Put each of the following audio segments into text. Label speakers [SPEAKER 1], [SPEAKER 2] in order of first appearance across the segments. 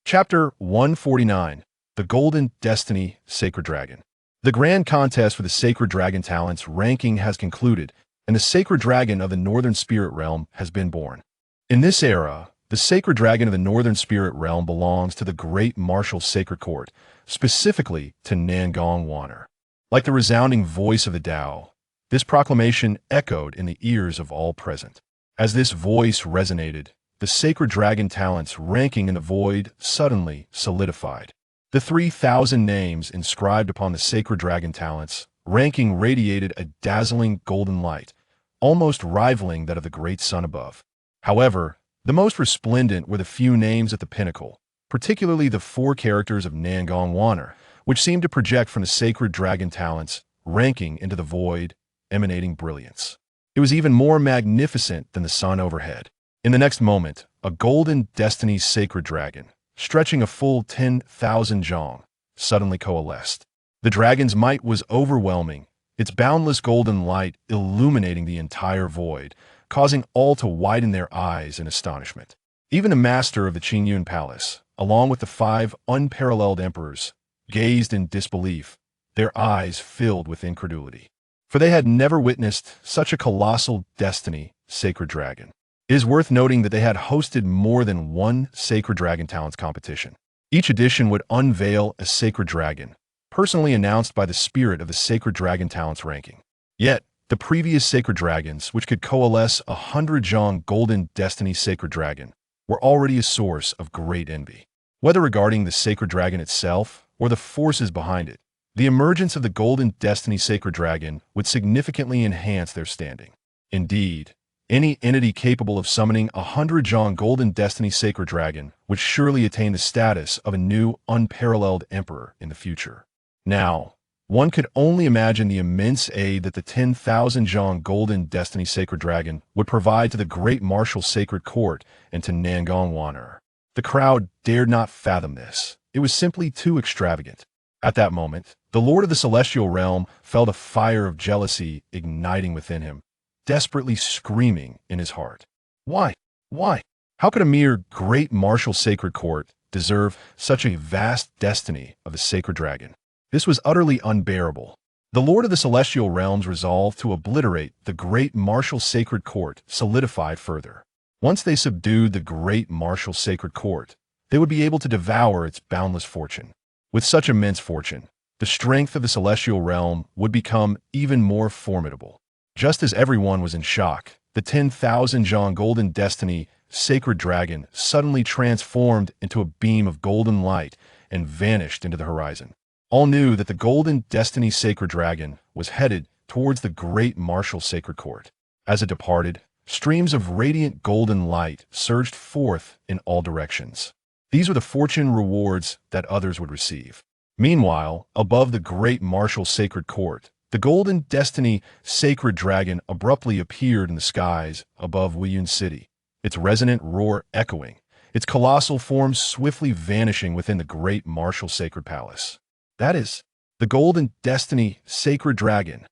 [SPEAKER 1] Chapter 149, The Golden Destiny Sacred Dragon. The grand contest for the Sacred Dragon Talents ranking has concluded, and the Sacred Dragon of the Northern Spirit Realm has been born. In this era, the Sacred Dragon of the Northern Spirit Realm belongs to the Great Martial Sacred Court, specifically to Nangong Waner. Like the resounding voice of the Tao, this proclamation echoed in the ears of all present. As this voice resonated, the Sacred Dragon Talents ranking in the void suddenly solidified. The 3,000 names inscribed upon the Sacred Dragon Talents ranking radiated a dazzling golden light, almost rivaling that of the great sun above. However, the most resplendent were the few names at the pinnacle, particularly the 4 characters of Nangong Waner, which seemed to project from the Sacred Dragon Talents ranking into the void, emanating brilliance. It was even more magnificent than the sun overhead. In the next moment, a golden destiny sacred dragon, stretching a full 10,000 zhong, suddenly coalesced. The dragon's might was overwhelming, its boundless golden light illuminating the entire void, causing all to widen their eyes in astonishment. Even the master of the Qingyun Palace, along with the 5 unparalleled emperors, gazed in disbelief, their eyes filled with incredulity. For they had never witnessed such a colossal destiny sacred dragon. It is worth noting that they had hosted more than one Sacred Dragon Talents competition. Each edition would unveil a Sacred Dragon, personally announced by the spirit of the Sacred Dragon Talents ranking. Yet, the previous Sacred Dragons, which could coalesce 100 zhong Golden Destiny Sacred Dragon, were already a source of great envy. Whether regarding the Sacred Dragon itself or the forces behind it, the emergence of the Golden Destiny Sacred Dragon would significantly enhance their standing. Indeed, any entity capable of summoning 100 zhong Golden Destiny Sacred Dragon would surely attain the status of a new, unparalleled emperor in the future. Now, one could only imagine the immense aid that the 10,000 zhong Golden Destiny Sacred Dragon would provide to the Great Martial Sacred Court and to Nangong Waner. The crowd dared not fathom this. It was simply too extravagant. At that moment, the Lord of the Celestial Realm felt a fire of jealousy igniting within him, desperately screaming in his heart. Why? Why? How could a mere Great Martial Sacred Court deserve such a vast destiny of the Sacred Dragon? This was utterly unbearable. The Lord of the Celestial Realm's resolve to obliterate the Great Martial Sacred Court solidified further. Once they subdued the Great Martial Sacred Court, they would be able to devour its boundless fortune. With such immense fortune, the strength of the Celestial Realm would become even more formidable. Just as everyone was in shock, the 10,000 zhong Golden Destiny Sacred Dragon suddenly transformed into a beam of golden light and vanished into the horizon. All knew that the Golden Destiny Sacred Dragon was headed towards the Great Martial Sacred Court. As it departed, streams of radiant golden light surged forth in all directions. These were the fortune rewards that others would receive. Meanwhile, above the Great Martial Sacred Court, the Golden Destiny Sacred Dragon abruptly appeared in the skies above Weiyun City, its resonant roar echoing, its colossal form swiftly vanishing within the Great Martial Sacred Palace. That is, the Golden Destiny Sacred Dragon.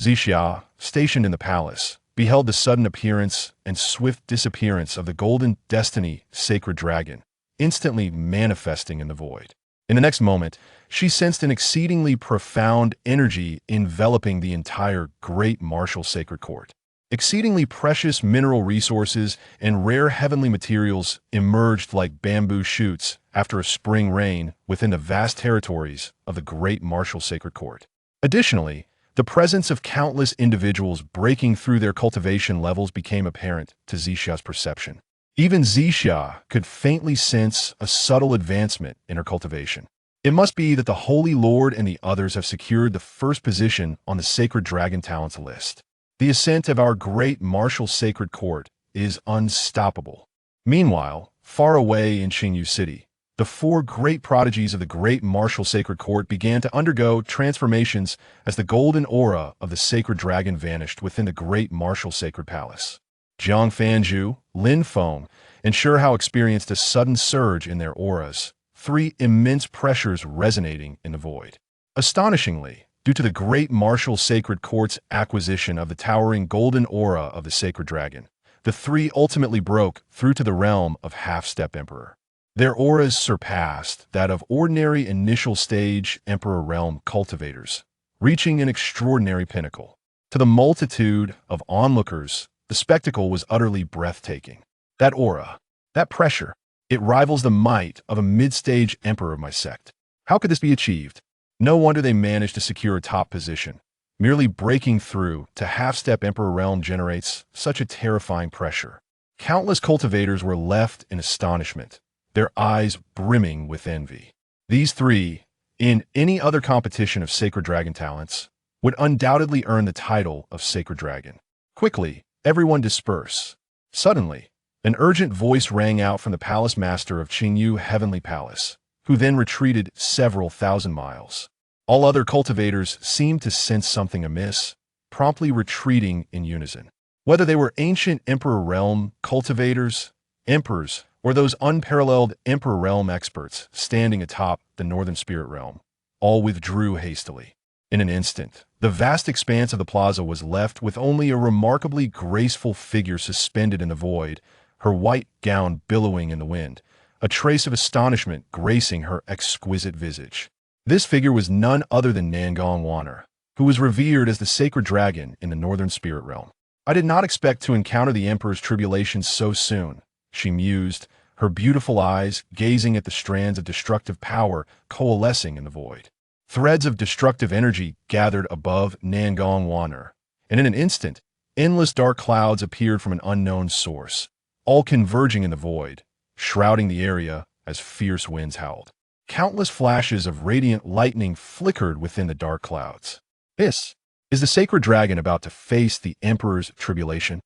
[SPEAKER 1] Xianxia, stationed in the palace, beheld the sudden appearance and swift disappearance of the Golden Destiny Sacred Dragon, instantly manifesting in the void. In the next moment, she sensed an exceedingly profound energy enveloping the entire Great Martial Sacred Court. Exceedingly precious mineral resources and rare heavenly materials emerged like bamboo shoots after a spring rain within the vast territories of the Great Martial Sacred Court. Additionally, the presence of countless individuals breaking through their cultivation levels became apparent to Xianxia's perception. Even Xianxia could faintly sense a subtle advancement in her cultivation. It must be that the Holy Lord and the others have secured the first position on the Sacred Dragon Talents list. The ascent of our Great Martial Sacred Court is unstoppable. Meanwhile, far away in Qingyu City, the 4 great prodigies of the Great Martial Sacred Court began to undergo transformations as the golden aura of the Sacred Dragon vanished within the Great Martial Sacred Palace. Jiang Fanju, Lin Feng, and Shihao experienced a sudden surge in their auras, 3 immense pressures resonating in the void. Astonishingly, due to the Great Martial Sacred Court's acquisition of the towering golden aura of the Sacred Dragon, the 3 ultimately broke through to the realm of Half-Step Emperor. Their auras surpassed that of ordinary initial stage Emperor Realm cultivators, reaching an extraordinary pinnacle. To the multitude of onlookers, the spectacle was utterly breathtaking. That aura, that pressure, it rivals the might of a mid-stage emperor of my sect. How could this be achieved? No wonder they managed to secure a top position. Merely breaking through to half-step Emperor Realm generates such a terrifying pressure. Countless cultivators were left in astonishment, their eyes brimming with envy. These three, in any other competition of Sacred Dragon talents, would undoubtedly earn the title of Sacred Dragon. Quickly, everyone disperse. Suddenly, an urgent voice rang out from the palace master of Qingyu Heavenly Palace, who then retreated several thousand miles. All other cultivators seemed to sense something amiss, promptly retreating in unison. Whether they were ancient Emperor Realm cultivators, emperors, or those unparalleled Emperor Realm experts standing atop the Northern Spirit Realm, all withdrew hastily. In an instant, the vast expanse of the plaza was left with only a remarkably graceful figure suspended in the void, her white gown billowing in the wind, a trace of astonishment gracing her exquisite visage. This figure was none other than Nangong Wanner, who was revered as the sacred dragon in the Northern Spirit Realm. I did not expect to encounter the Emperor's tribulations so soon, she mused, her beautiful eyes gazing at the strands of destructive power coalescing in the void. Threads of destructive energy gathered above Nangong Wanner, and in an instant, endless dark clouds appeared from an unknown source, all converging in the void, shrouding the area as fierce winds howled. Countless flashes of radiant lightning flickered within the dark clouds. This is the sacred dragon about to face the Emperor's tribulation.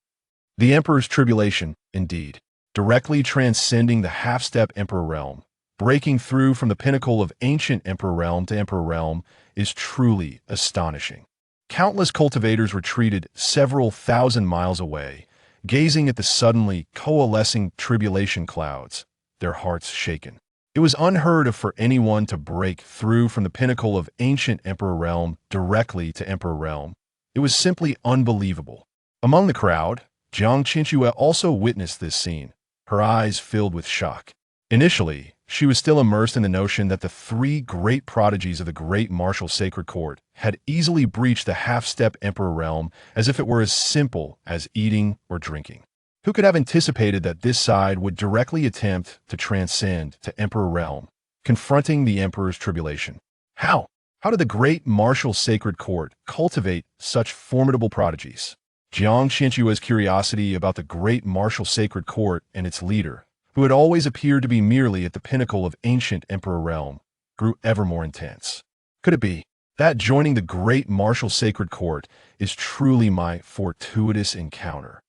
[SPEAKER 1] The Emperor's tribulation, indeed, directly transcending the half-step Emperor Realm, breaking through from the pinnacle of ancient Emperor Realm to Emperor Realm, is truly astonishing. Countless cultivators retreated several thousand miles away, gazing at the suddenly coalescing tribulation clouds, their hearts shaken. It was unheard of for anyone to break through from the pinnacle of ancient Emperor Realm directly to Emperor Realm. It was simply unbelievable. Among the crowd, Xianxiaaudiobooks also witnessed this scene, her eyes filled with shock. Initially, she was still immersed in the notion that the three great prodigies of the great martial sacred court had easily breached the half-step Emperor Realm as if it were as simple as eating or drinking. Who could have anticipated that this side would directly attempt to transcend to Emperor Realm, confronting the Emperor's tribulation? How? How did the great martial sacred court cultivate such formidable prodigies? Xianxiaaudiobooks' curiosity about the great martial sacred court and its leader, who had always appeared to be merely at the pinnacle of ancient Emperor Realm, grew ever more intense. Could it be that joining the great martial sacred court is truly my fortuitous encounter?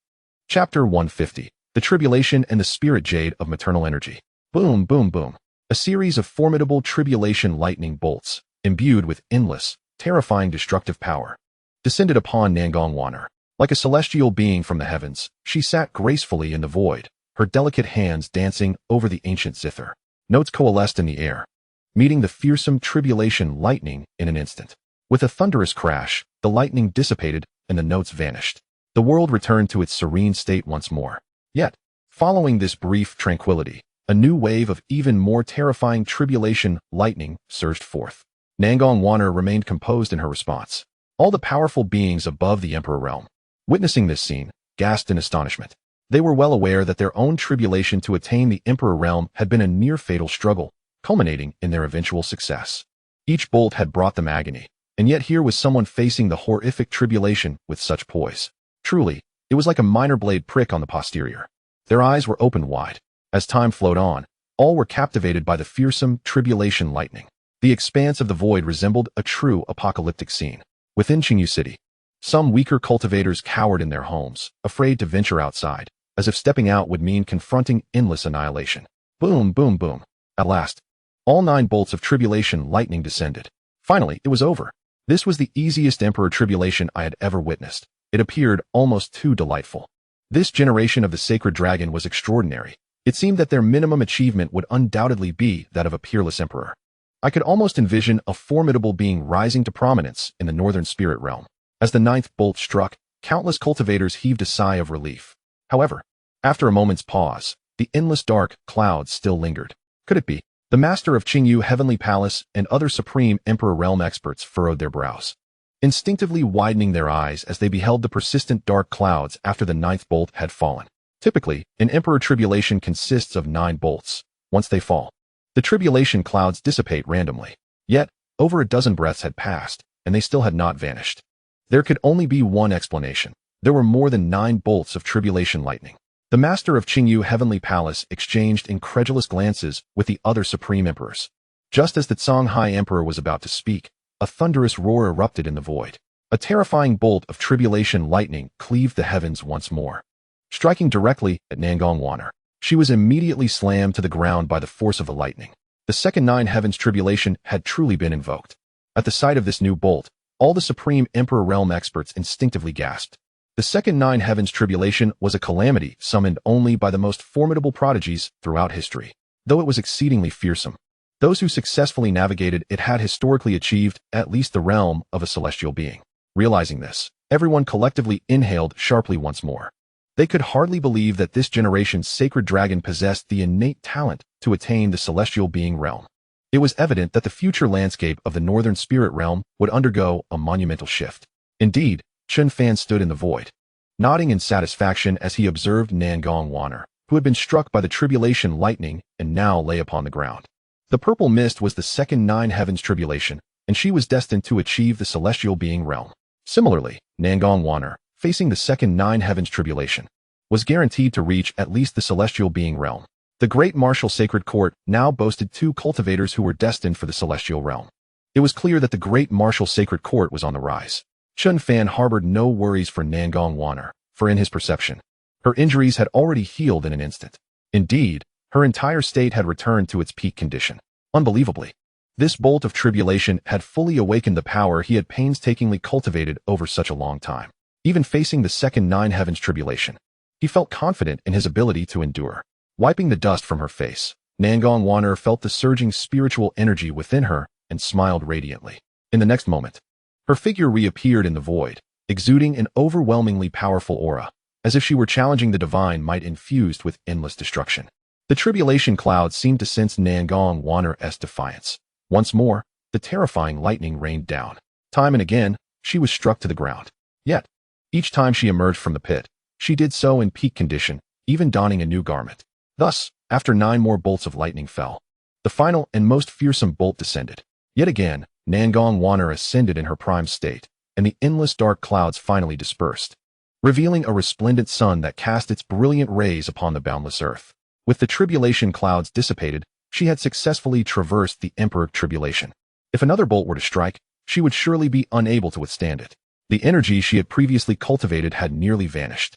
[SPEAKER 1] Chapter 150. The Tribulation and the Spirit Jade of Maternal Energy. Boom, boom, boom. A series of formidable tribulation lightning bolts, imbued with endless, terrifying destructive power, descended upon Nangong Wanner. Like a celestial being from the heavens, she sat gracefully in the void, her delicate hands dancing over the ancient zither. Notes coalesced in the air, meeting the fearsome tribulation lightning in an instant. With a thunderous crash, the lightning dissipated and the notes vanished. The world returned to its serene state once more. Yet, following this brief tranquility, a new wave of even more terrifying tribulation lightning surged forth. Nangong Wanner remained composed in her response. All the powerful beings above the Emperor Realm, witnessing this scene, gasped in astonishment. They were well aware that their own tribulation to attain the Emperor Realm had been a near-fatal struggle, culminating in their eventual success. Each bolt had brought them agony, and yet here was someone facing the horrific tribulation with such poise. Truly, it was like a minor blade prick on the posterior. Their eyes were opened wide. As time flowed on, all were captivated by the fearsome tribulation lightning. The expanse of the void resembled a true apocalyptic scene. Within Qingyu City, some weaker cultivators cowered in their homes, afraid to venture outside, as if stepping out would mean confronting endless annihilation. Boom, boom, boom. At last, all 9 bolts of tribulation lightning descended. Finally, it was over. This was the easiest Emperor tribulation I had ever witnessed. It appeared almost too delightful. This generation of the sacred dragon was extraordinary. It seemed that their minimum achievement would undoubtedly be that of a peerless emperor. I could almost envision a formidable being rising to prominence in the Northern Spirit Realm. As the 9th bolt struck, countless cultivators heaved a sigh of relief. However, after a moment's pause, the endless dark clouds still lingered. Could it be? The master of Qingyu Heavenly Palace and other supreme Emperor realm experts furrowed their brows, instinctively widening their eyes as they beheld the persistent dark clouds after the ninth bolt had fallen. Typically, an Emperor tribulation consists of 9 bolts. Once they fall, the tribulation clouds dissipate randomly. Yet, over a dozen breaths had passed, and they still had not vanished. There could only be one explanation. There were more than 9 bolts of tribulation lightning. The master of Qingyu Heavenly Palace exchanged incredulous glances with the other supreme emperors. Just as the Songhai Emperor was about to speak, a thunderous roar erupted in the void. A terrifying bolt of tribulation lightning cleaved the heavens once more, striking directly at Nangong Wanner. She was immediately slammed to the ground by the force of the lightning. The second 9 heavens tribulation had truly been invoked. At the sight of this new bolt, all the supreme Emperor realm experts instinctively gasped. The second 9 heavens tribulation was a calamity summoned only by the most formidable prodigies throughout history. Though it was exceedingly fearsome, those who successfully navigated it had historically achieved at least the realm of a celestial being. Realizing this, everyone collectively inhaled sharply once more. They could hardly believe that this generation's sacred dragon possessed the innate talent to attain the celestial being realm. It was evident that the future landscape of the northern spirit realm would undergo a monumental shift. Indeed, Chen Fan stood in the void, nodding in satisfaction as he observed Nangong Wanner, who had been struck by the tribulation lightning and now lay upon the ground. The purple mist was the second 9 heavens tribulation, and she was destined to achieve the celestial being realm. Similarly, Nangong Wanner, facing the second 9 heavens tribulation, was guaranteed to reach at least the celestial being realm. The great martial sacred court now boasted 2 cultivators who were destined for the celestial realm. It was clear that the great martial sacred court was on the rise. Chen Fan harbored no worries for Nangong Wanner, for in his perception, her injuries had already healed in an instant. Indeed, her entire state had returned to its peak condition. Unbelievably, this bolt of tribulation had fully awakened the power he had painstakingly cultivated over such a long time. Even facing the second 9 heavens tribulation, he felt confident in his ability to endure. Wiping the dust from her face, Nangong Wanner felt the surging spiritual energy within her and smiled radiantly. In the next moment, her figure reappeared in the void, exuding an overwhelmingly powerful aura, as if she were challenging the divine might infused with endless destruction. The tribulation clouds seemed to sense Nangong Wanner's defiance. Once more, the terrifying lightning rained down. Time and again, she was struck to the ground. Yet, each time she emerged from the pit, she did so in peak condition, even donning a new garment. Thus, after 9 more bolts of lightning fell, the final and most fearsome bolt descended. Yet again, Nangong Wanner ascended in her prime state, and the endless dark clouds finally dispersed, revealing a resplendent sun that cast its brilliant rays upon the boundless earth. With the tribulation clouds dissipated, she had successfully traversed the Emperor tribulation. If another bolt were to strike, she would surely be unable to withstand it. The energy she had previously cultivated had nearly vanished,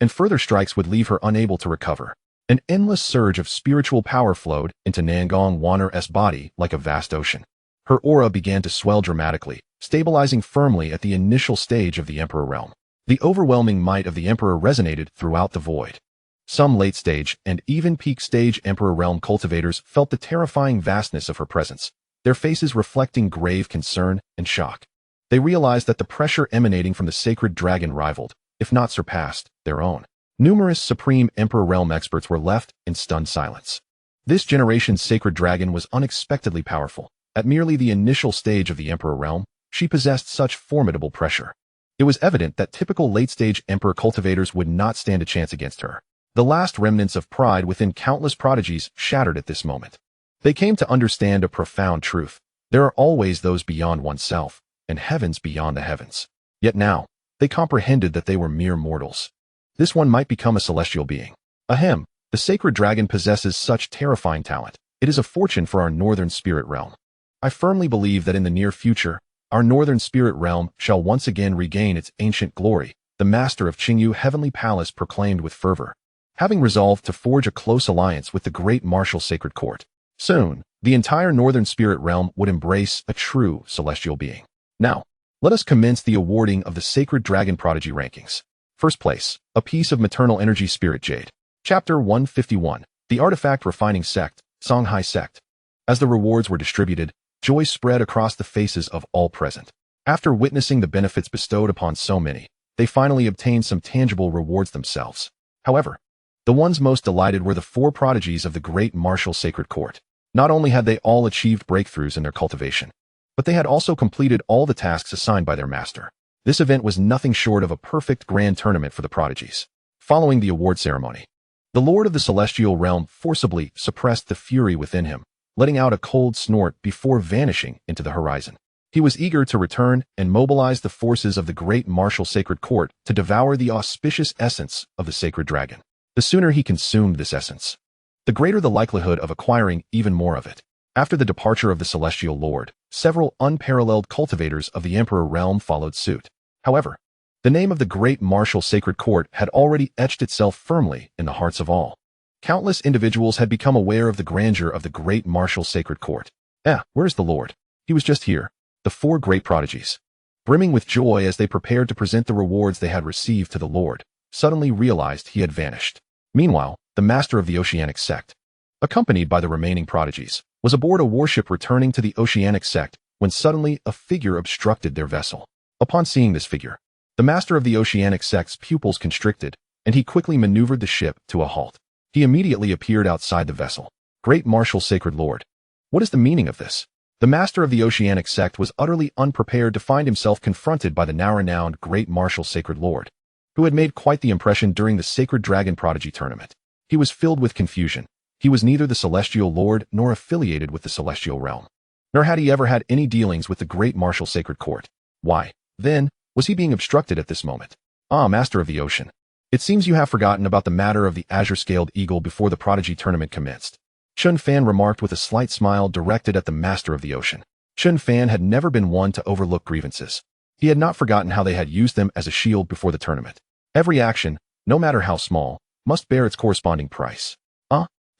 [SPEAKER 1] and further strikes would leave her unable to recover. An endless surge of spiritual power flowed into Nangong Wanner's body like a vast ocean. Her aura began to swell dramatically, stabilizing firmly at the initial stage of the Emperor realm. The overwhelming might of the Emperor resonated throughout the void. Some late-stage and even peak-stage Emperor realm cultivators felt the terrifying vastness of her presence, their faces reflecting grave concern and shock. They realized that the pressure emanating from the sacred dragon rivaled, if not surpassed, their own. Numerous supreme Emperor realm experts were left in stunned silence. This generation's sacred dragon was unexpectedly powerful. At merely the initial stage of the Emperor realm, she possessed such formidable pressure. It was evident that typical late-stage Emperor cultivators would not stand a chance against her. The last remnants of pride within countless prodigies shattered at this moment. They came to understand a profound truth. There are always those beyond oneself, and heavens beyond the heavens. Yet now, they comprehended that they were mere mortals. This one might become a celestial being. Ahem, the sacred dragon possesses such terrifying talent. It is a fortune for our northern spirit realm. I firmly believe that in the near future, our northern spirit realm shall once again regain its ancient glory, the master of Qingyu Heavenly Palace proclaimed with fervor, having resolved to forge a close alliance with the great martial sacred court. Soon, the entire northern spirit realm would embrace a true celestial being. Now, let us commence the awarding of the sacred dragon prodigy rankings. First place, a piece of maternal energy spirit jade. Chapter 151, the artifact refining sect, Songhai sect. As the rewards were distributed, joy spread across the faces of all present. After witnessing the benefits bestowed upon so many, they finally obtained some tangible rewards themselves. However, the ones most delighted were the 4 prodigies of the great martial sacred court. Not only had they all achieved breakthroughs in their cultivation, but they had also completed all the tasks assigned by their master. This event was nothing short of a perfect grand tournament for the prodigies. Following the award ceremony, the Lord of the Celestial Realm forcibly suppressed the fury within him, letting out a cold snort before vanishing into the horizon. He was eager to return and mobilize the forces of the great martial sacred court to devour the auspicious essence of the sacred dragon. The sooner he consumed this essence, the greater the likelihood of acquiring even more of it. After the departure of the Celestial Lord, several unparalleled cultivators of the Emperor realm followed suit. However, the name of the great martial sacred court had already etched itself firmly in the hearts of all. Countless individuals had become aware of the grandeur of the great martial sacred court. Where's the Lord? He was just here. The four great prodigies, brimming with joy as they prepared to present the rewards they had received to the Lord, suddenly realized he had vanished. Meanwhile, the master of the Oceanic sect, accompanied by the remaining prodigies, was aboard a warship returning to the Oceanic sect when suddenly a figure obstructed their vessel. Upon seeing this figure, the master of the Oceanic sect's pupils constricted, and he quickly maneuvered the ship to a halt. He immediately appeared outside the vessel. Great martial sacred lord, what is the meaning of this? The master of the Oceanic sect was utterly unprepared to find himself confronted by the now-renowned great martial sacred lord, who had made quite the impression during the Sacred Dragon Prodigy Tournament. He was filled with confusion. He was neither the Celestial Lord nor affiliated with the Celestial Realm, nor had he ever had any dealings with the great martial sacred court. Why, then, was he being obstructed at this moment? Master of the Ocean, it seems you have forgotten about the matter of the azure-scaled eagle before the Prodigy Tournament commenced. Chen Fan remarked with a slight smile directed at the master of the ocean. Chen Fan had never been one to overlook grievances. He had not forgotten how they had used them as a shield before the tournament. Every action, no matter how small, must bear its corresponding price.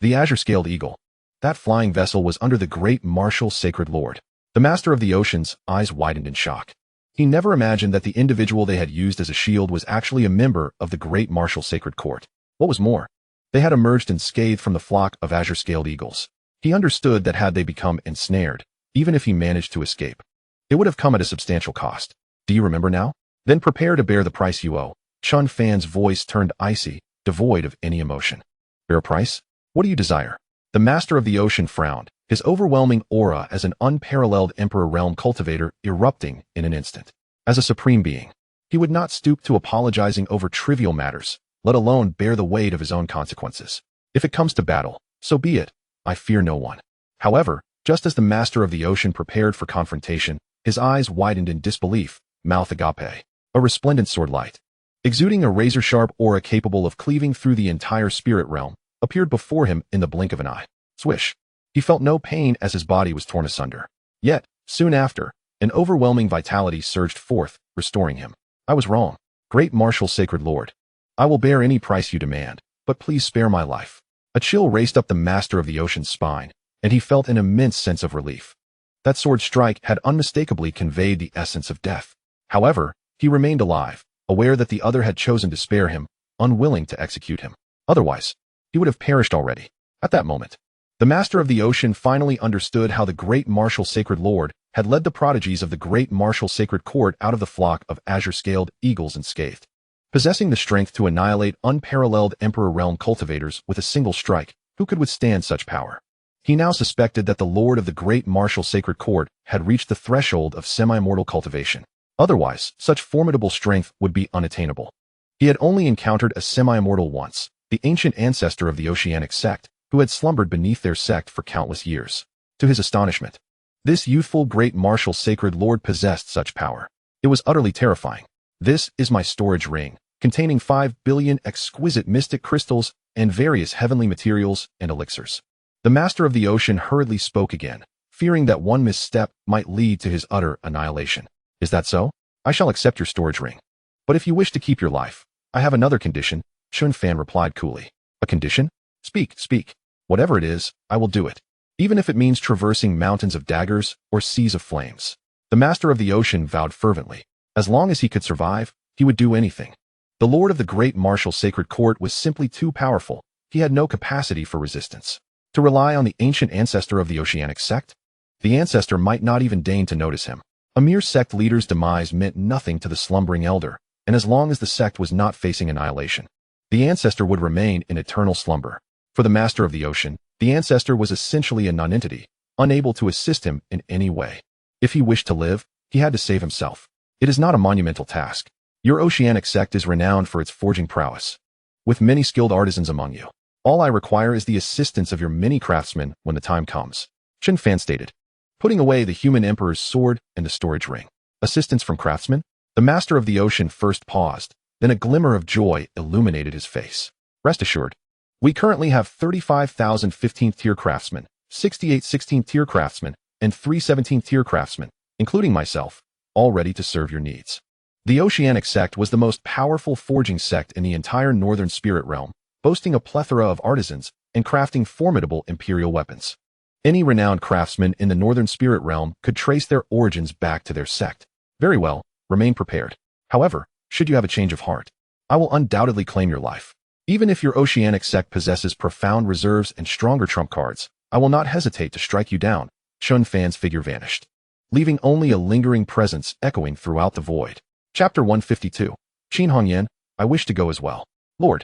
[SPEAKER 1] The azure-scaled eagle. That flying vessel was under the great martial sacred lord. The master of the ocean's eyes widened in shock. He never imagined that the individual they had used as a shield was actually a member of the great martial sacred court. What was more, they had emerged unscathed from the flock of azure-scaled eagles. He understood that had they become ensnared, even if he managed to escape, it would have come at a substantial cost. Do you remember now? Then prepare to bear the price you owe. Chen Fan's voice turned icy, devoid of any emotion. Bear a price? What do you desire? The master of the ocean frowned, his overwhelming aura as an unparalleled Emperor realm cultivator erupting in an instant. As a supreme being, he would not stoop to apologizing over trivial matters, let alone bear the weight of his own consequences. If it comes to battle, so be it. I fear no one. However, just as the master of the ocean prepared for confrontation, his eyes widened in disbelief, mouth agape, a resplendent sword light, exuding a razor-sharp aura capable of cleaving through the entire spirit realm, appeared before him in the blink of an eye. Swish. He felt no pain as his body was torn asunder. Yet, soon after, an overwhelming vitality surged forth, restoring him. I was wrong. Great martial sacred lord, I will bear any price you demand, but please spare my life. A chill raced up the master of the ocean's spine, and he felt an immense sense of relief. That sword strike had unmistakably conveyed the essence of death. However, he remained alive, aware that the other had chosen to spare him, unwilling to execute him. Otherwise, he would have perished already. At that moment, the master of the ocean finally understood how the great martial sacred lord had led the prodigies of the great martial sacred court out of the flock of azure-scaled eagles unscathed. Possessing the strength to annihilate unparalleled Emperor realm cultivators with a single strike, who could withstand such power? He now suspected that the lord of the great martial sacred court had reached the threshold of semi-mortal cultivation. Otherwise, such formidable strength would be unattainable. He had only encountered a semi-mortal once, the ancient ancestor of the Oceanic sect, who had slumbered beneath their sect for countless years. To his astonishment, this youthful great martial sacred lord possessed such power. It was utterly terrifying. This is my storage ring, containing 5 billion exquisite mystic crystals and various heavenly materials and elixirs. The master of the ocean hurriedly spoke again, fearing that one misstep might lead to his utter annihilation. Is that so? I shall accept your storage ring. But if you wish to keep your life, I have another condition, Chen Fan replied coolly. A condition? Speak. Whatever it is, I will do it. Even if it means traversing mountains of daggers or seas of flames. The master of the ocean vowed fervently. As long as he could survive, he would do anything. The lord of the great martial sacred court was simply too powerful. He had no capacity for resistance. To rely on the ancient ancestor of the Oceanic sect? The ancestor might not even deign to notice him. A mere sect leader's demise meant nothing to the slumbering elder, and as long as the sect was not facing annihilation, the ancestor would remain in eternal slumber. For the master of the ocean, the ancestor was essentially a nonentity, unable to assist him in any way. If he wished to live, he had to save himself. It is not a monumental task. Your oceanic sect is renowned for its forging prowess, with many skilled artisans among you. All I require is the assistance of your many craftsmen when the time comes, Chen Fan stated, putting away the human emperor's sword and the storage ring. Assistance from craftsmen? The master of the ocean first paused, then a glimmer of joy illuminated his face. Rest assured, we currently have 35,000 15th tier craftsmen, 68 16th tier craftsmen, and 3 17th tier craftsmen, including myself, all ready to serve your needs. The Oceanic sect was the most powerful forging sect in the entire Northern Spirit Realm, boasting a plethora of artisans and crafting formidable imperial weapons. Any renowned craftsman in the Northern Spirit Realm could trace their origins back to their sect. Very well, remain prepared. However, should you have a change of heart, I will undoubtedly claim your life. Even if your Oceanic sect possesses profound reserves and stronger trump cards, I will not hesitate to strike you down. Chen Fan's figure vanished, leaving only a lingering presence echoing throughout the void. Chapter 152. Qin Hongyan, I wish to go as well. Lord,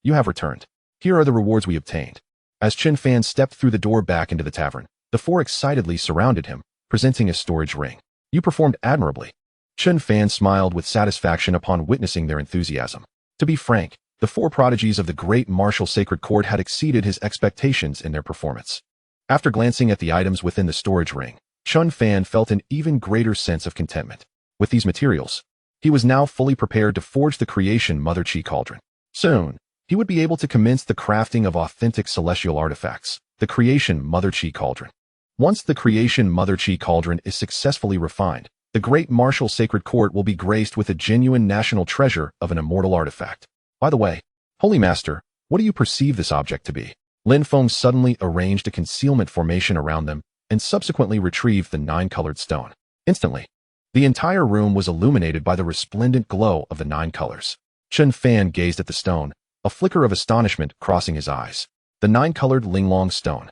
[SPEAKER 1] you have returned. Here are the rewards we obtained. As Chen Fan stepped through the door back into the tavern, the four excitedly surrounded him, presenting a storage ring. You performed admirably. Chen Fan smiled with satisfaction upon witnessing their enthusiasm. To be frank, the four prodigies of the great martial sacred court had exceeded his expectations in their performance. After glancing at the items within the storage ring, Chen Fan felt an even greater sense of contentment. With these materials, he was now fully prepared to forge the creation Mother Chi cauldron. Soon, he would be able to commence the crafting of authentic celestial artifacts, the creation Mother Chi cauldron. Once the creation Mother Chi cauldron is successfully refined, the great martial sacred court will be graced with a genuine national treasure of an immortal artifact. By the way, Holy Master, what do you perceive this object to be? Lin Feng suddenly arranged a concealment formation around them and subsequently retrieved the 9-colored stone. Instantly, the entire room was illuminated by the resplendent glow of the 9 colors. Chen Fan gazed at the stone, a flicker of astonishment crossing his eyes. The 9-colored Linglong stone.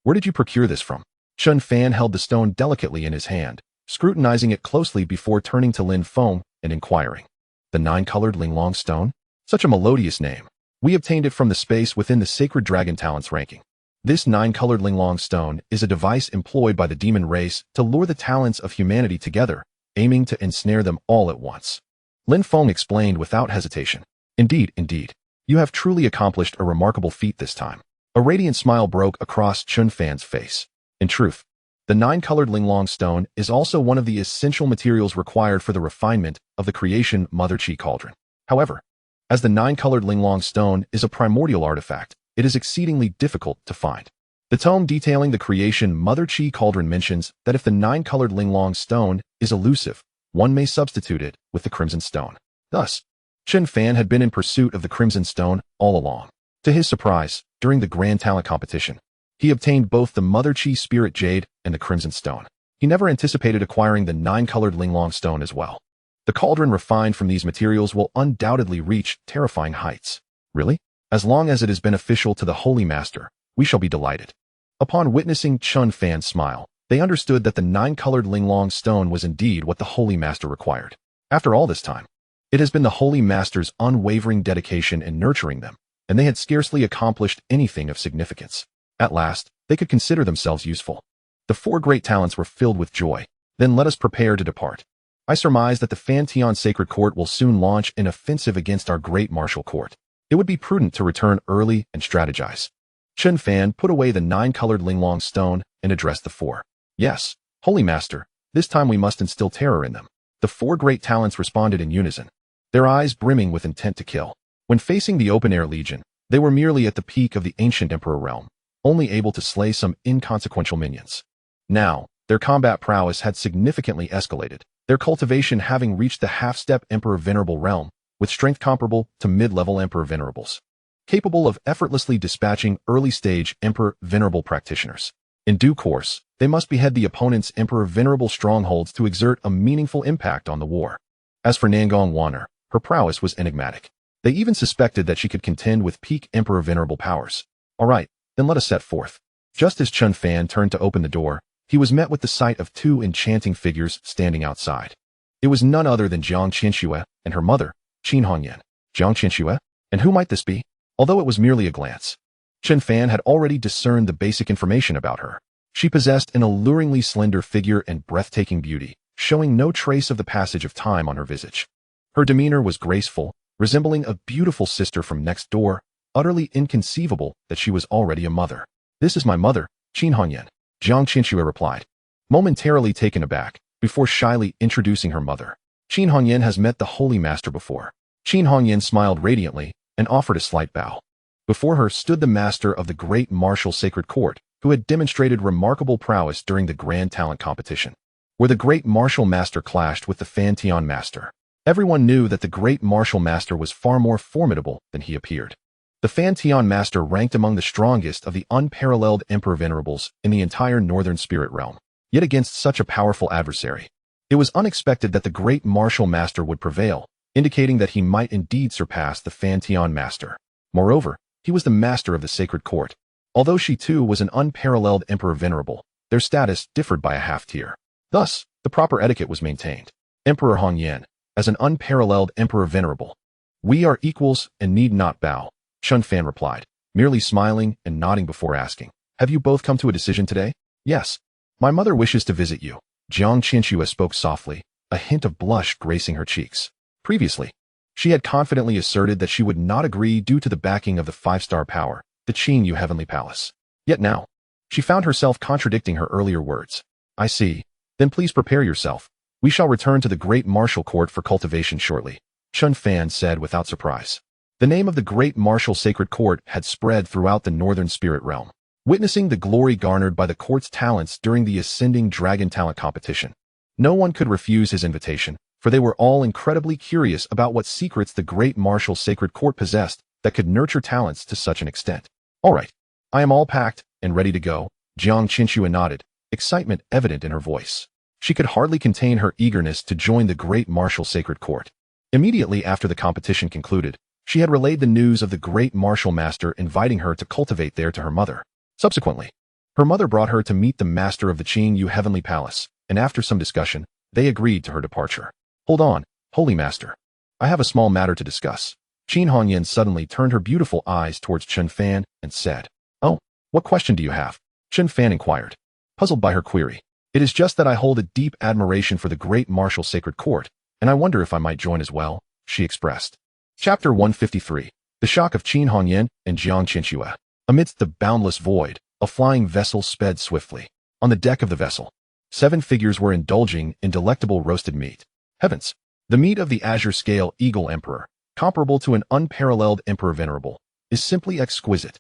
[SPEAKER 1] Where did you procure this from? Chen Fan held the stone delicately in his hand, scrutinizing it closely before turning to Lin Feng and inquiring. The 9-colored Linglong stone? Such a melodious name. We obtained it from the space within the Sacred Dragon Talents ranking. This 9-colored Linglong stone is a device employed by the demon race to lure the talents of humanity together, aiming to ensnare them all at once. Lin Feng explained without hesitation. Indeed. You have truly accomplished a remarkable feat this time. A radiant smile broke across Chen Fan's face. In truth, the 9-colored Linglong stone is also one of the essential materials required for the refinement of the creation Mother Chi cauldron. However, as the 9-colored Linglong stone is a primordial artifact, it is exceedingly difficult to find. The tome detailing the creation Mother Chi cauldron mentions that if the 9-colored Linglong stone is elusive, one may substitute it with the Crimson Stone. Thus, Chen Fan had been in pursuit of the Crimson Stone all along. To his surprise, during the Grand Talent competition, he obtained both the Mother Chi Spirit Jade and the Crimson Stone. He never anticipated acquiring the 9-colored Linglong stone as well. The cauldron refined from these materials will undoubtedly reach terrifying heights. Really? As long as it is beneficial to the Holy Master, we shall be delighted. Upon witnessing Chen Fan's smile, they understood that the 9-colored Linglong stone was indeed what the Holy Master required. After all this time, it has been the Holy Master's unwavering dedication in nurturing them, and they had scarcely accomplished anything of significance. At last, they could consider themselves useful. The 4 great talents were filled with joy. Then let us prepare to depart. I surmise that the Fantian Sacred Court will soon launch an offensive against our great martial court. It would be prudent to return early and strategize. Chen Fan put away the 9-colored Linglong stone and addressed the 4. Yes, Holy Master, this time we must instill terror in them. The 4 great talents responded in unison, their eyes brimming with intent to kill. When facing the open-air legion, they were merely at the peak of the ancient emperor realm, only able to slay some inconsequential minions. Now, their combat prowess had significantly escalated, their cultivation having reached the half-step Emperor Venerable realm, with strength comparable to mid-level Emperor Venerables, capable of effortlessly dispatching early-stage Emperor Venerable practitioners. In due course, they must behead the opponent's Emperor Venerable strongholds to exert a meaningful impact on the war. As for Nangong Wanner, her prowess was enigmatic. They even suspected that she could contend with peak Emperor Venerable powers. All right, then let us set forth. Just as Chen Fan turned to open the door, he was met with the sight of 2 enchanting figures standing outside. It was none other than Xianxiaaudiobooks and her mother, Qin Hongyan. Xianxiaaudiobooks? And who might this be? Although it was merely a glance, Chen Fan had already discerned the basic information about her. She possessed an alluringly slender figure and breathtaking beauty, showing no trace of the passage of time on her visage. Her demeanor was graceful, resembling a beautiful sister from next door, utterly inconceivable that she was already a mother. "This is my mother, Qin Hongyan," Xianxiaaudiobooks replied, momentarily taken aback, before shyly introducing her mother. "Qin Hongyan has met the Holy Master before." Qin Hongyan smiled radiantly and offered a slight bow. Before her stood the master of the great martial sacred court, who had demonstrated remarkable prowess during the grand talent competition, where the great martial master clashed with the Fan Tian master. Everyone knew that the great martial master was far more formidable than he appeared. The Fan Tian master ranked among the strongest of the unparalleled Emperor Venerables in the entire Northern Spirit Realm. Yet against such a powerful adversary, it was unexpected that the great martial master would prevail, indicating that he might indeed surpass the Fan Tian master. Moreover, he was the master of the sacred court. Although she too was an unparalleled Emperor Venerable, their status differed by a half-tier. Thus, the proper etiquette was maintained. Emperor Hongyan, as an unparalleled Emperor Venerable, "We are equals and need not bow," Chen Fan replied, merely smiling and nodding before asking, "Have you both come to a decision today?" "Yes. My mother wishes to visit you." Xianxiaaudiobooks spoke softly, a hint of blush gracing her cheeks. Previously, she had confidently asserted that she would not agree due to the backing of the five-star power, the Qin Yu Heavenly Palace. Yet now, she found herself contradicting her earlier words. "I see. Then please prepare yourself. We shall return to the great martial court for cultivation shortly," Chen Fan said without surprise. The name of the great martial sacred court had spread throughout the Northern Spirit Realm. Witnessing the glory garnered by the court's talents during the ascending dragon talent competition, no one could refuse his invitation, for they were all incredibly curious about what secrets the great martial sacred court possessed that could nurture talents to such an extent. "All right, I am all packed and ready to go," Xianxiaaudiobooks nodded, excitement evident in her voice. She could hardly contain her eagerness to join the great martial sacred court. Immediately after the competition concluded, she had relayed the news of the great martial master inviting her to cultivate there to her mother. Subsequently, her mother brought her to meet the master of the Qin Yu Heavenly Palace, and after some discussion, they agreed to her departure. "Hold on, Holy Master. I have a small matter to discuss." Qin Hongyan suddenly turned her beautiful eyes towards Chen Fan and said, "Oh, what question do you have?" Chen Fan inquired, puzzled by her query. "It is just that I hold a deep admiration for the great martial sacred court, and I wonder if I might join as well," she expressed. Chapter 153. The Shock of Qin Hongyan and Xianxiaaudiobooks. Amidst the boundless void, a flying vessel sped swiftly. On the deck of the vessel, 7 figures were indulging in delectable roasted meat. Heavens! The meat of the azure scale eagle emperor, comparable to an unparalleled Emperor Venerable, is simply exquisite.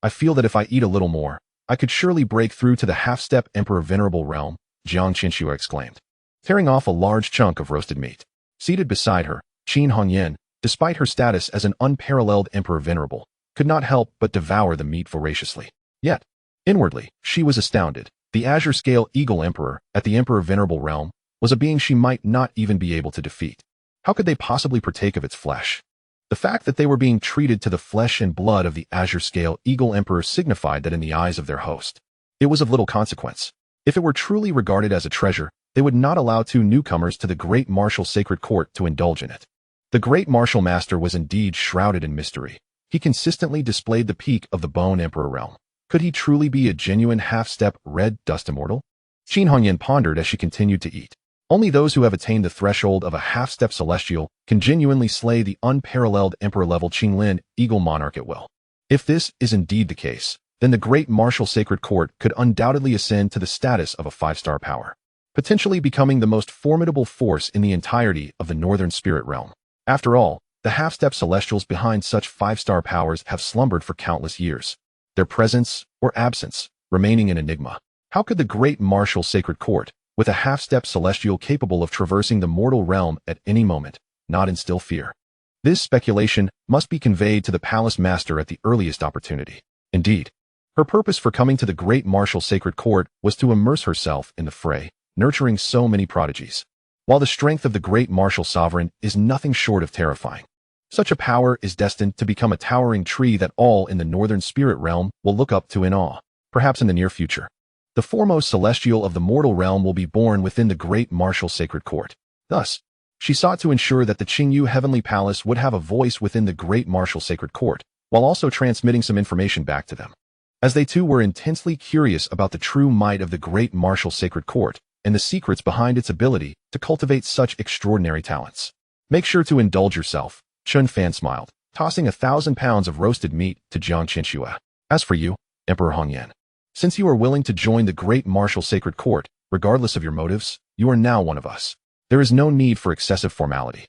[SPEAKER 1] I feel that if I eat a little more, I could surely break through to the half-step Emperor Venerable realm, Xianxiaaudiobooks exclaimed, tearing off a large chunk of roasted meat. Seated beside her, Qin Hongyan, despite her status as an unparalleled Emperor Venerable, could not help but devour the meat voraciously. Yet, inwardly, she was astounded. The azure scale eagle emperor at the Emperor Venerable realm was a being she might not even be able to defeat. How could they possibly partake of its flesh? The fact that they were being treated to the flesh and blood of the azure scale eagle emperor signified that in the eyes of their host, it was of little consequence. If it were truly regarded as a treasure, they would not allow 2 newcomers to the great martial sacred court to indulge in it. The great martial master was indeed shrouded in mystery. He consistently displayed the peak of the bone emperor realm. Could he truly be a genuine half-step red dust immortal? Qin Hongyan pondered as she continued to eat. Only those who have attained the threshold of a half-step celestial can genuinely slay the unparalleled emperor-level Qinglin eagle monarch at will. If this is indeed the case, then the great martial sacred court could undoubtedly ascend to the status of a 5-star power, potentially becoming the most formidable force in the entirety of the Northern Spirit Realm. After all, the half-step celestials behind such 5-star powers have slumbered for countless years, their presence or absence remaining an enigma. How could the great martial sacred court, with a half-step celestial capable of traversing the mortal realm at any moment, not instill fear? This speculation must be conveyed to the palace master at the earliest opportunity. Indeed, her purpose for coming to the great martial sacred court was to immerse herself in the fray, nurturing so many prodigies. While the strength of the great martial sovereign is nothing short of terrifying, such a power is destined to become a towering tree that all in the Northern Spirit Realm will look up to in awe. Perhaps in the near future, the foremost celestial of the mortal realm will be born within the great martial sacred court. Thus, she sought to ensure that the Qin Yu Heavenly Palace would have a voice within the great martial sacred court, while also transmitting some information back to them. As they too were intensely curious about the true might of the great martial sacred court and the secrets behind its ability to cultivate such extraordinary talents. Make sure to indulge yourself, Chen Fan smiled, tossing 1,000 pounds of roasted meat to Jiang Qianxia. As for you, Emperor Hongyan, since you are willing to join the great martial sacred court, regardless of your motives, you are now one of us. There is no need for excessive formality.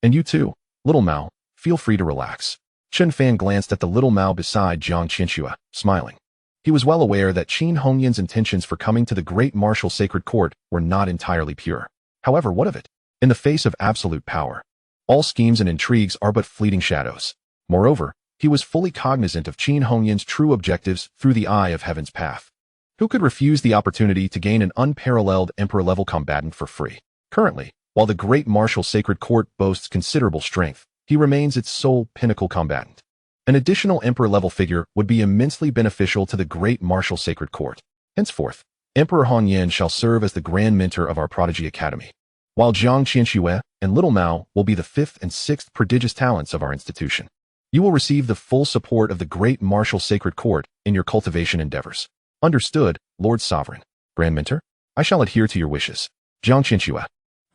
[SPEAKER 1] And you too, little Mao, feel free to relax. Chen Fan glanced at the little Mao beside Jiang Qianxia, smiling. He was well aware that Qin Hongyan's intentions for coming to the great martial sacred court were not entirely pure. However, what of it? In the face of absolute power, all schemes and intrigues are but fleeting shadows. Moreover, he was fully cognizant of Qin Hongyan's true objectives through the eye of heaven's path. Who could refuse the opportunity to gain an unparalleled emperor-level combatant for free? Currently, while the great martial sacred court boasts considerable strength, he remains its sole pinnacle combatant. An additional emperor-level figure would be immensely beneficial to the great martial sacred court. Henceforth, Emperor Hongyan shall serve as the grand mentor of our prodigy academy, while Jiang Qianxia and Little Mao will be the 5th and 6th prodigious talents of our institution. You will receive the full support of the great martial sacred court in your cultivation endeavors. Understood, Lord Sovereign. Grand Mentor, I shall adhere to your wishes. Jiang Qianxia,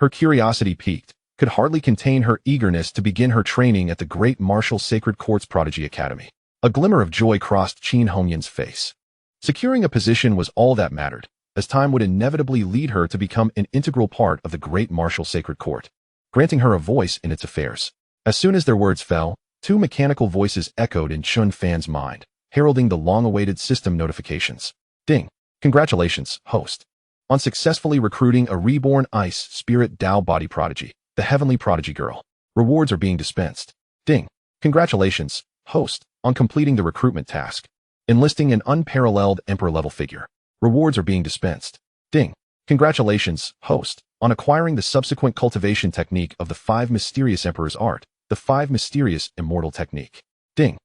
[SPEAKER 1] her curiosity piqued, could hardly contain her eagerness to begin her training at the great martial sacred court's prodigy academy. A glimmer of joy crossed Qin Hongyan's face. Securing a position was all that mattered, as time would inevitably lead her to become an integral part of the great martial sacred court, granting her a voice in its affairs. As soon as their words fell, 2 mechanical voices echoed in Chen Fan's mind, heralding the long-awaited system notifications. Ding! Congratulations, host, on successfully recruiting a reborn ice spirit Dao body prodigy, the heavenly prodigy girl. Rewards are being dispensed. Ding! Congratulations, host, on completing the recruitment task. Enlisting an unparalleled emperor-level figure. Rewards are being dispensed. Ding! Congratulations, host, on acquiring the subsequent cultivation technique of the 5 mysterious emperor's art, the 5 mysterious immortal technique. Ding!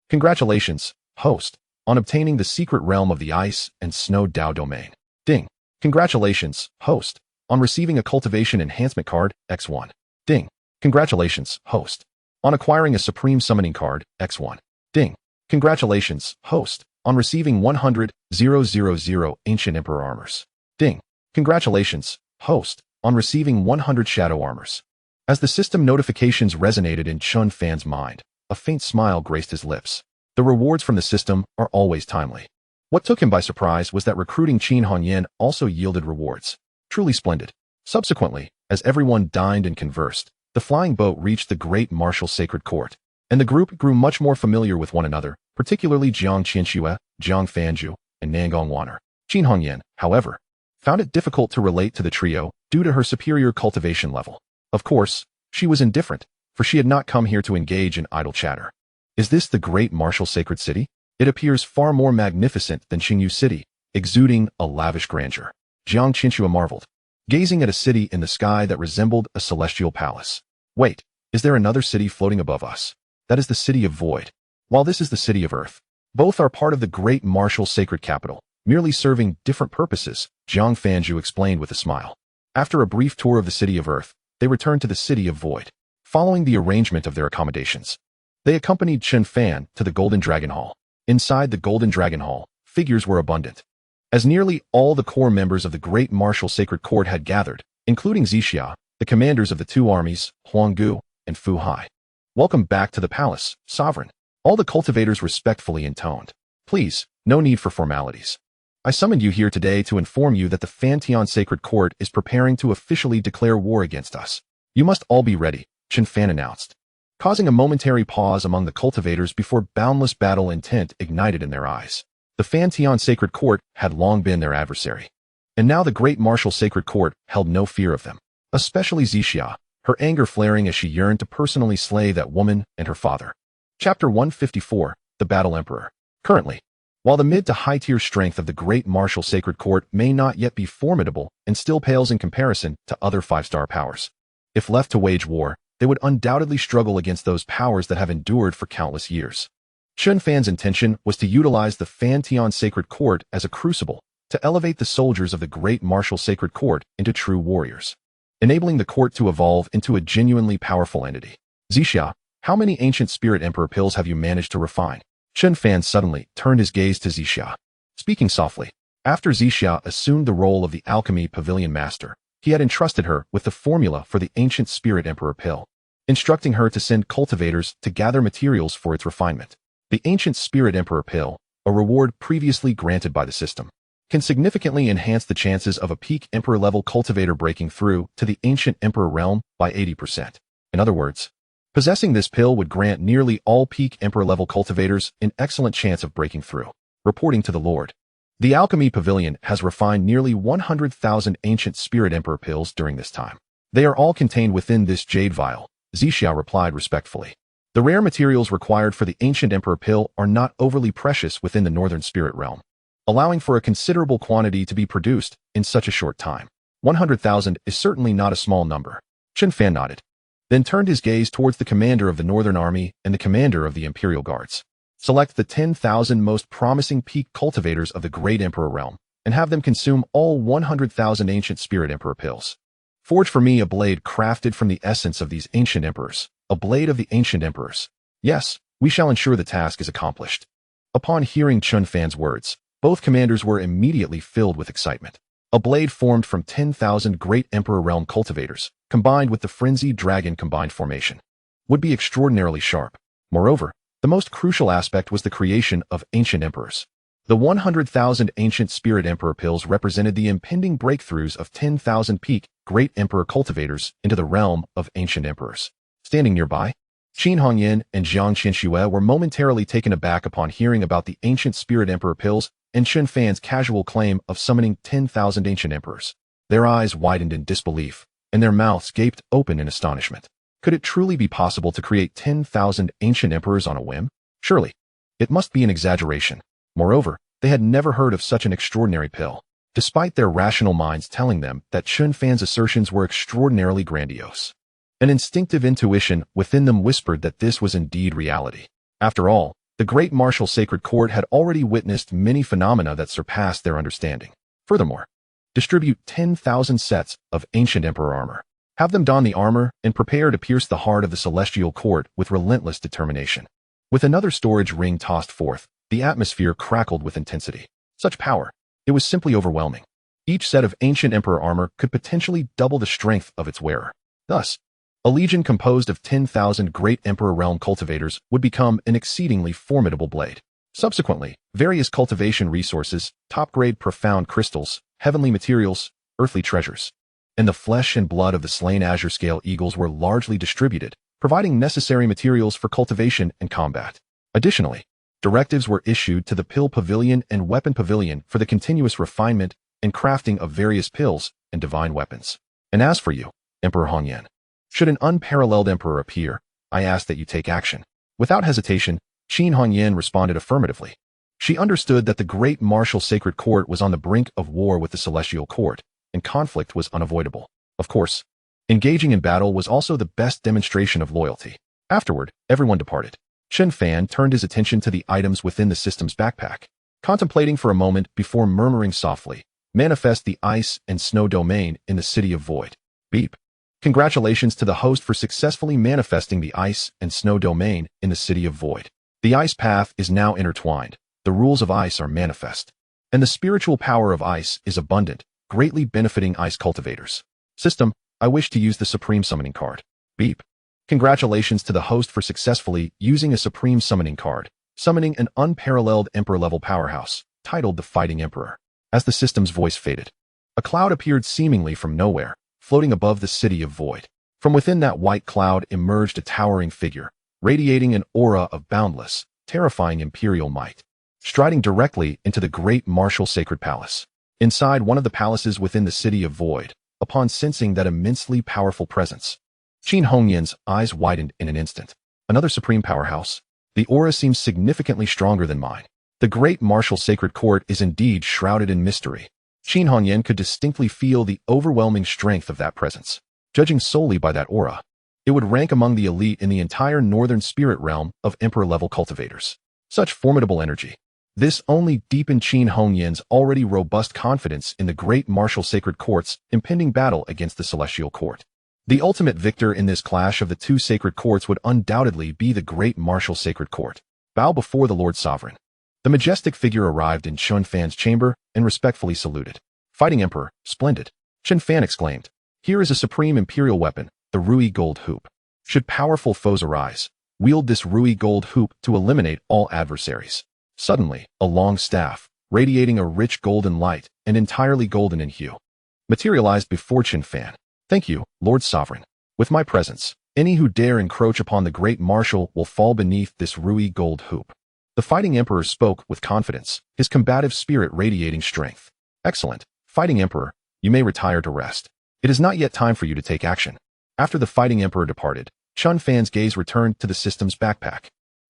[SPEAKER 1] Congratulations, host, on obtaining the secret realm of the ice and snow Dao domain. Ding! Congratulations, host, on receiving a cultivation enhancement card, X1. Ding! Congratulations, host, on acquiring a supreme summoning card, X1. Ding! Congratulations, host, on receiving 100,000 ancient emperor armors. Ding! Congratulations, host, on receiving 100 shadow armors. As the system notifications resonated in Chen Fan's mind, a faint smile graced his lips. The rewards from the system are always timely. What took him by surprise was that recruiting Qin Hongyan also yielded rewards. Truly splendid. Subsequently, as everyone dined and conversed, the flying boat reached the great martial sacred court, and the group grew much more familiar with one another, particularly Jiang Qianxia, Jiang Fanju, and Nangong Waner. Qin Hongyan, however, found it difficult to relate to the trio due to her superior cultivation level. Of course, she was indifferent, for she had not come here to engage in idle chatter. Is this the great martial sacred city? It appears far more magnificent than Qingyu City, exuding a lavish grandeur. Jiang Qianxia marveled, gazing at a city in the sky that resembled a celestial palace. Wait, is there another city floating above us? That is the city of Void, while this is the city of Earth. Both are part of the great martial sacred capital, merely serving different purposes, Jiang Fanju explained with a smile. After a brief tour of the city of Earth, they returned to the city of Void. Following the arrangement of their accommodations, they accompanied Chen Fan to the Golden Dragon Hall. Inside the Golden Dragon Hall, figures were abundant, as nearly all the core members of the great martial sacred court had gathered, including Xianxia, the commanders of the 2 armies, Huanggu and Fu Hai. Welcome back to the palace, Sovereign. All the cultivators respectfully intoned. Please, no need for formalities. I summoned you here today to inform you that the Fantian Sacred Court is preparing to officially declare war against us. You must all be ready, Chen Fan announced, causing a momentary pause among the cultivators before boundless battle intent ignited in their eyes. The Fantian Sacred Court had long been their adversary, and now the great martial Sacred Court held no fear of them, especially Xianxia, her anger flaring as she yearned to personally slay that woman and her father. Chapter 154, The Battle Emperor. Currently, while the mid to high-tier strength of the great martial sacred court may not yet be formidable and still pales in comparison to other 5-star powers, if left to wage war, they would undoubtedly struggle against those powers that have endured for countless years. Chen Fan's intention was to utilize the Fantian Sacred Court as a crucible to elevate the soldiers of the great martial sacred court into true warriors, enabling the court to evolve into a genuinely powerful entity. Xianxia, How many ancient spirit emperor pills have you managed to refine? Chen Fan suddenly turned his gaze to Xianxia. Speaking softly, after Xianxia assumed the role of the alchemy pavilion master, he had entrusted her with the formula for the ancient spirit emperor pill, instructing her to send cultivators to gather materials for its refinement. The ancient spirit emperor pill, a reward previously granted by the system, can significantly enhance the chances of a peak emperor-level cultivator breaking through to the ancient emperor realm by 80%. In other words, possessing this pill would grant nearly all peak emperor-level cultivators an excellent chance of breaking through. Reporting to the Lord, the Alchemy Pavilion has refined nearly 100,000 ancient spirit emperor pills during this time. They are all contained within this jade vial, Xianxia replied respectfully. The rare materials required for the ancient emperor pill are not overly precious within the northern spirit realm, allowing for a considerable quantity to be produced in such a short time. 100,000 is certainly not a small number. Chen Fan nodded, then turned his gaze towards the commander of the Northern Army and the commander of the Imperial Guards. Select the 10,000 most promising peak cultivators of the Great Emperor realm, and have them consume all 100,000 ancient spirit emperor pills. Forge for me a blade crafted from the essence of these ancient emperors, a blade of the ancient emperors. Yes, we shall ensure the task is accomplished. Upon hearing Chen Fan's words, both commanders were immediately filled with excitement. A blade formed from 10,000 Great Emperor Realm cultivators, combined with the Frenzied Dragon combined formation, would be extraordinarily sharp. Moreover, the most crucial aspect was the creation of ancient emperors. The 100,000 ancient spirit emperor pills represented the impending breakthroughs of 10,000 peak Great Emperor cultivators into the realm of ancient emperors. Standing nearby, Qin Hongyan and Zhang Xianxia were momentarily taken aback upon hearing about the ancient spirit emperor pills and Chen Fan's casual claim of summoning 10,000 ancient emperors. Their eyes widened in disbelief, and their mouths gaped open in astonishment. Could it truly be possible to create 10,000 ancient emperors on a whim? Surely, it must be an exaggeration. Moreover, they had never heard of such an extraordinary pill, despite their rational minds telling them that Chen Fan's assertions were extraordinarily grandiose. An instinctive intuition within them whispered that this was indeed reality. After all, the great martial sacred court had already witnessed many phenomena that surpassed their understanding. Furthermore, distribute 10,000 sets of ancient emperor armor. Have them don the armor and prepare to pierce the heart of the celestial court with relentless determination. With another storage ring tossed forth, the atmosphere crackled with intensity. Such power, it was simply overwhelming. Each set of ancient emperor armor could potentially double the strength of its wearer. Thus, a legion composed of 10,000 Great Emperor Realm cultivators would become an exceedingly formidable blade. Subsequently, various cultivation resources, top-grade profound crystals, heavenly materials, earthly treasures, and the flesh and blood of the slain azure scale eagles were largely distributed, providing necessary materials for cultivation and combat. Additionally, directives were issued to the Pill Pavilion and Weapon Pavilion for the continuous refinement and crafting of various pills and divine weapons. And as for you, Emperor Hongyan, should an unparalleled emperor appear, I ask that you take action. Without hesitation, Qin Hongyan responded affirmatively. She understood that the great martial sacred court was on the brink of war with the celestial court, and conflict was unavoidable. Of course, engaging in battle was also the best demonstration of loyalty. Afterward, everyone departed. Chen Fan turned his attention to the items within the system's backpack, contemplating for a moment before murmuring softly, manifest the ice and snow domain in the city of Void. Beep. Congratulations to the host for successfully manifesting the ice and snow domain in the city of Void. The ice path is now intertwined, the rules of ice are manifest, and the spiritual power of ice is abundant, greatly benefiting ice cultivators. System, I wish to use the Supreme Summoning card. Beep. Congratulations to the host for successfully using a Supreme Summoning card, summoning an unparalleled Emperor-level powerhouse, titled the Fighting Emperor. As the system's voice faded, a cloud appeared seemingly from nowhere, floating above the city of Void. From within that white cloud emerged a towering figure, radiating an aura of boundless, terrifying imperial might, striding directly into the great martial sacred palace. Inside one of the palaces within the city of Void, upon sensing that immensely powerful presence, Qin Hongyan's eyes widened in an instant. Another supreme powerhouse. The aura seems significantly stronger than mine. The great martial sacred court is indeed shrouded in mystery. Qin Hongyan could distinctly feel the overwhelming strength of that presence. Judging solely by that aura, it would rank among the elite in the entire northern spirit realm of emperor-level cultivators. Such formidable energy. This only deepened Qin Hongyan's already robust confidence in the great martial sacred court's impending battle against the celestial court. The ultimate victor in this clash of the two sacred courts would undoubtedly be the great martial sacred court. Bow before the Lord Sovereign. The majestic figure arrived in Chen Fan's chamber and respectfully saluted. Fighting Emperor, splendid. Chen Fan exclaimed. Here is a supreme imperial weapon, the Rui gold hoop. Should powerful foes arise, wield this Rui gold hoop to eliminate all adversaries. Suddenly, a long staff, radiating a rich golden light and entirely golden in hue, materialized before Chen Fan. Thank you, Lord Sovereign. With my presence, any who dare encroach upon the great marshal will fall beneath this Rui gold hoop. The fighting emperor spoke with confidence, his combative spirit radiating strength. Excellent, fighting emperor, you may retire to rest. It is not yet time for you to take action. After the fighting emperor departed, Chen Fan's gaze returned to the system's backpack.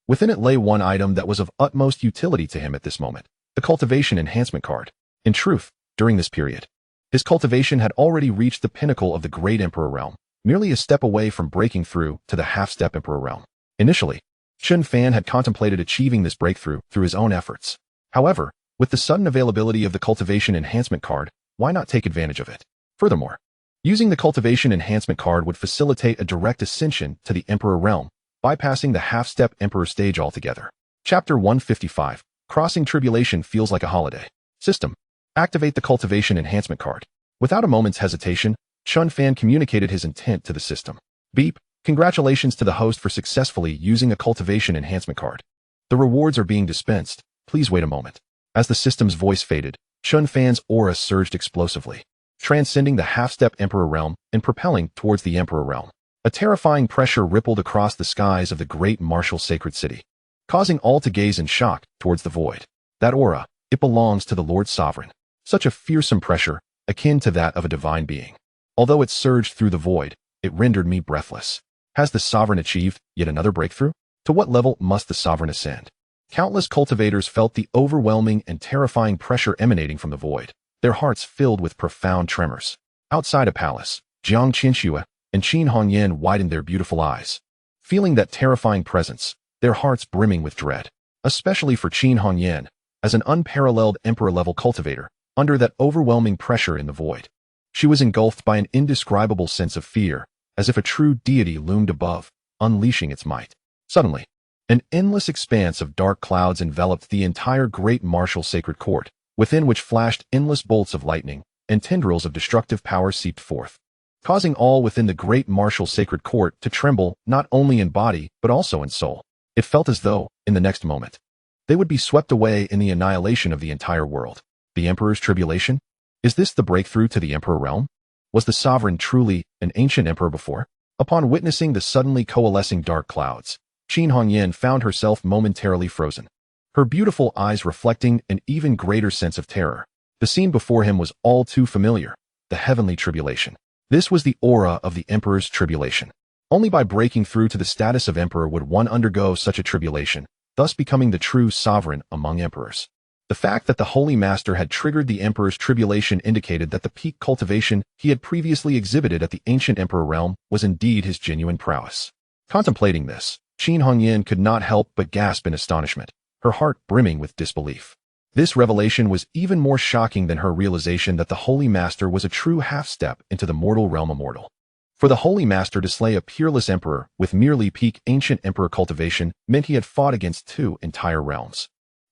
[SPEAKER 1] Within it lay one item that was of utmost utility to him at this moment, the cultivation enhancement card. In truth, during this period, his cultivation had already reached the pinnacle of the great emperor realm, merely a step away from breaking through to the half-step emperor realm. Initially, Chen Fan had contemplated achieving this breakthrough through his own efforts. However, with the sudden availability of the cultivation enhancement card, why not take advantage of it? Furthermore, using the cultivation enhancement card would facilitate a direct ascension to the emperor realm, bypassing the half-step emperor stage altogether. Chapter 155. Crossing Tribulation Feels Like a Holiday. System. Activate the cultivation enhancement card. Without a moment's hesitation, Chen Fan communicated his intent to the system. Beep. Congratulations to the host for successfully using a cultivation enhancement card. The rewards are being dispensed. Please wait a moment. As the system's voice faded, Chen Fan's aura surged explosively, transcending the half-step emperor realm and propelling towards the emperor realm. A terrifying pressure rippled across the skies of the great martial sacred city, causing all to gaze in shock towards the void. That aura, it belongs to the Lord Sovereign. Such a fearsome pressure, akin to that of a divine being. Although it surged through the void, it rendered me breathless. Has the Sovereign achieved yet another breakthrough? To what level must the Sovereign ascend? Countless cultivators felt the overwhelming and terrifying pressure emanating from the void, their hearts filled with profound tremors. Outside a palace, Xianxiaaudiobooks and Qin Hongyan widened their beautiful eyes, feeling that terrifying presence, their hearts brimming with dread. Especially for Qin Hongyan, as an unparalleled emperor-level cultivator, under that overwhelming pressure in the void, she was engulfed by an indescribable sense of fear, as if a true deity loomed above, unleashing its might. Suddenly, an endless expanse of dark clouds enveloped the entire great martial sacred court, within which flashed endless bolts of lightning, and tendrils of destructive power seeped forth, causing all within the great martial sacred court to tremble not only in body but also in soul. It felt as though, in the next moment, they would be swept away in the annihilation of the entire world. The Emperor's tribulation? Is this the breakthrough to the Emperor realm? Was the Sovereign truly an ancient emperor before? Upon witnessing the suddenly coalescing dark clouds, Qin Hongyan found herself momentarily frozen, her beautiful eyes reflecting an even greater sense of terror. The scene before him was all too familiar, the heavenly tribulation. This was the aura of the Emperor's tribulation. Only by breaking through to the status of emperor would one undergo such a tribulation, thus becoming the true sovereign among emperors. The fact that the Holy Master had triggered the Emperor's tribulation indicated that the peak cultivation he had previously exhibited at the ancient Emperor realm was indeed his genuine prowess. Contemplating this, Qin Hongyan could not help but gasp in astonishment, her heart brimming with disbelief. This revelation was even more shocking than her realization that the Holy Master was a true half-step into the mortal realm immortal. For the Holy Master to slay a peerless emperor with merely peak ancient emperor cultivation meant he had fought against two entire realms.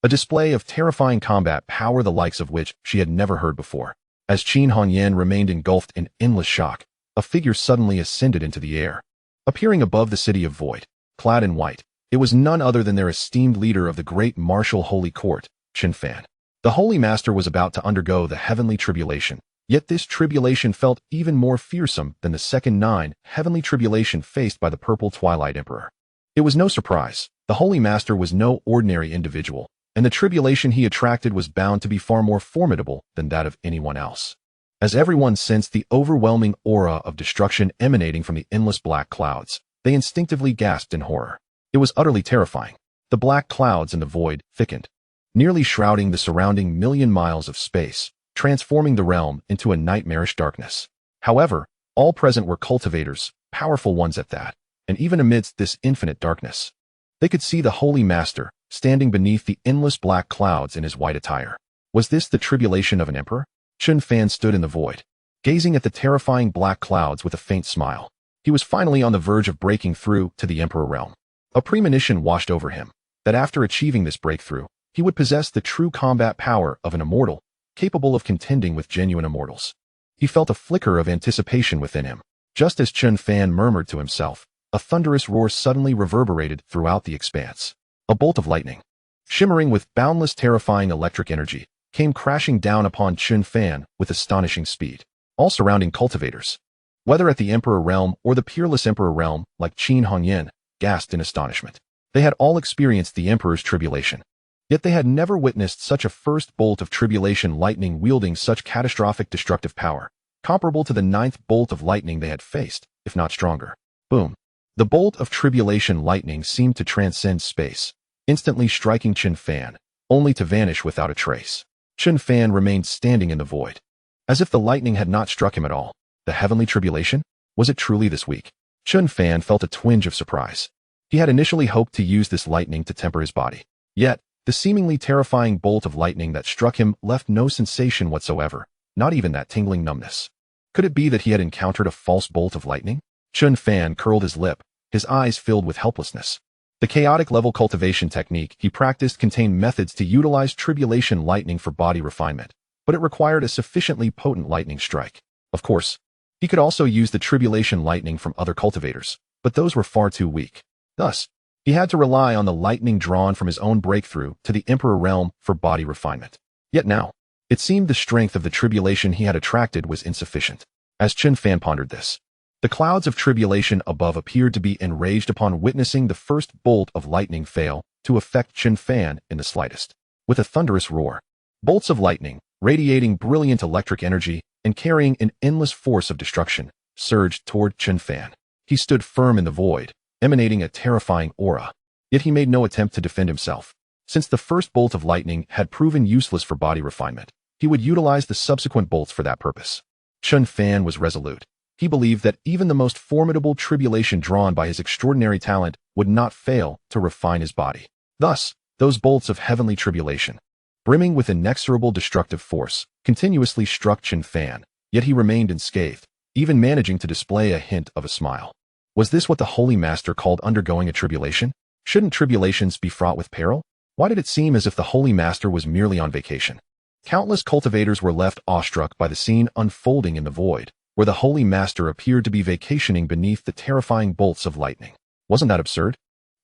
[SPEAKER 1] A display of terrifying combat power the likes of which she had never heard before. As Qin Hongyan remained engulfed in endless shock, a figure suddenly ascended into the air. Appearing above the city of void, clad in white, it was none other than their esteemed leader of the great martial holy court, Chen Fan. The Holy Master was about to undergo the heavenly tribulation, yet this tribulation felt even more fearsome than the second heavenly tribulation faced by the Purple Twilight Emperor. It was no surprise, the Holy Master was no ordinary individual, and the tribulation he attracted was bound to be far more formidable than that of anyone else. As everyone sensed the overwhelming aura of destruction emanating from the endless black clouds, they instinctively gasped in horror. It was utterly terrifying. The black clouds in the void thickened, nearly shrouding the surrounding million miles of space, transforming the realm into a nightmarish darkness. However, all present were cultivators, powerful ones at that, and even amidst this infinite darkness, they could see the Holy Master, standing beneath the endless black clouds in his white attire. Was this the tribulation of an emperor? Chen Fan stood in the void, gazing at the terrifying black clouds with a faint smile. He was finally on the verge of breaking through to the Emperor realm. A premonition washed over him that after achieving this breakthrough, he would possess the true combat power of an immortal, capable of contending with genuine immortals. He felt a flicker of anticipation within him. Just as Chen Fan murmured to himself, a thunderous roar suddenly reverberated throughout the expanse. A bolt of lightning, shimmering with boundless terrifying electric energy, came crashing down upon Chen Fan with astonishing speed. All surrounding cultivators, whether at the Emperor realm or the peerless Emperor realm like Qin Hongyan, gasped in astonishment. They had all experienced the Emperor's tribulation. Yet they had never witnessed such a first bolt of tribulation lightning wielding such catastrophic destructive power, comparable to the 9th bolt of lightning they had faced, if not stronger. Boom. The bolt of tribulation lightning seemed to transcend space, instantly striking Chen Fan, only to vanish without a trace. Chen Fan remained standing in the void, as if the lightning had not struck him at all. The heavenly tribulation? Was it truly this weak? Chen Fan felt a twinge of surprise. He had initially hoped to use this lightning to temper his body. Yet, the seemingly terrifying bolt of lightning that struck him left no sensation whatsoever, not even that tingling numbness. Could it be that he had encountered a false bolt of lightning? Chen Fan curled his lip, his eyes filled with helplessness. The chaotic level cultivation technique he practiced contained methods to utilize tribulation lightning for body refinement, but it required a sufficiently potent lightning strike. Of course, he could also use the tribulation lightning from other cultivators, but those were far too weak. Thus, he had to rely on the lightning drawn from his own breakthrough to the Emperor realm for body refinement. Yet now, it seemed the strength of the tribulation he had attracted was insufficient. As Chen Fan pondered this, the clouds of tribulation above appeared to be enraged upon witnessing the first bolt of lightning fail to affect Chen Fan in the slightest. With a thunderous roar, bolts of lightning, radiating brilliant electric energy and carrying an endless force of destruction, surged toward Chen Fan. He stood firm in the void, emanating a terrifying aura. Yet he made no attempt to defend himself. Since the first bolt of lightning had proven useless for body refinement, he would utilize the subsequent bolts for that purpose. Chen Fan was resolute. He believed that even the most formidable tribulation drawn by his extraordinary talent would not fail to refine his body. Thus, those bolts of heavenly tribulation, brimming with inexorable destructive force, continuously struck Chen Fan, yet he remained unscathed, even managing to display a hint of a smile. Was this what the Holy Master called undergoing a tribulation? Shouldn't tribulations be fraught with peril? Why did it seem as if the Holy Master was merely on vacation? Countless cultivators were left awestruck by the scene unfolding in the void, where the Holy Master appeared to be vacationing beneath the terrifying bolts of lightning. Wasn't that absurd?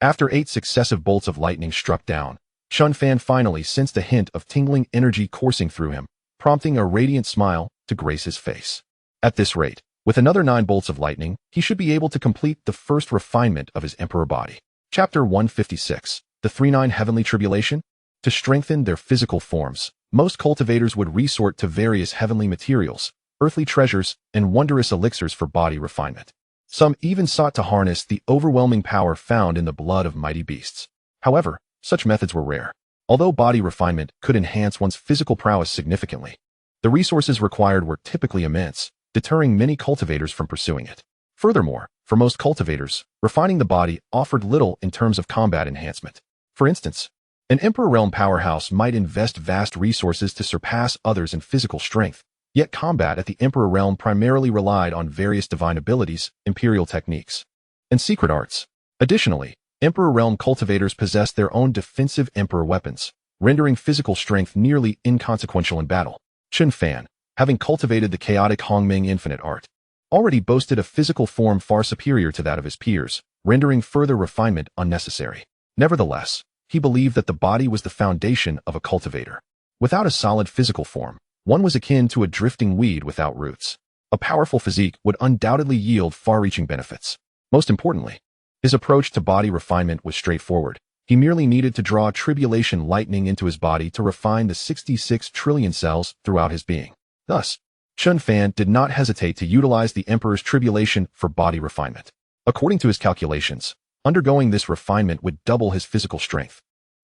[SPEAKER 1] After 8 successive bolts of lightning struck down, Chen Fan finally sensed a hint of tingling energy coursing through him, prompting a radiant smile to grace his face. At this rate, with another 9 bolts of lightning, he should be able to complete the first refinement of his Emperor body. Chapter 156. The 3-9 Heavenly Tribulation? To strengthen their physical forms, most cultivators would resort to various heavenly materials, earthly treasures, and wondrous elixirs for body refinement. Some even sought to harness the overwhelming power found in the blood of mighty beasts. However, such methods were rare. Although body refinement could enhance one's physical prowess significantly, the resources required were typically immense, deterring many cultivators from pursuing it. Furthermore, for most cultivators, refining the body offered little in terms of combat enhancement. For instance, an Emperor Realm powerhouse might invest vast resources to surpass others in physical strength, yet combat at the Emperor Realm primarily relied on various divine abilities, imperial techniques, and secret arts. Additionally, Emperor Realm cultivators possessed their own defensive Emperor weapons, rendering physical strength nearly inconsequential in battle. Chen Fan, having cultivated the chaotic Hongming infinite art, already boasted a physical form far superior to that of his peers, rendering further refinement unnecessary. Nevertheless, he believed that the body was the foundation of a cultivator. Without a solid physical form, one was akin to a drifting weed without roots. A powerful physique would undoubtedly yield far-reaching benefits. Most importantly, his approach to body refinement was straightforward. He merely needed to draw tribulation lightning into his body to refine the 66 trillion cells throughout his being. Thus, Chen Fan did not hesitate to utilize the Emperor's tribulation for body refinement. According to his calculations, undergoing this refinement would double his physical strength,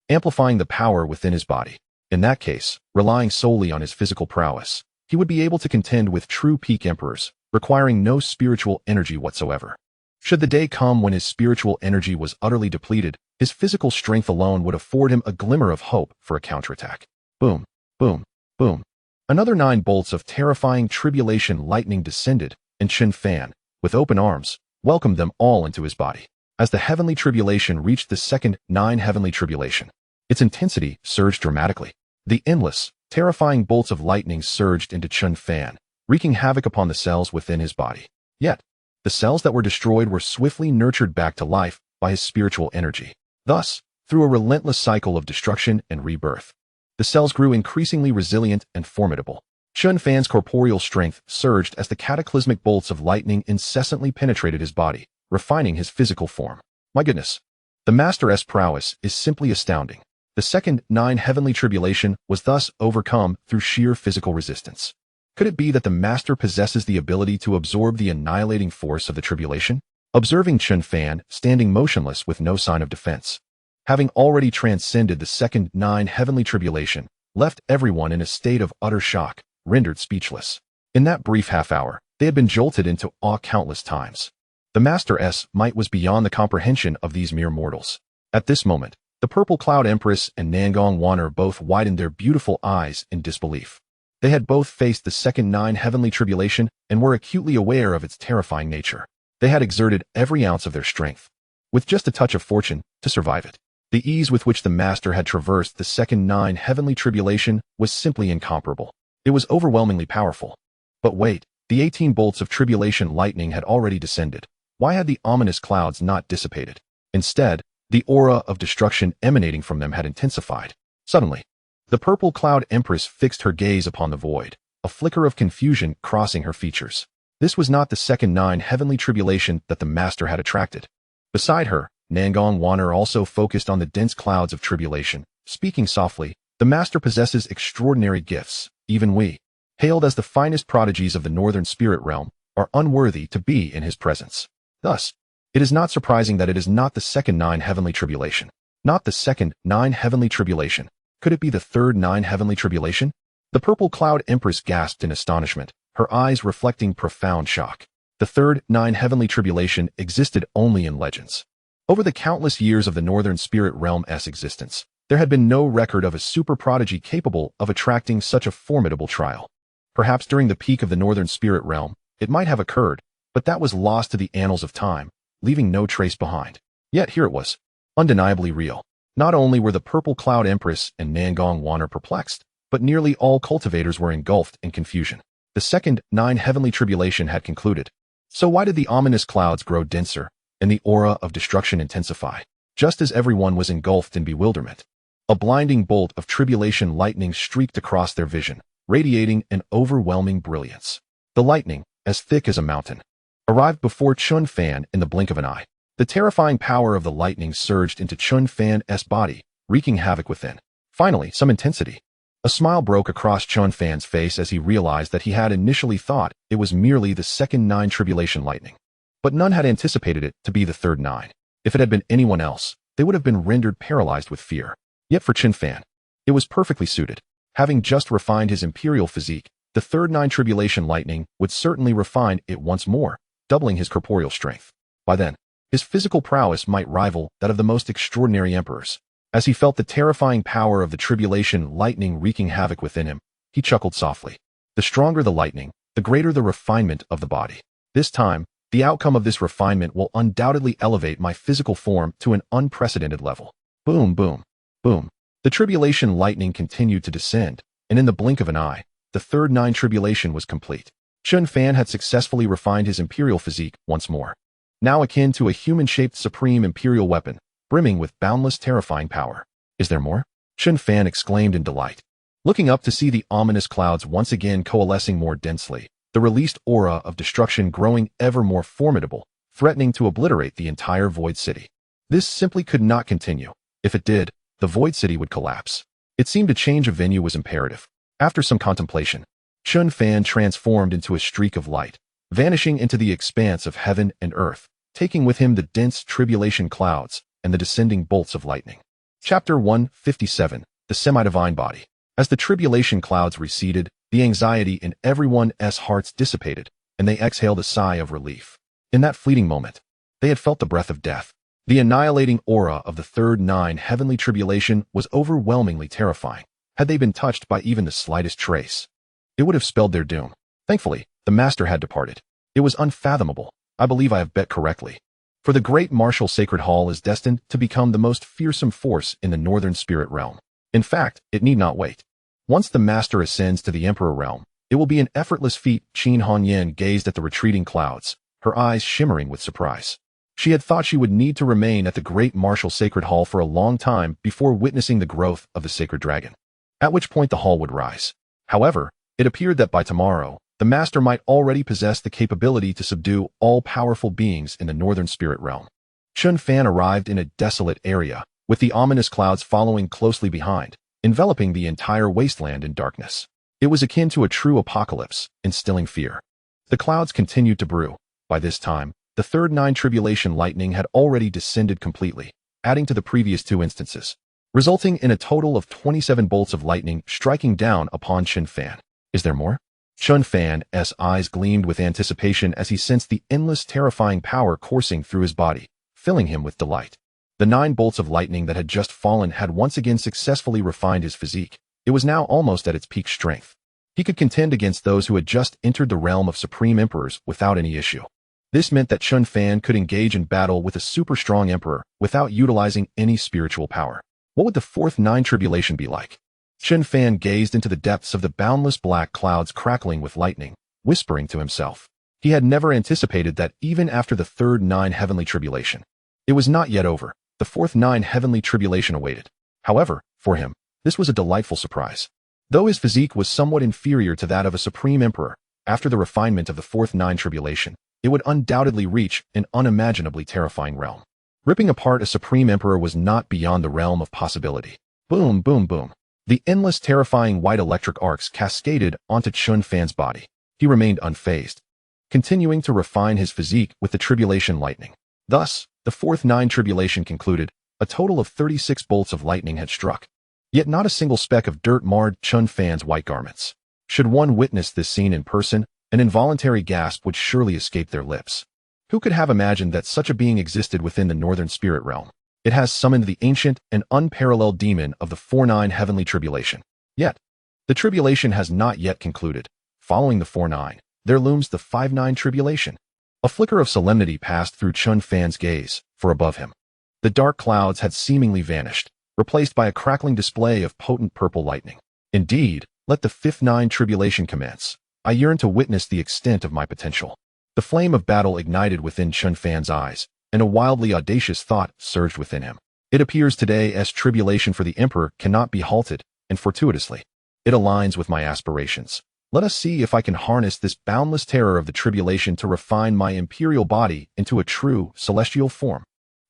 [SPEAKER 1] amplifying the power within his body. In that case, relying solely on his physical prowess, he would be able to contend with true peak emperors, requiring no spiritual energy whatsoever. Should the day come when his spiritual energy was utterly depleted, his physical strength alone would afford him a glimmer of hope for a counterattack. Boom, boom, boom. Another 9 bolts of terrifying tribulation lightning descended, and Chen Fan, with open arms, welcomed them all into his body. As the heavenly tribulation reached the second heavenly tribulation, its intensity surged dramatically. The endless, terrifying bolts of lightning surged into Chen Fan, wreaking havoc upon the cells within his body. Yet, the cells that were destroyed were swiftly nurtured back to life by his spiritual energy. Thus, through a relentless cycle of destruction and rebirth, the cells grew increasingly resilient and formidable. Chen Fan's corporeal strength surged as the cataclysmic bolts of lightning incessantly penetrated his body, refining his physical form. My goodness, the Master's prowess is simply astounding. The second heavenly tribulation was thus overcome through sheer physical resistance. Could it be that the Master possesses the ability to absorb the annihilating force of the tribulation? Observing Chen Fan standing motionless with no sign of defense, having already transcended the second heavenly tribulation, left everyone in a state of utter shock, rendered speechless. In that brief half-hour, they had been jolted into awe countless times. The Master's might was beyond the comprehension of these mere mortals. At this moment, the Purple Cloud Empress and Nangong Wanner both widened their beautiful eyes in disbelief. They had both faced the second heavenly tribulation and were acutely aware of its terrifying nature. They had exerted every ounce of their strength, with just a touch of fortune, to survive it. The ease with which the Master had traversed the second heavenly tribulation was simply incomparable. It was overwhelmingly powerful. But wait, the 18 bolts of tribulation lightning had already descended. Why had the ominous clouds not dissipated? Instead, the aura of destruction emanating from them had intensified. Suddenly, the Purple Cloud Empress fixed her gaze upon the void, a flicker of confusion crossing her features. This was not the second heavenly tribulation that the Master had attracted. Beside her, Nangong Wanner also focused on the dense clouds of tribulation. Speaking softly, the Master possesses extraordinary gifts. Even we, hailed as the finest prodigies of the northern spirit realm, are unworthy to be in his presence. Thus, it is not surprising that it is not the second heavenly tribulation. Not the second heavenly tribulation. Could it be the third heavenly tribulation? The Purple Cloud Empress gasped in astonishment, her eyes reflecting profound shock. The third heavenly tribulation existed only in legends. Over the countless years of the northern spirit realm's existence, there had been no record of a super prodigy capable of attracting such a formidable trial. Perhaps during the peak of the northern spirit realm, it might have occurred, but that was lost to the annals of time, leaving no trace behind. Yet here it was, undeniably real. Not only were the Purple Cloud Empress and Nangong Wanner perplexed, but nearly all cultivators were engulfed in confusion. The second heavenly tribulation had concluded. So why did the ominous clouds grow denser and the aura of destruction intensify? Just as everyone was engulfed in bewilderment, a blinding bolt of tribulation lightning streaked across their vision, radiating an overwhelming brilliance. The lightning, as thick as a mountain, arrived before Chen Fan in the blink of an eye. The terrifying power of the lightning surged into Chen Fan's body, wreaking havoc within. Finally, some intensity. A smile broke across Chen Fan's face as he realized that he had initially thought it was merely the second tribulation lightning. But none had anticipated it to be the third 9. If it had been anyone else, they would have been rendered paralyzed with fear. Yet for Chen Fan, it was perfectly suited. Having just refined his imperial physique, the third tribulation lightning would certainly refine it once more, doubling his corporeal strength. By then, his physical prowess might rival that of the most extraordinary emperors. As he felt the terrifying power of the tribulation lightning wreaking havoc within him, he chuckled softly. The stronger the lightning, the greater the refinement of the body. This time, the outcome of this refinement will undoubtedly elevate my physical form to an unprecedented level. Boom, boom, boom. The tribulation lightning continued to descend, and in the blink of an eye, the third tribulation was complete. Chen Fan had successfully refined his imperial physique once more, now akin to a human-shaped supreme imperial weapon, brimming with boundless terrifying power. Is there more? Chen Fan exclaimed in delight, looking up to see the ominous clouds once again coalescing more densely, the released aura of destruction growing ever more formidable, threatening to obliterate the entire Void City. This simply could not continue. If it did, the Void City would collapse. It seemed a change of venue was imperative. After some contemplation, Chen Fan transformed into a streak of light, vanishing into the expanse of heaven and earth, taking with him the dense tribulation clouds and the descending bolts of lightning. Chapter 157, The Semi-Divine Body. As the tribulation clouds receded, the anxiety in everyone's hearts dissipated, and they exhaled a sigh of relief. In that fleeting moment, they had felt the breath of death. The annihilating aura of the third heavenly tribulation was overwhelmingly terrifying. Had they been touched by even the slightest trace, it would have spelled their doom. Thankfully, the Master had departed. It was unfathomable, I believe I have bet correctly. For the great martial sacred hall is destined to become the most fearsome force in the northern spirit realm. In fact, it need not wait. Once the master ascends to the emperor realm, it will be an effortless feat. Qin Hanyan gazed at the retreating clouds, her eyes shimmering with surprise. She had thought she would need to remain at the great martial sacred hall for a long time before witnessing the growth of the sacred dragon, at which point the hall would rise. However, it appeared that by tomorrow, the master might already possess the capability to subdue all-powerful beings in the northern spirit realm. Chen Fan arrived in a desolate area, with the ominous clouds following closely behind, enveloping the entire wasteland in darkness. It was akin to a true apocalypse, instilling fear. The clouds continued to brew. By this time, the third nine tribulation lightning had already descended completely, adding to the previous two instances, resulting in a total of 27 bolts of lightning striking down upon Chen Fan. Is there more? Chen Fan's eyes gleamed with anticipation as he sensed the endless terrifying power coursing through his body, filling him with delight. The 9 bolts of lightning that had just fallen had once again successfully refined his physique. It was now almost at its peak strength. He could contend against those who had just entered the realm of supreme emperors without any issue. This meant that Chen Fan could engage in battle with a super strong emperor without utilizing any spiritual power. What would the fourth 9 tribulation be like? Chen Fan gazed into the depths of the boundless black clouds crackling with lightning, whispering to himself. He had never anticipated that even after the third 9 heavenly tribulation, it was not yet over. The fourth 9 heavenly tribulation awaited. However, for him, this was a delightful surprise. Though his physique was somewhat inferior to that of a supreme emperor, after the refinement of the fourth 9 tribulation, it would undoubtedly reach an unimaginably terrifying realm. Ripping apart a supreme emperor was not beyond the realm of possibility. Boom, boom, boom. The endless terrifying white electric arcs cascaded onto Chen Fan's body. He remained unfazed, continuing to refine his physique with the tribulation lightning. Thus, the fourth 9 tribulation concluded. A total of 36 bolts of lightning had struck. Yet not a single speck of dirt marred Chen Fan's white garments. Should one witness this scene in person, an involuntary gasp would surely escape their lips. Who could have imagined that such a being existed within the northern spirit realm? It has summoned the ancient and unparalleled demon of the 4-9 heavenly tribulation. Yet, the tribulation has not yet concluded. Following the 4-9, there looms the 5-9 tribulation. A flicker of solemnity passed through Chen Fan's gaze, for above him, the dark clouds had seemingly vanished, replaced by a crackling display of potent purple lightning. Indeed, let the 5-9 tribulation commence. I yearn to witness the extent of my potential. The flame of battle ignited within Chen Fan's eyes, and a wildly audacious thought surged within him. It appears today as tribulation for the emperor cannot be halted, and fortuitously, it aligns with my aspirations. Let us see if I can harness this boundless terror of the tribulation to refine my imperial body into a true celestial form.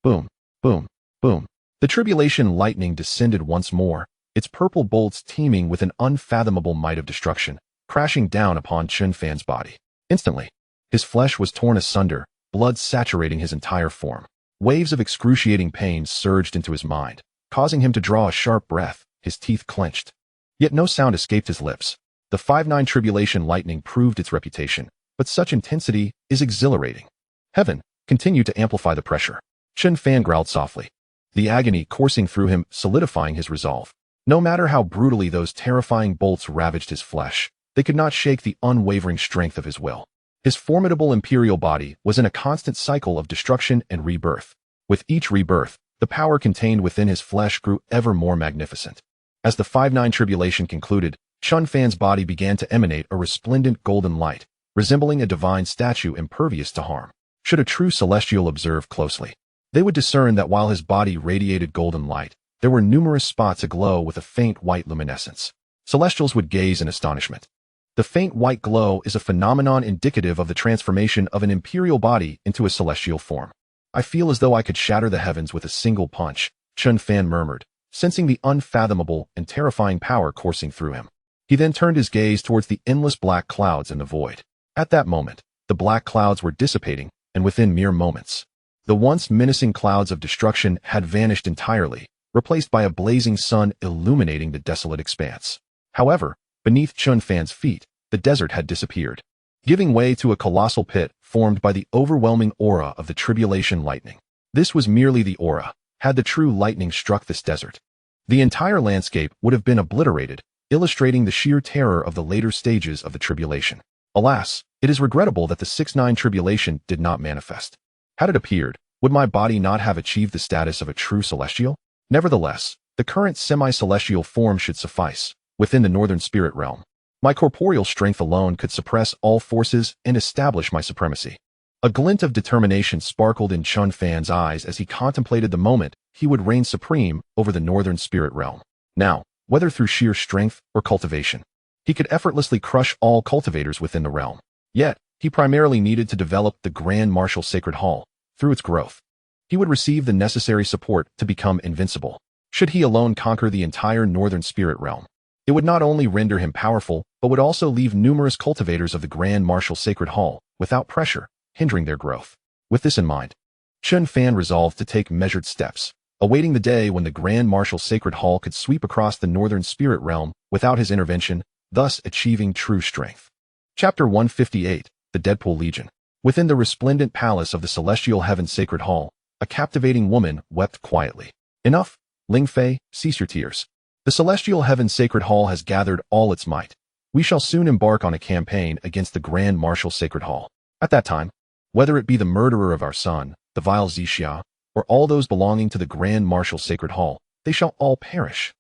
[SPEAKER 1] Boom, boom, boom. The tribulation lightning descended once more, its purple bolts teeming with an unfathomable might of destruction, crashing down upon Chen Fan's body. Instantly, his flesh was torn asunder, blood saturating his entire form. Waves of excruciating pain surged into his mind, causing him to draw a sharp breath, his teeth clenched. Yet no sound escaped his lips. The 5-9 tribulation lightning proved its reputation, but such intensity is exhilarating. Heaven continued to amplify the pressure. Chen Fan growled softly, the agony coursing through him solidifying his resolve. No matter how brutally those terrifying bolts ravaged his flesh, they could not shake the unwavering strength of his will. His formidable imperial body was in a constant cycle of destruction and rebirth. With each rebirth, the power contained within his flesh grew ever more magnificent. As the 5-9 tribulation concluded, Chen Fan's body began to emanate a resplendent golden light, resembling a divine statue impervious to harm. Should a true celestial observe closely, they would discern that while his body radiated golden light, there were numerous spots aglow with a faint white luminescence. Celestials would gaze in astonishment. The faint white glow is a phenomenon indicative of the transformation of an imperial body into a celestial form. I feel as though I could shatter the heavens with a single punch, Chen Fan murmured, sensing the unfathomable and terrifying power coursing through him. He then turned his gaze towards the endless black clouds in the void. At that moment, the black clouds were dissipating, and within mere moments, the once menacing clouds of destruction had vanished entirely, replaced by a blazing sun illuminating the desolate expanse. However, beneath Chen Fan's feet, the desert had disappeared, giving way to a colossal pit formed by the overwhelming aura of the tribulation lightning. This was merely the aura. Had the true lightning struck this desert, the entire landscape would have been obliterated, illustrating the sheer terror of the later stages of the tribulation. Alas, It is regrettable that the 6-9 tribulation did not manifest. Had it appeared, would my body not have achieved the status of a true celestial? Nevertheless, the current semi-celestial form should suffice. Within the northern spirit realm, my corporeal strength alone could suppress all forces and establish my supremacy. A glint of determination sparkled in Chen Fan's eyes as he contemplated the moment he would reign supreme over the northern spirit realm. Now, whether through sheer strength or cultivation, he could effortlessly crush all cultivators within the realm. Yet, he primarily needed to develop the Grand Martial Sacred Hall. Through its growth, he would receive the necessary support to become invincible. Should he alone conquer the entire northern spirit realm, it would not only render him powerful, but would also leave numerous cultivators of the Grand Martial Sacred Hall without pressure, hindering their growth. With this in mind, Chen Fan resolved to take measured steps, awaiting the day when the Grand Martial Sacred Hall could sweep across the northern spirit realm without his intervention, thus achieving true strength. Chapter 158, The Deadpool Legion. Within the resplendent palace of the Celestial Heaven Sacred Hall, a captivating woman wept quietly. Enough, Ling Fei, cease your tears. The Celestial Heaven Sacred Hall has gathered all its might. We shall soon embark on a campaign against the Grand Martial Sacred Hall. At that time, whether it be the murderer of our son, the vile xianxia, or all those belonging to the Grand Martial Sacred Hall, they shall all perish.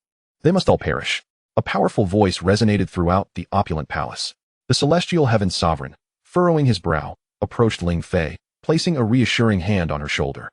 [SPEAKER 1] They must all perish. A powerful voice resonated throughout the opulent palace. The Celestial Heaven Sovereign, furrowing his brow, approached Ling Fei, placing a reassuring hand on her shoulder.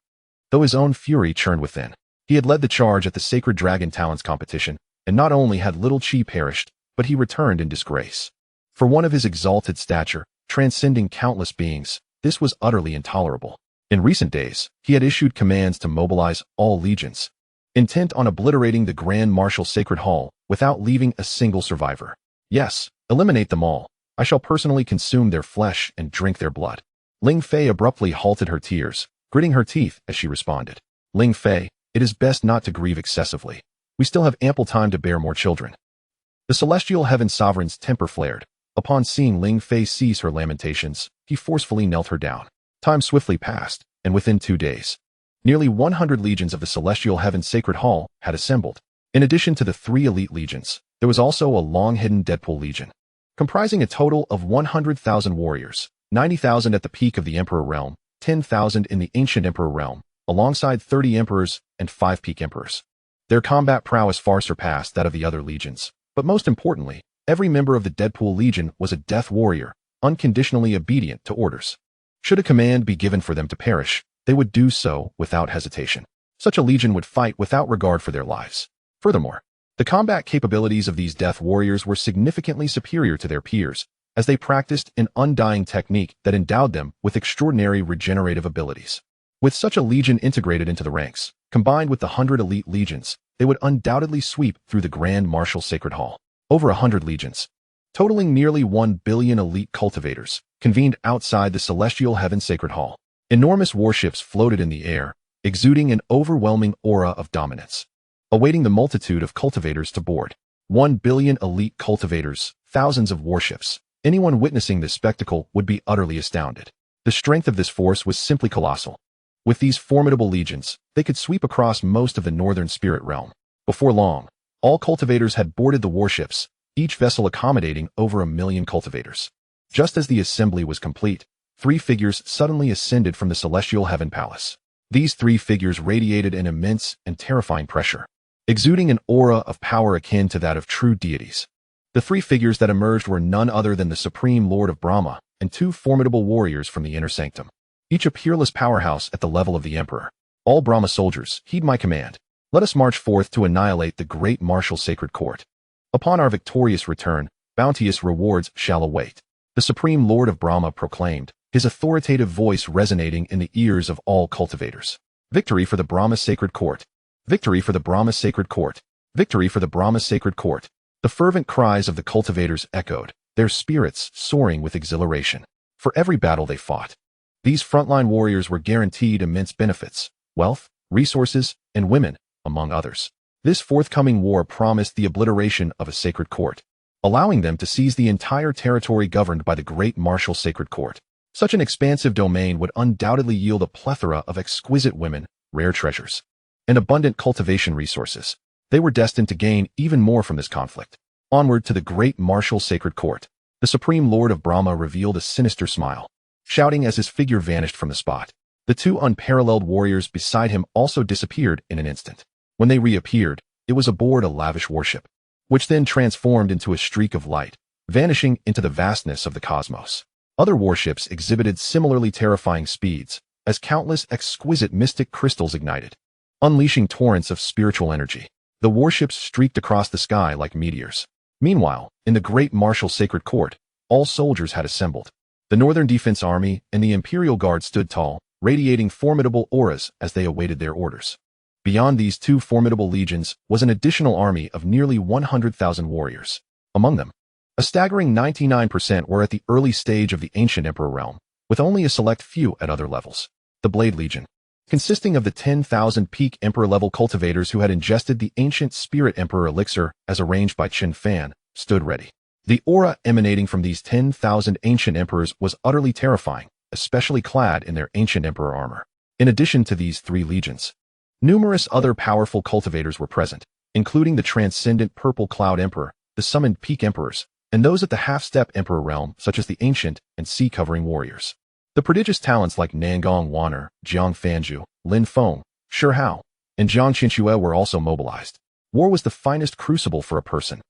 [SPEAKER 1] Though his own fury churned within, he had led the charge at the Sacred Dragon Talents competition, and not only had little Chi perished, but he returned in disgrace. For one of his exalted stature, transcending countless beings, this was utterly intolerable. In recent days, he had issued commands to mobilize all legions, intent on obliterating the Grand Martial Sacred Hall without leaving a single survivor. Yes, eliminate them all. I shall personally consume their flesh and drink their blood. Ling Fei abruptly halted her tears, gritting her teeth as she responded. Ling Fei, it is best not to grieve excessively. We still have ample time to bear more children. The Celestial Heaven Sovereign's temper flared. Upon seeing Ling Fei cease her lamentations, he forcefully knelt her down. Time swiftly passed, and within 2 days, nearly 100 legions of the Celestial Heaven Sacred Hall had assembled. In addition to the 3 elite legions, there was also a long-hidden Deadpool Legion, comprising a total of 100,000 warriors, 90,000 at the peak of the Emperor realm, 10,000 in the Ancient Emperor realm, alongside 30 emperors and 5 peak emperors. Their combat prowess far surpassed that of the other legions, but most importantly, every member of the Deadpool Legion was a death warrior, unconditionally obedient to orders. Should a command be given for them to perish, they would do so without hesitation. Such a legion would fight without regard for their lives. Furthermore, the combat capabilities of these death warriors were significantly superior to their peers, as they practiced an undying technique that endowed them with extraordinary regenerative abilities. With such a legion integrated into the ranks, combined with the 100 elite legions, they would undoubtedly sweep through the Grand Martial Sacred Hall. Over 100 legions, totaling nearly 1 billion elite cultivators, convened outside the Celestial Heaven Sacred Hall. Enormous warships floated in the air, exuding an overwhelming aura of dominance, awaiting the multitude of cultivators to board. 1 billion elite cultivators, thousands of warships. Anyone witnessing this spectacle would be utterly astounded. The strength of this force was simply colossal. With these formidable legions, they could sweep across most of the northern spirit realm. Before long, all cultivators had boarded the warships, each vessel accommodating over 1 million cultivators. Just as the assembly was complete, 3 figures suddenly ascended from the Celestial Heaven Palace. These 3 figures radiated an immense and terrifying pressure, exuding an aura of power akin to that of true deities. The 3 figures that emerged were none other than the Supreme Lord of Brahma and 2 formidable warriors from the inner sanctum, each a peerless powerhouse at the level of the Emperor. All Brahma soldiers, heed my command. Let us march forth to annihilate the great martial sacred court. Upon our victorious return, bounteous rewards shall await. The Supreme Lord of Brahma proclaimed, his authoritative voice resonating in the ears of all cultivators. Victory for the Brahma Sacred Court. Victory for the Brahma Sacred Court. Victory for the Brahma Sacred Court. The fervent cries of the cultivators echoed, their spirits soaring with exhilaration. For every battle they fought, these frontline warriors were guaranteed immense benefits, wealth, resources, and women, among others. This forthcoming war promised the obliteration of a sacred court, allowing them to seize the entire territory governed by the great martial sacred court. Such an expansive domain would undoubtedly yield a plethora of exquisite women, rare treasures, and abundant cultivation resources. They were destined to gain even more from this conflict. Onward to the great martial sacred court. The Supreme Lord of Brahma revealed a sinister smile, shouting as his figure vanished from the spot. The two unparalleled warriors beside him also disappeared in an instant. When they reappeared, it was aboard a lavish warship, which then transformed into a streak of light, vanishing into the vastness of the cosmos. Other warships exhibited similarly terrifying speeds, as countless exquisite mystic crystals ignited, unleashing torrents of spiritual energy. The warships streaked across the sky like meteors. Meanwhile, in the great martial sacred court, all soldiers had assembled. The Northern Defense Army and the Imperial Guard stood tall, radiating formidable auras as they awaited their orders. Beyond these two formidable legions was an additional army of nearly 100,000 warriors. Among them, a staggering 99% were at the early stage of the ancient Emperor realm, with only a select few at other levels. The Blade Legion, consisting of the 10,000 peak Emperor-level cultivators who had ingested the ancient Spirit Emperor elixir as arranged by Chen Fan, stood ready. The aura emanating from these 10,000 ancient emperors was utterly terrifying, especially clad in their ancient emperor armor. In addition to these three legions, numerous other powerful cultivators were present, including the transcendent Purple Cloud Emperor, the summoned Peak Emperors, and those at the half-step Emperor realm such as the Ancient and Sea-covering Warriors. The prodigious talents like Nangong Waner, Jiang Fanju, Lin Feng, Shi Hao, and Jiang Xianxia were also mobilized. War was the finest crucible for a person,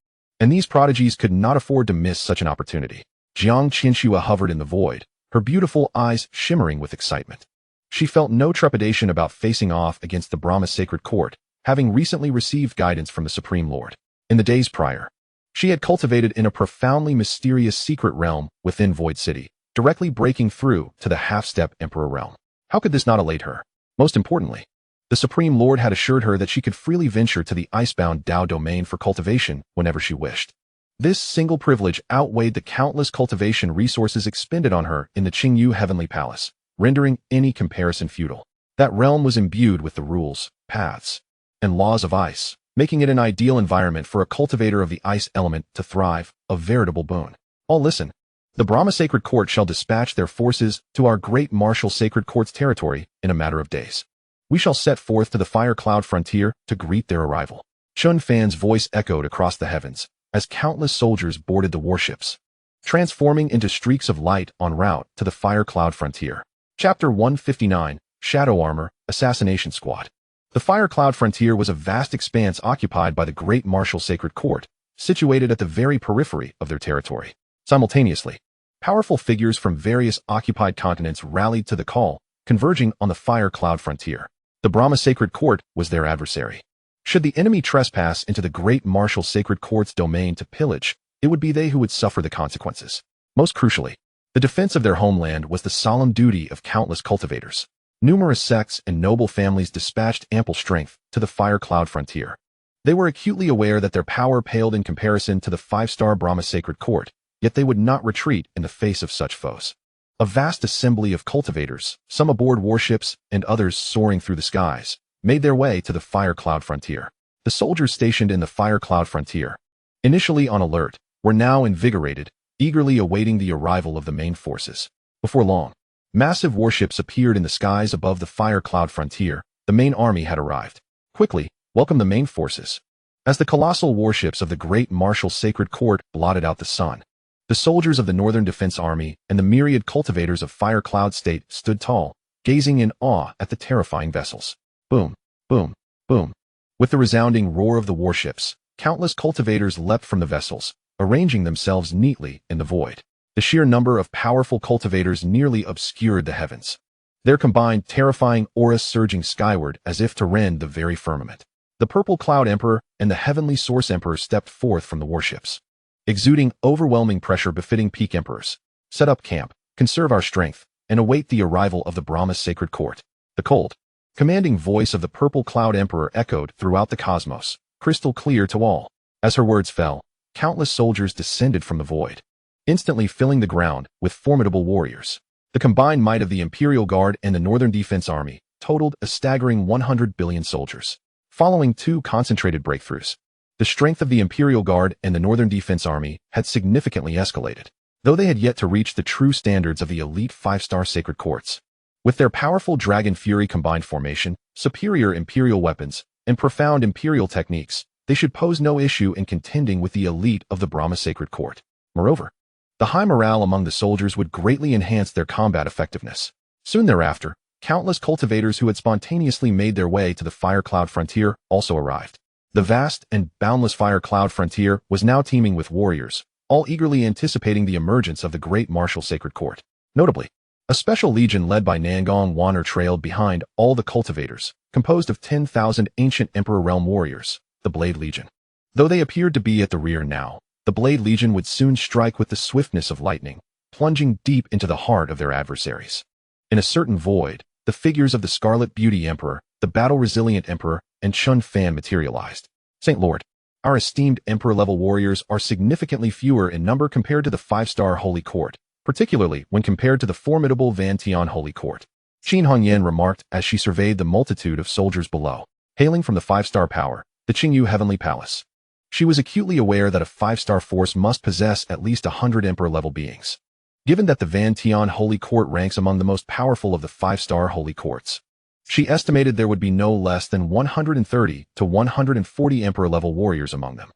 [SPEAKER 1] and these prodigies could not afford to miss such an opportunity. Jiang Xianxia hovered in the void, her beautiful eyes shimmering with excitement. She felt no trepidation about facing off against the Brahma Sacred Court, having recently received guidance from the Supreme Lord. In the days prior, she had cultivated in a profoundly mysterious secret realm within Void City, directly breaking through to the half-step Emperor realm. How could this not elate her? Most importantly, the Supreme Lord had assured her that she could freely venture to the icebound Dao domain for cultivation whenever she wished. This single privilege outweighed the countless cultivation resources expended on her in the Qingyu Heavenly Palace, rendering any comparison futile. That realm was imbued with the rules, paths, and laws of ice, making it an ideal environment for a cultivator of the ice element to thrive, a veritable boon. All listen. The Brahma Sacred Court shall dispatch their forces to our great martial Sacred Court's territory in a matter of days. We shall set forth to the Fire Cloud frontier to greet their arrival. Chen Fan's voice echoed across the heavens as countless soldiers boarded the warships, transforming into streaks of light en route to the Fire Cloud frontier. Chapter 159, Shadow Armor, Assassination Squad. The Fire Cloud frontier was a vast expanse occupied by the Great Martial Sacred Court, situated at the very periphery of their territory. Simultaneously, powerful figures from various occupied continents rallied to the call, converging on the Fire Cloud frontier. The Brahma Sacred Court was their adversary. Should the enemy trespass into the Great Martial Sacred Court's domain to pillage, it would be they who would suffer the consequences. Most crucially, the defense of their homeland was the solemn duty of countless cultivators. Numerous sects and noble families dispatched ample strength to the Fire Cloud frontier. They were acutely aware that their power paled in comparison to the five-star Brahma Sacred Court, yet they would not retreat in the face of such foes. A vast assembly of cultivators, some aboard warships and others soaring through the skies, made their way to the Fire Cloud frontier. The soldiers stationed in the Fire Cloud frontier, initially on alert, were now invigorated, eagerly awaiting the arrival of the main forces. Before long, massive warships appeared in the skies above the Fire Cloud frontier. The main army had arrived. Quickly, welcome the main forces. As the colossal warships of the Great Martial Sacred Court blotted out the sun, the soldiers of the Northern Defense Army and the myriad cultivators of Fire Cloud State stood tall, gazing in awe at the terrifying vessels. Boom, boom, boom. With the resounding roar of the warships, countless cultivators leapt from the vessels, arranging themselves neatly in the void. The sheer number of powerful cultivators nearly obscured the heavens, their combined terrifying auras surging skyward as if to rend the very firmament. The Purple Cloud Emperor and the Heavenly Source Emperor stepped forth from the warships, exuding overwhelming pressure befitting peak emperors. Set up camp, conserve our strength, and await the arrival of the Brahma Sacred Court. The cold, commanding voice of the Purple Cloud Emperor echoed throughout the cosmos, crystal clear to all. As her words fell, countless soldiers descended from the void, instantly filling the ground with formidable warriors. The combined might of the Imperial Guard and the Northern Defense Army totaled a staggering 100 billion soldiers. Following two concentrated breakthroughs, the strength of the Imperial Guard and the Northern Defense Army had significantly escalated, though they had yet to reach the true standards of the elite five-star Sacred Courts. With their powerful Dragon Fury combined formation, superior Imperial weapons, and profound Imperial techniques, they should pose no issue in contending with the elite of the Brahma Sacred Court. Moreover, The high morale among the soldiers would greatly enhance their combat effectiveness. Soon thereafter, countless cultivators who had spontaneously made their way to the Fire Cloud frontier also arrived. The vast and boundless Fire Cloud frontier was now teeming with warriors, all eagerly anticipating the emergence of the great martial sacred court. Notably, a special legion led by Nangong Wanner trailed behind all the cultivators, composed of 10,000 ancient Emperor Realm warriors, the Blade Legion. Though they appeared to be at the rear now, the Blade Legion would soon strike with the swiftness of lightning, plunging deep into the heart of their adversaries. In a certain void, the figures of the Scarlet Beauty Emperor, the battle-resilient Emperor, and Chen Fan materialized. Saint Lord, our esteemed Emperor-level warriors are significantly fewer in number compared to the 5-star Holy Court, particularly when compared to the formidable Van Tian Holy Court. Qin Hongyan remarked as she surveyed the multitude of soldiers below, hailing from the 5-star power, the Qingyu Heavenly Palace. She was acutely aware that a 5-star force must possess at least 100 Emperor-level beings. Given that the Van Tian Holy Court ranks among the most powerful of the 5-star Holy Courts, she estimated there would be no less than 130 to 140 Emperor-level warriors among them,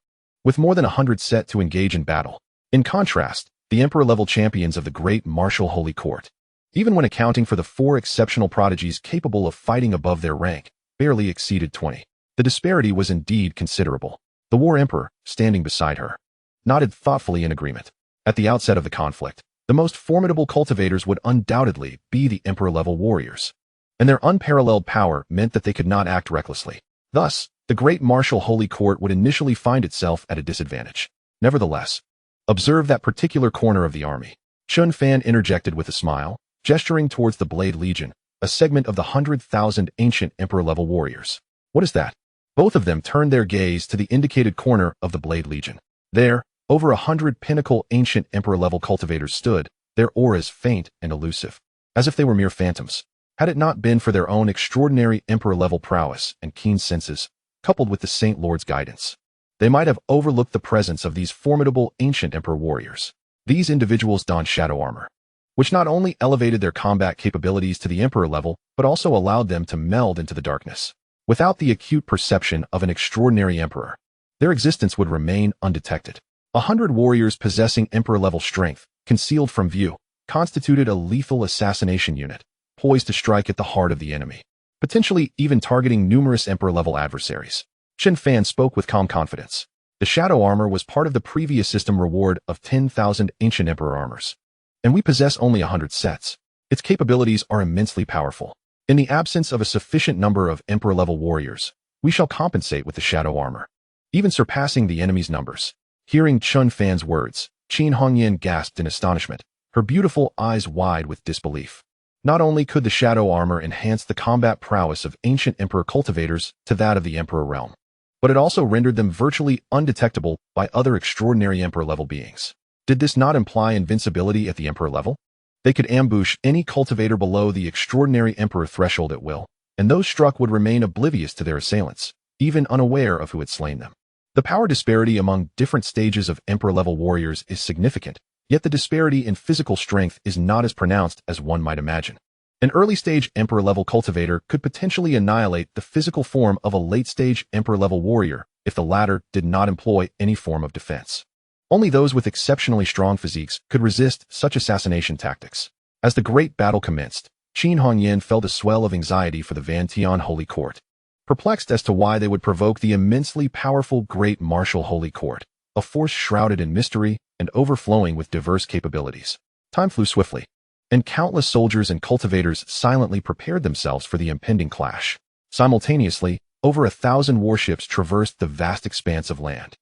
[SPEAKER 1] with more than 100 set to engage in battle. In contrast, the Emperor-level champions of the Great Martial Holy Court, even when accounting for the 4 exceptional prodigies capable of fighting above their rank, barely exceeded 20. The disparity was indeed considerable. The War Emperor, standing beside her, nodded thoughtfully in agreement. At the outset of the conflict, the most formidable cultivators would undoubtedly be the Emperor-level warriors, and their unparalleled power meant that they could not act recklessly. Thus, the Great Martial Holy Court would initially find itself at a disadvantage. Nevertheless, observe that particular corner of the army. Chen Fan interjected with a smile, gesturing towards the Blade Legion, a segment of the 100,000 ancient Emperor-level warriors. What is that? Both of them turned their gaze to the indicated corner of the Blade Legion. There, over 100 pinnacle ancient Emperor-level cultivators stood, their auras faint and elusive, as if they were mere phantoms. Had it not been for their own extraordinary Emperor-level prowess and keen senses, coupled with the Saint Lord's guidance, they might have overlooked the presence of these formidable ancient Emperor warriors. These individuals donned shadow armor, which not only elevated their combat capabilities to the Emperor level, but also allowed them to meld into the darkness. Without the acute perception of an extraordinary Emperor, their existence would remain undetected. 100 warriors possessing Emperor-level strength, concealed from view, constituted a lethal assassination unit, poised to strike at the heart of the enemy, potentially even targeting numerous Emperor-level adversaries. Chen Fan spoke with calm confidence. The shadow armor was part of the previous system reward of 10,000 ancient Emperor armors, and we possess only 100 sets. Its capabilities are immensely powerful. In the absence of a sufficient number of Emperor-level warriors, we shall compensate with the shadow armor, even surpassing the enemy's numbers. Hearing Chen Fan's words, Qin Hongyan gasped in astonishment, her beautiful eyes wide with disbelief. Not only could the shadow armor enhance the combat prowess of ancient Emperor cultivators to that of the Emperor realm, but it also rendered them virtually undetectable by other extraordinary Emperor-level beings. Did this not imply invincibility at the Emperor level? They could ambush any cultivator below the extraordinary Emperor threshold at will, and those struck would remain oblivious to their assailants, even unaware of who had slain them. The power disparity among different stages of Emperor-level warriors is significant, yet the disparity in physical strength is not as pronounced as one might imagine. An early-stage Emperor-level cultivator could potentially annihilate the physical form of a late-stage Emperor-level warrior if the latter did not employ any form of defense. Only those with exceptionally strong physiques could resist such assassination tactics. As the great battle commenced, Qin Hongyan felt a swell of anxiety for the Van Tian Holy Court, perplexed as to why they would provoke the immensely powerful Great Martial Holy Court, a force shrouded in mystery and overflowing with diverse capabilities. Time flew swiftly, and countless soldiers and cultivators silently prepared themselves for the impending clash. Simultaneously, over 1,000 warships traversed the vast expanse of land.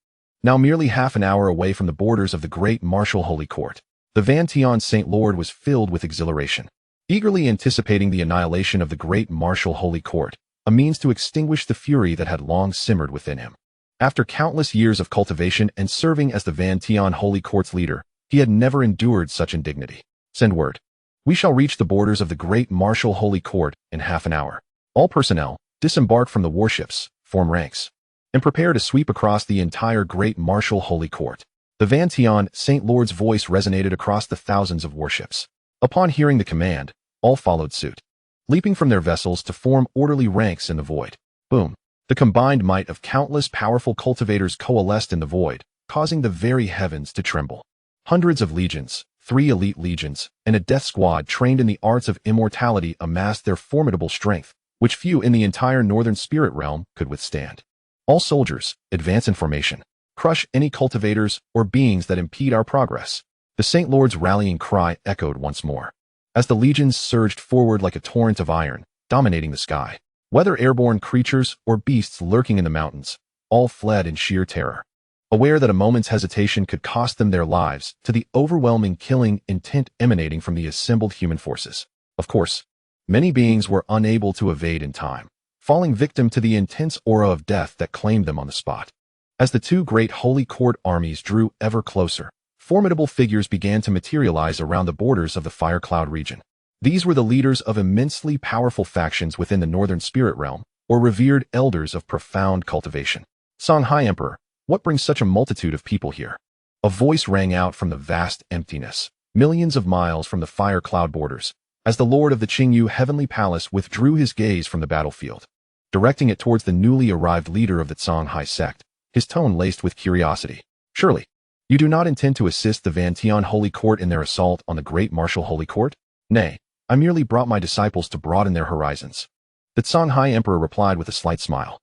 [SPEAKER 1] Now merely half an hour away from the borders of the Great Martial Holy Court, the Van Tian Saint Lord was filled with exhilaration, eagerly anticipating the annihilation of the Great Martial Holy Court, a means to extinguish the fury that had long simmered within him. After countless years of cultivation and serving as the Van Tian Holy Court's leader, he had never endured such indignity. Send word. We shall reach the borders of the Great Martial Holy Court in half an hour. All personnel, disembark from the warships, form ranks, and prepare to sweep across the entire Great Martial Holy Court. The Van Tian Saint Lord's voice resonated across the thousands of warships. Upon hearing the command, all followed suit, leaping from their vessels to form orderly ranks in the void. Boom! The combined might of countless powerful cultivators coalesced in the void, causing the very heavens to tremble. Hundreds of legions, 3 elite legions, and a death squad trained in the arts of immortality amassed their formidable strength, which few in the entire northern spirit realm could withstand. All soldiers, advance in formation. Crush any cultivators or beings that impede our progress. The Saint Lord's rallying cry echoed once more, as the legions surged forward like a torrent of iron, dominating the sky. Whether airborne creatures or beasts lurking in the mountains, all fled in sheer terror, aware that a moment's hesitation could cost them their lives, to the overwhelming killing intent emanating from the assembled human forces. Of course, many beings were unable to evade in time, falling victim to the intense aura of death that claimed them on the spot. As the two great Holy Court armies drew ever closer, formidable figures began to materialize around the borders of the Fire Cloud region. These were the leaders of immensely powerful factions within the Northern Spirit Realm, or revered elders of profound cultivation. Xianxia Emperor, what brings such a multitude of people here? A voice rang out from the vast emptiness, millions of miles from the Fire Cloud borders, as the Lord of the Qingyu Heavenly Palace withdrew his gaze from the battlefield, directing it towards the newly arrived leader of the Xianxia sect, his tone laced with curiosity. Surely, you do not intend to assist the Vantian Holy Court in their assault on the great martial Holy Court? Nay, I merely brought my disciples to broaden their horizons. The Xianxia Emperor replied with a slight smile.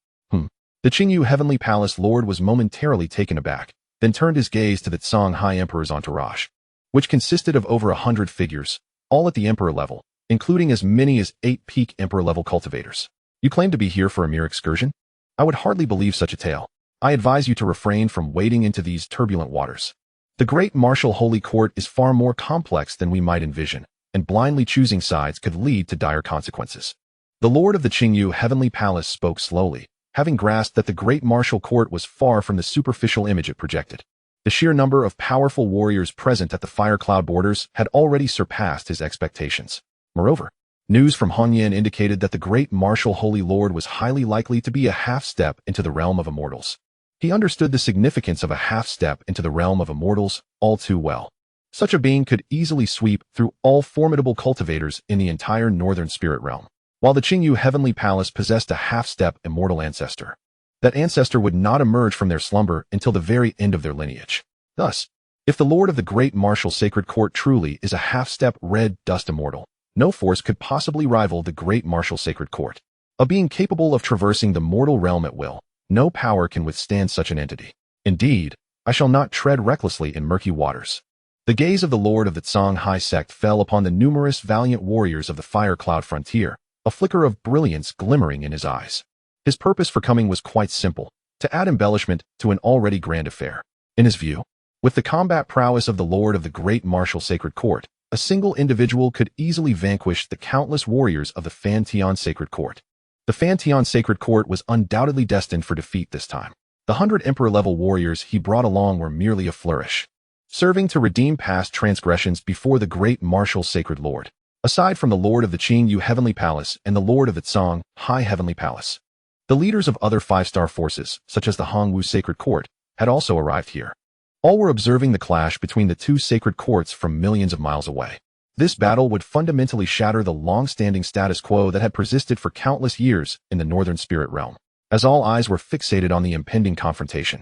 [SPEAKER 1] The Qingyu Heavenly Palace Lord was momentarily taken aback, then turned his gaze to the Xianxia Emperor's entourage, which consisted of over 100 figures, all at the Emperor level, including as many as 8 peak Emperor-level cultivators. You claim to be here for a mere excursion? I would hardly believe such a tale. I advise you to refrain from wading into these turbulent waters. The great martial Holy Court is far more complex than we might envision, and blindly choosing sides could lead to dire consequences. The Lord of the Qingyu Heavenly Palace spoke slowly, having grasped that the great martial court was far from the superficial image it projected. The sheer number of powerful warriors present at the Fire Cloud borders had already surpassed his expectations. Moreover, news from Hongyan indicated that the great martial Holy Lord was highly likely to be a half-step into the realm of immortals. He understood the significance of a half-step into the realm of immortals all too well. Such a being could easily sweep through all formidable cultivators in the entire northern spirit realm. While the Qingyu Heavenly Palace possessed a half-step immortal ancestor, that ancestor would not emerge from their slumber until the very end of their lineage. Thus, if the Lord of the Great Martial Sacred Court truly is a half-step red dust immortal, no force could possibly rival the Great Martial Sacred Court. A being capable of traversing the mortal realm at will, no power can withstand such an entity. Indeed, I shall not tread recklessly in murky waters. The gaze of the Lord of the Xianxia sect fell upon the numerous valiant warriors of the Fire Cloud frontier, a flicker of brilliance glimmering in his eyes. His purpose for coming was quite simple, to add embellishment to an already grand affair. In his view, with the combat prowess of the Lord of the Great Martial Sacred Court, a single individual could easily vanquish the countless warriors of the Fantian Sacred Court. The Fantian Sacred Court was undoubtedly destined for defeat this time. The 100 Emperor-level warriors he brought along were merely a flourish, serving to redeem past transgressions before the Great Martial Sacred Lord. Aside from the Lord of the Qingyu Heavenly Palace and the Lord of the Xianxia Heavenly Palace, the leaders of other 5-star forces, such as the Hongwu Sacred Court, had also arrived here. All were observing the clash between the two sacred courts from millions of miles away. This battle would fundamentally shatter the long-standing status quo that had persisted for countless years in the Northern Spirit Realm, as all eyes were fixated on the impending confrontation.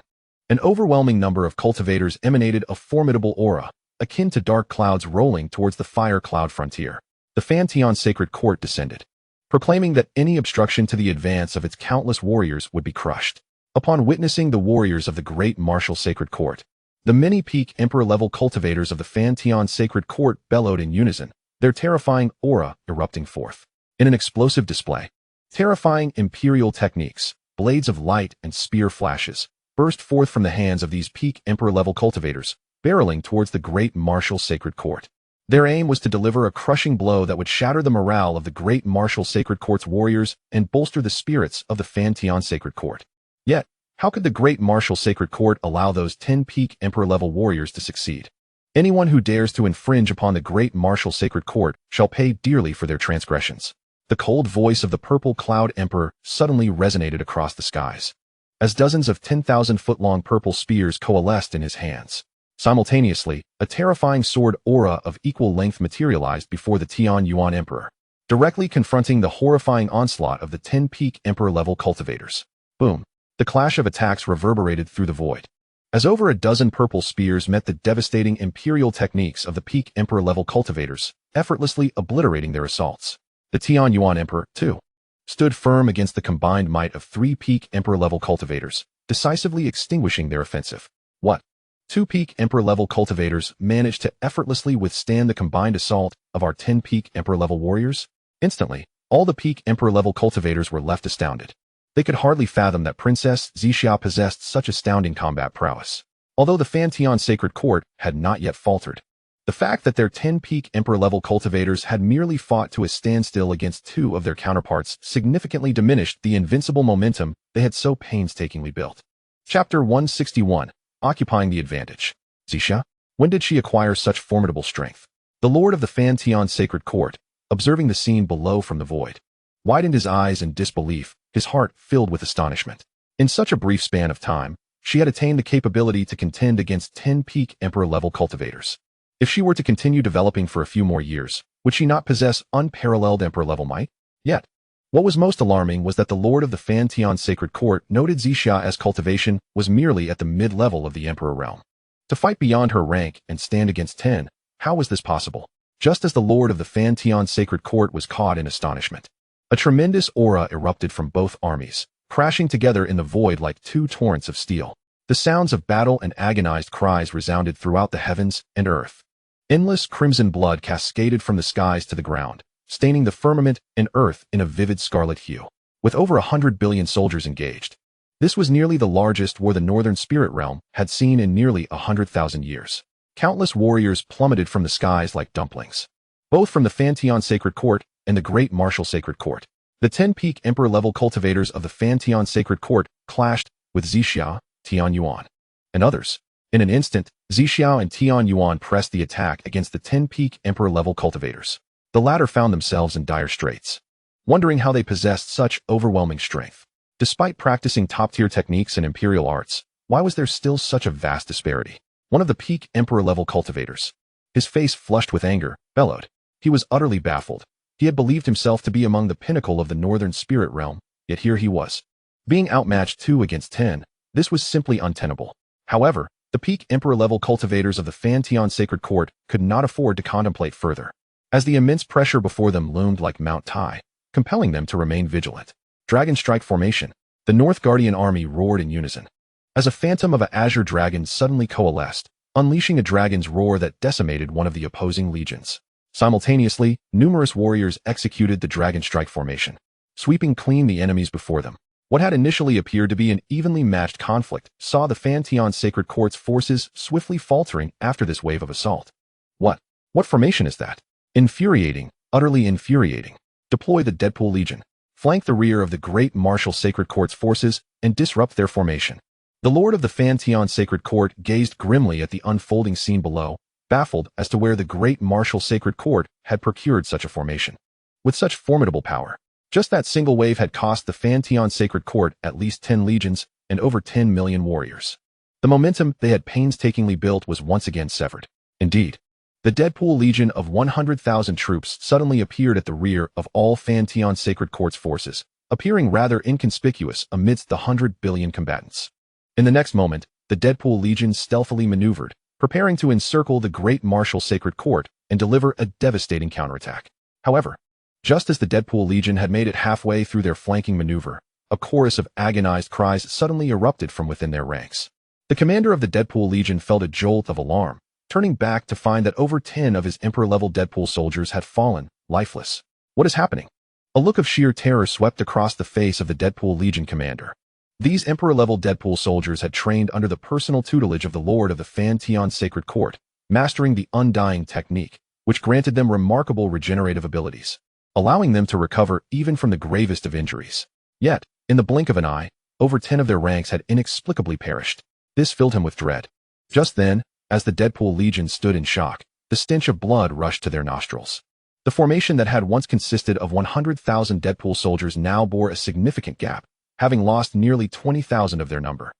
[SPEAKER 1] An overwhelming number of cultivators emanated a formidable aura, akin to dark clouds rolling towards the Fire Cloud frontier. The Fantian Sacred Court descended, proclaiming that any obstruction to the advance of its countless warriors would be crushed. Upon witnessing the warriors of the Great Martial Sacred Court, the many peak Emperor-level cultivators of the Fantian Sacred Court bellowed in unison, their terrifying aura erupting forth. In an explosive display, terrifying imperial techniques, blades of light and spear flashes, burst forth from the hands of these peak Emperor-level cultivators, barreling towards the Great Martial Sacred Court. Their aim was to deliver a crushing blow that would shatter the morale of the Great Martial Sacred Court's warriors and bolster the spirits of the Fantian Sacred Court. Yet, how could the Great Martial Sacred Court allow those 10 peak Emperor-level warriors to succeed? Anyone who dares to infringe upon the Great Martial Sacred Court shall pay dearly for their transgressions. The cold voice of the Purple Cloud Emperor suddenly resonated across the skies, as dozens of 10,000-foot-long purple spears coalesced in his hands. Simultaneously, a terrifying sword aura of equal length materialized before the Tian Yuan Emperor, directly confronting the horrifying onslaught of the 10 peak Emperor-level cultivators. Boom! The clash of attacks reverberated through the void, as over a dozen purple spears met the devastating imperial techniques of the peak emperor-level cultivators, effortlessly obliterating their assaults. The Tian Yuan Emperor, too, stood firm against the combined might of 3 peak emperor-level cultivators, decisively extinguishing their offensive. What? 2 peak emperor-level cultivators managed to effortlessly withstand the combined assault of our 10 peak emperor-level warriors? Instantly, all the peak emperor-level cultivators were left astounded. They could hardly fathom that Princess Xianxia possessed such astounding combat prowess. Although the Fan Tian Sacred Court had not yet faltered, the fact that their 10 peak emperor-level cultivators had merely fought to a standstill against 2 of their counterparts significantly diminished the invincible momentum they had so painstakingly built. Chapter 161. Occupying the Advantage. Xianxia? When did she acquire such formidable strength? The Lord of the Fan Tian Sacred Court, observing the scene below from the void, widened his eyes in disbelief, his heart filled with astonishment. In such a brief span of time, she had attained the capability to contend against 10 peak emperor-level cultivators. If she were to continue developing for a few more years, would she not possess unparalleled emperor-level might? Yet, what was most alarming was that the Lord of the Fan Tian Sacred Court noted Xianxia's cultivation was merely at the mid-level of the emperor realm. To fight beyond her rank and stand against 10, how was this possible? Just as the Lord of the Fan Tian Sacred Court was caught in astonishment, a tremendous aura erupted from both armies, crashing together in the void like 2 torrents of steel. The sounds of battle and agonized cries resounded throughout the heavens and earth. Endless crimson blood cascaded from the skies to the ground, staining the firmament and earth in a vivid scarlet hue. With over 100 billion soldiers engaged, this was nearly the largest war the Northern Spirit Realm had seen in nearly 100,000 years. Countless warriors plummeted from the skies like dumplings, both from the Fan Tian Sacred Court and the Great Martial Sacred Court. The 10 peak emperor-level cultivators of the Fan Tian Sacred Court clashed with Xianxia, Tian Yuan, and others. In an instant, Xianxia and Tian Yuan pressed the attack against the 10 peak emperor-level cultivators. The latter found themselves in dire straits, wondering how they possessed such overwhelming strength. Despite practicing top-tier techniques and imperial arts, why was there still such a vast disparity? One of the peak emperor-level cultivators, his face flushed with anger, bellowed. He was utterly baffled. He had believed himself to be among the pinnacle of the Northern Spirit Realm, yet here he was, being outmatched 2 against 10. This was simply untenable. However, the peak emperor-level cultivators of the Fan Tian Sacred Court could not afford to contemplate further, as the immense pressure before them loomed like Mount Tai, compelling them to remain vigilant. Dragon Strike Formation. The North Guardian army roared in unison, as a phantom of an azure dragon suddenly coalesced, unleashing a dragon's roar that decimated one of the opposing legions. Simultaneously, numerous warriors executed the Dragon Strike Formation, sweeping clean the enemies before them. What had initially appeared to be an evenly matched conflict saw the Fan Tian Sacred Court's forces swiftly faltering after this wave of assault. What formation is that? Infuriating, utterly infuriating. Deploy the Deadpool Legion. Flank the rear of the Great Martial Sacred Court's forces and disrupt their formation. The Lord of the Fan Tian Sacred Court gazed grimly at the unfolding scene below, baffled as to where the Great Martial Sacred Court had procured such a formation. With such formidable power, just that single wave had cost the Fan Tian Sacred Court at least 10 legions and over 10 million warriors. The momentum they had painstakingly built was once again severed. Indeed, the Deadpool Legion of 100,000 troops suddenly appeared at the rear of all Fan Tian Sacred Court's forces, appearing rather inconspicuous amidst the 100 billion combatants. In the next moment, the Deadpool Legion stealthily maneuvered, preparing to encircle the Great Martial Sacred Court and deliver a devastating counterattack. However, just as the Deadpool Legion had made it halfway through their flanking maneuver, a chorus of agonized cries suddenly erupted from within their ranks. The commander of the Deadpool Legion felt a jolt of alarm, turning back to find that over 10 of his Emperor-level Deadpool soldiers had fallen, lifeless. What is happening? A look of sheer terror swept across the face of the Deadpool Legion commander. These Emperor-level Deadpool soldiers had trained under the personal tutelage of the Lord of the Fan Tian Sacred Court, mastering the Undying technique, which granted them remarkable regenerative abilities, allowing them to recover even from the gravest of injuries. Yet, in the blink of an eye, over 10 of their ranks had inexplicably perished. This filled him with dread. Just then, as the Deadpool Legion stood in shock, the stench of blood rushed to their nostrils. The formation that had once consisted of 100,000 Deadpool soldiers now bore a significant gap, having lost nearly 20,000 of their number.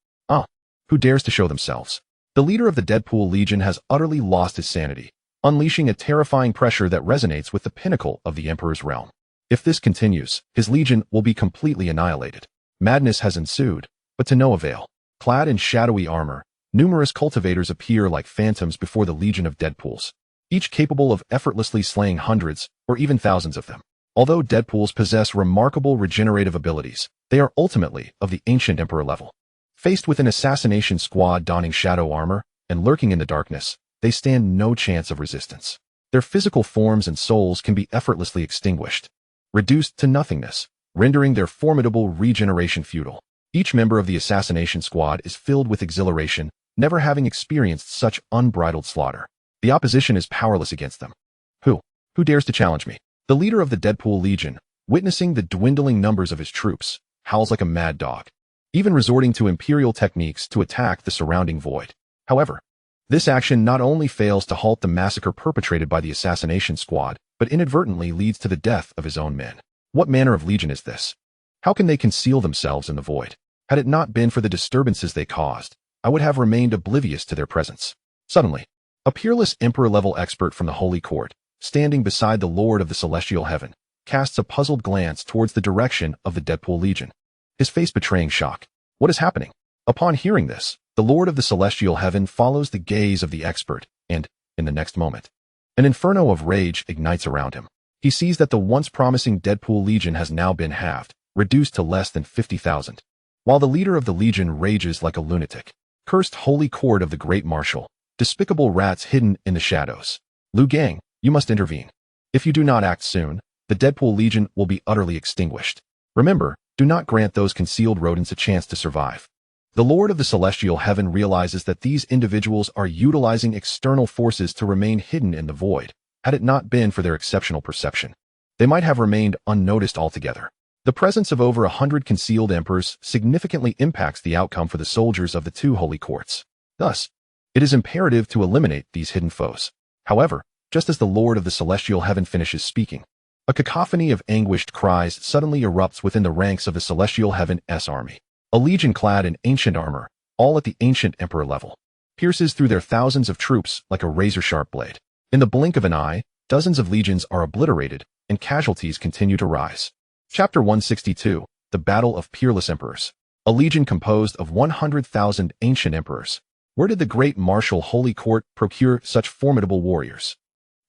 [SPEAKER 1] Who dares to show themselves? The leader of the Deadpool Legion has utterly lost his sanity, unleashing a terrifying pressure that resonates with the pinnacle of the Emperor's realm. If this continues, his legion will be completely annihilated. Madness has ensued, but to no avail. Clad in shadowy armor, Numerous cultivators appear like phantoms before the legion of Deadpools, each capable of effortlessly slaying hundreds or even thousands of them. Although Deadpools possess remarkable regenerative abilities, they are ultimately of the ancient Emperor level. Faced with an assassination squad donning shadow armor and lurking in the darkness, they stand no chance of resistance. Their physical forms and souls can be effortlessly extinguished, reduced to nothingness, rendering their formidable regeneration futile. Each member of the assassination squad is filled with exhilaration, never having experienced such unbridled slaughter. The opposition is powerless against them. Who dares to challenge me? The leader of the Deadpool Legion, witnessing the dwindling numbers of his troops, howls like a mad dog, even resorting to imperial techniques to attack the surrounding void. However, this action not only fails to halt the massacre perpetrated by the assassination squad, but inadvertently leads to the death of his own men. What manner of legion is this? How can they conceal themselves in the void? Had it not been for the disturbances they caused, I would have remained oblivious to their presence. Suddenly, a peerless Emperor-level expert from the Holy Court, standing beside the Lord of the Celestial Heaven, casts a puzzled glance towards the direction of the Deadpool Legion, his face betraying shock. What is happening? Upon hearing this, the Lord of the Celestial Heaven follows the gaze of the expert, and, in the next moment, an inferno of rage ignites around him. He sees that the once promising Deadpool Legion has now been halved, reduced to less than 50,000. While the leader of the Legion rages like a lunatic, cursed Holy Court of the Great Marshal, despicable rats hidden in the shadows. Liu Gang, you must intervene. If you do not act soon, the Deadpool Legion will be utterly extinguished. Remember, do not grant those concealed rodents a chance to survive. The Lord of the Celestial Heaven realizes that these individuals are utilizing external forces to remain hidden in the void. Had it not been for their exceptional perception, they might have remained unnoticed altogether. The presence of over 100 concealed emperors significantly impacts the outcome for the soldiers of the two holy courts. Thus, it is imperative to eliminate these hidden foes. However, just as the Lord of the Celestial Heaven finishes speaking, a cacophony of anguished cries suddenly erupts within the ranks of the Celestial Heaven's army. A legion clad in ancient armor, all at the ancient Emperor level, pierces through their thousands of troops like a razor-sharp blade. In the blink of an eye, dozens of legions are obliterated, and casualties continue to rise. Chapter 162, The Battle of Peerless Emperors. A legion composed of 100,000 ancient emperors. Where did the great martial Holy Court procure such formidable warriors?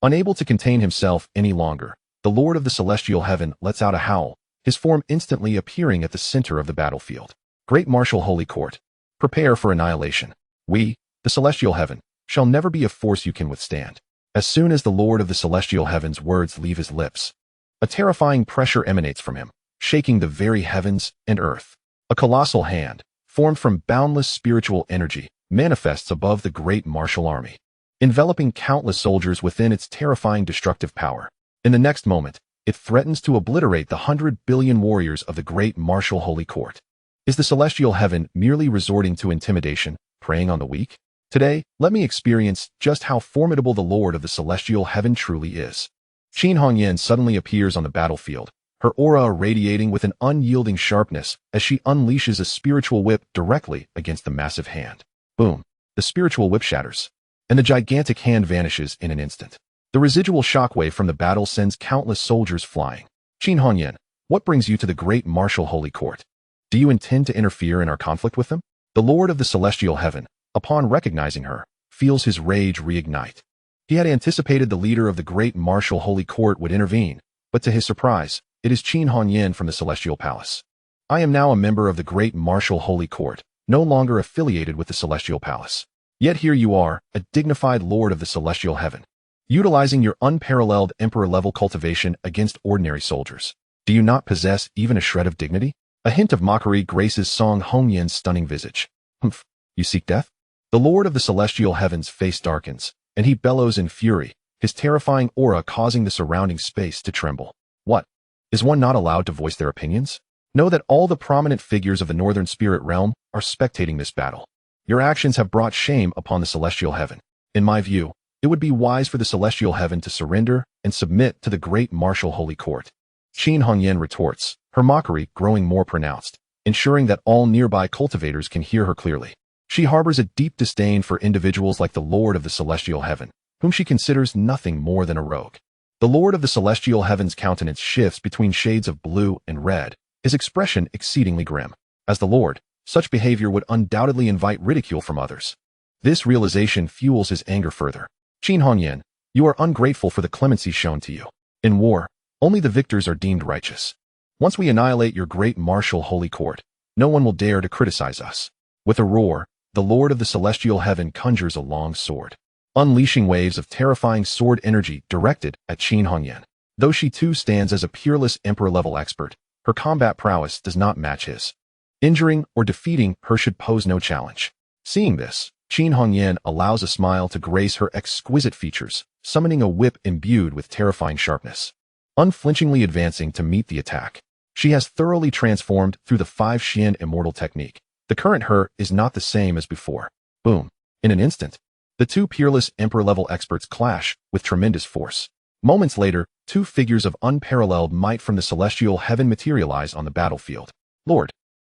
[SPEAKER 1] Unable to contain himself any longer, the Lord of the Celestial Heaven lets out a howl, his form instantly appearing at the center of the battlefield. Great Martial Holy Court, prepare for annihilation. We, the Celestial Heaven, shall never be a force you can withstand. As soon as the Lord of the Celestial Heaven's words leave his lips, a terrifying pressure emanates from him, shaking the very heavens and earth. A colossal hand, formed from boundless spiritual energy, manifests above the great martial army, enveloping countless soldiers within its terrifying destructive power. In the next moment, it threatens to obliterate the 100 billion warriors of the great martial Holy Court. Is the Celestial Heaven merely resorting to intimidation, preying on the weak? Today, let me experience just how formidable the Lord of the Celestial Heaven truly is. Chen Fan suddenly appears on the battlefield, her aura radiating with an unyielding sharpness as she unleashes a spiritual whip directly against the massive hand. Boom! The spiritual whip shatters, and the gigantic hand vanishes in an instant. The residual shockwave from the battle sends countless soldiers flying. Chen Fan, what brings you to the great martial Holy Court? Do you intend to interfere in our conflict with them? The Lord of the Celestial Heaven, upon recognizing her, feels his rage reignite. He had anticipated the leader of the great martial Holy Court would intervene, but to his surprise, it is Chen Fan from the Celestial Palace. I am now a member of the great martial Holy Court, no longer affiliated with the Celestial Palace. Yet here you are, a dignified Lord of the Celestial Heaven, utilizing your unparalleled Emperor-level cultivation against ordinary soldiers. Do you not possess even a shred of dignity? A hint of mockery graces Song Hongyan's stunning visage. Humph, you seek death? The Lord of the Celestial Heaven's face darkens, and he bellows in fury, his terrifying aura causing the surrounding space to tremble. What? Is one not allowed to voice their opinions? Know that all the prominent figures of the Northern Spirit Realm are spectating this battle. Your actions have brought shame upon the Celestial Heaven. In my view, it would be wise for the Celestial Heaven to surrender and submit to the great martial Holy Court. Chen Fan retorts, her mockery growing more pronounced, ensuring that all nearby cultivators can hear her clearly. She harbors a deep disdain for individuals like the Lord of the Celestial Heaven, whom she considers nothing more than a rogue. The Lord of the Celestial Heaven's countenance shifts between shades of blue and red, his expression exceedingly grim. As the Lord, such behavior would undoubtedly invite ridicule from others. This realization fuels his anger further. Qin Hongyan, you are ungrateful for the clemency shown to you. In war, only the victors are deemed righteous. Once we annihilate your great martial holy court, no one will dare to criticize us. With a roar, the Lord of the Celestial Heaven conjures a long sword, unleashing waves of terrifying sword energy directed at Qin Hongyan. Though she too stands as a peerless emperor-level expert, her combat prowess does not match his. Injuring or defeating her should pose no challenge. Seeing this, Qin Hongyan allows a smile to grace her exquisite features, summoning a whip imbued with terrifying sharpness. Unflinchingly advancing to meet the attack, she has thoroughly transformed through the 5 Xian immortal technique. The current her is not the same as before. Boom. In an instant, the two peerless emperor-level experts clash with tremendous force. Moments later, 2 figures of unparalleled might from the celestial heaven materialize on the battlefield. Lord,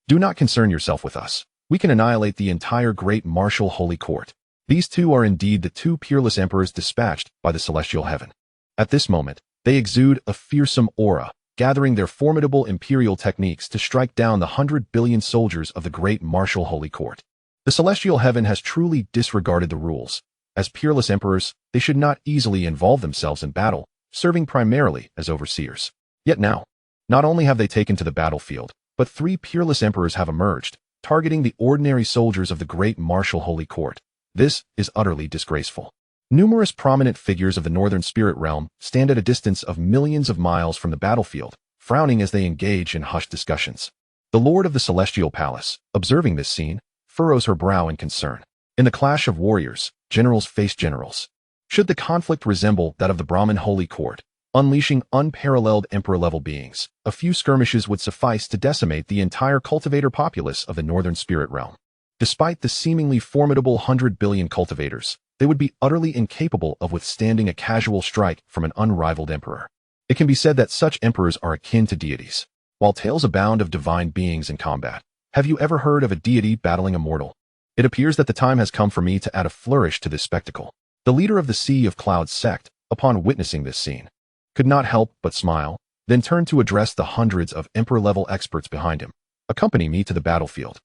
[SPEAKER 1] do not concern yourself with us. We can annihilate the entire great martial holy court. These two are indeed the 2 peerless emperors dispatched by the celestial heaven. At this moment, they exude a fearsome aura, gathering their formidable imperial techniques to strike down the 100 billion soldiers of the great martial holy court. The celestial heaven has truly disregarded the rules. As peerless emperors, they should not easily involve themselves in battle, serving primarily as overseers. Yet now, not only have they taken to the battlefield, but 3 peerless emperors have emerged, targeting the ordinary soldiers of the great martial holy court. This is utterly disgraceful. Numerous prominent figures of the northern spirit realm stand at a distance of millions of miles from the battlefield, frowning as they engage in hushed discussions. The Lord of the Celestial Palace, observing this scene, furrows her brow in concern. In the clash of warriors, generals face generals. Should the conflict resemble that of the Brahmin Holy Court, unleashing unparalleled emperor-level beings, a few skirmishes would suffice to decimate the entire cultivator populace of the northern spirit realm. Despite the seemingly formidable 100 billion cultivators, they would be utterly incapable of withstanding a casual strike from an unrivaled emperor. It can be said that such emperors are akin to deities. While tales abound of divine beings in combat, have you ever heard of a deity battling a mortal? It appears that the time has come for me to add a flourish to this spectacle. The leader of the Sea of Clouds sect, upon witnessing this scene, could not help but smile, then turned to address the hundreds of emperor-level experts behind him. Accompany me to the battlefield.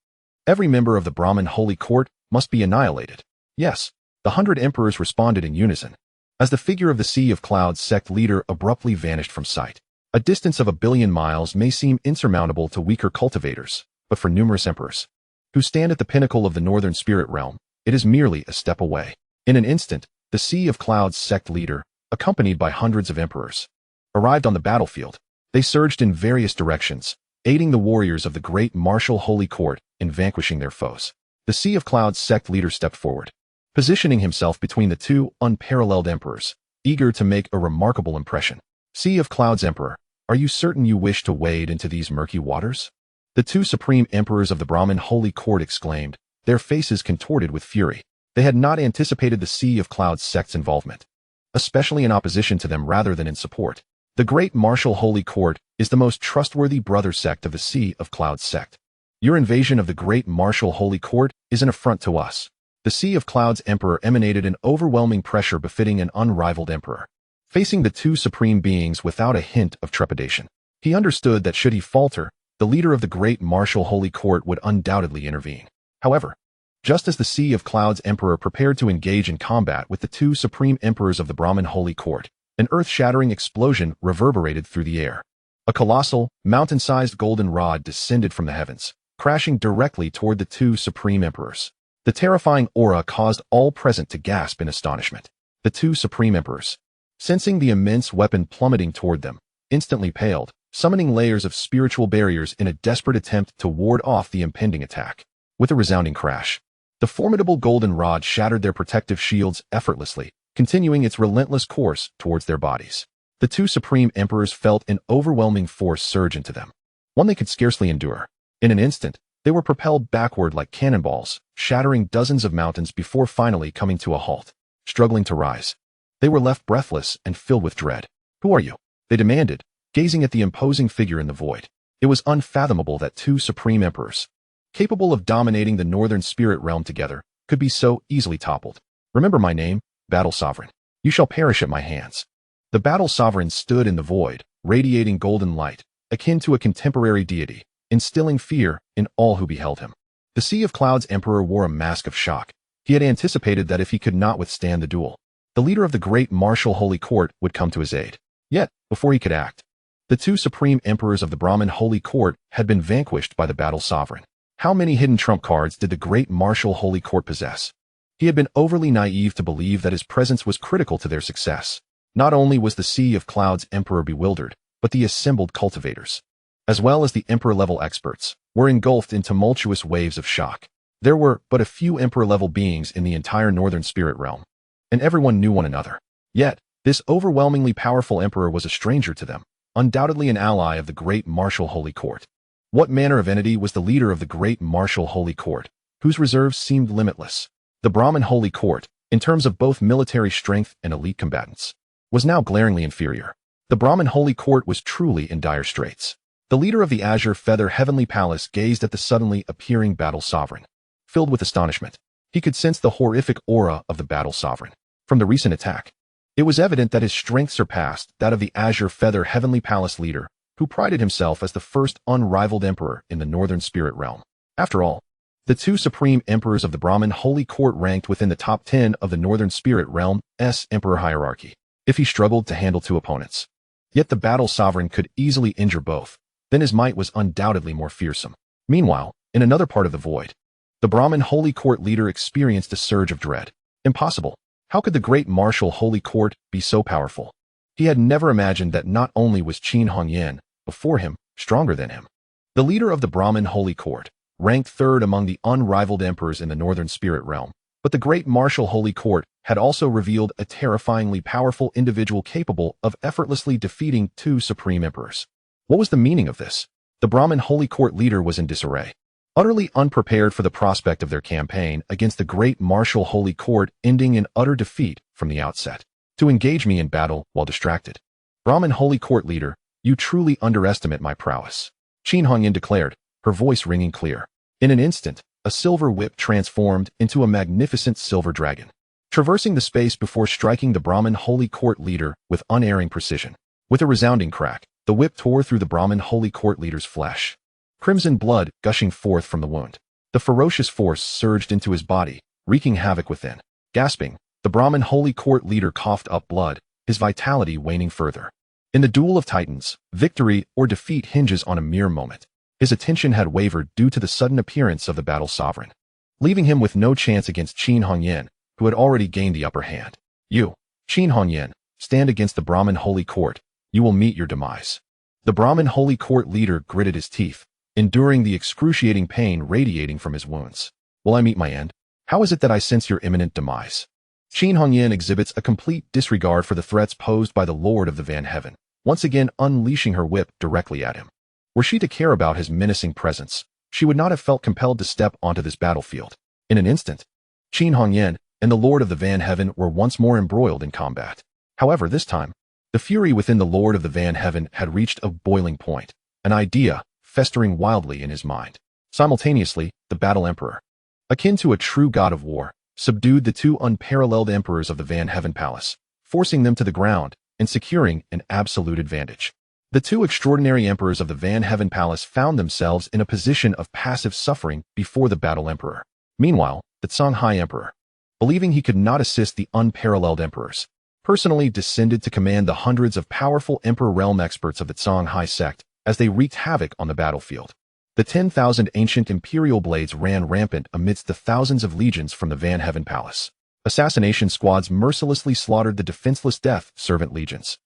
[SPEAKER 1] Every member of the Brahmin Holy Court must be annihilated. Yes, the 100 emperors responded in unison. As the figure of the Sea of Clouds sect leader abruptly vanished from sight, a distance of 1 billion miles may seem insurmountable to weaker cultivators, but for numerous emperors who stand at the pinnacle of the northern spirit realm, it is merely a step away. In an instant, the Sea of Clouds sect leader, accompanied by hundreds of emperors, arrived on the battlefield. They surged in various directions, aiding the warriors of the great martial holy court in vanquishing their foes. The Sea of Clouds sect leader stepped forward, positioning himself between the 2 unparalleled emperors, eager to make a remarkable impression. Sea of Clouds Emperor, are you certain you wish to wade into these murky waters? The 2 supreme emperors of the Brahmin Holy Court exclaimed, their faces contorted with fury. They had not anticipated the Sea of Clouds sect's involvement, especially in opposition to them rather than in support. The great martial holy court is the most trustworthy brother sect of the Sea of Clouds sect. Your invasion of the great martial holy court is an affront to us. The Sea of Clouds Emperor emanated an overwhelming pressure befitting an unrivaled emperor, facing the 2 supreme beings without a hint of trepidation. He understood that should he falter, the leader of the great martial holy court would undoubtedly intervene. However, just as the Sea of Clouds Emperor prepared to engage in combat with the 2 supreme emperors of the Brahmin Holy Court, an earth-shattering explosion reverberated through the air. A colossal, mountain-sized golden rod descended from the heavens, crashing directly toward the 2 supreme emperors. The terrifying aura caused all present to gasp in astonishment. The 2 supreme emperors, sensing the immense weapon plummeting toward them, instantly paled, summoning layers of spiritual barriers in a desperate attempt to ward off the impending attack. With a resounding crash, the formidable golden rod shattered their protective shields effortlessly, continuing its relentless course towards their bodies. The 2 supreme emperors felt an overwhelming force surge into them, one they could scarcely endure. In an instant, they were propelled backward like cannonballs, shattering dozens of mountains before finally coming to a halt. Struggling to rise, they were left breathless and filled with dread. Who are you? They demanded, gazing at the imposing figure in the void. It was unfathomable that 2 supreme emperors, capable of dominating the northern spirit realm together, could be so easily toppled. Remember my name, Battle Sovereign. You shall perish at my hands. The Battle Sovereign stood in the void, radiating golden light, akin to a contemporary deity, instilling fear in all who beheld him. The Sea of Clouds Emperor wore a mask of shock, He had anticipated that if he could not withstand the duel, the leader of the great martial holy court would come to his aid. Yet, before he could act, the two supreme emperors of the Brahmin holy court had been vanquished by the battle sovereign. How many hidden trump cards did the great martial holy court possess? He had been overly naive to believe that his presence was critical to their success. Not only was the Sea of Clouds emperor bewildered, but the assembled cultivators, as well as the emperor-level experts, were engulfed in tumultuous waves of shock. There were but a few emperor-level beings in the entire northern spirit realm, and everyone knew one another. Yet, this overwhelmingly powerful emperor was a stranger to them, undoubtedly an ally of the great martial holy court. What manner of entity was the leader of the great martial holy court, whose reserves seemed limitless? The Brahmin holy court, in terms of both military strength and elite combatants, was now glaringly inferior. The Brahmin holy court was truly in dire straits. The leader of the Azure Feather Heavenly Palace gazed at the suddenly appearing battle sovereign. Filled with astonishment, he could sense the horrific aura of the battle sovereign. From the recent attack, it was evident that his strength surpassed that of the Azure Feather Heavenly Palace leader, who prided himself as the first unrivaled emperor in the northern spirit realm. After all, the two supreme emperors of the Brahmin holy court ranked within the top 10 of the northern spirit realm's emperor hierarchy. If he struggled to handle two opponents, yet the battle sovereign could easily injure both, then his might was undoubtedly more fearsome. Meanwhile, in another part of the void, the Brahmin holy court leader experienced a surge of dread. Impossible. How could the great martial holy court be so powerful? He had never imagined that not only was Chen Fan, before him, stronger than him. The leader of the Brahmin holy court, ranked third among the unrivaled emperors in the northern spirit realm, but the great martial holy court had also revealed a terrifyingly powerful individual capable of effortlessly defeating two supreme emperors. What was the meaning of this? The Brahmin holy court leader was in disarray, utterly unprepared for the prospect of their campaign against the great martial holy court ending in utter defeat from the outset. To engage me in battle while distracted. Brahmin holy court leader, you truly underestimate my prowess. Chen Fan declared, her voice ringing clear. In an instant, a silver whip transformed into a magnificent silver dragon, traversing the space before striking the Brahmin holy court leader with unerring precision. With a resounding crack, the whip tore through the Brahmin holy court leader's flesh, crimson blood gushing forth from the wound. The ferocious force surged into his body, wreaking havoc within. Gasping, the Brahmin holy court leader coughed up blood, his vitality waning further. In the duel of titans, victory or defeat hinges on a mere moment. His attention had wavered due to the sudden appearance of the battle sovereign, leaving him with no chance against Chen Fan, who had already gained the upper hand. You, Chen Fan, stand against the Brahmin holy court. You will meet your demise. The Brahmin holy court leader gritted his teeth, enduring the excruciating pain radiating from his wounds. Will I meet my end? How is it that I sense your imminent demise? Chen Fan exhibits a complete disregard for the threats posed by the Lord of the Van Heaven, once again unleashing her whip directly at him. Were she to care about his menacing presence, she would not have felt compelled to step onto this battlefield. In an instant, Chen Fan and the Lord of the Van Heaven were once more embroiled in combat. However, this time, the fury within the Lord of the Van Heaven had reached a boiling point, an idea festering wildly in his mind. Simultaneously, the battle emperor, akin to a true god of war, subdued the two unparalleled emperors of the Van Heaven Palace, forcing them to the ground and securing an absolute advantage. The two extraordinary emperors of the Van Heaven Palace found themselves in a position of passive suffering before the battle emperor. Meanwhile, the Xianxia emperor, believing he could not assist the unparalleled emperors, personally descended to command the hundreds of powerful emperor realm experts of the Xianxia sect as they wreaked havoc on the battlefield. The 10,000 ancient imperial blades ran rampant amidst the thousands of legions from the Van Heaven Palace. Assassination squads mercilessly slaughtered the defenseless death servant legions.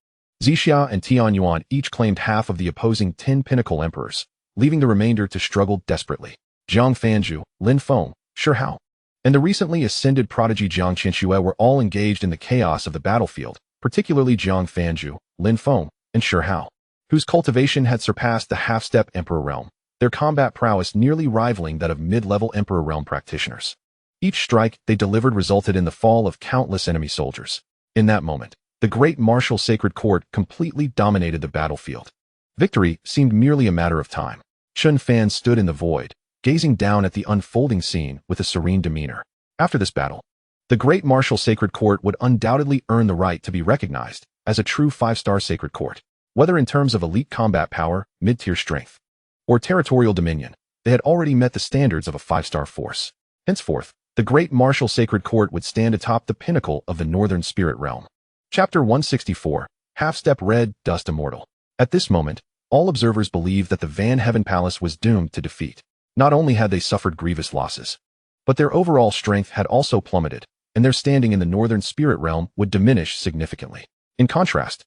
[SPEAKER 1] Xianxia and Tianyuan each claimed half of the opposing 10 pinnacle emperors, leaving the remainder to struggle desperately. Jiang Fanju, Lin Feng, Shi Hao, and the recently ascended prodigy Jiang Xianxia were all engaged in the chaos of the battlefield, particularly Jiang Fanju, Lin Feng, and Shi Hao, whose cultivation had surpassed the half-step emperor realm, their combat prowess nearly rivaling that of mid-level emperor realm practitioners. Each strike they delivered resulted in the fall of countless enemy soldiers. In that moment, the great martial sacred court completely dominated the battlefield. Victory seemed merely a matter of time. Chen Fan stood in the void, gazing down at the unfolding scene with a serene demeanor. After this battle, the great martial sacred court would undoubtedly earn the right to be recognized as a true 5-star sacred court. Whether in terms of elite combat power, mid-tier strength, or territorial dominion, they had already met the standards of a 5-star force. Henceforth, the great martial sacred court would stand atop the pinnacle of the northern spirit realm. Chapter 164, Half-Step Red Dust Immortal. At this moment, all observers believed that the Van Heaven Palace was doomed to defeat. Not only had they suffered grievous losses, but their overall strength had also plummeted, and their standing in the northern spirit realm would diminish significantly. In contrast,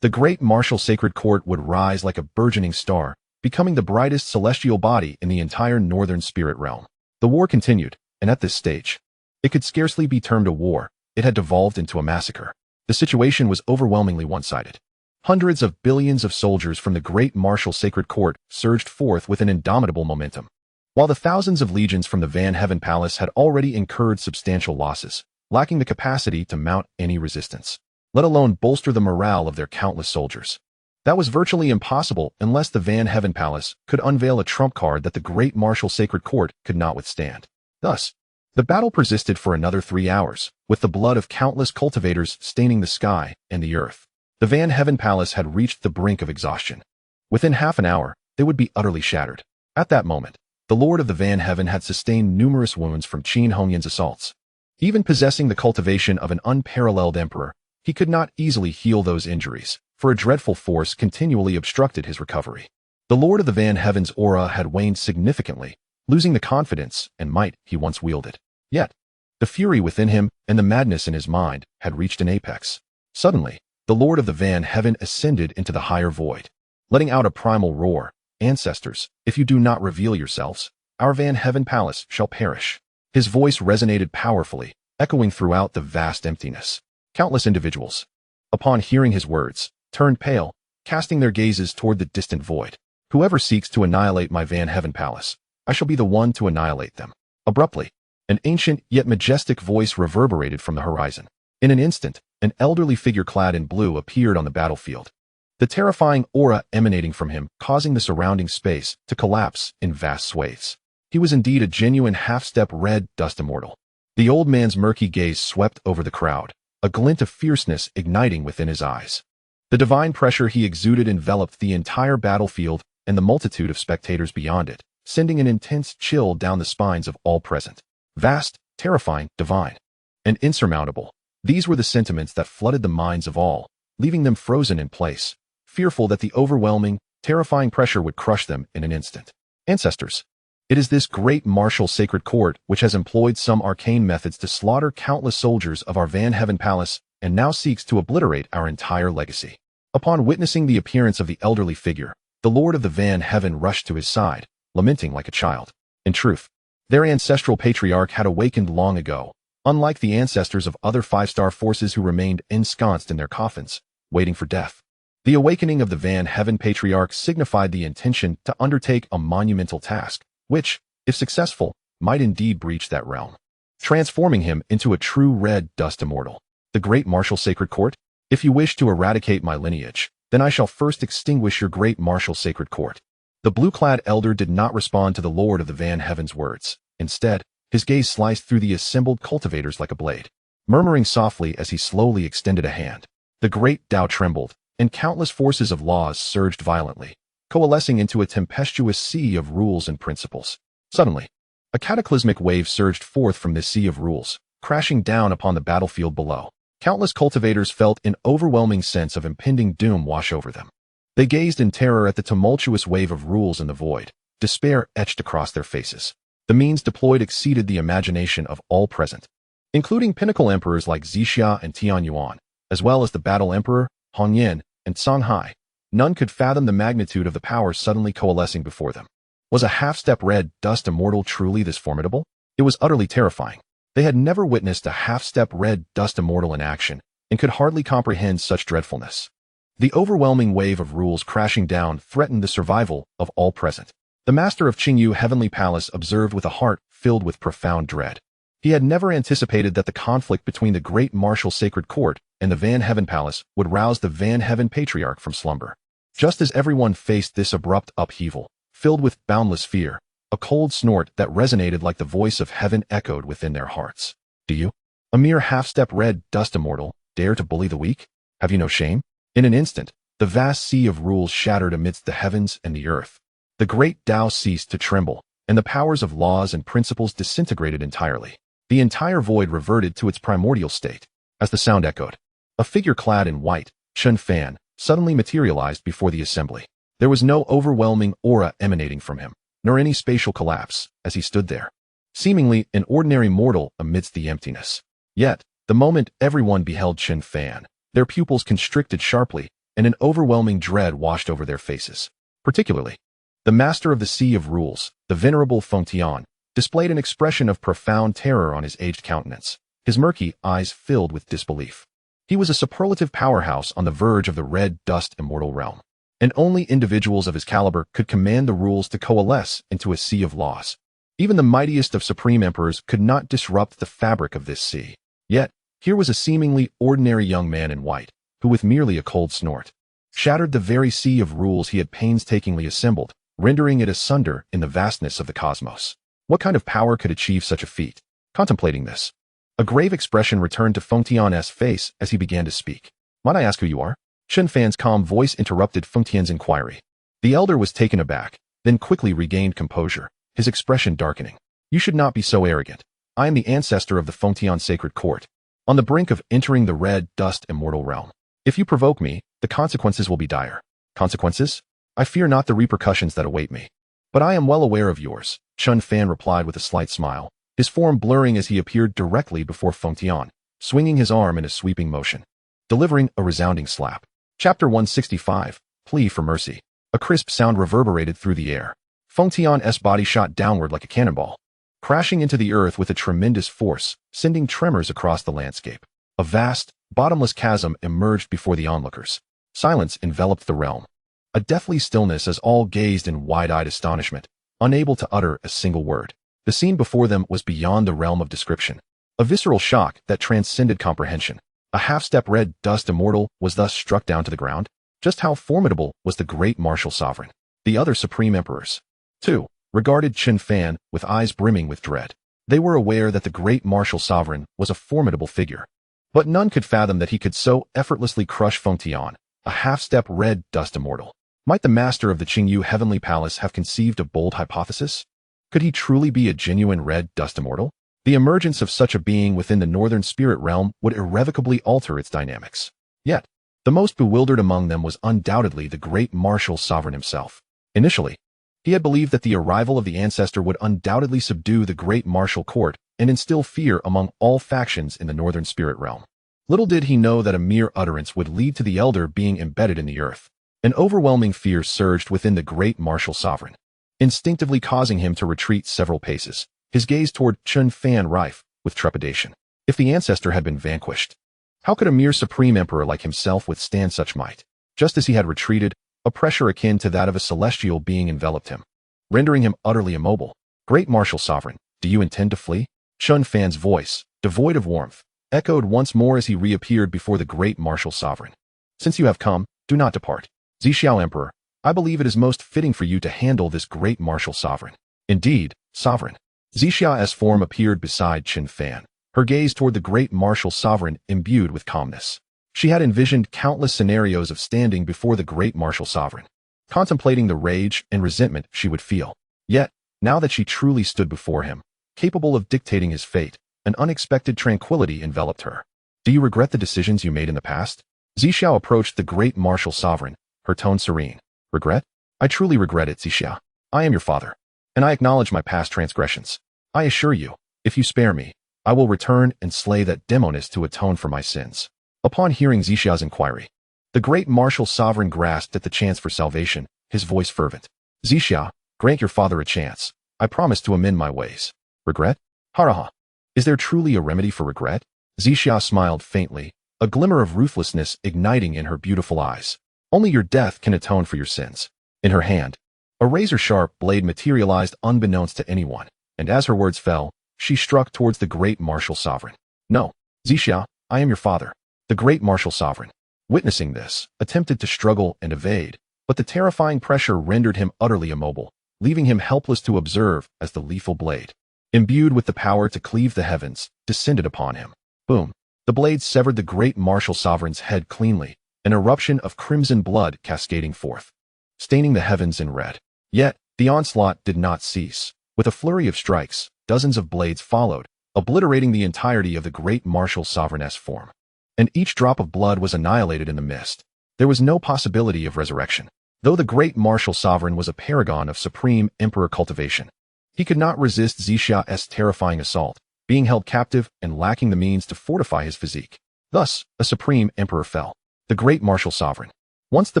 [SPEAKER 1] the great martial sacred court would rise like a burgeoning star, becoming the brightest celestial body in the entire northern spirit realm. The war continued, and at this stage, it could scarcely be termed a war. It had devolved into a massacre. The situation was overwhelmingly one-sided. Hundreds of billions of soldiers from the great martial sacred court surged forth with an indomitable momentum, while the thousands of legions from the Van Heaven Palace had already incurred substantial losses, lacking the capacity to mount any resistance, let alone bolster the morale of their countless soldiers. That was virtually impossible unless the Van Heaven Palace could unveil a trump card that the great martial sacred court could not withstand. Thus, the battle persisted for another 3 hours, with the blood of countless cultivators staining the sky and the earth. The Van Heaven Palace had reached the brink of exhaustion. Within half an hour, they would be utterly shattered. At that moment, the Lord of the Van Heaven had sustained numerous wounds from Qin Hongyan's assaults. Even possessing the cultivation of an unparalleled emperor, he could not easily heal those injuries, for a dreadful force continually obstructed his recovery. The Lord of the Van Heaven's aura had waned significantly, losing the confidence and might he once wielded. Yet, the fury within him and the madness in his mind had reached an apex. Suddenly, the Lord of the Van Heaven ascended into the higher void, letting out a primal roar. "Ancestors, if you do not reveal yourselves, our Van Heaven Palace shall perish." His voice resonated powerfully, echoing throughout the vast emptiness. Countless individuals, upon hearing his words, turned pale, casting their gazes toward the distant void. "Whoever seeks to annihilate my Van Heaven Palace, I shall be the one to annihilate them." Abruptly, an ancient yet majestic voice reverberated from the horizon. In an instant, an elderly figure clad in blue appeared on the battlefield, the terrifying aura emanating from him causing the surrounding space to collapse in vast swathes. He was indeed a genuine half-step red dust immortal. The old man's murky gaze swept over the crowd, a glint of fierceness igniting within his eyes. The divine pressure he exuded enveloped the entire battlefield and the multitude of spectators beyond it, sending an intense chill down the spines of all present. Vast, terrifying, divine, and insurmountable. These were the sentiments that flooded the minds of all, leaving them frozen in place, fearful that the overwhelming, terrifying pressure would crush them in an instant. Ancestors. It is this great martial sacred court which has employed some arcane methods to slaughter countless soldiers of our Van Heaven Palace and now seeks to obliterate our entire legacy. Upon witnessing the appearance of the elderly figure, the Lord of the Van Heaven rushed to his side, lamenting like a child. In truth, their ancestral patriarch had awakened long ago, unlike the ancestors of other five-star forces who remained ensconced in their coffins, waiting for death. The awakening of the Van Heaven patriarch signified the intention to undertake a monumental task, which, if successful, might indeed breach that realm, transforming him into a true red dust immortal. The great martial sacred court? If you wish to eradicate my lineage, then I shall first extinguish your great martial sacred court. The blue-clad elder did not respond to the Lord of the Van Heaven's words. Instead, his gaze sliced through the assembled cultivators like a blade, murmuring softly as he slowly extended a hand. The great Tao trembled, and countless forces of laws surged violently, coalescing into a tempestuous sea of rules and principles. Suddenly, a cataclysmic wave surged forth from this sea of rules, crashing down upon the battlefield below. Countless cultivators felt an overwhelming sense of impending doom wash over them. They gazed in terror at the tumultuous wave of rules in the void, despair etched across their faces. The means deployed exceeded the imagination of all present, including pinnacle emperors like Xianxia and Tianyuan, as well as the battle emperor, Hongyan, and Songhai. None could fathom the magnitude of the power suddenly coalescing before them. Was a half-step red dust immortal truly this formidable? It was utterly terrifying. They had never witnessed a half-step red dust immortal in action, and could hardly comprehend such dreadfulness. The overwhelming wave of rules crashing down threatened the survival of all present. The master of Qingyu Heavenly Palace observed with a heart filled with profound dread. He had never anticipated that the conflict between the great martial sacred court and the Van Heaven Palace would rouse the Van Heaven Patriarch from slumber. Just as everyone faced this abrupt upheaval, filled with boundless fear, a cold snort that resonated like the voice of heaven echoed within their hearts. Do you, a mere half-step red dust immortal, dare to bully the weak? Have you no shame? In an instant, the vast sea of rules shattered amidst the heavens and the earth. The great Tao ceased to tremble, and the powers of laws and principles disintegrated entirely. The entire void reverted to its primordial state. As the sound echoed, a figure clad in white, Chen Fan, suddenly materialized before the assembly. There was no overwhelming aura emanating from him, nor any spatial collapse, as he stood there, seemingly an ordinary mortal amidst the emptiness. Yet, the moment everyone beheld Chen Fan, their pupils constricted sharply, and an overwhelming dread washed over their faces. Particularly, the master of the Sea of Rules, the venerable Feng Tian, displayed an expression of profound terror on his aged countenance, his murky eyes filled with disbelief. He was a superlative powerhouse on the verge of the red dust immortal realm, and only individuals of his caliber could command the rules to coalesce into a sea of laws. Even the mightiest of supreme emperors could not disrupt the fabric of this sea. Yet, here was a seemingly ordinary young man in white, who with merely a cold snort, shattered the very sea of rules he had painstakingly assembled, rendering it asunder in the vastness of the cosmos. What kind of power could achieve such a feat? Contemplating this, a grave expression returned to Feng Tian's face as he began to speak. Might I ask who you are? Chen Fan's calm voice interrupted Feng Tian's inquiry. The elder was taken aback, then quickly regained composure, his expression darkening. You should not be so arrogant. I am the ancestor of the Feng Tian sacred court, on the brink of entering the red dust immortal realm. If you provoke me, the consequences will be dire. Consequences? I fear not the repercussions that await me. But I am well aware of yours, Chen Fan replied with a slight smile, his form blurring as he appeared directly before Feng Tian, swinging his arm in a sweeping motion, delivering a resounding slap. Chapter 165, Plea for Mercy. A crisp sound reverberated through the air. Feng Tian's body shot downward like a cannonball, crashing into the earth with a tremendous force, sending tremors across the landscape. A vast, bottomless chasm emerged before the onlookers. Silence enveloped the realm. A deathly stillness as all gazed in wide-eyed astonishment, unable to utter a single word. The scene before them was beyond the realm of description. A visceral shock that transcended comprehension. A half-step red dust immortal was thus struck down to the ground. Just how formidable was the great martial sovereign? The other supreme emperors, too, regarded Chen Fan with eyes brimming with dread. They were aware that the great martial sovereign was a formidable figure, but none could fathom that he could so effortlessly crush Feng Tian, a half-step red dust immortal. Might the master of the Qingyu Heavenly Palace have conceived a bold hypothesis? Could he truly be a genuine red dust immortal? The emergence of such a being within the northern spirit realm would irrevocably alter its dynamics. Yet, the most bewildered among them was undoubtedly the great martial sovereign himself. Initially, he had believed that the arrival of the ancestor would undoubtedly subdue the great martial court and instill fear among all factions in the northern spirit realm. Little did he know that a mere utterance would lead to the elder being embedded in the earth. An overwhelming fear surged within the great martial sovereign, instinctively causing him to retreat several paces, his gaze toward Chen Fan rife with trepidation. If the ancestor had been vanquished, how could a mere supreme emperor like himself withstand such might? Just as he had retreated, a pressure akin to that of a celestial being enveloped him, rendering him utterly immobile. Great martial sovereign, do you intend to flee? Chen Fan's voice, devoid of warmth, echoed once more as he reappeared before the great martial sovereign. Since you have come, do not depart. Xiao Emperor, I believe it is most fitting for you to handle this great martial sovereign. Indeed, sovereign. Xiao's form appeared beside Chen Fan, her gaze toward the great martial sovereign imbued with calmness. She had envisioned countless scenarios of standing before the great martial sovereign, contemplating the rage and resentment she would feel. Yet, now that she truly stood before him, capable of dictating his fate, an unexpected tranquility enveloped her. Do you regret the decisions you made in the past? Xiao approached the great martial sovereign, her tone serene. Regret? I truly regret it, Xiao. I am your father, and I acknowledge my past transgressions. I assure you, if you spare me, I will return and slay that demoness to atone for my sins. Upon hearing Xiao's inquiry, the great martial sovereign grasped at the chance for salvation, his voice fervent. Xiao, grant your father a chance. I promise to amend my ways. Regret? Haraha. Is there truly a remedy for regret? Xiao smiled faintly, a glimmer of ruthlessness igniting in her beautiful eyes. Only your death can atone for your sins. In her hand, a razor-sharp blade materialized unbeknownst to anyone, and as her words fell, she struck towards the great martial sovereign. No, Xiao, I am your father. The great martial sovereign, witnessing this, attempted to struggle and evade, but the terrifying pressure rendered him utterly immobile, leaving him helpless to observe as the lethal blade, imbued with the power to cleave the heavens, descended upon him. Boom! The blade severed the great martial sovereign's head cleanly, an eruption of crimson blood cascading forth, staining the heavens in red. Yet, the onslaught did not cease. With a flurry of strikes, dozens of blades followed, obliterating the entirety of the great martial sovereigness form. And each drop of blood was annihilated in the mist. There was no possibility of resurrection. Though the great martial sovereign was a paragon of supreme emperor cultivation, he could not resist Xiaxia's terrifying assault, being held captive and lacking the means to fortify his physique. Thus, a supreme emperor fell. The great martial sovereign, once the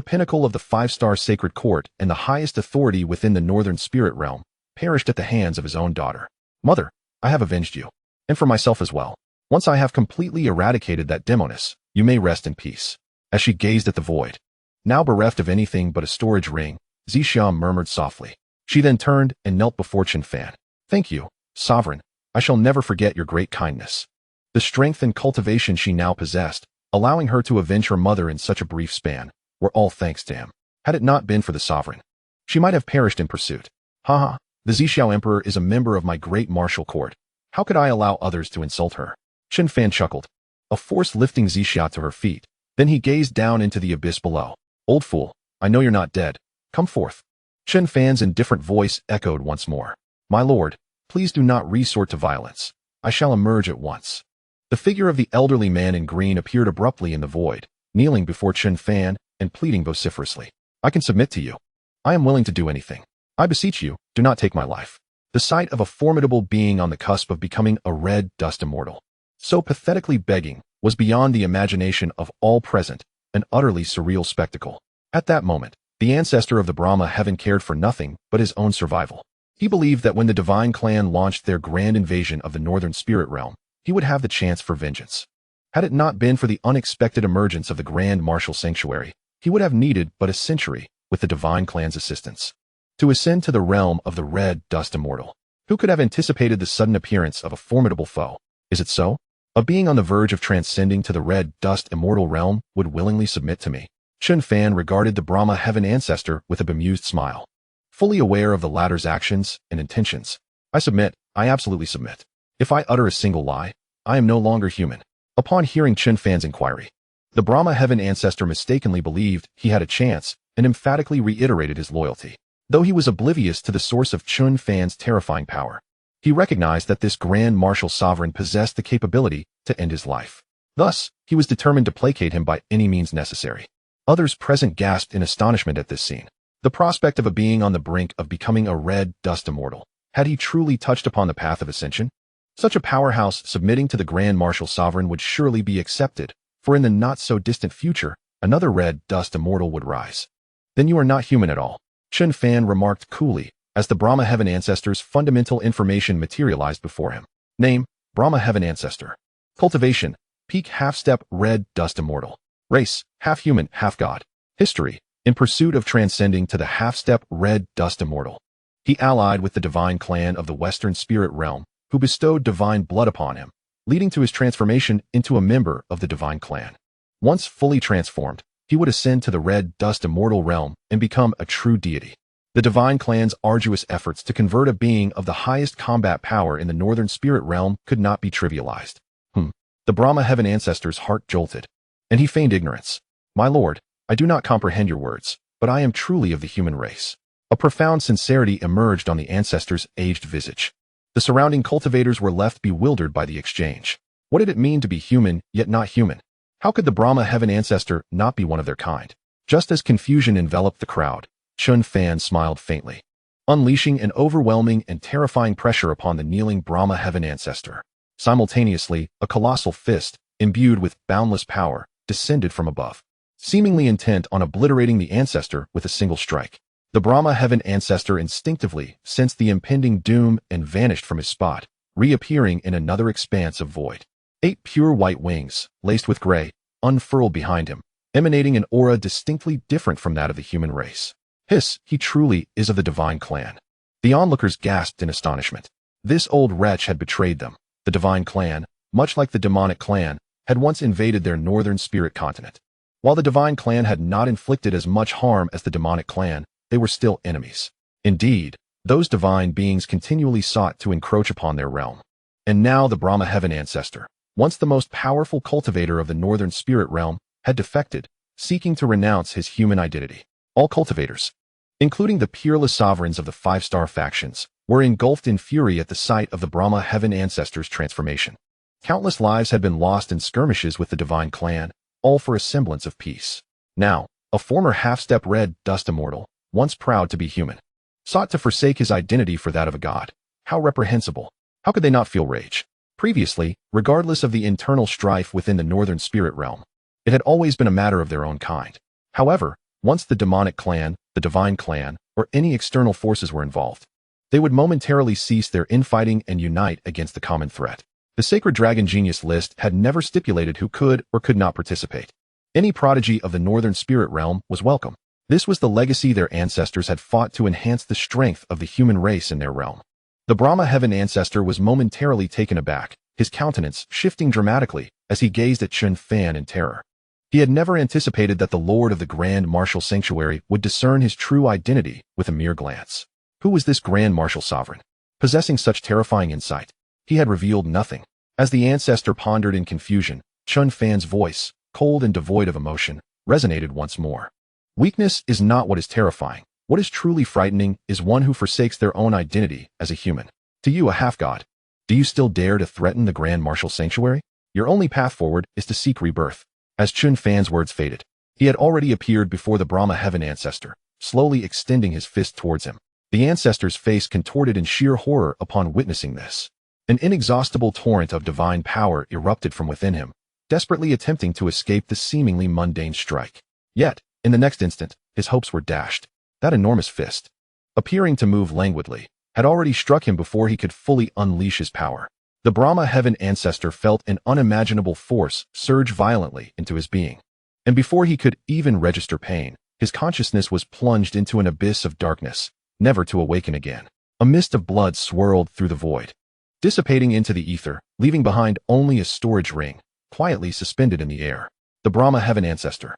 [SPEAKER 1] pinnacle of the five-star sacred court and the highest authority within the northern spirit realm, perished at the hands of his own daughter. Mother, I have avenged you. And for myself as well. Once I have completely eradicated that demoness, you may rest in peace. As she gazed at the void, now bereft of anything but a storage ring, Xianxia murmured softly. She then turned and knelt before Chen Fan. Thank you, sovereign. I shall never forget your great kindness. The strength and cultivation she now possessed, allowing her to avenge her mother in such a brief span, were all thanks to him. Had it not been for the sovereign, she might have perished in pursuit. Haha, the Xianxiao emperor is a member of my great martial court. How could I allow others to insult her? Chen Fan chuckled, a force lifting Xianxia to her feet. Then he gazed down into the abyss below. Old fool, I know you're not dead. Come forth. Chen Fan's indifferent voice echoed once more. My lord, please do not resort to violence. I shall emerge at once. The figure of the elderly man in green appeared abruptly in the void, kneeling before Chen Fan and pleading vociferously. I can submit to you. I am willing to do anything. I beseech you, do not take my life. The sight of a formidable being on the cusp of becoming a red dust immortal, so pathetically begging, was beyond the imagination of all present, an utterly surreal spectacle. At that moment, the ancestor of the Brahma heaven cared for nothing but his own survival. He believed that when the divine clan launched their grand invasion of the northern spirit realm, he would have the chance for vengeance. Had it not been for the unexpected emergence of the grand martial sanctuary, he would have needed but a century, with the divine clan's assistance, to ascend to the realm of the red dust immortal. Who could have anticipated the sudden appearance of a formidable foe? Is it so? A being on the verge of transcending to the red dust immortal realm would willingly submit to me. Chen Fan regarded the Brahma heaven ancestor with a bemused smile. Fully aware of the latter's actions and intentions, I submit, I absolutely submit. If I utter a single lie, I am no longer human. Upon hearing Chen Fan's inquiry, the Brahma heaven ancestor mistakenly believed he had a chance and emphatically reiterated his loyalty. Though he was oblivious to the source of Chen Fan's terrifying power, he recognized that this grand martial sovereign possessed the capability to end his life. Thus, he was determined to placate him by any means necessary. Others present gasped in astonishment at this scene. The prospect of a being on the brink of becoming a red dust immortal. Had he truly touched upon the path of ascension? Such a powerhouse submitting to the grand martial sovereign would surely be accepted, for in the not-so-distant future, another red dust immortal would rise. Then you are not human at all, Chen Fan remarked coolly, as the Brahma heaven ancestor's fundamental information materialized before him. Name, Brahma heaven ancestor. Cultivation, peak half-step red dust immortal. Race, half-human, half-god. History, in pursuit of transcending to the half-step red dust immortal. He allied with the divine clan of the western spirit realm, who bestowed divine blood upon him, leading to his transformation into a member of the divine clan. Once fully transformed, he would ascend to the red dust immortal realm and become a true deity. The divine clan's arduous efforts to convert a being of the highest combat power in the northern spirit realm could not be trivialized. The Brahma heaven ancestor's heart jolted, and he feigned ignorance. My lord, I do not comprehend your words, but I am truly of the human race. A profound sincerity emerged on the ancestor's aged visage. The surrounding cultivators were left bewildered by the exchange. What did it mean to be human, yet not human? How could the Brahma heaven ancestor not be one of their kind? Just as confusion enveloped the crowd, Chen Fan smiled faintly, unleashing an overwhelming and terrifying pressure upon the kneeling Brahma heaven ancestor. Simultaneously, a colossal fist, imbued with boundless power, descended from above, seemingly intent on obliterating the ancestor with a single strike. The Brahma heaven ancestor instinctively sensed the impending doom and vanished from his spot, reappearing in another expanse of void. 8 pure white wings, laced with gray, unfurled behind him, emanating an aura distinctly different from that of the human race. Hiss, he truly is of the divine clan. The onlookers gasped in astonishment. This old wretch had betrayed them. The divine clan, much like the demonic clan, had once invaded their northern spirit continent. While the divine clan had not inflicted as much harm as the demonic clan, they were still enemies. Indeed, those divine beings continually sought to encroach upon their realm. And now the Brahma heaven ancestor, once the most powerful cultivator of the northern spirit realm, had defected, seeking to renounce his human identity. All cultivators, including the peerless sovereigns of the 5-star factions, were engulfed in fury at the sight of the Brahma heaven ancestors' transformation. Countless lives had been lost in skirmishes with the divine clan, all for a semblance of peace. Now, a former half-step red dust immortal, once proud to be human, sought to forsake his identity for that of a god. How reprehensible! How could they not feel rage? Previously, regardless of the internal strife within the northern spirit realm, it had always been a matter of their own kind. However, once the demonic clan, the divine clan, or any external forces were involved, they would momentarily cease their infighting and unite against the common threat. The Sacred Dragon Genius list had never stipulated who could or could not participate. Any prodigy of the northern spirit realm was welcome. This was the legacy their ancestors had fought to enhance the strength of the human race in their realm. The Brahma heaven ancestor was momentarily taken aback, his countenance shifting dramatically as he gazed at Chen Fan in terror. He had never anticipated that the lord of the grand martial sanctuary would discern his true identity with a mere glance. Who was this grand martial sovereign? Possessing such terrifying insight, he had revealed nothing. As the ancestor pondered in confusion, Chen Fan's voice, cold and devoid of emotion, resonated once more. Weakness is not what is terrifying. What is truly frightening is one who forsakes their own identity as a human. To you, a half-god, do you still dare to threaten the grand martial sanctuary? Your only path forward is to seek rebirth. As Chen Fan's words faded, he had already appeared before the Brahma heaven ancestor, slowly extending his fist towards him. The ancestor's face contorted in sheer horror upon witnessing this. An inexhaustible torrent of divine power erupted from within him, desperately attempting to escape the seemingly mundane strike. Yet, in the next instant, his hopes were dashed. That enormous fist, appearing to move languidly, had already struck him before he could fully unleash his power. The Brahma heaven ancestor felt an unimaginable force surge violently into his being. And before he could even register pain, his consciousness was plunged into an abyss of darkness, never to awaken again. A mist of blood swirled through the void, dissipating into the ether, leaving behind only a storage ring, quietly suspended in the air. The Brahma heaven ancestor,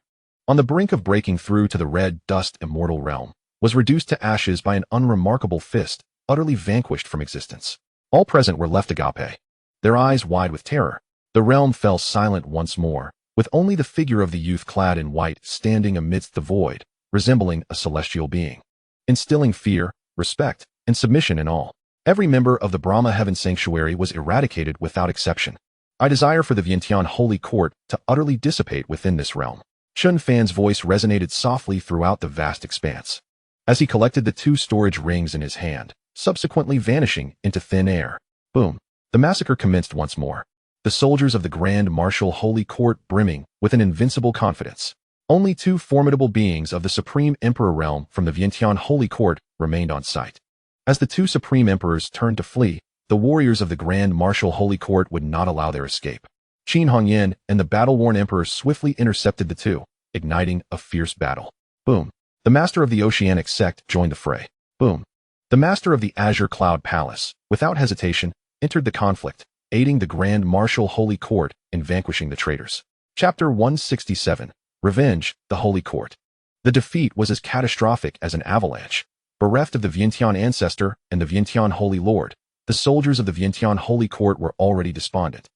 [SPEAKER 1] on the brink of breaking through to the red dust immortal realm, was reduced to ashes by an unremarkable fist, utterly vanquished from existence. All present were left agape, their eyes wide with terror. The realm fell silent once more, with only the figure of the youth clad in white standing amidst the void, resembling a celestial being, instilling fear, respect, and submission in all. Every member of the Brahma heaven sanctuary was eradicated without exception. I desire for the Vientiane holy court to utterly dissipate within this realm. Chen Fan's voice resonated softly throughout the vast expanse, as he collected the two storage rings in his hand, subsequently vanishing into thin air. Boom. The massacre commenced once more, the soldiers of the Grand Martial Holy Court brimming with an invincible confidence. Only two formidable beings of the Supreme Emperor realm from the Vientiane Holy Court remained on site. As the two Supreme Emperors turned to flee, the warriors of the Grand Martial Holy Court would not allow their escape. Qin Hongyan and the battle-worn Emperor swiftly intercepted the two, igniting a fierce battle. Boom. The master of the Oceanic sect joined the fray. Boom. The master of the Azure Cloud Palace, without hesitation, entered the conflict, aiding the Grand Martial Holy Court in vanquishing the traitors. Chapter 167. Revenge, the Holy Court. The defeat was as catastrophic as an avalanche. Bereft of the Vientiane ancestor and the Vientiane Holy Lord, the soldiers of the Vientiane Holy Court were already despondent.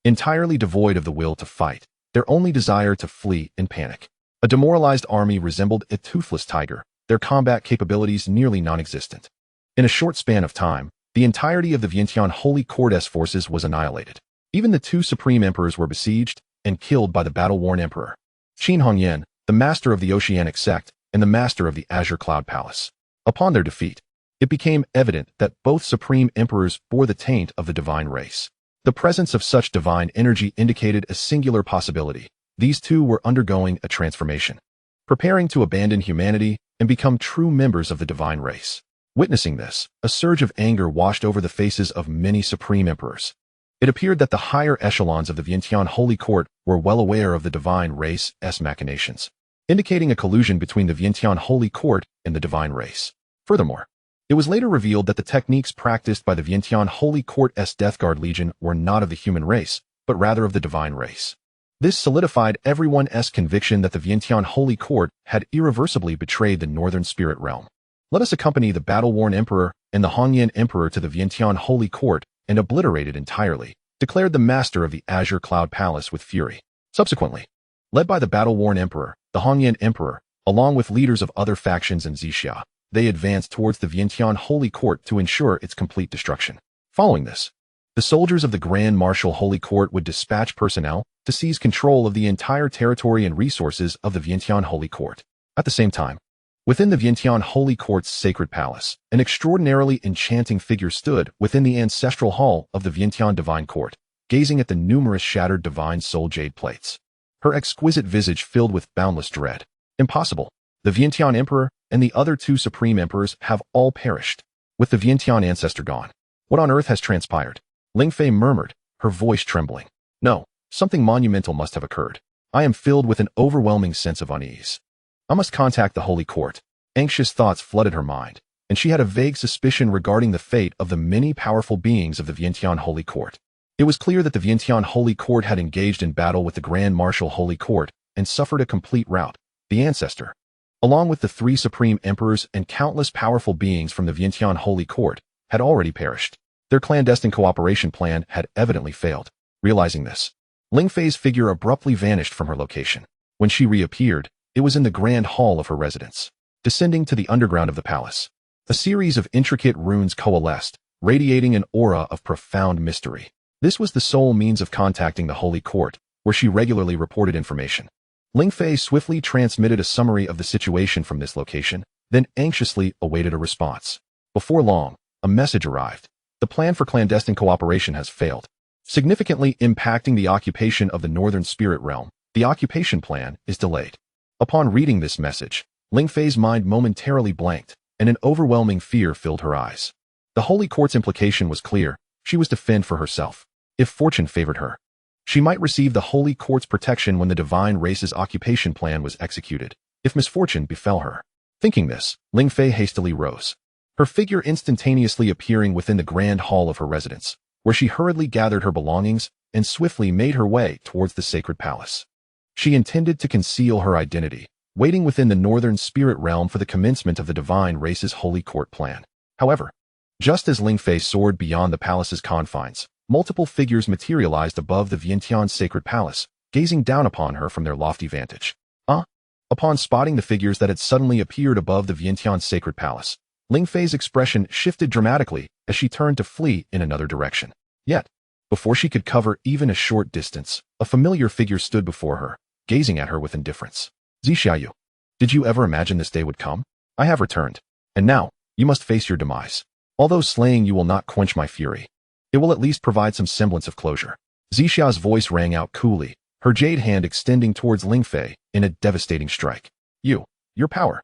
[SPEAKER 1] Entirely devoid of the will to fight, their only desire to flee in panic. A demoralized army resembled a toothless tiger, their combat capabilities nearly non-existent. In a short span of time, the entirety of the Vientiane Holy Court's forces was annihilated. Even the two Supreme Emperors were besieged and killed by the battle-worn Emperor, Qin Hongyan, the master of the Oceanic sect and the master of the Azure Cloud Palace. Upon their defeat, it became evident that both Supreme Emperors bore the taint of the divine race. The presence of such divine energy indicated a singular possibility. These two were undergoing a transformation, preparing to abandon humanity and become true members of the divine race. Witnessing this, a surge of anger washed over the faces of many Supreme Emperors. It appeared that the higher echelons of the Vientiane Holy Court were well aware of the divine race's machinations, indicating a collusion between the Vientiane Holy Court and the divine race. Furthermore, it was later revealed that the techniques practiced by the Vientiane Holy Court's Death Guard Legion were not of the human race, but rather of the divine race. This solidified everyone's conviction that the Vientiane Holy Court had irreversibly betrayed the Northern Spirit Realm. Let us accompany the battle-worn Emperor and the Hongyan Emperor to the Vientiane Holy Court and obliterate it entirely, declared the master of the Azure Cloud Palace with fury. Subsequently, led by the battle-worn Emperor, the Hongyan Emperor, along with leaders of other factions in Xianxia, they advanced towards the Vientiane Holy Court to ensure its complete destruction. Following this, the soldiers of the Grand Marshal Holy Court would dispatch personnel to seize control of the entire territory and resources of the Vientiane Holy Court. At the same time, within the Vientiane Holy Court's sacred palace, an extraordinarily enchanting figure stood within the ancestral hall of the Vientiane Divine Court, gazing at the numerous shattered divine soul jade plates. Her exquisite visage filled with boundless dread. Impossible. The Vientiane Emperor and the other two supreme emperors have all perished, with the Vientiane ancestor gone. What on earth has transpired? Ling Fei murmured, her voice trembling. No, something monumental must have occurred. I am filled with an overwhelming sense of unease. I must contact the Holy Court. Anxious thoughts flooded her mind, and she had a vague suspicion regarding the fate of the many powerful beings of the Vientiane Holy Court. It was clear that the Vientiane Holy Court had engaged in battle with the Grand Marshal Holy Court and suffered a complete rout. The ancestor, along with the three supreme emperors and countless powerful beings from the Vientiane Holy Court, had already perished. Their clandestine cooperation plan had evidently failed. Realizing this, Ling Fei's figure abruptly vanished from her location. When she reappeared, it was in the grand hall of her residence. Descending to the underground of the palace, a series of intricate runes coalesced, radiating an aura of profound mystery. This was the sole means of contacting the Holy Court, where she regularly reported information. Ling Fei swiftly transmitted a summary of the situation from this location, then anxiously awaited a response. Before long, a message arrived. The plan for clandestine cooperation has failed, significantly impacting the occupation of the Northern Spirit Realm. The occupation plan is delayed. Upon reading this message, Ling Fei's mind momentarily blanked, and an overwhelming fear filled her eyes. The Holy Court's implication was clear. She was to fend for herself. If fortune favored her, she might receive the Holy Court's protection when the divine race's occupation plan was executed. If misfortune befell her. Thinking this, Ling Fei hastily rose, her figure instantaneously appearing within the grand hall of her residence, where she hurriedly gathered her belongings and swiftly made her way towards the sacred palace. She intended to conceal her identity, waiting within the Northern Spirit Realm for the commencement of the divine race's Holy Court plan. However, just as Ling Fei soared beyond the palace's confines, multiple figures materialized above the Vientiane sacred palace, gazing down upon her from their lofty vantage. Upon spotting the figures that had suddenly appeared above the Vientiane sacred palace, Ling Fei's expression shifted dramatically as she turned to flee in another direction. Yet, before she could cover even a short distance, a familiar figure stood before her, gazing at her with indifference. Xiaxiayu, did you ever imagine this day would come? I have returned, and now, you must face your demise. Although slaying you will not quench my fury, it will at least provide some semblance of closure. Xiaxia's voice rang out coolly, her jade hand extending towards Ling Fei in a devastating strike. Your power.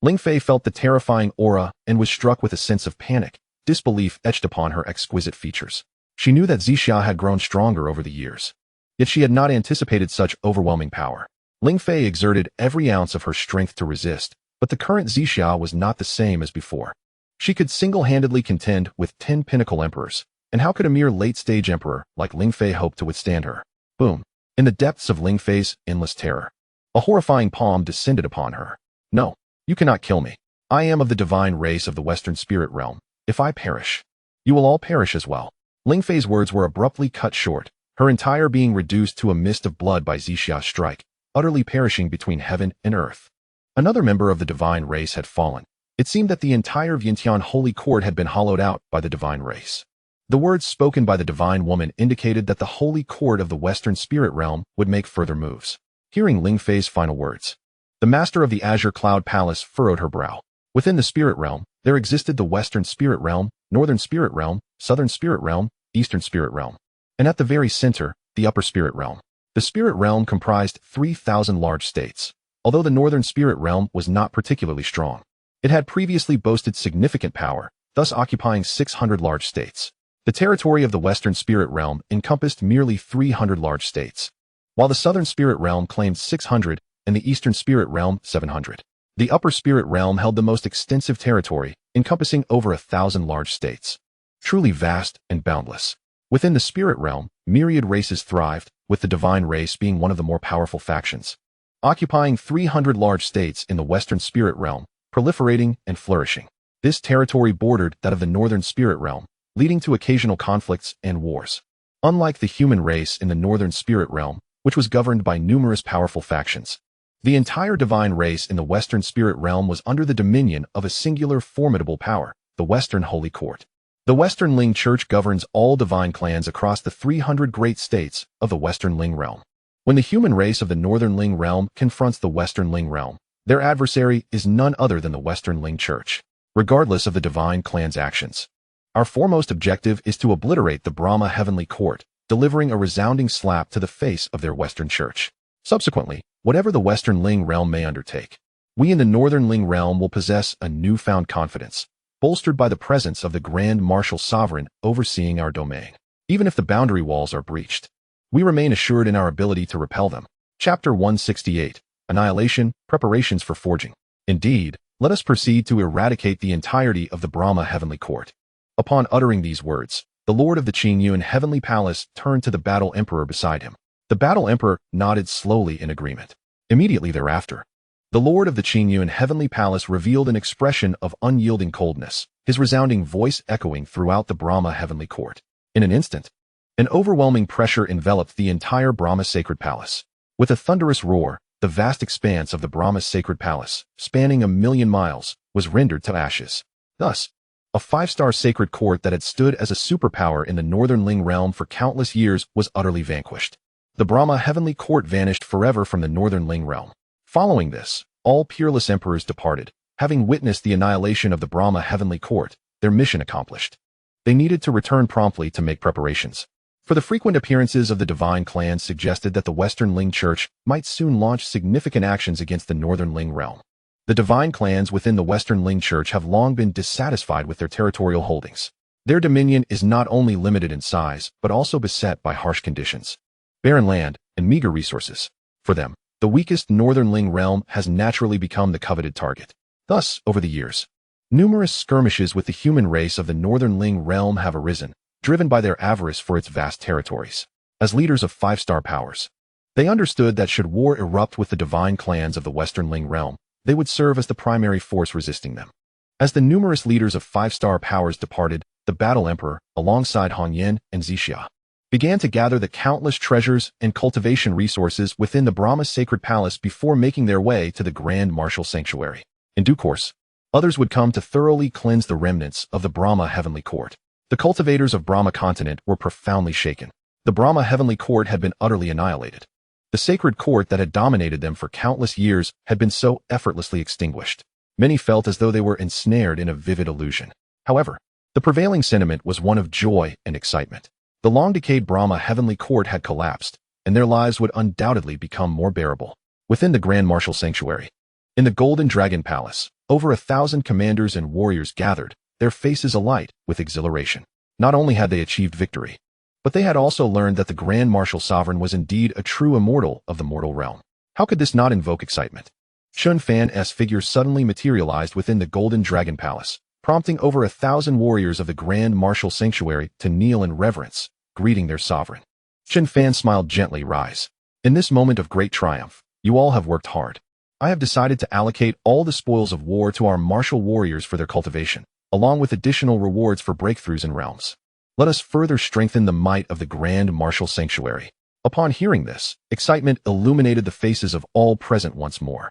[SPEAKER 1] Ling Fei felt the terrifying aura and was struck with a sense of panic. Disbelief etched upon her exquisite features. She knew that Xiaxia had grown stronger over the years, yet she had not anticipated such overwhelming power. Ling Fei exerted every ounce of her strength to resist, but the current Xiaxia was not the same as before. She could single-handedly contend with 10 pinnacle emperors, and how could a mere late-stage emperor like Ling Fei hope to withstand her? Boom. In the depths of Ling Fei's endless terror, a horrifying palm descended upon her. No, you cannot kill me. I am of the divine race of the Western Spirit Realm. If I perish, you will all perish as well. Ling Fei's words were abruptly cut short, her entire being reduced to a mist of blood by Xiaxia's strike, utterly perishing between heaven and earth. Another member of the divine race had fallen. It seemed that the entire Vientiane Holy Court had been hollowed out by the divine race. The words spoken by the divine woman indicated that the Holy Court of the Western Spirit Realm would make further moves. Hearing Ling Fei's final words, the master of the Azure Cloud Palace furrowed her brow. Within the Spirit Realm, there existed the Western Spirit Realm, Northern Spirit Realm, Southern Spirit Realm, Eastern Spirit Realm, and at the very center, the Upper Spirit Realm. The Spirit Realm comprised 3,000 large states. Although the Northern Spirit Realm was not particularly strong, it had previously boasted significant power, thus occupying 600 large states. The territory of the Western Spirit Realm encompassed merely 300 large states, while the Southern Spirit Realm claimed 600 and the Eastern Spirit Realm 700. The Upper Spirit Realm held the most extensive territory, encompassing over 1,000 large states. Truly vast and boundless. Within the Spirit Realm, myriad races thrived, with the Divine Race being one of the more powerful factions, occupying 300 large states in the Western Spirit Realm, proliferating and flourishing. This territory bordered that of the Northern Spirit Realm, leading to occasional conflicts and wars. Unlike the human race in the Northern Spirit Realm, which was governed by numerous powerful factions, The entire divine race in the Western spirit realm was under the dominion of a singular formidable power, the Western Holy Court. The Western Ling Church governs all divine clans across the 300 great states of the Western Ling realm. When the human race of the Northern Ling realm confronts the Western Ling realm, their adversary is none other than the Western Ling Church, regardless of the divine clan's actions. Our foremost objective is to obliterate the Brahma Heavenly Court, delivering a resounding slap to the face of their Western Church. Subsequently, whatever the Western Ling realm may undertake, we in the Northern Ling realm will possess a newfound confidence, bolstered by the presence of the Grand Martial Sovereign overseeing our domain. Even if the boundary walls are breached, we remain assured in our ability to repel them. Chapter 168, Annihilation, Preparations for Forging. Indeed, let us proceed to eradicate the entirety of the Brahma Heavenly Court. Upon uttering these words, the Lord of the Qingyuan Heavenly Palace turned to the Battle Emperor beside him. The Battle Emperor nodded slowly in agreement. Immediately thereafter, the Lord of the Qingyuan Heavenly Palace revealed an expression of unyielding coldness, his resounding voice echoing throughout the Brahma Heavenly Court. In an instant, an overwhelming pressure enveloped the entire Brahma Sacred Palace. With a thunderous roar, the vast expanse of the Brahma Sacred Palace, spanning 1,000,000 miles, was rendered to ashes. Thus, a 5-star sacred court that had stood as a superpower in the Northern Ling realm for countless years was utterly vanquished. The Brahma Heavenly Court vanished forever from the Northern Ling realm. Following this, all peerless emperors departed, having witnessed the annihilation of the Brahma Heavenly Court, their mission accomplished. They needed to return promptly to make preparations. For the frequent appearances of the divine clans suggested that the Western Ling Church might soon launch significant actions against the Northern Ling realm. The divine clans within the Western Ling Church have long been dissatisfied with their territorial holdings. Their dominion is not only limited in size, but also beset by harsh conditions, barren land, and meager resources. For them, the weakest Northern Ling realm has naturally become the coveted target. Thus, over the years, numerous skirmishes with the human race of the Northern Ling realm have arisen, driven by their avarice for its vast territories. As leaders of 5-star powers, they understood that should war erupt with the divine clans of the Western Ling realm, they would serve as the primary force resisting them. As the numerous leaders of 5-star powers departed, the Battle Emperor, alongside Han Yin and Xixia, began to gather the countless treasures and cultivation resources within the Brahma Sacred Palace before making their way to the Grand Martial Sanctuary. In due course, others would come to thoroughly cleanse the remnants of the Brahma Heavenly Court. The cultivators of Brahma continent were profoundly shaken. The Brahma Heavenly Court had been utterly annihilated. The sacred court that had dominated them for countless years had been so effortlessly extinguished. Many felt as though they were ensnared in a vivid illusion. However, the prevailing sentiment was one of joy and excitement. The long-decayed Brahma Heavenly Court had collapsed, and their lives would undoubtedly become more bearable. Within the Grand Martial Sanctuary, in the Golden Dragon Palace, over 1,000 commanders and warriors gathered, their faces alight with exhilaration. Not only had they achieved victory, but they had also learned that the Grand Martial Sovereign was indeed a true immortal of the mortal realm. How could this not invoke excitement? Chen Fan's figure suddenly materialized within the Golden Dragon Palace, prompting over 1,000 warriors of the Grand Martial Sanctuary to kneel in reverence, greeting their sovereign. Chen Fan smiled gently. Rise. In this moment of great triumph, you all have worked hard. I have decided to allocate all the spoils of war to our martial warriors for their cultivation, along with additional rewards for breakthroughs in realms. Let us further strengthen the might of the Grand Martial Sanctuary. Upon hearing this, excitement illuminated the faces of all present once more.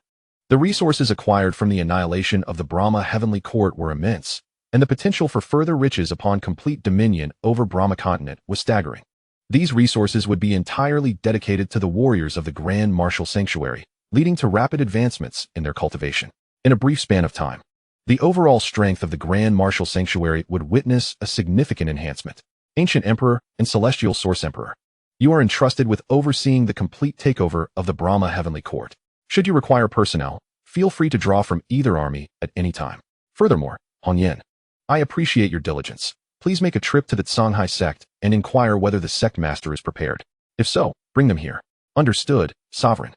[SPEAKER 1] The resources acquired from the annihilation of the Brahma Heavenly Court were immense, and the potential for further riches upon complete dominion over Brahma continent was staggering. These resources would be entirely dedicated to the warriors of the Grand Martial Sanctuary, leading to rapid advancements in their cultivation. In a brief span of time, the overall strength of the Grand Martial Sanctuary would witness a significant enhancement. Ancient Emperor and Celestial Source Emperor, you are entrusted with overseeing the complete takeover of the Brahma Heavenly Court. Should you require personnel, feel free to draw from either army at any time. Furthermore, Han Yin, I appreciate your diligence. Please make a trip to the Xianxia sect and inquire whether the sect master is prepared. If so, bring them here. Understood, Sovereign.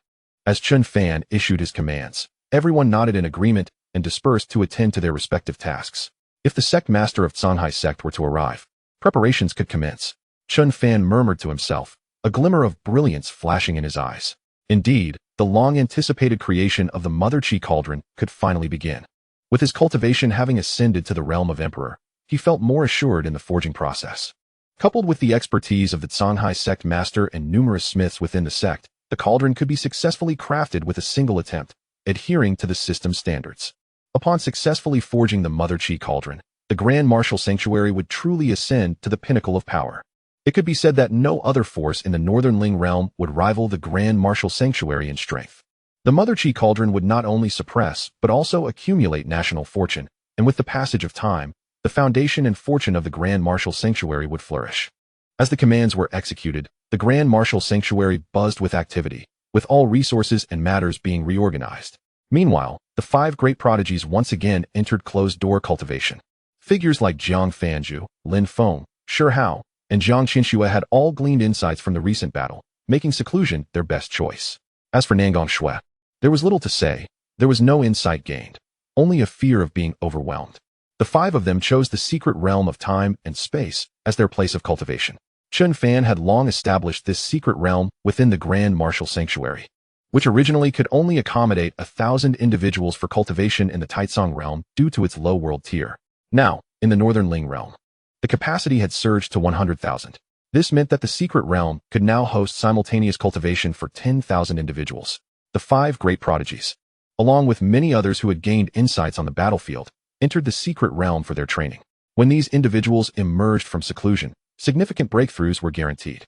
[SPEAKER 1] As Chen Fan issued his commands, everyone nodded in agreement and dispersed to attend to their respective tasks. If the sect master of Xianxia sect were to arrive, preparations could commence. Chen Fan murmured to himself, a glimmer of brilliance flashing in his eyes. Indeed, the long-anticipated creation of the Mother Qi Cauldron could finally begin. With his cultivation having ascended to the realm of Emperor, he felt more assured in the forging process. Coupled with the expertise of the Xianxia sect master and numerous smiths within the sect, the cauldron could be successfully crafted with a single attempt, adhering to the system's standards. Upon successfully forging the Mother Qi cauldron, the Grand Martial Sanctuary would truly ascend to the pinnacle of power. It could be said that no other force in the Northern Ling realm would rival the Grand Martial Sanctuary in strength. The Mother Qi cauldron would not only suppress, but also accumulate national fortune, and with the passage of time, the foundation and fortune of the Grand Martial Sanctuary would flourish. As the commands were executed, the Grand Martial Sanctuary buzzed with activity, with all resources and matters being reorganized. Meanwhile, the 5 great prodigies once again entered closed-door cultivation. Figures like Jiang Fanju, Lin Feng, Shi Hao, and Zhang Xianxia had all gleaned insights from the recent battle, making seclusion their best choice. As for Nangong Shui, there was little to say. There was no insight gained, only a fear of being overwhelmed. The 5 of them chose the secret realm of time and space as their place of cultivation. Chen Fan had long established this secret realm within the Grand Martial Sanctuary, which originally could only accommodate 1,000 individuals for cultivation in the Taicang realm due to its low world tier. Now, in the Northern Ling realm, the capacity had surged to 100,000. This meant that the secret realm could now host simultaneous cultivation for 10,000 individuals. The 5 great prodigies, along with many others who had gained insights on the battlefield, entered the secret realm for their training. When these individuals emerged from seclusion, significant breakthroughs were guaranteed.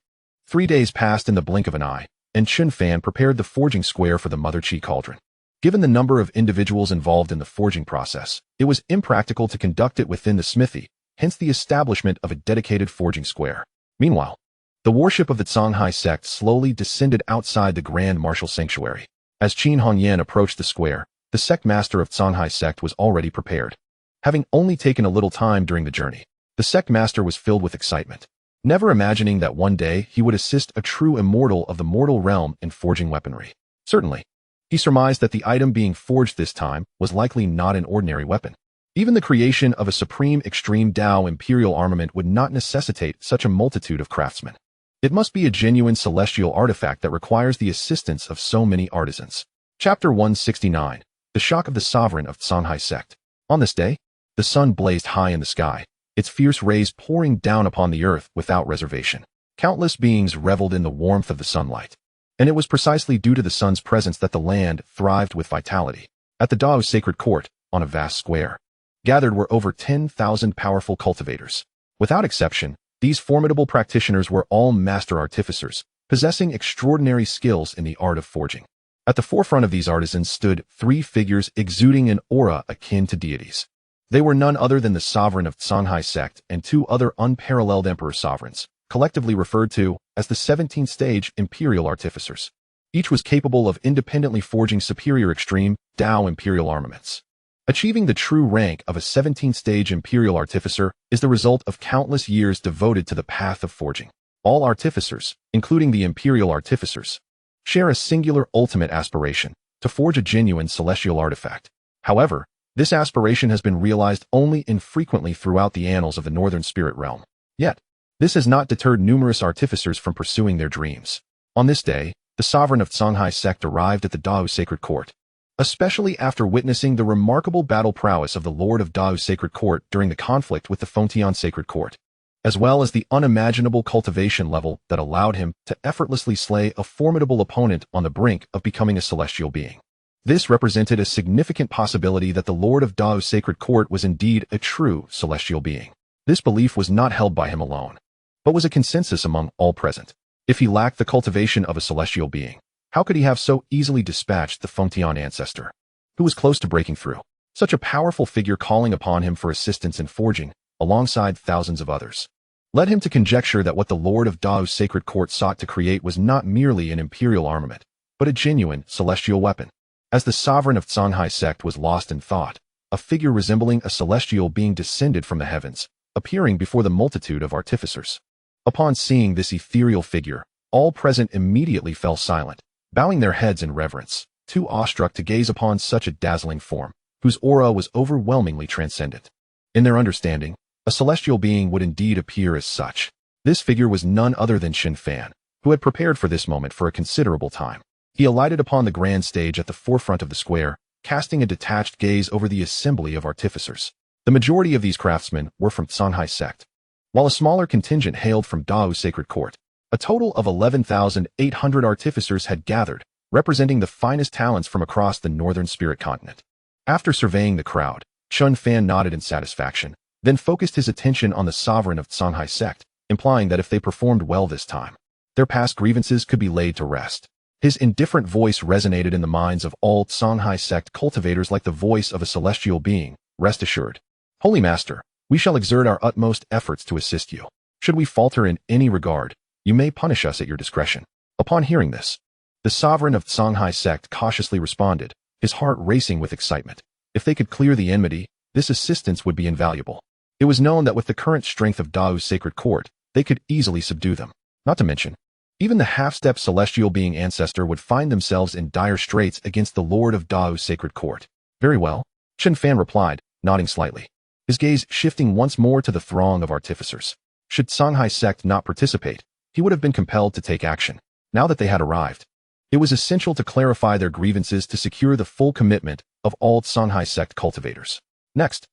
[SPEAKER 1] 3 days passed in the blink of an eye, and Chen Fan prepared the forging square for the Mother Qi cauldron. Given the number of individuals involved in the forging process, it was impractical to conduct it within the smithy, hence the establishment of a dedicated forging square. Meanwhile, the worship of the Zhonghai sect slowly descended outside the Grand Martial Sanctuary. As Qin Hongyan approached the square, the sect master of Zhonghai sect was already prepared. Having only taken a little time during the journey, the sect master was filled with excitement, never imagining that one day he would assist a true immortal of the mortal realm in forging weaponry. Certainly, he surmised that the item being forged this time was likely not an ordinary weapon. Even the creation of a supreme extreme Dao imperial armament would not necessitate such a multitude of craftsmen. It must be a genuine celestial artifact that requires the assistance of so many artisans. Chapter 169. The Shock of the Sovereign of Zhonghai Sect. On this day, the sun blazed high in the sky, its fierce rays pouring down upon the earth without reservation. Countless beings reveled in the warmth of the sunlight, and it was precisely due to the sun's presence that the land thrived with vitality. At the Dao sacred court, on a vast square, gathered were over 10,000 powerful cultivators. Without exception, these formidable practitioners were all master artificers, possessing extraordinary skills in the art of forging. At the forefront of these artisans stood 3 figures exuding an aura akin to deities. They were none other than the sovereign of Zhonghai sect and 2 other unparalleled emperor sovereigns, collectively referred to as the 17th stage imperial artificers. Each was capable of independently forging superior extreme Dao imperial armaments. Achieving the true rank of a 17th stage imperial artificer is the result of countless years devoted to the path of forging. All artificers, including the imperial artificers, share a singular ultimate aspiration, to forge a genuine celestial artifact. However, this aspiration has been realized only infrequently throughout the annals of the Northern Spirit Realm. Yet, this has not deterred numerous artificers from pursuing their dreams. On this day, the sovereign of Zhonghai sect arrived at the Dao Sacred Court, especially after witnessing the remarkable battle prowess of the Lord of Dao's Sacred Court during the conflict with the Fengtian Sacred Court, as well as the unimaginable cultivation level that allowed him to effortlessly slay a formidable opponent on the brink of becoming a celestial being. This represented a significant possibility that the Lord of Dao's Sacred Court was indeed a true celestial being. This belief was not held by him alone, but was a consensus among all present. If he lacked the cultivation of a celestial being, how could he have so easily dispatched the Fengtian ancestor, who was close to breaking through? Such a powerful figure calling upon him for assistance in forging, alongside thousands of others, led him to conjecture that what the Lord of Dao's Sacred Court sought to create was not merely an imperial armament, but a genuine celestial weapon. As the sovereign of Zhonghai sect was lost in thought, a figure resembling a celestial being descended from the heavens, appearing before the multitude of artificers. Upon seeing this ethereal figure, all present immediately fell silent, bowing their heads in reverence, too awestruck to gaze upon such a dazzling form, whose aura was overwhelmingly transcendent. In their understanding, a celestial being would indeed appear as such. This figure was none other than Chen Fan, who had prepared for this moment for a considerable time. He alighted upon the grand stage at the forefront of the square, casting a detached gaze over the assembly of artificers. The majority of these craftsmen were from Zhonghai sect, while a smaller contingent hailed from Dao's Sacred Court. A total of 11,800 artificers had gathered, representing the finest talents from across the northern spirit continent. After surveying the crowd, Chen Fan nodded in satisfaction, then focused his attention on the sovereign of Xianxia sect, implying that if they performed well this time, their past grievances could be laid to rest. His indifferent voice resonated in the minds of all Xianxia sect cultivators like the voice of a celestial being. Rest assured, Holy Master, we shall exert our utmost efforts to assist you. Should we falter in any regard, you may punish us at your discretion. Upon hearing this, the sovereign of Xianxia sect cautiously responded, his heart racing with excitement. If they could clear the enmity, this assistance would be invaluable. It was known that with the current strength of Dao's sacred court, they could easily subdue them. Not to mention, even the half-step celestial being ancestor would find themselves in dire straits against the lord of Dao's sacred court. Very well, Chen Fan replied, nodding slightly, his gaze shifting once more to the throng of artificers. Should Xianxia sect not participate, he would have been compelled to take action. Now that they had arrived, it was essential to clarify their grievances to secure the full commitment of all Xianxia sect cultivators. Next,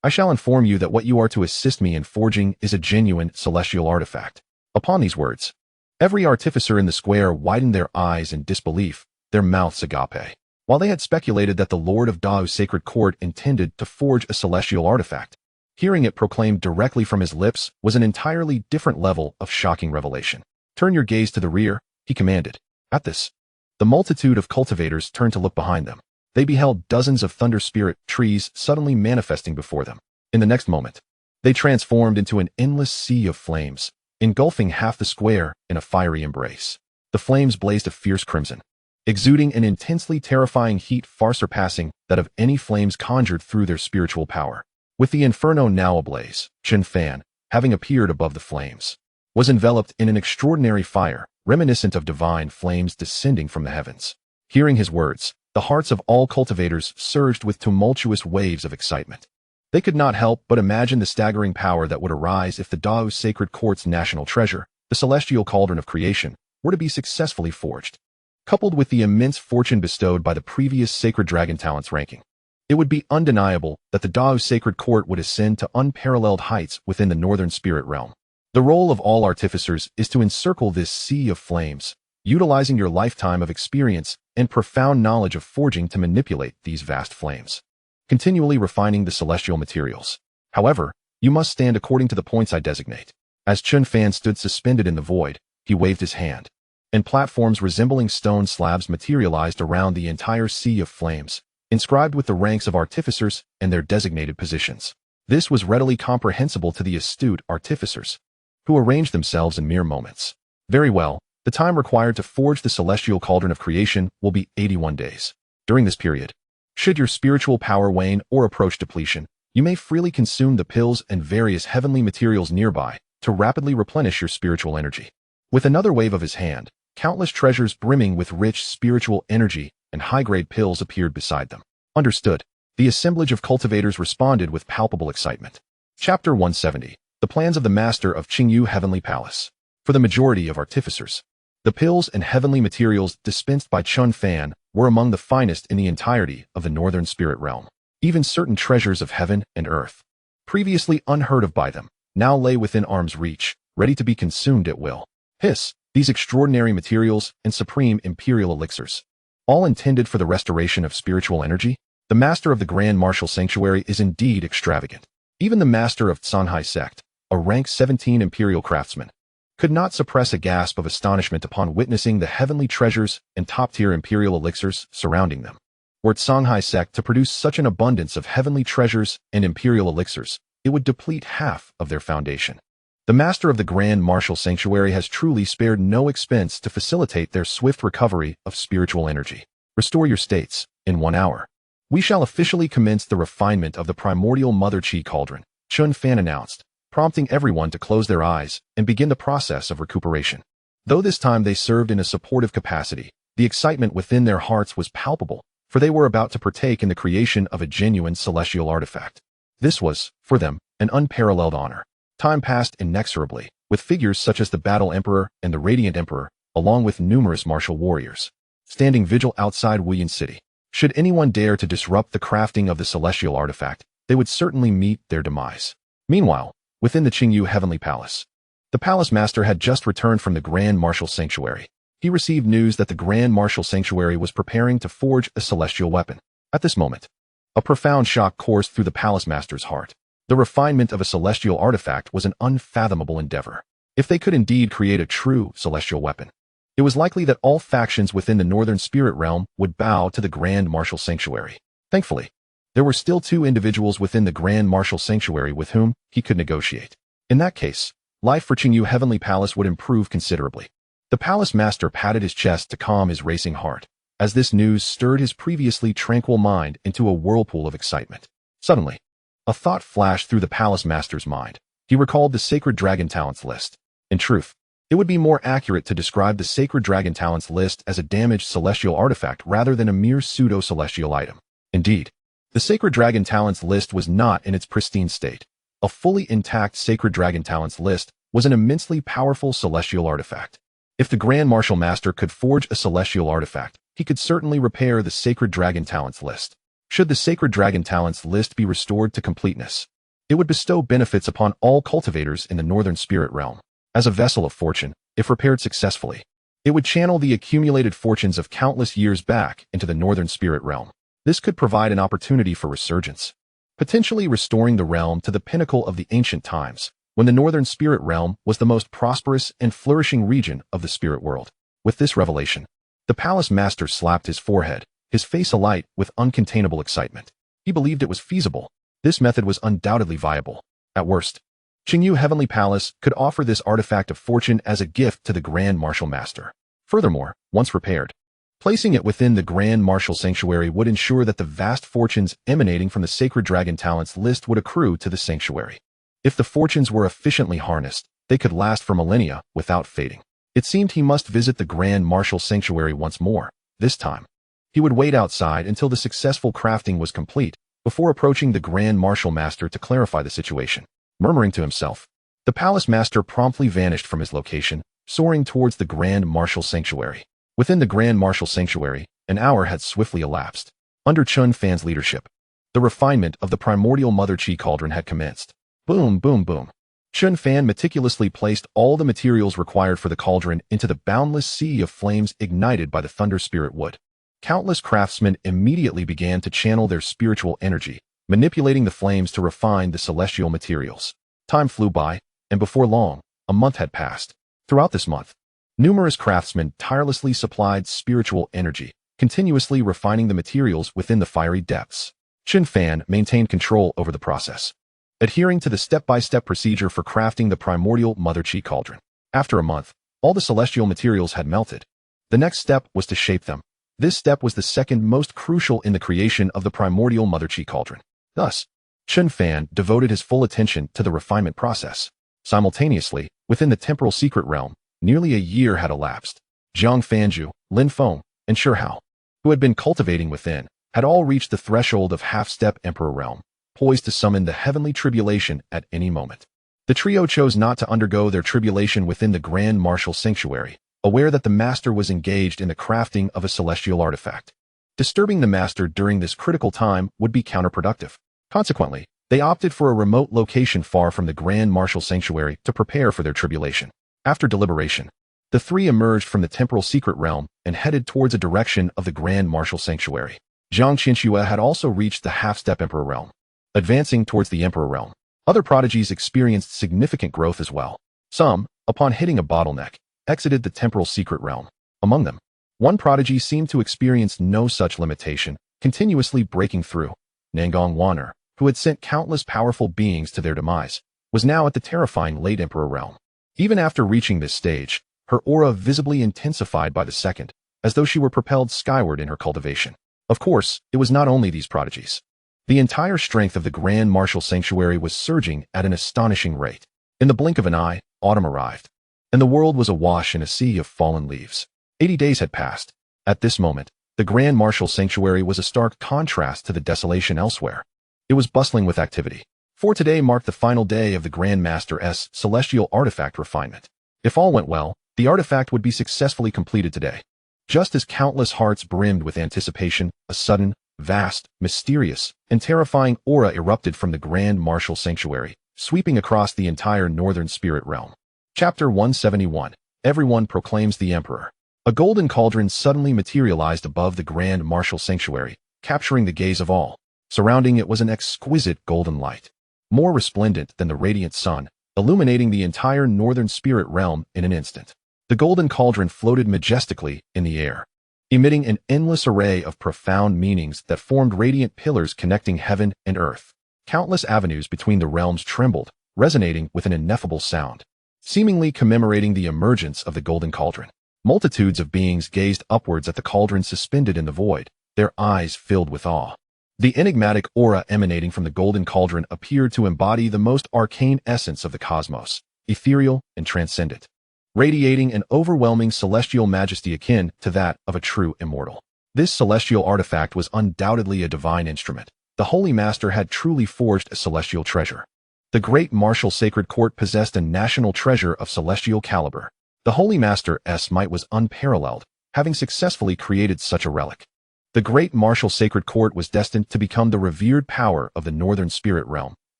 [SPEAKER 1] I shall inform you that what you are to assist me in forging is a genuine celestial artifact. Upon these words, every artificer in the square widened their eyes in disbelief, their mouths agape. While they had speculated that the Lord of Dao's sacred court intended to forge a celestial artifact, hearing it proclaimed directly from his lips was an entirely different level of shocking revelation. Turn your gaze to the rear, he commanded. At this, the multitude of cultivators turned to look behind them. They beheld dozens of thunder spirit trees suddenly manifesting before them. In the next moment, they transformed into an endless sea of flames, engulfing half the square in a fiery embrace. The flames blazed a fierce crimson, exuding an intensely terrifying heat far surpassing that of any flames conjured through their spiritual power. With the inferno now ablaze, Chen Fan, having appeared above the flames, was enveloped in an extraordinary fire, reminiscent of divine flames descending from the heavens. Hearing his words, the hearts of all cultivators surged with tumultuous waves of excitement. They could not help but imagine the staggering power that would arise if the Dao's sacred court's national treasure, the celestial cauldron of creation, were to be successfully forged. Coupled with the immense fortune bestowed by the previous sacred dragon talents ranking, it would be undeniable that the Dao's sacred court would ascend to unparalleled heights within the northern spirit realm. The role of all artificers is to encircle this sea of flames, utilizing your lifetime of experience and profound knowledge of forging to manipulate these vast flames, continually refining the celestial materials. However, you must stand according to the points I designate. As Chen Fan stood suspended in the void, he waved his hand, and platforms resembling stone slabs materialized around the entire sea of flames, inscribed with the ranks of artificers and their designated positions. This was readily comprehensible to the astute artificers, who arranged themselves in mere moments. Very well, the time required to forge the celestial cauldron of creation will be 81 days. During this period, should your spiritual power wane or approach depletion, you may freely consume the pills and various heavenly materials nearby to rapidly replenish your spiritual energy. With another wave of his hand, countless treasures brimming with rich spiritual energy and high-grade pills appeared beside them. Understood. The assemblage of cultivators responded with palpable excitement. Chapter 170. The plans of the Master of Qingyu Heavenly Palace. For the majority of artificers, the pills and heavenly materials dispensed by Chen Fan were among the finest in the entirety of the northern spirit realm. Even certain treasures of heaven and earth, previously unheard of by them, now lay within arm's reach, ready to be consumed at will. These extraordinary materials and supreme imperial elixirs, all intended for the restoration of spiritual energy. The master of the Grand Martial Sanctuary is indeed extravagant. Even the master of Xianxia sect, a rank 17 imperial craftsman, could not suppress a gasp of astonishment upon witnessing the heavenly treasures and top-tier imperial elixirs surrounding them. Were Xianxia sect to produce such an abundance of heavenly treasures and imperial elixirs, it would deplete half of their foundation. The master of the Grand Martial Sanctuary has truly spared no expense to facilitate their swift recovery of spiritual energy. Restore your states in 1 hour. We shall officially commence the refinement of the primordial Mother Qi cauldron, Chen Fan announced, prompting everyone to close their eyes and begin the process of recuperation. Though this time they served in a supportive capacity, the excitement within their hearts was palpable, for they were about to partake in the creation of a genuine celestial artifact. This was, for them, an unparalleled honor. Time passed inexorably, with figures such as the Battle Emperor and the Radiant Emperor, along with numerous martial warriors, standing vigil outside Wuyan City. Should anyone dare to disrupt the crafting of the celestial artifact, they would certainly meet their demise. Meanwhile, within the Qingyu Heavenly Palace, The Palace Master had just returned from the Grand Martial Sanctuary. He received news that the Grand Martial Sanctuary was preparing to forge a celestial weapon. At this moment, a profound shock coursed through the Palace Master's heart. The refinement of a celestial artifact was an unfathomable endeavor. If they could indeed create a true celestial weapon, it was likely that all factions within the Northern Spirit Realm would bow to the Grand Martial Sanctuary. Thankfully, there were still 2 individuals within the Grand Martial Sanctuary with whom he could negotiate. In that case, life for Qingyu Heavenly Palace would improve considerably. The Palace Master patted his chest to calm his racing heart, as this news stirred his previously tranquil mind into a whirlpool of excitement. Suddenly, a thought flashed through the Palace Master's mind. He recalled the Sacred Dragon Talents list. In truth, it would be more accurate to describe the Sacred Dragon Talents list as a damaged celestial artifact rather than a mere pseudo-celestial item. Indeed, the Sacred Dragon Talents list was not in its pristine state. A fully intact Sacred Dragon Talents list was an immensely powerful celestial artifact. If the Grand Martial Master could forge a celestial artifact, he could certainly repair the Sacred Dragon Talents list. Should the Sacred Dragon Talents list be restored to completeness, it would bestow benefits upon all cultivators in the Northern Spirit Realm. As a vessel of fortune, if repaired successfully, it would channel the accumulated fortunes of countless years back into the Northern Spirit Realm. This could provide an opportunity for resurgence, potentially restoring the realm to the pinnacle of the ancient times, when the Northern Spirit Realm was the most prosperous and flourishing region of the spirit world. With this revelation, the Palace Master slapped his forehead, his face alight with uncontainable excitement. He believed it was feasible. This method was undoubtedly viable. At worst, Qingyu Heavenly Palace could offer this artifact of fortune as a gift to the Grand Martial Master. Furthermore, once repaired, placing it within the Grand Martial Sanctuary would ensure that the vast fortunes emanating from the Sacred Dragon Talents list would accrue to the sanctuary. If the fortunes were efficiently harnessed, they could last for millennia without fading. It seemed he must visit the Grand Martial Sanctuary once more. This time, he would wait outside until the successful crafting was complete before approaching the Grand Martial Master to clarify the situation. Murmuring to himself, the Palace Master promptly vanished from his location, soaring towards the Grand Martial Sanctuary. Within the Grand Martial Sanctuary, an hour had swiftly elapsed. Under Chen Fan's leadership, the refinement of the primordial Mother Qi cauldron had commenced. Boom, boom, boom. Chen Fan meticulously placed all the materials required for the cauldron into the boundless sea of flames ignited by the Thunder Spirit wood. Countless craftsmen immediately began to channel their spiritual energy, manipulating the flames to refine the celestial materials. Time flew by, and before long, a month had passed. Throughout this month, numerous craftsmen tirelessly supplied spiritual energy, continuously refining the materials within the fiery depths. Chen Fan maintained control over the process, adhering to the step-by-step procedure for crafting the primordial Mother Qi cauldron. After a month, all the celestial materials had melted. The next step was to shape them. This step was the second most crucial in the creation of the primordial Mother Qi cauldron. Thus, Chen Fan devoted his full attention to the refinement process. Simultaneously, within the temporal secret realm, nearly a year had elapsed. Zhang Fanju, Lin Feng, and Shi Hao, who had been cultivating within, had all reached the threshold of half-step Emperor realm, poised to summon the heavenly tribulation at any moment. The trio chose not to undergo their tribulation within the Grand Martial Sanctuary, aware that the Master was engaged in the crafting of a celestial artifact. Disturbing the Master during this critical time would be counterproductive. Consequently, they opted for a remote location far from the Grand Martial Sanctuary to prepare for their tribulation. After deliberation, the three emerged from the temporal secret realm and headed towards a direction of the Grand Martial Sanctuary. Zhang Xianxia had also reached the half-step Emperor realm, advancing towards the Emperor realm. Other prodigies experienced significant growth as well. Some, upon hitting a bottleneck, exited the temporal secret realm. Among them, one prodigy seemed to experience no such limitation, continuously breaking through. Nangong Wanner, who had sent countless powerful beings to their demise, was now at the terrifying late Emperor realm. Even after reaching this stage, her aura visibly intensified by the second, as though she were propelled skyward in her cultivation. Of course, it was not only these prodigies. The entire strength of the Grand Martial Sanctuary was surging at an astonishing rate. In the blink of an eye, autumn arrived, and the world was awash in a sea of fallen leaves. 80 days had passed. At this moment, the Grand Martial Sanctuary was a stark contrast to the desolation elsewhere. It was bustling with activity, for today marked the final day of the Grand Master's celestial artifact refinement. If all went well, the artifact would be successfully completed today. Just as countless hearts brimmed with anticipation, a sudden, vast, mysterious, and terrifying aura erupted from the Grand Martial Sanctuary, sweeping across the entire Northern Spirit Realm. Chapter 171. Everyone proclaims the Emperor. A golden cauldron suddenly materialized above the grand martial sanctuary, capturing the gaze of all. Surrounding it was an exquisite golden light, more resplendent than the radiant sun, illuminating the entire northern spirit realm in an instant. The golden cauldron floated majestically in the air, emitting an endless array of profound meanings that formed radiant pillars connecting heaven and earth. Countless avenues between the realms trembled, resonating with an ineffable sound, seemingly commemorating the emergence of the golden cauldron. Multitudes of beings gazed upwards at the cauldron suspended in the void, their eyes filled with awe. The enigmatic aura emanating from the golden cauldron appeared to embody the most arcane essence of the cosmos, ethereal and transcendent, radiating an overwhelming celestial majesty akin to that of a true immortal. This celestial artifact was undoubtedly a divine instrument. The Holy Master had truly forged a celestial treasure. The great martial sacred court possessed a national treasure of celestial caliber. The Holy Master's might was unparalleled, having successfully created such a relic. The great martial sacred court was destined to become the revered power of the northern spirit realm,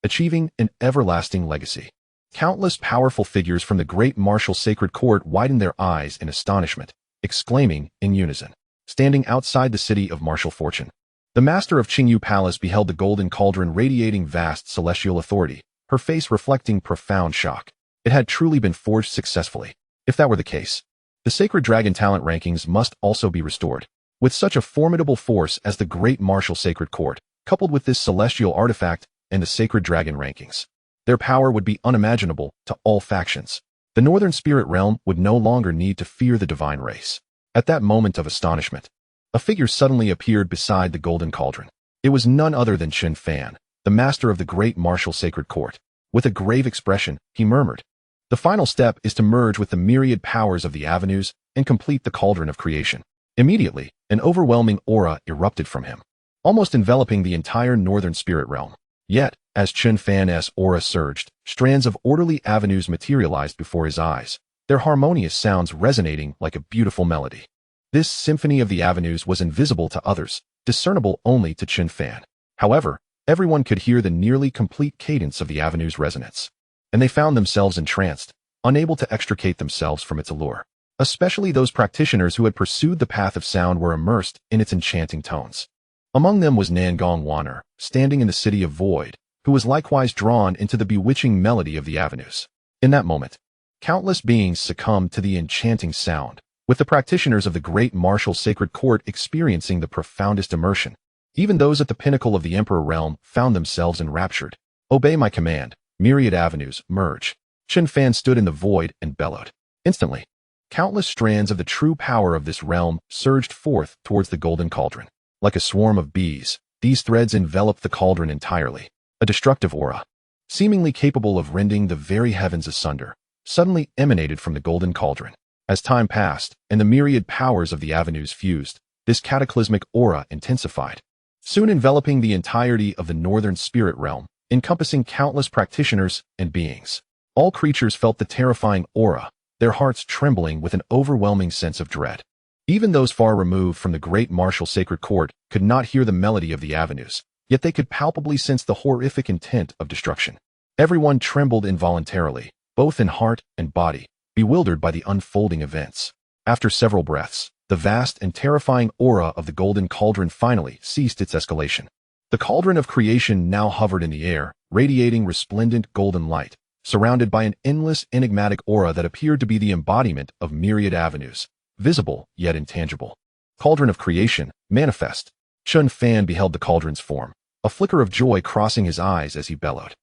[SPEAKER 1] achieving an everlasting legacy. Countless powerful figures from the great martial sacred court widened their eyes in astonishment, exclaiming in unison. Standing outside the city of martial fortune, the master of Qingyu Palace beheld the golden cauldron radiating vast celestial authority, her face reflecting profound shock. It had truly been forged successfully. If that were the case, the sacred dragon talent rankings must also be restored. With such a formidable force as the great martial sacred court, coupled with this celestial artifact and the sacred dragon rankings, their power would be unimaginable to all factions. The northern spirit realm would no longer need to fear the divine race. At that moment of astonishment, a figure suddenly appeared beside the golden cauldron. It was none other than Chen Fan, the master of the great martial sacred court. With a grave expression, he murmured, "The final step is to merge with the myriad powers of the avenues and complete the cauldron of creation." Immediately, an overwhelming aura erupted from him, almost enveloping the entire northern spirit realm. Yet, as Chen Fan's aura surged, strands of orderly avenues materialized before his eyes, their harmonious sounds resonating like a beautiful melody. This symphony of the avenues was invisible to others, discernible only to Chen Fan. However, everyone could hear the nearly complete cadence of the avenue's resonance, and they found themselves entranced, unable to extricate themselves from its allure. Especially those practitioners who had pursued the path of sound were immersed in its enchanting tones. Among them was Nangong Wanner, standing in the city of Void, who was likewise drawn into the bewitching melody of the avenues. In that moment, countless beings succumbed to the enchanting sound, with the practitioners of the great martial sacred court experiencing the profoundest immersion. Even those at the pinnacle of the Emperor realm found themselves enraptured. "Obey my command, myriad avenues, merge." Chen Fan stood in the void and bellowed. Instantly, countless strands of the true power of this realm surged forth towards the golden cauldron. Like a swarm of bees, these threads enveloped the cauldron entirely. A destructive aura, seemingly capable of rending the very heavens asunder, suddenly emanated from the golden cauldron. As time passed and the myriad powers of the avenues fused, this cataclysmic aura intensified, soon enveloping the entirety of the northern spirit realm, encompassing countless practitioners and beings. All creatures felt the terrifying aura, their hearts trembling with an overwhelming sense of dread. Even those far removed from the great martial sacred court could not hear the melody of the avenues, yet they could palpably sense the horrific intent of destruction. Everyone trembled involuntarily, both in heart and body, bewildered by the unfolding events. After several breaths, the vast and terrifying aura of the golden cauldron finally ceased its escalation. The cauldron of creation now hovered in the air, radiating resplendent golden light, surrounded by an endless enigmatic aura that appeared to be the embodiment of myriad avenues, visible yet intangible. Cauldron of creation, manifest. Chen Fan beheld the cauldron's form, a flicker of joy crossing his eyes as he bellowed,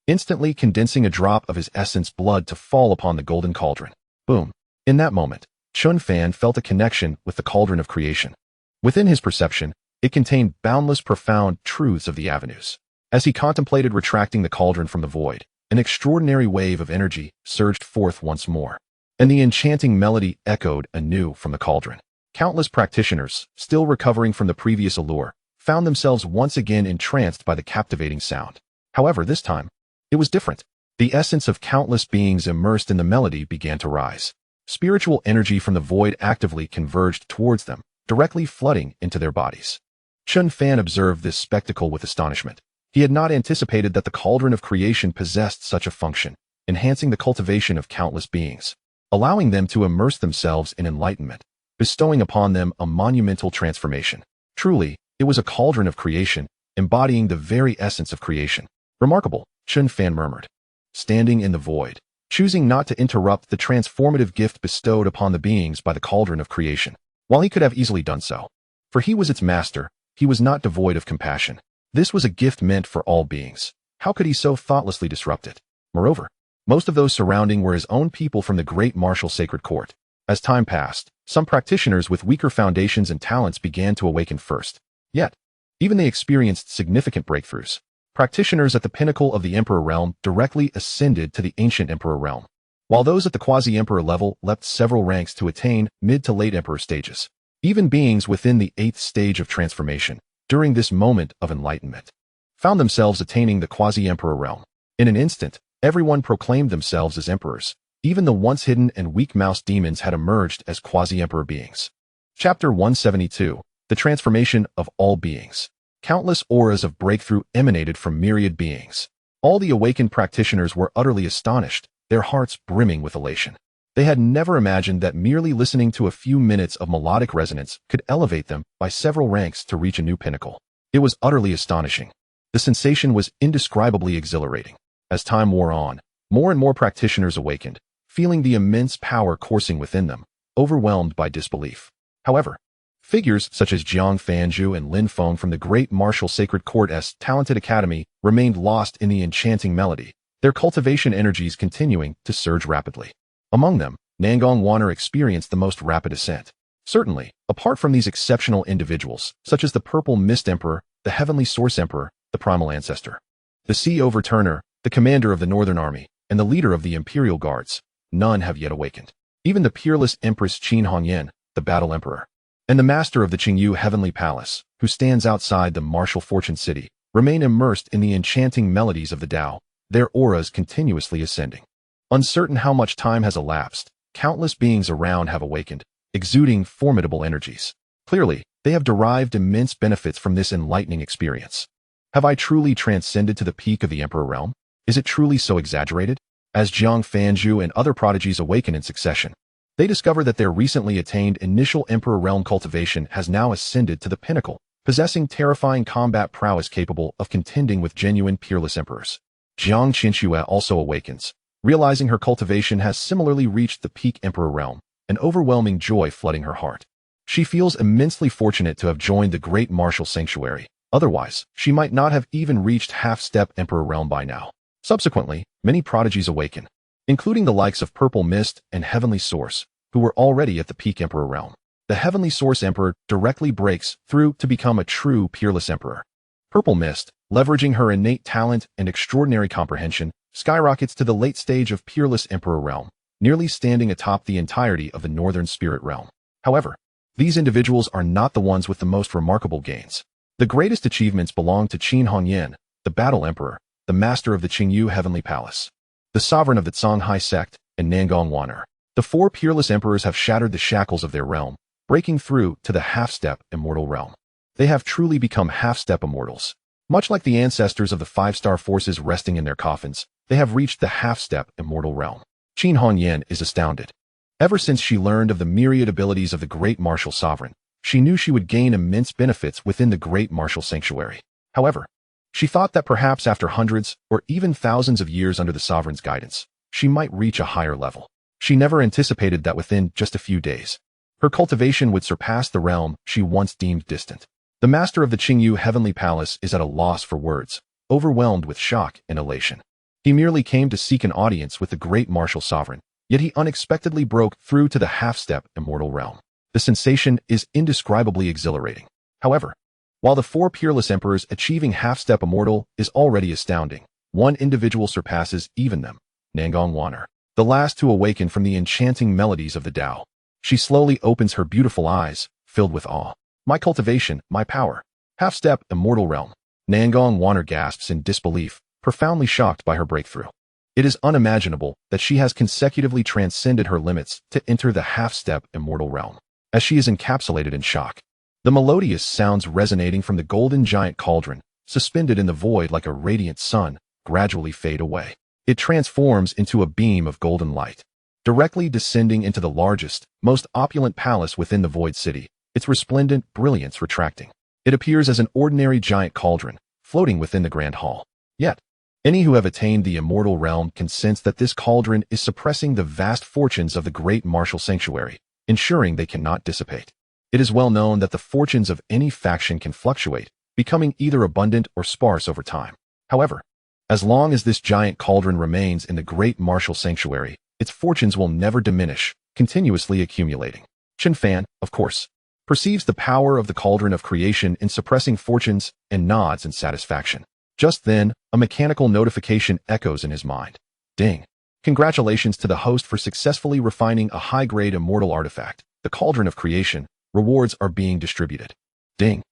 [SPEAKER 1] instantly condensing a drop of his essence blood to fall upon the golden cauldron. Boom. In that moment, Chen Fan felt a connection with the cauldron of creation. Within his perception, it contained boundless profound truths of the avenues. As he contemplated retracting the cauldron from the void, an extraordinary wave of energy surged forth once more, and the enchanting melody echoed anew from the cauldron. Countless practitioners, still recovering from the previous allure, found themselves once again entranced by the captivating sound. However, this time, it was different. The essence of countless beings immersed in the melody began to rise. Spiritual energy from the void actively converged towards them, directly flooding into their bodies. Chen Fan observed this spectacle with astonishment. He had not anticipated that the cauldron of creation possessed such a function. enhancing the cultivation of countless beings, allowing them to immerse themselves in enlightenment, bestowing upon them a monumental transformation. Truly, it was a cauldron of creation, embodying the very essence of creation. Remarkable, Chen Fan murmured, standing in the void, choosing not to interrupt the transformative gift bestowed upon the beings by the cauldron of creation. While he could have easily done so, for he was its master, he was not devoid of compassion. This was a gift meant for all beings. How could he so thoughtlessly disrupt it? Moreover, most of those surrounding were his own people from the great martial sacred court. As time passed, some practitioners with weaker foundations and talents began to awaken first. Yet, even they experienced significant breakthroughs. Practitioners at the pinnacle of the Emperor realm directly ascended to the ancient Emperor realm, while those at the quasi-Emperor level leapt several ranks to attain mid to late Emperor stages. Even beings within the 8th stage of transformation, during this moment of enlightenment, found themselves attaining the quasi-Emperor realm. In an instant, everyone proclaimed themselves as emperors. Even the once hidden and weak mouse demons had emerged as quasi-emperor beings. Chapter 172. The Transformation of All Beings. Countless auras of breakthrough emanated from myriad beings. All the awakened practitioners were utterly astonished, their hearts brimming with elation. They had never imagined that merely listening to a few minutes of melodic resonance could elevate them by several ranks to reach a new pinnacle. It was utterly astonishing. The sensation was indescribably exhilarating. As time wore on, more and more practitioners awakened, feeling the immense power coursing within them, overwhelmed by disbelief. However, figures such as Jiang Fanju and Lin Feng from the great martial sacred court's talented academy remained lost in the enchanting melody, their cultivation energies continuing to surge rapidly. Among them, Nangong Wanner experienced the most rapid ascent. Certainly, apart from these exceptional individuals, such as the Purple Mist Emperor, the Heavenly Source Emperor, the Primal Ancestor, the Sea Overturner, the commander of the Northern Army, and the leader of the Imperial Guards, none have yet awakened. Even the peerless Empress Qin Hongyan, the Battle Emperor, and the master of the Qingyu Heavenly Palace, who stands outside the martial fortune city, remain immersed in the enchanting melodies of the Tao, their auras continuously ascending. Uncertain how much time has elapsed, countless beings around have awakened, exuding formidable energies. Clearly, they have derived immense benefits from this enlightening experience. Have I truly transcended to the peak of the Emperor realm? Is it truly so exaggerated? As Jiang Fanju and other prodigies awaken in succession, they discover that their recently attained initial Emperor realm cultivation has now ascended to the pinnacle, possessing terrifying combat prowess capable of contending with genuine peerless emperors. Jiang Xianxia also awakens, realizing her cultivation has similarly reached the peak Emperor realm, an overwhelming joy flooding her heart. She feels immensely fortunate to have joined the great martial sanctuary. Otherwise, she might not have even reached half-step Emperor realm by now. Subsequently, many prodigies awaken, including the likes of Purple Mist and Heavenly Source, who were already at the peak Emperor realm. The Heavenly Source Emperor directly breaks through to become a true peerless emperor. Purple Mist, leveraging her innate talent and extraordinary comprehension, skyrockets to the late stage of peerless Emperor realm, nearly standing atop the entirety of the Northern Spirit realm. However, these individuals are not the ones with the most remarkable gains. The greatest achievements belong to Qin Hongyan, the Battle Emperor, the master of the Qingyu Heavenly Palace, the sovereign of the Songhai sect, and Nangong Wanner. The 4 peerless emperors have shattered the shackles of their realm, breaking through to the half-step immortal realm. They have truly become half-step immortals. Much like the ancestors of the 5-star forces resting in their coffins, they have reached the half-step immortal realm. Qin Hongyan is astounded. Ever since she learned of the myriad abilities of the great martial sovereign, she knew she would gain immense benefits within the great martial sanctuary. However, she thought that perhaps after hundreds or even thousands of years under the sovereign's guidance, she might reach a higher level. She never anticipated that within just a few days, her cultivation would surpass the realm she once deemed distant. The master of the Qingyu Heavenly Palace is at a loss for words, overwhelmed with shock and elation. He merely came to seek an audience with the great martial sovereign, yet he unexpectedly broke through to the half-step immortal realm. The sensation is indescribably exhilarating. However, while the 4 peerless emperors achieving half-step immortal is already astounding, one individual surpasses even them, Nangong Wanner, the last to awaken from the enchanting melodies of the Tao. She slowly opens her beautiful eyes, filled with awe. My cultivation, my power. Half-step immortal realm. Nangong Wanner gasps in disbelief, profoundly shocked by her breakthrough. It is unimaginable that she has consecutively transcended her limits to enter the half-step immortal realm. As she is encapsulated in shock, the melodious sounds resonating from the golden giant cauldron, suspended in the void like a radiant sun, gradually fade away. It transforms into a beam of golden light, directly descending into the largest, most opulent palace within the Void City, its resplendent brilliance retracting. It appears as an ordinary giant cauldron, floating within the grand hall. Yet, any who have attained the immortal realm can sense that this cauldron is suppressing the vast fortunes of the great martial sanctuary, ensuring they cannot dissipate. It is well known that the fortunes of any faction can fluctuate, becoming either abundant or sparse over time. However, as long as this giant cauldron remains in the great martial sanctuary, its fortunes will never diminish, continuously accumulating. Chen Fan, of course, perceives the power of the cauldron of creation in suppressing fortunes and nods in satisfaction. Just then, a mechanical notification echoes in his mind. Ding. Congratulations to the host for successfully refining a high-grade immortal artifact. The cauldron of creation. Rewards are being distributed. Ding.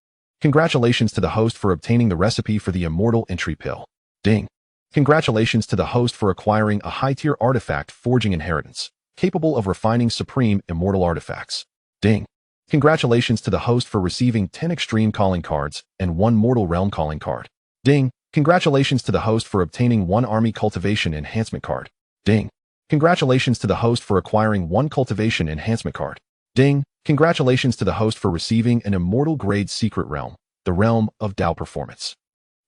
[SPEAKER 1] Congratulations to the host for obtaining the recipe for the immortal entry pill. Ding. Congratulations to the host for acquiring a high-tier artifact forging inheritance, capable of refining supreme immortal artifacts. Ding. Congratulations to the host for receiving 10 extreme calling cards and 1 mortal realm calling card. Ding. Congratulations to the host for obtaining 1 army cultivation enhancement card. Ding. Congratulations to the host for acquiring 1 cultivation enhancement card. Ding. Congratulations to the host for receiving an immortal grade secret realm, the realm of Tao performance.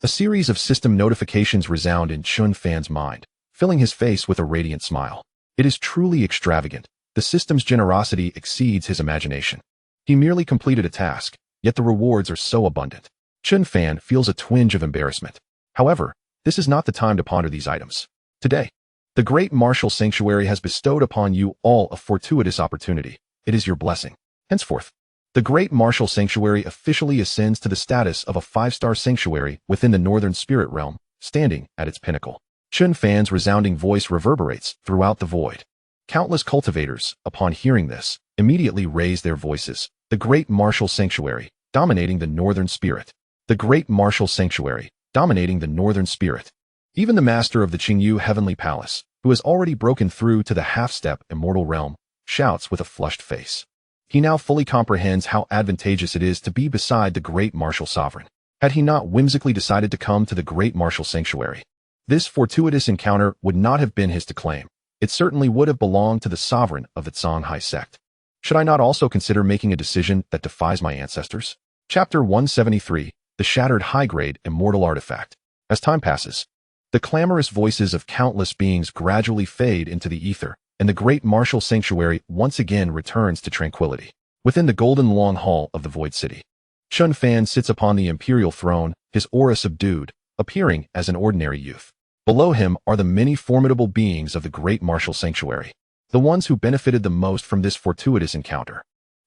[SPEAKER 1] A series of system notifications resound in Chen Fan's mind, filling his face with a radiant smile. It is truly extravagant. The system's generosity exceeds his imagination. He merely completed a task, yet the rewards are so abundant. Chen Fan feels a twinge of embarrassment. However, this is not the time to ponder these items. Today, the great martial sanctuary has bestowed upon you all a fortuitous opportunity. It is your blessing. Henceforth, the great martial sanctuary officially ascends to the status of a 5-star sanctuary within the northern spirit realm, standing at its pinnacle. Chen Fan's resounding voice reverberates throughout the void. Countless cultivators, upon hearing this, immediately raise their voices. The great martial sanctuary, dominating the northern spirit. The great martial sanctuary, dominating the northern spirit. Even the master of the Qingyu Heavenly Palace, who has already broken through to the half-step immortal realm, shouts with a flushed face. He now fully comprehends how advantageous it is to be beside the great martial sovereign. Had he not whimsically decided to come to the great martial sanctuary, this fortuitous encounter would not have been his to claim. It certainly would have belonged to the sovereign of the Xianxia sect. Should I not also consider making a decision that defies my ancestors? Chapter 173, The Shattered High-Grade Immortal Artifact. As time passes, the clamorous voices of countless beings gradually fade into the ether, and the great martial sanctuary once again returns to tranquility. Within the golden long hall of the Void City, Chen Fan sits upon the imperial throne, his aura subdued, appearing as an ordinary youth. Below him are the many formidable beings of the great martial sanctuary, the ones who benefited the most from this fortuitous encounter.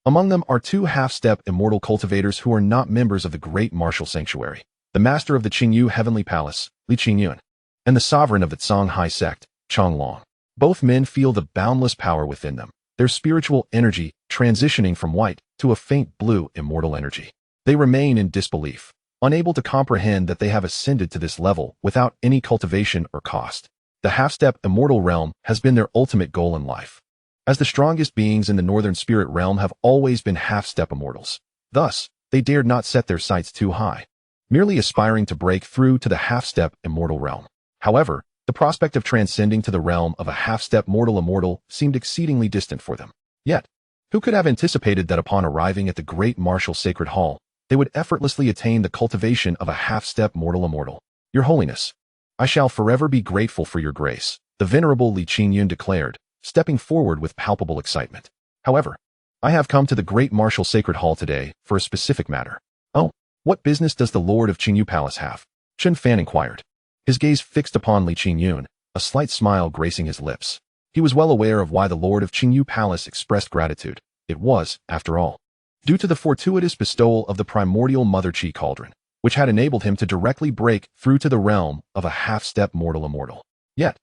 [SPEAKER 1] Among them are 2 half-step immortal cultivators who are not members of the great martial sanctuary, the master of the Qingyu Heavenly Palace, Li Qingyun, and the sovereign of the Xianxia sect, Changlong. Both men feel the boundless power within them, their spiritual energy transitioning from white to a faint blue immortal energy. They remain in disbelief, unable to comprehend that they have ascended to this level without any cultivation or cost. The half-step immortal realm has been their ultimate goal in life, as the strongest beings in the northern spirit realm have always been half-step immortals. Thus, they dared not set their sights too high, merely aspiring to break through to the half-step immortal realm. However, the prospect of transcending to the realm of a half-step mortal immortal seemed exceedingly distant for them. Yet, who could have anticipated that upon arriving at the great martial sacred hall, they would effortlessly attain the cultivation of a half-step mortal immortal? Your Holiness, I shall forever be grateful for your grace, the venerable Li Qingyun declared, stepping forward with palpable excitement. However, I have come to the great martial sacred hall today for a specific matter. Oh, what business does the Lord of Qingyu Palace have? Chen Fan inquired, his gaze fixed upon Li Qingyun, a slight smile gracing his lips. He was well aware of why the Lord of Qingyu Palace expressed gratitude. It was, after all, due to the fortuitous bestowal of the primordial Mother Qi cauldron, which had enabled him to directly break through to the realm of a half-step mortal immortal. Yet,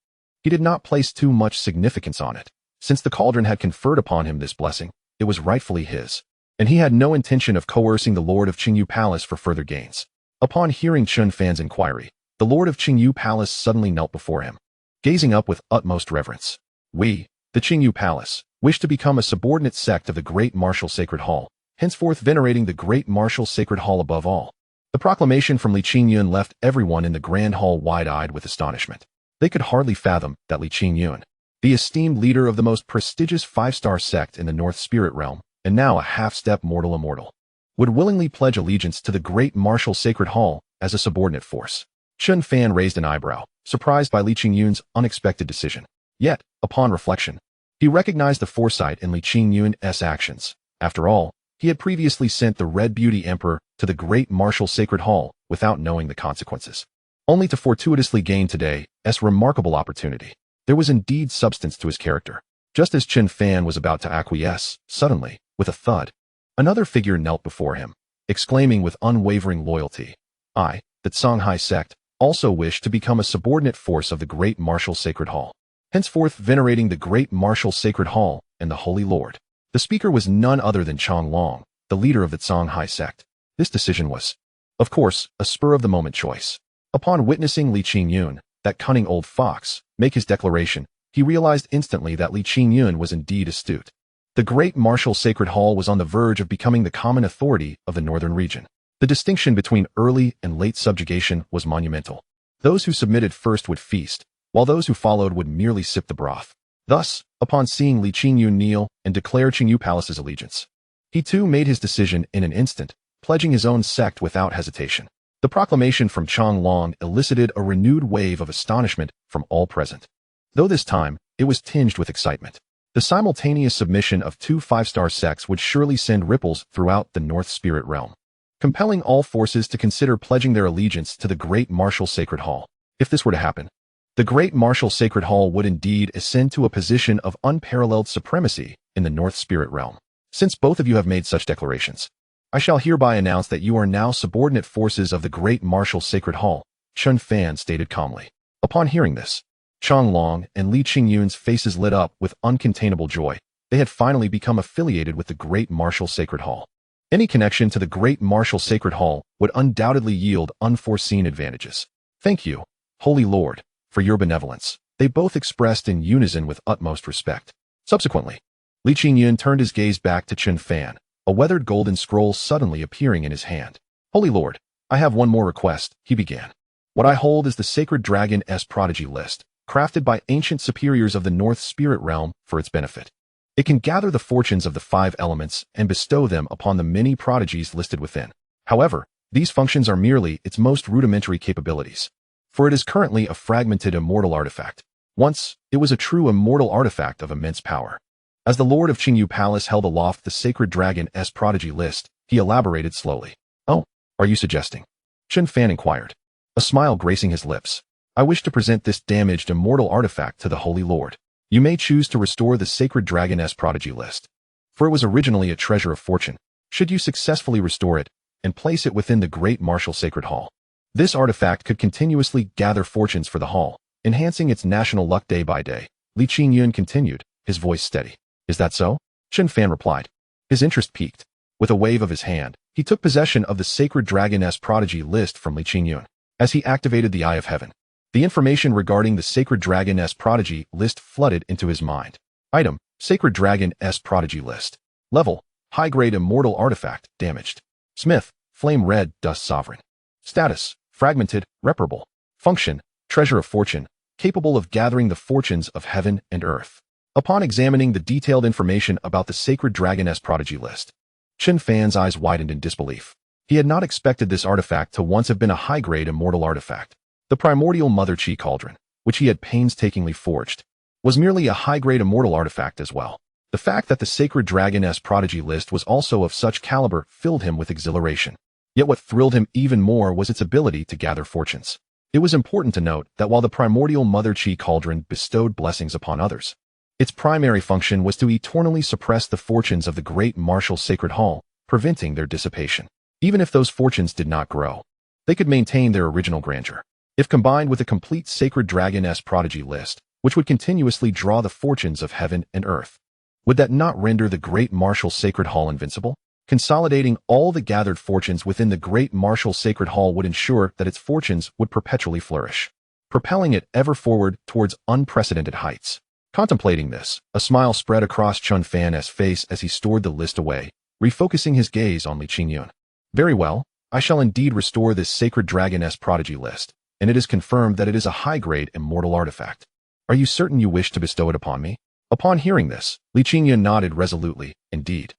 [SPEAKER 1] he did not place too much significance on it. Since the cauldron had conferred upon him this blessing, it was rightfully his, and he had no intention of coercing the Lord of Qingyu Palace for further gains. Upon hearing Chen Fan's inquiry, the Lord of Qingyu Palace suddenly knelt before him, gazing up with utmost reverence. We, the Qingyu Palace, wish to become a subordinate sect of the Great Martial Sacred Hall, henceforth venerating the Great Martial Sacred Hall above all. The proclamation from Li Qingyun left everyone in the Grand Hall wide-eyed with astonishment. They could hardly fathom that Li Qingyun, the esteemed leader of the most prestigious five-star sect in the North Spirit Realm, and now a half-step mortal immortal, would willingly pledge allegiance to the great martial sacred hall as a subordinate force. Chen Fan raised an eyebrow, surprised by Li Qingyun's unexpected decision. Yet, upon reflection, he recognized the foresight in Li Qingyun's actions. After all, he had previously sent the Red Beauty Emperor to the great martial sacred hall without knowing the consequences, only to fortuitously gain today's remarkable opportunity. There was indeed substance to his character. Just as Chen Fan was about to acquiesce, suddenly, with a thud, another figure knelt before him, exclaiming with unwavering loyalty, "I, the Xianxia sect, also wish to become a subordinate force of the great martial sacred hall, henceforth venerating the great martial sacred hall and the Holy Lord." The speaker was none other than Chang Long, the leader of the Xianxia sect. This decision was, of course, a spur-of-the-moment choice. Upon witnessing Li Qingyun, that cunning old fox, make his declaration, he realized instantly that Li Qingyun was indeed astute. The great martial sacred hall was on the verge of becoming the common authority of the northern region. The distinction between early and late subjugation was monumental. Those who submitted first would feast, while those who followed would merely sip the broth. Thus, upon seeing Li Qingyun kneel and declare Qingyu Palace's allegiance, he too made his decision in an instant, pledging his own sect without hesitation. The proclamation from Chang Long elicited a renewed wave of astonishment from all present, though this time it was tinged with excitement. The simultaneous submission of two five-star sects would surely send ripples throughout the North Spirit Realm, compelling all forces to consider pledging their allegiance to the great martial sacred hall. If this were to happen, the great martial sacred hall would indeed ascend to a position of unparalleled supremacy in the North Spirit Realm. Since both of you have made such declarations, I shall hereby announce that you are now subordinate forces of the great martial sacred hall, Chen Fan stated calmly. Upon hearing this, Chang Long and Li Qingyun's faces lit up with uncontainable joy. They had finally become affiliated with the great martial sacred hall. Any connection to the great martial sacred hall would undoubtedly yield unforeseen advantages. "Thank you, Holy Lord, for your benevolence," they both expressed in unison with utmost respect. Subsequently, Li Qingyun turned his gaze back to Chen Fan, a weathered golden scroll suddenly appearing in his hand. "Holy Lord, I have one more request," he began. "What I hold is the Sacred Dragon's Prodigy List, crafted by ancient superiors of the North Spirit Realm for its benefit. It can gather the fortunes of the five elements and bestow them upon the many prodigies listed within. However, these functions are merely its most rudimentary capabilities, for it is currently a fragmented immortal artifact. Once, it was a true immortal artifact of immense power." As the Lord of Qingyu Palace held aloft the Sacred Dragon's Prodigy List, he elaborated slowly. "Oh, are you suggesting?" Chen Fan inquired, a smile gracing his lips. "I wish to present this damaged immortal artifact to the Holy Lord. You may choose to restore the Sacred Dragon's Prodigy List, for it was originally a treasure of fortune. Should you successfully restore it and place it within the great martial sacred hall, this artifact could continuously gather fortunes for the hall, enhancing its national luck day by day." Li Qingyun continued, his voice steady. "Is that so?" Chen Fan replied. His interest piqued. With a wave of his hand, he took possession of the Sacred Dragon's Prodigy List from Li Qingyun. As he activated the Eye of Heaven, the information regarding the Sacred Dragon's Prodigy List flooded into his mind. Item: Sacred Dragon's Prodigy List. Level: High-grade immortal artifact, damaged. Smith: Flame Red Dust Sovereign. Status: Fragmented, reparable. Function: Treasure of Fortune, capable of gathering the fortunes of heaven and earth. Upon examining the detailed information about the Sacred Dragon's Prodigy List, Chen Fan's eyes widened in disbelief. He had not expected this artifact to once have been a high-grade immortal artifact. The primordial Mother Chi Cauldron, which he had painstakingly forged, was merely a high-grade immortal artifact as well. The fact that the Sacred Dragon's Prodigy List was also of such caliber filled him with exhilaration. Yet what thrilled him even more was its ability to gather fortunes. It was important to note that while the primordial Mother Chi Cauldron bestowed blessings upon others, its primary function was to eternally suppress the fortunes of the great martial sacred hall, preventing their dissipation. Even if those fortunes did not grow, they could maintain their original grandeur. If combined with a complete Sacred Dragon's Prodigy List, which would continuously draw the fortunes of heaven and earth, would that not render the great martial sacred hall invincible? Consolidating all the gathered fortunes within the great martial sacred hall would ensure that its fortunes would perpetually flourish, propelling it ever forward towards unprecedented heights. Contemplating this, a smile spread across Chen Fan's face as he stored the list away, refocusing his gaze on Li Qingyun. "Very well, I shall indeed restore this Sacred Dragon's Prodigy List. and it is confirmed that it is a high-grade immortal artifact. Are you certain you wish to bestow it upon me? Upon hearing this, xianxia nodded resolutely. Indeed.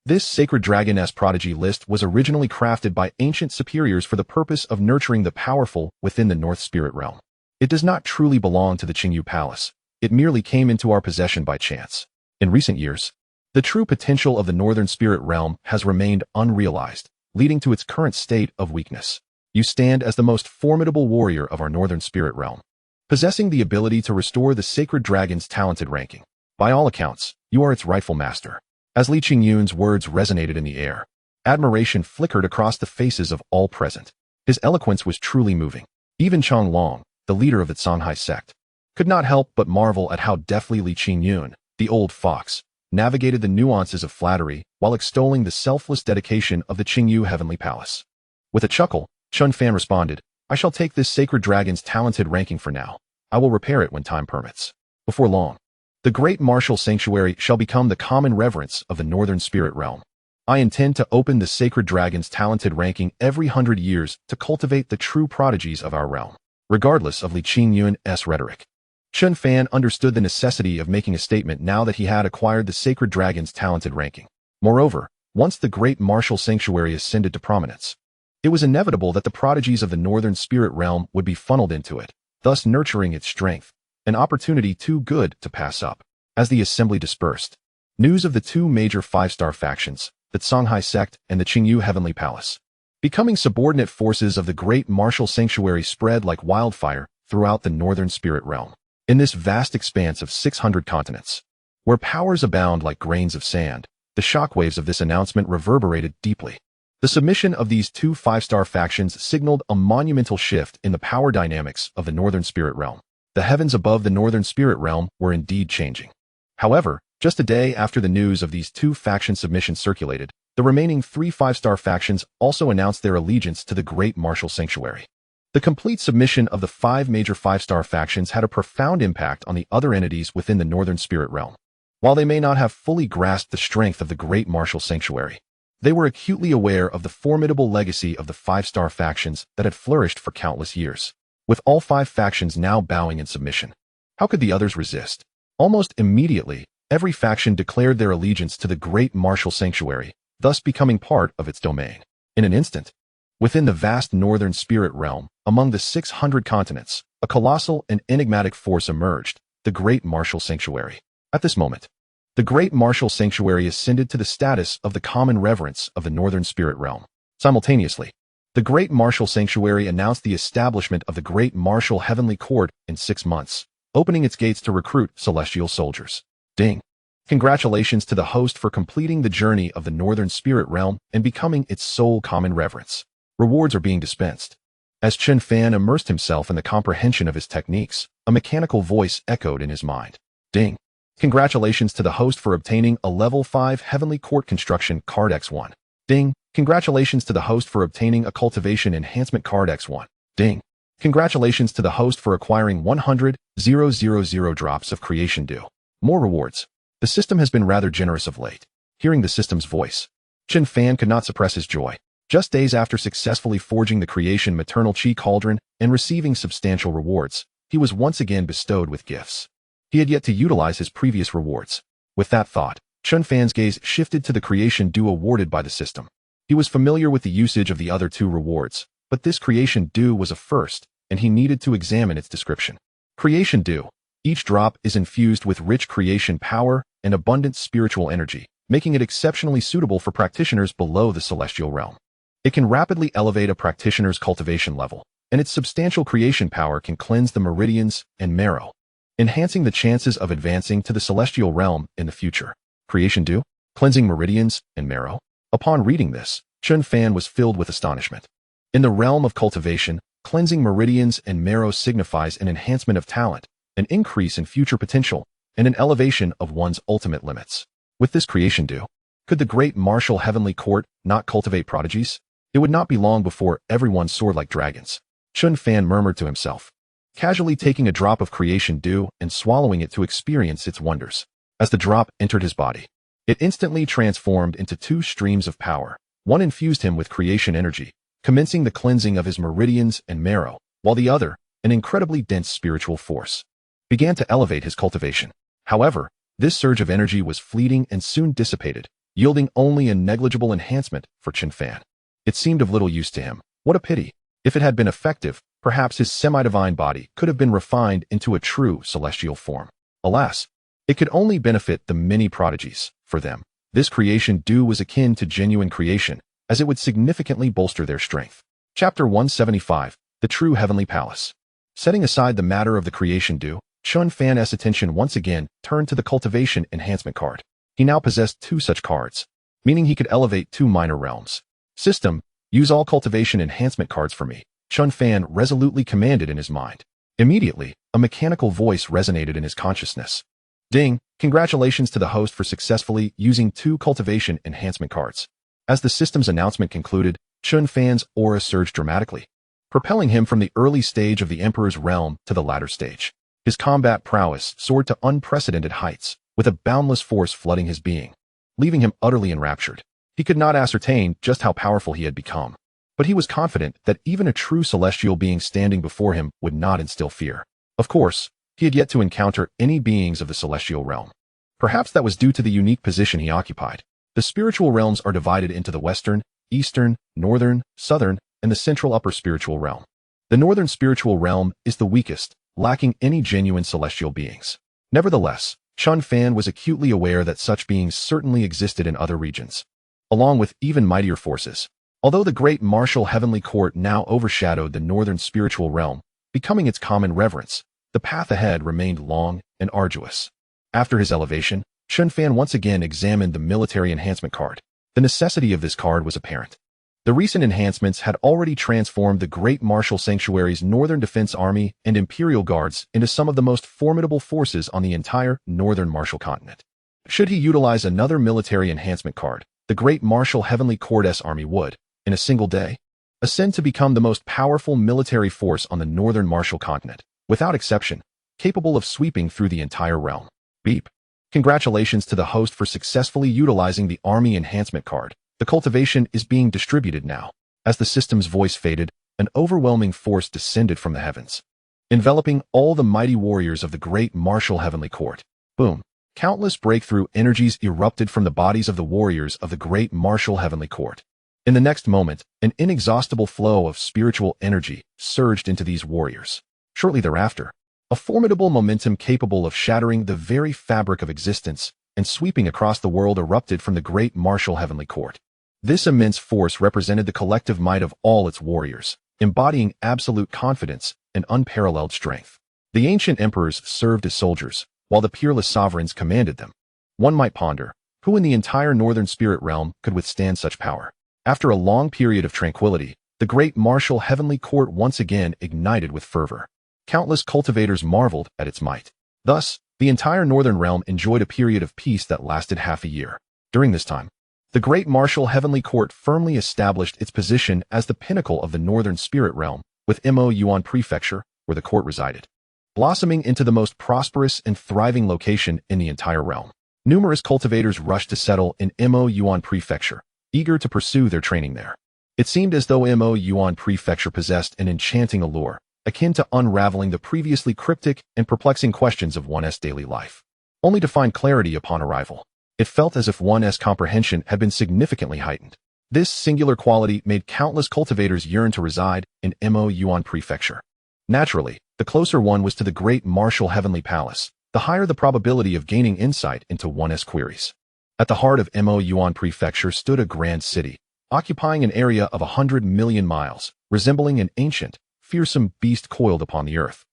[SPEAKER 1] This sacred dragon-s prodigy list was originally crafted by ancient superiors for the purpose of nurturing the powerful within the North Spirit realm. It does not truly belong to the Qingyu Palace. It merely came into our possession by chance. In recent years, the true potential of the Northern Spirit realm has remained unrealized, leading to its current state of weakness. You stand as the most formidable warrior of our Northern Spirit realm, possessing the ability to restore the sacred dragon's talented ranking. By all accounts, you are its rightful master. As Li Qingyun's words resonated in the air, admiration flickered across the faces of all present. His eloquence was truly moving. Even Changlong, the leader of the Songhai sect, could not help but marvel at how deftly Li Qingyun, the old fox, navigated the nuances of flattery while extolling the selfless dedication of the Qingyu Heavenly Palace. With a chuckle, Chen Fan responded, I shall take this sacred dragon's talented ranking for now. I will repair it when time permits. Before long, the great martial sanctuary shall become the common reverence of the Northern Spirit realm. I intend to open the sacred dragon's talented ranking every 100 years to cultivate the true prodigies of our realm. Regardless of Li Qingyun's rhetoric, Chen Fan understood the necessity of making a statement now that he had acquired the sacred dragon's talented ranking. Moreover, once the great martial sanctuary ascended to prominence, it was inevitable that the prodigies of the Northern Spirit realm would be funneled into it, thus nurturing its strength, an opportunity too good to pass up. As the assembly dispersed, news of the two major five-star factions, the Songhai sect and the Qingyu Heavenly Palace, becoming subordinate forces of the great martial sanctuary, spread like wildfire throughout the Northern Spirit realm. In this vast expanse of 600 continents, where powers abound like grains of sand, the shockwaves of this announcement reverberated deeply. The submission of these two five-star factions signaled a monumental shift in the power dynamics of the Northern Spirit realm. The heavens above the Northern Spirit realm were indeed changing. However, just a day after the news of these two faction submissions circulated, the remaining three five-star factions also announced their allegiance to the great martial sanctuary. The complete submission of the five major five-star factions had a profound impact on the other entities within the Northern Spirit realm. While they may not have fully grasped the strength of the great martial sanctuary, they were acutely aware of the formidable legacy of the five-star factions that had flourished for countless years. With all five factions now bowing in submission, how could the others resist? Almost immediately, every faction declared their allegiance to the great martial sanctuary, thus becoming part of its domain. In an instant, within the vast Northern Spirit realm, among the 600 continents, a colossal and enigmatic force emerged, the great martial sanctuary. At this moment, the great martial sanctuary ascended to the status of the common reverence of the Northern Spirit realm. Simultaneously, the great martial sanctuary announced the establishment of the great martial heavenly court in 6 months, opening its gates to recruit celestial soldiers. Ding! Congratulations to the host for completing the journey of the Northern Spirit realm and becoming its sole common reverence. Rewards are being dispensed. As Chen Fan immersed himself in the comprehension of his techniques, a mechanical voice echoed in his mind. Ding! Congratulations to the host for obtaining a level 5 Heavenly Court Construction Card X1. Ding! Congratulations to the host for obtaining a Cultivation Enhancement Card X1. Ding! Congratulations to the host for acquiring 100,000 drops of Creation Dew. More rewards. The system has been rather generous of late. Hearing the system's voice, Chen Fan could not suppress his joy. Just days after successfully forging the Creation Maternal Chi Cauldron and receiving substantial rewards, he was once again bestowed with gifts. He had yet to utilize his previous rewards. With that thought, Chen Fan's gaze shifted to the Creation Dew awarded by the system. He was familiar with the usage of the other two rewards, but this Creation Dew was a first, and he needed to examine its description. Creation Dew. Each drop is infused with rich creation power and abundant spiritual energy, making it exceptionally suitable for practitioners below the celestial realm. It can rapidly elevate a practitioner's cultivation level, and its substantial creation power can cleanse the meridians and marrow, enhancing the chances of advancing to the celestial realm in the future. Creation Dew? Cleansing meridians and marrow? Upon reading this, Chen Fan was filled with astonishment. In the realm of cultivation, cleansing meridians and marrow signifies an enhancement of talent, an increase in future potential, and an elevation of one's ultimate limits. With this Creation Dew, could the great martial heavenly court not cultivate prodigies? It would not be long before everyone soared like dragons. Chen Fan murmured to himself, casually taking a drop of Creation Dew and swallowing it to experience its wonders. As the drop entered his body, it instantly transformed into 2 streams of power. One infused him with creation energy, commencing the cleansing of his meridians and marrow, while the other, an incredibly dense spiritual force, began to elevate his cultivation. However, this surge of energy was fleeting and soon dissipated, yielding only a negligible enhancement for Chen Fan. It seemed of little use to him. What a pity. If it had been effective, perhaps his semi-divine body could have been refined into a true celestial form. Alas, it could only benefit the many prodigies. For them, this creation due was akin to genuine creation, as it would significantly bolster their strength. Chapter 175, The True Heavenly Palace. Setting aside the matter of the creation due, Chen Fan's attention once again turned to the cultivation enhancement card. He now possessed 2 such cards, meaning he could elevate 2 minor realms. System, use all cultivation enhancement cards for me, Chen Fan resolutely commanded in his mind. Immediately, a mechanical voice resonated in his consciousness. Ding, congratulations to the host for successfully using 2 cultivation enhancement cards. As the system's announcement concluded, Chen Fan's aura surged dramatically, propelling him from the early stage of the Emperor's realm to the latter stage. His combat prowess soared to unprecedented heights, with a boundless force flooding his being, leaving him utterly enraptured. He could not ascertain just how powerful he had become, but he was confident that even a true celestial being standing before him would not instill fear. Of course, he had yet to encounter any beings of the celestial realm. Perhaps that was due to the unique position he occupied. The spiritual realms are divided into the Western, Eastern, Northern, Southern, and the Central Upper Spiritual Realm. The Northern Spiritual Realm is the weakest, lacking any genuine celestial beings. Nevertheless, Chen Fan was acutely aware that such beings certainly existed in other regions, along with even mightier forces. Although the great martial heavenly court now overshadowed the Northern Spiritual Realm, becoming its common reverence, the path ahead remained long and arduous. After his elevation, Chen Fan once again examined the military enhancement card. The necessity of this card was apparent. The recent enhancements had already transformed the Great Martial Sanctuary's Northern Defense Army and Imperial Guards into some of the most formidable forces on the entire Northern Martial Continent. Should he utilize another military enhancement card, the Great Martial Heavenly Court's army would, in a single day, ascend to become the most powerful military force on the Northern Martial Continent, without exception, capable of sweeping through the entire realm. Beep. Congratulations to the host for successfully utilizing the Army Enhancement card. The cultivation is being distributed now. As the system's voice faded, an overwhelming force descended from the heavens, enveloping all the mighty warriors of the Great Martial Heavenly Court. Boom. Countless breakthrough energies erupted from the bodies of the warriors of the Great Martial Heavenly Court. In the next moment, an inexhaustible flow of spiritual energy surged into these warriors. Shortly thereafter, a formidable momentum capable of shattering the very fabric of existence and sweeping across the world erupted from the Great Martial Heavenly Court. This immense force represented the collective might of all its warriors, embodying absolute confidence and unparalleled strength. The ancient emperors served as soldiers, while the peerless sovereigns commanded them. One might ponder, who in the entire Northern Spirit Realm could withstand such power? After a long period of tranquility, the Great Martial Heavenly Court once again ignited with fervor. Countless cultivators marveled at its might. Thus, the entire Northern Realm enjoyed a period of peace that lasted half a year. During this time, the Great Martial Heavenly Court firmly established its position as the pinnacle of the Northern Spirit Realm, with Mo Yuan Prefecture, where the court resided, blossoming into the most prosperous and thriving location in the entire realm. Numerous cultivators rushed to settle in Mo Yuan Prefecture, eager to pursue their training there. It seemed as though Mo Yuan Prefecture possessed an enchanting allure, akin to unraveling the previously cryptic and perplexing questions of one's daily life, only to find clarity upon arrival. It felt as if one's comprehension had been significantly heightened. This singular quality made countless cultivators yearn to reside in Mo Yuan Prefecture. Naturally, the closer one was to the Great Martial Heavenly Palace, the higher the probability of gaining insight into one's queries. At the heart of Mo Yuan Prefecture stood a grand city, occupying an area of 100 million miles, resembling an ancient, fearsome beast coiled upon the earth,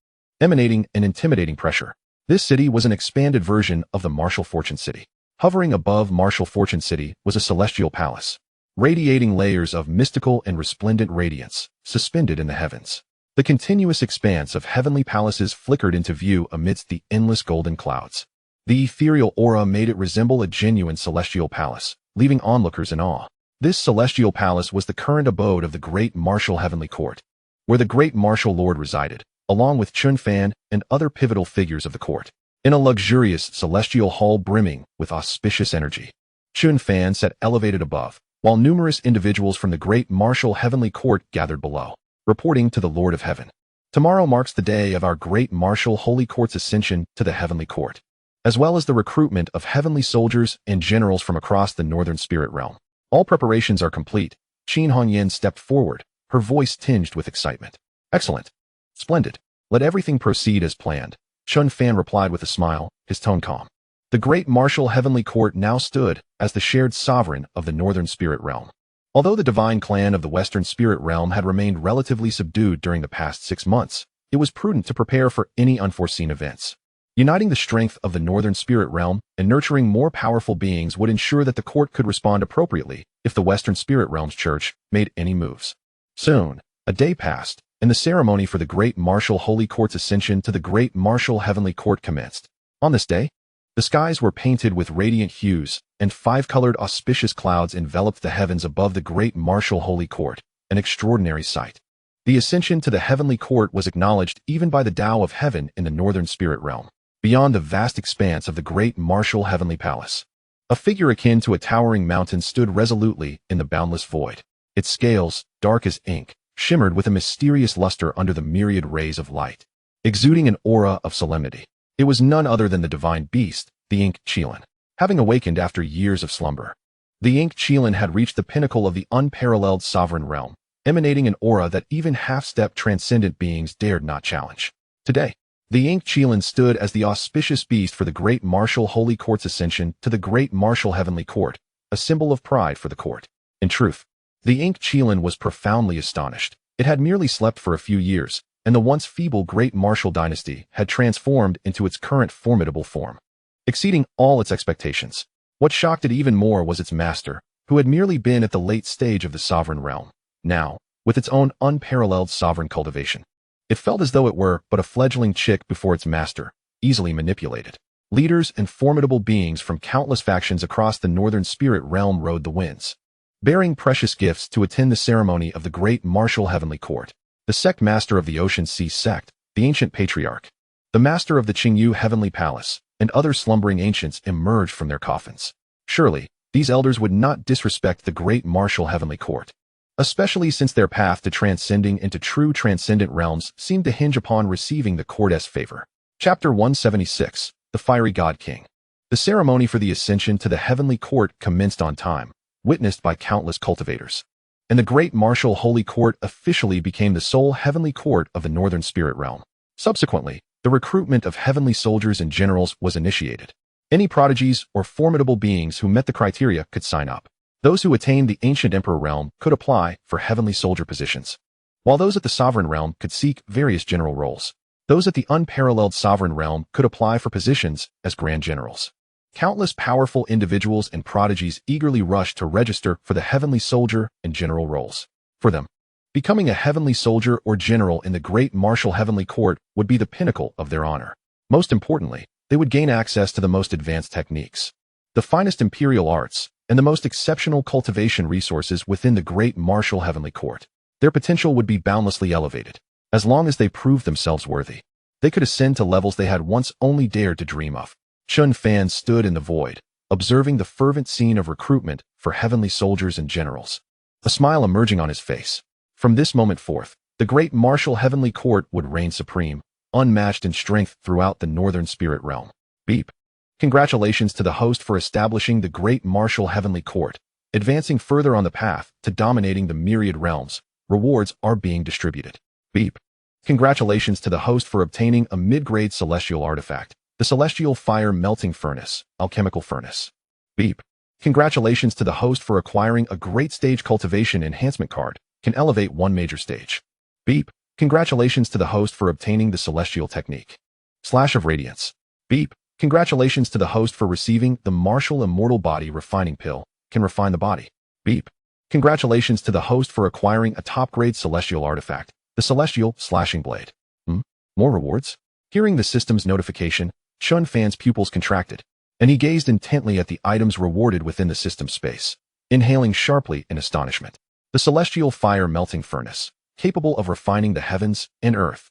[SPEAKER 1] emanating an intimidating pressure. This city was an expanded version of the Martial Fortune City. Hovering above Martial Fortune City was a celestial palace, radiating layers of mystical and resplendent radiance, suspended in the heavens. The continuous expanse of heavenly palaces flickered into view amidst the endless golden clouds. The ethereal aura made it resemble a genuine celestial palace, leaving onlookers in awe. This celestial palace was the current abode of the Great Martial Heavenly Court, where the Great Martial Lord resided, along with Chen Fan and other pivotal figures of the court, in a luxurious celestial hall brimming with auspicious energy. Chen Fan sat elevated above, while numerous individuals from the Great Martial Heavenly Court gathered below, reporting to the Lord of Heaven. Tomorrow marks the day of our great martial holy court's ascension to the heavenly court, as well as the recruitment of heavenly soldiers and generals from across the northern spirit realm. All preparations are complete. Qin Hongyan stepped forward, her voice tinged with excitement. Excellent. Splendid. Let everything proceed as planned. Chen Fan replied with a smile, his tone calm. The great martial heavenly court now stood as the shared sovereign of the northern spirit realm. Although the divine clan of the western spirit realm had remained relatively subdued during the past 6 months, it was prudent to prepare for any unforeseen events. Uniting the strength of the northern spirit realm and nurturing more powerful beings would ensure that the court could respond appropriately if the western spirit realm's church made any moves. Soon, a day passed, and the ceremony for the great martial holy court's ascension to the great martial heavenly court commenced. On this day, the skies were painted with radiant hues, and 5-colored auspicious clouds enveloped the heavens above the great martial holy court, an extraordinary sight. The ascension to the heavenly court was acknowledged even by the Tao of heaven in the northern spirit realm, beyond the vast expanse of the great martial heavenly palace. A figure akin to a towering mountain stood resolutely in the boundless void. Its scales, dark as ink, shimmered with a mysterious luster under the myriad rays of light, exuding an aura of solemnity. It was none other than the divine beast, the xianxialan. Having awakened after years of slumber, the xianxialan had reached the pinnacle of the unparalleled sovereign realm, emanating an aura that even half-step transcendent beings dared not challenge. Today, the xianxialan stood as the auspicious beast for the great martial holy court's ascension to the great martial heavenly court, a symbol of pride for the court. In truth, the xianxialan was profoundly astonished. It had merely slept for a few years, and the once feeble great martial dynasty had transformed into its current formidable form, exceeding all its expectations. What shocked it even more was its master, who had merely been at the late stage of the sovereign realm. Now, with its own unparalleled sovereign cultivation, it felt as though it were but a fledgling chick before its master, easily manipulated. Leaders and formidable beings from countless factions across the northern spirit realm rode the winds, bearing precious gifts to attend the ceremony of the great martial heavenly court. The sect master of the Ocean Sea sect, the ancient patriarch, the master of the Qingyu heavenly palace, and other slumbering ancients emerged from their coffins. Surely, these elders would not disrespect the great martial heavenly court, especially since their path to transcending into true transcendent realms seemed to hinge upon receiving the court's favor. Chapter 176, The Fiery God King. The ceremony for the ascension to the heavenly court commenced on time, witnessed by countless cultivators, and the great martial holy court officially became the sole heavenly court of the northern spirit realm. Subsequently, the recruitment of heavenly soldiers and generals was initiated. Any prodigies or formidable beings who met the criteria could sign up. Those who attained the ancient emperor realm could apply for heavenly soldier positions, while those at the sovereign realm could seek various general roles. Those at the unparalleled sovereign realm could apply for positions as grand generals. Countless powerful individuals and prodigies eagerly rushed to register for the heavenly soldier and general roles. For them, becoming a heavenly soldier or general in the great martial heavenly court would be the pinnacle of their honor. Most importantly, they would gain access to the most advanced techniques, the finest imperial arts, and the most exceptional cultivation resources within the great martial heavenly court. Their potential would be boundlessly elevated. As long as they proved themselves worthy, they could ascend to levels they had once only dared to dream of. Chen Fan stood in the void, observing the fervent scene of recruitment for heavenly soldiers and generals, a smile emerging on his face. From this moment forth, the great martial heavenly court would reign supreme, unmatched in strength throughout the northern spirit realm. Beep. Congratulations to the host for establishing the great martial heavenly court. Advancing further on the path to dominating the myriad realms, rewards are being distributed. Beep. Congratulations to the host for obtaining a mid-grade celestial artifact, the Celestial Fire Melting Furnace, Alchemical Furnace. Beep. Congratulations to the host for acquiring a Great Stage Cultivation Enhancement card, can elevate one major stage. Beep. Congratulations to the host for obtaining the Celestial Technique, Slash of Radiance. Beep. Congratulations to the host for receiving the Martial Immortal Body Refining Pill, can refine the body. Beep. Congratulations to the host for acquiring a top-grade Celestial Artifact, the Celestial Slashing Blade. More rewards? Hearing the system's notification, Chen Fan's pupils contracted, and he gazed intently at the items rewarded within the system space, inhaling sharply in astonishment. The Celestial Fire Melting Furnace, capable of refining the heavens and earth.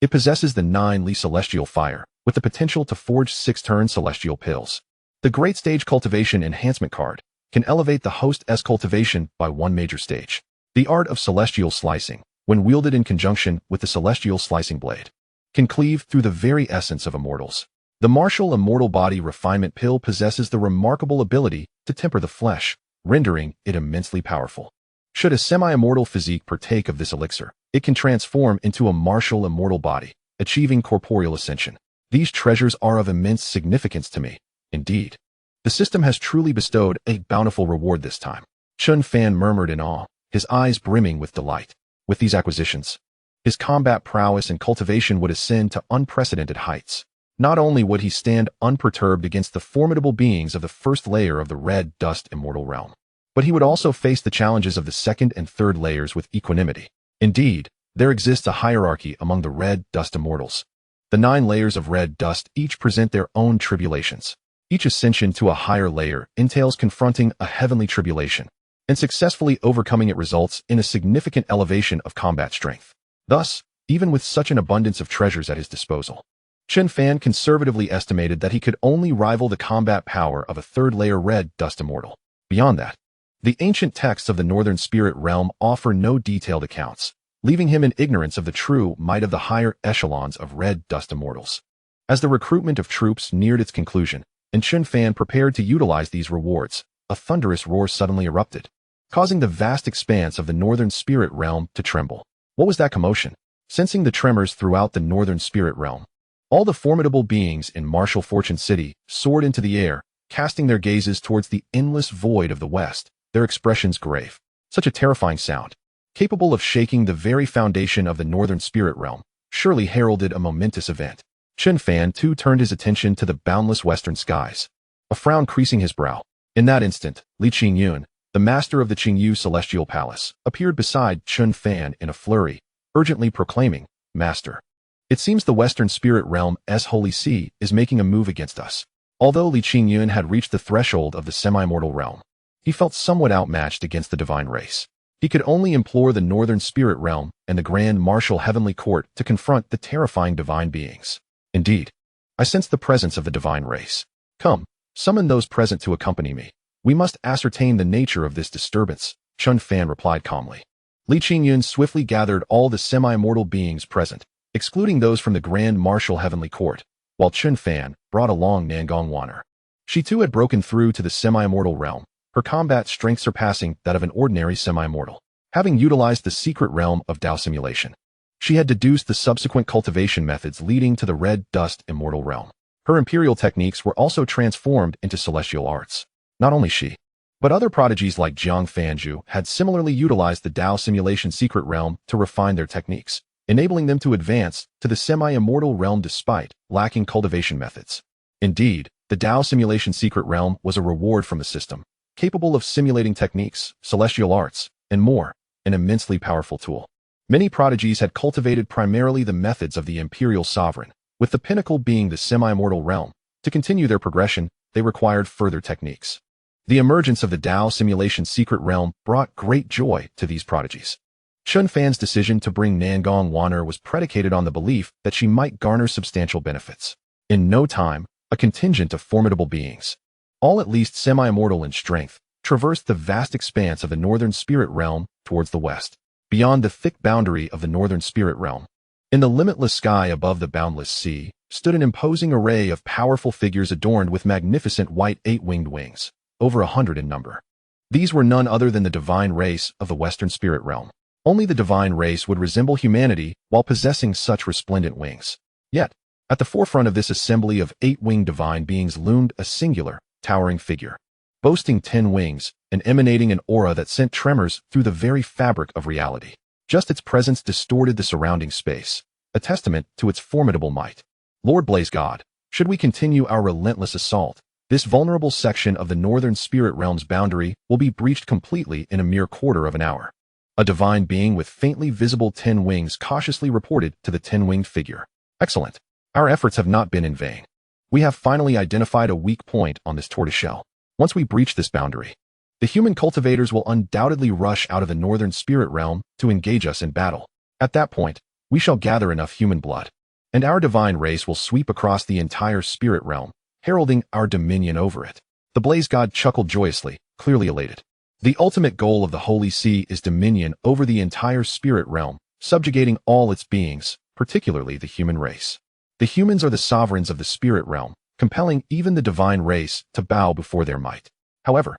[SPEAKER 1] It possesses the 9-Li Celestial Fire, with the potential to forge 6-turn Celestial Pills. The Great Stage Cultivation Enhancement card can elevate the host's cultivation by one major stage. The Art of Celestial Slicing, when wielded in conjunction with the celestial slicing blade, can cleave through the very essence of immortals. The martial immortal body refinement pill possesses the remarkable ability to temper the flesh, rendering it immensely powerful. Should a semi-immortal physique partake of this elixir, it can transform into a martial immortal body, achieving corporeal ascension. These treasures are of immense significance to me. Indeed, the system has truly bestowed a bountiful reward this time. Chen Fan murmured in awe, his eyes brimming with delight. With these acquisitions, his combat prowess and cultivation would ascend to unprecedented heights. Not only would he stand unperturbed against the formidable beings of the first layer of the red dust immortal realm, but he would also face the challenges of the second and third layers with equanimity. Indeed, there exists a hierarchy among the red dust immortals. The 9 layers of red dust each present their own tribulations. Each ascension to a higher layer entails confronting a heavenly tribulation, and successfully overcoming it results in a significant elevation of combat strength. Thus, even with such an abundance of treasures at his disposal, Chen Fan conservatively estimated that he could only rival the combat power of a third-layer red dust immortal. Beyond that, the ancient texts of the Northern Spirit Realm offer no detailed accounts, leaving him in ignorance of the true might of the higher echelons of red dust immortals. As the recruitment of troops neared its conclusion, and Chen Fan prepared to utilize these rewards, a thunderous roar suddenly erupted, causing the vast expanse of the Northern Spirit Realm to tremble. What was that commotion? Sensing the tremors throughout the Northern Spirit Realm, all the formidable beings in Martial Fortune City soared into the air, casting their gazes towards the endless void of the west, their expressions grave. Such a terrifying sound, capable of shaking the very foundation of the Northern Spirit Realm, surely heralded a momentous event. Chen Fan too turned his attention to the boundless western skies, a frown creasing his brow. In that instant, Li Qingyun, the master of the Qingyu Celestial Palace, appeared beside Chen Fan in a flurry, urgently proclaiming, "Master, it seems the Western Spirit Realm's Holy See is making a move against us." Although Li Qingyun had reached the threshold of the semi-mortal realm, he felt somewhat outmatched against the divine race. He could only implore the Northern Spirit Realm and the Grand Martial Heavenly Court to confront the terrifying divine beings. "Indeed, I sense the presence of the divine race. Come, summon those present to accompany me. We must ascertain the nature of this disturbance," Chen Fan replied calmly. Li Qingyun swiftly gathered all the semi-mortal beings present, excluding those from the Grand Martial Heavenly Court, while Chen Fan brought along Nangong Wanner. She too had broken through to the semi-mortal realm, her combat strength surpassing that of an ordinary semi-mortal. Having utilized the secret realm of Dao simulation, she had deduced the subsequent cultivation methods leading to the red dust immortal realm. Her imperial techniques were also transformed into celestial arts. Not only she, but other prodigies like Jiang Fanju had similarly utilized the Dao simulation secret realm to refine their techniques, enabling them to advance to the semi-immortal realm despite lacking cultivation methods. Indeed, the Dao simulation secret realm was a reward from the system, capable of simulating techniques, celestial arts, and more, an immensely powerful tool. Many prodigies had cultivated primarily the methods of the imperial sovereign, with the pinnacle being the semi-immortal realm. To continue their progression, they required further techniques. The emergence of the Dao simulation secret realm brought great joy to these prodigies. Chen Fan's decision to bring Nangong Wanner was predicated on the belief that she might garner substantial benefits. In no time, a contingent of formidable beings, all at least semi-immortal in strength, traversed the vast expanse of the Northern Spirit Realm towards the west. Beyond the thick boundary of the Northern Spirit Realm, in the limitless sky above the boundless sea, stood an imposing array of powerful figures adorned with magnificent white 8-winged wings, over 100 in number. These were none other than the divine race of the Western Spirit Realm. Only the divine race would resemble humanity while possessing such resplendent wings. Yet, at the forefront of this assembly of 8-winged divine beings loomed a singular, towering figure, boasting 10 wings and emanating an aura that sent tremors through the very fabric of reality. Just its presence distorted the surrounding space, a testament to its formidable might. Lord Blaze God, should we continue our relentless assault, this vulnerable section of the Northern Spirit Realm's boundary will be breached completely in a mere quarter of an hour. A divine being with faintly visible 10 wings cautiously reported to the 10-winged figure. Excellent. Our efforts have not been in vain. We have finally identified a weak point on this tortoiseshell. Once we breach this boundary, the human cultivators will undoubtedly rush out of the Northern Spirit Realm to engage us in battle. At that point, we shall gather enough human blood, and our divine race will sweep across the entire Spirit Realm, heralding our dominion over it. The Blaze God chuckled joyously, clearly elated. The ultimate goal of the Holy See is dominion over the entire Spirit Realm, subjugating all its beings, particularly the human race. The humans are the sovereigns of the spirit realm, compelling even the divine race to bow before their might. However,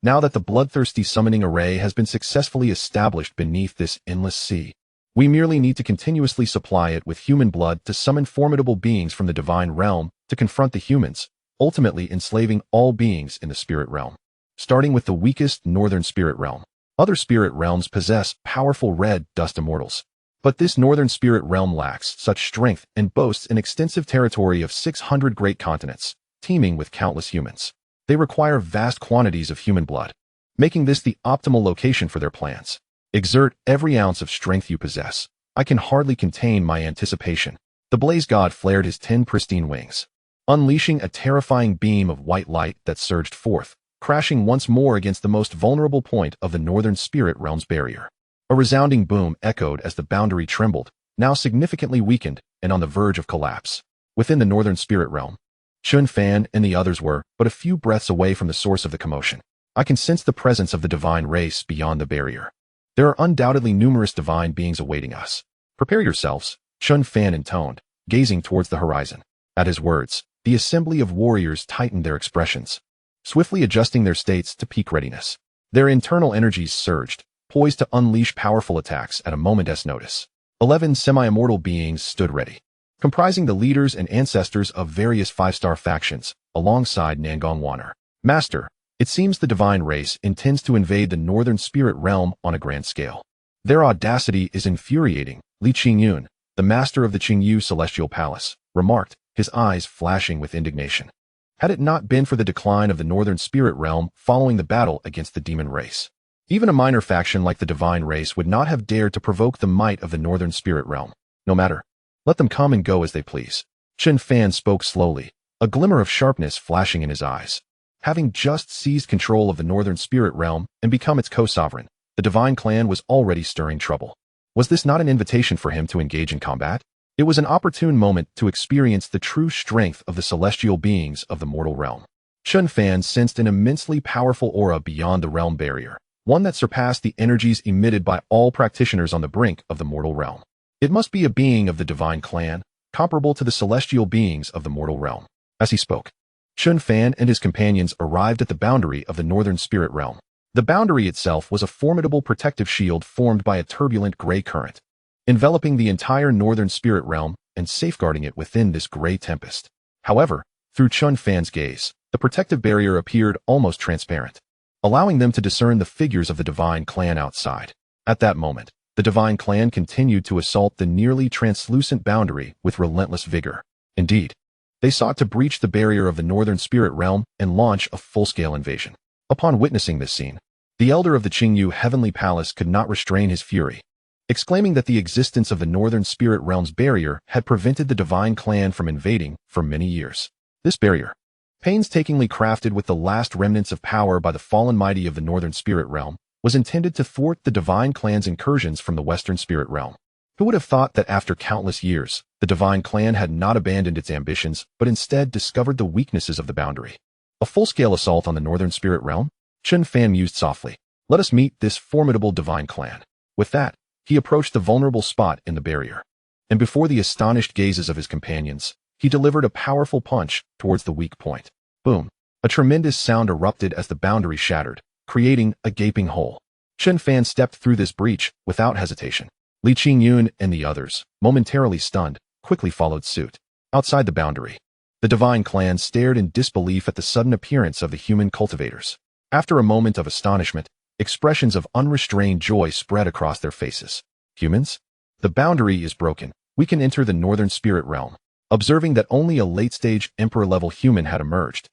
[SPEAKER 1] now that the bloodthirsty summoning array has been successfully established beneath this endless sea, we merely need to continuously supply it with human blood to summon formidable beings from the divine realm to confront the humans, ultimately enslaving all beings in the spirit realm. Starting with the weakest northern spirit realm. Other spirit realms possess powerful red dust immortals, but this northern spirit realm lacks such strength and boasts an extensive territory of 600 great continents, teeming with countless humans. They require vast quantities of human blood, making this the optimal location for their plans. Exert every ounce of strength you possess. I can hardly contain my anticipation. The blaze god flared his 10 pristine wings, unleashing a terrifying beam of white light that surged forth, crashing once more against the most vulnerable point of the northern spirit realm's barrier. A resounding boom echoed as the boundary trembled, now significantly weakened and on the verge of collapse. Within the northern spirit realm, Chen Fan and the others were but a few breaths away from the source of the commotion. I can sense the presence of the divine race beyond the barrier. There are undoubtedly numerous divine beings awaiting us. Prepare yourselves, Chen Fan intoned, gazing towards the horizon. At his words, the assembly of warriors tightened their expressions, swiftly adjusting their states to peak readiness. Their internal energies surged, poised to unleash powerful attacks at a moment's notice. 11 semi-immortal beings stood ready, comprising the leaders and ancestors of various five-star factions, alongside Nangong Waner. Master, it seems the divine race intends to invade the northern spirit realm on a grand scale. Their audacity is infuriating, Li Qingyun, the master of the Qingyu Celestial Palace, remarked, his eyes flashing with indignation. Had it not been for the decline of the northern spirit realm following the battle against the demon race, even a minor faction like the divine race would not have dared to provoke the might of the northern spirit realm. No matter. Let them come and go as they please. Chen Fan spoke slowly, a glimmer of sharpness flashing in his eyes. Having just seized control of the northern spirit realm and become its co-sovereign, the divine clan was already stirring trouble. Was this not an invitation for him to engage in combat? It was an opportune moment to experience the true strength of the celestial beings of the mortal realm. Chen Fan sensed an immensely powerful aura beyond the realm barrier, one that surpassed the energies emitted by all practitioners on the brink of the mortal realm. It must be a being of the divine clan, comparable to the celestial beings of the mortal realm. As he spoke, Chen Fan and his companions arrived at the boundary of the northern spirit realm. The boundary itself was a formidable protective shield formed by a turbulent gray current, enveloping the entire northern spirit realm and safeguarding it within this gray tempest. However, through Chen Fan's gaze, the protective barrier appeared almost transparent, allowing them to discern the figures of the divine clan outside. At that moment, the divine clan continued to assault the nearly translucent boundary with relentless vigor. Indeed, they sought to breach the barrier of the northern spirit realm and launch a full-scale invasion. Upon witnessing this scene, the elder of the Qingyu Heavenly Palace could not restrain his fury, exclaiming that the existence of the northern spirit realm's barrier had prevented the divine clan from invading for many years. This barrier, painstakingly crafted with the last remnants of power by the fallen mighty of the northern spirit realm, was intended to thwart the divine clan's incursions from the western spirit realm. Who would have thought that after countless years, the divine clan had not abandoned its ambitions, but instead discovered the weaknesses of the boundary? A full-scale assault on the northern spirit realm? Chen Fan mused softly. Let us meet this formidable divine clan. With that, he approached the vulnerable spot in the barrier, and before the astonished gazes of his companions, he delivered a powerful punch towards the weak point. Boom! A tremendous sound erupted as the boundary shattered, creating a gaping hole. Chen Fan stepped through this breach without hesitation. Li Qingyun and the others, momentarily stunned, quickly followed suit. Outside the boundary, the divine clan stared in disbelief at the sudden appearance of the human cultivators. After a moment of astonishment, expressions of unrestrained joy spread across their faces. Humans? The boundary is broken. We can enter the northern spirit realm. Observing that only a late-stage emperor-level human had emerged,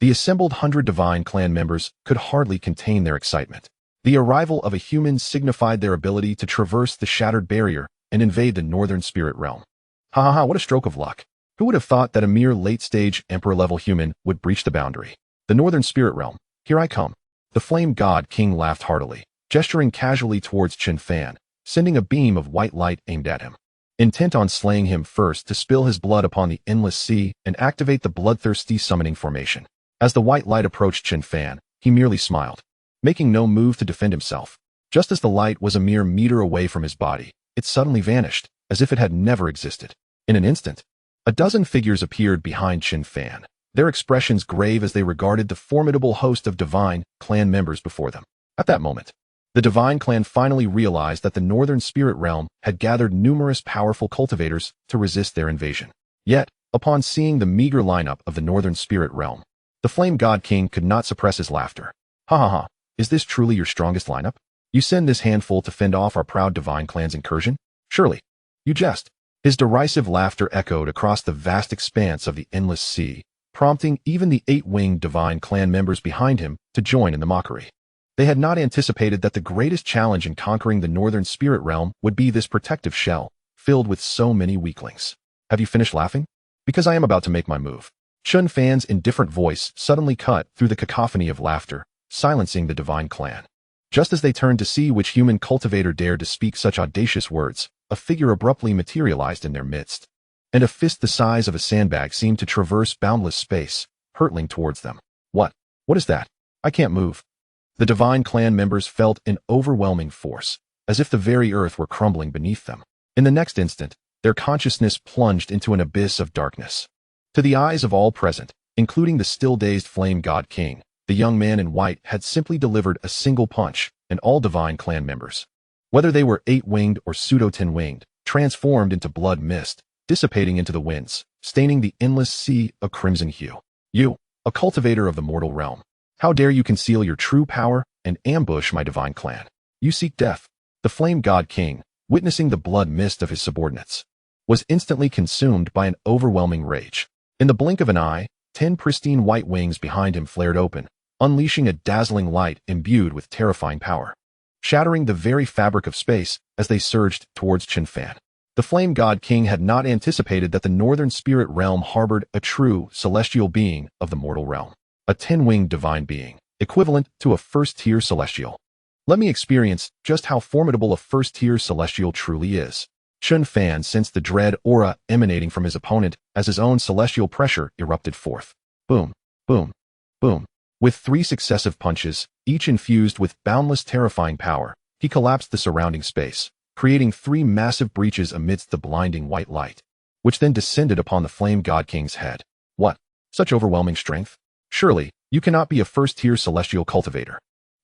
[SPEAKER 1] the assembled 100 divine clan members could hardly contain their excitement. The arrival of a human signified their ability to traverse the shattered barrier and invade the northern spirit realm. Ha ha ha, what a stroke of luck. Who would have thought that a mere late-stage emperor-level human would breach the boundary? The northern spirit realm. Here I come. The flame god king laughed heartily, gesturing casually towards Chen Fan, sending a beam of white light aimed at him. Intent on slaying him first to spill his blood upon the endless sea and activate the bloodthirsty summoning formation. As the white light approached Chen Fan, he merely smiled, making no move to defend himself. Just as the light was a mere meter away from his body, it suddenly vanished, as if it had never existed. In an instant, a dozen figures appeared behind Chen Fan, their expressions grave as they regarded the formidable host of divine clan members before them. At that moment, the divine clan finally realized that the northern spirit realm had gathered numerous powerful cultivators to resist their invasion. Yet, upon seeing the meager lineup of the northern spirit realm, the flame god king could not suppress his laughter. Ha ha ha, is this truly your strongest lineup? You send this handful to fend off our proud divine clan's incursion? Surely, you jest. His derisive laughter echoed across the vast expanse of the endless sea, prompting even the 8-winged divine clan members behind him to join in the mockery. They had not anticipated that the greatest challenge in conquering the northern spirit realm would be this protective shell, filled with so many weaklings. Have you finished laughing? Because I am about to make my move. Chen Fan's indifferent voice suddenly cut through the cacophony of laughter, silencing the divine clan. Just as they turned to see which human cultivator dared to speak such audacious words, a figure abruptly materialized in their midst, and a fist the size of a sandbag seemed to traverse boundless space, hurtling towards them. What? What is that? I can't move. The divine clan members felt an overwhelming force, as if the very earth were crumbling beneath them. In the next instant, their consciousness plunged into an abyss of darkness. To the eyes of all present, including the still-dazed flame god king, the young man in white had simply delivered a single punch, and all divine clan members, whether they were 8-winged or pseudo-10-winged, transformed into blood mist, dissipating into the winds, staining the endless sea a crimson hue. You, a cultivator of the mortal realm, how dare you conceal your true power and ambush my divine clan? You seek death. The flame god king, witnessing the blood mist of his subordinates, was instantly consumed by an overwhelming rage. In the blink of an eye, 10 pristine white wings behind him flared open, unleashing a dazzling light imbued with terrifying power, shattering the very fabric of space as they surged towards Chen Fan. The flame god king had not anticipated that the northern spirit realm harbored a true celestial being of the mortal realm, a 10-winged divine being, equivalent to a first-tier celestial. Let me experience just how formidable a first-tier celestial truly is. Chen Fan sensed the dread aura emanating from his opponent as his own celestial pressure erupted forth. Boom, boom, boom. With 3 successive punches, each infused with boundless terrifying power, he collapsed the surrounding space, creating 3 massive breaches amidst the blinding white light, which then descended upon the flame god king's head. What? Such overwhelming strength? Surely, you cannot be a first-tier celestial cultivator.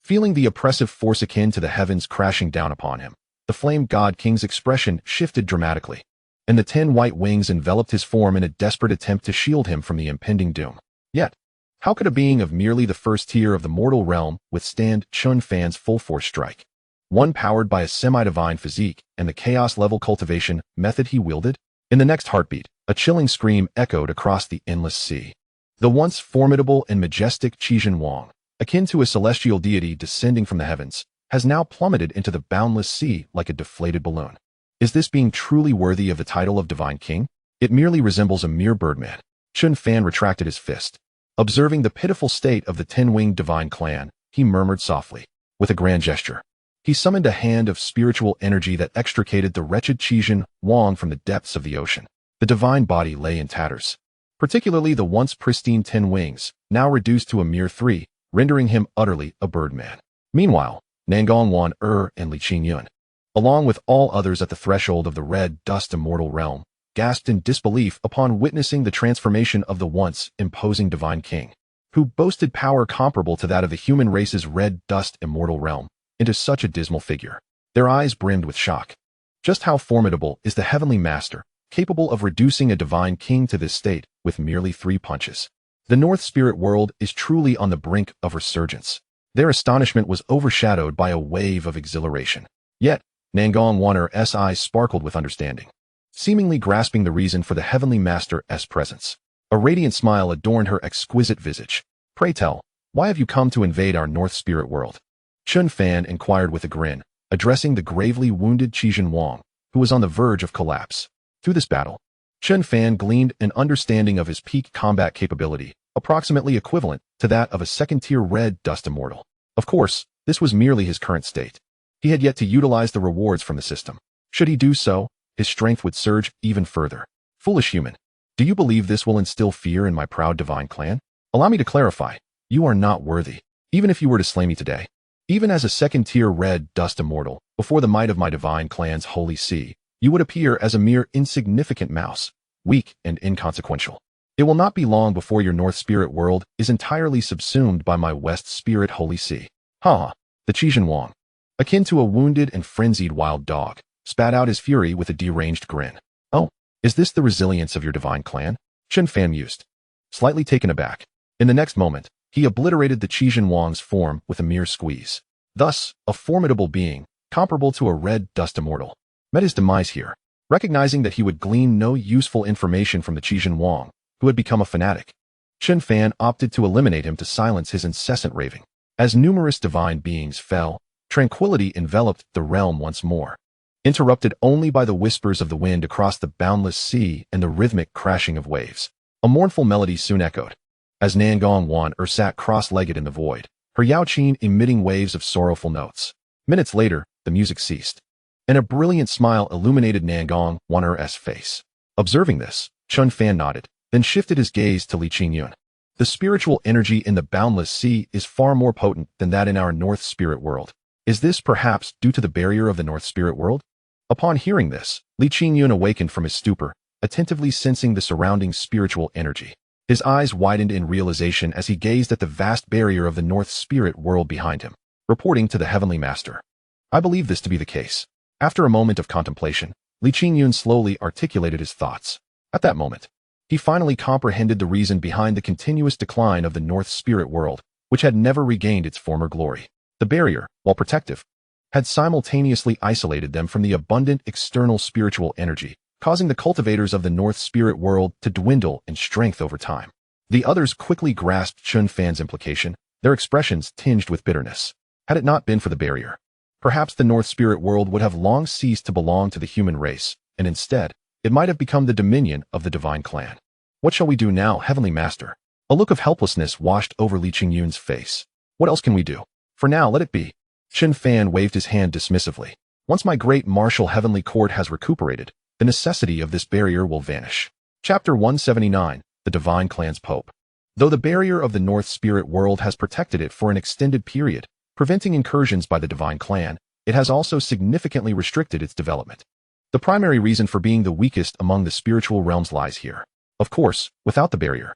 [SPEAKER 1] Feeling the oppressive force akin to the heavens crashing down upon him, the flame god king's expression shifted dramatically, and the 10 white wings enveloped his form in a desperate attempt to shield him from the impending doom. Yet, how could a being of merely the first tier of the mortal realm withstand Chen Fan's full-force strike? One powered by a semi-divine physique and the chaos-level cultivation method he wielded? In the next heartbeat, a chilling scream echoed across the endless sea. The once formidable and majestic xianxiaaudiobooks, akin to a celestial deity descending from the heavens, has now plummeted into the boundless sea like a deflated balloon. Is this being truly worthy of the title of Divine King? It merely resembles a mere birdman. Chen Fan retracted his fist. Observing the pitiful state of the 10-winged divine clan, he murmured softly. With a grand gesture, he summoned a hand of spiritual energy that extricated the wretched xianxiaaudiobooks from the depths of the ocean. The divine body lay in tatters, particularly the once pristine 10 wings, now reduced to a mere 3, rendering him utterly a birdman. Meanwhile, Nangongwan and Li Qingyun, along with all others at the threshold of the red dust immortal realm, gasped in disbelief upon witnessing the transformation of the once imposing divine king, who boasted power comparable to that of the human race's red dust immortal realm, into such a dismal figure. Their eyes brimmed with shock. Just how formidable is the heavenly master, capable of reducing a divine king to this state with merely 3 punches? The North Spirit world is truly on the brink of resurgence. Their astonishment was overshadowed by a wave of exhilaration. Yet, Nangongwan's eyes sparkled with understanding, seemingly grasping the reason for the heavenly master's presence. A radiant smile adorned her exquisite visage. Pray tell, why have you come to invade our North Spirit world? Chen Fan inquired with a grin, addressing the gravely wounded xianxiaaudiobooks, who was on the verge of collapse. Through this battle, Chen Fan gleaned an understanding of his peak combat capability, approximately equivalent to that of a second-tier red dust immortal. Of course, this was merely his current state. He had yet to utilize the rewards from the system. Should he do so, his strength would surge even further. Foolish human, do you believe this will instill fear in my proud divine clan? Allow me to clarify, you are not worthy. Even if you were to slay me today, Even as a second-tier red dust immortal, before the might of my divine clan's holy sea, you would appear as a mere insignificant mouse, weak and inconsequential. It will not be long before your North Spirit world is entirely subsumed by my West Spirit holy sea. Ha! The Xianxiaaudiobooks, akin to a wounded and frenzied wild dog, spat out his fury with a deranged grin. Oh, is this the resilience of your divine clan? Chen Fan mused, slightly taken aback. In the next moment, he obliterated the Xianxiaaudiobooks' form with a mere squeeze. Thus, a formidable being, comparable to a red dust immortal, met his demise here. Recognizing that he would glean no useful information from the Xianxiaaudiobooks, who had become a fanatic, Chen Fan opted to eliminate him to silence his incessant raving. As numerous divine beings fell, tranquility enveloped the realm once more, interrupted only by the whispers of the wind across the boundless sea and the rhythmic crashing of waves. A mournful melody soon echoed, as Nangong Wan sat cross-legged in the void, her Yaoqin emitting waves of sorrowful notes. Minutes later, the music ceased, and a brilliant smile illuminated Nangong Wan's face. Observing this, Chen Fan nodded, then shifted his gaze to Li Qingyun. The spiritual energy in the boundless sea is far more potent than that in our North Spirit world. Is this perhaps due to the barrier of the North Spirit world? Upon hearing this, Li Qingyun awakened from his stupor, attentively sensing the surrounding spiritual energy. His eyes widened in realization as he gazed at the vast barrier of the North Spirit world behind him, reporting to the Heavenly Master. I believe this to be the case. After a moment of contemplation, Li Qingyun slowly articulated his thoughts. At that moment, he finally comprehended the reason behind the continuous decline of the North Spirit world, which had never regained its former glory. The barrier, while protective, had simultaneously isolated them from the abundant external spiritual energy, causing the cultivators of the North Spirit world to dwindle in strength over time. The others quickly grasped Chen Fan's implication, their expressions tinged with bitterness. Had it not been for the barrier, perhaps the North Spirit world would have long ceased to belong to the human race, and instead, it might have become the dominion of the divine clan. What shall we do now, Heavenly Master? A look of helplessness washed over Li Qingyun's face. What else can we do? For now, let it be. Chen Fan waved his hand dismissively. Once my great martial heavenly court has recuperated, the necessity of this barrier will vanish. Chapter 179, The Divine Clan's Pope. Though the barrier of the North Spirit world has protected it for an extended period, preventing incursions by the divine clan, it has also significantly restricted its development. The primary reason for being the weakest among the spiritual realms lies here. Of course, without the barrier,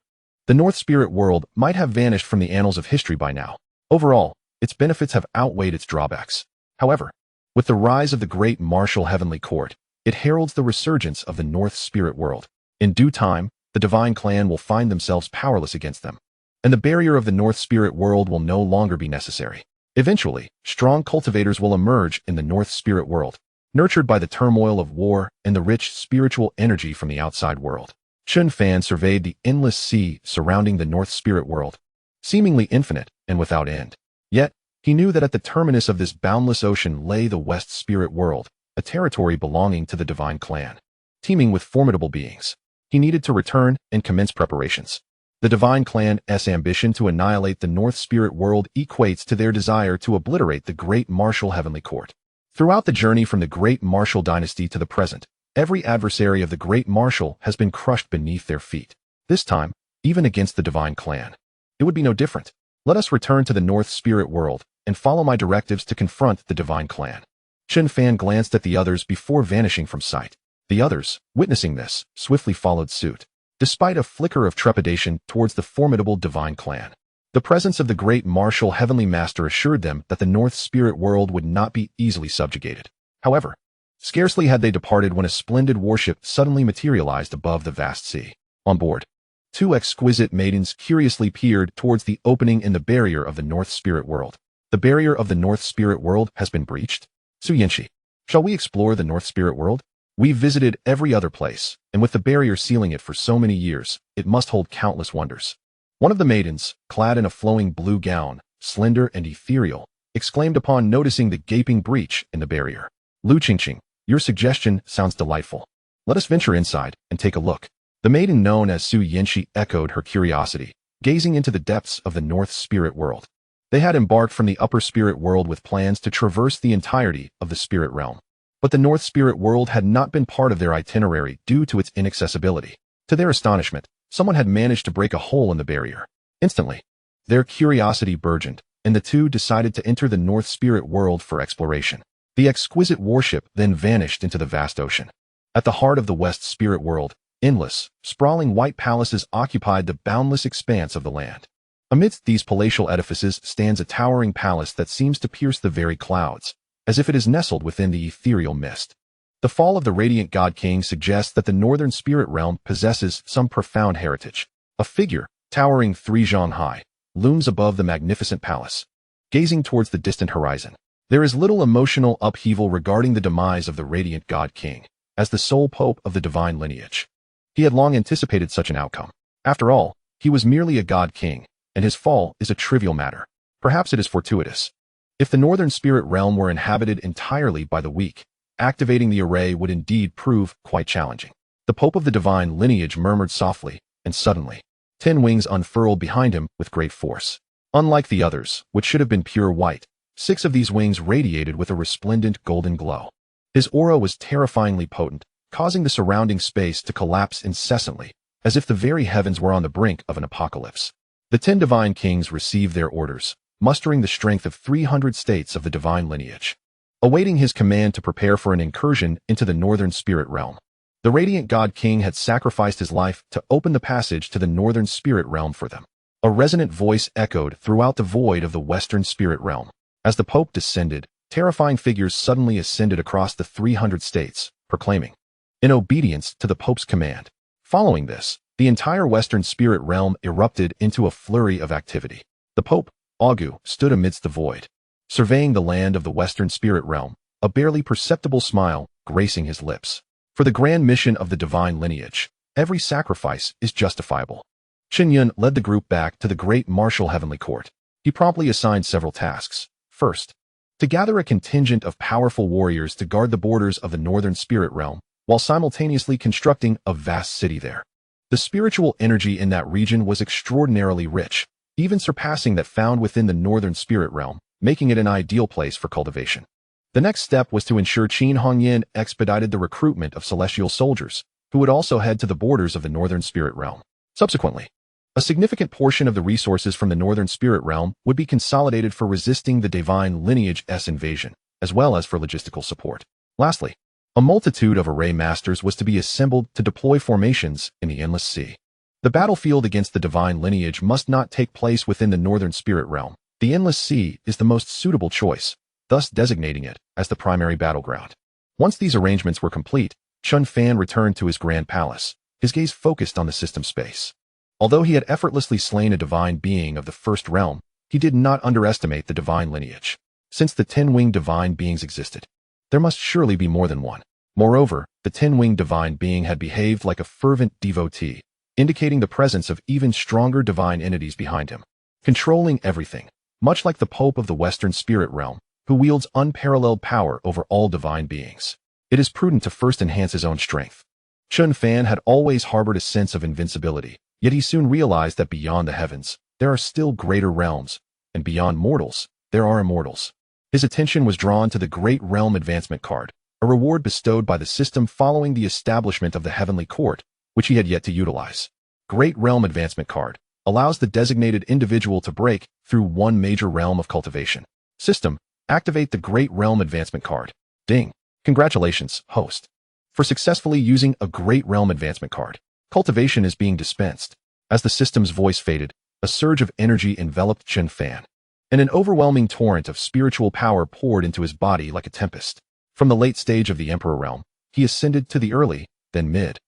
[SPEAKER 1] the North Spirit world might have vanished from the annals of history by now. Overall, its benefits have outweighed its drawbacks. However, with the rise of the great martial heavenly court, it heralds the resurgence of the North Spirit world. In due time, the divine clan will find themselves powerless against them, and the barrier of the North Spirit world will no longer be necessary. Eventually, strong cultivators will emerge in the North Spirit world, nurtured by the turmoil of war and the rich spiritual energy from the outside world. Chen Fan surveyed the endless sea surrounding the North Spirit world, seemingly infinite and without end. Yet, he knew that at the terminus of this boundless ocean lay the West Spirit world, a territory belonging to the divine clan, teeming with formidable beings. He needed to return and commence preparations. The divine clan's ambition to annihilate the North Spirit world equates to their desire to obliterate the great martial heavenly court. Throughout the journey from the great martial dynasty to the present, every adversary of the great martial has been crushed beneath their feet. This time, even against the divine clan, it would be no different. Let us return to the North Spirit world and follow my directives to confront the divine clan. Chen Fan glanced at the others before vanishing from sight. The others, witnessing this, swiftly followed suit, despite a flicker of trepidation towards the formidable divine clan. The presence of the great martial heavenly master assured them that the North Spirit world would not be easily subjugated. However, scarcely had they departed when a splendid warship suddenly materialized above the vast sea. On board, two exquisite maidens curiously peered towards the opening in the barrier of the North Spirit world. The barrier of the North Spirit world has been breached? Xianxia, shall we explore the North Spirit world? We've visited every other place, and with the barrier sealing it for so many years, it must hold countless wonders. One of the maidens, clad in a flowing blue gown, slender and ethereal, exclaimed upon noticing the gaping breach in the barrier. Lu Qingqing, your suggestion sounds delightful. Let us venture inside and take a look. The maiden known as Xianxia echoed her curiosity, gazing into the depths of the North Spirit world. They had embarked from the Upper Spirit world with plans to traverse the entirety of the spirit realm. But the North Spirit world had not been part of their itinerary due to its inaccessibility. To their astonishment, someone had managed to break a hole in the barrier. Instantly, their curiosity burgeoned, and the two decided to enter the North Spirit world for exploration. The exquisite warship then vanished into the vast ocean. At the heart of the West Spirit world, endless, sprawling white palaces occupied the boundless expanse of the land. Amidst these palatial edifices stands a towering palace that seems to pierce the very clouds, as if it is nestled within the ethereal mist. The fall of the radiant God King suggests that the Northern Spirit realm possesses some profound heritage. A figure, towering 3 zhang high, looms above the magnificent palace, gazing towards the distant horizon. There is little emotional upheaval regarding the demise of the radiant God King, as the sole pope of the divine lineage. He had long anticipated such an outcome. After all, he was merely a God King, and his fall is a trivial matter. Perhaps it is fortuitous. If the Northern Spirit realm were inhabited entirely by the weak, activating the array would indeed prove quite challenging. The Pope of the divine lineage murmured softly, and suddenly, 10 wings unfurled behind him with great force. Unlike the others, which should have been pure white, 6 of these wings radiated with a resplendent golden glow. His aura was terrifyingly potent, causing the surrounding space to collapse incessantly, as if the very heavens were on the brink of an apocalypse. The 10 divine kings received their orders, mustering the strength of 300 states of the divine lineage, awaiting his command to prepare for an incursion into the Northern Spirit realm. The radiant God King had sacrificed his life to open the passage to the Northern Spirit realm for them. A resonant voice echoed throughout the void of the Western Spirit realm. As the Pope descended, terrifying figures suddenly ascended across the 300 states, proclaiming, in obedience to the Pope's command. Following this, the entire Western Spirit realm erupted into a flurry of activity. The Pope, Augu, stood amidst the void, surveying the land of the Western Spirit realm, a barely perceptible smile gracing his lips. For the grand mission of the divine lineage, every sacrifice is justifiable. Chen Yun led the group back to the great martial heavenly court. He promptly assigned several tasks. First, to gather a contingent of powerful warriors to guard the borders of the Northern Spirit realm, while simultaneously constructing a vast city there. The spiritual energy in that region was extraordinarily rich, even surpassing that found within the Northern Spirit realm, making it an ideal place for cultivation. The next step was to ensure Qin Hongyan expedited the recruitment of celestial soldiers, who would also head to the borders of the Northern Spirit realm. Subsequently, a significant portion of the resources from the Northern Spirit realm would be consolidated for resisting the divine lineage's invasion, as well as for logistical support. Lastly, a multitude of array masters was to be assembled to deploy formations in the Endless Sea. The battlefield against the divine lineage must not take place within the Northern Spirit realm. The Endless Sea is the most suitable choice, thus designating it as the primary battleground. Once these arrangements were complete, Chen Fan returned to his grand palace, his gaze focused on the system space. Although he had effortlessly slain a divine being of the first realm, he did not underestimate the divine lineage. Since the 10-winged divine beings existed, there must surely be more than one. Moreover, the 10-winged divine being had behaved like a fervent devotee, indicating the presence of even stronger divine entities behind him, controlling everything, much like the Pope of the Western Spirit realm, who wields unparalleled power over all divine beings. It is prudent to first enhance his own strength. Chen Fan had always harbored a sense of invincibility, yet he soon realized that beyond the heavens, there are still greater realms, and beyond mortals, there are immortals. His attention was drawn to the Great Realm Advancement card, a reward bestowed by the system following the establishment of the Heavenly Court, which he had yet to utilize. Great Realm Advancement card allows the designated individual to break through one major realm of cultivation. System, activate the Great Realm Advancement card. Ding. Congratulations, host, for successfully using a Great Realm Advancement card. Cultivation is being dispensed. As the system's voice faded, a surge of energy enveloped Chen Fan, and an overwhelming torrent of spiritual power poured into his body like a tempest. From the late stage of the Emperor realm, he ascended to the early, then mid,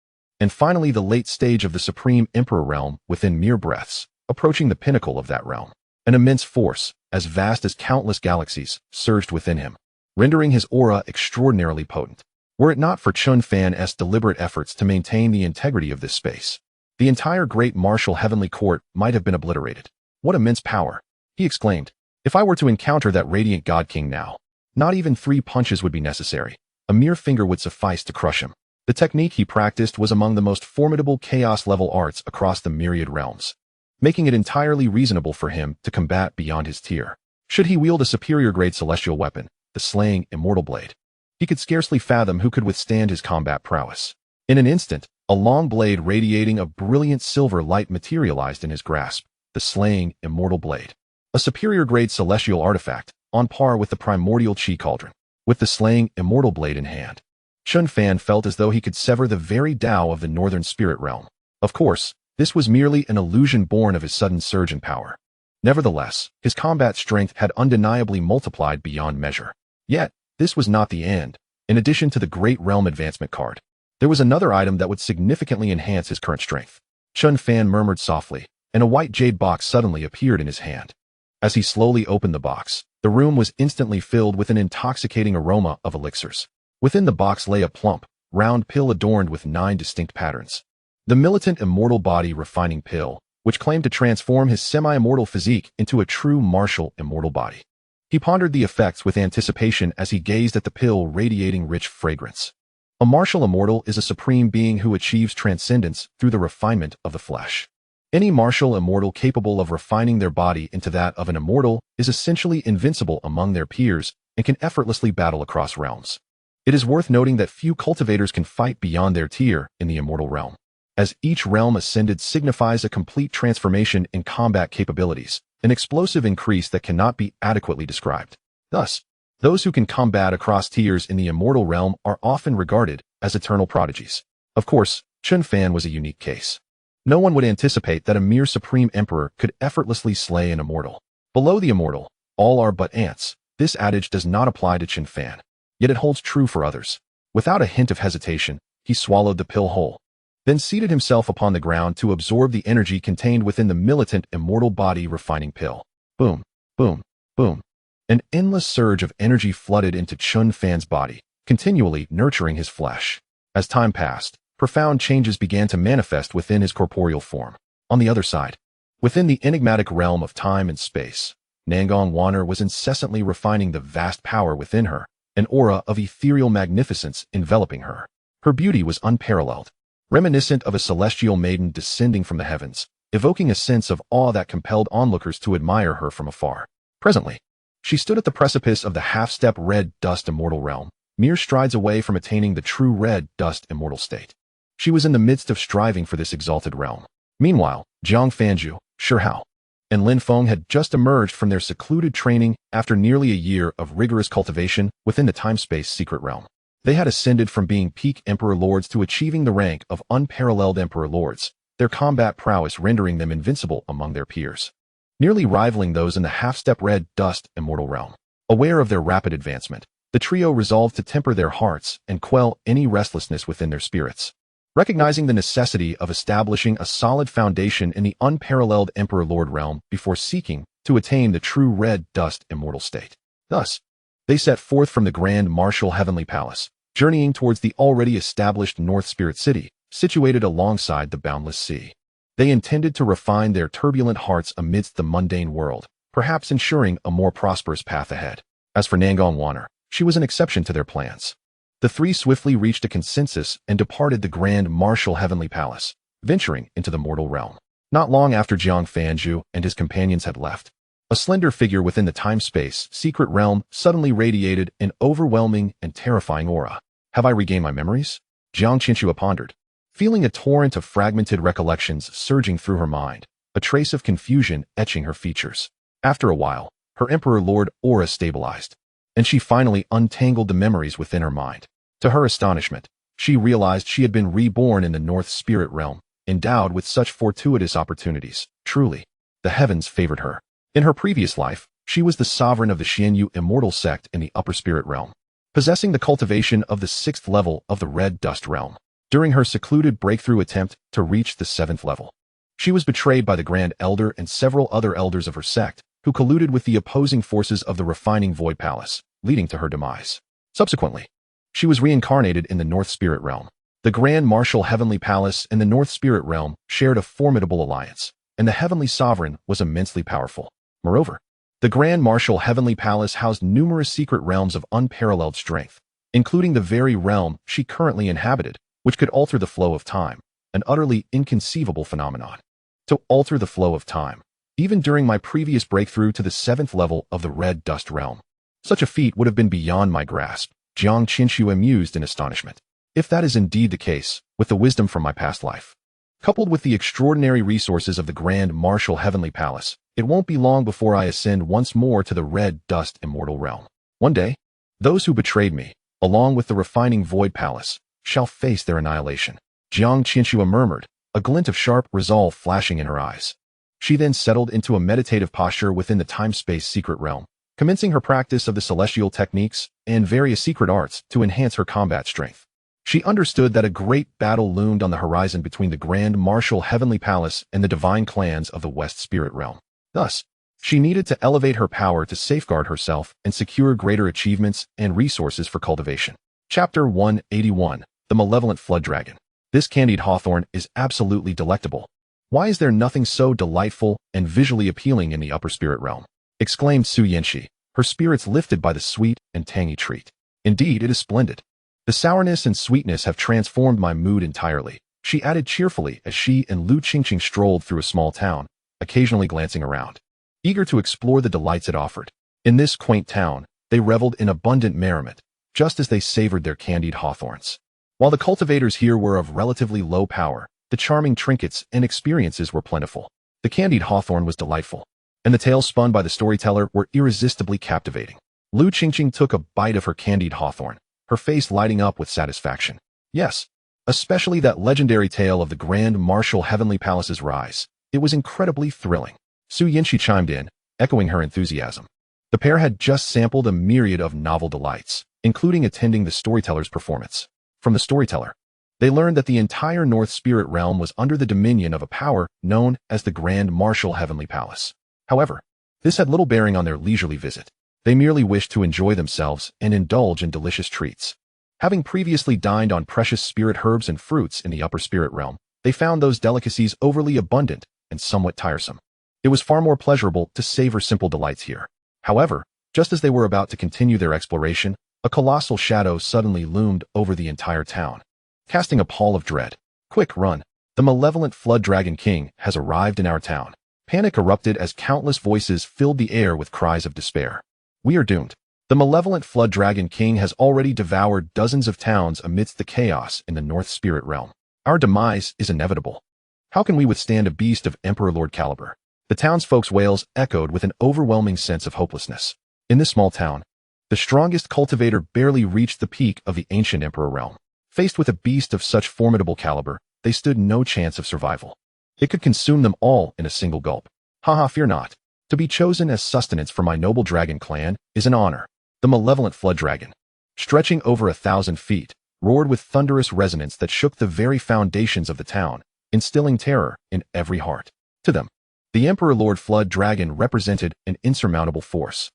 [SPEAKER 1] and finally the late stage of the Supreme Emperor realm within mere breaths, approaching the pinnacle of that realm. An immense force, as vast as countless galaxies, surged within him, rendering his aura extraordinarily potent. Were it not for Chen Fan's deliberate efforts to maintain the integrity of this space, the entire great martial heavenly court might have been obliterated. What immense power! He exclaimed. If I were to encounter that radiant God King now, not even 3 punches would be necessary. A mere finger would suffice to crush him. The technique he practiced was among the most formidable chaos-level arts across the myriad realms, making it entirely reasonable for him to combat beyond his tier. Should he wield a superior-grade celestial weapon, the slaying immortal blade, he could scarcely fathom who could withstand his combat prowess. In an instant, a long blade radiating a brilliant silver light materialized in his grasp, the slaying immortal blade. a superior-grade celestial artifact, on par with the primordial Qi cauldron. With the slaying, immortal blade in hand, Chen Fan felt as though he could sever the very Tao of the northern spirit realm. Of course, this was merely an illusion born of his sudden surge in power. Nevertheless, his combat strength had undeniably multiplied beyond measure. Yet, this was not the end. In addition to the Great Realm Advancement card, there was another item that would significantly enhance his current strength. Chen Fan murmured softly, and a white jade box suddenly appeared in his hand. As he slowly opened the box, the room was instantly filled with an intoxicating aroma of elixirs. Within the box lay a plump, round pill adorned with 9 distinct patterns. The militant immortal body refining pill, which claimed to transform his semi-immortal physique into a true martial immortal body. He pondered the effects with anticipation as he gazed at the pill radiating rich fragrance. A martial immortal is a supreme being who achieves transcendence through the refinement of the flesh. Any martial immortal capable of refining their body into that of an immortal is essentially invincible among their peers and can effortlessly battle across realms. It is worth noting that few cultivators can fight beyond their tier in the immortal realm, as each realm ascended signifies a complete transformation in combat capabilities, an explosive increase that cannot be adequately described. Thus, those who can combat across tiers in the immortal realm are often regarded as eternal prodigies. Of course, Chen Fan was a unique case. No one would anticipate that a mere supreme emperor could effortlessly slay an immortal. Below the immortal, all are but ants. This adage does not apply to Chen Fan, yet it holds true for others. Without a hint of hesitation, he swallowed the pill whole, then seated himself upon the ground to absorb the energy contained within the militant immortal body refining pill. Boom, boom, boom. An endless surge of energy flooded into Chen Fan's body, continually nurturing his flesh. As time passed, profound changes began to manifest within his corporeal form. On the other side, within the enigmatic realm of time and space, Nangong Wanner was incessantly refining the vast power within her, an aura of ethereal magnificence enveloping her. Her beauty was unparalleled, reminiscent of a celestial maiden descending from the heavens, evoking a sense of awe that compelled onlookers to admire her from afar. Presently, she stood at the precipice of the half-step red dust immortal realm, mere strides away from attaining the true red dust immortal state. She was in the midst of striving for this exalted realm. Meanwhile, Jiang Fanju, Shihao, and Lin Feng had just emerged from their secluded training after nearly a year of rigorous cultivation within the time-space secret realm. They had ascended from being peak Emperor Lords to achieving the rank of unparalleled Emperor Lords, their combat prowess rendering them invincible among their peers, nearly rivaling those in the half-step red dust immortal realm. Aware of their rapid advancement, the trio resolved to temper their hearts and quell any restlessness within their spirits. Recognizing the necessity of establishing a solid foundation in the unparalleled Emperor Lord realm before seeking to attain the true red dust immortal state. Thus, they set forth from the grand martial heavenly palace, journeying towards the already established North Spirit City, situated alongside the boundless sea. They intended to refine their turbulent hearts amidst the mundane world, perhaps ensuring a more prosperous path ahead. As for Nangong Wanner, she was an exception to their plans. The three swiftly reached a consensus and departed the grand martial heavenly palace, venturing into the mortal realm. Not long after Jiang Fanju and his companions had left, a slender figure within the time-space secret realm suddenly radiated an overwhelming and terrifying aura. Have I regained my memories? Jiang Xianxia pondered, feeling a torrent of fragmented recollections surging through her mind, a trace of confusion etching her features. After a while, her Emperor Lord aura stabilized, and she finally untangled the memories within her mind. To her astonishment, she realized she had been reborn in the North Spirit realm, endowed with such fortuitous opportunities. Truly, the heavens favored her. In her previous life, she was the sovereign of the Xianyu immortal sect in the upper spirit realm, possessing the cultivation of the 6th level of the red dust realm. During her secluded breakthrough attempt to reach the 7th level, she was betrayed by the Grand Elder and several other elders of her sect, who colluded with the opposing forces of the refining Void Palace, leading to her demise. Subsequently, she was reincarnated in the North Spirit realm. The Grand Martial Heavenly Palace and the North Spirit realm shared a formidable alliance, and the Heavenly Sovereign was immensely powerful. Moreover, the Grand Martial Heavenly Palace housed numerous secret realms of unparalleled strength, including the very realm she currently inhabited, which could alter the flow of time, an utterly inconceivable phenomenon. To alter the flow of time, even during my previous breakthrough to the 7th level of the red dust realm. Such a feat would have been beyond my grasp, Jiang Qinshu mused in astonishment. If that is indeed the case, with the wisdom from my past life, coupled with the extraordinary resources of the Grand Martial Heavenly Palace, It won't be long before I ascend once more to the red dust immortal realm. One day, those who betrayed me, along with the refining void palace, shall face their annihilation. Xianxiaaudiobooks murmured, a glint of sharp resolve flashing in her eyes. She then settled into a meditative posture within the time-space secret realm, commencing her practice of the celestial techniques and various secret arts to enhance her combat strength. She understood that a great battle loomed on the horizon between the Grand Martial Heavenly Palace and the divine clans of the West Spirit Realm. Thus, she needed to elevate her power to safeguard herself and secure greater achievements and resources for cultivation. Chapter 181, The Malevolent Flood Dragon. This candied hawthorn is absolutely delectable. Why is there nothing so delightful and visually appealing in the upper spirit realm? Exclaimed Xianxia, her spirits lifted by the sweet and tangy treat. Indeed, it is splendid. The sourness and sweetness have transformed my mood entirely, she added cheerfully as she and Lu Qingqing strolled through a small town, occasionally glancing around, eager to explore the delights it offered. In this quaint town, they reveled in abundant merriment, just as they savored their candied hawthorns. While the cultivators here were of relatively low power, the charming trinkets and experiences were plentiful. The candied hawthorn was delightful, and the tales spun by the storyteller were irresistibly captivating. Lu Qingqing took a bite of her candied hawthorn, her face lighting up with satisfaction. Yes, especially that legendary tale of the Grand Martial Heavenly Palace's rise. It was incredibly thrilling. Xianxia chimed in, echoing her enthusiasm. The pair had just sampled a myriad of novel delights, including attending the storyteller's performance. From the storyteller, they learned that the entire North Spirit Realm was under the dominion of a power known as the Grand Martial Heavenly Palace. However, this had little bearing on their leisurely visit. They merely wished to enjoy themselves and indulge in delicious treats. Having previously dined on precious spirit herbs and fruits in the upper spirit realm, they found those delicacies overly abundant and somewhat tiresome. It was far more pleasurable to savor simple delights here. However, just as they were about to continue their exploration, a colossal shadow suddenly loomed over the entire town, casting a pall of dread. Quick, run! The malevolent Flood Dragon King has arrived in our town. Panic erupted as countless voices filled the air with cries of despair. We are doomed. The malevolent Flood Dragon King has already devoured dozens of towns amidst the chaos in the North Spirit Realm. Our demise is inevitable. How can we withstand a beast of Emperor Lord caliber? The townsfolk's wails echoed with an overwhelming sense of hopelessness. In this small town, the strongest cultivator barely reached the peak of the ancient Emperor realm. Faced with a beast of such formidable caliber, they stood no chance of survival. It could consume them all in a single gulp. Haha, fear not. To be chosen as sustenance for my noble dragon clan is an honor. The malevolent Flood Dragon, stretching over 1,000 feet, roared with thunderous resonance that shook the very foundations of the town, instilling terror in every heart. To them, the Emperor Lord Flood Dragon represented an insurmountable force.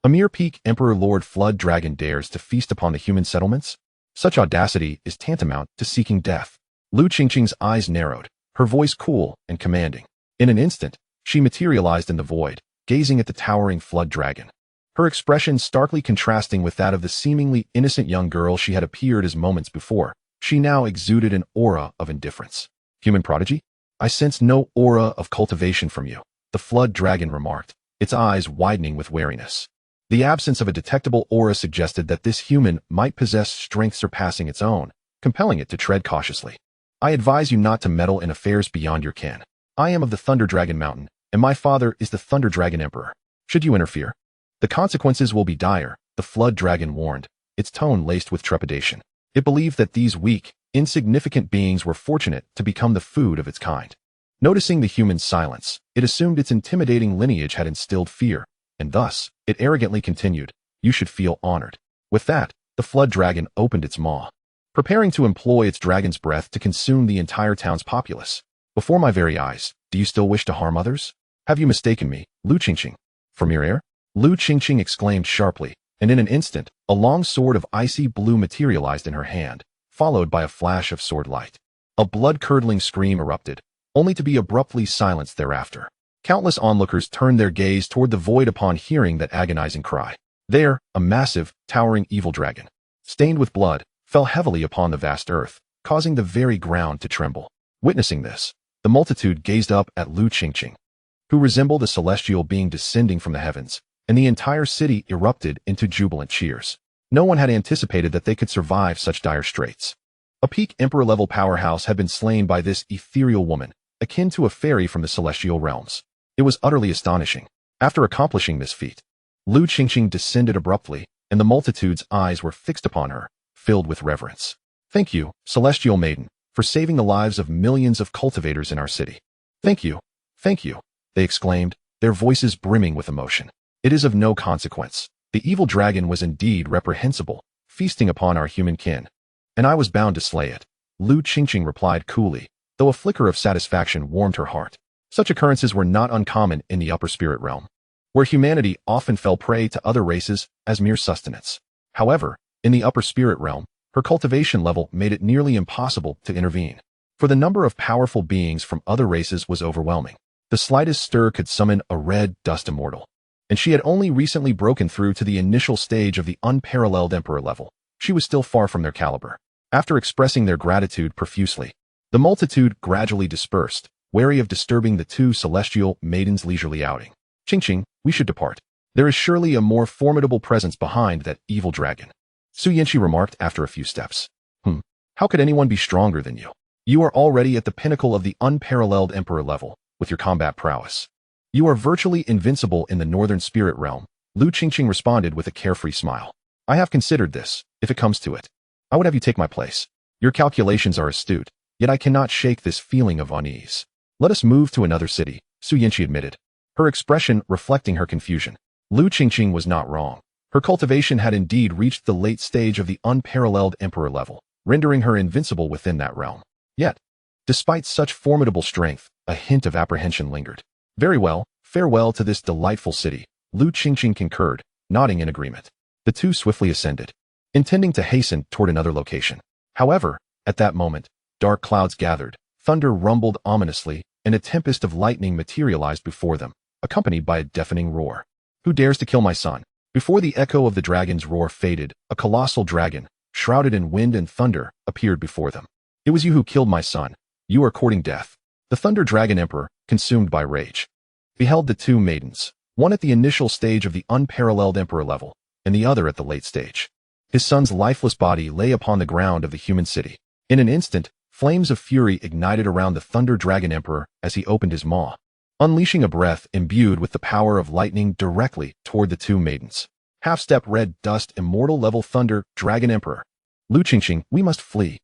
[SPEAKER 1] A mere peak Emperor Lord Flood Dragon dares to feast upon the human settlements? Such audacity is tantamount to seeking death. Lu Qingqing's eyes narrowed, her voice cool and commanding. In an instant, she materialized in the void, gazing at the towering Flood Dragon. Her expression starkly contrasting with that of the seemingly innocent young girl she had appeared as moments before. She now exuded an aura of indifference. Human prodigy? I sense no aura of cultivation from you, the Flood Dragon remarked, its eyes widening with wariness. The absence of a detectable aura suggested that this human might possess strength surpassing its own, compelling it to tread cautiously. I advise you not to meddle in affairs beyond your ken. I am of the Thunder Dragon Mountain, and my father is the Thunder Dragon Emperor. Should you interfere, the consequences will be dire, the Flood Dragon warned, its tone laced with trepidation. It believed that these weak, insignificant beings were fortunate to become the food of its kind. Noticing the human's silence, it assumed its intimidating lineage had instilled fear, and thus, it arrogantly continued, you should feel honored. With that, the Flood Dragon opened its maw, preparing to employ its dragon's breath to consume the entire town's populace. Before my very eyes, do you still wish to harm others? Have you mistaken me, Lu Qingqing, for mere air? Lu Qingqing exclaimed sharply, and in an instant, a long sword of icy blue materialized in her hand, followed by a flash of sword light. A blood-curdling scream erupted, only to be abruptly silenced thereafter. Countless onlookers turned their gaze toward the void upon hearing that agonizing cry. There, a massive, towering evil dragon, stained with blood, fell heavily upon the vast earth, causing the very ground to tremble. Witnessing this, the multitude gazed up at Lu Qingqing, who resembled a celestial being descending from the heavens, and the entire city erupted into jubilant cheers. No one had anticipated that they could survive such dire straits. A peak emperor-level powerhouse had been slain by this ethereal woman, akin to a fairy from the celestial realms. It was utterly astonishing. After accomplishing this feat, Lu Qingqing descended abruptly, and the multitude's eyes were fixed upon her, filled with reverence. Thank you, celestial maiden, for saving the lives of millions of cultivators in our city. Thank you, they exclaimed, their voices brimming with emotion. It is of no consequence. The evil dragon was indeed reprehensible, feasting upon our human kin, and I was bound to slay it. Lu Qingqing replied coolly, though a flicker of satisfaction warmed her heart. Such occurrences were not uncommon in the upper spirit realm, where humanity often fell prey to other races as mere sustenance. However, in the upper spirit realm, her cultivation level made it nearly impossible to intervene, for the number of powerful beings from other races was overwhelming. The slightest stir could summon a red dust immortal, and she had only recently broken through to the initial stage of the unparalleled emperor level. She was still far from their caliber. After expressing their gratitude profusely, the multitude gradually dispersed, wary of disturbing the two celestial maidens' leisurely outing. Qingqing, we should depart. There is surely a more formidable presence behind that evil dragon, Xianxia remarked after a few steps. How could anyone be stronger than you? You are already at the pinnacle of the unparalleled emperor level, with your combat prowess. You are virtually invincible in the northern spirit realm, Lu Qingqing responded with a carefree smile. I have considered this. If it comes to it, I would have you take my place. Your calculations are astute, yet I cannot shake this feeling of unease. Let us move to another city, Xianxia admitted, her expression reflecting her confusion. Lu Qingqing was not wrong. Her cultivation had indeed reached the late stage of the unparalleled emperor level, rendering her invincible within that realm. Yet, despite such formidable strength, a hint of apprehension lingered. Very well, farewell to this delightful city, Lu Qingqing concurred, nodding in agreement. The two swiftly ascended, intending to hasten toward another location. However, at that moment, dark clouds gathered, thunder rumbled ominously, and a tempest of lightning materialized before them, accompanied by a deafening roar. Who dares to kill my son? Before the echo of the dragon's roar faded, a colossal dragon, shrouded in wind and thunder, appeared before them. It was you who killed my son. You are courting death. The Thunder Dragon Emperor, consumed by rage, beheld the two maidens, one at the initial stage of the unparalleled emperor level, and the other at the late stage. His son's lifeless body lay upon the ground of the human city. In an instant, flames of fury ignited around the Thunder Dragon Emperor as he opened his maw, unleashing a breath imbued with the power of lightning directly toward the two maidens. Half-step red dust immortal level Thunder Dragon Emperor. Lu Qingqing, we must flee,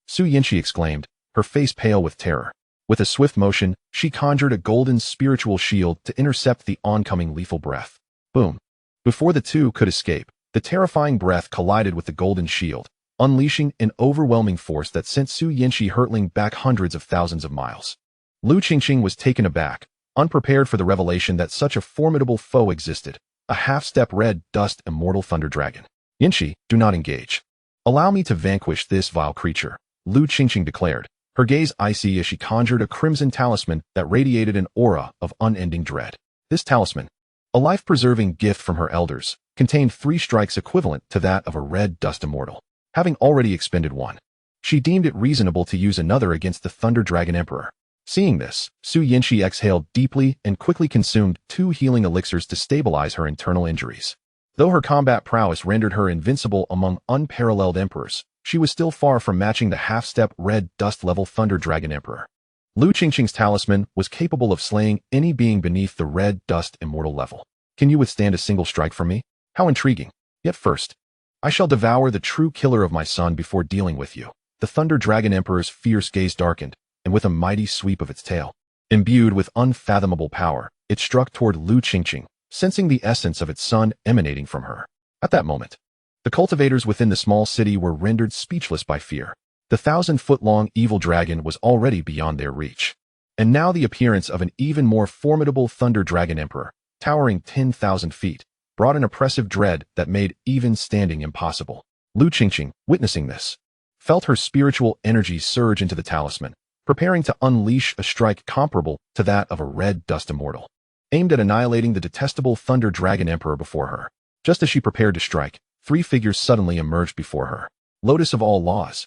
[SPEAKER 1] Xianxia exclaimed, her face pale with terror. With a swift motion, she conjured a golden spiritual shield to intercept the oncoming lethal breath. Boom. Before the two could escape, the terrifying breath collided with the golden shield, unleashing an overwhelming force that sent Xianxia hurtling back hundreds of thousands of miles. Lu Qingqing was taken aback, unprepared for the revelation that such a formidable foe existed, a half-step red dust immortal thunder dragon. Yanxi, do not engage. Allow me to vanquish this vile creature, Lu Qingqing declared, her gaze icy as she conjured a crimson talisman that radiated an aura of unending dread. This talisman, a life-preserving gift from her elders, contained 3 strikes equivalent to that of a red dust immortal. Having already expended one, she deemed it reasonable to use another against the Thunder Dragon Emperor. Seeing this, Xianxia exhaled deeply and quickly consumed 2 healing elixirs to stabilize her internal injuries. Though her combat prowess rendered her invincible among unparalleled emperors, she was still far from matching the half-step red dust-level Thunder Dragon Emperor. Lu Qingqing's talisman was capable of slaying any being beneath the red dust immortal level. Can you withstand a single strike from me? How intriguing. Yet first, I shall devour the true killer of my son before dealing with you. The Thunder Dragon Emperor's fierce gaze darkened, and with a mighty sweep of its tail, imbued with unfathomable power, it struck toward Lu Qingqing, sensing the essence of its son emanating from her. At that moment, the cultivators within the small city were rendered speechless by fear. The 1,000-foot-long evil dragon was already beyond their reach. And now the appearance of an even more formidable Thunder Dragon Emperor, towering 10,000 feet, brought an oppressive dread that made even standing impossible. Lu Qingqing, witnessing this, felt her spiritual energy surge into the talisman, preparing to unleash a strike comparable to that of a red dust immortal, aimed at annihilating the detestable Thunder Dragon Emperor before her. Just as she prepared to strike, 3 figures suddenly emerged before her. Lotus of all laws.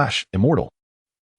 [SPEAKER 1] / Immortal.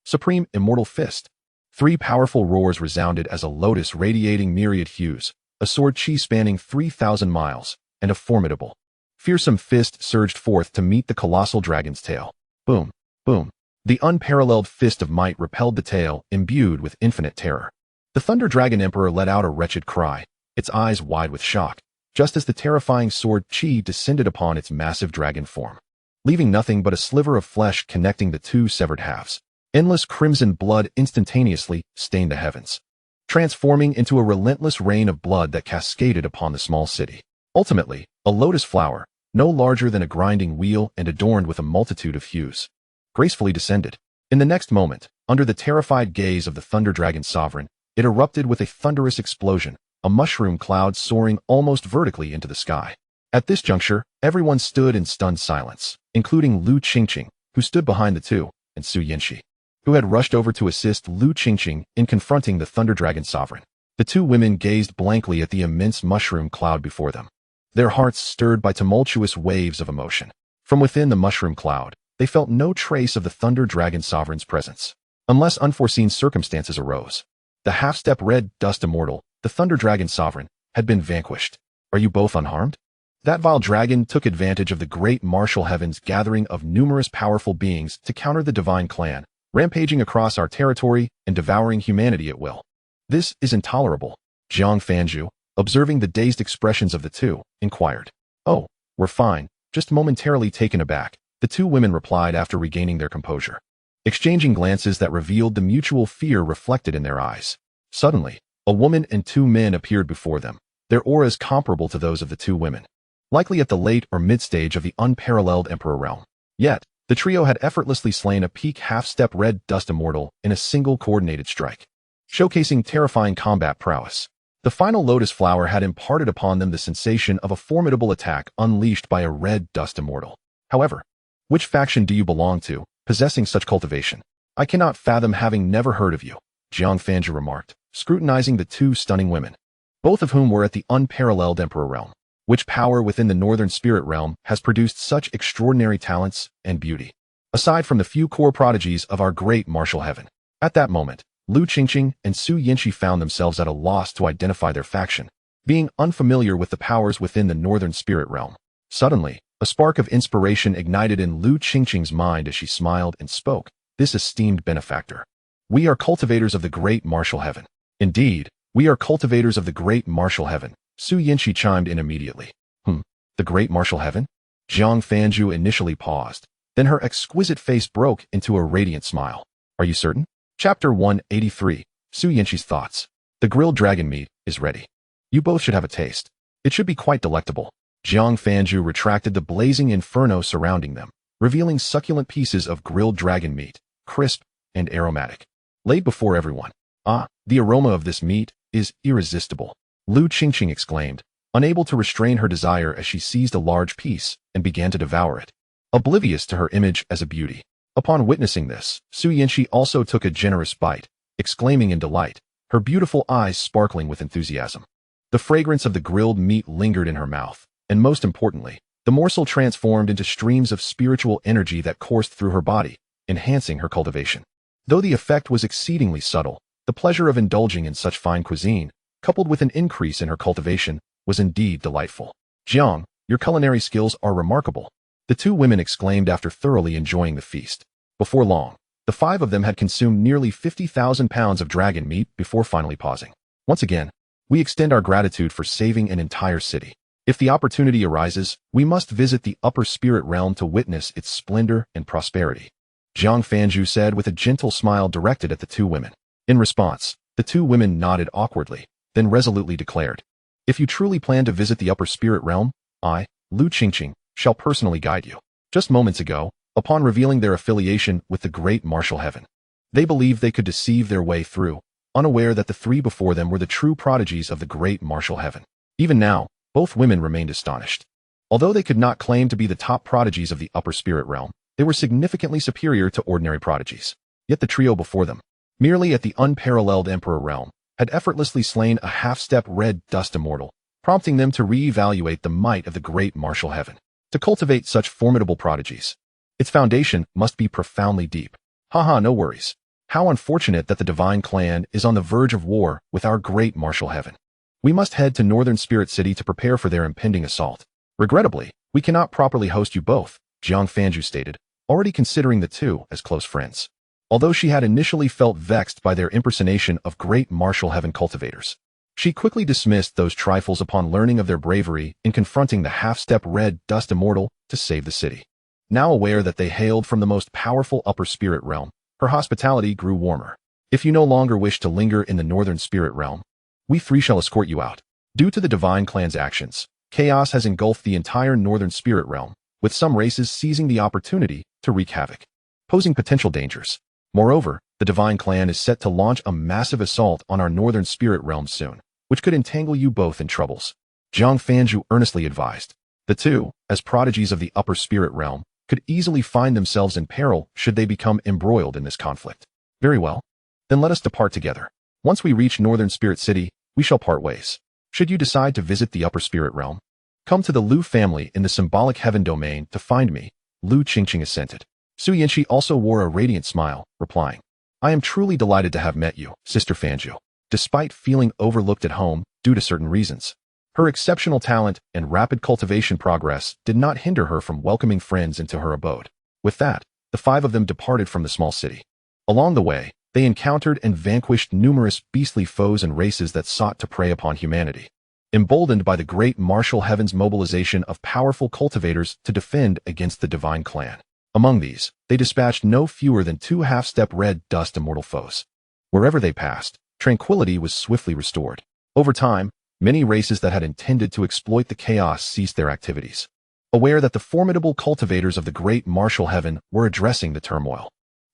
[SPEAKER 1] Supreme Immortal Fist. 3 powerful roars resounded as a lotus radiating myriad hues, a sword chi spanning 3,000 miles, and a formidable, fearsome fist surged forth to meet the colossal dragon's tail. Boom, boom. The unparalleled fist of might repelled the tail, imbued with infinite terror. The Thunder Dragon Emperor let out a wretched cry, its eyes wide with shock, just as the terrifying sword Qi descended upon its massive dragon form, leaving nothing but a sliver of flesh connecting the two severed halves. Endless crimson blood instantaneously stained the heavens, transforming into a relentless rain of blood that cascaded upon the small city. Ultimately, a lotus flower, no larger than a grinding wheel and adorned with a multitude of hues, gracefully descended. In the next moment, under the terrified gaze of the Thunder Dragon Sovereign, it erupted with a thunderous explosion, a mushroom cloud soaring almost vertically into the sky. At this juncture, everyone stood in stunned silence, including Lu Qingqing, who stood behind the two, and Su Yanxi, who had rushed over to assist Lu Qingqing in confronting the Thunder Dragon Sovereign. The two women gazed blankly at the immense mushroom cloud before them, their hearts stirred by tumultuous waves of emotion. From within the mushroom cloud, they felt no trace of the Thunder Dragon Sovereign's presence, unless unforeseen circumstances arose. The half-step red dust immortal, the Thunder Dragon Sovereign, had been vanquished. Are you both unharmed? That vile dragon took advantage of the great martial heavens gathering of numerous powerful beings to counter the divine clan, rampaging across our territory and devouring humanity at will. This is intolerable. Jiang Fanju, observing the dazed expressions of the two, inquired. Oh, we're fine, just momentarily taken aback, the two women replied after regaining their composure, exchanging glances that revealed the mutual fear reflected in their eyes. Suddenly, a woman and two men appeared before them, their auras comparable to those of the two women, likely at the late or mid-stage of the unparalleled Emperor realm. Yet, the trio had effortlessly slain a peak half-step red dust immortal in a single coordinated strike, showcasing terrifying combat prowess. The final lotus flower had imparted upon them the sensation of a formidable attack unleashed by a red dust immortal. However, which faction do you belong to, possessing such cultivation? I cannot fathom having never heard of you, Jiang Fanju remarked, scrutinizing the two stunning women, both of whom were at the unparalleled Emperor realm. Which power within the Northern Spirit realm has produced such extraordinary talents and beauty, aside from the few core prodigies of our great martial heaven? At that moment, Lu Qingqing and Su Yanxi found themselves at a loss to identify their faction, being unfamiliar with the powers within the Northern Spirit realm. Suddenly, a spark of inspiration ignited in Lu Qingqing's mind as she smiled and spoke. This esteemed benefactor. We are cultivators of the great martial heaven. Indeed, we are cultivators of the great martial heaven, Su Yanxi chimed in immediately. The great martial heaven? Jiang Fanju initially paused, then her exquisite face broke into a radiant smile. Are you certain? Chapter 183, Su Yanxi's thoughts. The grilled dragon meat is ready. You both should have a taste. It should be quite delectable. Jiang Fanju retracted the blazing inferno surrounding them, revealing succulent pieces of grilled dragon meat, crisp and aromatic, laid before everyone. Ah, the aroma of this meat is irresistible, Lu Qingqing exclaimed, unable to restrain her desire as she seized a large piece and began to devour it, oblivious to her image as a beauty. Upon witnessing this, Su Yanxi also took a generous bite, exclaiming in delight, her beautiful eyes sparkling with enthusiasm. The fragrance of the grilled meat lingered in her mouth, and most importantly, the morsel transformed into streams of spiritual energy that coursed through her body, enhancing her cultivation. Though the effect was exceedingly subtle, the pleasure of indulging in such fine cuisine, coupled with an increase in her cultivation, was indeed delightful. Jiang, your culinary skills are remarkable, the two women exclaimed after thoroughly enjoying the feast. Before long, the five of them had consumed nearly 50,000 pounds of dragon meat before finally pausing. Once again, we extend our gratitude for saving an entire city. If the opportunity arises, we must visit the upper spirit realm to witness its splendor and prosperity, Jiang Fanju said with a gentle smile directed at the two women. In response, the two women nodded awkwardly, then resolutely declared, if you truly plan to visit the upper spirit realm, I, Lu Qingqing, shall personally guide you. Just moments ago, upon revealing their affiliation with the great martial heaven, they believed they could deceive their way through, unaware that the three before them were the true prodigies of the great martial heaven. Even now, both women remained astonished. Although they could not claim to be the top prodigies of the upper spirit realm, they were significantly superior to ordinary prodigies. Yet the trio before them, merely at the unparalleled Emperor realm, had effortlessly slain a half-step red dust immortal, prompting them to re-evaluate the might of the great martial heaven. To cultivate such formidable prodigies, its foundation must be profoundly deep. Haha, no worries. How unfortunate that the divine clan is on the verge of war with our great martial heaven. We must head to Northern Spirit City to prepare for their impending assault. Regrettably, we cannot properly host you both, Jiang Fanju stated, already considering the two as close friends. Although she had initially felt vexed by their impersonation of great martial heaven cultivators, she quickly dismissed those trifles upon learning of their bravery in confronting the half-step red dust immortal to save the city. Now aware that they hailed from the most powerful upper spirit realm, her hospitality grew warmer. If you no longer wish to linger in the northern spirit realm, we three shall escort you out. Due to the divine clan's actions, chaos has engulfed the entire northern spirit realm, with some races seizing the opportunity to wreak havoc, posing potential dangers. Moreover, the divine clan is set to launch a massive assault on our northern spirit realm soon, which could entangle you both in troubles. Xiang Fanju earnestly advised. The two, as prodigies of the upper spirit realm, could easily find themselves in peril should they become embroiled in this conflict. Very well. Then let us depart together. Once we reach Northern Spirit City, we shall part ways. Should you decide to visit the upper spirit realm, come to the Lu family in the symbolic heaven domain to find me. Lu Qingqing assented. Su Yanxi also wore a radiant smile, replying, I am truly delighted to have met you, Sister Fanju. Despite feeling overlooked at home due to certain reasons, her exceptional talent and rapid cultivation progress did not hinder her from welcoming friends into her abode. With that, the five of them departed from the small city. Along the way, they encountered and vanquished numerous beastly foes and races that sought to prey upon humanity. Emboldened by the great martial heaven's mobilization of powerful cultivators to defend against the divine clan. Among these, they dispatched no fewer than 2 half-step red dust immortal foes. Wherever they passed, tranquility was swiftly restored. Over time, many races that had intended to exploit the chaos ceased their activities, aware that the formidable cultivators of the great martial heaven were addressing the turmoil.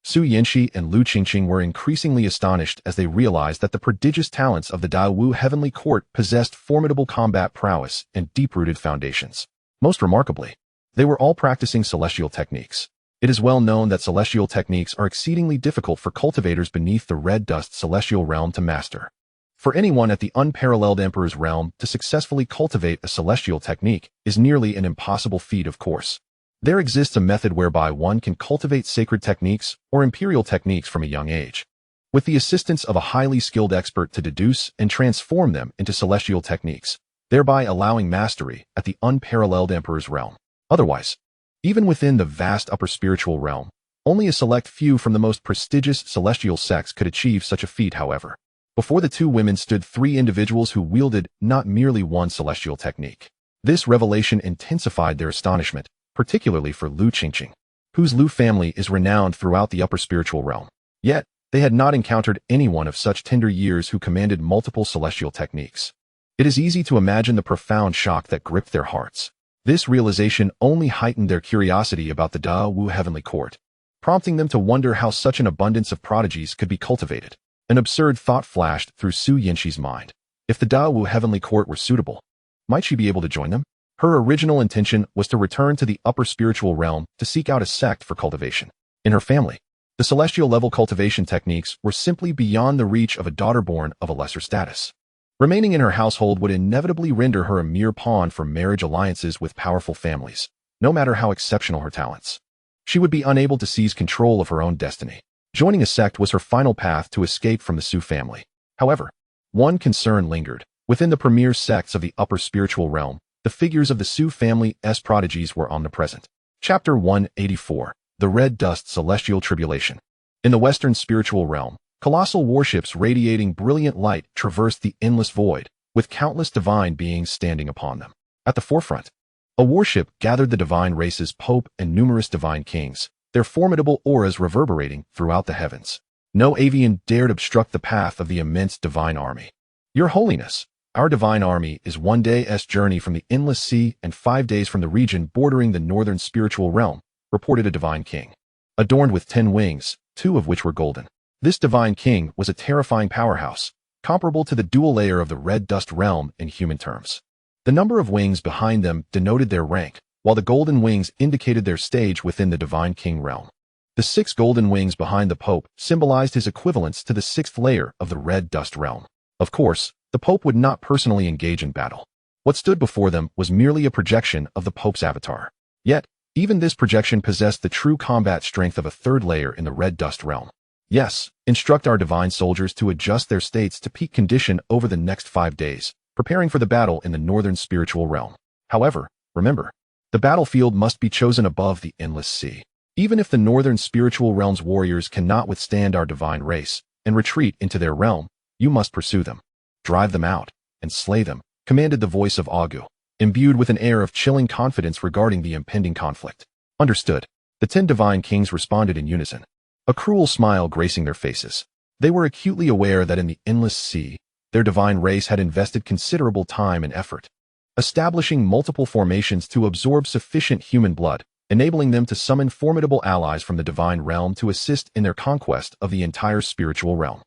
[SPEAKER 1] Su Yanxi and Lu Qingqing were increasingly astonished as they realized that the prodigious talents of the Daowu Heavenly Court possessed formidable combat prowess and deep-rooted foundations. Most remarkably, they were all practicing celestial techniques. It is well known that celestial techniques are exceedingly difficult for cultivators beneath the red dust celestial realm to master. For anyone at the unparalleled Emperor's realm to successfully cultivate a celestial technique is nearly an impossible feat, of course. There exists a method whereby one can cultivate sacred techniques or imperial techniques from a young age, with the assistance of a highly skilled expert to deduce and transform them into celestial techniques, thereby allowing mastery at the unparalleled Emperor's realm. Otherwise, even within the vast upper spiritual realm, only a select few from the most prestigious celestial sects could achieve such a feat, however. Before the two women stood 3 individuals who wielded not merely one celestial technique. This revelation intensified their astonishment, particularly for Lu Qingqing, whose Lu family is renowned throughout the upper spiritual realm. Yet, they had not encountered anyone of such tender years who commanded multiple celestial techniques. It is easy to imagine the profound shock that gripped their hearts. This realization only heightened their curiosity about the Daowu Heavenly Court, prompting them to wonder how such an abundance of prodigies could be cultivated. An absurd thought flashed through Su Yanxi's mind. If the Daowu Heavenly Court were suitable, might she be able to join them? Her original intention was to return to the upper spiritual realm to seek out a sect for cultivation. In her family, the celestial level cultivation techniques were simply beyond the reach of a daughter born of a lesser status. Remaining in her household would inevitably render her a mere pawn for marriage alliances with powerful families, no matter how exceptional her talents. She would be unable to seize control of her own destiny. Joining a sect was her final path to escape from the Su family. However, one concern lingered. Within the premier sects of the upper spiritual realm, the figures of the Su family's prodigies were omnipresent. Chapter 184. The Red Dust Celestial Tribulation. In the western spiritual realm, colossal warships radiating brilliant light traversed the endless void, with countless divine beings standing upon them. At the forefront, a warship gathered the divine race's pope and numerous divine kings, their formidable auras reverberating throughout the heavens. No avian dared obstruct the path of the immense divine army. Your Holiness, our divine army is 1 day's journey from the endless sea and 5 days from the region bordering the northern spiritual realm, reported a divine king. Adorned with 10 wings, 2 of which were golden. This divine king was a terrifying powerhouse, comparable to the dual layer of the red dust realm in human terms. The number of wings behind them denoted their rank, while the golden wings indicated their stage within the divine king realm. The 6 golden wings behind the Pope symbolized his equivalence to the 6th layer of the red dust realm. Of course, the Pope would not personally engage in battle. What stood before them was merely a projection of the Pope's avatar. Yet, even this projection possessed the true combat strength of a 3rd layer in the red dust realm. Yes, instruct our divine soldiers to adjust their states to peak condition over the next 5 days, preparing for the battle in the northern spiritual realm. However, remember, the battlefield must be chosen above the endless sea. Even if the northern spiritual realm's warriors cannot withstand our divine race and retreat into their realm, you must pursue them. Drive them out and slay them, commanded the voice of Agu, imbued with an air of chilling confidence regarding the impending conflict. Understood. The 10 divine kings responded in unison, a cruel smile gracing their faces. They were acutely aware that in the endless sea, their divine race had invested considerable time and effort, establishing multiple formations to absorb sufficient human blood, enabling them to summon formidable allies from the divine realm to assist in their conquest of the entire spiritual realm.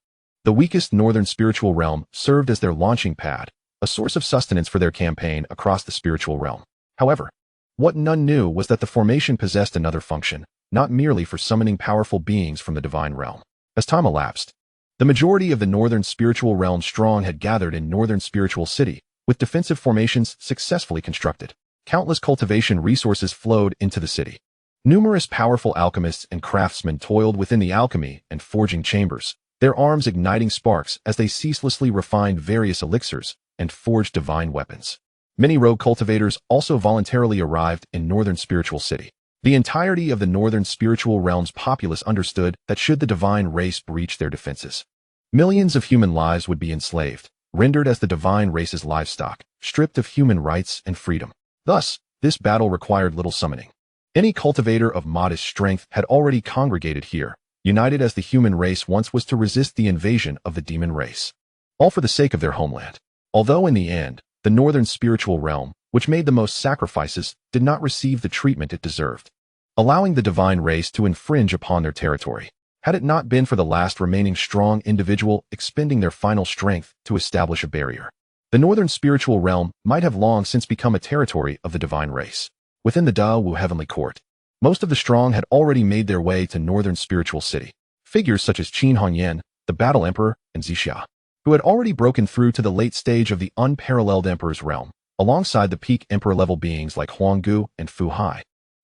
[SPEAKER 1] The weakest northern spiritual realm served as their launching pad, a source of sustenance for their campaign across the spiritual realm. However, what none knew was that the formation possessed another function, not merely for summoning powerful beings from the divine realm. As time elapsed, the majority of the northern spiritual realm strong had gathered in northern spiritual city, with defensive formations successfully constructed. Countless cultivation resources flowed into the city. Numerous powerful alchemists and craftsmen toiled within the alchemy and forging chambers, their arms igniting sparks as they ceaselessly refined various elixirs and forged divine weapons. Many rogue cultivators also voluntarily arrived in northern spiritual city. The entirety of the northern spiritual realm's populace understood that should the divine race breach their defenses, millions of human lives would be enslaved, rendered as the divine race's livestock, stripped of human rights and freedom. Thus, this battle required little summoning. Any cultivator of modest strength had already congregated here, united as the human race once was to resist the invasion of the demon race, all for the sake of their homeland. Although in the end, the northern spiritual realm, which made the most sacrifices, did not receive the treatment it deserved, allowing the divine race to infringe upon their territory, had it not been for the last remaining strong individual expending their final strength to establish a barrier. The northern spiritual realm might have long since become a territory of the divine race. Within the Dawu heavenly court, most of the strong had already made their way to northern spiritual city. Figures such as Qin Hongyan, the battle emperor, and Xixia, who had already broken through to the late stage of the unparalleled emperor's realm, alongside the peak emperor-level beings like Huanggu and Fu Hai,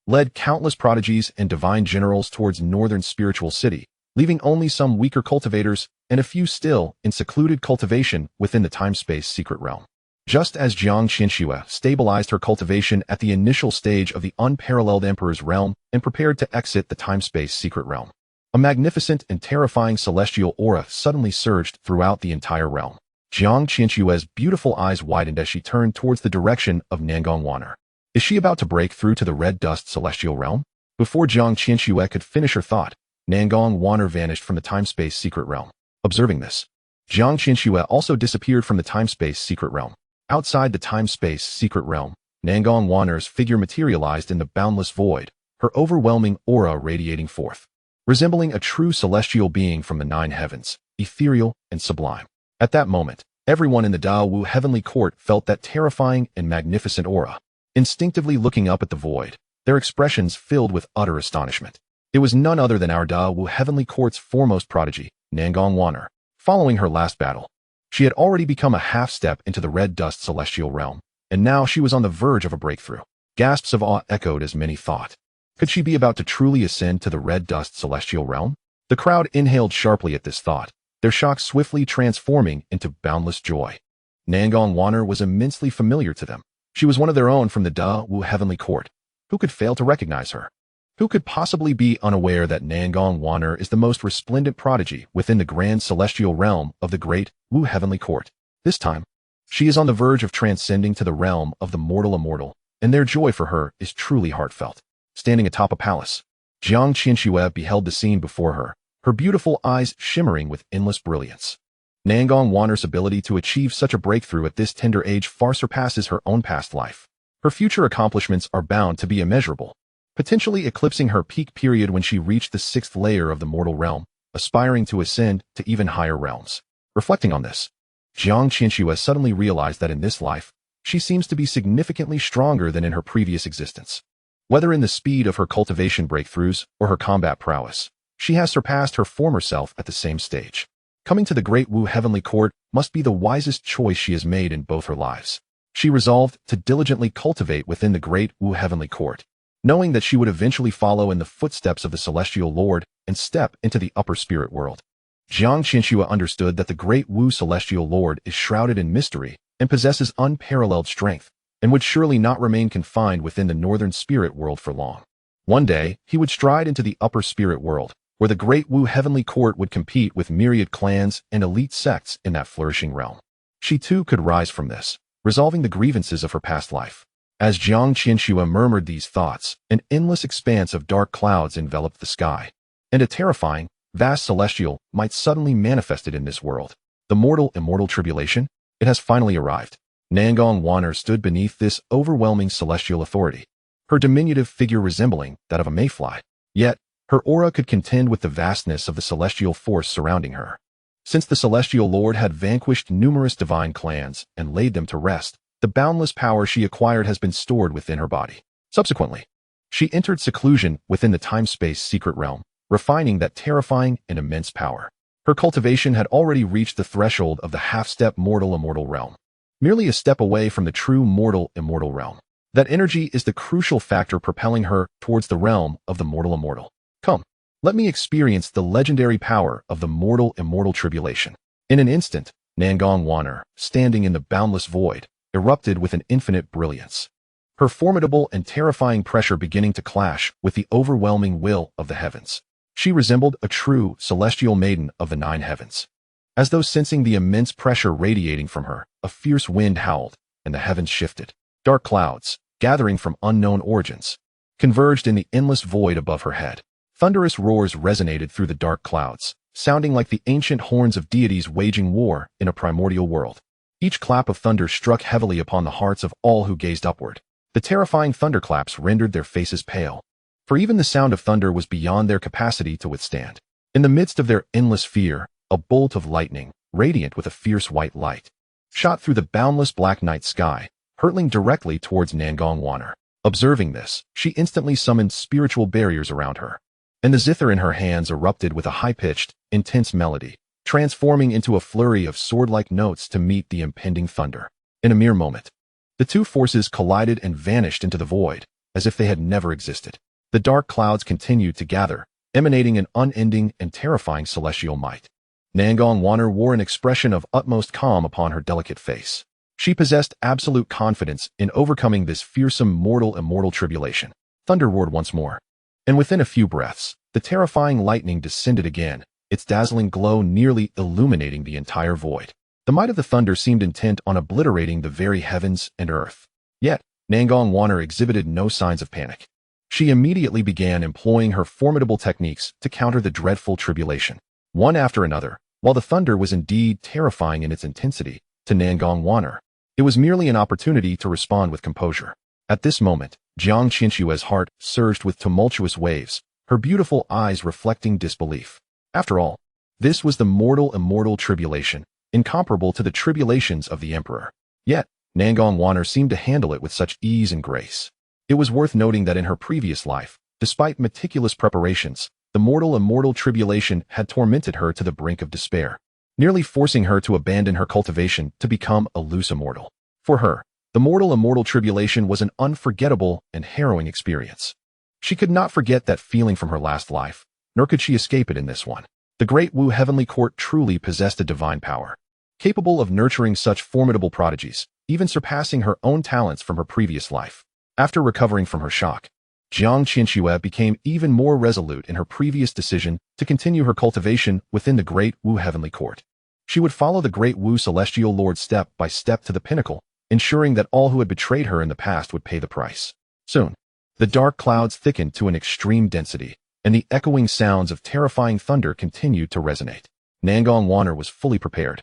[SPEAKER 1] led countless prodigies and divine generals towards northern spiritual city, leaving only some weaker cultivators and a few still in secluded cultivation within the time-space secret realm. Just as Xianxiaaudiobooks stabilized her cultivation at the initial stage of the unparalleled emperor's realm and prepared to exit the time-space secret realm, a magnificent and terrifying celestial aura suddenly surged throughout the entire realm. Xianxiaaudiobooks' beautiful eyes widened as she turned towards the direction of Nangongwaner. Is she about to break through to the red dust celestial realm? Before Xianxiaaudiobooks could finish her thought, Nangongwaner vanished from the time-space secret realm. Observing this, Xianxiaaudiobooks also disappeared from the time-space secret realm. Outside the time-space secret realm, Nangongwaner's figure materialized in the boundless void, her overwhelming aura radiating forth, resembling a true celestial being from the 9 heavens, ethereal and sublime. At that moment, everyone in the Dawu heavenly court felt that terrifying and magnificent aura, instinctively looking up at the void, their expressions filled with utter astonishment. It was none other than our Dawu heavenly court's foremost prodigy, Nangongwaner. Following her last battle, she had already become a half-step into the red dust celestial realm, and now she was on the verge of a breakthrough. Gasps of awe echoed as many thought, could she be about to truly ascend to the red dust celestial realm? The crowd inhaled sharply at this thought, their shock swiftly transforming into boundless joy. Nangongwaner was immensely familiar to them. She was one of their own from the Dawu heavenly court. Who could fail to recognize her? Who could possibly be unaware that Nangongwaner is the most resplendent prodigy within the grand celestial realm of the great Wu heavenly court? This time, she is on the verge of transcending to the realm of the mortal immortal, and their joy for her is truly heartfelt. Standing atop a palace, Xianxiaaudiobooks beheld the scene before her, her beautiful eyes shimmering with endless brilliance. Nangongwaner's ability to achieve such a breakthrough at this tender age far surpasses her own past life. Her future accomplishments are bound to be immeasurable, potentially eclipsing her peak period when she reached the 6th layer of the mortal realm, aspiring to ascend to even higher realms. Reflecting on this, Xianxiaaudiobooks suddenly realized that in this life, she seems to be significantly stronger than in her previous existence. Whether in the speed of her cultivation breakthroughs or her combat prowess, she has surpassed her former self at the same stage. Coming to the great Wu heavenly court must be the wisest choice she has made in both her lives. She resolved to diligently cultivate within the great Wu heavenly court, knowing that she would eventually follow in the footsteps of the celestial lord and step into the upper spirit world. Xianxiaaudiobooks understood that the great Wu celestial lord is shrouded in mystery and possesses unparalleled strength, and would surely not remain confined within the northern spirit world for long. One day, he would stride into the upper spirit world, where the Great Wu Heavenly Court would compete with myriad clans and elite sects in that flourishing realm. She too could rise from this, resolving the grievances of her past life. As Xianxiaaudiobooks murmured these thoughts, an endless expanse of dark clouds enveloped the sky, and a terrifying, vast celestial might suddenly manifested in this world. The immortal tribulation? It has finally arrived. Nangong Wanner stood beneath this overwhelming celestial authority, her diminutive figure resembling that of a mayfly. Yet, her aura could contend with the vastness of the celestial force surrounding her. Since the celestial lord had vanquished numerous divine clans and laid them to rest, the boundless power she acquired has been stored within her body. Subsequently, she entered seclusion within the time-space secret realm, refining that terrifying and immense power. Her cultivation had already reached the threshold of the half-step mortal-immortal realm, merely a step away from the true mortal-immortal realm. That energy is the crucial factor propelling her towards the realm of the mortal-immortal. Come, let me experience the legendary power of the mortal-immortal tribulation. In an instant, Nangong Wanner, standing in the boundless void, erupted with an infinite brilliance. Her formidable and terrifying pressure beginning to clash with the overwhelming will of the heavens. She resembled a true celestial maiden of the 9 heavens. As though sensing the immense pressure radiating from her, a fierce wind howled, and the heavens shifted. Dark clouds, gathering from unknown origins, converged in the endless void above her head. Thunderous roars resonated through the dark clouds, sounding like the ancient horns of deities waging war in a primordial world. Each clap of thunder struck heavily upon the hearts of all who gazed upward. The terrifying thunderclaps rendered their faces pale, for even the sound of thunder was beyond their capacity to withstand. In the midst of their endless fear, a bolt of lightning, radiant with a fierce white light, shot through the boundless black night sky, hurtling directly towards Nangong Wanner. Observing this, she instantly summoned spiritual barriers around her, and the zither in her hands erupted with a high-pitched, intense melody, transforming into a flurry of sword-like notes to meet the impending thunder. In a mere moment, the two forces collided and vanished into the void, as if they had never existed. The dark clouds continued to gather, emanating an unending and terrifying celestial might. Nangong Wanner wore an expression of utmost calm upon her delicate face. She possessed absolute confidence in overcoming this fearsome mortal-immortal tribulation. Thunder roared once more, and within a few breaths, the terrifying lightning descended again, its dazzling glow nearly illuminating the entire void. The might of the thunder seemed intent on obliterating the very heavens and earth. Yet, Nangong Wanner exhibited no signs of panic. She immediately began employing her formidable techniques to counter the dreadful tribulation. One after another, while the thunder was indeed terrifying in its intensity, to Nangong Wanner, it was merely an opportunity to respond with composure. At this moment, Xianxia's heart surged with tumultuous waves, her beautiful eyes reflecting disbelief. After all, this was the mortal-immortal tribulation, incomparable to the tribulations of the Emperor. Yet, Nangong Wanner seemed to handle it with such ease and grace. It was worth noting that in her previous life, despite meticulous preparations, the mortal-immortal tribulation had tormented her to the brink of despair, nearly forcing her to abandon her cultivation to become a loose immortal. For her, the mortal-immortal tribulation was an unforgettable and harrowing experience. She could not forget that feeling from her last life, nor could she escape it in this one. The Great Wu Heavenly Court truly possessed a divine power, capable of nurturing such formidable prodigies, even surpassing her own talents from her previous life. After recovering from her shock, Xianxia became even more resolute in her previous decision to continue her cultivation within the Great Wu Heavenly Court. She would follow the Great Wu Celestial Lord step by step to the pinnacle, ensuring that all who had betrayed her in the past would pay the price. Soon, the dark clouds thickened to an extreme density, and the echoing sounds of terrifying thunder continued to resonate. Nangong Wanner was fully prepared.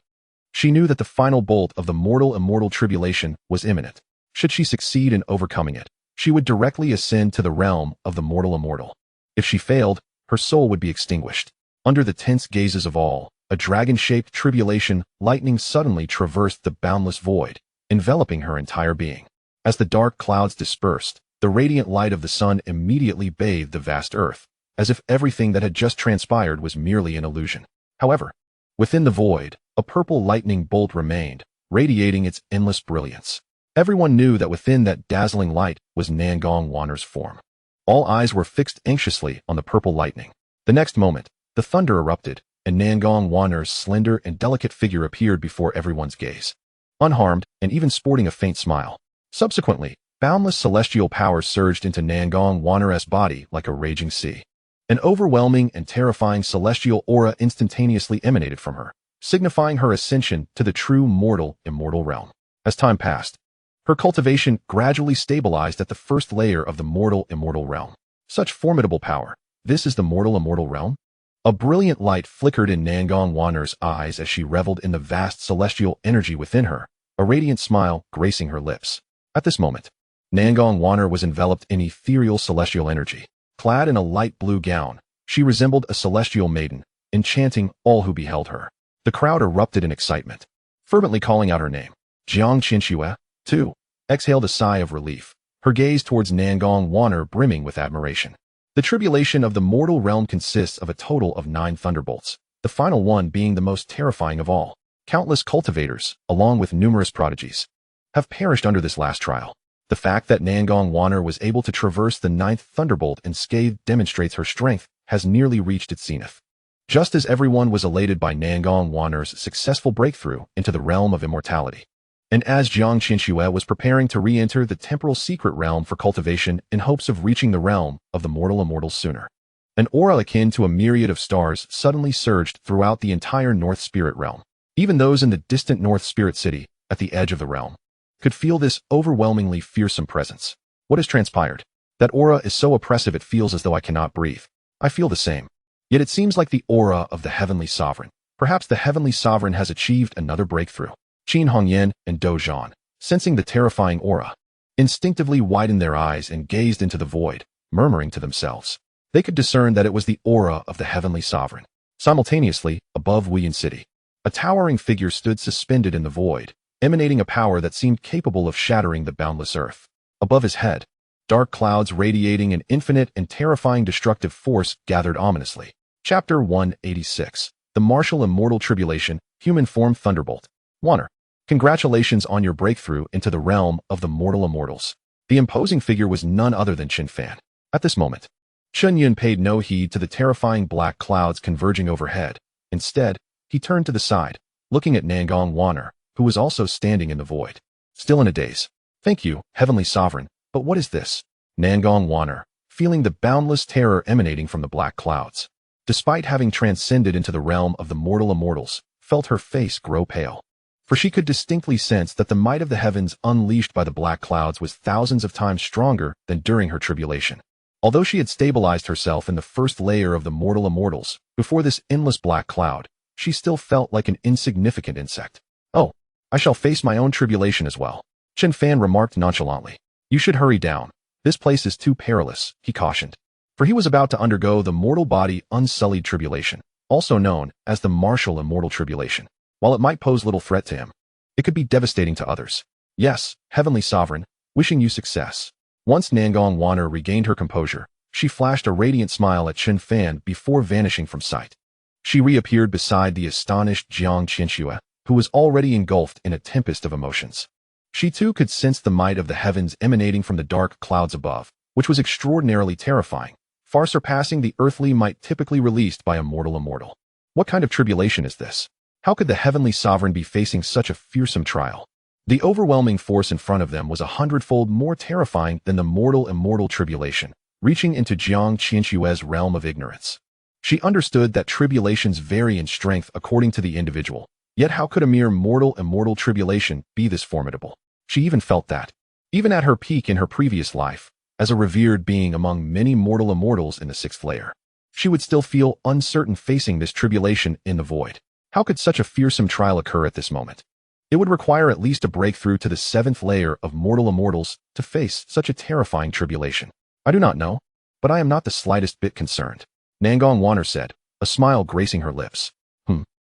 [SPEAKER 1] She knew that the final bolt of the mortal-immortal tribulation was imminent. Should she succeed in overcoming it, she would directly ascend to the realm of the mortal-immortal. If she failed, her soul would be extinguished. Under the tense gazes of all, a dragon-shaped tribulation lightning suddenly traversed the boundless void, enveloping her entire being. As the dark clouds dispersed, the radiant light of the sun immediately bathed the vast earth, as if everything that had just transpired was merely an illusion. However, within the void, a purple lightning bolt remained, radiating its endless brilliance. Everyone knew that within that dazzling light was Nangong Wanner's form. All eyes were fixed anxiously on the purple lightning. The next moment, the thunder erupted, and Nangong Wanner's slender and delicate figure appeared before everyone's gaze, unharmed and even sporting a faint smile. Subsequently, Boundless celestial power surged into Nangong Wanner's body like a raging sea. An overwhelming and terrifying celestial aura instantaneously emanated from her, signifying her ascension to the true immortal realm. As time passed, her cultivation gradually stabilized at the first layer of the immortal realm. Such formidable power. This is the immortal realm? A brilliant light flickered in Nangong Wanner's eyes as she reveled in the vast celestial energy within her, a radiant smile gracing her lips. At this moment, Nangong Wanner was enveloped in ethereal celestial energy. Clad in a light blue gown, she resembled a celestial maiden, enchanting all who beheld her. The crowd erupted in excitement, fervently calling out her name. Xianxiaaudiobooks, too, exhaled a sigh of relief, her gaze towards Nangong Wanner brimming with admiration. The tribulation of the mortal realm consists of a total of 9 thunderbolts, the final one being the most terrifying of all. Countless cultivators, along with numerous prodigies, have perished under this last trial. The fact that Nangong Wanner was able to traverse the 9th thunderbolt unscathed demonstrates her strength has nearly reached its zenith. Just as everyone was elated by Nangong Wanner's successful breakthrough into the realm of immortality, and as Xianxiaaudiobooks was preparing to re-enter the temporal secret realm for cultivation in hopes of reaching the realm of the mortal immortals sooner, an aura akin to a myriad of stars suddenly surged throughout the entire North Spirit realm. Even those in the distant North Spirit City, at the edge of the realm, could feel this overwhelmingly fearsome presence. What has transpired? That aura is so oppressive it feels as though I cannot breathe. I feel the same. Yet it seems like the aura of the Heavenly Sovereign. Perhaps the Heavenly Sovereign has achieved another breakthrough. Qin Hongyan and Do Zhan, sensing the terrifying aura, instinctively widened their eyes and gazed into the void, murmuring to themselves. They could discern that it was the aura of the Heavenly Sovereign. Simultaneously, above Wuyan City, a towering figure stood suspended in the void, emanating a power that seemed capable of shattering the boundless earth. Above his head, dark clouds radiating an infinite and terrifying destructive force gathered ominously. Chapter 186. The Martial Immortal Tribulation, Human Form Thunderbolt. Wanner, congratulations on your breakthrough into the realm of the mortal immortals. The imposing figure was none other than Chen Fan. At this moment, Chen Yun paid no heed to the terrifying black clouds converging overhead. Instead, he turned to the side, looking at Nangong Wanner, who was also standing in the void. Still in a daze. Thank you, Heavenly Sovereign, but what is this? Nangong Wanner, feeling the boundless terror emanating from the black clouds, despite having transcended into the realm of the mortal immortals, felt her face grow pale. For she could distinctly sense that the might of the heavens unleashed by the black clouds was thousands of times stronger than during her tribulation. Although she had stabilized herself in the first layer of the mortal immortals, before this endless black cloud, she still felt like an insignificant insect. Oh, I shall face my own tribulation as well, Chen Fan remarked nonchalantly. You should hurry down. This place is too perilous, he cautioned. For he was about to undergo the mortal body unsullied tribulation, also known as the martial immortal tribulation. While it might pose little threat to him, it could be devastating to others. Yes, Heavenly Sovereign, wishing you success. Once Nangong Wanner regained her composure, she flashed a radiant smile at Chen Fan before vanishing from sight. She reappeared beside the astonished Xianxiaaudiobooks, who was already engulfed in a tempest of emotions. She too could sense the might of the heavens emanating from the dark clouds above, which was extraordinarily terrifying, far surpassing the earthly might typically released by a mortal immortal. What kind of tribulation is this? How could the Heavenly Sovereign be facing such a fearsome trial? The overwhelming force in front of them was 100-fold more terrifying than the mortal immortal tribulation, reaching into Xianxiaaudiobooks' realm of ignorance. She understood that tribulations vary in strength according to the individual, yet how could a mere mortal immortal tribulation be this formidable? She even felt that, even at her peak in her previous life, as a revered being among many mortal immortals in the 6th layer, she would still feel uncertain facing this tribulation in the void. How could such a fearsome trial occur at this moment? It would require at least a breakthrough to the 7th layer of mortal immortals to face such a terrifying tribulation. I do not know, but I am not the slightest bit concerned, Nangong Wanner said, a smile gracing her lips.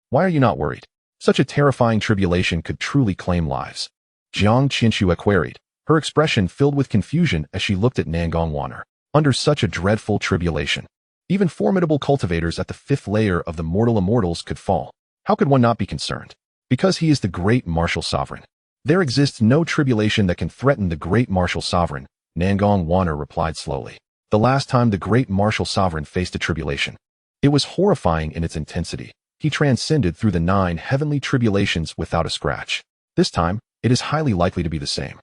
[SPEAKER 1] Why are you not worried? Such a terrifying tribulation could truly claim lives. Xianxiaaudiobooks queried, her expression filled with confusion as she looked at Nangong Wanner. Under such a dreadful tribulation, even formidable cultivators at the 5th layer of the mortal immortals could fall. How could one not be concerned? Because he is the great martial sovereign. There exists no tribulation that can threaten the great martial sovereign, Nangong Wanner replied slowly. The last time the great martial sovereign faced a tribulation, it was horrifying in its intensity. He transcended through the 9 heavenly tribulations without a scratch. This time, it is highly likely to be the same.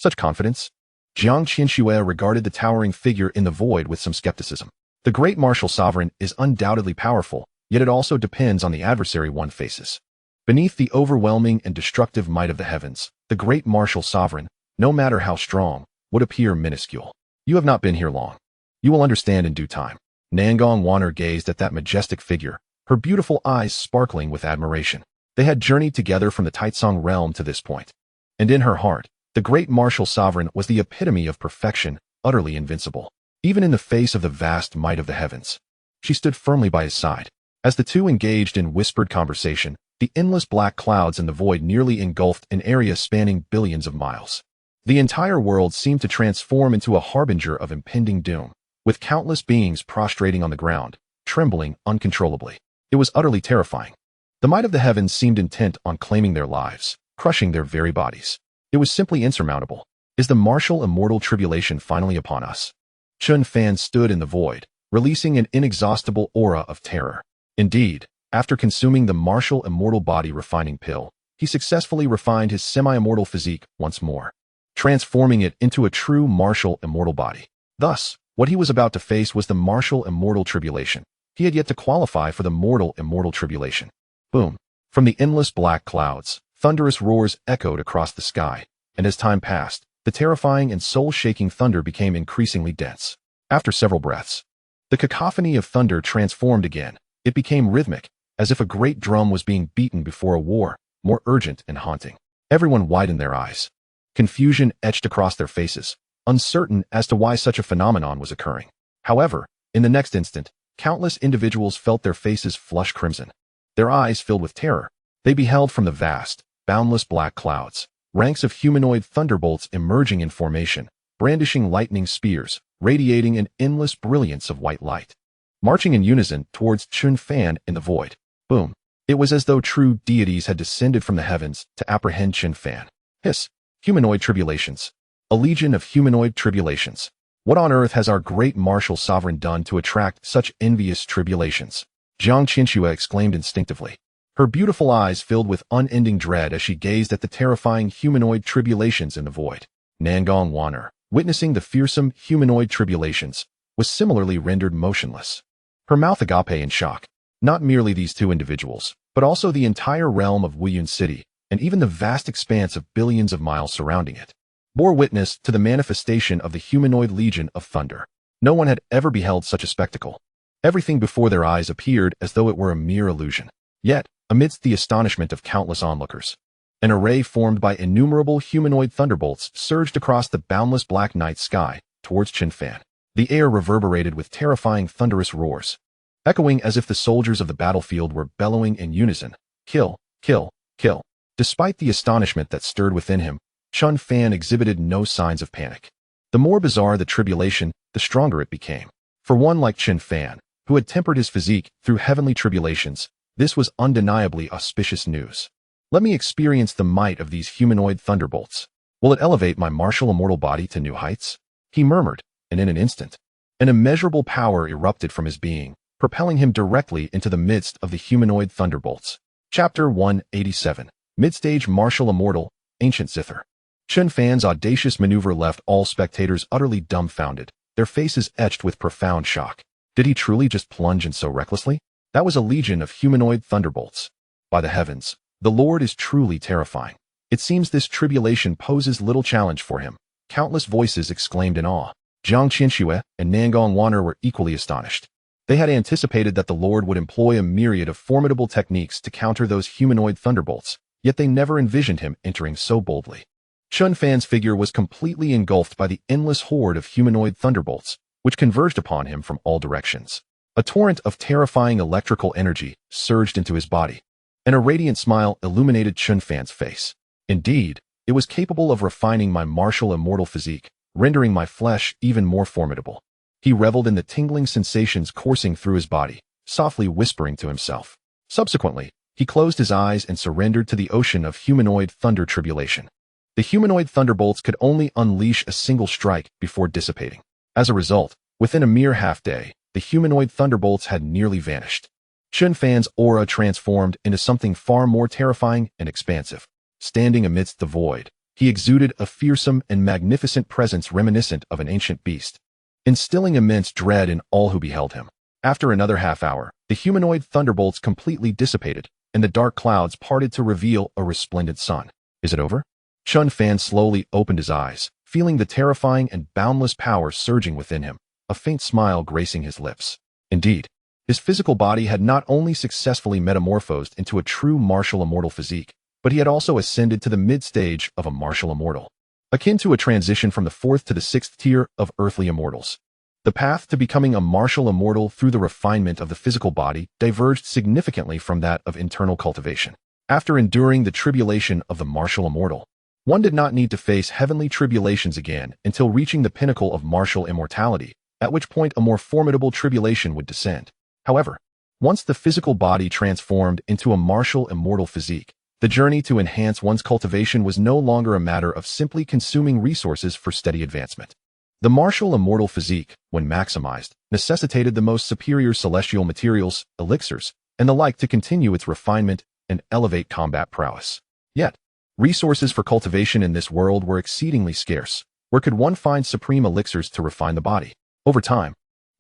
[SPEAKER 1] Such confidence? Xianxiaaudiobooks regarded the towering figure in the void with some skepticism. The great martial sovereign is undoubtedly powerful, yet it also depends on the adversary one faces. Beneath the overwhelming and destructive might of the heavens, the great martial sovereign, no matter how strong, would appear minuscule. You have not been here long. You will understand in due time. Nangong Wanner gazed at that majestic figure, her beautiful eyes sparkling with admiration. They had journeyed together from the Taitsong realm to this point. And in her heart, the great martial sovereign was the epitome of perfection, utterly invincible. Even in the face of the vast might of the heavens, she stood firmly by his side. As the two engaged in whispered conversation, the endless black clouds in the void nearly engulfed an area spanning billions of miles. The entire world seemed to transform into a harbinger of impending doom, with countless beings prostrating on the ground, trembling uncontrollably. It was utterly terrifying. The might of the heavens seemed intent on claiming their lives, crushing their very bodies. It was simply insurmountable. Is the martial immortal tribulation finally upon us? Chen Fan stood in the void, releasing an inexhaustible aura of terror. Indeed, after consuming the martial immortal body refining pill, he successfully refined his semi-immortal physique once more, transforming it into a true martial immortal body. Thus, what he was about to face was the martial immortal tribulation. He had yet to qualify for the mortal immortal tribulation. Boom! From the endless black clouds, thunderous roars echoed across the sky, and as time passed, the terrifying and soul-shaking thunder became increasingly dense. After several breaths, the cacophony of thunder transformed again. It became rhythmic, as if a great drum was being beaten before a war, more urgent and haunting. Everyone widened their eyes. Confusion etched across their faces, uncertain as to why such a phenomenon was occurring. However, in the next instant, countless individuals felt their faces flush crimson. Their eyes filled with terror. They beheld from the vast, boundless black clouds, ranks of humanoid thunderbolts emerging in formation, brandishing lightning spears, radiating an endless brilliance of white light, marching in unison towards Chen Fan in the void. Boom! It was as though true deities had descended from the heavens to apprehend Chen Fan. Hiss! Humanoid tribulations. A legion of humanoid tribulations. What on earth has our great martial sovereign done to attract such envious tribulations? Xianxiaaudiobooks exclaimed instinctively. Her beautiful eyes filled with unending dread as she gazed at the terrifying humanoid tribulations in the void. Nangong Wanner, witnessing the fearsome humanoid tribulations, was similarly rendered motionless. Her mouth agape in shock. Not merely these two individuals, but also the entire realm of Wuyun City, and even the vast expanse of billions of miles surrounding it, bore witness to the manifestation of the humanoid legion of thunder. No one had ever beheld such a spectacle. Everything before their eyes appeared as though it were a mere illusion. Yet, amidst the astonishment of countless onlookers, an array formed by innumerable humanoid thunderbolts surged across the boundless black night sky towards Chen Fan. The air reverberated with terrifying thunderous roars, echoing as if the soldiers of the battlefield were bellowing in unison, "Kill, kill, kill." Despite the astonishment that stirred within him, Chen Fan exhibited no signs of panic. The more bizarre the tribulation, the stronger it became. For one like Chen Fan, who had tempered his physique through heavenly tribulations, this was undeniably auspicious news. Let me experience the might of these humanoid thunderbolts. Will it elevate my martial immortal body to new heights? He murmured, and in an instant, an immeasurable power erupted from his being, propelling him directly into the midst of the humanoid thunderbolts. Chapter 187. Midstage Martial Immortal, Ancient Zither. Chen Fan's audacious maneuver left all spectators utterly dumbfounded, their faces etched with profound shock. Did he truly just plunge in so recklessly? That was a legion of humanoid thunderbolts. By the heavens, the Lord is truly terrifying. It seems this tribulation poses little challenge for him. Countless voices exclaimed in awe. Xianxiaaudiobooks and Nangong Wanner were equally astonished. They had anticipated that the Lord would employ a myriad of formidable techniques to counter those humanoid thunderbolts, yet they never envisioned him entering so boldly. Chen Fan's figure was completely engulfed by the endless horde of humanoid thunderbolts, which converged upon him from all directions. A torrent of terrifying electrical energy surged into his body, and a radiant smile illuminated Chen Fan's face. Indeed, it was capable of refining my martial immortal physique, rendering my flesh even more formidable. He reveled in the tingling sensations coursing through his body, softly whispering to himself. Subsequently, he closed his eyes and surrendered to the ocean of humanoid thunder tribulation. The humanoid thunderbolts could only unleash a single strike before dissipating. As a result, within a mere half-day, the humanoid thunderbolts had nearly vanished. Chen Fan's aura transformed into something far more terrifying and expansive. Standing amidst the void, He exuded a fearsome and magnificent presence reminiscent of an ancient beast, instilling immense dread in all who beheld him. After another half-hour, the humanoid thunderbolts completely dissipated, and the dark clouds parted to reveal a resplendent sun. Is it over? Chen Fan slowly opened his eyes, feeling the terrifying and boundless power surging within him, a faint smile gracing his lips. Indeed, his physical body had not only successfully metamorphosed into a true martial immortal physique, but he had also ascended to the mid-stage of a martial immortal, akin to a transition from the 4th to the 6th tier of earthly immortals. The path to becoming a martial immortal through the refinement of the physical body diverged significantly from that of internal cultivation. After enduring the tribulation of the martial immortal, one did not need to face heavenly tribulations again until reaching the pinnacle of martial immortality, at which point a more formidable tribulation would descend. However, once the physical body transformed into a martial immortal physique, the journey to enhance one's cultivation was no longer a matter of simply consuming resources for steady advancement. The martial immortal physique, when maximized, necessitated the most superior celestial materials, elixirs, and the like to continue its refinement and elevate combat prowess. Yet, resources for cultivation in this world were exceedingly scarce. Where could one find supreme elixirs to refine the body? Over time,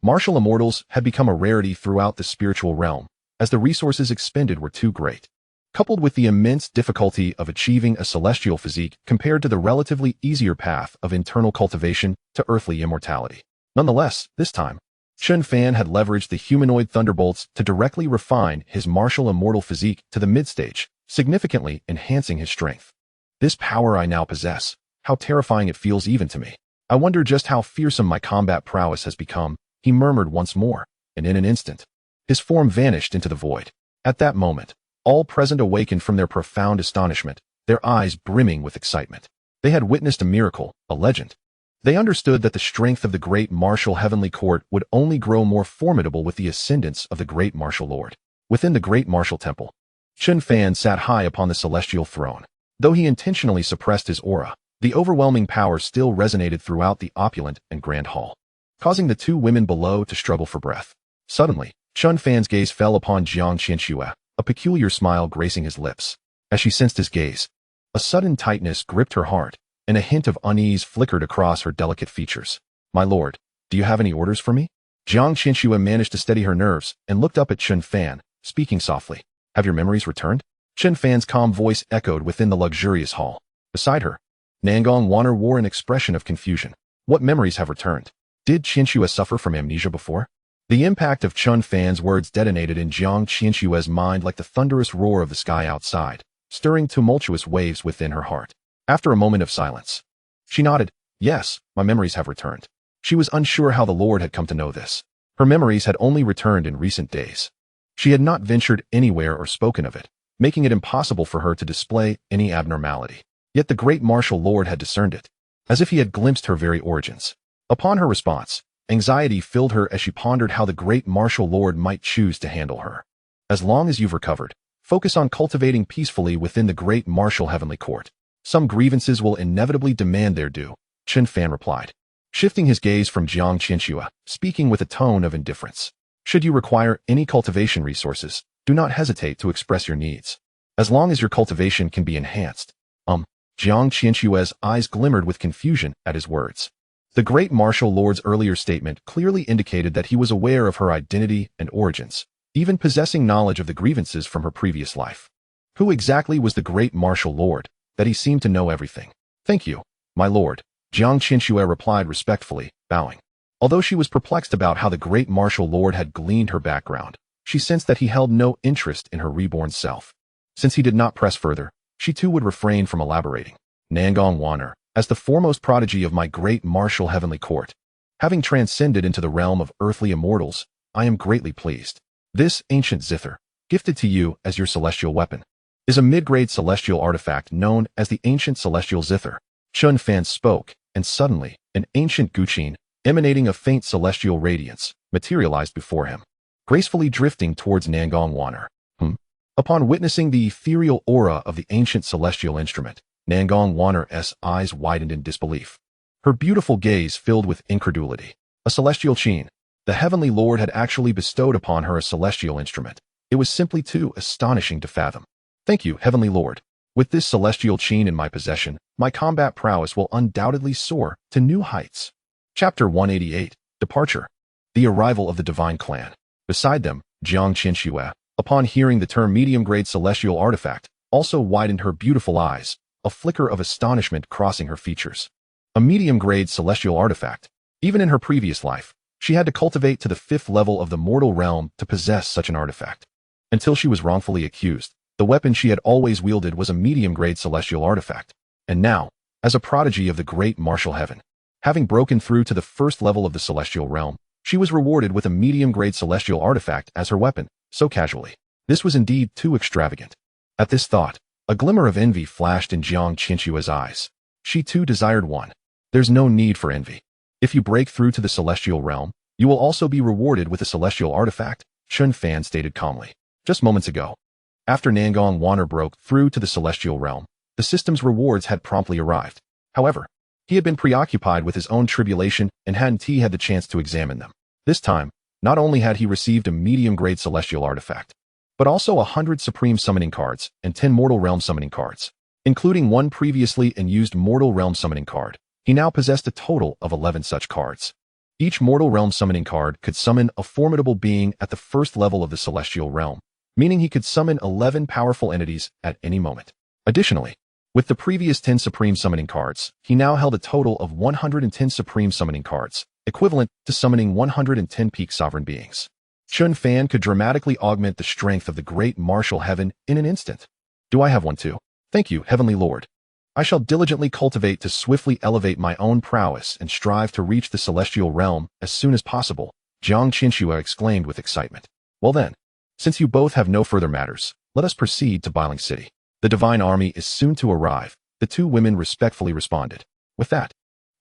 [SPEAKER 1] martial immortals had become a rarity throughout the spiritual realm, as the resources expended were too great. Coupled with the immense difficulty of achieving a celestial physique compared to the relatively easier path of internal cultivation to earthly immortality. Nonetheless, this time, Chen Fan had leveraged the humanoid thunderbolts to directly refine his martial immortal physique to the mid-stage, significantly enhancing his strength. This power I now possess, how terrifying it feels even to me. I wonder just how fearsome my combat prowess has become, he murmured once more, and in an instant, his form vanished into the void. At that moment, all present awakened from their profound astonishment, their eyes brimming with excitement. They had witnessed a miracle, a legend. They understood that the strength of the great martial heavenly court would only grow more formidable with the ascendance of the great martial lord. Within the great martial temple, Chen Fan sat high upon the celestial throne. Though he intentionally suppressed his aura, the overwhelming power still resonated throughout the opulent and grand hall, causing the two women below to struggle for breath. Suddenly, Chen Fan's gaze fell upon Xianxiaaudiobooks, a peculiar smile gracing his lips. As she sensed his gaze, a sudden tightness gripped her heart, and a hint of unease flickered across her delicate features. My lord, do you have any orders for me? Xianxiaaudiobooks managed to steady her nerves and looked up at Chen Fan, speaking softly. Have your memories returned? Chen Fan's calm voice echoed within the luxurious hall. Beside her, Nangong Wanner wore an expression of confusion. What memories have returned? Did Xianxiaaudiobooks suffer from amnesia before? The impact of Chen Fan's words detonated in Xianxiaaudiobooks' mind like the thunderous roar of the sky outside, stirring tumultuous waves within her heart. After a moment of silence, she nodded. Yes, my memories have returned. She was unsure how the Lord had come to know this. Her memories had only returned in recent days. She had not ventured anywhere or spoken of it, making it impossible for her to display any abnormality. Yet the great martial lord had discerned it, as if he had glimpsed her very origins. Upon her response, anxiety filled her as she pondered how the great martial lord might choose to handle her. As long as you've recovered, focus on cultivating peacefully within the great martial heavenly court. Some grievances will inevitably demand their due, Chen Fan replied, shifting his gaze from Xianxiaaudiobooks, speaking with a tone of indifference. Should you require any cultivation resources, do not hesitate to express your needs. As long as your cultivation can be enhanced. Xianxiaaudiobooks' eyes glimmered with confusion at his words. The great martial lord's earlier statement clearly indicated that he was aware of her identity and origins, even possessing knowledge of the grievances from her previous life. Who exactly was the great martial lord, that he seemed to know everything? Thank you, my lord, Xianxiaaudiobooks replied respectfully, bowing. Although she was perplexed about how the great martial lord had gleaned her background, she sensed that he held no interest in her reborn self. Since he did not press further, she too would refrain from elaborating. Nangong Wanner, as the foremost prodigy of my great martial heavenly court, having transcended into the realm of earthly immortals, I am greatly pleased. This ancient zither, gifted to you as your celestial weapon, is a mid-grade celestial artifact known as the ancient celestial zither. Chen Fan spoke, and suddenly, an ancient guqin, emanating a faint celestial radiance, materialized before him, gracefully drifting towards Nangong Wanner. Upon witnessing the ethereal aura of the ancient celestial instrument, Nangong Wanner's eyes widened in disbelief. Her beautiful gaze filled with incredulity. A celestial qin. The heavenly lord had actually bestowed upon her a celestial instrument. It was simply too astonishing to fathom. Thank you, heavenly lord. With this celestial chain in my possession, my combat prowess will undoubtedly soar to new heights. Chapter 188. Departure. The arrival of the divine clan. Beside them, xianxiaaudiobooks, upon hearing the term medium-grade celestial artifact, also widened her beautiful eyes, a flicker of astonishment crossing her features. A medium-grade celestial artifact. Even in her previous life, she had to cultivate to the 5th level of the mortal realm to possess such an artifact. Until she was wrongfully accused, the weapon she had always wielded was a medium-grade celestial artifact. And now, as a prodigy of the great martial heaven, having broken through to the 1st level of the celestial realm, she was rewarded with a medium-grade celestial artifact as her weapon, so casually. This was indeed too extravagant. At this thought, a glimmer of envy flashed in xianxia's eyes. She too desired one. There's no need for envy. If you break through to the celestial realm, you will also be rewarded with a celestial artifact, Chen Fan stated calmly. Just moments ago, after Nangong Wanner broke through to the celestial realm, the system's rewards had promptly arrived. However, he had been preoccupied with his own tribulation and hadn't had the chance to examine them. This time, not only had he received a medium-grade celestial artifact, but also 100 supreme summoning cards and 10 mortal realm summoning cards, including one previously unused mortal realm summoning card. He now possessed a total of 11 such cards. Each mortal realm summoning card could summon a formidable being at the 1st level of the celestial realm, meaning he could summon 11 powerful entities at any moment. Additionally, with the previous 10 supreme summoning cards, he now held a total of 110 supreme summoning cards, equivalent to summoning 110 peak sovereign beings. Chen Fan could dramatically augment the strength of the great martial heaven in an instant. Do I have one too? Thank you, Heavenly Lord. I shall diligently cultivate to swiftly elevate my own prowess and strive to reach the celestial realm as soon as possible, xianxia exclaimed with excitement. Well then, since you both have no further matters, let us proceed to Bailing City. The divine army is soon to arrive, the two women respectfully responded. With that,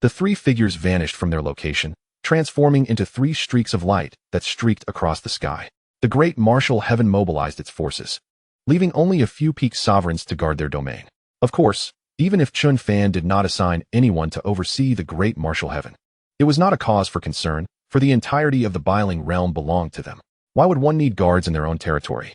[SPEAKER 1] the 3 figures vanished from their location, transforming into 3 streaks of light that streaked across the sky. The great martial heaven mobilized its forces, leaving only a few peak sovereigns to guard their domain. Of course, even if Chen Fan did not assign anyone to oversee the great martial heaven, it was not a cause for concern, for the entirety of the Bailing realm belonged to them. Why would one need guards in their own territory?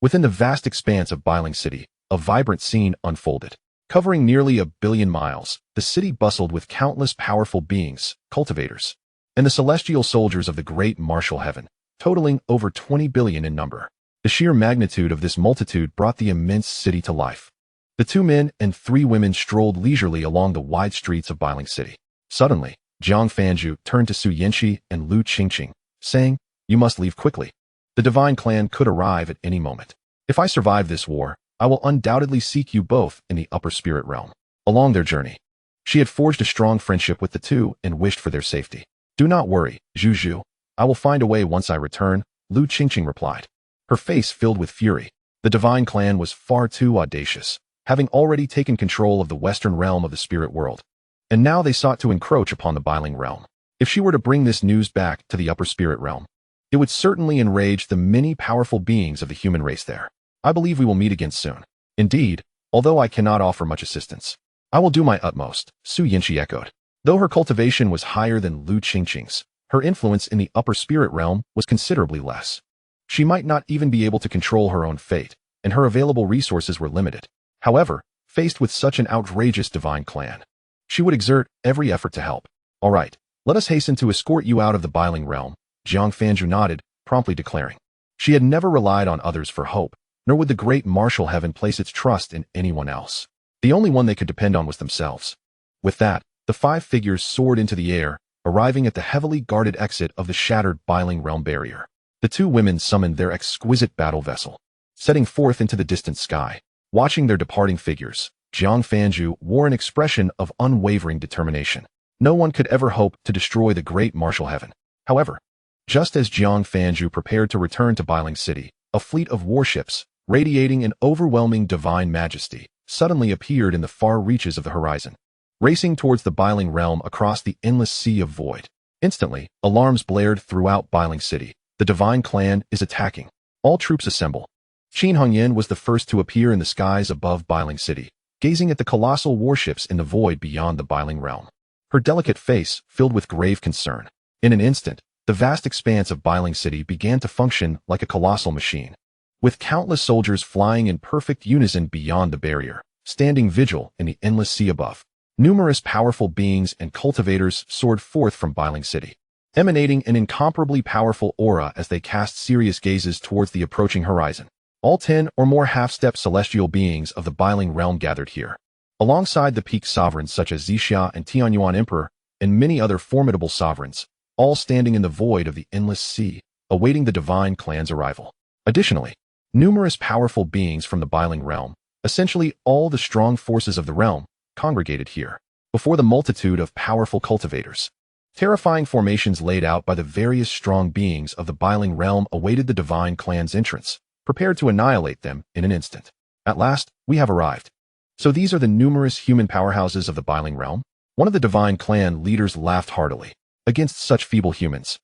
[SPEAKER 1] Within the vast expanse of Bailing City, a vibrant scene unfolded. Covering nearly 1 billion miles, the city bustled with countless powerful beings, cultivators, and the celestial soldiers of the great martial heaven, totaling over 20 billion in number. The sheer magnitude of this multitude brought the immense city to life. The 2 men and 3 women strolled leisurely along the wide streets of Bailing City. Suddenly, Jiang Fanju turned to Su Yanxi and Lu Qingqing, saying, "You must leave quickly. The divine clan could arrive at any moment. If I survive this war, I will undoubtedly seek you both in the upper spirit realm." Along their journey, she had forged a strong friendship with the 2 and wished for their safety. "Do not worry, Zhu. I will find a way once I return," Lu Qingqing replied, her face filled with fury. The divine clan was far too audacious, having already taken control of the western realm of the spirit world, and now they sought to encroach upon the Bailing realm. If she were to bring this news back to the upper spirit realm, it would certainly enrage the many powerful beings of the human race there. "I believe we will meet again soon. Indeed, although I cannot offer much assistance, I will do my utmost," Su Yanxi echoed. Though her cultivation was higher than Lu Qingqing's, her influence in the upper spirit realm was considerably less. She might not even be able to control her own fate, and her available resources were limited. However, faced with such an outrageous divine clan, she would exert every effort to help. "All right, let us hasten to escort you out of the Bailing realm," Jiang Fanju nodded, promptly declaring. She had never relied on others for hope, nor would the great martial heaven place its trust in anyone else. The only one they could depend on was themselves. With that, the 5 figures soared into the air, arriving at the heavily guarded exit of the shattered Bailing realm barrier. The 2 women summoned their exquisite battle vessel, setting forth into the distant sky. Watching their departing figures, Jiang Fanju wore an expression of unwavering determination. No one could ever hope to destroy the great martial heaven. However, just as Jiang Fanju prepared to return to Bailing City, a fleet of warships, radiating an overwhelming divine majesty, suddenly appeared in the far reaches of the horizon, racing towards the Bailing realm across the endless sea of void. Instantly, alarms blared throughout Bailing City. The divine clan is attacking. All troops assemble. Qin Hongyan was the first to appear in the skies above Bailing City, gazing at the colossal warships in the void beyond the Bailing realm. Her delicate face filled with grave concern. In an instant, the vast expanse of Bailing City began to function like a colossal machine. With countless soldiers flying in perfect unison beyond the barrier, standing vigil in the endless sea above. Numerous powerful beings and cultivators soared forth from Biling City, emanating an incomparably powerful aura as they cast serious gazes towards the approaching horizon. All 10 or more half-step celestial beings of the Biling realm gathered here, alongside the peak sovereigns such as Xianxia and Tianyuan Emperor, and many other formidable sovereigns, all standing in the void of the endless sea, awaiting the divine clan's arrival. Additionally, numerous powerful beings from the Biling realm, essentially all the strong forces of the realm, congregated here, before the multitude of powerful cultivators. Terrifying formations laid out by the various strong beings of the Biling realm awaited the divine clan's entrance, prepared to annihilate them in an instant. At last, we have arrived. So these are the numerous human powerhouses of the Biling realm? One of the divine clan leaders laughed heartily. Against such feeble humans,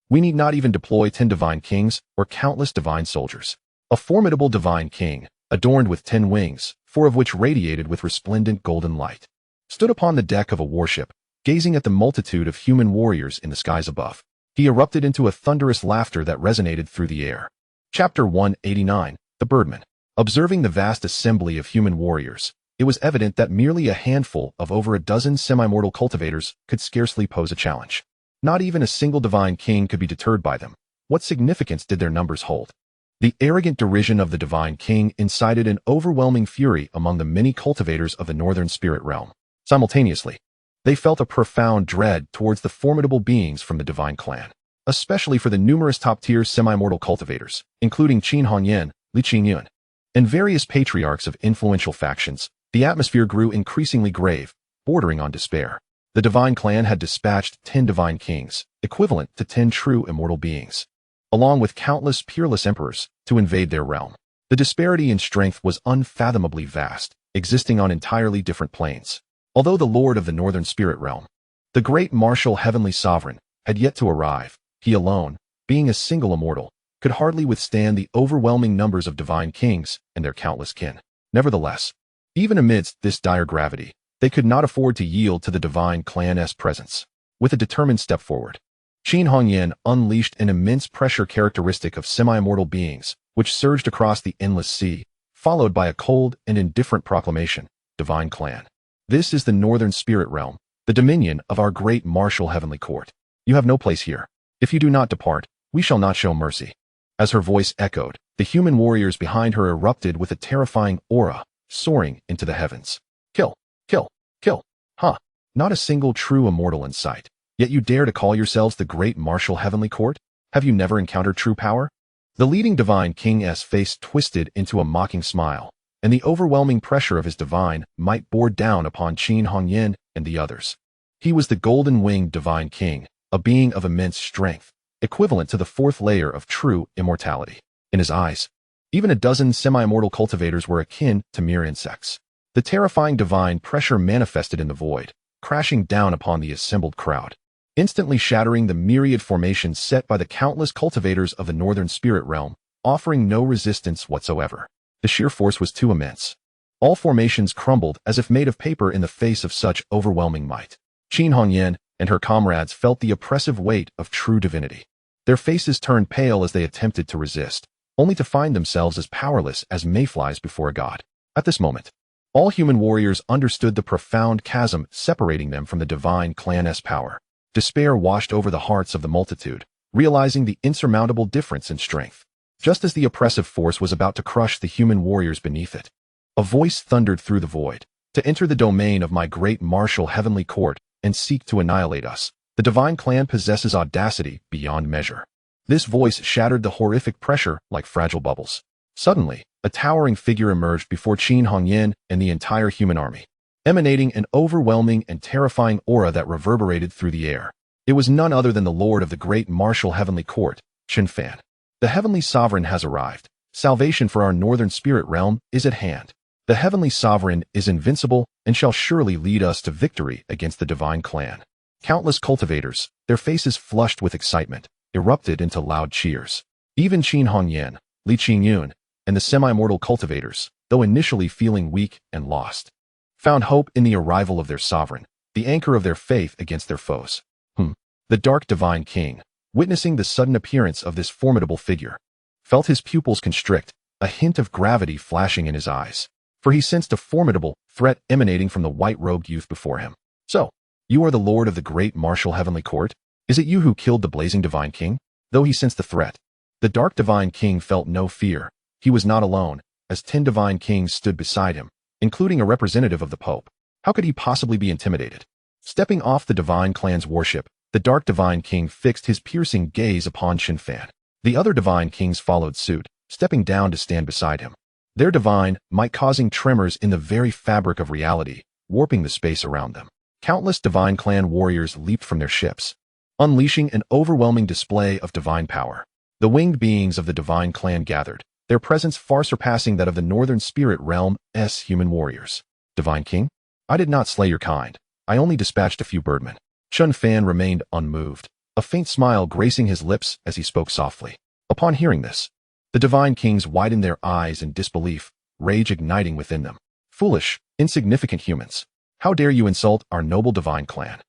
[SPEAKER 1] we need not even deploy 10 divine kings or countless divine soldiers. A formidable divine king, adorned with 10 wings, 4 of which radiated with resplendent golden light, stood upon the deck of a warship, gazing at the multitude of human warriors in the skies above. He erupted into a thunderous laughter that resonated through the air. Chapter 189, The Birdman. Observing the vast assembly of human warriors, it was evident that merely a handful of over a dozen semi-mortal cultivators could scarcely pose a challenge. Not even a single divine king could be deterred by them. What significance did their numbers hold? The arrogant derision of the divine king incited an overwhelming fury among the many cultivators of the northern spirit realm. Simultaneously, they felt a profound dread towards the formidable beings from the divine clan, especially for the numerous top-tier semi-mortal cultivators, including Qin Hongyan, Li Qingyun, and various patriarchs of influential factions. The atmosphere grew increasingly grave, bordering on despair. The divine clan had dispatched 10 divine kings, equivalent to 10 true immortal beings, along with countless peerless emperors, to invade their realm. The disparity in strength was unfathomably vast, existing on entirely different planes. Although the lord of the northern spirit realm, the great martial heavenly sovereign, had yet to arrive, he alone, being a single immortal, could hardly withstand the overwhelming numbers of divine kings and their countless kin. Nevertheless, even amidst this dire gravity, they could not afford to yield to the divine clan's presence. With a determined step forward, Qin Hongyan unleashed an immense pressure characteristic of semi-immortal beings, which surged across the endless sea, followed by a cold and indifferent proclamation, Divine Clan. This is the northern spirit realm, the dominion of our great martial heavenly court. You have no place here. If you do not depart, we shall not show mercy. As her voice echoed, the human warriors behind her erupted with a terrifying aura, soaring into the heavens. Kill, kill, kill. Huh. Not a single true immortal in sight. Yet you dare to call yourselves the great martial heavenly court? Have you never encountered true power? The leading divine king's face twisted into a mocking smile, and the overwhelming pressure of his divine might bore down upon Qin Hongyan and the others. He was the golden-winged divine king, a being of immense strength, equivalent to the 4th layer of true immortality. In his eyes, even a dozen semi-immortal cultivators were akin to mere insects. The terrifying divine pressure manifested in the void, crashing down upon the assembled crowd, instantly shattering the myriad formations set by the countless cultivators of the northern spirit realm, offering no resistance whatsoever. The sheer force was too immense. All formations crumbled as if made of paper in the face of such overwhelming might. Qin Hongyan and her comrades felt the oppressive weight of true divinity. Their faces turned pale as they attempted to resist, only to find themselves as powerless as mayflies before a god. At this moment, all human warriors understood the profound chasm separating them from the divine clan's power. Despair washed over the hearts of the multitude, realizing the insurmountable difference in strength. Just as the oppressive force was about to crush the human warriors beneath it, a voice thundered through the void. To enter the domain of my great martial heavenly court and seek to annihilate us, the divine clan possesses audacity beyond measure. This voice shattered the horrific pressure like fragile bubbles. Suddenly, a towering figure emerged before Qin Hongyan and the entire human army, emanating an overwhelming and terrifying aura that reverberated through the air. It was none other than the lord of the great martial heavenly court, Chen Fan. The heavenly sovereign has arrived. Salvation for our northern spirit realm is at hand. The heavenly sovereign is invincible and shall surely lead us to victory against the divine clan. Countless cultivators, their faces flushed with excitement, erupted into loud cheers. Even Qin Hongyan, Li Qingyun, and the semi-mortal cultivators, though initially feeling weak and lost, found hope in the arrival of their sovereign, the anchor of their faith against their foes. The dark divine king, witnessing the sudden appearance of this formidable figure, felt his pupils constrict, a hint of gravity flashing in his eyes. for he sensed a formidable threat emanating from the white-robed youth before him. "So, you are the lord of the great martial heavenly court? Is it you who killed the blazing divine king?" Though he sensed the threat, the dark divine king felt no fear. He was not alone, as 10 divine kings stood beside him, including a representative of the Pope. How could he possibly be intimidated? Stepping off the divine clan's warship, the dark divine king fixed his piercing gaze upon Chen Fan. The other divine kings followed suit, stepping down to stand beside him. Their divine might causing tremors in the very fabric of reality, warping the space around them. Countless divine clan warriors leaped from their ships, unleashing an overwhelming display of divine power. The winged beings of the divine clan gathered, their presence far surpassing that of the northern spirit realm's human warriors. "Divine king? I did not slay your kind. I only dispatched a few birdmen." Chen Fan remained unmoved, a faint smile gracing his lips as he spoke softly. Upon hearing this, the divine kings widened their eyes in disbelief, rage igniting within them. "Foolish, insignificant humans. How dare you insult our noble divine clan?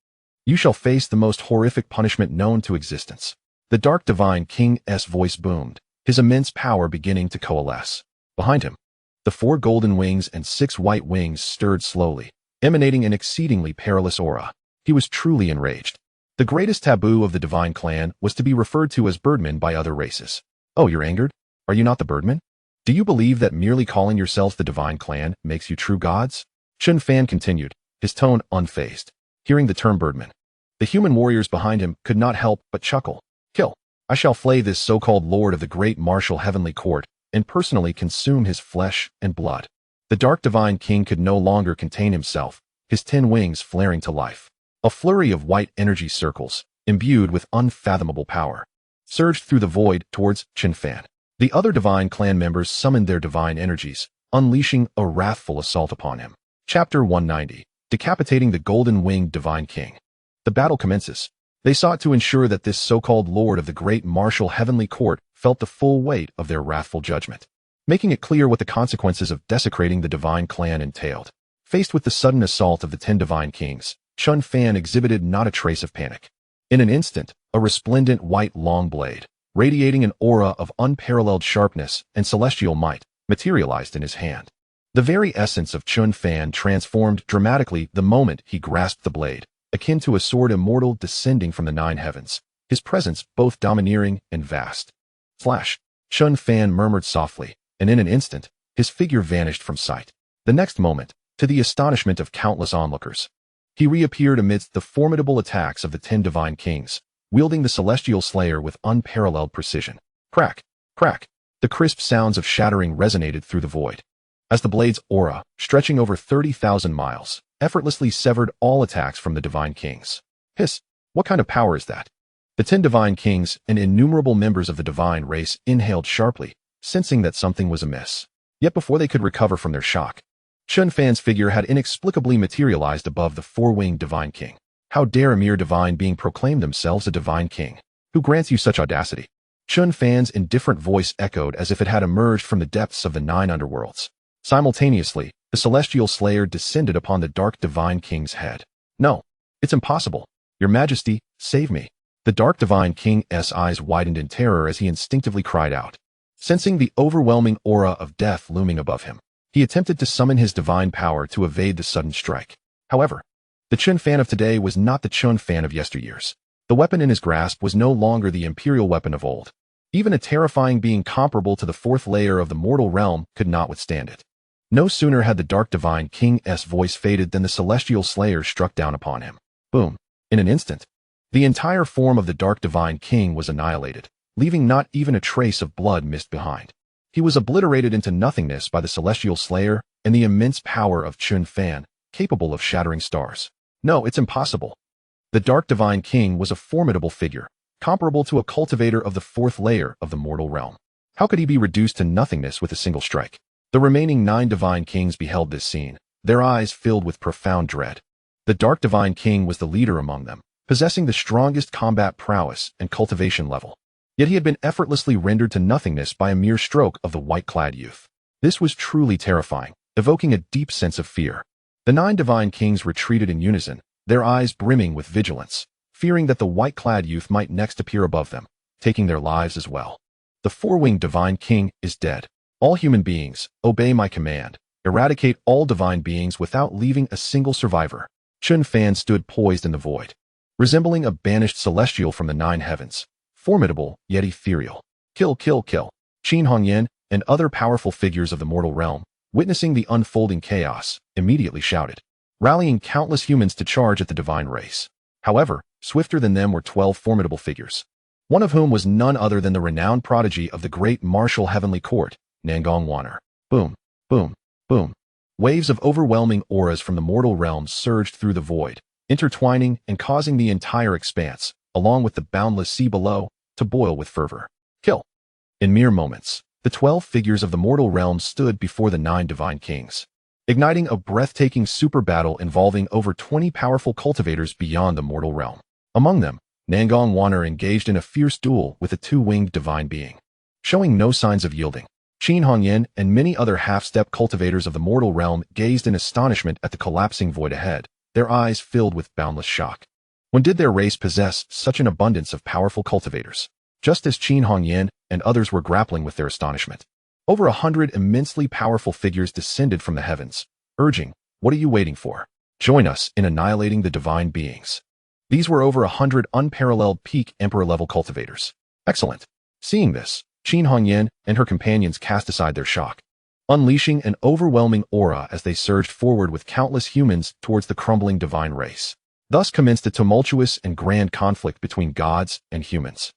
[SPEAKER 1] You shall face the most horrific punishment known to existence." The dark divine king's voice boomed, his immense power beginning to coalesce. Behind him, the 4 golden wings and 6 white wings stirred slowly, emanating an exceedingly perilous aura. He was truly enraged. The greatest taboo of the divine clan was to be referred to as birdmen by other races. "Oh, you're angered? Are you not the birdmen? Do you believe that merely calling yourselves the divine clan makes you true gods?" Chen Fan continued, his tone unfazed. Hearing the term birdman, the human warriors behind him could not help but chuckle. "Kill. I shall flay this so-called lord of the great martial heavenly court and personally consume his flesh and blood." The dark divine king could no longer contain himself, his 10 wings flaring to life. A flurry of white energy circles, imbued with unfathomable power, surged through the void towards Chen Fan. The other divine clan members summoned their divine energies, unleashing a wrathful assault upon him. Chapter 190. Decapitating the golden-winged divine king. The battle commences. They sought to ensure that this so-called lord of the great martial heavenly court felt the full weight of their wrathful judgment, making it clear what the consequences of desecrating the divine clan entailed. Faced with the sudden assault of the 10 divine kings, Chen Fan exhibited not a trace of panic. In an instant, a resplendent white long blade, radiating an aura of unparalleled sharpness and celestial might, materialized in his hand. The very essence of Chen Fan transformed dramatically the moment he grasped the blade, akin to a sword immortal descending from the 9 heavens, his presence both domineering and vast. Flash! Chen Fan murmured softly, and in an instant, his figure vanished from sight. The next moment, to the astonishment of countless onlookers, he reappeared amidst the formidable attacks of the 10 divine kings, wielding the celestial slayer with unparalleled precision. Crack! Crack! The crisp sounds of shattering resonated through the void, as the blade's aura, stretching over 30,000 miles, effortlessly severed all attacks from the divine kings. Hiss! What kind of power is that? The 10 divine kings and innumerable members of the divine race inhaled sharply, sensing that something was amiss. Yet before they could recover from their shock, Chen Fan's figure had inexplicably materialized above the 4-winged divine king. How dare a mere divine being proclaim themselves a divine king? Who grants you such audacity? Chen Fan's indifferent voice echoed as if it had emerged from the depths of the 9 underworlds. Simultaneously, the celestial slayer descended upon the dark divine king's head. "No, it's impossible. Your Majesty, save me." The dark divine king's eyes widened in terror as he instinctively cried out. Sensing the overwhelming aura of death looming above him, he attempted to summon his divine power to evade the sudden strike. However, the Chen Fan of today was not the Chen Fan of yesteryears. The weapon in his grasp was no longer the imperial weapon of old. Even a terrifying being comparable to the 4th layer of the mortal realm could not withstand it. No sooner had the dark divine king's voice faded than the celestial slayer struck down upon him. Boom! In an instant, the entire form of the dark divine king was annihilated, leaving not even a trace of blood mist behind. He was obliterated into nothingness by the celestial slayer and the immense power of Chen Fan, capable of shattering stars. No, it's impossible. The dark divine king was a formidable figure, comparable to a cultivator of the 4th layer of the mortal realm. How could he be reduced to nothingness with a single strike? The remaining 9 divine kings beheld this scene, their eyes filled with profound dread. The dark divine king was the leader among them, possessing the strongest combat prowess and cultivation level. Yet he had been effortlessly rendered to nothingness by a mere stroke of the white-clad youth. This was truly terrifying, evoking a deep sense of fear. The 9 divine kings retreated in unison, their eyes brimming with vigilance, fearing that the white-clad youth might next appear above them, taking their lives as well. The 4-winged divine king is dead. All human beings, obey my command. Eradicate all divine beings without leaving a single survivor. Chen Fan stood poised in the void, resembling a banished celestial from the nine heavens, formidable yet ethereal. Kill, kill, kill. Qin Hongyan and other powerful figures of the mortal realm, witnessing the unfolding chaos, immediately shouted, rallying countless humans to charge at the divine race. However, swifter than them were 12 formidable figures, one of whom was none other than the renowned prodigy of the great martial heavenly court, Nangong Wanner. Boom, boom, boom. Waves of overwhelming auras from the mortal realm surged through the void, intertwining and causing the entire expanse, along with the boundless sea below, to boil with fervor. Kill. In mere moments, the 12 figures of the mortal realm stood before the 9 divine kings, igniting a breathtaking super battle involving over 20 powerful cultivators beyond the mortal realm. Among them, Nangong Wanner engaged in a fierce duel with a 2-winged divine being, showing no signs of yielding. Qin Hongyan and many other half-step cultivators of the mortal realm gazed in astonishment at the collapsing void ahead, their eyes filled with boundless shock. When did their race possess such an abundance of powerful cultivators? Just as Qin Hongyan and others were grappling with their astonishment, over 100 immensely powerful figures descended from the heavens, urging, "What are you waiting for? Join us in annihilating the divine beings." These were over 100 unparalleled peak emperor-level cultivators. Excellent. Seeing this, Qin Hongyan and her companions cast aside their shock, unleashing an overwhelming aura as they surged forward with countless humans towards the crumbling divine race. Thus commenced a tumultuous and grand conflict between gods and humans.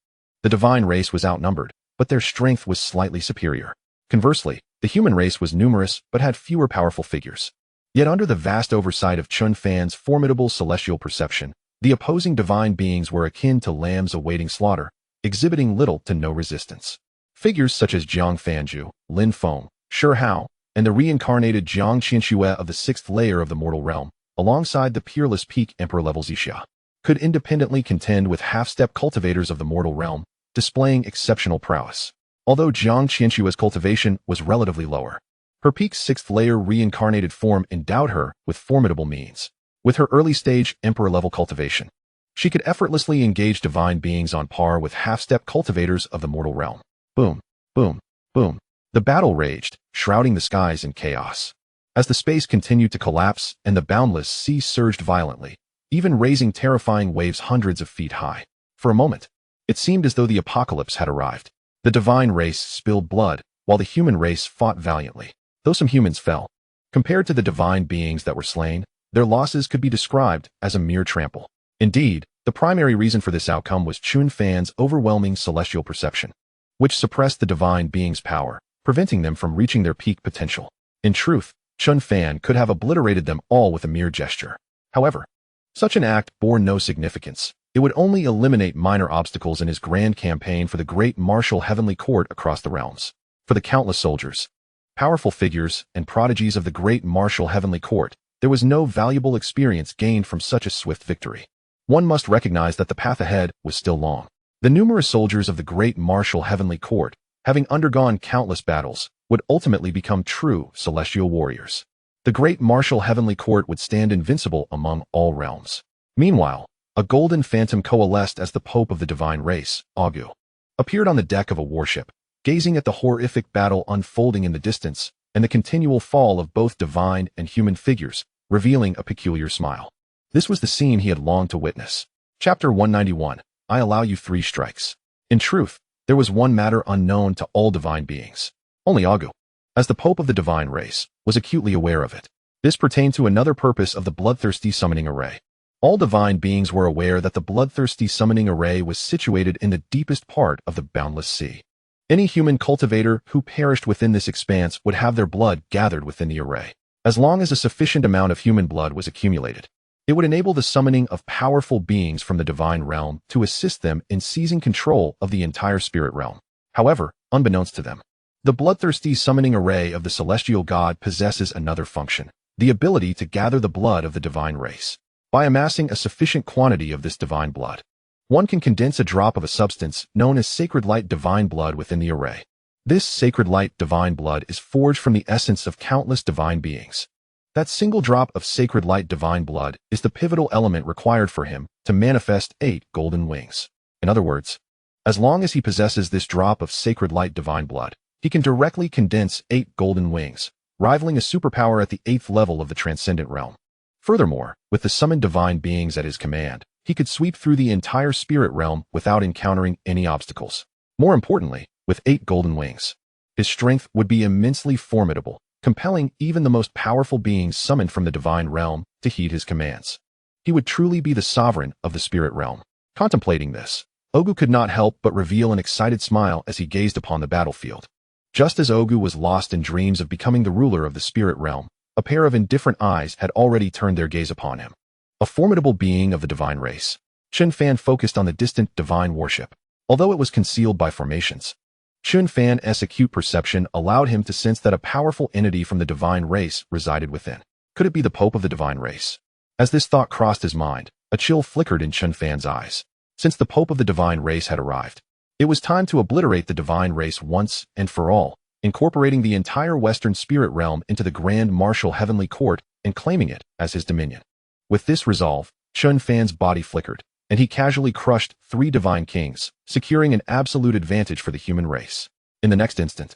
[SPEAKER 1] The divine race was outnumbered, but their strength was slightly superior. Conversely, the human race was numerous but had fewer powerful figures. Yet under the vast oversight of Chen Fan's formidable celestial perception, the opposing divine beings were akin to lambs awaiting slaughter, exhibiting little to no resistance. Figures such as Jiang Fanju, Lin Feng, Shi Hao, and the reincarnated Jiang Xianxia of the 6th layer of the mortal realm, alongside the peerless peak emperor-level xianxia, could independently contend with half-step cultivators of the mortal realm, displaying exceptional prowess. Although Jiang Xianxia's cultivation was relatively lower, her peak 6th layer reincarnated form endowed her with formidable means. With her early-stage emperor-level cultivation, she could effortlessly engage divine beings on par with half-step cultivators of the mortal realm. Boom, boom, boom. The battle raged, shrouding the skies in chaos. As the space continued to collapse and the boundless sea surged violently, even raising terrifying waves hundreds of feet high. For a moment, it seemed as though the apocalypse had arrived. The divine race spilled blood, while the human race fought valiantly. Though some humans fell, compared to the divine beings that were slain, their losses could be described as a mere trample. Indeed, the primary reason for this outcome was Chen Fan's overwhelming celestial perception, which suppressed the divine beings' power, preventing them from reaching their peak potential. In truth, Chen Fan could have obliterated them all with a mere gesture. However, such an act bore no significance. It would only eliminate minor obstacles in his grand campaign for the great martial heavenly court across the realms. For the countless soldiers, powerful figures, and prodigies of the great martial heavenly court, there was no valuable experience gained from such a swift victory. One must recognize that the path ahead was still long. The numerous soldiers of the great martial heavenly court, having undergone countless battles, would ultimately become true celestial warriors. The great martial heavenly court would stand invincible among all realms. Meanwhile, a golden phantom coalesced as the Pope of the divine race, Agu, appeared on the deck of a warship, gazing at the horrific battle unfolding in the distance and the continual fall of both divine and human figures, revealing a peculiar smile. This was the scene he had longed to witness. Chapter 191. I allow you 3 strikes. In truth, there was one matter unknown to all divine beings. Only Agu, as the Pope of the divine race, was acutely aware of it. This pertained to another purpose of the bloodthirsty summoning array. All divine beings were aware that the bloodthirsty summoning array was situated in the deepest part of the boundless sea. Any human cultivator who perished within this expanse would have their blood gathered within the array. As long as a sufficient amount of human blood was accumulated, it would enable the summoning of powerful beings from the divine realm to assist them in seizing control of the entire spirit realm. However, unbeknownst to them, the bloodthirsty summoning array of the celestial god possesses another function, the ability to gather the blood of the divine race. By amassing a sufficient quantity of this divine blood, one can condense a drop of a substance known as sacred light divine blood within the array. This sacred light divine blood is forged from the essence of countless divine beings. That single drop of sacred light divine blood is the pivotal element required for him to manifest 8 golden wings. In other words, as long as he possesses this drop of sacred light divine blood, he can directly condense 8 golden wings, rivaling a superpower at the 8th level of the transcendent realm. Furthermore, with the summoned divine beings at his command, he could sweep through the entire spirit realm without encountering any obstacles. More importantly, with 8 golden wings, his strength would be immensely formidable, compelling even the most powerful beings summoned from the divine realm to heed his commands. He would truly be the sovereign of the spirit realm. Contemplating this, Ogu could not help but reveal an excited smile as he gazed upon the battlefield. Just as Ogu was lost in dreams of becoming the ruler of the spirit realm, a pair of indifferent eyes had already turned their gaze upon him. A formidable being of the divine race, Chen Fan focused on the distant divine worship. Although it was concealed by formations, Chen Fan's acute perception allowed him to sense that a powerful entity from the divine race resided within. Could it be the Pope of the divine race? As this thought crossed his mind, a chill flickered in Chen Fan's eyes. Since the Pope of the divine race had arrived, it was time to obliterate the divine race once and for all, incorporating the entire Western spirit realm into the Grand Martial Heavenly Court and claiming it as his dominion. With this resolve, Chen Fan's body flickered, and he casually crushed 3 divine kings, securing an absolute advantage for the human race. In the next instant,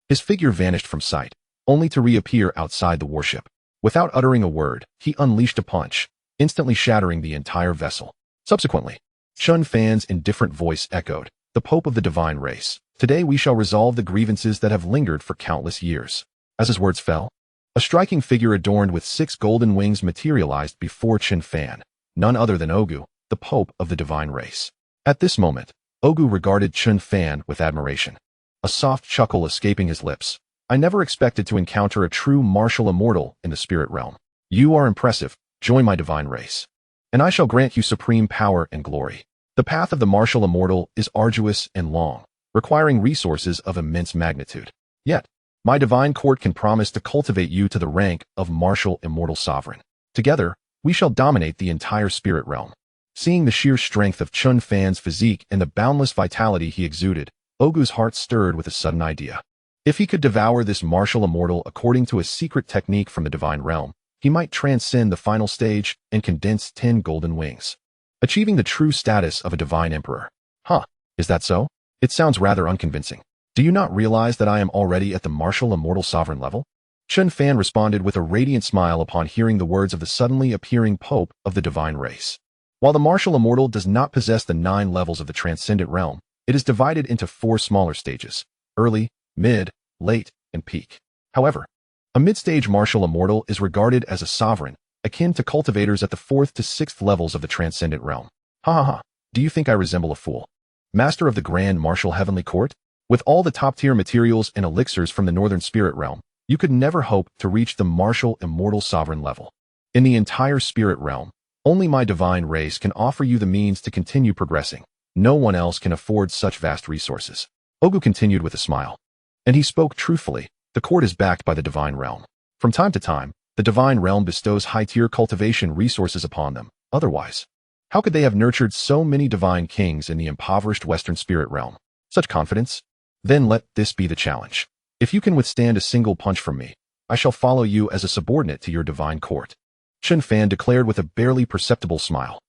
[SPEAKER 1] his figure vanished from sight, only to reappear outside the warship. Without uttering a word, he unleashed a punch, instantly shattering the entire vessel. Subsequently, Chen Fan's indifferent voice echoed, "The Pope of the divine race. Today we shall resolve the grievances that have lingered for countless years." As his words fell, a striking figure adorned with 6 golden wings materialized before Chen Fan, none other than Ogu, the Pope of the divine race. At this moment, Ogu regarded Chen Fan with admiration, a soft chuckle escaping his lips. "I never expected to encounter a true martial immortal in the spirit realm. You are impressive. Join my divine race, and I shall grant you supreme power and glory." The path of the martial immortal is arduous and long, requiring resources of immense magnitude. Yet, my divine court can promise to cultivate you to the rank of martial immortal sovereign. Together, we shall dominate the entire spirit realm. Seeing the sheer strength of Chen Fan's physique and the boundless vitality he exuded, Ogu's heart stirred with a sudden idea. If he could devour this martial immortal according to a secret technique from the divine realm, he might transcend the final stage and condense 10 golden wings, achieving the true status of a divine emperor. Huh, is that so? It sounds rather unconvincing. Do you not realize that I am already at the martial immortal sovereign level? Chen Fan responded with a radiant smile upon hearing the words of the suddenly appearing Pope of the divine race. While the martial immortal does not possess the 9 levels of the transcendent realm, it is divided into 4 smaller stages: early, mid, late, and peak. However, a mid-stage martial immortal is regarded as a sovereign, akin to cultivators at the 4th to 6th levels of the transcendent realm. Ha ha ha, do you think I resemble a fool? Master of the Grand Martial Heavenly Court? With all the top-tier materials and elixirs from the Northern Spirit Realm, you could never hope to reach the martial immortal sovereign level. In the entire spirit realm, only my divine race can offer you the means to continue progressing. No one else can afford such vast resources. Ogu continued with a smile. And he spoke truthfully. The court is backed by the divine realm. From time to time, the divine realm bestows high-tier cultivation resources upon them. Otherwise, how could they have nurtured so many divine kings in the impoverished Western spirit realm? Such confidence? Then let this be the challenge. If you can withstand a single punch from me, I shall follow you as a subordinate to your divine court. Chen Fan declared with a barely perceptible smile.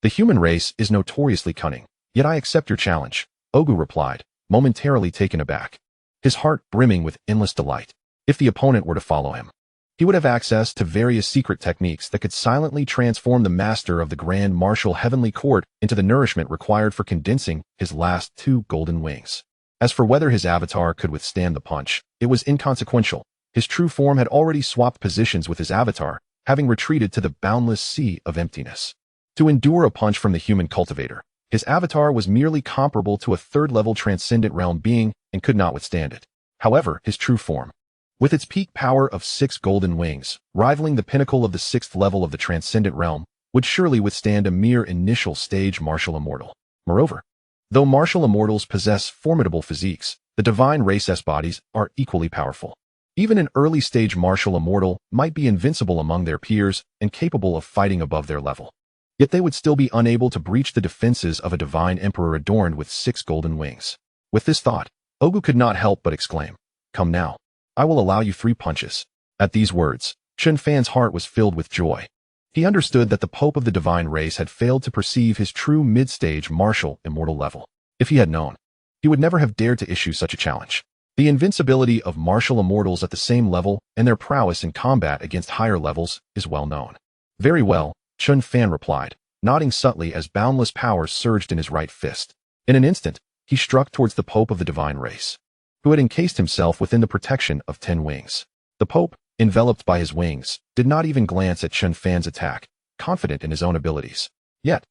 [SPEAKER 1] The human race is notoriously cunning, yet I accept your challenge, Ogu replied, momentarily taken aback, his heart brimming with endless delight. If the opponent were to follow him, he would have access to various secret techniques that could silently transform the master of the Grand Martial Heavenly Court into the nourishment required for condensing his last 2 golden wings. As for whether his avatar could withstand the punch, it was inconsequential. His true form had already swapped positions with his avatar, having retreated to the boundless sea of emptiness. To endure a punch from the human cultivator, his avatar was merely comparable to a 3rd-level transcendent realm being and could not withstand it. However, his true form, with its peak power of 6 golden wings, rivaling the pinnacle of the 6th level of the transcendent realm, would surely withstand a mere initial stage martial immortal. Moreover, though martial immortals possess formidable physiques, the divine race's bodies are equally powerful. Even an early-stage martial immortal might be invincible among their peers and capable of fighting above their level. Yet they would still be unable to breach the defenses of a divine emperor adorned with 6 golden wings. With this thought, Ogu could not help but exclaim, "Come now. I will allow you 3 punches." At these words, Chen Fan's heart was filled with joy. He understood that the Pope of the divine race had failed to perceive his true mid-stage martial immortal level. If he had known, he would never have dared to issue such a challenge. The invincibility of martial immortals at the same level and their prowess in combat against higher levels is well known. Very well, Chen Fan replied, nodding subtly as boundless power surged in his right fist. In an instant, he struck towards the Pope of the divine race, who had encased himself within the protection of 10 wings. The Pope, enveloped by his wings, did not even glance at Chen Fan's attack, confident in his own abilities. Yet,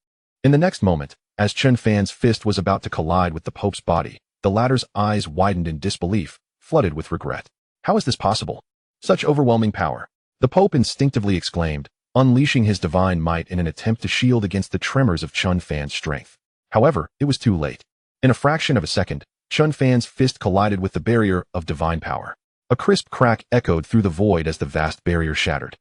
[SPEAKER 1] in the next moment, as Chen Fan's fist was about to collide with the Pope's body, the latter's eyes widened in disbelief, flooded with regret. How is this possible? Such overwhelming power! The Pope instinctively exclaimed, unleashing his divine might in an attempt to shield against the tremors of Chen Fan's strength. However, it was too late. In a fraction of a second, Chen Fan's fist collided with the barrier of divine power. A crisp crack echoed through the void as the vast barrier shattered,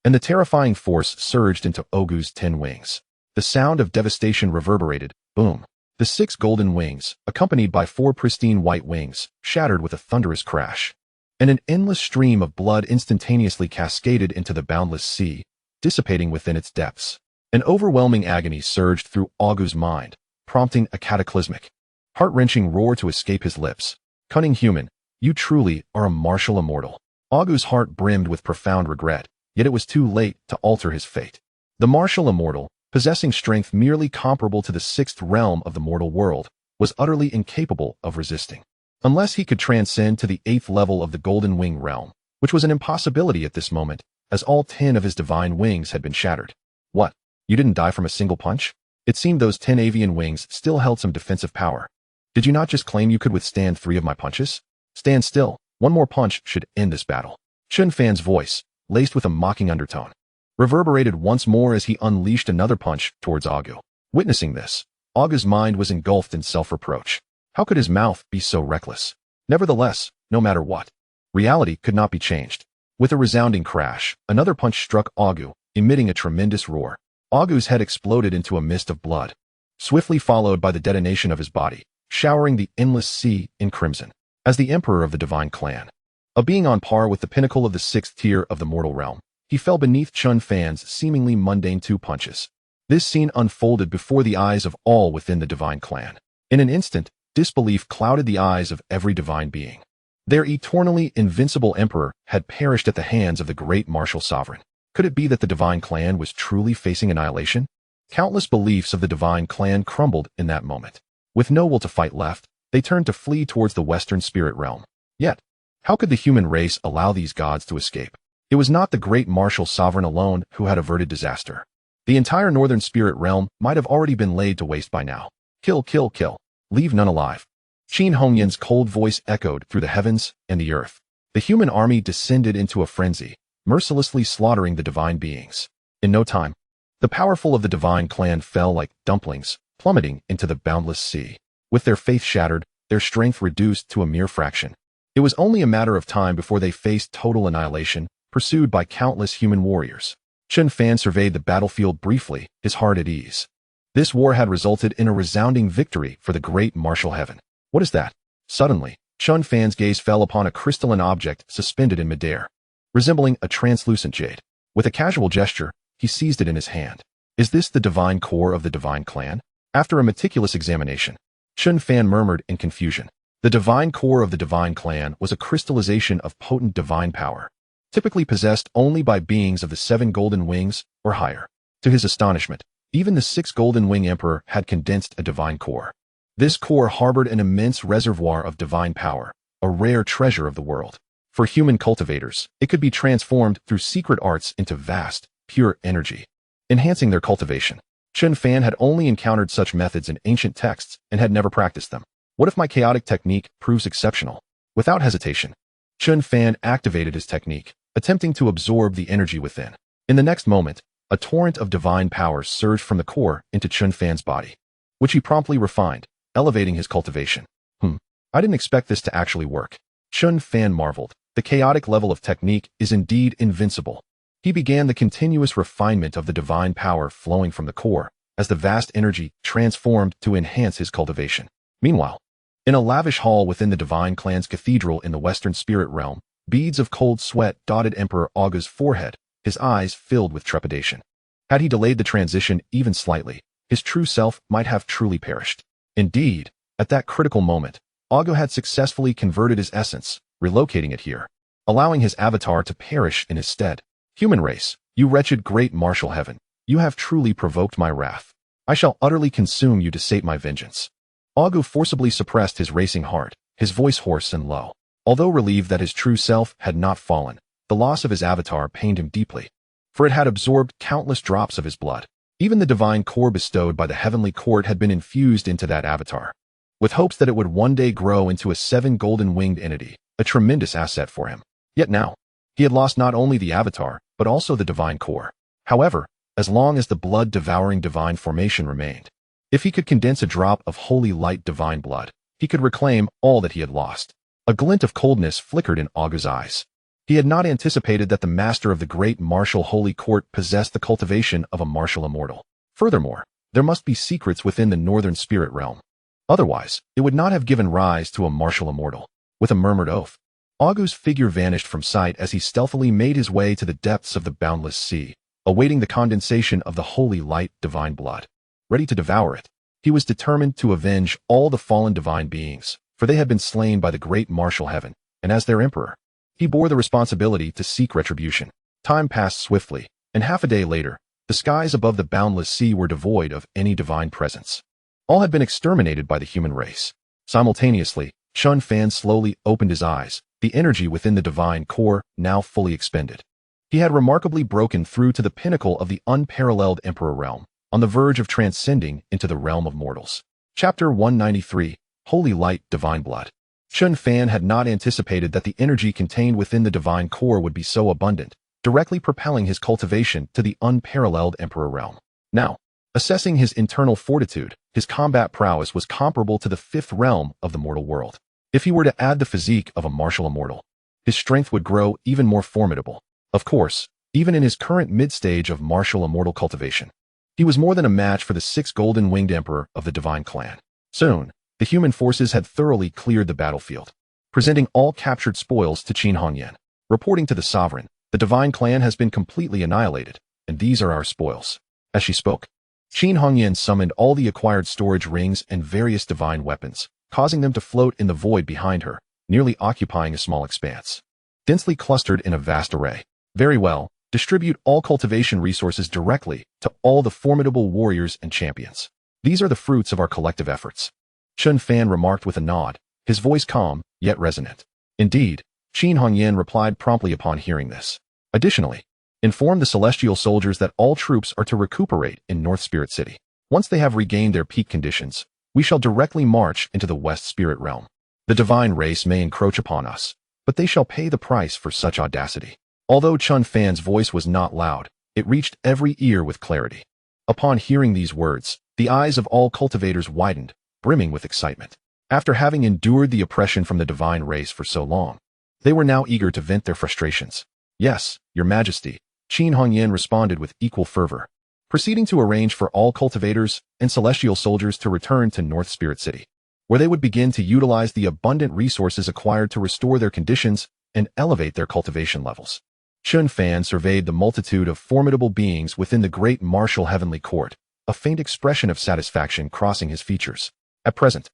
[SPEAKER 1] and the terrifying force surged into Ogu's 10 wings. The sound of devastation reverberated, boom. The 6 golden wings, accompanied by 4 pristine white wings, shattered with a thunderous crash, and an endless stream of blood instantaneously cascaded into the boundless sea, dissipating within its depths. An overwhelming agony surged through Ogu's mind, prompting a cataclysmic, heart-wrenching roar to escape his lips. Cunning human, you truly are a martial immortal. Ogu's heart brimmed with profound regret, yet it was too late to alter his fate. The martial immortal, possessing strength merely comparable to the 6th realm of the mortal world, was utterly incapable of resisting. Unless he could transcend to the 8th level of the Golden Wing realm, which was an impossibility at this moment, as all 10 of his divine wings had been shattered. What? You didn't die from a single punch? It seemed those 10 avian wings still held some defensive power. Did you not just claim you could withstand 3 of my punches? Stand still. One more punch should end this battle. Chen Fan's voice, laced with a mocking undertone, reverberated once more as he unleashed another punch towards Ogu. Witnessing this, Ogu's mind was engulfed in self-reproach. How could his mouth be so reckless? Nevertheless, no matter what, reality could not be changed. With a resounding crash, another punch struck Ogu, emitting a tremendous roar. Ogu's head exploded into a mist of blood, swiftly followed by the detonation of his body, showering the endless sea in crimson. As the Emperor of the Divine Clan, a being on par with the pinnacle of the 6th tier of the mortal realm, he fell beneath Chen Fan's seemingly mundane 2 punches. This scene unfolded before the eyes of all within the Divine Clan. In an instant, disbelief clouded the eyes of every divine being. Their eternally invincible emperor had perished at the hands of the great martial sovereign. Could it be that the Divine Clan was truly facing annihilation? Countless beliefs of the Divine Clan crumbled in that moment. With no will to fight left, they turned to flee towards the Western Spirit Realm. Yet, how could the human race allow these gods to escape? It was not the great martial sovereign alone who had averted disaster. The entire Northern Spirit Realm might have already been laid to waste by now. Kill, kill, kill. Leave none alive. Qin Hongyan's cold voice echoed through the heavens and the earth. The human army descended into a frenzy, mercilessly slaughtering the divine beings. In no time, the powerful of the Divine Clan fell like dumplings, plummeting into the boundless sea. With their faith shattered, their strength reduced to a mere fraction. It was only a matter of time before they faced total annihilation, pursued by countless human warriors. Chen Fan surveyed the battlefield briefly, his heart at ease. This war had resulted in a resounding victory for the great martial heaven. What is that? Suddenly, Chen Fan's gaze fell upon a crystalline object suspended in midair, resembling a translucent jade. With a casual gesture, he seized it in his hand. Is this the divine core of the Divine Clan? After a meticulous examination, Chen Fan murmured in confusion. The divine core of the Divine Clan was a crystallization of potent divine power, typically possessed only by beings of the 7 golden wings or higher. To his astonishment, even the 6 golden wing emperor had condensed a divine core. This core harbored an immense reservoir of divine power, a rare treasure of the world. For human cultivators, it could be transformed through secret arts into vast, pure energy, enhancing their cultivation. Chen Fan had only encountered such methods in ancient texts and had never practiced them. What if my chaotic technique proves exceptional? Without hesitation, Chen Fan activated his technique, attempting to absorb the energy within. In the next moment, a torrent of divine power surged from the core into Chen Fan's body, which he promptly refined, elevating his cultivation. I didn't expect this to actually work. Chen Fan marveled. The chaotic level of technique is indeed invincible. He began the continuous refinement of the divine power flowing from the core, as the vast energy transformed to enhance his cultivation. Meanwhile, in a lavish hall within the Divine Clan's cathedral in the Western Spirit Realm, beads of cold sweat dotted Emperor Ogu's forehead, his eyes filled with trepidation. Had he delayed the transition even slightly, his true self might have truly perished. Indeed, at that critical moment, Ago had successfully converted his essence, relocating it here, allowing his avatar to perish in his stead. Human race, you wretched great martial heaven, you have truly provoked my wrath. I shall utterly consume you to sate my vengeance. Ago forcibly suppressed his racing heart, his voice hoarse and low. Although relieved that his true self had not fallen, the loss of his avatar pained him deeply, for it had absorbed countless drops of his blood. Even the divine core bestowed by the heavenly court had been infused into that avatar, with hopes that it would one day grow into a 7 golden-winged entity, a tremendous asset for him. Yet now, he had lost not only the avatar, but also the divine core. However, as long as the blood-devouring divine formation remained, if he could condense a drop of holy light divine blood, he could reclaim all that he had lost. A glint of coldness flickered in Ago's eyes. He had not anticipated that the master of the great martial holy court possessed the cultivation of a martial immortal. Furthermore, there must be secrets within the northern spirit realm. Otherwise, it would not have given rise to a martial immortal. With a murmured oath, Ago's figure vanished from sight as he stealthily made his way to the depths of the boundless sea, awaiting the condensation of the holy light divine blood. Ready to devour it, he was determined to avenge all the fallen divine beings, for they had been slain by the great martial heaven, and as their emperor, he bore the responsibility to seek retribution. Time passed swiftly, and half a day later, the skies above the boundless sea were devoid of any divine presence. All had been exterminated by the human race. Simultaneously, Chen Fan slowly opened his eyes, the energy within the divine core now fully expended. He had remarkably broken through to the pinnacle of the unparalleled emperor realm, on the verge of transcending into the realm of mortals. Chapter 193, Holy Light, Divine Blood. Chen Fan had not anticipated that the energy contained within the divine core would be so abundant, directly propelling his cultivation to the unparalleled emperor realm. Now, assessing his internal fortitude, his combat prowess was comparable to the 5th realm of the mortal world. If he were to add the physique of a martial immortal, his strength would grow even more formidable. Of course, even in his current mid-stage of martial immortal cultivation, he was more than a match for the 6 golden-winged emperor of the divine clan. Soon, the human forces had thoroughly cleared the battlefield, presenting all captured spoils to Qin Hongyan. Reporting to the sovereign, the divine clan has been completely annihilated, and these are our spoils. As she spoke, Qin Hongyan summoned all the acquired storage rings and various divine weapons, causing them to float in the void behind her, nearly occupying a small expanse, densely clustered in a vast array. Very well, distribute all cultivation resources directly to all the formidable warriors and champions. These are the fruits of our collective efforts. Chen Fan remarked with a nod, his voice calm, yet resonant. Indeed, Qin Hongyan replied promptly upon hearing this. Additionally, inform the celestial soldiers that all troops are to recuperate in North Spirit City. Once they have regained their peak conditions, we shall directly march into the West Spirit Realm. The divine race may encroach upon us, but they shall pay the price for such audacity. Although Chen Fan's voice was not loud, it reached every ear with clarity. Upon hearing these words, the eyes of all cultivators widened, brimming with excitement. After having endured the oppression from the divine race for so long, they were now eager to vent their frustrations. Yes, Your Majesty, Qin Hongyan responded with equal fervor, proceeding to arrange for all cultivators and celestial soldiers to return to North Spirit City, where they would begin to utilize the abundant resources acquired to restore their conditions and elevate their cultivation levels. Chen Fan surveyed the multitude of formidable beings within the great martial heavenly court, a faint expression of satisfaction crossing his features. At present,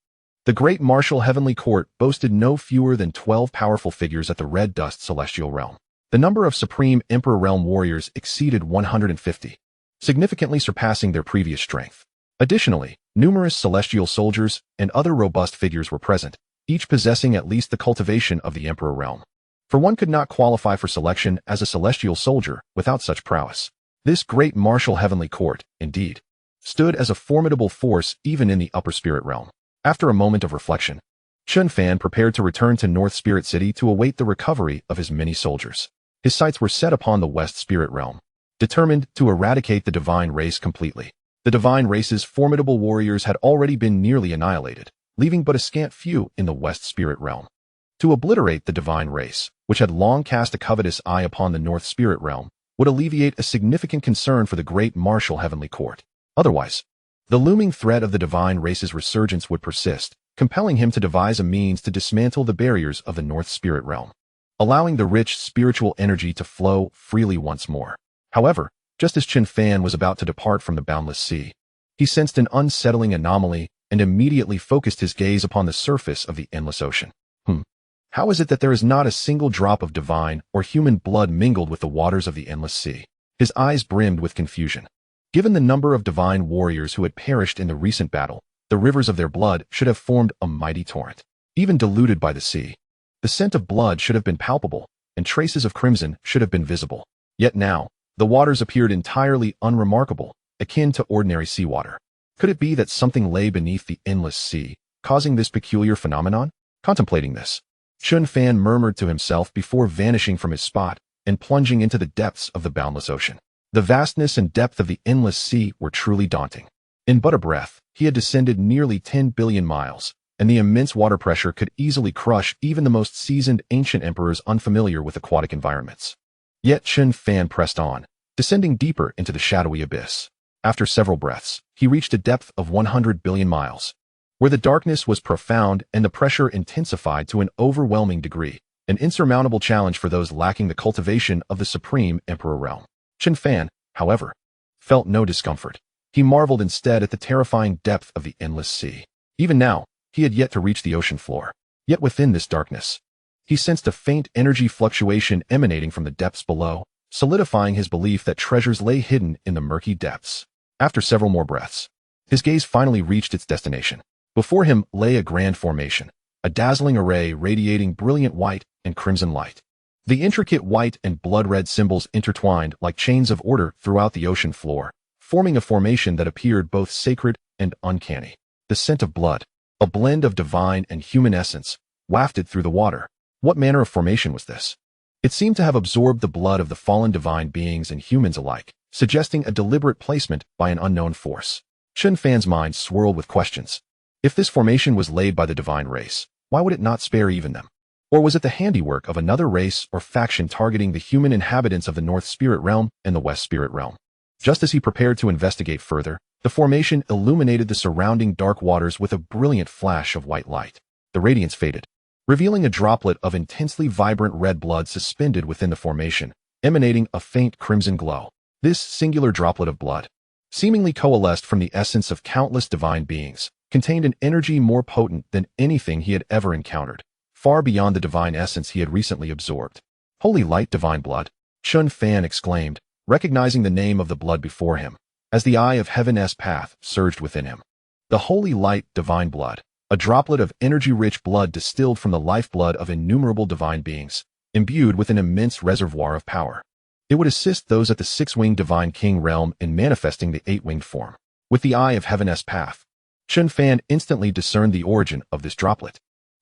[SPEAKER 1] the great martial heavenly court boasted no fewer than 12 powerful figures at the red dust celestial realm. The number of supreme emperor realm warriors exceeded 150, significantly surpassing their previous strength. Additionally, numerous celestial soldiers and other robust figures were present, each possessing at least the cultivation of the emperor realm. For one could not qualify for selection as a celestial soldier without such prowess. This great martial heavenly court, indeed, stood as a formidable force even in the upper spirit realm. After a moment of reflection, Chen Fan prepared to return to North Spirit City to await the recovery of his many soldiers. His sights were set upon the West Spirit Realm, determined to eradicate the divine race completely. The divine race's formidable warriors had already been nearly annihilated, leaving but a scant few in the West Spirit Realm. To obliterate the divine race, which had long cast a covetous eye upon the North Spirit Realm, would alleviate a significant concern for the great martial heavenly court. Otherwise, the looming threat of the divine race's resurgence would persist, compelling him to devise a means to dismantle the barriers of the North Spirit Realm, allowing the rich spiritual energy to flow freely once more. However, just as Chen Fan was about to depart from the boundless sea, he sensed an unsettling anomaly and immediately focused his gaze upon the surface of the endless ocean. How is it that there is not a single drop of divine or human blood mingled with the waters of the endless sea? His eyes brimmed with confusion. Given the number of divine warriors who had perished in the recent battle, the rivers of their blood should have formed a mighty torrent. Even diluted by the sea, the scent of blood should have been palpable, and traces of crimson should have been visible. Yet now, the waters appeared entirely unremarkable, akin to ordinary seawater. Could it be that something lay beneath the endless sea, causing this peculiar phenomenon? Contemplating this, Chen Fan murmured to himself before vanishing from his spot and plunging into the depths of the boundless ocean. The vastness and depth of the endless sea were truly daunting. In but a breath, he had descended nearly 10 billion miles, and the immense water pressure could easily crush even the most seasoned ancient emperors unfamiliar with aquatic environments. Yet Chen Fan pressed on, descending deeper into the shadowy abyss. After several breaths, he reached a depth of 100 billion miles, where the darkness was profound and the pressure intensified to an overwhelming degree, an insurmountable challenge for those lacking the cultivation of the supreme emperor realm. Chen Fan, however, felt no discomfort. He marveled instead at the terrifying depth of the endless sea. Even now, he had yet to reach the ocean floor. Yet within this darkness, he sensed a faint energy fluctuation emanating from the depths below, solidifying his belief that treasures lay hidden in the murky depths. After several more breaths, his gaze finally reached its destination. Before him lay a grand formation, a dazzling array radiating brilliant white and crimson light. The intricate white and blood-red symbols intertwined like chains of order throughout the ocean floor, forming a formation that appeared both sacred and uncanny. The scent of blood, a blend of divine and human essence, wafted through the water. What manner of formation was this? It seemed to have absorbed the blood of the fallen divine beings and humans alike, suggesting a deliberate placement by an unknown force. Chen Fan's mind swirled with questions. If this formation was laid by the divine race, why would it not spare even them? Or was it the handiwork of another race or faction targeting the human inhabitants of the North Spirit Realm and the West Spirit Realm? Just as he prepared to investigate further, the formation illuminated the surrounding dark waters with a brilliant flash of white light. The radiance faded, revealing a droplet of intensely vibrant red blood suspended within the formation, emanating a faint crimson glow. This singular droplet of blood, seemingly coalesced from the essence of countless divine beings, contained an energy more potent than anything he had ever encountered, far beyond the divine essence he had recently absorbed. Holy light, divine blood, Chen Fan exclaimed, recognizing the name of the blood before him, as the eye of heaven's path surged within him. The holy light, divine blood, a droplet of energy-rich blood distilled from the lifeblood of innumerable divine beings, imbued with an immense reservoir of power. It would assist those at the six-winged divine king realm in manifesting the eight-winged form. With the eye of heaven's path, Chen Fan instantly discerned the origin of this droplet.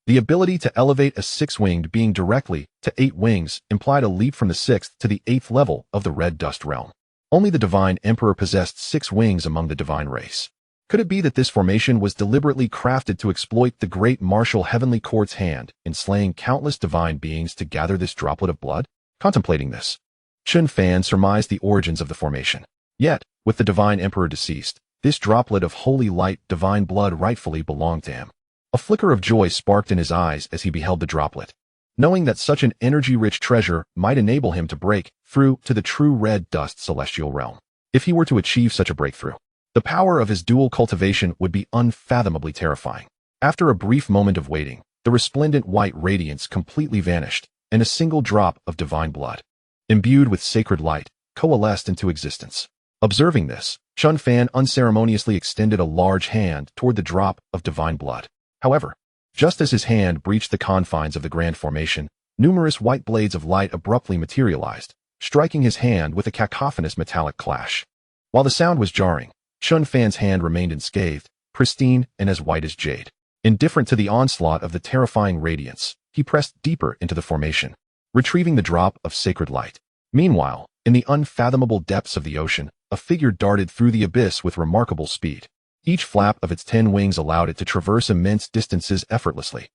[SPEAKER 1] The ability to elevate a six-winged being directly to 8 wings implied a leap from the 6th to the 8th level of the red dust realm. Only the divine emperor possessed 6 wings among the divine race. Could it be that this formation was deliberately crafted to exploit the great martial heavenly court's hand in slaying countless divine beings to gather this droplet of blood? Contemplating this, Chen Fan surmised the origins of the formation. Yet, with the divine emperor deceased, this droplet of holy light divine blood rightfully belonged to him. A flicker of joy sparked in his eyes as he beheld the droplet, knowing that such an energy-rich treasure might enable him to break through to the true red dust celestial realm. If he were to achieve such a breakthrough, the power of his dual cultivation would be unfathomably terrifying. After a brief moment of waiting, the resplendent white radiance completely vanished, and a single drop of divine blood, imbued with sacred light, coalesced into existence. Observing this, Chen Fan unceremoniously extended a large hand toward the drop of divine blood. However, just as his hand breached the confines of the grand formation, numerous white blades of light abruptly materialized, striking his hand with a cacophonous metallic clash. While the sound was jarring, Chen Fan's hand remained unscathed, pristine and as white as jade. Indifferent to the onslaught of the terrifying radiance, he pressed deeper into the formation, retrieving the drop of sacred light. Meanwhile, in the unfathomable depths of the ocean, a figure darted through the abyss with remarkable speed. Each flap of its 10 wings allowed it to traverse immense distances effortlessly.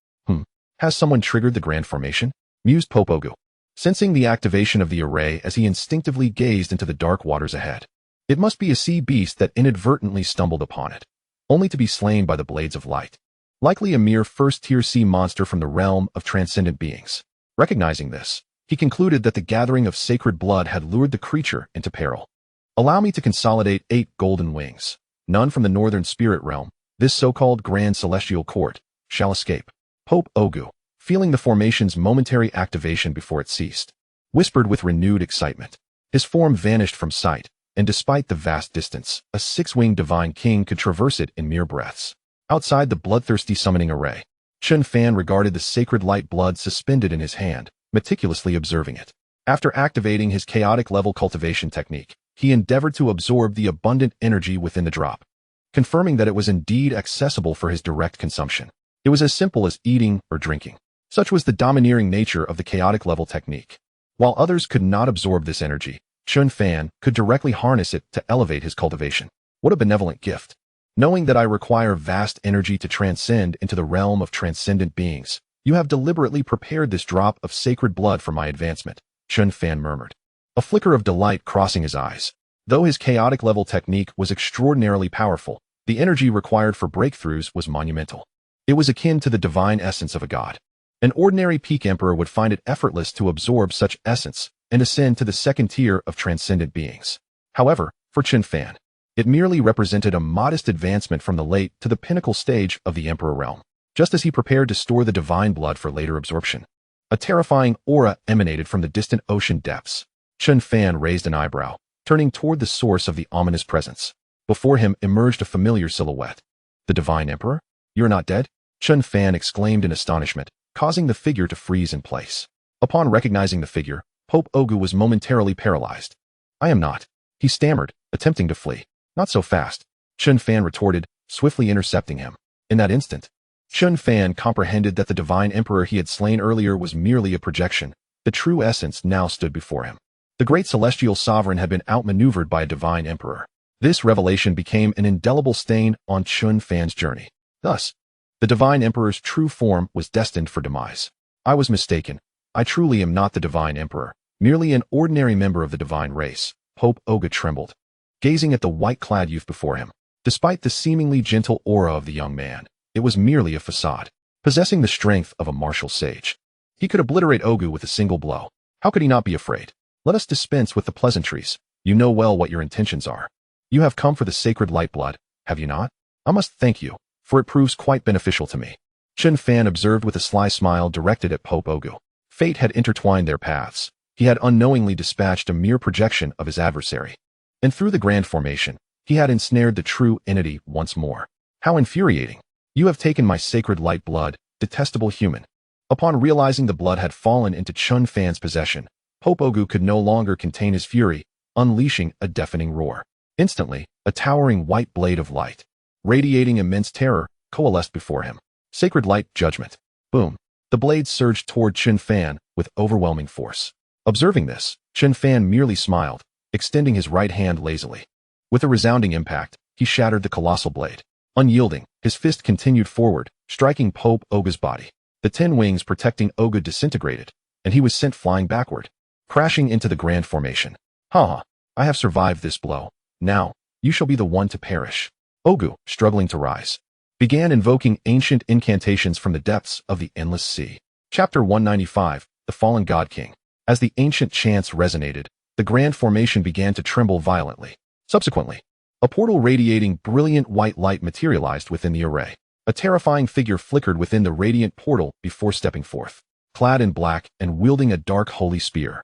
[SPEAKER 1] Has someone triggered the grand formation? Mused Popogu, sensing the activation of the array as he instinctively gazed into the dark waters ahead. It must be a sea beast that inadvertently stumbled upon it, only to be slain by the blades of light. Likely a mere first-tier sea monster from the realm of transcendent beings. Recognizing this, he concluded that the gathering of sacred blood had lured the creature into peril. Allow me to consolidate 8 golden wings, none from the northern spirit realm, This so-called Grand Celestial Court shall escape. Pope Ogu, feeling the formation's momentary activation before it ceased, whispered with renewed excitement. His form vanished from sight, and despite the vast distance, a six-winged divine king could traverse it in mere breaths. Outside the bloodthirsty summoning array, Chen Fan regarded the sacred light blood suspended in his hand, meticulously observing it. After activating his chaotic level cultivation technique, he endeavored to absorb the abundant energy within the drop, confirming that it was indeed accessible for his direct consumption. It was as simple as eating or drinking. Such was the domineering nature of the chaotic level technique. While others could not absorb this energy, Chen Fan could directly harness it to elevate his cultivation. What a benevolent gift! Knowing that I require vast energy to transcend into the realm of transcendent beings, you have deliberately prepared this drop of sacred blood for my advancement, Chen Fan murmured, a flicker of delight crossing his eyes. Though his chaotic level technique was extraordinarily powerful, the energy required for breakthroughs was monumental. It was akin to the divine essence of a god. An ordinary peak emperor would find it effortless to absorb such essence and ascend to the second tier of transcendent beings. However, for Chen Fan, it merely represented a modest advancement from the late to the pinnacle stage of the emperor realm, just as he prepared to store the divine blood for later absorption. A terrifying aura emanated from the distant ocean depths. Chen Fan raised an eyebrow, turning toward the source of the ominous presence. Before him emerged a familiar silhouette. The divine emperor? You're not dead? Chen Fan exclaimed in astonishment, causing the figure to freeze in place. Upon recognizing the figure, Pope Ogu was momentarily paralyzed. I am not, he stammered, attempting to flee. Not so fast, Chen Fan retorted, swiftly intercepting him. In that instant, Chen Fan comprehended that the divine emperor he had slain earlier was merely a projection. The true essence now stood before him. The great celestial sovereign had been outmaneuvered by a divine emperor. This revelation became an indelible stain on Chen Fan's journey. Thus, the divine emperor's true form was destined for demise. I was mistaken. I truly am not the divine emperor, merely an ordinary member of the divine race. Pope Ogu trembled, gazing at the white-clad youth before him. Despite the seemingly gentle aura of the young man, it was merely a facade, possessing the strength of a martial sage. He could obliterate Ogu with a single blow. How could he not be afraid? Let us dispense with the pleasantries. You know well what your intentions are. You have come for the sacred light blood, have you not? I must thank you, for it proves quite beneficial to me. Chen Fan observed with a sly smile directed at Pope Ogu. Fate had intertwined their paths. He had unknowingly dispatched a mere projection of his adversary. And through the grand formation, he had ensnared the true entity once more. How infuriating! You have taken my sacred light blood, detestable human. Upon realizing the blood had fallen into Chen Fan's possession, Pope Ogu could no longer contain his fury, unleashing a deafening roar. Instantly, a towering white blade of light, radiating immense terror, coalesced before him. Sacred light judgment. Boom. The blade surged toward Chen Fan with overwhelming force. Observing this, Chen Fan merely smiled, extending his right hand lazily. With a resounding impact, he shattered the colossal blade. Unyielding, his fist continued forward, striking Pope Ogu's body. The 10 wings protecting Ogu disintegrated, and he was sent flying backward, crashing into the grand formation. Ha! I have survived this blow. Now, you shall be the one to perish. Ogu, struggling to rise, began invoking ancient incantations from the depths of the endless sea. Chapter 195, The Fallen God King. As the ancient chants resonated, the grand formation began to tremble violently. Subsequently, a portal radiating brilliant white light materialized within the array. A terrifying figure flickered within the radiant portal before stepping forth, clad in black and wielding a dark holy spear.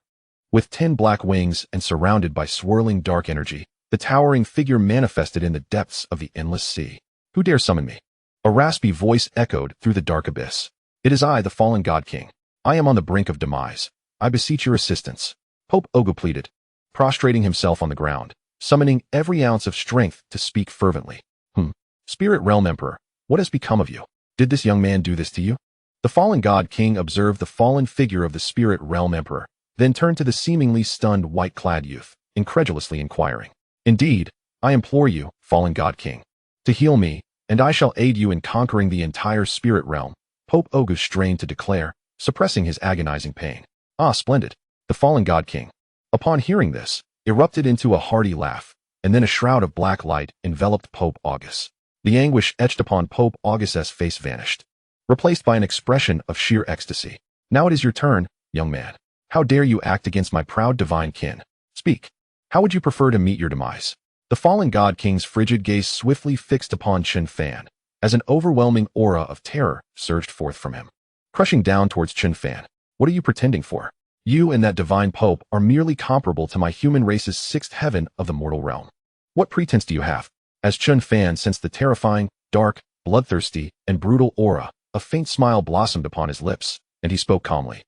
[SPEAKER 1] With 10 black wings and surrounded by swirling dark energy, the towering figure manifested in the depths of the endless sea. Who dare summon me? A raspy voice echoed through the dark abyss. It is I, the fallen God King. I am on the brink of demise. I beseech your assistance. Pope Ogu pleaded, prostrating himself on the ground, summoning every ounce of strength to speak fervently. Spirit Realm Emperor, what has become of you? Did this young man do this to you? The fallen God King observed the fallen figure of the Spirit Realm Emperor, then turned to the seemingly stunned white-clad youth, incredulously inquiring. Indeed, I implore you, fallen God King, to heal me, and I shall aid you in conquering the entire spirit realm, Pope Ogu strained to declare, suppressing his agonizing pain. Ah, splendid! The fallen God King, upon hearing this, erupted into a hearty laugh, and then a shroud of black light enveloped Pope August. The anguish etched upon Pope August's face vanished, replaced by an expression of sheer ecstasy. Now it is your turn, young man. How dare you act against my proud divine kin? Speak. How would you prefer to meet your demise? The fallen God King's frigid gaze swiftly fixed upon Chen Fan, as an overwhelming aura of terror surged forth from him, crushing down towards Chen Fan. What are you pretending for? You and that divine pope are merely comparable to my human race's sixth heaven of the mortal realm. What pretense do you have? As Chen Fan sensed the terrifying, dark, bloodthirsty, and brutal aura, a faint smile blossomed upon his lips, and he spoke calmly.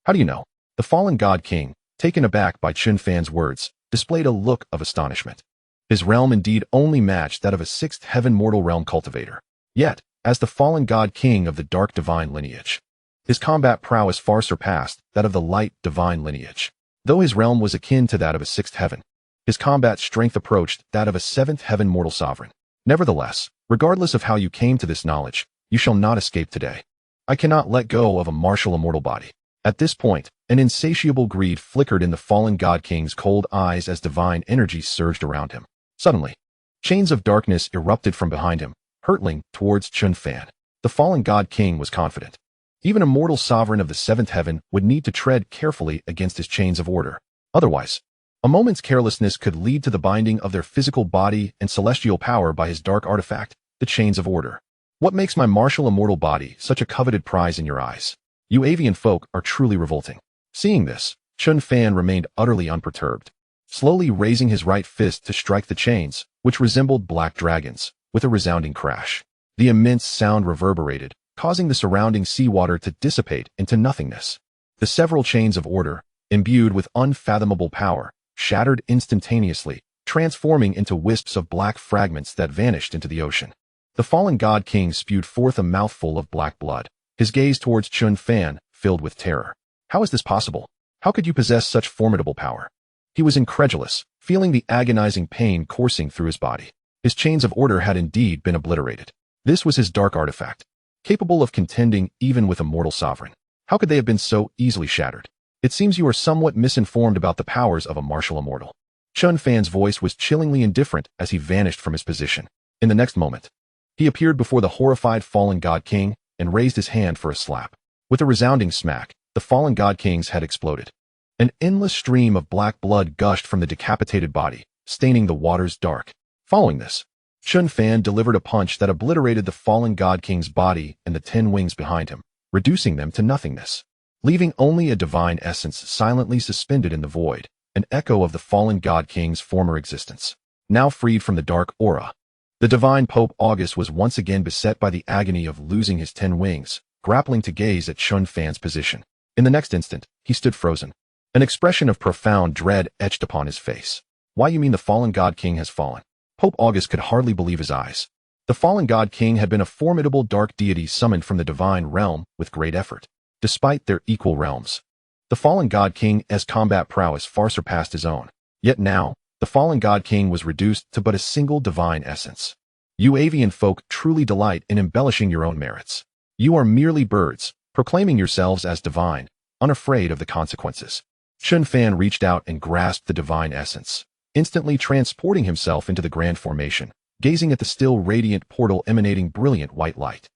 [SPEAKER 1] How do you know? The fallen god king, taken aback by Chen Fan's words, displayed a look of astonishment. His realm indeed only matched that of a sixth heaven mortal realm cultivator. Yet, as the fallen god king of the dark divine lineage, his combat prowess far surpassed that of the light divine lineage. Though his realm was akin to that of a sixth heaven, his combat strength approached that of a seventh heaven mortal sovereign. Nevertheless, regardless of how you came to this knowledge, you shall not escape today. I cannot let go of a martial immortal body. At this point, an insatiable greed flickered in the fallen god king's cold eyes as divine energy surged around him. Suddenly, chains of darkness erupted from behind him, hurtling towards Chen Fan. The fallen god king was confident. Even a mortal sovereign of the seventh heaven would need to tread carefully against his chains of order. Otherwise, a moment's carelessness could lead to the binding of their physical body and celestial power by his dark artifact, the chains of order. What makes my martial immortal body such a coveted prize in your eyes? You avian folk are truly revolting. Seeing this, Chen Fan remained utterly unperturbed, slowly raising his right fist to strike the chains, which resembled black dragons, with a resounding crash. The immense sound reverberated, causing the surrounding seawater to dissipate into nothingness. The several chains of order, imbued with unfathomable power, shattered instantaneously, transforming into wisps of black fragments that vanished into the ocean. The fallen god king spewed forth a mouthful of black blood, his gaze towards Chen Fan filled with terror. How is this possible? How could you possess such formidable power? He was incredulous, feeling the agonizing pain coursing through his body. His chains of order had indeed been obliterated. This was his dark artifact, capable of contending even with a mortal sovereign. How could they have been so easily shattered? It seems you are somewhat misinformed about the powers of a martial immortal. Chen Fan's voice was chillingly indifferent as he vanished from his position. In the next moment, he appeared before the horrified fallen god king and raised his hand for a slap. With a resounding smack, the fallen god king's head exploded. An endless stream of black blood gushed from the decapitated body, staining the waters dark. Following this, Chen Fan delivered a punch that obliterated the fallen god king's body and the 10 wings behind him, reducing them to nothingness, leaving only a divine essence silently suspended in the void, an echo of the fallen god king's former existence. Now freed from the dark aura, the divine Pope August was once again beset by the agony of losing his 10 wings, grappling to gaze at Chen Fan's position. In the next instant, he stood frozen. An expression of profound dread etched upon his face. Why, you mean the fallen god king has fallen? Pope August could hardly believe his eyes. The fallen god king had been a formidable dark deity summoned from the divine realm with great effort. Despite their equal realms, the fallen god king's combat prowess far surpassed his own. Yet now, the fallen god king was reduced to but a single divine essence. You avian folk truly delight in embellishing your own merits. You are merely birds, proclaiming yourselves as divine, unafraid of the consequences. Chen Fan reached out and grasped the divine essence, instantly transporting himself into the grand formation, gazing at the still radiant portal emanating brilliant white light.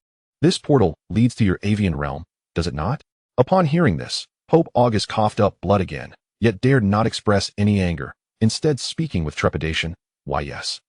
[SPEAKER 1] This portal leads to your avian realm, does it not? Upon hearing this, Pope August coughed up blood again, yet dared not express any anger, instead speaking with trepidation. Why, yes,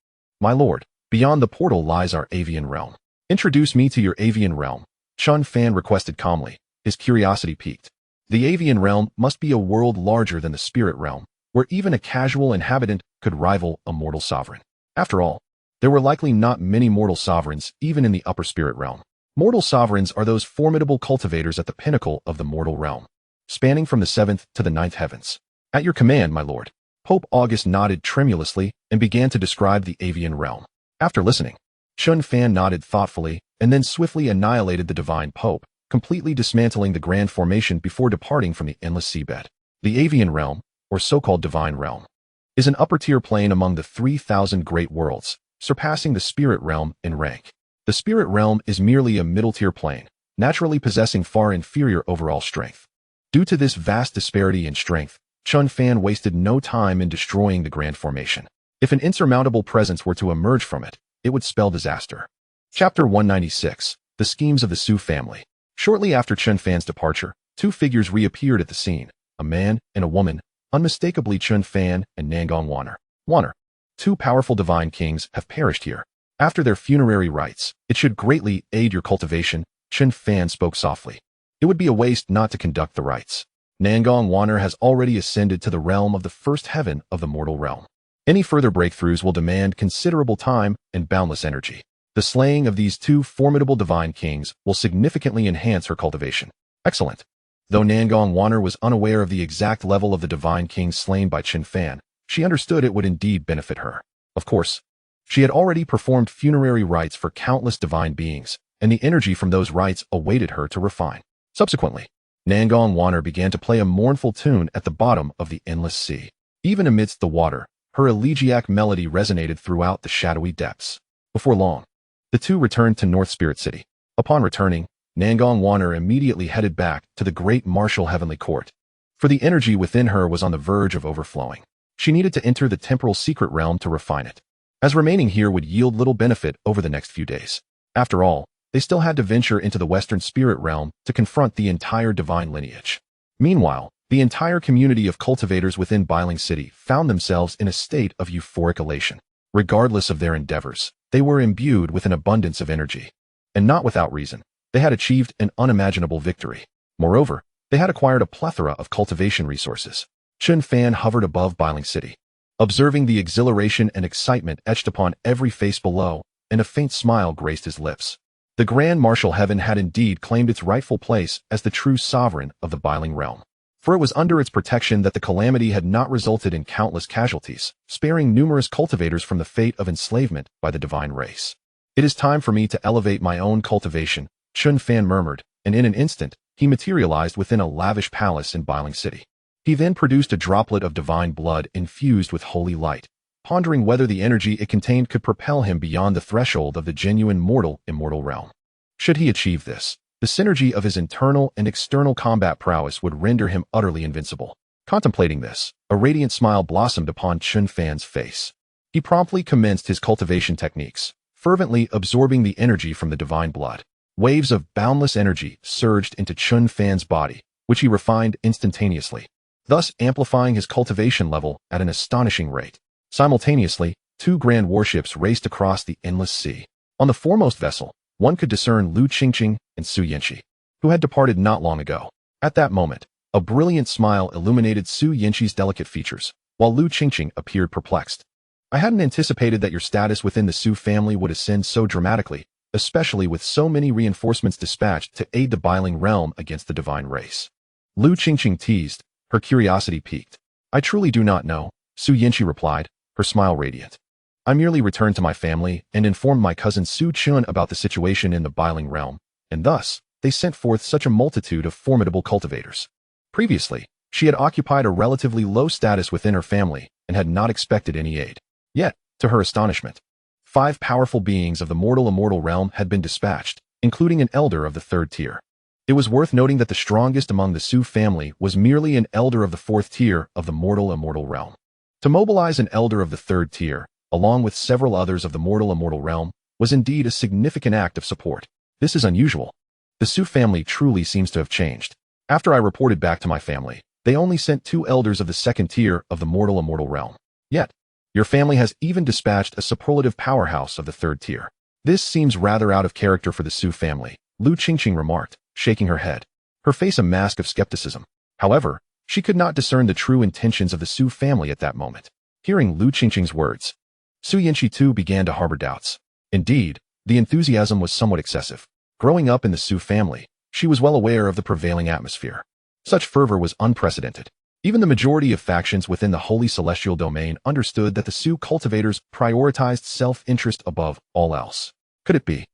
[SPEAKER 1] my lord, beyond the portal lies our avian realm. Introduce me to your avian realm, Chen Fan requested calmly, his curiosity piqued. The avian realm must be a world larger than the spirit realm, where even a casual inhabitant could rival a mortal sovereign. After all, there were likely not many mortal sovereigns even in the upper spirit realm. Mortal sovereigns are those formidable cultivators at the pinnacle of the mortal realm, spanning from the 7th to the 9th heavens. At your command, my lord. Pope August nodded tremulously and began to describe the avian realm. After listening, Chen Fan nodded thoughtfully and then swiftly annihilated the divine pope, completely dismantling the grand formation before departing from the endless seabed. The avian realm, or so-called divine realm, is an upper-tier plane among the 3,000 great worlds, surpassing the spirit realm in rank. The spirit realm is merely a middle-tier plane, naturally possessing far inferior overall strength. Due to this vast disparity in strength, Chen Fan wasted no time in destroying the grand formation. If an insurmountable presence were to emerge from it, it would spell disaster. Chapter 196, The Schemes of the Su Family. Shortly after Chen Fan's departure, 2 figures reappeared at the scene, a man and a woman, unmistakably Chen Fan and Nangong Wanner. 2 powerful divine kings have perished here. After their funerary rites, it should greatly aid your cultivation, Chen Fan spoke softly. It would be a waste not to conduct the rites. Nangong Wanner has already ascended to the realm of the first heaven of the mortal realm. Any further breakthroughs will demand considerable time and boundless energy. The slaying of these two formidable divine kings will significantly enhance her cultivation. Excellent. Though Nangong Wanner was unaware of the exact level of the divine kings slain by Chen Fan, she understood it would indeed benefit her. Of course, she had already performed funerary rites for countless divine beings, and the energy from those rites awaited her to refine. Subsequently, Nangong Wanner began to play a mournful tune at the bottom of the endless sea. Even amidst the water, her elegiac melody resonated throughout the shadowy depths. Before long, the two returned to North Spirit City. Upon returning, Nangong Wanner immediately headed back to the great martial heavenly court, for the energy within her was on the verge of overflowing. She needed to enter the temporal secret realm to refine it, as remaining here would yield little benefit over the next few days. After all, they still had to venture into the Western Spirit Realm to confront the entire divine lineage. Meanwhile, the entire community of cultivators within Biling City found themselves in a state of euphoric elation. Regardless of their endeavors, they were imbued with an abundance of energy. And not without reason, they had achieved an unimaginable victory. Moreover, they had acquired a plethora of cultivation resources. Chen Fan hovered above Biling City, observing the exhilaration and excitement etched upon every face below, and a faint smile graced his lips. The grand martial heaven had indeed claimed its rightful place as the true sovereign of the Biling realm. For it was under its protection that the calamity had not resulted in countless casualties, sparing numerous cultivators from the fate of enslavement by the divine race. It is time for me to elevate my own cultivation, Chen Fan murmured, and in an instant, he materialized within a lavish palace in Biling City. He then produced a droplet of divine blood infused with holy light, pondering whether the energy it contained could propel him beyond the threshold of the genuine immortal realm. Should he achieve this, the synergy of his internal and external combat prowess would render him utterly invincible. Contemplating this, a radiant smile blossomed upon Chen Fan's face. He promptly commenced his cultivation techniques, fervently absorbing the energy from the divine blood. Waves of boundless energy surged into Chen Fan's body, which he refined instantaneously, thus amplifying his cultivation level at an astonishing rate. Simultaneously, two grand warships raced across the endless sea. On the foremost vessel, one could discern Lu Qingqing and Xianxia, who had departed not long ago. At that moment, a brilliant smile illuminated Xianxia's delicate features, while Lu Qingqing appeared perplexed. I hadn't anticipated that your status within the Su family would ascend so dramatically, especially with so many reinforcements dispatched to aid the Biling realm against the divine race. Lu Qingqing teased, her curiosity piqued. I truly do not know, Xianxia replied, her smile radiant. I merely returned to my family and informed my cousin Su Chun about the situation in the Biling realm, and thus, they sent forth such a multitude of formidable cultivators. Previously, she had occupied a relatively low status within her family and had not expected any aid. Yet, to her astonishment, 5 powerful beings of the immortal realm had been dispatched, including an elder of the 3rd tier. It was worth noting that the strongest among the Su family was merely an elder of the 4th tier of the immortal realm. To mobilize an elder of the 3rd tier, along with several others of the immortal realm, was indeed a significant act of support. This is unusual. The Su family truly seems to have changed. After I reported back to my family, they only sent 2 elders of the 2nd tier of the immortal realm. Yet, your family has even dispatched a superlative powerhouse of the 3rd tier. This seems rather out of character for the Su family, Lu Qingqing remarked, shaking her head, her face a mask of skepticism. However, she could not discern the true intentions of the Su family at that moment. Hearing Lu Qingqing's words, Xianxia too began to harbor doubts. Indeed, the enthusiasm was somewhat excessive. Growing up in the Su family, she was well aware of the prevailing atmosphere. Such fervor was unprecedented. Even the majority of factions within the Holy Celestial Domain understood that the Su cultivators prioritized self-interest above all else. Could it be?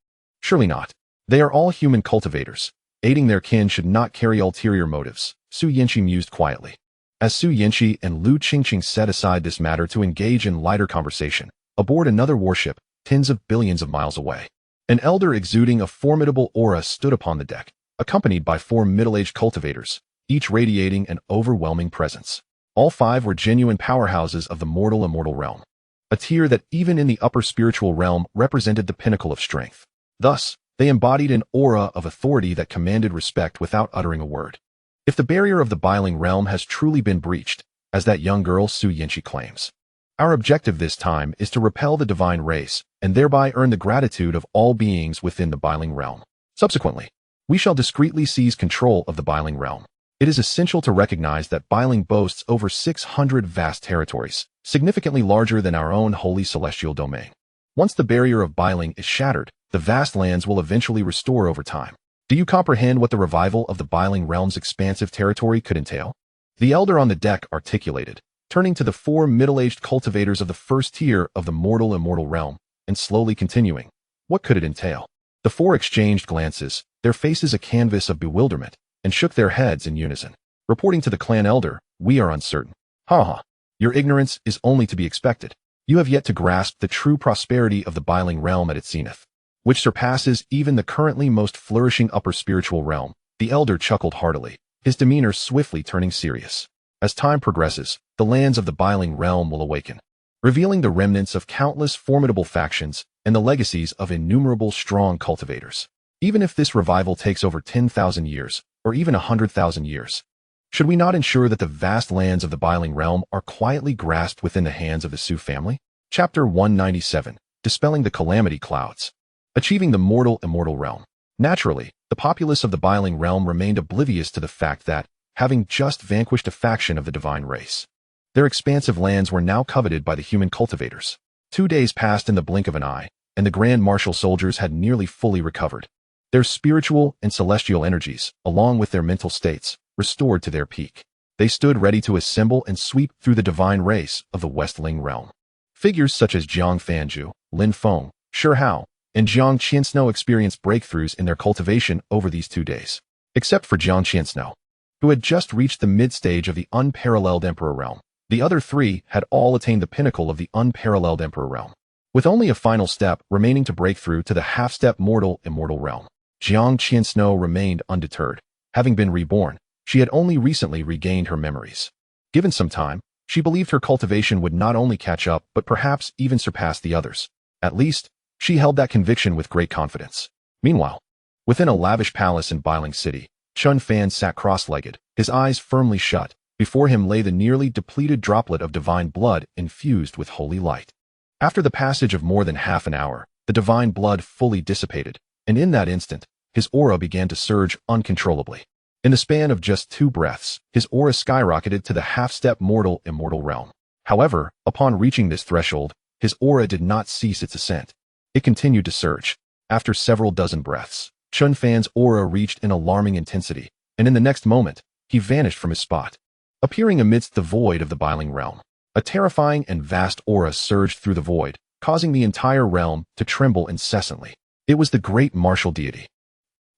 [SPEAKER 1] Surely not. They are all human cultivators. Aiding their kin should not carry ulterior motives, Xianxia mused quietly. As Xianxia and Lu Qingqing set aside this matter to engage in lighter conversation, aboard another warship, tens of billions of miles away, an elder exuding a formidable aura stood upon the deck, accompanied by 4 middle-aged cultivators, each radiating an overwhelming presence. All 5 were genuine powerhouses of the immortal realm, a tier that even in the upper spiritual realm represented the pinnacle of strength. Thus, they embodied an aura of authority that commanded respect without uttering a word. If the barrier of the Biling realm has truly been breached, as that young girl Xianxia claims, Our objective this time is to repel the divine race, and thereby earn the gratitude of all beings within the Biling realm. Subsequently, we shall discreetly seize control of the Biling realm. It is essential to recognize that Biling boasts over 600 vast territories, significantly larger than our own holy celestial domain. Once the barrier of Biling is shattered, the vast lands will eventually restore over time. Do you comprehend what the revival of the Biling realm's expansive territory could entail? The elder on the deck articulated, turning to the 4 middle-aged cultivators of the first tier of the mortal-immortal realm, and slowly continuing. What could it entail? The 4 exchanged glances, their faces a canvas of bewilderment, and shook their heads in unison. Reporting to the clan elder, we are uncertain. Ha. Your ignorance is only to be expected. You have yet to grasp the true prosperity of the Biling realm at its zenith, which surpasses even the currently most flourishing upper spiritual realm. The elder chuckled heartily, his demeanor swiftly turning serious. As time progresses, the lands of the Biling realm will awaken, revealing the remnants of countless formidable factions and the legacies of innumerable strong cultivators. Even if this revival takes over 10,000 years, or even 100,000 years, should we not ensure that the vast lands of the Biling realm are quietly grasped within the hands of the Su family? Chapter 197, Dispelling the Calamity Clouds. Achieving the mortal-immortal realm. Naturally, the populace of the Biling realm remained oblivious to the fact that, having just vanquished a faction of the divine race, their expansive lands were now coveted by the human cultivators. 2 days passed in the blink of an eye, and the Grand Martial soldiers had nearly fully recovered. Their spiritual and celestial energies, along with their mental states, restored to their peak. They stood ready to assemble and sweep through the divine race of the Westling realm. Figures such as Jiang Fanju, Lin Feng, Shi Hao, and Jiang Qiansno experienced breakthroughs in their cultivation over these 2 days. Except for Jiang Qiansno, who had just reached the mid-stage of the unparalleled Emperor realm, the other 3 had all attained the pinnacle of the unparalleled Emperor realm, with only a final step remaining to break through to the half-step mortal-immortal realm. Jiang Qiansno remained undeterred. Having been reborn, she had only recently regained her memories. Given some time, she believed her cultivation would not only catch up but perhaps even surpass the others. At least, she held that conviction with great confidence. Meanwhile, within a lavish palace in Biling City, Chen Fan sat cross-legged, his eyes firmly shut. Before him lay the nearly depleted droplet of divine blood infused with holy light. After the passage of more than half an hour, the divine blood fully dissipated, and in that instant, his aura began to surge uncontrollably. In the span of just 2 breaths, his aura skyrocketed to the half-step mortal-immortal realm. However, upon reaching this threshold, his aura did not cease its ascent. It continued to surge. After several dozen breaths, Chen Fan's aura reached an alarming intensity, and in the next moment, he vanished from his spot, appearing amidst the void of the Biling realm. A terrifying and vast aura surged through the void, causing the entire realm to tremble incessantly. It was the great martial deity.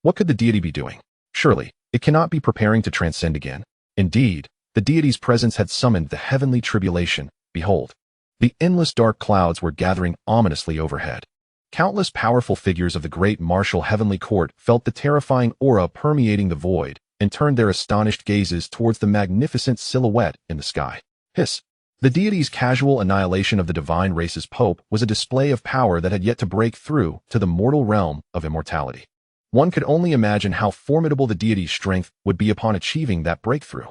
[SPEAKER 1] What could the deity be doing? Surely, it cannot be preparing to transcend again. Indeed, the deity's presence had summoned the heavenly tribulation. Behold, the endless dark clouds were gathering ominously overhead. Countless powerful figures of the great martial heavenly court felt the terrifying aura permeating the void and turned their astonished gazes towards the magnificent silhouette in the sky. Hiss! The deity's casual annihilation of the divine race's pope was a display of power that had yet to break through to the mortal realm of immortality. One could only imagine how formidable the deity's strength would be upon achieving that breakthrough.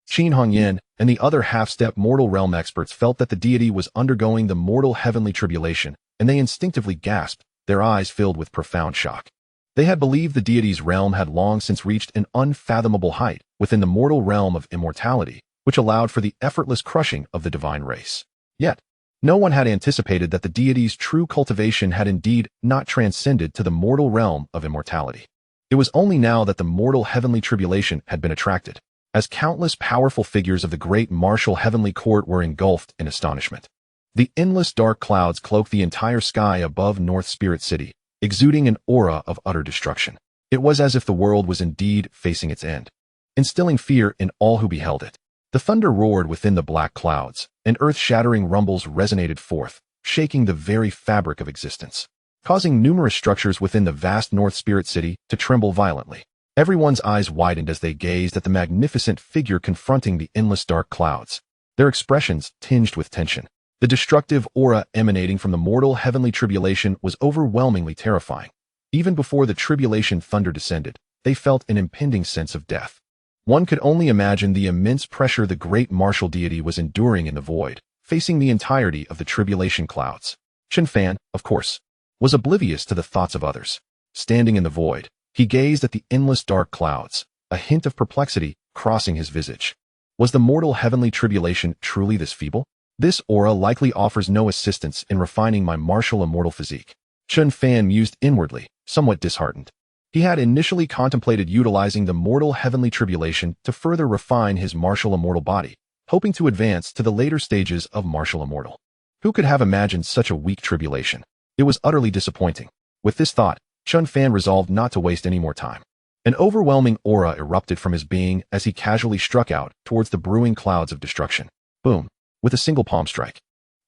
[SPEAKER 1] Qin Hongyan and the other half-step mortal realm experts felt that the deity was undergoing the mortal heavenly tribulation, and they instinctively gasped, their eyes filled with profound shock. They had believed the deity's realm had long since reached an unfathomable height within the mortal realm of immortality, which allowed for the effortless crushing of the divine race. Yet, no one had anticipated that the deity's true cultivation had indeed not transcended to the mortal realm of immortality. It was only now that the mortal heavenly tribulation had been attracted, as countless powerful figures of the great martial heavenly court were engulfed in astonishment. The endless dark clouds cloaked the entire sky above North Spirit City, exuding an aura of utter destruction. It was as if the world was indeed facing its end, instilling fear in all who beheld it. The thunder roared within the black clouds, and earth-shattering rumbles resonated forth, shaking the very fabric of existence, causing numerous structures within the vast North Spirit City to tremble violently. Everyone's eyes widened as they gazed at the magnificent figure confronting the endless dark clouds, their expressions tinged with tension. The destructive aura emanating from the mortal heavenly tribulation was overwhelmingly terrifying. Even before the tribulation thunder descended, they felt an impending sense of death. One could only imagine the immense pressure the great martial deity was enduring in the void, facing the entirety of the tribulation clouds. Chen Fan, of course, was oblivious to the thoughts of others. Standing in the void, he gazed at the endless dark clouds, a hint of perplexity crossing his visage. Was the mortal heavenly tribulation truly this feeble? This aura likely offers no assistance in refining my martial immortal physique. Chen Fan mused inwardly, somewhat disheartened. He had initially contemplated utilizing the mortal heavenly tribulation to further refine his martial immortal body, hoping to advance to the later stages of martial immortal. Who could have imagined such a weak tribulation? It was utterly disappointing. With this thought, Chen Fan resolved not to waste any more time. An overwhelming aura erupted from his being as he casually struck out towards the brewing clouds of destruction. Boom! With a single palm strike.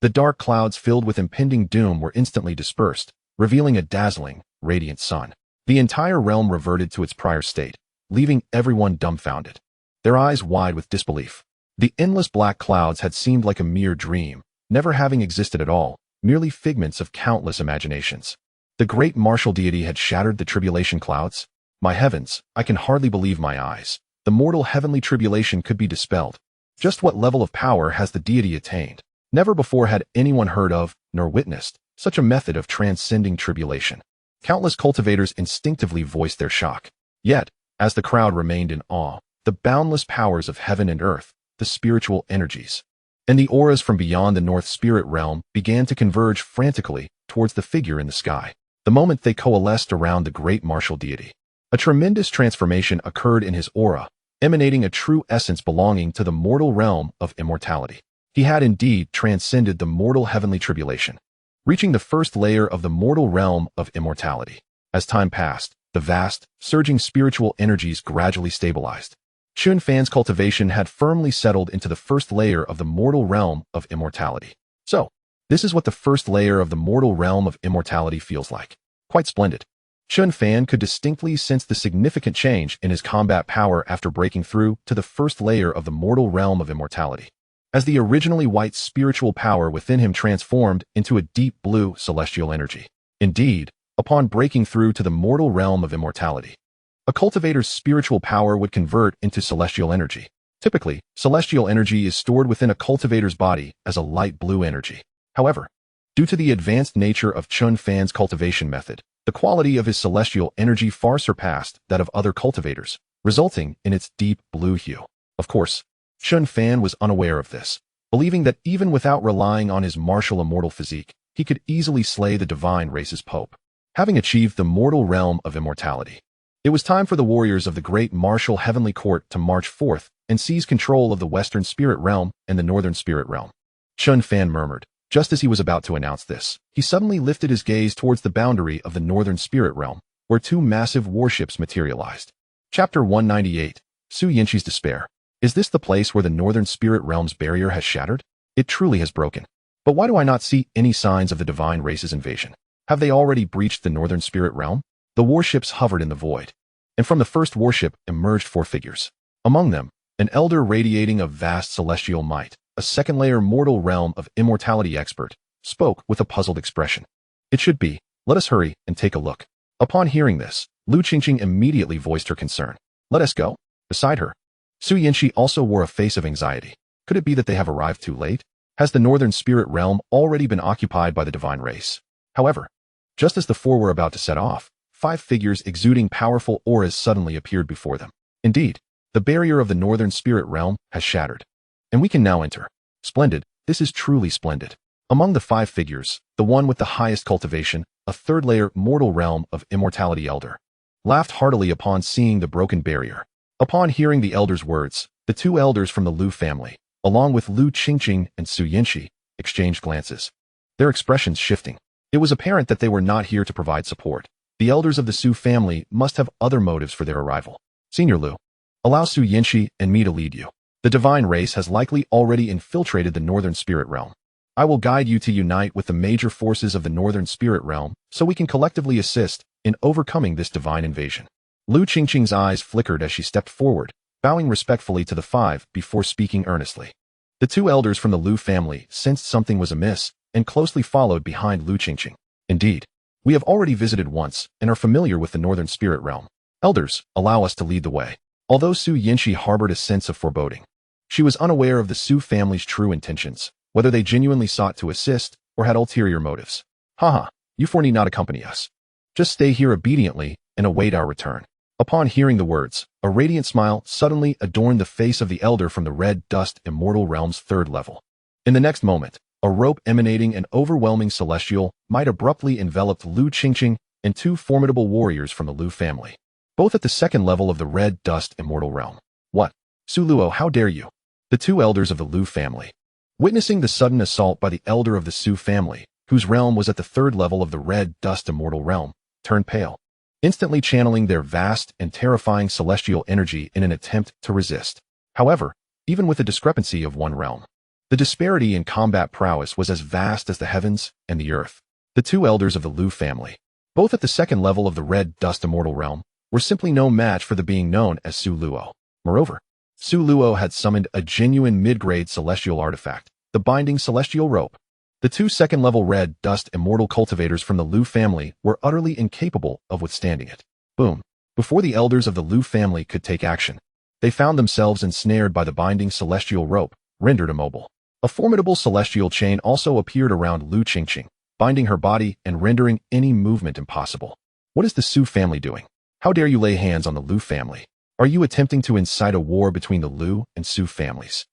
[SPEAKER 1] The dark clouds filled with impending doom were instantly dispersed, revealing a dazzling, radiant sun. The entire realm reverted to its prior state, leaving everyone dumbfounded, their eyes wide with disbelief. The endless black clouds had seemed like a mere dream, never having existed at all, merely figments of countless imaginations. The great martial deity had shattered the tribulation clouds. My heavens, I can hardly believe my eyes. The mortal heavenly tribulation could be dispelled. Just what level of power has the deity attained? Never before had anyone heard of, nor witnessed, such a method of transcending tribulation. Countless cultivators instinctively voiced their shock. Yet, as the crowd remained in awe, the boundless powers of heaven and earth, the spiritual energies, and the auras from beyond the North Spirit realm began to converge frantically towards the figure in the sky. The moment they coalesced around the great martial deity, a tremendous transformation occurred in his aura, emanating a true essence belonging to the mortal realm of immortality. He had indeed transcended the mortal heavenly tribulation, reaching the first layer of the mortal realm of immortality. As time passed, the vast, surging spiritual energies gradually stabilized. Chen Fan's cultivation had firmly settled into the first layer of the mortal realm of immortality. So, this is what the first layer of the mortal realm of immortality feels like. Quite splendid. Chen Fan could distinctly sense the significant change in his combat power after breaking through to the first layer of the mortal realm of immortality, as the originally white spiritual power within him transformed into a deep blue celestial energy. Indeed, upon breaking through to the mortal realm of immortality, a cultivator's spiritual power would convert into celestial energy. Typically, celestial energy is stored within a cultivator's body as a light blue energy. However, due to the advanced nature of Chen Fan's cultivation method, the quality of his celestial energy far surpassed that of other cultivators, resulting in its deep blue hue. Of course, Chen Fan was unaware of this, believing that even without relying on his martial immortal physique, he could easily slay the divine race's pope. Having achieved the mortal realm of immortality, it was time for the warriors of the great martial heavenly court to march forth and seize control of the western spirit realm and the northern spirit realm. Chen Fan murmured. Just as he was about to announce this, he suddenly lifted his gaze towards the boundary of the northern spirit realm, where two massive warships materialized. Chapter 198, Xianxia's Despair. Is this the place where the northern spirit realm's barrier has shattered? It truly has broken. But why do I not see any signs of the divine race's invasion? Have they already breached the northern spirit realm? The warships hovered in the void, and from the first warship emerged four figures. Among them, an elder radiating a vast celestial might, a second-layer mortal realm of immortality expert, spoke with a puzzled expression. It should be. Let us hurry and take a look. Upon hearing this, Lu Qingqing immediately voiced her concern. Let us go. Beside her, Xianxia also wore a face of anxiety. Could it be that they have arrived too late? Has the northern spirit realm already been occupied by the divine race? However, just as the four were about to set off, five figures exuding powerful auras suddenly appeared before them. Indeed, the barrier of the northern spirit realm has shattered, and we can now enter. Splendid, this is truly splendid. Among the five figures, the one with the highest cultivation, a third-layer mortal realm of immortality elder, laughed heartily upon seeing the broken barrier. Upon hearing the elder's words, the two elders from the Lu family, along with Lu Qingqing and Xianxia, exchanged glances, their expressions shifting. It was apparent that they were not here to provide support. The elders of the Su family must have other motives for their arrival. Senior Lu, allow Xianxia and me to lead you. The divine race has likely already infiltrated the northern spirit realm. I will guide you to unite with the major forces of the northern spirit realm so we can collectively assist in overcoming this divine invasion. Lu Qingqing's eyes flickered as she stepped forward, bowing respectfully to the five before speaking earnestly. The two elders from the Lu family sensed something was amiss and closely followed behind Lu Qingqing. Indeed, we have already visited once and are familiar with the northern spirit realm. Elders, allow us to lead the way. Although Xianxia harbored a sense of foreboding, she was unaware of the Su family's true intentions. whether they genuinely sought to assist or had ulterior motives. Haha, you four need not accompany us. Just stay here obediently and await our return. Upon hearing the words, a radiant smile suddenly adorned the face of the elder from the red dust immortal realm's third level. In the next moment, a rope emanating an overwhelming celestial might abruptly enveloped Lu Qingqing and two formidable warriors from the Lu family, both at the second level of the red dust immortal realm. What? Su Luo, how dare you? The two elders of the Lu family, witnessing the sudden assault by the elder of the Su family, whose realm was at the third level of the red dust immortal realm, turned pale, instantly channeling their vast and terrifying celestial energy in an attempt to resist. However, even with the discrepancy of one realm, the disparity in combat prowess was as vast as the heavens and the earth. The two elders of the Lu family, both at the second level of the red dust immortal realm, were simply no match for the being known as Su Luo. Moreover, Su Luo had summoned a genuine mid-grade celestial artifact, the binding celestial rope. The two second-level red dust immortal cultivators from the Lu family were utterly incapable of withstanding it. Boom. Before the elders of the Lu family could take action, they found themselves ensnared by the binding celestial rope, rendered immobile. A formidable celestial chain also appeared around Lu Qingqing, binding her body and rendering any movement impossible. What is the Su family doing? How dare you lay hands on the Lu family? Are you attempting to incite a war between the Lu and Su families?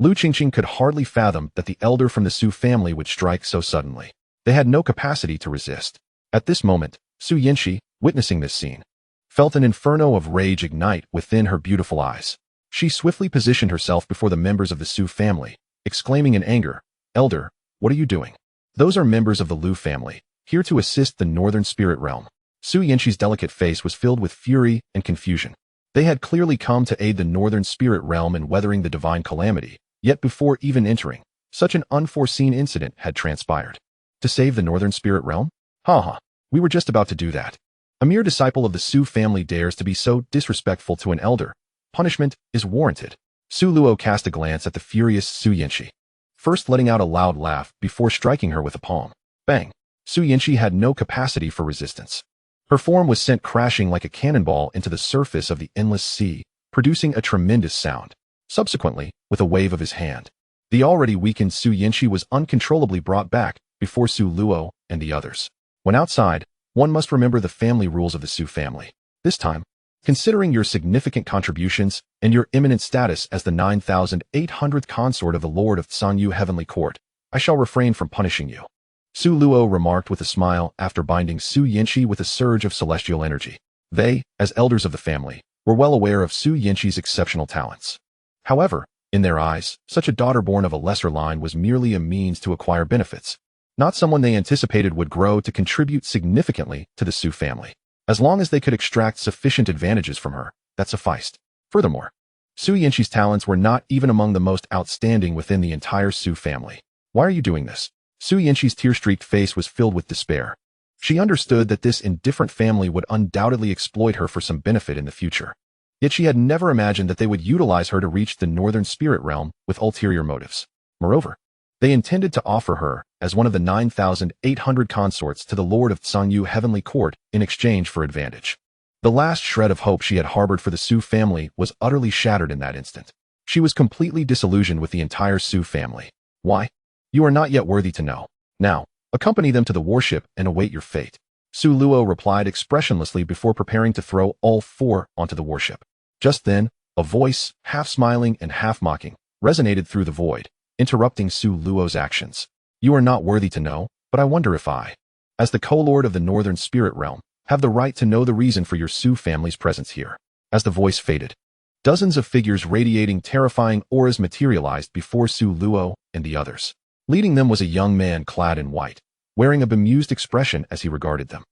[SPEAKER 1] Lu Qingqing could hardly fathom that the elder from the Su family would strike so suddenly. They had no capacity to resist. At this moment, Su Yanxi, witnessing this scene, felt an inferno of rage ignite within her beautiful eyes. She swiftly positioned herself before the members of the Su family, exclaiming in anger, "Elder, what are you doing? Those are members of the Lu family, here to assist the northern spirit realm." Su Yanxi's delicate face was filled with fury and confusion. They had clearly come to aid the northern spirit realm in weathering the divine calamity, yet before even entering, such an unforeseen incident had transpired. To save the northern spirit realm? Haha, we were just about to do that. A mere disciple of the Su family dares to be so disrespectful to an elder. Punishment is warranted. Su Luo cast a glance at the furious Su Yanxi, first letting out a loud laugh before striking her with a palm. Bang! Su Yanxi had no capacity for resistance. Her form was sent crashing like a cannonball into the surface of the endless sea, producing a tremendous sound. Subsequently, with a wave of his hand, the already weakened Su Yanxi was uncontrollably brought back before Su Luo and the others. When outside, one must remember the family rules of the Su family. This time, considering your significant contributions and your eminent status as the 9,800th consort of the Lord of Sanyu Heavenly Court, I shall refrain from punishing you. Su Luo remarked with a smile after binding Su Yanxi with a surge of celestial energy. They, as elders of the family, were well aware of Su Yanxi's exceptional talents. However, in their eyes, such a daughter born of a lesser line was merely a means to acquire benefits, not someone they anticipated would grow to contribute significantly to the Su family. As long as they could extract sufficient advantages from her, that sufficed. Furthermore, Su Yanxi's talents were not even among the most outstanding within the entire Su family. Why are you doing this? Su Yanxi's tear-streaked face was filled with despair. She understood that this indifferent family would undoubtedly exploit her for some benefit in the future. Yet she had never imagined that they would utilize her to reach the northern spirit realm with ulterior motives. Moreover, they intended to offer her as one of the 9,800 consorts to the Lord of Sanyu Heavenly Court in exchange for advantage. The last shred of hope she had harbored for the Su family was utterly shattered in that instant. She was completely disillusioned with the entire Su family. Why? You are not yet worthy to know. Now, accompany them to the warship and await your fate. Su Luo replied expressionlessly before preparing to throw all four onto the warship. Just then, a voice, half smiling and half mocking, resonated through the void, interrupting Su Luo's actions. You are not worthy to know, but I wonder if I, as the co-lord of the northern spirit realm, have the right to know the reason for your Su family's presence here. As the voice faded, dozens of figures radiating terrifying auras materialized before Su Luo and the others. Leading them was a young man clad in white, wearing a bemused expression as he regarded them.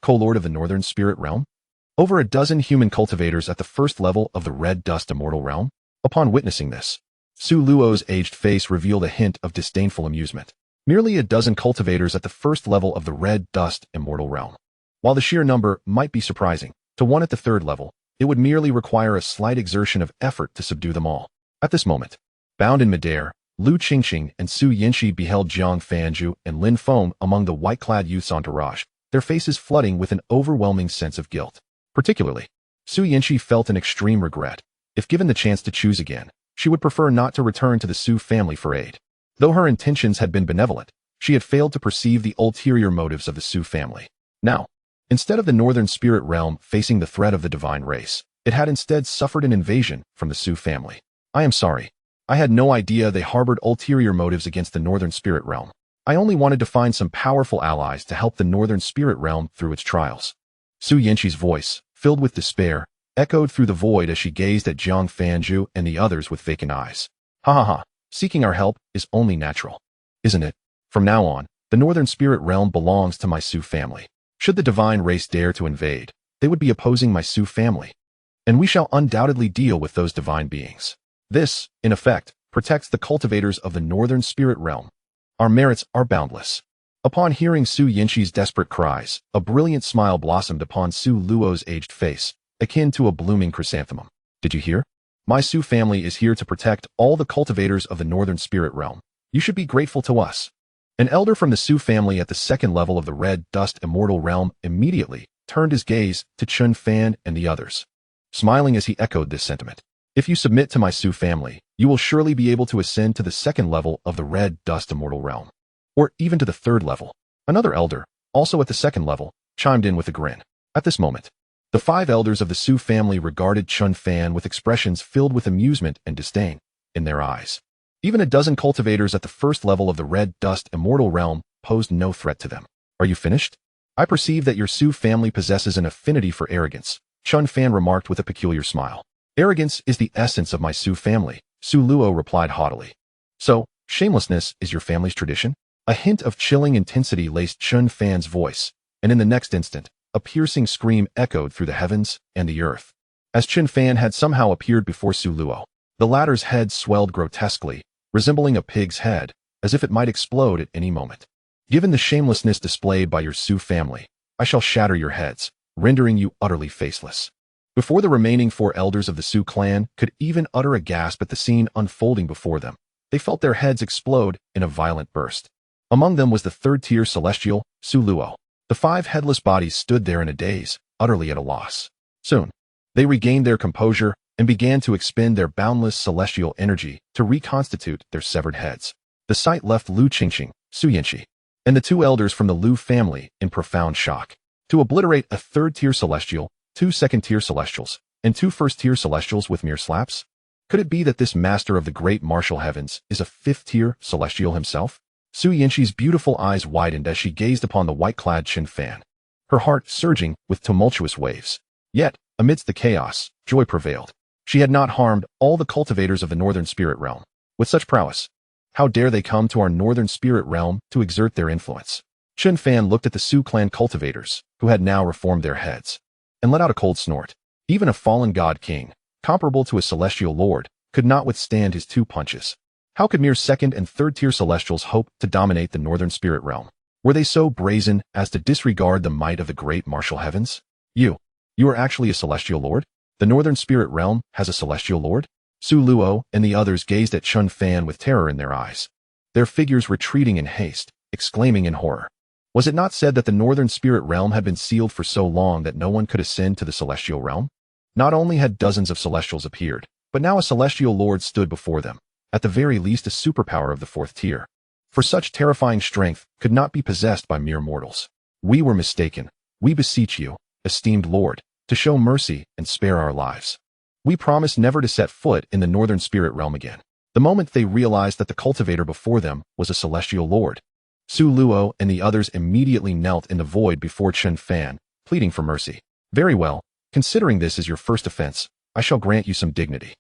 [SPEAKER 1] Co-lord of the northern spirit realm? Over a dozen human cultivators at the first level of the red dust immortal realm? Upon witnessing this, Su Luo's aged face revealed a hint of disdainful amusement. Merely a dozen cultivators at the first level of the red dust immortal realm. While the sheer number might be surprising, to one at the third level, it would merely require a slight exertion of effort to subdue them all. At this moment, bound in midair, Lu Qingqing and Su Yanxi beheld Jiang Fanju and Lin Feng among the white-clad youth's entourage, their faces flooding with an overwhelming sense of guilt. Particularly, Su Yanxi felt an extreme regret. If given the chance to choose again, she would prefer not to return to the Su family for aid. Though her intentions had been benevolent, she had failed to perceive the ulterior motives of the Su family. Now, instead of the northern spirit realm facing the threat of the divine race, it had instead suffered an invasion from the Su family. I am sorry. I had no idea they harbored ulterior motives against the northern spirit realm. I only wanted to find some powerful allies to help the northern spirit realm through its trials. Su Yanqi's voice, filled with despair, echoed through the void as she gazed at Jiang Fanju and the others with vacant eyes. Ha ha ha, seeking our help is only natural. Isn't it? From now on, the northern spirit realm belongs to my Su family. Should the divine race dare to invade, they would be opposing my Su family. And we shall undoubtedly deal with those divine beings. This, in effect, protects the cultivators of the northern spirit realm. Our merits are boundless. Upon hearing Su Yanqi's desperate cries, a brilliant smile blossomed upon Su Luo's aged face, akin to a blooming chrysanthemum. Did you hear? My Su family is here to protect all the cultivators of the northern spirit realm. You should be grateful to us. An elder from the Su family at the second level of the red dust immortal realm immediately turned his gaze to Chen Fan and the others, smiling as he echoed this sentiment. If you submit to my Su family, you will surely be able to ascend to the second level of the red dust immortal realm, or even to the third level. Another elder, also at the second level, chimed in with a grin. At this moment, the 5 elders of the Su family regarded Chen Fan with expressions filled with amusement and disdain in their eyes. Even a dozen cultivators at the first level of the red dust immortal realm posed no threat to them. Are you finished? I perceive that your Su family possesses an affinity for arrogance, Chen Fan remarked with a peculiar smile. Arrogance is the essence of my Su family, Su Luo replied haughtily. So, shamelessness is your family's tradition? A hint of chilling intensity laced Chen Fan's voice, and in the next instant, a piercing scream echoed through the heavens and the earth. As Chen Fan had somehow appeared before Su Luo, the latter's head swelled grotesquely, resembling a pig's head, as if it might explode at any moment. Given the shamelessness displayed by your Su family, I shall shatter your heads, rendering you utterly faceless. Before the remaining 4 elders of the Su clan could even utter a gasp at the scene unfolding before them, they felt their heads explode in a violent burst. Among them was the third-tier celestial, Su Luo. The 5 headless bodies stood there in a daze, utterly at a loss. Soon, they regained their composure and began to expend their boundless celestial energy to reconstitute their severed heads. The sight left Lu Qingqing, Su Yanqi, and the 2 elders from the Lu family in profound shock. To obliterate a third-tier celestial, 2 second-tier celestials, and 2 first-tier celestials with mere slaps? Could it be that this master of the great martial heavens is a 5th-tier celestial himself? Su Yanqi's beautiful eyes widened as she gazed upon the white-clad Chen Fan, her heart surging with tumultuous waves. Yet, amidst the chaos, joy prevailed. She had not harmed all the cultivators of the northern spirit realm. With such prowess, how dare they come to our northern spirit realm to exert their influence? Chen Fan looked at the Su clan cultivators, who had now reformed their heads, and let out a cold snort. Even a fallen god king, comparable to a celestial lord, could not withstand his 2 punches. How could mere second and third-tier celestials hope to dominate the northern spirit realm? Were they so brazen as to disregard the might of the great martial heavens? You are actually a celestial lord? The northern spirit realm has a celestial lord? Su Luo and the others gazed at Chen Fan with terror in their eyes, their figures retreating in haste, exclaiming in horror. Was it not said that the northern spirit realm had been sealed for so long that no one could ascend to the celestial realm? Not only had dozens of celestials appeared, but now a celestial lord stood before them, at the very least a superpower of the 4th tier. For such terrifying strength could not be possessed by mere mortals. We were mistaken. We beseech you, esteemed lord, to show mercy and spare our lives. We promise never to set foot in the northern spirit realm again. The moment they realized that the cultivator before them was a celestial lord, Su Luo and the others immediately knelt in the void before Chen Fan, pleading for mercy. Very well, considering this is your first offense, I shall grant you some dignity.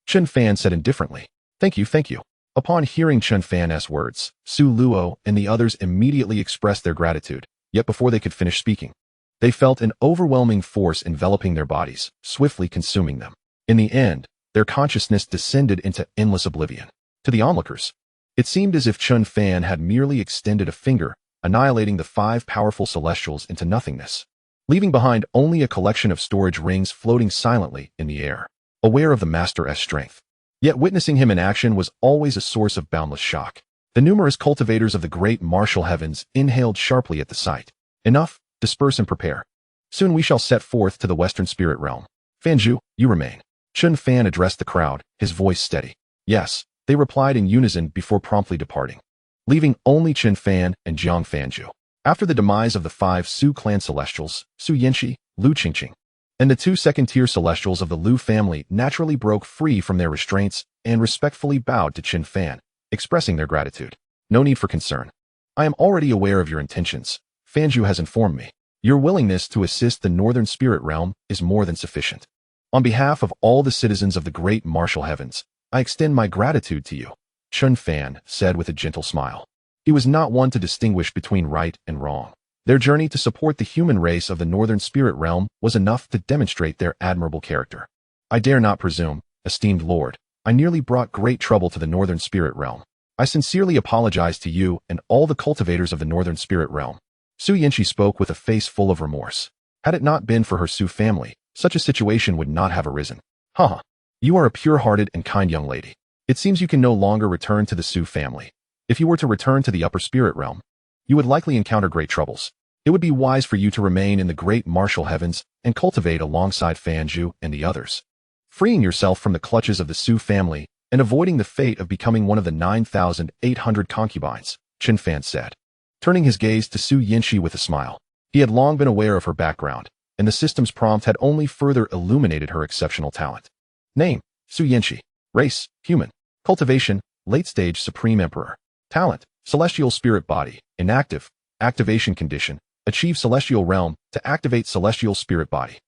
[SPEAKER 1] Chen Fan said indifferently. Thank you, thank you. Upon hearing Chen Fan's words, Su Luo and the others immediately expressed their gratitude, yet before they could finish speaking, they felt an overwhelming force enveloping their bodies, swiftly consuming them. In the end, their consciousness descended into endless oblivion. To the onlookers, it seemed as if Chen Fan had merely extended a finger, annihilating the 5 powerful celestials into nothingness, leaving behind only a collection of storage rings floating silently in the air, aware of the master's strength. Yet witnessing him in action was always a source of boundless shock. The numerous cultivators of the great martial heavens inhaled sharply at the sight. Enough, disperse and prepare. Soon we shall set forth to the western spirit realm. Fanju, you remain. Chen Fan addressed the crowd, his voice steady. Yes, They replied in unison before promptly departing, leaving only Chen Fan and Jiang Fanju. After the demise of the 5 Su clan celestials, Su Yanxi, Lu Qingqing, and the 2 second-tier celestials of the Lu family naturally broke free from their restraints and respectfully bowed to Chen Fan, expressing their gratitude. No need for concern. I am already aware of your intentions. Fanju has informed me. Your willingness to assist the Northern Spirit Realm is more than sufficient. On behalf of all the citizens of the great martial heavens, I extend my gratitude to you, Chen Fan said with a gentle smile. He was not one to distinguish between right and wrong. Their journey to support the human race of the Northern Spirit Realm was enough to demonstrate their admirable character. I dare not presume, esteemed Lord, I nearly brought great trouble to the Northern Spirit Realm. I sincerely apologize to you and all the cultivators of the Northern Spirit Realm. Su Yanxi spoke with a face full of remorse. Had it not been for her Su family, such a situation would not have arisen. Haha. You are a pure-hearted and kind young lady. It seems you can no longer return to the Su family. If you were to return to the upper spirit realm, you would likely encounter great troubles. It would be wise for you to remain in the great martial heavens and cultivate alongside Fanju and the others, freeing yourself from the clutches of the Su family and avoiding the fate of becoming one of the 9,800 concubines, Chen Fan said, turning his gaze to Su Yanxi with a smile. He had long been aware of her background, and the system's prompt had only further illuminated her exceptional talent. Name, Su Yanxi. Race, human. Cultivation, late-stage Supreme Emperor. Talent, celestial spirit body. Inactive, activation condition. Achieve celestial realm to activate celestial spirit body.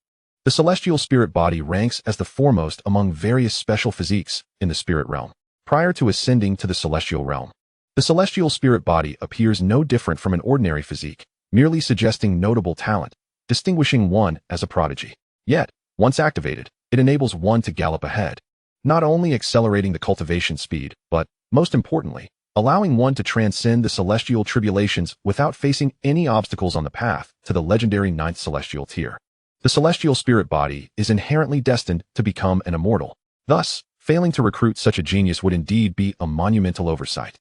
[SPEAKER 1] The celestial spirit body ranks as the foremost among various special physiques in the spirit realm. Prior to ascending to the celestial realm, the celestial spirit body appears no different from an ordinary physique, merely suggesting notable talent, distinguishing one as a prodigy. Yet, once activated, it enables one to gallop ahead, not only accelerating the cultivation speed, but, most importantly, allowing one to transcend the celestial tribulations without facing any obstacles on the path to the legendary 9th celestial tier. The celestial spirit body is inherently destined to become an immortal. Thus, failing to recruit such a genius would indeed be a monumental oversight.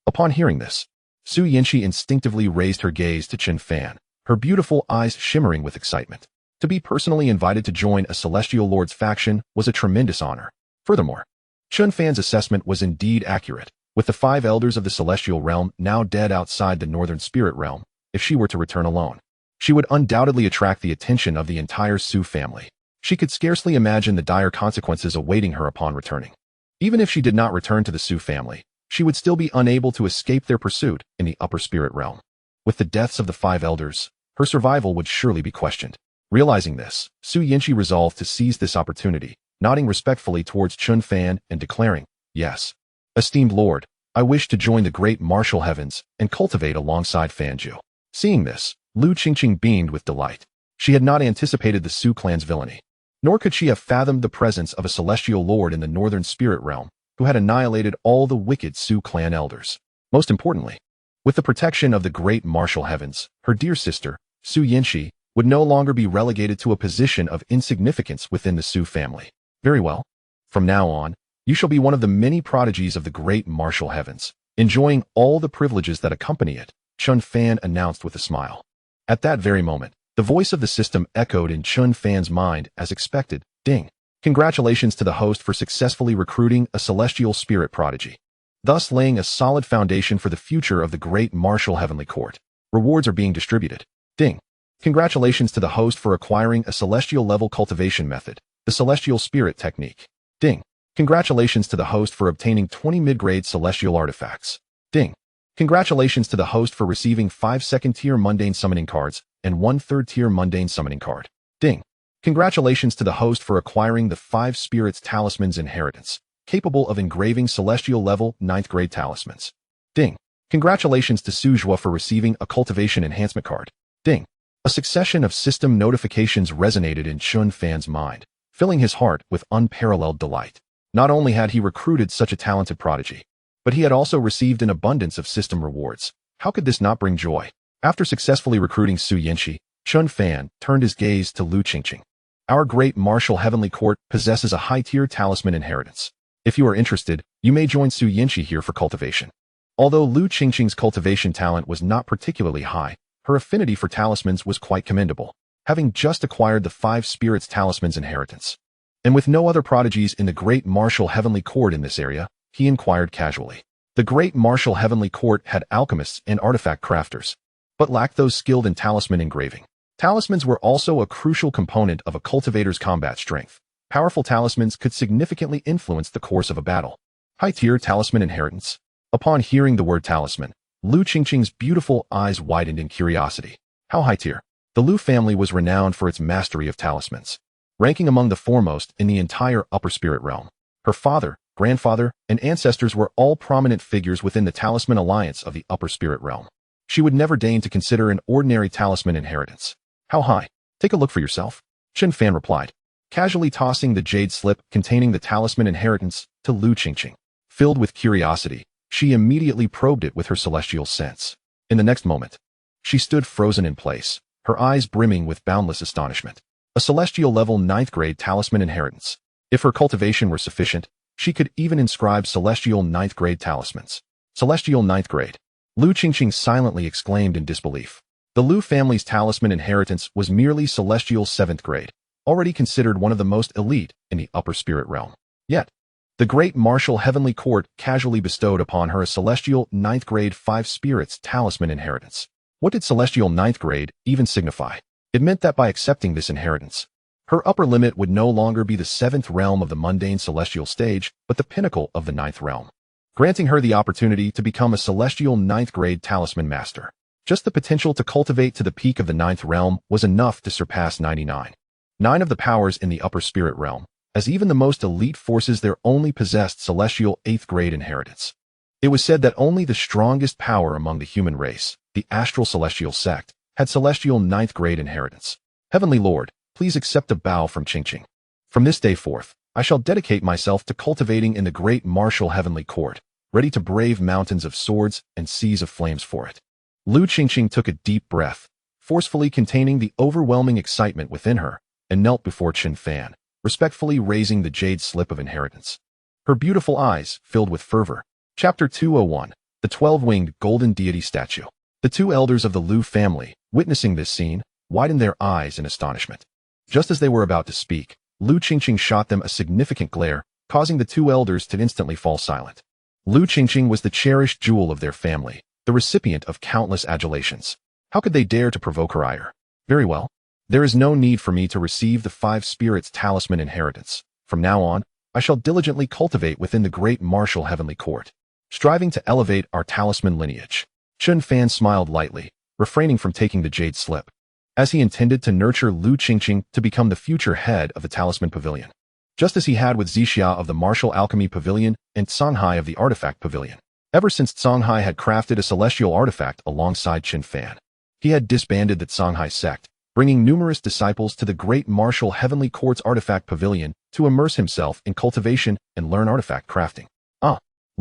[SPEAKER 1] Upon hearing this, Su Yanxi instinctively raised her gaze to Chen Fan, her beautiful eyes shimmering with excitement. To be personally invited to join a celestial lord's faction was a tremendous honor. Furthermore, Chen Fan's assessment was indeed accurate. With the 5 elders of the celestial realm now dead outside the northern spirit realm, if she were to return alone, she would undoubtedly attract the attention of the entire Su family. She could scarcely imagine the dire consequences awaiting her upon returning. Even if she did not return to the Su family, she would still be unable to escape their pursuit in the upper spirit realm. With the deaths of the 5 elders, her survival would surely be questioned. Realizing this, Su Yanxi resolved to seize this opportunity, nodding respectfully towards Chen Fan and declaring, "Yes, esteemed lord, I wish to join the great martial heavens and cultivate alongside Fanju." Seeing this, Lu Qingqing beamed with delight. She had not anticipated the Su clan's villainy, nor could she have fathomed the presence of a celestial lord in the northern spirit realm who had annihilated all the wicked Su clan elders. Most importantly, with the protection of the great martial heavens, her dear sister, Su Yanxi, would no longer be relegated to a position of insignificance within the Su family. Very well. From now on, you shall be one of the many prodigies of the great martial heavens, enjoying all the privileges that accompany it, Chen Fan announced with a smile. At that very moment, the voice of the system echoed in Chen Fan's mind as expected. Ding. Congratulations to the host for successfully recruiting a celestial spirit prodigy, thus laying a solid foundation for the future of the great martial heavenly court. Rewards are being distributed. Ding. Congratulations to the host for acquiring a celestial level cultivation method, the celestial spirit technique. Ding. Congratulations to the host for obtaining 20 mid-grade celestial artifacts. Ding. Congratulations to the host for receiving 5 second-tier mundane summoning cards and 1 third-tier mundane summoning card. Ding. Congratulations to the host for acquiring the 5 spirits talismans inheritance, capable of engraving celestial level 9th grade talismans. Ding. Congratulations to Suzhua for receiving a cultivation enhancement card. Ding. A succession of system notifications resonated in Chen Fan's mind, filling his heart with unparalleled delight. Not only had he recruited such a talented prodigy, but he had also received an abundance of system rewards. How could this not bring joy? After successfully recruiting Su Yanxi, Chen Fan turned his gaze to Lu Qingqing. Our great martial heavenly court possesses a high-tier talisman inheritance. If you are interested, you may join Su Yanxi here for cultivation. Although Lu Qingqing's cultivation talent was not particularly high, her affinity for talismans was quite commendable, having just acquired the 5 spirits talismans inheritance. And with no other prodigies in the great martial heavenly court in this area, he inquired casually. The great martial heavenly court had alchemists and artifact crafters, but lacked those skilled in talisman engraving. Talismans were also a crucial component of a cultivator's combat strength. Powerful talismans could significantly influence the course of a battle. High-tier talisman inheritance. Upon hearing the word talisman, Lu Qingqing's beautiful eyes widened in curiosity. How high-tier? The Lu family was renowned for its mastery of talismans, ranking among the foremost in the entire upper spirit realm. Her father, grandfather, and ancestors were all prominent figures within the talisman alliance of the upper spirit realm. She would never deign to consider an ordinary talisman inheritance. How high? Take a look for yourself, Chen Fan replied, casually tossing the jade slip containing the talisman inheritance to Lu Qingqing. Filled with curiosity, she immediately probed it with her celestial sense. In the next moment, she stood frozen in place, her eyes brimming with boundless astonishment. A celestial level 9th grade talisman inheritance. If her cultivation were sufficient, she could even inscribe celestial 9th grade talismans. Celestial 9th grade. Lu Qingqing silently exclaimed in disbelief. The Lu family's talisman inheritance was merely celestial 7th grade, already considered one of the most elite in the upper spirit realm. Yet, the great martial heavenly court casually bestowed upon her a celestial 9th grade 5 spirits talisman inheritance. What did celestial 9th grade even signify? It meant that by accepting this inheritance, her upper limit would no longer be the 7th realm of the mundane celestial stage, but the pinnacle of the 9th realm, granting her the opportunity to become a celestial 9th grade talisman master. Just the potential to cultivate to the peak of the 9th realm was enough to surpass 99. 9 of the powers in the upper spirit realm, as even the most elite forces there only possessed celestial 8th grade inheritance. It was said that only the strongest power among the human race, the astral celestial sect, had celestial 9th grade inheritance. Heavenly Lord, please accept a bow from Qingqing. From this day forth, I shall dedicate myself to cultivating in the great martial heavenly court, ready to brave mountains of swords and seas of flames for it. Lu Qingqing took a deep breath, forcefully containing the overwhelming excitement within her, and knelt before Chen Fan, respectfully raising the jade slip of inheritance. Her beautiful eyes filled with fervor. Chapter 201. The 12-winged golden deity statue. The two elders of the Lu family, witnessing this scene, widened their eyes in astonishment. Just as they were about to speak, Lu Qingqing shot them a significant glare, causing the two elders to instantly fall silent. Lu Qingqing was the cherished jewel of their family, the recipient of countless adulations. How could they dare to provoke her ire? Very well. There is no need for me to receive the 5 spirits talisman inheritance. From now on, I shall diligently cultivate within the great martial heavenly court, striving to elevate our talisman lineage. Chen Fan smiled lightly, refraining from taking the jade slip, as he intended to nurture Lu Qingqing to become the future head of the talisman pavilion, just as he had with Xianxia of the martial alchemy pavilion and Songhai of the artifact pavilion. Ever since Songhai had crafted a celestial artifact alongside Chen Fan, he had disbanded the Songhai sect, bringing numerous disciples to the great martial heavenly court's artifact pavilion to immerse himself in cultivation and learn artifact crafting.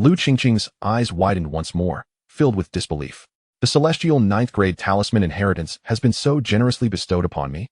[SPEAKER 1] Lu Qingqing's eyes widened once more, filled with disbelief. The celestial 9th grade talisman inheritance has been so generously bestowed upon me.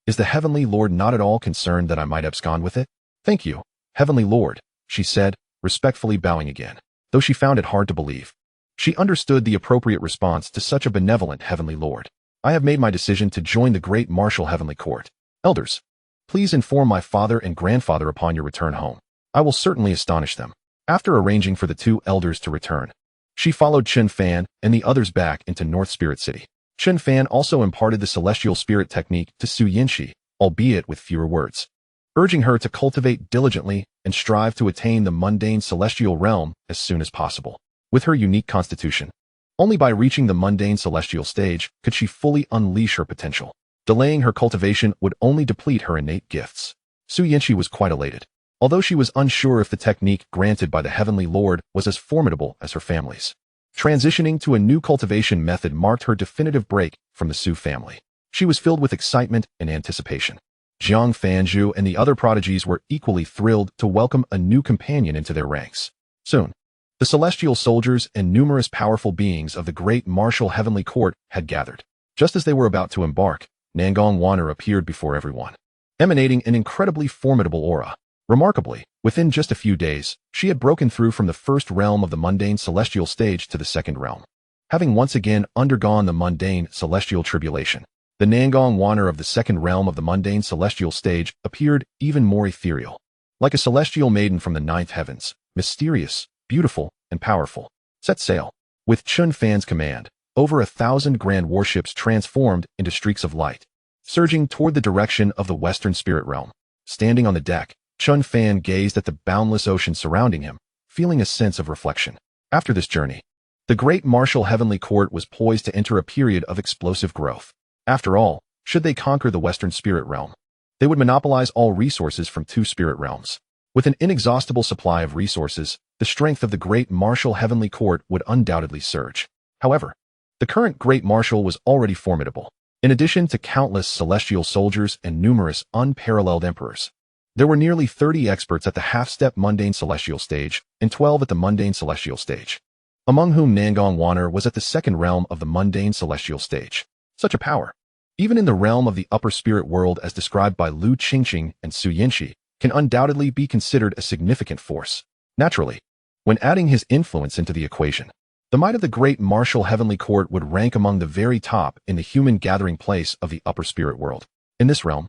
[SPEAKER 1] Is the Heavenly Lord not at all concerned that I might abscond with it? Thank you, Heavenly Lord, she said, respectfully bowing again, though she found it hard to believe. She understood the appropriate response to such a benevolent Heavenly Lord. I have made my decision to join the great martial heavenly court. Elders, please inform my father and grandfather upon your return home. I will certainly astonish them. After arranging for the two elders to return, she followed Chen Fan and the others back into North Spirit City. Chen Fan also imparted the celestial spirit technique to Xianxia, albeit with fewer words, urging her to cultivate diligently and strive to attain the mundane celestial realm as soon as possible. With her unique constitution, only by reaching the mundane celestial stage could she fully unleash her potential. Delaying her cultivation would only deplete her innate gifts. Xianxia was quite elated, although she was unsure if the technique granted by the Heavenly Lord was as formidable as her family's. Transitioning to a new cultivation method marked her definitive break from the Su family. She was filled with excitement and anticipation. Jiang Fanzhu and the other prodigies were equally thrilled to welcome a new companion into their ranks. Soon, the celestial soldiers and numerous powerful beings of the great martial heavenly court had gathered. Just as they were about to embark, Nangong Wanner appeared before everyone, emanating an incredibly formidable aura. Remarkably, within just a few days, she had broken through from the first realm of the mundane celestial stage to the second realm. Having once again undergone the mundane celestial tribulation, the Nangong Wanner of the second realm of the mundane celestial stage appeared even more ethereal. Like a celestial maiden from the ninth heavens, mysterious, beautiful and powerful. Set sail. With Chen Fan's command, over 1,000 grand warships transformed into streaks of light, surging toward the direction of the Western Spirit Realm. Standing on the deck, Chen Fan gazed at the boundless ocean surrounding him, feeling a sense of reflection. After this journey, the great martial heavenly court was poised to enter a period of explosive growth. After all, should they conquer the Western Spirit Realm, they would monopolize all resources from 2 spirit realms. With an inexhaustible supply of resources, the strength of the great martial heavenly court would undoubtedly surge. However, the current great marshal was already formidable. In addition to countless celestial soldiers and numerous unparalleled emperors, there were nearly 30 experts at the half-step mundane celestial stage and 12 at the mundane celestial stage, among whom Nangong Wanner was at the second realm of the mundane celestial stage. Such a power, even in the realm of the upper spirit world as described by Lu Qingqing and Su Yinxi, can undoubtedly be considered a significant force. Naturally, when adding his influence into the equation, the might of the great martial heavenly court would rank among the very top in the human gathering place of the upper spirit world. In this realm,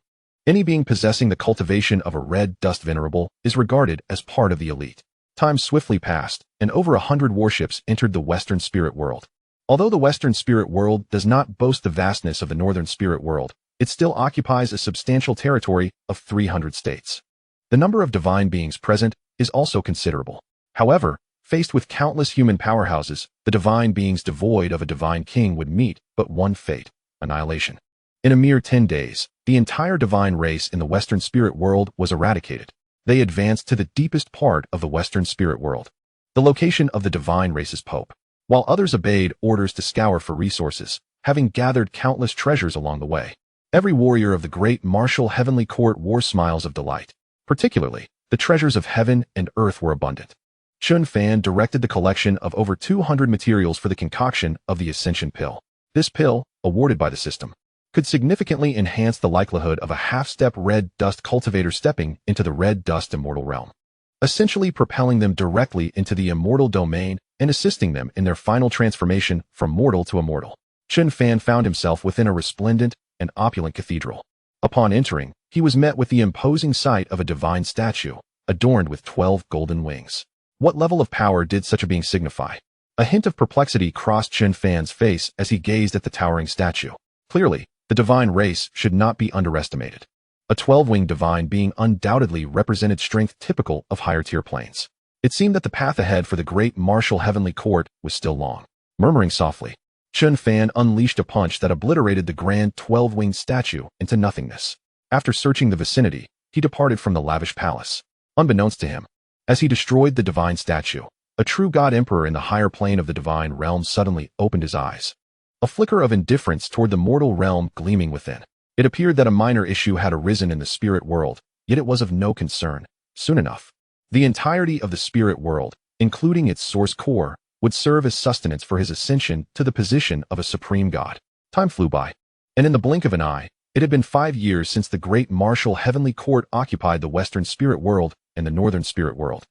[SPEAKER 1] any being possessing the cultivation of a red dust venerable is regarded as part of the elite. Time swiftly passed, and over 100 warships entered the Western spirit world. Although the Western spirit world does not boast the vastness of the Northern spirit world, it still occupies a substantial territory of 300 states. The number of divine beings present is also considerable. However, faced with countless human powerhouses, the divine beings devoid of a divine king would meet but one fate: annihilation. In a mere 10 days, the entire divine race in the Western spirit world was eradicated. They advanced to the deepest part of the Western spirit world, the location of the divine race's pope, while others obeyed orders to scour for resources, having gathered countless treasures along the way. Every warrior of the great martial heavenly court wore smiles of delight. Particularly, the treasures of heaven and earth were abundant. Chen Fan directed the collection of over 200 materials for the concoction of the Ascension Pill. This pill, awarded by the system, could significantly enhance the likelihood of a half-step red dust cultivator stepping into the red dust immortal realm, essentially propelling them directly into the immortal domain and assisting them in their final transformation from mortal to immortal. Chen Fan found himself within a resplendent and opulent cathedral. Upon entering, he was met with the imposing sight of a divine statue, adorned with 12 golden wings. What level of power did such a being signify? A hint of perplexity crossed Chen Fan's face as he gazed at the towering statue. Clearly, the divine race should not be underestimated. A 12-winged divine being undoubtedly represented strength typical of higher-tier planes. It seemed that the path ahead for the great martial heavenly court was still long. Murmuring softly, Chen Fan unleashed a punch that obliterated the grand 12-winged statue into nothingness. After searching the vicinity, he departed from the lavish palace. Unbeknownst to him, as he destroyed the divine statue, a true god emperor in the higher plane of the divine realm suddenly opened his eyes, a flicker of indifference toward the mortal realm gleaming within. It appeared that a minor issue had arisen in the spirit world, yet it was of no concern. Soon enough, the entirety of the spirit world, including its source core, would serve as sustenance for his ascension to the position of a supreme god. Time flew by, and in the blink of an eye, it had been 5 years since the great martial heavenly court occupied the Western spirit world and the Northern spirit world.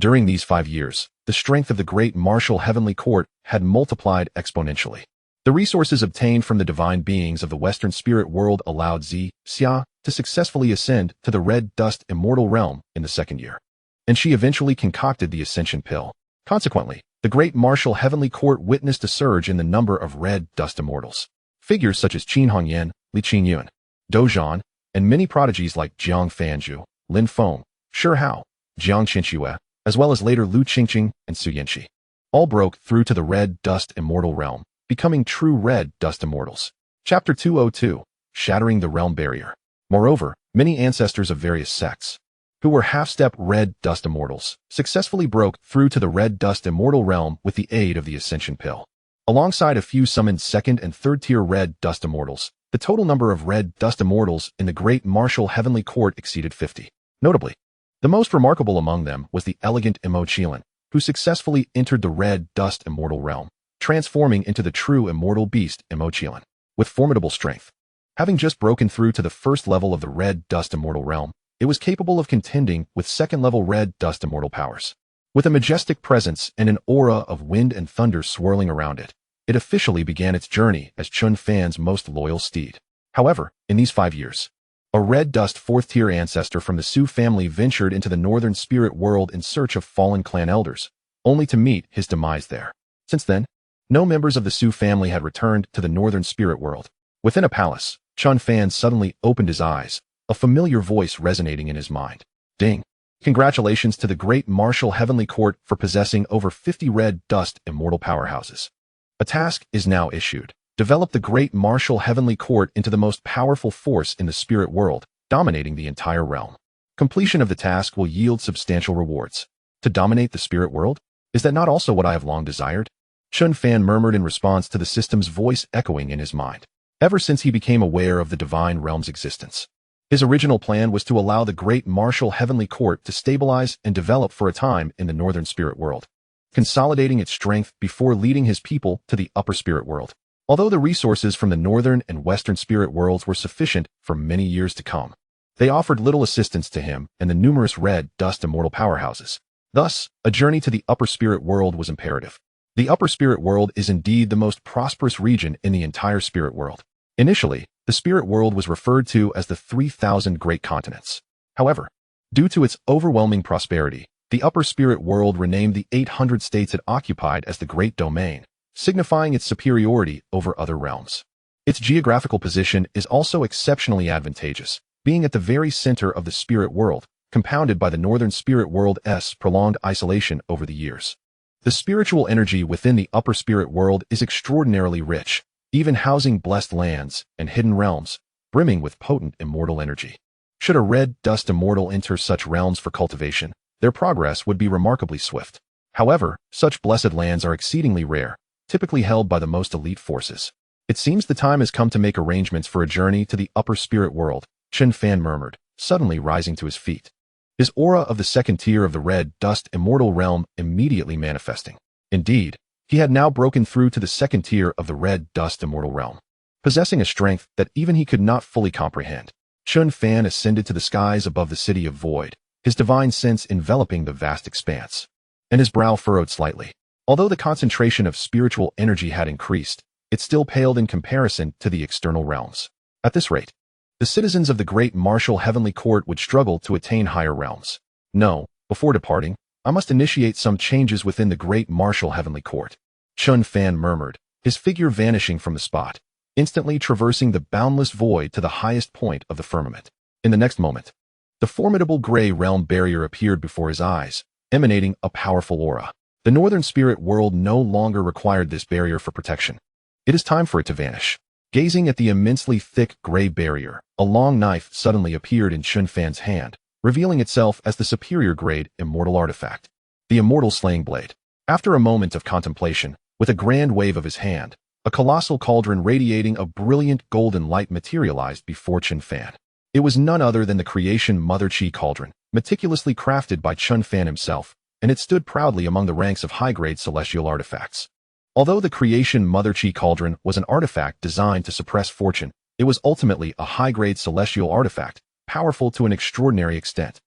[SPEAKER 1] During these 5 years, the strength of the great martial heavenly court had multiplied exponentially. The resources obtained from the divine beings of the Western spirit world allowed xianxia to successfully ascend to the red dust immortal realm in the 2nd year, and she eventually concocted the Ascension Pill. Consequently, the great martial heavenly court witnessed a surge in the number of red dust immortals. Figures such as Qin Hongyan, Li Qingyun, Dozhan, and many prodigies like Jiang Fanzhu, Lin Feng, Shi Hao, Jiang Qianxue, as well as later Lu Qingqing and Su Yinxi, all broke through to the red dust immortal realm, becoming true red dust immortals. Chapter 202, Shattering the Realm Barrier. Moreover, many ancestors of various sects, who were half-step red dust immortals, successfully broke through to the red dust immortal realm with the aid of the Ascension Pill. Alongside a few summoned 2nd and 3rd-tier red dust immortals, the total number of red dust immortals in the great martial heavenly court exceeded 50. Notably, the most remarkable among them was the elegant Imo Qilin, who successfully entered the red dust immortal realm, transforming into the true immortal beast Imo Qilin. With formidable strength, having just broken through to the 1st level of the red dust immortal realm, it was capable of contending with 2nd-level red dust immortal powers. With a majestic presence and an aura of wind and thunder swirling around it, it officially began its journey as Chen Fan's most loyal steed. However, in these 5 years, a red dust 4th-tier ancestor from the Su family ventured into the northern spirit world in search of fallen clan elders, only to meet his demise there. Since then, no members of the Su family had returned to the northern spirit world. Within a palace, Chen Fan suddenly opened his eyes, a familiar voice resonating in his mind. Ding! Congratulations to the great martial heavenly court for possessing over 50 red dust immortal powerhouses. A task is now issued. Develop the great martial heavenly court into the most powerful force in the spirit world, dominating the entire realm. Completion of the task will yield substantial rewards. To dominate the spirit world? Is that not also what I have long desired? Chen Fan murmured in response to the system's voice echoing in his mind. Ever since he became aware of the divine realm's existence, his original plan was to allow the great martial heavenly court to stabilize and develop for a time in the northern spirit world, consolidating its strength before leading his people to the upper spirit world. Although the resources from the northern and western spirit worlds were sufficient for many years to come, they offered little assistance to him and the numerous red dust immortal powerhouses. Thus, a journey to the upper spirit world was imperative. The upper spirit world is indeed the most prosperous region in the entire spirit world. Initially, the spirit world was referred to as the 3,000 Great Continents. However, due to its overwhelming prosperity, the upper spirit world renamed the 800 states it occupied as the Great Domain, signifying its superiority over other realms. Its geographical position is also exceptionally advantageous, being at the very center of the spirit world, compounded by the northern spirit world's prolonged isolation over the years. The spiritual energy within the upper spirit world is extraordinarily rich, even housing blessed lands and hidden realms, brimming with potent immortal energy. Should a red dust immortal enter such realms for cultivation, their progress would be remarkably swift. However, such blessed lands are exceedingly rare, typically held by the most elite forces. It seems the time has come to make arrangements for a journey to the upper spirit world, Chen Fan murmured, suddenly rising to his feet. His aura of the second tier of the red dust immortal realm immediately manifesting. Indeed, he had now broken through to the second tier of the red dust immortal realm. Possessing a strength that even he could not fully comprehend, Chen Fan ascended to the skies above the city of void, his divine sense enveloping the vast expanse. And his brow furrowed slightly. Although the concentration of spiritual energy had increased, it still paled in comparison to the external realms. At this rate, the citizens of the great martial heavenly court would struggle to attain higher realms. No, before departing, I must initiate some changes within the great martial heavenly court. Chen Fan murmured, his figure vanishing from the spot, instantly traversing the boundless void to the highest point of the firmament. In the next moment, the formidable gray realm barrier appeared before his eyes, emanating a powerful aura. The northern spirit world no longer required this barrier for protection. It is time for it to vanish. Gazing at the immensely thick gray barrier, a long knife suddenly appeared in Chen Fan's hand, revealing itself as the superior grade immortal artifact, the immortal slaying blade. After a moment of contemplation, with a grand wave of his hand, a colossal cauldron radiating a brilliant golden light materialized before Chen Fan. It was none other than the creation Mother Chi cauldron, meticulously crafted by Chen Fan himself, and it stood proudly among the ranks of high-grade celestial artifacts. Although the creation Mother Chi cauldron was an artifact designed to suppress fortune, it was ultimately a high-grade celestial artifact, powerful to an extraordinary extent.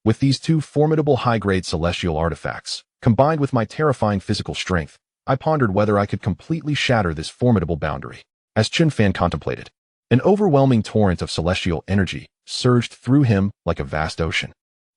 [SPEAKER 1] With these two formidable high-grade celestial artifacts, combined with my terrifying physical strength, I pondered whether I could completely shatter this formidable boundary. As Chen Fan contemplated, an overwhelming torrent of celestial energy surged through him like a vast ocean,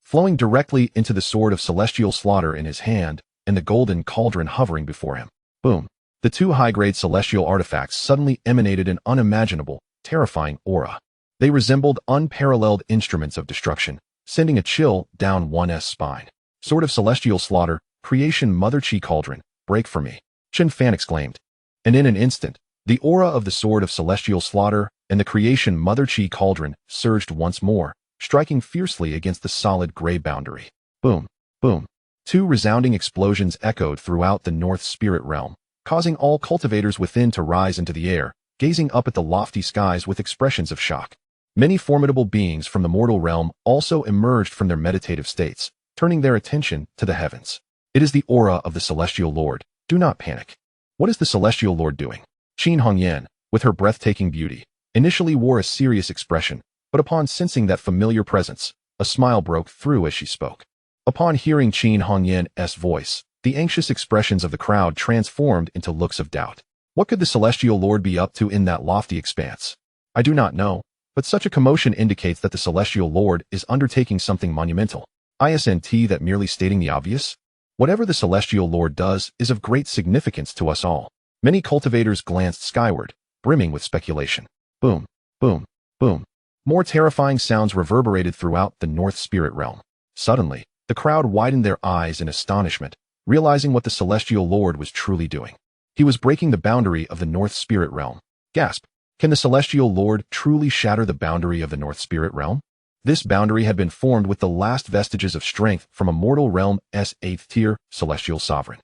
[SPEAKER 1] flowing directly into the sword of celestial slaughter in his hand and the golden cauldron hovering before him. Boom! The two high-grade celestial artifacts suddenly emanated an unimaginable, terrifying aura. They resembled unparalleled instruments of destruction, sending a chill down one's spine. Sword of celestial slaughter, creation Mother Chi cauldron, break for me, Chen Fan exclaimed. And in an instant, the aura of the sword of celestial slaughter and the creation Mother Chi cauldron surged once more, striking fiercely against the solid gray boundary. Boom! Boom! Two resounding explosions echoed throughout the North Spirit realm, causing all cultivators within to rise into the air, gazing up at the lofty skies with expressions of shock. Many formidable beings from the mortal realm also emerged from their meditative states, turning their attention to the heavens. It is the aura of the Celestial Lord. Do not panic. What is the Celestial Lord doing? Qin Hongyan, with her breathtaking beauty, initially wore a serious expression, but upon sensing that familiar presence, a smile broke through as she spoke. Upon hearing Qin Hongyan's voice, the anxious expressions of the crowd transformed into looks of doubt. What could the Celestial Lord be up to in that lofty expanse? I do not know, but such a commotion indicates that the Celestial Lord is undertaking something monumental. Isn't that merely stating the obvious? Whatever the Celestial Lord does is of great significance to us all. Many cultivators glanced skyward, brimming with speculation. Boom, boom, boom. More terrifying sounds reverberated throughout the North Spirit realm. Suddenly, the crowd widened their eyes in astonishment, realizing what the Celestial Lord was truly doing. He was breaking the boundary of the North Spirit realm. Gasp! Can the Celestial Lord truly shatter the boundary of the North Spirit realm? This boundary had been formed with the last vestiges of strength from a mortal realm's 8th tier celestial sovereign.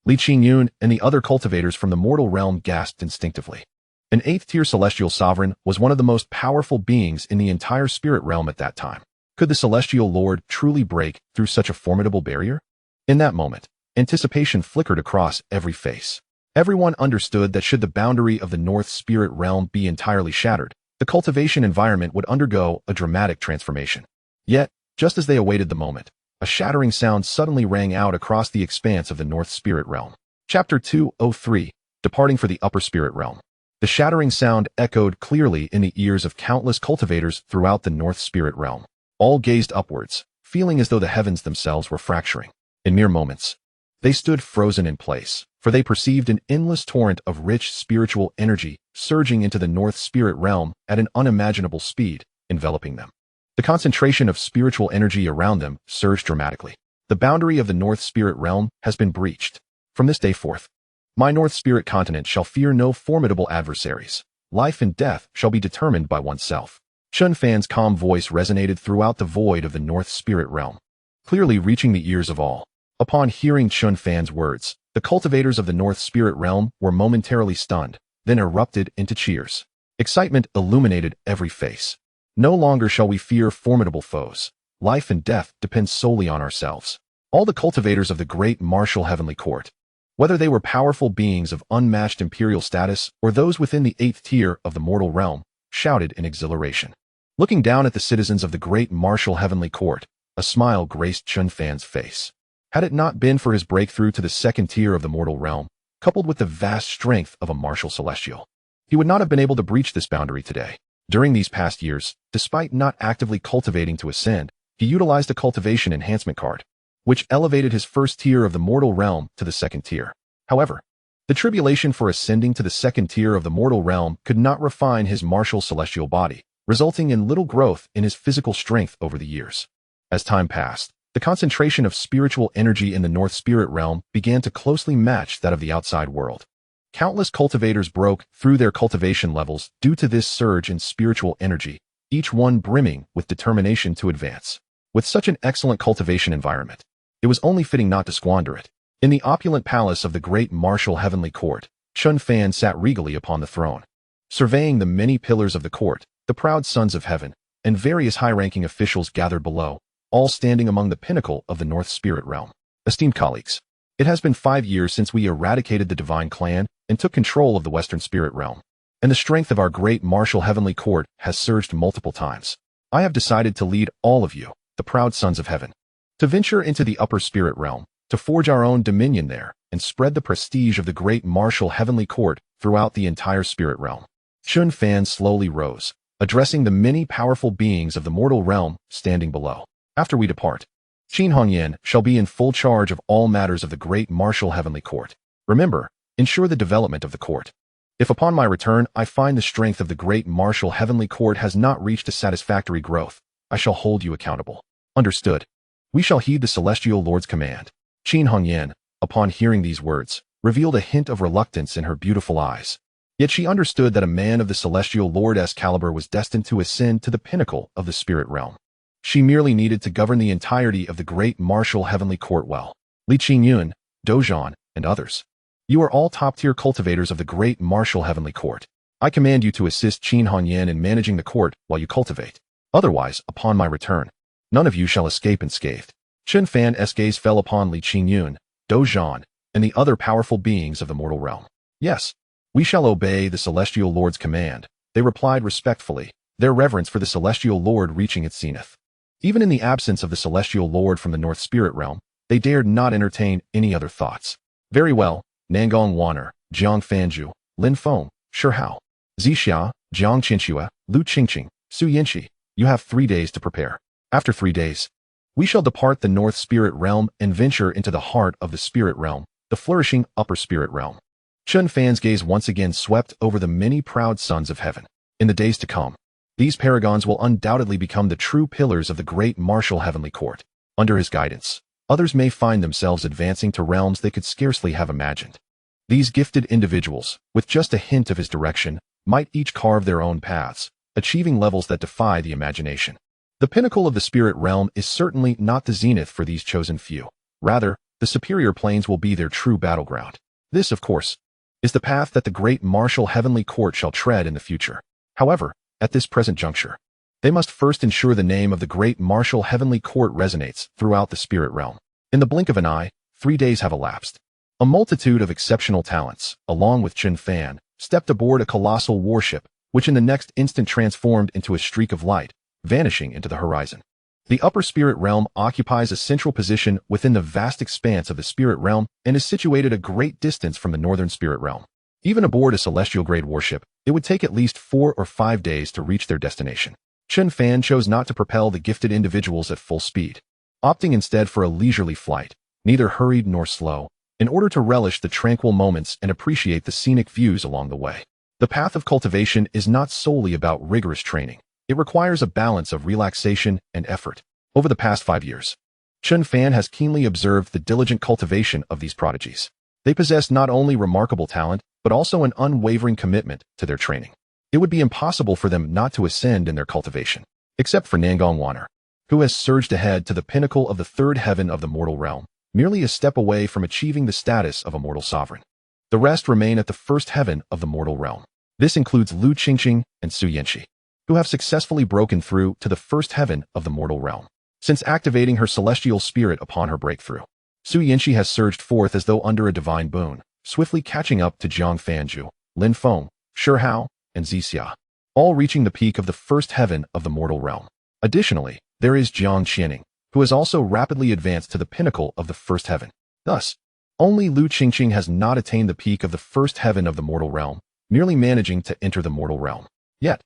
[SPEAKER 1] Li Qingyun and the other cultivators from the mortal realm gasped instinctively. An 8th tier celestial sovereign was one of the most powerful beings in the entire spirit realm at that time. Could the Celestial Lord truly break through such a formidable barrier? In that moment, anticipation flickered across every face. Everyone understood that should the boundary of the North Spirit realm be entirely shattered, the cultivation environment would undergo a dramatic transformation. Yet, just as they awaited the moment, a shattering sound suddenly rang out across the expanse of the North Spirit realm. Chapter 203, Departing for the Upper Spirit Realm. The shattering sound echoed clearly in the ears of countless cultivators throughout the North Spirit realm. All gazed upwards, feeling as though the heavens themselves were fracturing. In mere moments, they stood frozen in place, for they perceived an endless torrent of rich spiritual energy surging into the North Spirit realm at an unimaginable speed, enveloping them. The concentration of spiritual energy around them surged dramatically. The boundary of the North Spirit realm has been breached. From this day forth, my North Spirit continent shall fear no formidable adversaries. Life and death shall be determined by oneself. Chen Fan's calm voice resonated throughout the void of the North Spirit realm, clearly reaching the ears of all. Upon hearing Chen Fan's words, the cultivators of the North Spirit realm were momentarily stunned, then erupted into cheers. Excitement illuminated every face. No longer shall we fear formidable foes. Life and death depend solely on ourselves. All the cultivators of the great martial heavenly court, whether they were powerful beings of unmatched imperial status or those within the 8th tier of the mortal realm, shouted in exhilaration. Looking down at the citizens of the great martial heavenly court, a smile graced Chen Fan's face. Had it not been for his breakthrough to the 2nd tier of the mortal realm, coupled with the vast strength of a martial celestial, he would not have been able to breach this boundary today. During these past years, despite not actively cultivating to ascend, he utilized a cultivation enhancement card, which elevated his 1st tier of the mortal realm to the 2nd tier. However, the tribulation for ascending to the 2nd tier of the mortal realm could not refine his martial celestial body, resulting in little growth in his physical strength over the years. As time passed, the concentration of spiritual energy in the North Spirit realm began to closely match that of the outside world. Countless cultivators broke through their cultivation levels due to this surge in spiritual energy, each one brimming with determination to advance. With such an excellent cultivation environment, it was only fitting not to squander it. In the opulent palace of the great martial heavenly court, Chen Fan sat regally upon the throne. Surveying the many pillars of the court, the proud sons of heaven, and various high-ranking officials gathered below, all standing among the pinnacle of the North Spirit realm. Esteemed colleagues, it has been 5 years since we eradicated the Divine Clan and took control of the Western Spirit realm, and the strength of our great martial heavenly court has surged multiple times. I have decided to lead all of you, the proud sons of heaven, to venture into the Upper Spirit realm, to forge our own dominion there, and spread the prestige of the great martial heavenly court throughout the entire spirit realm. Chen Fan slowly rose, addressing the many powerful beings of the mortal realm standing below. After we depart, Qin Hongyan shall be in full charge of all matters of the great martial heavenly court. Remember, ensure the development of the court. If upon my return I find the strength of the great martial heavenly court has not reached a satisfactory growth, I shall hold you accountable. Understood. We shall heed the Celestial Lord's command. Qin Hongyan, upon hearing these words, revealed a hint of reluctance in her beautiful eyes. Yet she understood that a man of the Celestial Lord's caliber was destined to ascend to the pinnacle of the spirit realm. She merely needed to govern the entirety of the great martial heavenly court well. Li Qingyun, Dozhan, and others. You are all top-tier cultivators of the great martial heavenly court. I command you to assist Qin Hongyan in managing the court while you cultivate. Otherwise, upon my return, none of you shall escape unscathed. Chen Fan's gaze fell upon Li Qingyun, Dozhan, and the other powerful beings of the mortal realm. Yes, we shall obey the Celestial Lord's command, they replied respectfully, their reverence for the Celestial Lord reaching its zenith. Even in the absence of the Celestial Lord from the North Spirit realm, they dared not entertain any other thoughts. Very well, Nangong Waner, Jiang Fanju, Lin Feng, Shihao, Zixia, Jiang Qinxua, Lu Qingqing, Su Yanxi, you have 3 days to prepare. After 3 days, We shall depart the North Spirit Realm and venture into the heart of the Spirit Realm, the flourishing Upper Spirit Realm. Chen Fan's gaze once again swept over the many proud sons of heaven. In the days to come, these paragons will undoubtedly become the true pillars of the great martial heavenly court. Under his guidance, others may find themselves advancing to realms they could scarcely have imagined. These gifted individuals, with just a hint of his direction, might each carve their own paths, achieving levels that defy the imagination. The pinnacle of the spirit realm is certainly not the zenith for these chosen few. Rather, the superior planes will be their true battleground. This, of course, is the path that the great martial heavenly court shall tread in the future. However, at this present juncture, they must first ensure the name of the great martial heavenly court resonates throughout the spirit realm. In the blink of an eye, 3 days have elapsed. A multitude of exceptional talents, along with Chen Fan, stepped aboard a colossal warship, which in the next instant transformed into a streak of light, vanishing into the horizon. The upper spirit realm occupies a central position within the vast expanse of the spirit realm and is situated a great distance from the northern spirit realm. Even aboard a celestial-grade warship, it would take at least 4 or 5 days to reach their destination. Chen Fan chose not to propel the gifted individuals at full speed, opting instead for a leisurely flight, neither hurried nor slow, in order to relish the tranquil moments and appreciate the scenic views along the way. The path of cultivation is not solely about rigorous training. It requires a balance of relaxation and effort. Over the past 5 years, Chen Fan has keenly observed the diligent cultivation of these prodigies. They possess not only remarkable talent, but also an unwavering commitment to their training. It would be impossible for them not to ascend in their cultivation, except for Nangong Wanner, who has surged ahead to the pinnacle of the third heaven of the mortal realm, merely a step away from achieving the status of a mortal sovereign. The rest remain at the first heaven of the mortal realm. This includes Lu Qingqing and Xianxia, who have successfully broken through to the first heaven of the mortal realm. Since activating her celestial spirit upon her breakthrough, Xianxia has surged forth as though under a divine boon, swiftly catching up to Jiang Fanju, Lin Feng, Shi Hao, and Xia, all reaching the peak of the first heaven of the mortal realm. Additionally, there is Jiang Qianing, who has also rapidly advanced to the pinnacle of the first heaven. Thus, only Lu Qingqing has not attained the peak of the first heaven of the mortal realm, merely managing to enter the mortal realm. Yet,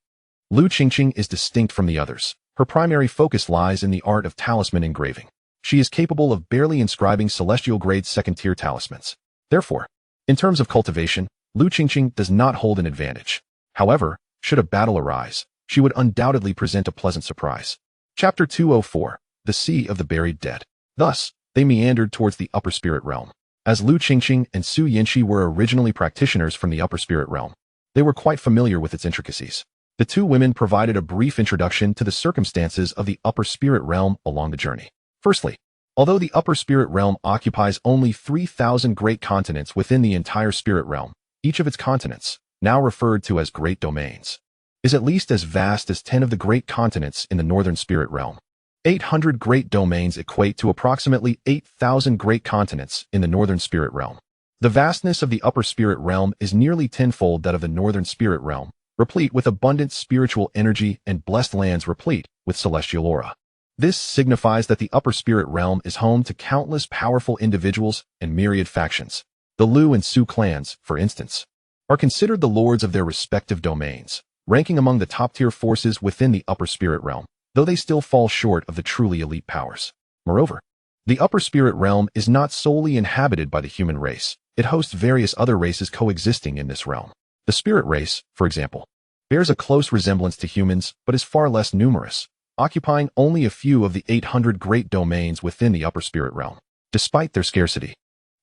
[SPEAKER 1] Lu Qingqing is distinct from the others. Her primary focus lies in the art of talisman engraving. She is capable of barely inscribing celestial-grade second-tier talismans. Therefore, in terms of cultivation, Lu Qingqing does not hold an advantage. However, should a battle arise, she would undoubtedly present a pleasant surprise. Chapter 204, The Sea of the Buried Dead. Thus, they meandered towards the upper spirit realm. As Lu Qingqing and Xianxia were originally practitioners from the upper spirit realm, they were quite familiar with its intricacies. The two women provided a brief introduction to the circumstances of the upper spirit realm along the journey. Firstly, although the upper spirit realm occupies only 3,000 great continents within the entire spirit realm, each of its continents, now referred to as great domains, is at least as vast as 10 of the great continents in the northern spirit realm. 800 great domains equate to approximately 8,000 great continents in the northern spirit realm. The vastness of the upper spirit realm is nearly tenfold that of the northern spirit realm, replete with abundant spiritual energy and blessed lands replete with celestial aura. This signifies that the upper spirit realm is home to countless powerful individuals and myriad factions. The Lu and Su clans, for instance, are considered the lords of their respective domains, ranking among the top-tier forces within the upper spirit realm, though they still fall short of the truly elite powers. Moreover, the upper spirit realm is not solely inhabited by the human race. It hosts various other races coexisting in this realm. The spirit race, for example, bears a close resemblance to humans but is far less numerous, occupying only a few of the 800 great domains within the upper spirit realm. Despite their scarcity,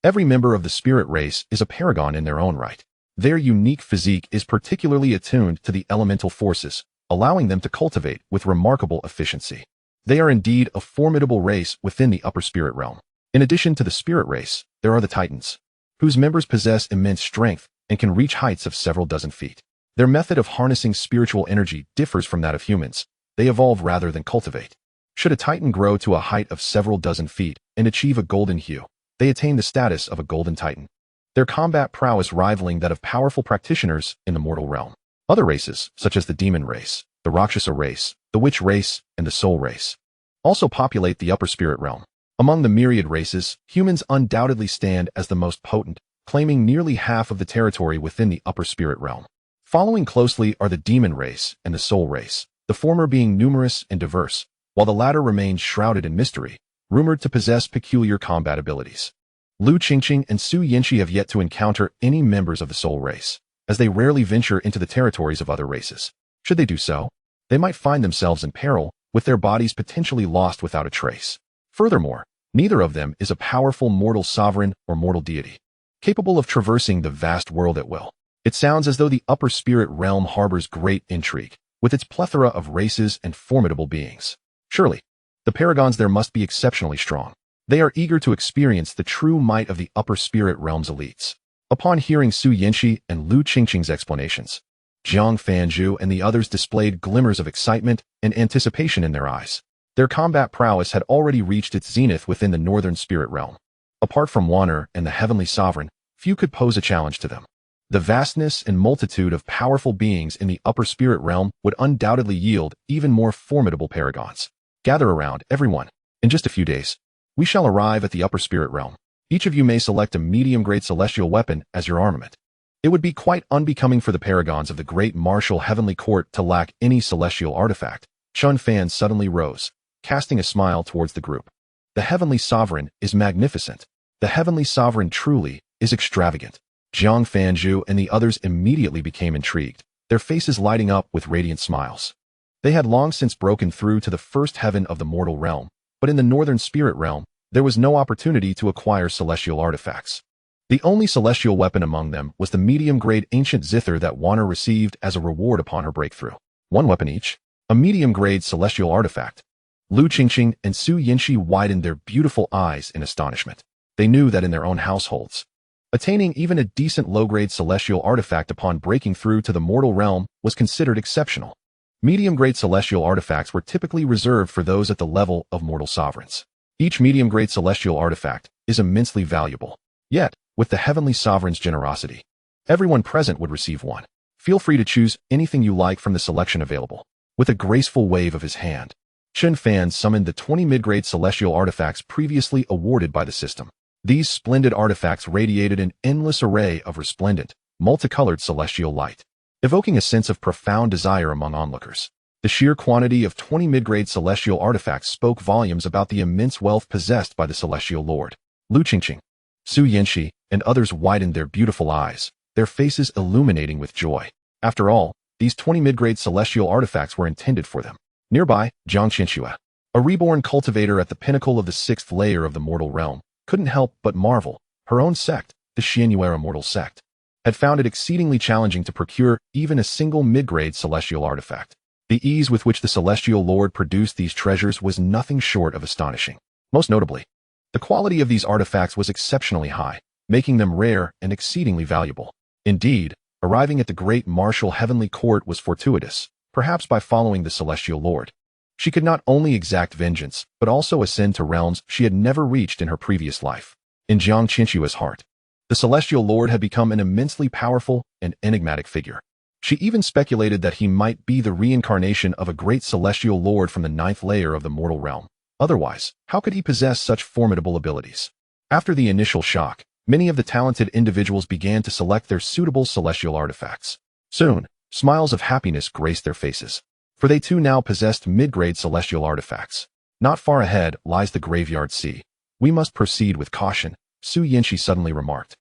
[SPEAKER 1] every member of the spirit race is a paragon in their own right. Their unique physique is particularly attuned to the elemental forces, allowing them to cultivate with remarkable efficiency. They are indeed a formidable race within the upper spirit realm. In addition to the spirit race, there are the Titans, whose members possess immense strength and can reach heights of several dozen feet. Their method of harnessing spiritual energy differs from that of humans. They evolve rather than cultivate. Should a Titan grow to a height of several dozen feet and achieve a golden hue, they attain the status of a golden Titan, their combat prowess rivaling that of powerful practitioners in the mortal realm. Other races, such as the demon race, the Rakshasa race, the witch race, and the soul race, also populate the upper spirit realm. Among the myriad races, humans undoubtedly stand as the most potent, claiming nearly half of the territory within the upper spirit realm. Following closely are the demon race and the soul race, the former being numerous and diverse, while the latter remained shrouded in mystery, rumored to possess peculiar combat abilities. Lu Qingqing and Su Yinxi have yet to encounter any members of the soul race, as they rarely venture into the territories of other races. Should they do so, they might find themselves in peril, with their bodies potentially lost without a trace. Furthermore, neither of them is a powerful mortal sovereign or mortal deity, capable of traversing the vast world at will. It sounds as though the upper spirit realm harbors great intrigue, with its plethora of races and formidable beings. Surely, the paragons there must be exceptionally strong. They are eager to experience the true might of the upper spirit realm's elites. Upon hearing Su Yinxi and Lu Qingqing's explanations, Jiang Fanzhu and the others displayed glimmers of excitement and anticipation in their eyes. Their combat prowess had already reached its zenith within the northern spirit realm. Apart from Wan'er and the heavenly sovereign, few could pose a challenge to them. The vastness and multitude of powerful beings in the upper spirit realm would undoubtedly yield even more formidable paragons. Gather around, everyone. In just a few days, we shall arrive at the upper spirit realm. Each of you may select a medium-grade celestial weapon as your armament. It would be quite unbecoming for the paragons of the great martial heavenly court to lack any celestial artifact. Chen Fan suddenly rose, casting a smile towards the group. The heavenly sovereign is magnificent. The heavenly sovereign truly is extravagant. Jiang Fanzhu and the others immediately became intrigued, their faces lighting up with radiant smiles. They had long since broken through to the first heaven of the mortal realm, but in the northern spirit realm, there was no opportunity to acquire celestial artifacts. The only celestial weapon among them was the medium-grade ancient zither that Wan'er received as a reward upon her breakthrough. One weapon each, a medium-grade celestial artifact. Lu Qingqing and Su Yinxi widened their beautiful eyes in astonishment. They knew that in their own households, attaining even a decent low-grade celestial artifact upon breaking through to the mortal realm was considered exceptional. Medium-grade celestial artifacts were typically reserved for those at the level of mortal sovereigns. Each medium-grade celestial artifact is immensely valuable. Yet, with the heavenly sovereign's generosity, everyone present would receive one. Feel free to choose anything you like from the selection available. With a graceful wave of his hand, Chen Fan summoned the 20 mid-grade celestial artifacts previously awarded by the system. These splendid artifacts radiated an endless array of resplendent, multicolored celestial light, evoking a sense of profound desire among onlookers. The sheer quantity of 20 mid-grade celestial artifacts spoke volumes about the immense wealth possessed by the celestial lord. Lu Qingqing, Su Yinxi, and others widened their beautiful eyes, their faces illuminating with joy. After all, these 20 mid-grade celestial artifacts were intended for them. Nearby, Xianxiaaudiobooks, a reborn cultivator at the pinnacle of the 6th layer of the mortal realm, couldn't help but marvel. Her own sect, the xianxiaaudiobooks mortal sect, had found it exceedingly challenging to procure even a single mid-grade celestial artifact. The ease with which the celestial lord produced these treasures was nothing short of astonishing. Most notably, the quality of these artifacts was exceptionally high, making them rare and exceedingly valuable. Indeed, arriving at the great martial heavenly court was fortuitous, perhaps by following the celestial lord. She could not only exact vengeance, but also ascend to realms she had never reached in her previous life. In Jiang Qinshua's heart, the celestial lord had become an immensely powerful and enigmatic figure. She even speculated that he might be the reincarnation of a great celestial lord from the 9th layer of the mortal realm. Otherwise, how could he possess such formidable abilities? After the initial shock, many of the talented individuals began to select their suitable celestial artifacts. Soon, smiles of happiness graced their faces, for they too now possessed mid-grade celestial artifacts. Not far ahead lies the graveyard sea. We must proceed with caution, Su Yinxi suddenly remarked,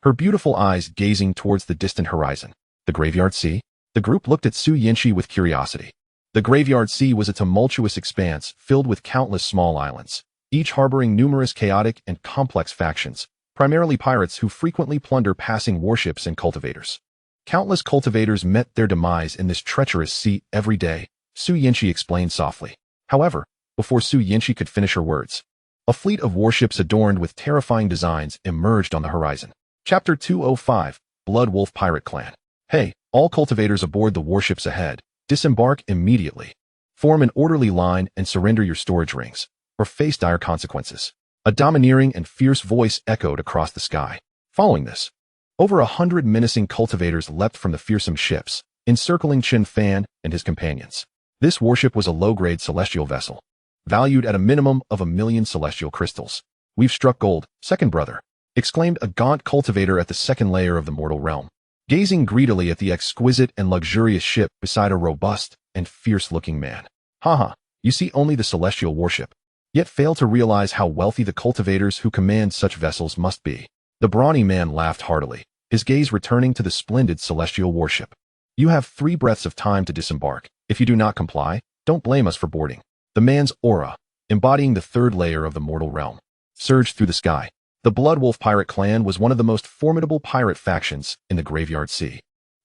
[SPEAKER 1] her beautiful eyes gazing towards the distant horizon. The graveyard sea? The group looked at Su Yinxi with curiosity. The graveyard sea was a tumultuous expanse filled with countless small islands, each harboring numerous chaotic and complex factions, primarily pirates who frequently plunder passing warships and cultivators. Countless cultivators met their demise in this treacherous sea every day, Su Yinxi explained softly. However, before Su Yinxi could finish her words, a fleet of warships adorned with terrifying designs emerged on the horizon. Chapter 205, Blood Wolf Pirate Clan. Hey, all cultivators aboard the warships ahead, disembark immediately. Form an orderly line and surrender your storage rings, or face dire consequences. A domineering and fierce voice echoed across the sky. Following this, over 100 menacing cultivators leapt from the fearsome ships, encircling Chen Fan and his companions. This warship was a low-grade celestial vessel, valued at a minimum of 1,000,000 celestial crystals. We've struck gold, second brother, exclaimed a gaunt cultivator at the 2nd layer of the mortal realm, gazing greedily at the exquisite and luxurious ship beside a robust and fierce-looking man. Haha, You see only the celestial warship, yet fail to realize how wealthy the cultivators who command such vessels must be. The brawny man laughed heartily, his gaze returning to the splendid celestial warship. You have 3 breaths of time to disembark. If you do not comply, don't blame us for boarding. The man's aura, embodying the 3rd layer of the mortal realm, surged through the sky. The Bloodwolf pirate clan was one of the most formidable pirate factions in the Graveyard Sea.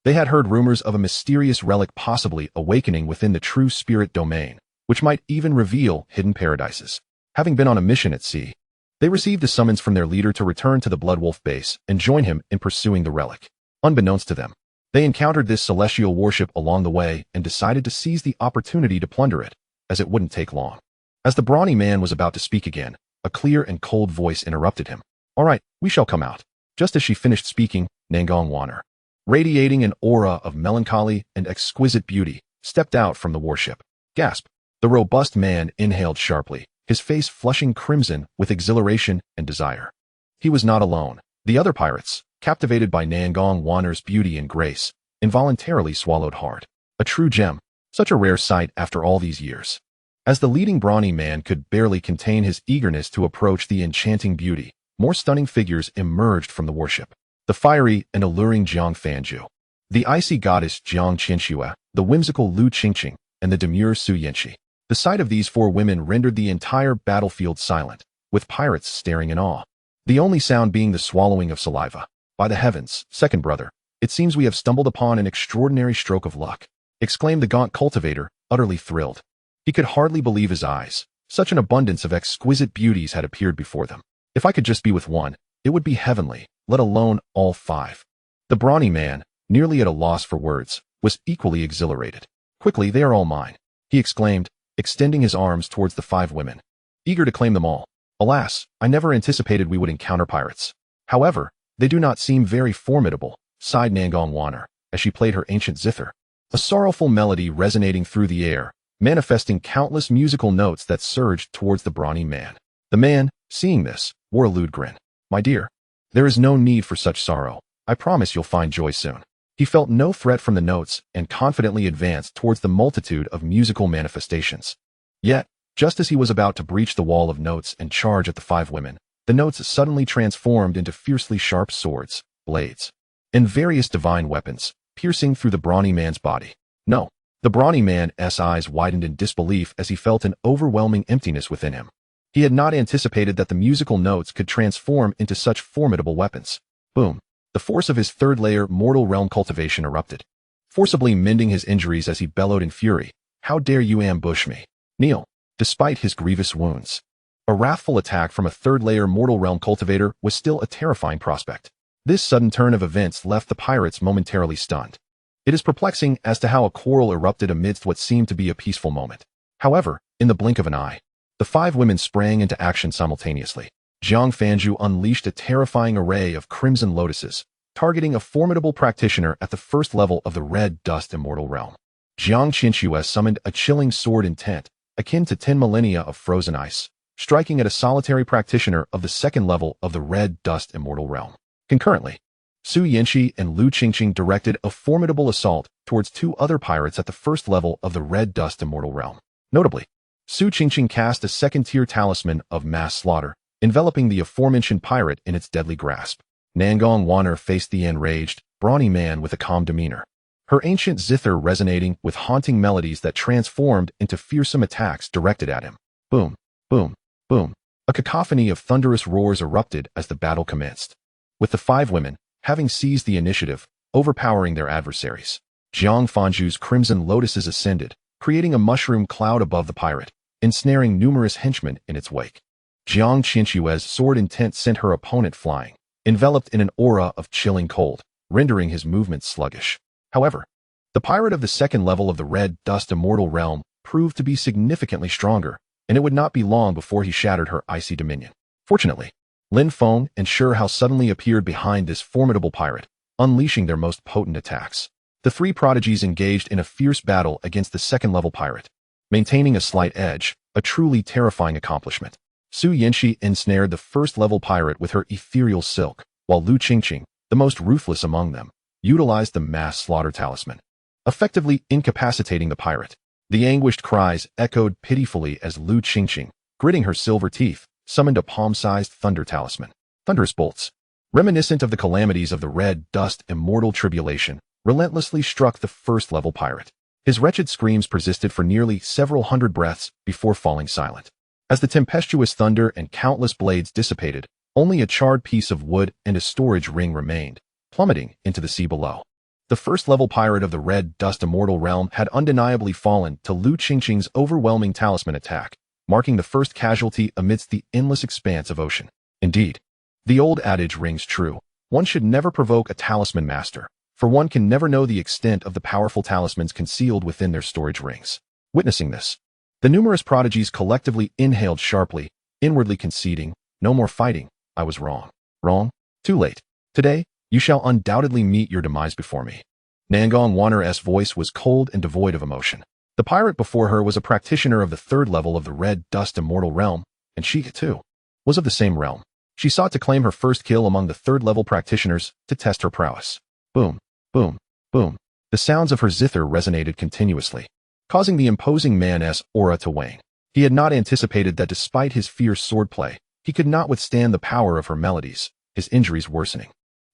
[SPEAKER 1] They had heard rumors of a mysterious relic possibly awakening within the true spirit domain, which might even reveal hidden paradises. Having been on a mission at sea, they received a summons from their leader to return to the Bloodwolf base and join him in pursuing the relic. Unbeknownst to them, they encountered this celestial warship along the way and decided to seize the opportunity to plunder it, as it wouldn't take long. As the brawny man was about to speak again, a clear and cold voice interrupted him. All right, we shall come out. Just as she finished speaking, Nangong Waner, radiating an aura of melancholy and exquisite beauty, stepped out from the warship. Gasp! The robust man inhaled sharply, his face flushing crimson with exhilaration and desire. He was not alone. The other pirates, captivated by Nangong Waner's beauty and grace, involuntarily swallowed hard. A true gem, such a rare sight after all these years. As the leading brawny man could barely contain his eagerness to approach the enchanting beauty, more stunning figures emerged from the warship. The fiery and alluring Xianxiafanju, the icy goddess Xianxiaaudiobooks, the whimsical Lu Qingqing, and the demure Xianxia. The sight of these 4 women rendered the entire battlefield silent, with pirates staring in awe. The only sound being the swallowing of saliva. By the heavens, second brother, it seems we have stumbled upon an extraordinary stroke of luck, exclaimed the gaunt cultivator, utterly thrilled. He could hardly believe his eyes. Such an abundance of exquisite beauties had appeared before them. If I could just be with one, it would be heavenly, let alone all 5. The brawny man, nearly at a loss for words, was equally exhilarated. Quickly, they are all mine, he exclaimed, extending his arms towards the 5 women, eager to claim them all. Alas, I never anticipated we would encounter pirates. However, they do not seem very formidable, sighed Nangong Waner, as she played her ancient zither, a sorrowful melody resonating through the air, manifesting countless musical notes that surged towards the brawny man. The man, seeing this, wore a lewd grin. My dear, there is no need for such sorrow. I promise you'll find joy soon. He felt no threat from the notes and confidently advanced towards the multitude of musical manifestations. Yet, just as he was about to breach the wall of notes and charge at the 5 women, the notes suddenly transformed into fiercely sharp swords, blades, and various divine weapons, piercing through the brawny man's body. No, the brawny man's eyes widened in disbelief as he felt an overwhelming emptiness within him. He had not anticipated that the musical notes could transform into such formidable weapons. Boom! The force of his 3rd layer mortal realm cultivation erupted, forcibly mending his injuries as he bellowed in fury. How dare you ambush me? Kneel! Despite his grievous wounds, a wrathful attack from a 3rd layer mortal realm cultivator was still a terrifying prospect. This sudden turn of events left the pirates momentarily stunned. It is perplexing as to how a quarrel erupted amidst what seemed to be a peaceful moment. However, in the blink of an eye, the 5 women sprang into action simultaneously. Xianxiafanju unleashed a terrifying array of crimson lotuses, targeting a formidable practitioner at the 1st level of the red dust immortal realm. Xianxiaaudiobooks summoned a chilling sword intent, akin to 10 millennia of frozen ice, striking at a solitary practitioner of the 2nd level of the red dust immortal realm. Concurrently, Xianxia and Lu Qingqing directed a formidable assault towards 2 other pirates at the 1st level of the red dust immortal realm. Notably, Su Qingqing cast a 2nd-tier talisman of mass slaughter, enveloping the aforementioned pirate in its deadly grasp. Nangong Waner faced the enraged, brawny man with a calm demeanor, her ancient zither resonating with haunting melodies that transformed into fearsome attacks directed at him. Boom, boom, boom. A cacophony of thunderous roars erupted as the battle commenced, with the 5 women, having seized the initiative, overpowering their adversaries. Xianxiafanju's crimson lotuses ascended, creating a mushroom cloud above the pirate, ensnaring numerous henchmen in its wake. Xianxiaaudiobooks' sword intent sent her opponent flying, enveloped in an aura of chilling cold, rendering his movements sluggish. However, the pirate of the 2nd level of the red dust immortal realm proved to be significantly stronger, and it would not be long before he shattered her icy dominion. Fortunately, Lin Feng and Shi Hao suddenly appeared behind this formidable pirate, unleashing their most potent attacks. The 3 prodigies engaged in a fierce battle against the 2nd level pirate, maintaining a slight edge, a truly terrifying accomplishment. Xianxia ensnared the 1st level pirate with her ethereal silk, while Lu Qingqing, the most ruthless among them, utilized the mass slaughter talisman, effectively incapacitating the pirate. The anguished cries echoed pitifully as Lu Qingqing, gritting her silver teeth, summoned a palm-sized thunder talisman. Thunderous bolts, reminiscent of the calamities of the red dust immortal tribulation, relentlessly struck the first-level pirate. His wretched screams persisted for nearly several hundred breaths before falling silent. As the tempestuous thunder and countless blades dissipated, only a charred piece of wood and a storage ring remained, plummeting into the sea below. The first-level pirate of the red dust immortal realm had undeniably fallen to Lu Qingqing's overwhelming talisman attack, marking the first casualty amidst the endless expanse of ocean. Indeed, the old adage rings true: one should never provoke a talisman master, for one can never know the extent of the powerful talismans concealed within their storage rings. Witnessing this, the numerous prodigies collectively inhaled sharply, inwardly conceding, "No more fighting. I was wrong. Wrong? Too late. Today, you shall undoubtedly meet your demise before me." Nangong Wanner's voice was cold and devoid of emotion. The pirate before her was a practitioner of the third level of the red dust immortal realm, and she, too, was of the same realm. She sought to claim her first kill among the third-level practitioners to test her prowess. Boom, boom, boom. The sounds of her zither resonated continuously, causing the imposing man's aura to wane. He had not anticipated that despite his fierce swordplay, he could not withstand the power of her melodies, his injuries worsening.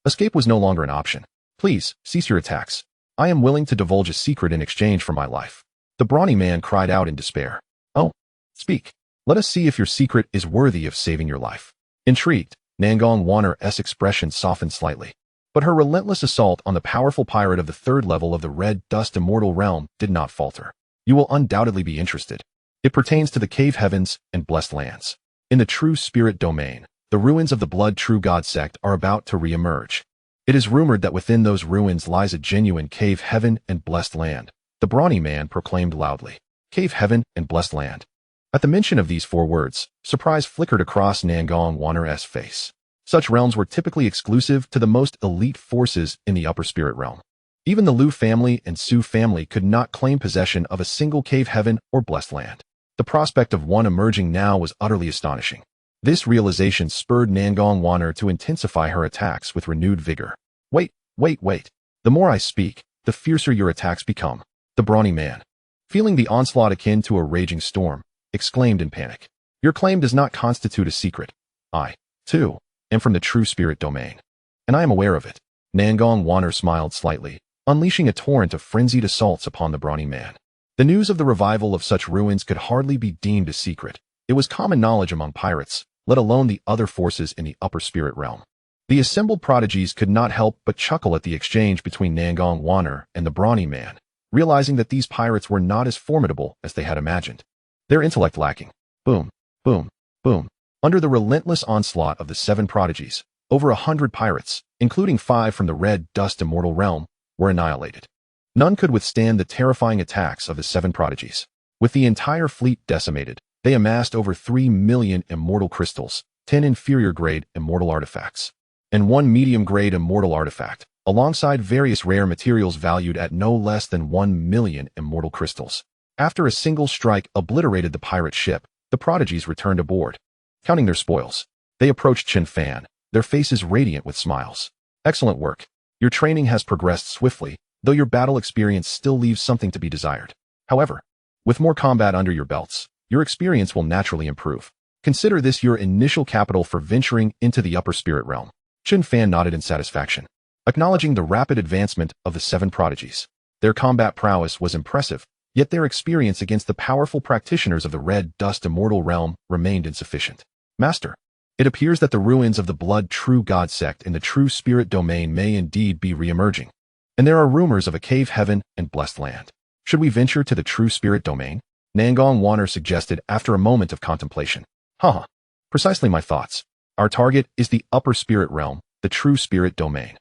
[SPEAKER 1] Escape was no longer an option. "Please, cease your attacks. I am willing to divulge a secret in exchange for my life." The brawny man cried out in despair. "Oh, speak. Let us see if your secret is worthy of saving your life." Intrigued, Nangong Wanner's expression softened slightly. But her relentless assault on the powerful pirate of the third level of the red dust immortal realm did not falter. "You will undoubtedly be interested. It pertains to the cave heavens and blessed lands. In the true spirit domain, the ruins of the Blood True God sect are about to re-emerge. It is rumored that within those ruins lies a genuine cave heaven and blessed land," the brawny man proclaimed loudly. "Cave heaven and blessed land." At the mention of these four words, surprise flickered across Nangong Wanner's face. Such realms were typically exclusive to the most elite forces in the upper spirit realm. Even the Liu family and Su family could not claim possession of a single cave heaven or blessed land. The prospect of one emerging now was utterly astonishing. This realization spurred Nangong Wanner to intensify her attacks with renewed vigor. Wait. The more I speak, the fiercer your attacks become." The brawny man, feeling the onslaught akin to a raging storm, exclaimed in panic. "Your claim does not constitute a secret. I, too, am from the true spirit domain, and I am aware of it." Nangong Wanner smiled slightly, unleashing a torrent of frenzied assaults upon the brawny man. The news of the revival of such ruins could hardly be deemed a secret. It was common knowledge among pirates, let alone the other forces in the upper spirit realm. The assembled prodigies could not help but chuckle at the exchange between Nangong Wanner and the brawny man, realizing that these pirates were not as formidable as they had imagined. Their intellect lacking. Boom, boom, boom. Under the relentless onslaught of the 7 prodigies, over 100 pirates, including 5 from the red dust immortal realm, were annihilated. None could withstand the terrifying attacks of the 7 prodigies. With the entire fleet decimated, they amassed over 3 million immortal crystals, 10 inferior-grade immortal artifacts, and 1 medium-grade immortal artifact, alongside various rare materials valued at no less than 1 million immortal crystals. After a single strike obliterated the pirate ship, the prodigies returned aboard. Counting their spoils, they approached Chen Fan, their faces radiant with smiles. "Excellent work. Your training has progressed swiftly, though your battle experience still leaves something to be desired. However, with more combat under your belts, your experience will naturally improve. Consider this your initial capital for venturing into the upper spirit realm." Chen Fan nodded in satisfaction, acknowledging the rapid advancement of the 7 prodigies. Their combat prowess was impressive, yet their experience against the powerful practitioners of the red dust immortal realm remained insufficient. "Master, it appears that the ruins of the Blood True God sect in the true spirit domain may indeed be re-emerging, and there are rumors of a cave heaven and blessed land. Should we venture to the true spirit domain?" Nangong Wanner suggested after a moment of contemplation. "Haha, precisely my thoughts. Our target is the upper spirit realm, the true spirit domain.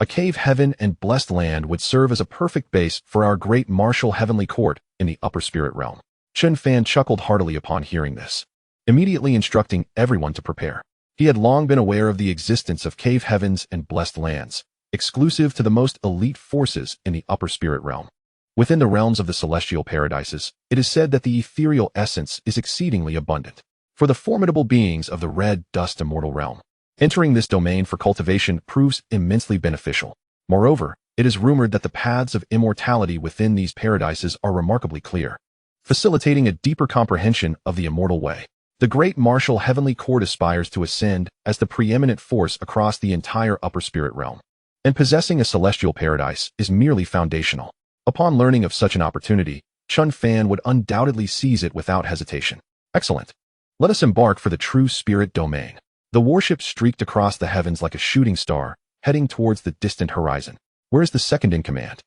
[SPEAKER 1] A cave heaven and blessed land would serve as a perfect base for our great martial heavenly court in the upper spirit realm." Chen Fan chuckled heartily upon hearing this, immediately instructing everyone to prepare. He had long been aware of the existence of cave heavens and blessed lands, exclusive to the most elite forces in the upper spirit realm. Within the realms of the celestial paradises, it is said that the ethereal essence is exceedingly abundant for the formidable beings of the red dust immortal realm. Entering this domain for cultivation proves immensely beneficial. Moreover, it is rumored that the paths of immortality within these paradises are remarkably clear. facilitating a deeper comprehension of the immortal way. The great martial heavenly court aspires to ascend as the preeminent force across the entire upper spirit realm. And possessing a celestial paradise is merely foundational. Upon learning of such an opportunity, Chen Fan would undoubtedly seize it without hesitation. Excellent. Let us embark for the true spirit domain. The warship streaked across the heavens like a shooting star, heading towards the distant horizon. Where is the second in command?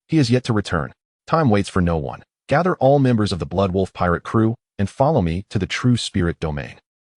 [SPEAKER 1] He is yet to return. Time waits for no one. Gather all members of the Blood Wolf pirate crew and follow me to the true spirit domain.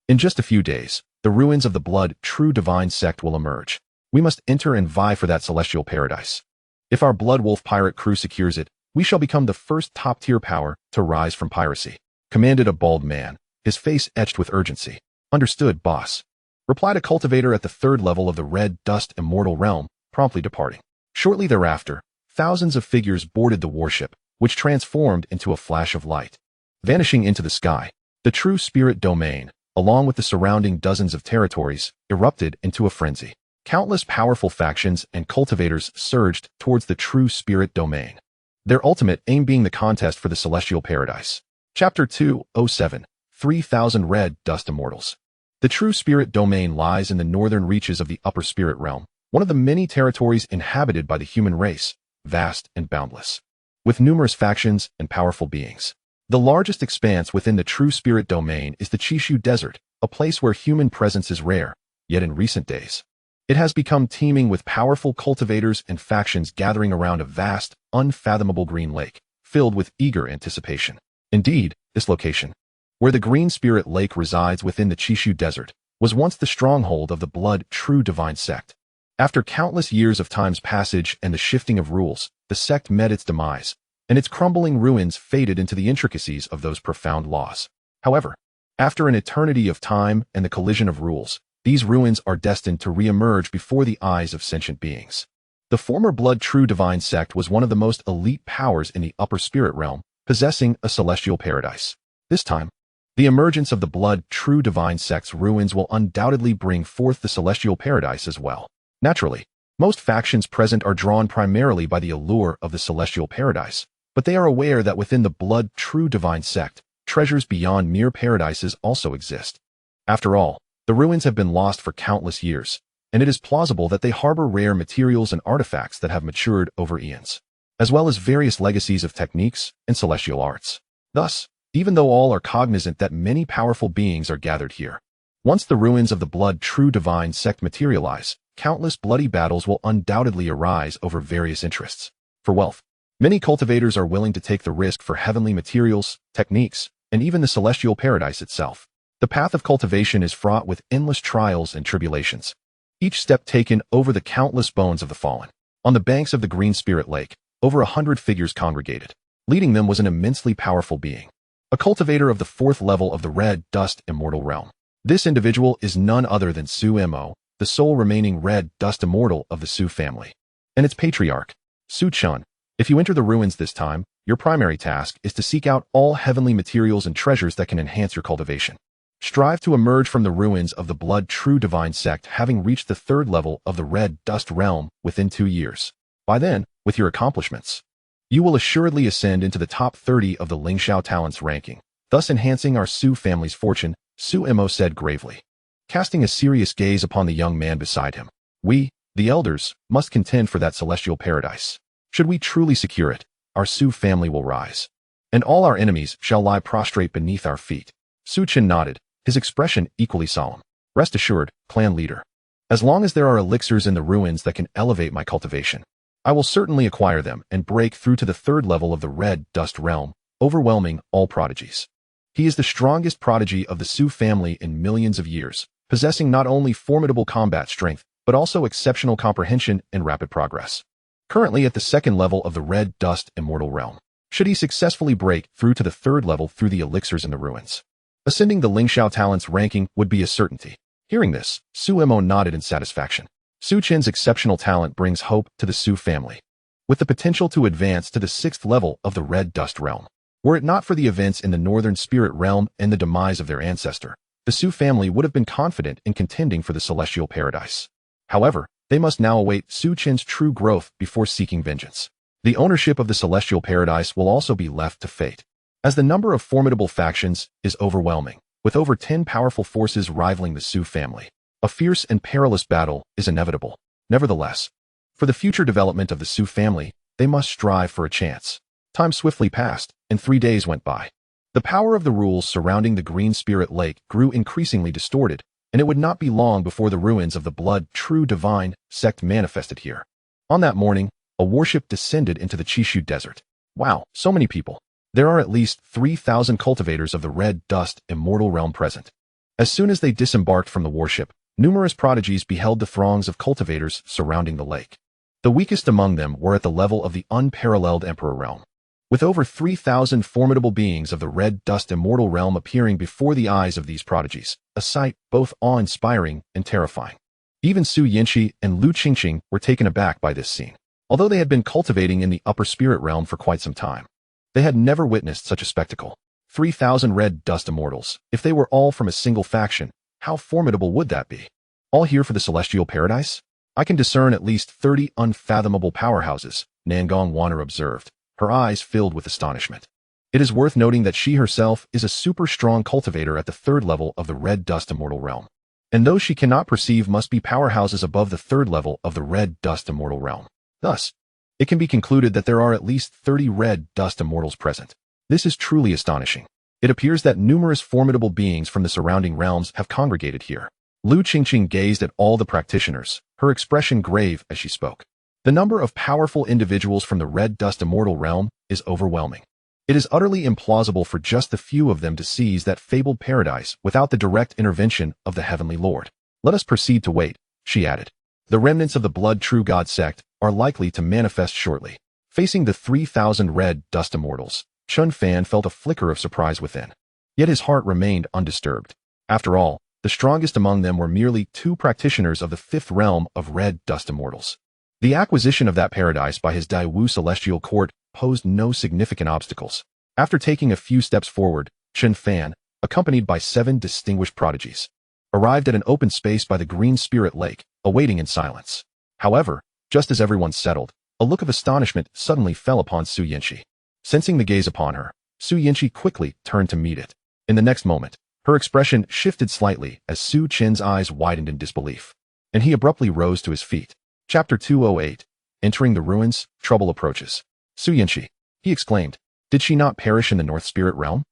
[SPEAKER 1] In just a few days, the ruins of the Blood True Divine sect will emerge. We must enter and vie for that celestial paradise. If our Blood Wolf pirate crew secures it, we shall become the first top-tier power to rise from piracy. Commanded a bald man, his face etched with urgency. Understood, boss. Replied a cultivator at the third level of the Red Dust Immortal Realm, promptly departing. Shortly thereafter, thousands of figures boarded the warship, which transformed into a flash of light. Vanishing into the sky, the true spirit domain, along with the surrounding dozens of territories, erupted into a frenzy. Countless powerful factions and cultivators surged towards the true spirit domain, their ultimate aim being the contest for the celestial paradise. Chapter 207, 3000 Red Dust Immortals. The true spirit domain lies in the northern reaches of the upper spirit realm, one of the many territories inhabited by the human race, vast and boundless, with numerous factions and powerful beings. The largest expanse within the true spirit domain is the Chishu Desert, a place where human presence is rare, yet in recent days, it has become teeming with powerful cultivators and factions gathering around a vast, unfathomable green lake, filled with eager anticipation. Indeed, this location, where the Green Spirit Lake resides within the Chishu Desert, was once the stronghold of the Blood True Divine sect. After countless years of time's passage and the shifting of rules, the sect met its demise, and its crumbling ruins faded into the intricacies of those profound laws. However, after an eternity of time and the collision of rules, these ruins are destined to re-emerge before the eyes of sentient beings. The former Blood True Divine sect was one of the most elite powers in the upper spirit realm, possessing a celestial paradise. This time, the emergence of the Blood True Divine sect's ruins will undoubtedly bring forth the celestial paradise as well. Naturally, most factions present are drawn primarily by the allure of the celestial paradise, but they are aware that within the Blood True Divine sect, treasures beyond mere paradises also exist. After all, the ruins have been lost for countless years, and it is plausible that they harbor rare materials and artifacts that have matured over eons, as well as various legacies of techniques and celestial arts. Thus, even though all are cognizant that many powerful beings are gathered here, once the ruins of the Blood True Divine sect materialize, countless bloody battles will undoubtedly arise over various interests. For wealth, many cultivators are willing to take the risk for heavenly materials, techniques, and even the celestial paradise itself. The path of cultivation is fraught with endless trials and tribulations, each step taken over the countless bones of the fallen. On the banks of the Green Spirit Lake, over 100 figures congregated. Leading them was an immensely powerful being, a cultivator of the fourth level of the Red Dust Immortal Realm. This individual is none other than Su Mo, the sole remaining Red Dust Immortal of the Su family, and its patriarch, Su Chun. If you enter the ruins this time, your primary task is to seek out all heavenly materials and treasures that can enhance your cultivation. Strive to emerge from the ruins of the Blood True Divine sect having reached the third level of the Red Dust Realm within 2 years. By then, with your accomplishments, you will assuredly ascend into the top 30 of the Lingxiao Talents ranking, thus enhancing our Su family's fortune, Su Mo said gravely, casting a serious gaze upon the young man beside him. We, the elders, must contend for that celestial paradise. Should we truly secure it, our Su family will rise, and all our enemies shall lie prostrate beneath our feet. Su Chen nodded, his expression equally solemn. Rest assured, clan leader. As long as there are elixirs in the ruins that can elevate my cultivation, I will certainly acquire them and break through to the third level of the Red Dust Realm, overwhelming all prodigies. He is the strongest prodigy of the Su family in millions of years, possessing not only formidable combat strength, but also exceptional comprehension and rapid progress. Currently at the second level of the Red Dust Immortal Realm, should he successfully break through to the third level through the elixirs in the ruins, ascending the Lingxiao Talents ranking would be a certainty. Hearing this, Su Mo nodded in satisfaction. Su Chen's exceptional talent brings hope to the Su family, with the potential to advance to the 6th level of the Red Dust Realm. Were it not for the events in the Northern Spirit Realm and the demise of their ancestor, the Su family would have been confident in contending for the celestial paradise. However, they must now await Su Chen's true growth before seeking vengeance. The ownership of the celestial paradise will also be left to fate. as the number of formidable factions is overwhelming, with over 10 powerful forces rivaling the Su family. A fierce and perilous battle is inevitable. Nevertheless, for the future development of the Su family, they must strive for a chance. Time swiftly passed, and 3 days went by. The power of the rules surrounding the Green Spirit Lake grew increasingly distorted, and it would not be long before the ruins of the Blood True Divine sect manifested here. On that morning, a warship descended into the Chishu Desert. Wow, so many people. There are at least 3,000 cultivators of the Red Dust Immortal Realm present. As soon as they disembarked from the warship, numerous prodigies beheld the throngs of cultivators surrounding the lake. The weakest among them were at the level of the unparalleled Emperor Realm. With over 3,000 formidable beings of the Red Dust Immortal Realm appearing before the eyes of these prodigies, a sight both awe-inspiring and terrifying. Even Su Yinxi and Lu Qingqing were taken aback by this scene. Although they had been cultivating in the upper spirit realm for quite some time, they had never witnessed such a spectacle. 3,000 Red Dust Immortals. If they were all from a single faction, how formidable would that be? All here for the celestial paradise? I can discern at least 30 unfathomable powerhouses, Nangong Wanner observed, her eyes filled with astonishment. It is worth noting that she herself is a super strong cultivator at the 3rd level of the Red Dust Immortal Realm. And those she cannot perceive must be powerhouses above the 3rd level of the Red Dust Immortal Realm. Thus, it can be concluded that there are at least 30 Red Dust Immortals present. This is truly astonishing. It appears that numerous formidable beings from the surrounding realms have congregated here. Lu Qingqing gazed at all the practitioners, her expression grave as she spoke. The number of powerful individuals from the Red Dust Immortal Realm is overwhelming. It is utterly implausible for just the few of them to seize that fabled paradise without the direct intervention of the Heavenly Lord. Let us proceed to wait, she added. The remnants of the Blood True God sect are likely to manifest shortly. Facing the 3,000 Red Dust Immortals, Chen Fan felt a flicker of surprise within. Yet his heart remained undisturbed. After all, the strongest among them were merely 2 practitioners of the 5th realm of Red Dust Immortals. The acquisition of that paradise by his Daiwu celestial court posed no significant obstacles. After taking a few steps forward, Chen Fan, accompanied by 7 distinguished prodigies, arrived at an open space by the Green Spirit Lake, awaiting in silence. However, just as everyone settled, a look of astonishment suddenly fell upon Su Yinxi. Sensing the gaze upon her, Su Yinxi quickly turned to meet it. In the next moment, her expression shifted slightly as Su Qin's eyes widened in disbelief, and he abruptly rose to his feet. Chapter 208. Entering the ruins, trouble approaches. Su Yinxi, he exclaimed. Did she not perish in the North Spirit Realm?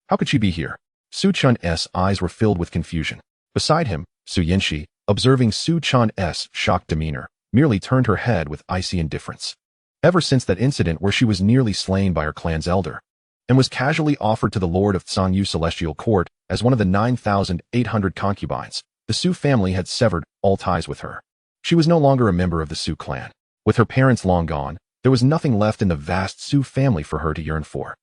[SPEAKER 1] How could she be here? Su Chun's eyes were filled with confusion. Beside him, Su Yinxi, observing Su Chun's shocked demeanor, merely turned her head with icy indifference. Ever since that incident where she was nearly slain by her clan's elder, and was casually offered to the Lord of Tsangyu Celestial Court as one of the 9,800 concubines, the Su family had severed all ties with her. She was no longer a member of the Su clan. With her parents long gone, there was nothing left in the vast Su family for her to yearn for.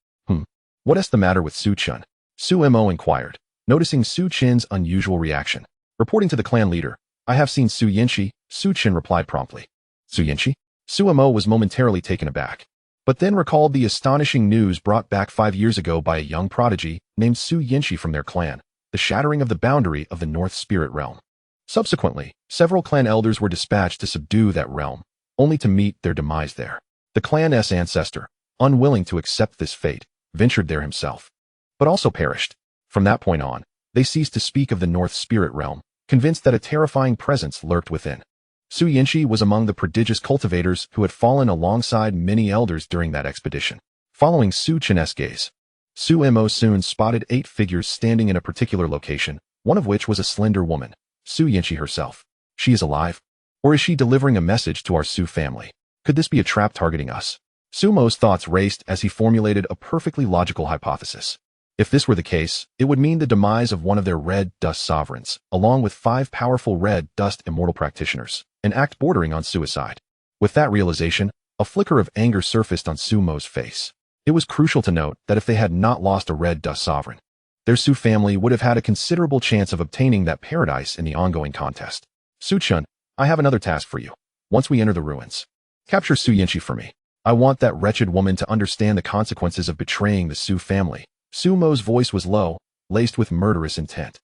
[SPEAKER 1] What is the matter with Su Chen? Su Mo inquired, noticing Su Chen's unusual reaction. Reporting to the clan leader, I have seen Su Yinxi, Su Chen replied promptly. Su Yinxi? Su Mo was momentarily taken aback, but then recalled the astonishing news brought back 5 years ago by a young prodigy named Su Yinxi from their clan, the shattering of the boundary of the North Spirit Realm. Subsequently, several clan elders were dispatched to subdue that realm, only to meet their demise there. The clan's ancestor, unwilling to accept this fate, ventured there himself, but also perished. From that point on, they ceased to speak of the North Spirit Realm, convinced that a terrifying presence lurked within. Su Yinxi was among the prodigious cultivators who had fallen alongside many elders during that expedition. Following Su Chen's gaze, Su Mo soon spotted 8 figures standing in a particular location, one of which was a slender woman, Su Yinxi herself. She is alive? Or is she delivering a message to our Su family? Could this be a trap targeting us? Su Mo's thoughts raced as he formulated a perfectly logical hypothesis. If this were the case, it would mean the demise of one of their Red Dust sovereigns, along with 5 powerful Red Dust immortal practitioners, an act bordering on suicide. With that realization, a flicker of anger surfaced on Su Mo's face. It was crucial to note that if they had not lost a Red Dust sovereign, their Su family would have had a considerable chance of obtaining that paradise in the ongoing contest. Su Chen, I have another task for you. Once we enter the ruins, capture Su Yinxi for me. I want that wretched woman to understand the consequences of betraying the Su family. Su Mo's voice was low, laced with murderous intent.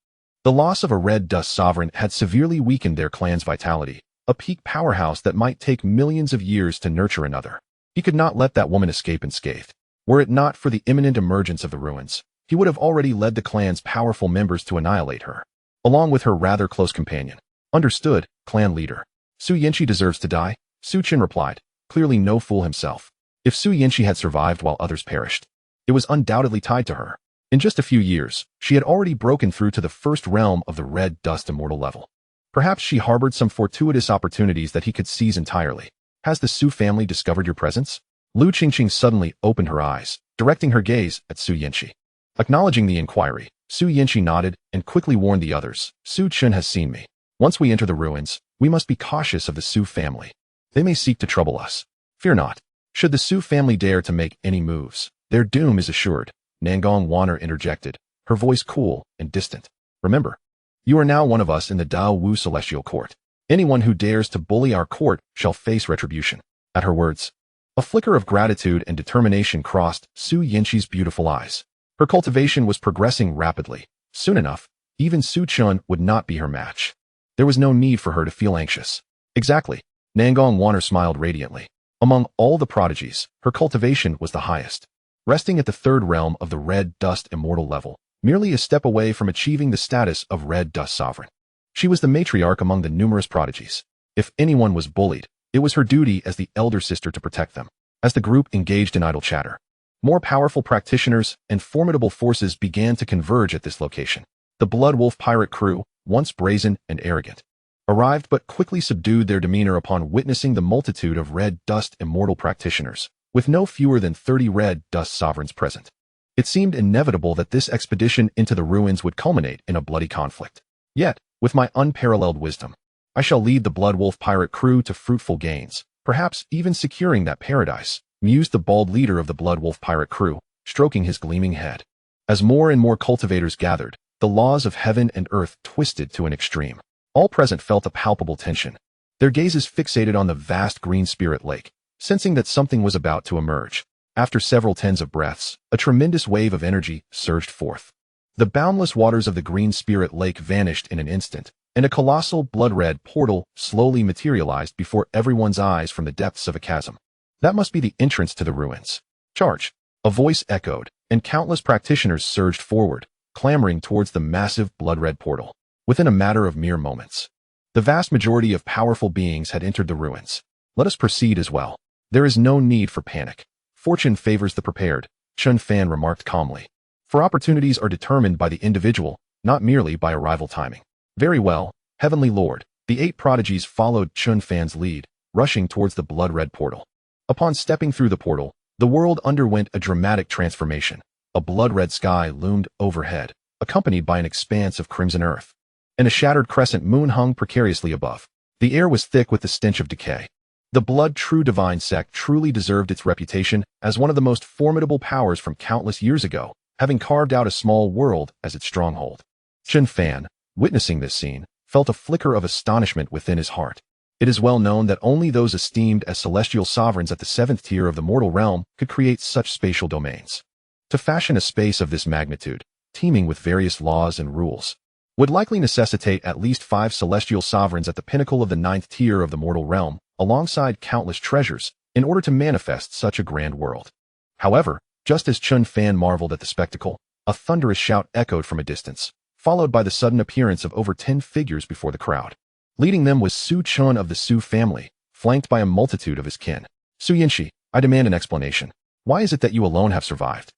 [SPEAKER 1] The loss of a Red Dust sovereign had severely weakened their clan's vitality, a peak powerhouse that might take millions of years to nurture another. He could not let that woman escape unscathed. Were it not for the imminent emergence of the ruins, he would have already led the clan's powerful members to annihilate her, along with her rather close companion. Understood, clan leader. Xianxia deserves to die, Su Chen replied, clearly no fool himself. If Xianxia had survived while others perished, it was undoubtedly tied to her. In just a few years, she had already broken through to the first realm of the red dust immortal level. Perhaps she harbored some fortuitous opportunities that he could seize entirely. Has the Su family discovered your presence? Lu Qingqing suddenly opened her eyes, directing her gaze at Xianxia. Acknowledging the inquiry, Xianxia nodded and quickly warned the others. Su Chen has seen me. Once we enter the ruins, we must be cautious of the Su family. They may seek to trouble us. Fear not. Should the Su family dare to make any moves, their doom is assured, Nangong Wanner interjected, her voice cool and distant. Remember, you are now one of us in the Dao Wu Celestial Court. Anyone who dares to bully our court shall face retribution. At her words, a flicker of gratitude and determination crossed Xianxia's beautiful eyes. Her cultivation was progressing rapidly. Soon enough, even Su Chen would not be her match. There was no need for her to feel anxious. Exactly. Nangong Wanner smiled radiantly. Among all the prodigies, her cultivation was the highest. Resting at the third realm of the red dust immortal level, merely a step away from achieving the status of red dust sovereign. She was the matriarch among the numerous prodigies. If anyone was bullied, it was her duty as the elder sister to protect them. As the group engaged in idle chatter, more powerful practitioners and formidable forces began to converge at this location. The Blood Wolf pirate crew, once brazen and arrogant, arrived but quickly subdued their demeanor upon witnessing the multitude of red dust immortal practitioners, with no fewer than 30 red dust sovereigns present. It seemed inevitable that this expedition into the ruins would culminate in a bloody conflict. Yet, with my unparalleled wisdom, I shall lead the Blood Wolf pirate crew to fruitful gains, perhaps even securing that paradise, mused the bald leader of the Blood Wolf pirate crew, stroking his gleaming head. As more and more cultivators gathered, the laws of heaven and earth twisted to an extreme. All present felt a palpable tension, their gazes fixated on the vast green spirit lake, sensing that something was about to emerge. After several tens of breaths, a tremendous wave of energy surged forth. The boundless waters of the green spirit lake vanished in an instant, and a colossal blood-red portal slowly materialized before everyone's eyes from the depths of a chasm. That must be the entrance to the ruins. Charge! A voice echoed, and countless practitioners surged forward, clamoring towards the massive blood-red portal. Within a matter of mere moments, the vast majority of powerful beings had entered the ruins. Let us proceed as well. There is no need for panic. Fortune favors the prepared, Chen Fan remarked calmly. For opportunities are determined by the individual, not merely by arrival timing. Very well, Heavenly Lord. The 8 prodigies followed Chen Fan's lead, rushing towards the blood-red portal. Upon stepping through the portal, the world underwent a dramatic transformation. A blood-red sky loomed overhead, accompanied by an expanse of crimson earth, and a shattered crescent moon hung precariously above. The air was thick with the stench of decay. The Blood True Divine sect truly deserved its reputation as one of the most formidable powers from countless years ago, having carved out a small world as its stronghold. Chen Fan, witnessing this scene, felt a flicker of astonishment within his heart. It is well known that only those esteemed as celestial sovereigns at the 7th tier of the mortal realm could create such spatial domains. To fashion a space of this magnitude, teeming with various laws and rules, would likely necessitate at least 5 celestial sovereigns at the pinnacle of the 9th tier of the mortal realm, alongside countless treasures, in order to manifest such a grand world. However, just as Chen Fan marveled at the spectacle, a thunderous shout echoed from a distance, followed by the sudden appearance of over 10 figures before the crowd. Leading them was Su Chen of the Su family, flanked by a multitude of his kin. Xianxia, I demand an explanation. Why is it that you alone have survived?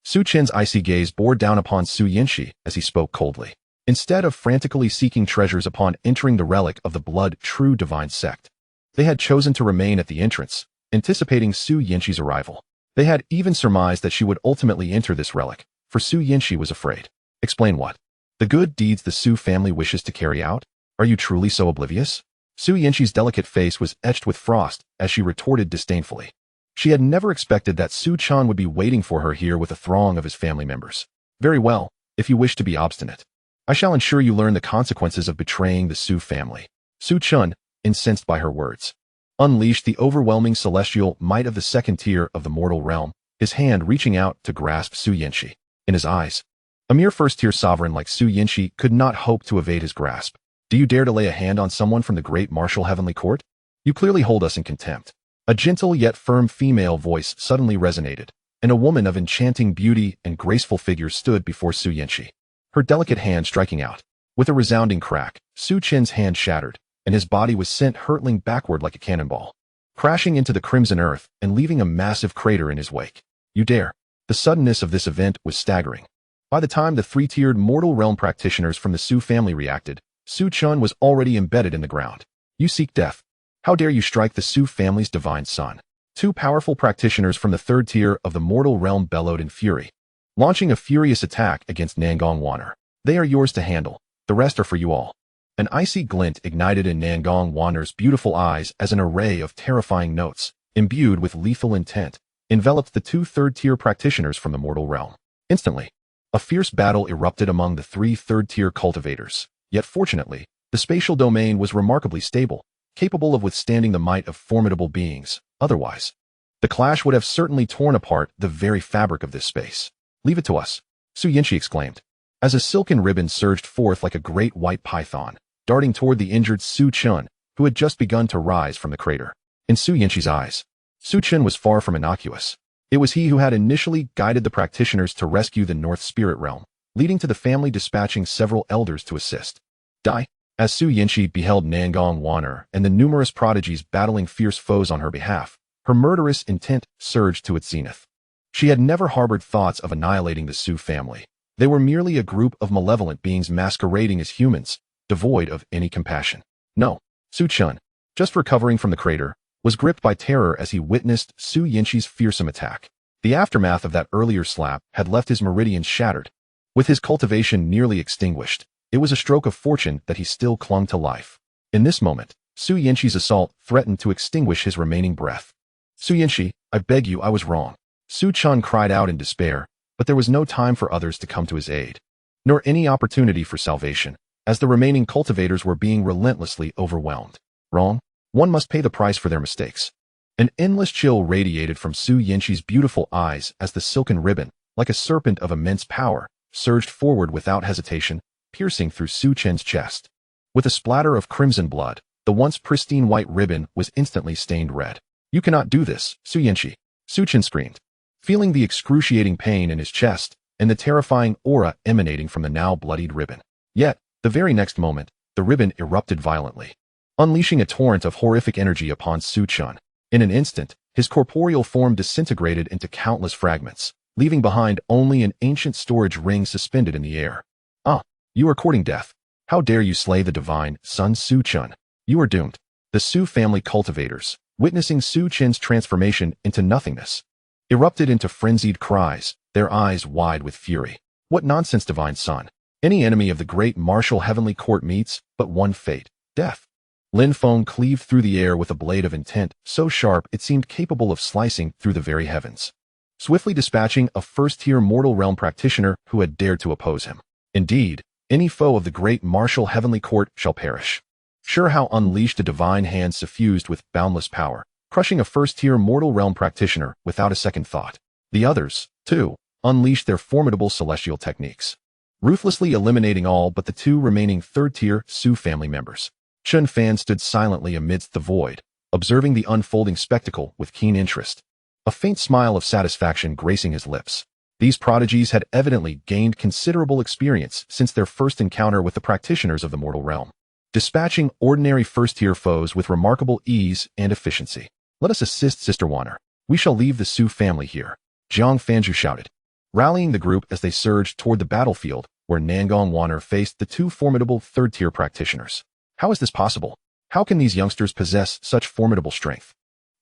[SPEAKER 1] Su Chen's icy gaze bore down upon Xianxia as he spoke coldly. Instead of frantically seeking treasures upon entering the relic of the Blood True Divine sect, they had chosen to remain at the entrance, anticipating Xianxia's arrival. They had even surmised that she would ultimately enter this relic, for Xianxia was afraid. Explain what? The good deeds the Su family wishes to carry out? Are you truly so oblivious? Xianxia's delicate face was etched with frost as she retorted disdainfully. She had never expected that Su Chen would be waiting for her here with a throng of his family members. Very well, if you wish to be obstinate, I shall ensure you learn the consequences of betraying the Su family. Su Chen, incensed by her words, unleashed the overwhelming celestial might of the 2nd tier of the mortal realm, his hand reaching out to grasp Xianxia. In his eyes, a mere 1st-tier sovereign like Xianxia could not hope to evade his grasp. Do you dare to lay a hand on someone from the great martial heavenly court? You clearly hold us in contempt. A gentle yet firm female voice suddenly resonated, and a woman of enchanting beauty and graceful figure stood before Su Yanxi, her delicate hand striking out. With a resounding crack, Su Chen's hand shattered, and his body was sent hurtling backward like a cannonball, crashing into the crimson earth and leaving a massive crater in his wake. You dare! The suddenness of this event was staggering. By the time the three-tiered mortal realm practitioners from the Su family reacted, Su Chen was already embedded in the ground. You seek death. How dare you strike the Su family's divine son? Two powerful practitioners from the third tier of the mortal realm bellowed in fury, launching a furious attack against Nangong Waner. They are yours to handle. The rest are for you all. An icy glint ignited in Nangong Waner's beautiful eyes as an array of terrifying notes, imbued with lethal intent, enveloped the two third-tier practitioners from the mortal realm. Instantly, a fierce battle erupted among the three third-tier cultivators. Yet fortunately, the spatial domain was remarkably stable, capable of withstanding the might of formidable beings. Otherwise, the clash would have certainly torn apart the very fabric of this space. Leave it to us, Su Yanxi exclaimed, as a silken ribbon surged forth like a great white python, darting toward the injured Su Chen, who had just begun to rise from the crater. In Su Yanxi's eyes, Su Chen was far from innocuous. It was he who had initially guided the practitioners to rescue the North Spirit Realm, leading to the family dispatching several elders to assist. Die! As Su Yanxi beheld Nangong Waner and the numerous prodigies battling fierce foes on her behalf, her murderous intent surged to its zenith. She had never harbored thoughts of annihilating the Su family. They were merely a group of malevolent beings masquerading as humans, devoid of any compassion. No, Su Chen, just recovering from the crater, was gripped by terror as he witnessed Su Yanxi's fearsome attack. The aftermath of that earlier slap had left his meridians shattered. With his cultivation nearly extinguished, it was a stroke of fortune that he still clung to life. In this moment, Su Yanxi's assault threatened to extinguish his remaining breath. Su Yanxi, I beg you, I was wrong. Su Chen cried out in despair, but there was no time for others to come to his aid, nor any opportunity for salvation, as the remaining cultivators were being relentlessly overwhelmed. Wrong? One must pay the price for their mistakes. An endless chill radiated from Su Yanxi's beautiful eyes as the silken ribbon, like a serpent of immense power, surged forward without hesitation, piercing through Su Chen's chest. With a splatter of crimson blood, the once pristine white ribbon was instantly stained red. You cannot do this, Su Yanxi, Su Chen screamed, feeling the excruciating pain in his chest and the terrifying aura emanating from the now bloodied ribbon. Yet, the very next moment, the ribbon erupted violently, unleashing a torrent of horrific energy upon Su Chen. In an instant, his corporeal form disintegrated into countless fragments, leaving behind only an ancient storage ring suspended in the air. Ah, you are courting death. How dare you slay the divine son Su Chen? You are doomed. The Su family cultivators, witnessing Su Chen's transformation into nothingness, erupted into frenzied cries, their eyes wide with fury. What nonsense, divine son! Any enemy of the great martial heavenly court meets but one fate, death. Lin Feng cleaved through the air with a blade of intent so sharp it seemed capable of slicing through the very heavens, swiftly dispatching a first-tier mortal realm practitioner who had dared to oppose him. Indeed, any foe of the great martial heavenly court shall perish. Sure how unleashed a divine hand suffused with boundless power, crushing a first-tier mortal realm practitioner without a second thought. The others, too, unleashed their formidable celestial techniques, ruthlessly eliminating all but the two remaining third-tier Su family members. Chen Fan stood silently amidst the void, observing the unfolding spectacle with keen interest, a faint smile of satisfaction gracing his lips. These prodigies had evidently gained considerable experience since their first encounter with the practitioners of the mortal realm, dispatching ordinary first-tier foes with remarkable ease and efficiency. Let us assist Sister Waner. We shall leave the Su family here, Jiang Fanju shouted, rallying the group as they surged toward the battlefield where Nangong Waner faced the two formidable third-tier practitioners. How is this possible? How can these youngsters possess such formidable strength,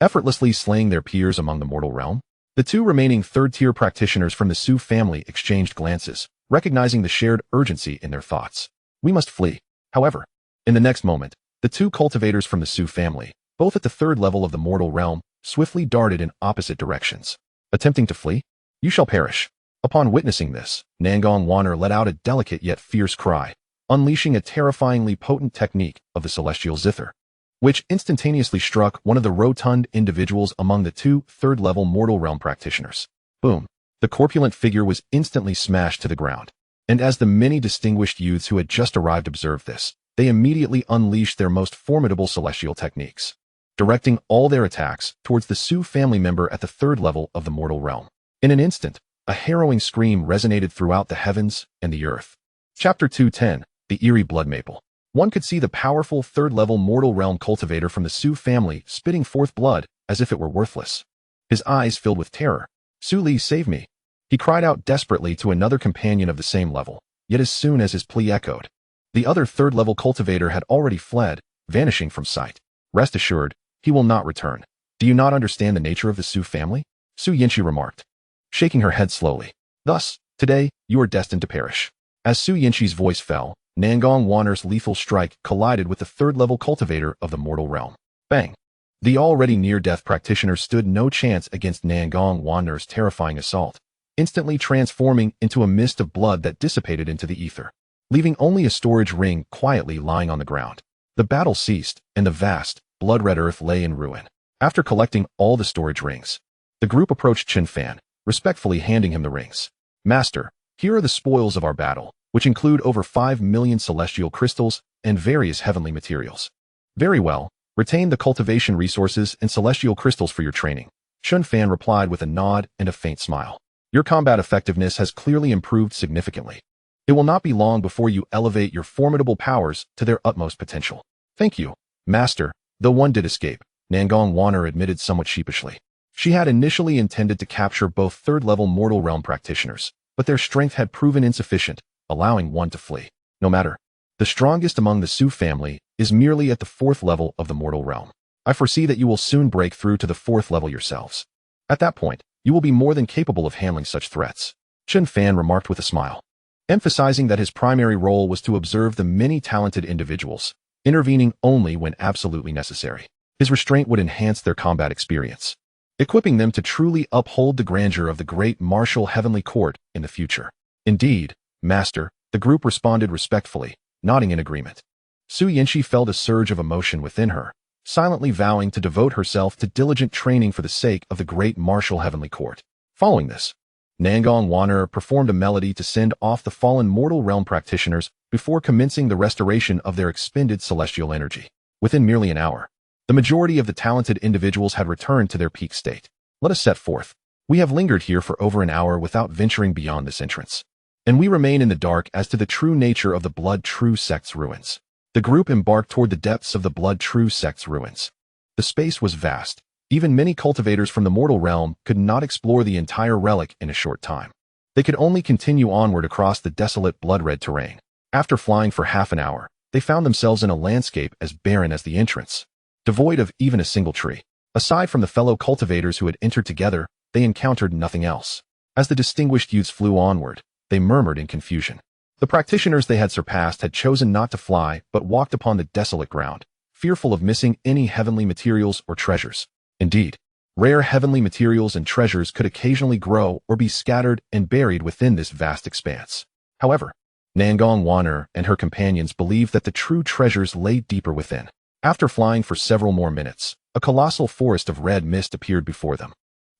[SPEAKER 1] effortlessly slaying their peers among the mortal realm? The two remaining third-tier practitioners from the Su family exchanged glances, recognizing the shared urgency in their thoughts. We must flee. However, in the next moment, the two cultivators from the Su family, both at the third level of the mortal realm, swiftly darted in opposite directions. Attempting to flee? You shall perish. Upon witnessing this, Nangong Waner let out a delicate yet fierce cry, unleashing a terrifyingly potent technique of the celestial zither, which instantaneously struck one of the rotund individuals among the two third-level mortal realm practitioners. Boom! The corpulent figure was instantly smashed to the ground, and as the many distinguished youths who had just arrived observed this, they immediately unleashed their most formidable celestial techniques, directing all their attacks towards the Su family member at the third level of the mortal realm. In an instant, a harrowing scream resonated throughout the heavens and the earth. Chapter 210, The Eerie Blood Maple. One could see the powerful third-level mortal realm cultivator from the Su family spitting forth blood as if it were worthless. His eyes filled with terror. "Su Li, save me!" He cried out desperately to another companion of the same level, yet as soon as his plea echoed, the other third-level cultivator had already fled, vanishing from sight. "Rest assured, he will not return. Do you not understand the nature of the Su family?" Su Yinxi remarked, shaking her head slowly. "Thus, today, you are destined to perish." As Su Yinxi's voice fell, Nangong Wanner's lethal strike collided with the third-level cultivator of the mortal realm. Bang! The already near-death practitioner stood no chance against Nangong Wanner's terrifying assault, instantly transforming into a mist of blood that dissipated into the ether, leaving only a storage ring quietly lying on the ground. The battle ceased, and the vast, blood-red earth lay in ruin. After collecting all the storage rings, the group approached Chen Fan, respectfully handing him the rings. "Master, here are the spoils of our battle, which include over 5 million celestial crystals and various heavenly materials." "Very well. Retain the cultivation resources and celestial crystals for your training," Chen Fan replied with a nod and a faint smile. "Your combat effectiveness has clearly improved significantly. It will not be long before you elevate your formidable powers to their utmost potential." "Thank you, Master," though one did escape, Nangong Wanner admitted somewhat sheepishly. She had initially intended to capture both third-level mortal realm practitioners, but their strength had proven insufficient, allowing one to flee. "No matter. The strongest among the Su family is merely at the 4th level of the mortal realm. I foresee that you will soon break through to the 4th level yourselves. At that point, you will be more than capable of handling such threats," Chen Fan remarked with a smile, emphasizing that his primary role was to observe the many talented individuals, intervening only when absolutely necessary. His restraint would enhance their combat experience, equipping them to truly uphold the grandeur of the great martial heavenly court in the future. "Indeed, Master," the group responded respectfully, nodding in agreement. Su Yinxi felt a surge of emotion within her, silently vowing to devote herself to diligent training for the sake of the great martial heavenly court. Following this, Nangong Wanner performed a melody to send off the fallen mortal realm practitioners before commencing the restoration of their expended celestial energy. Within merely an hour, the majority of the talented individuals had returned to their peak state. "Let us set forth. We have lingered here for over an hour without venturing beyond this entrance, and we remain in the dark as to the true nature of the Blood True Sect's ruins." The group embarked toward the depths of the Blood True Sect's ruins. The space was vast. Even many cultivators from the mortal realm could not explore the entire relic in a short time. They could only continue onward across the desolate blood-red terrain. After flying for half an hour, they found themselves in a landscape as barren as the entrance, devoid of even a single tree. Aside from the fellow cultivators who had entered together, they encountered nothing else. As the distinguished youths flew onward, they murmured in confusion. The practitioners they had surpassed had chosen not to fly but walked upon the desolate ground, fearful of missing any heavenly materials or treasures. Indeed, rare heavenly materials and treasures could occasionally grow or be scattered and buried within this vast expanse. However, Nangong Wanner and her companions believed that the true treasures lay deeper within. After flying for several more minutes, a colossal forest of red mist appeared before them.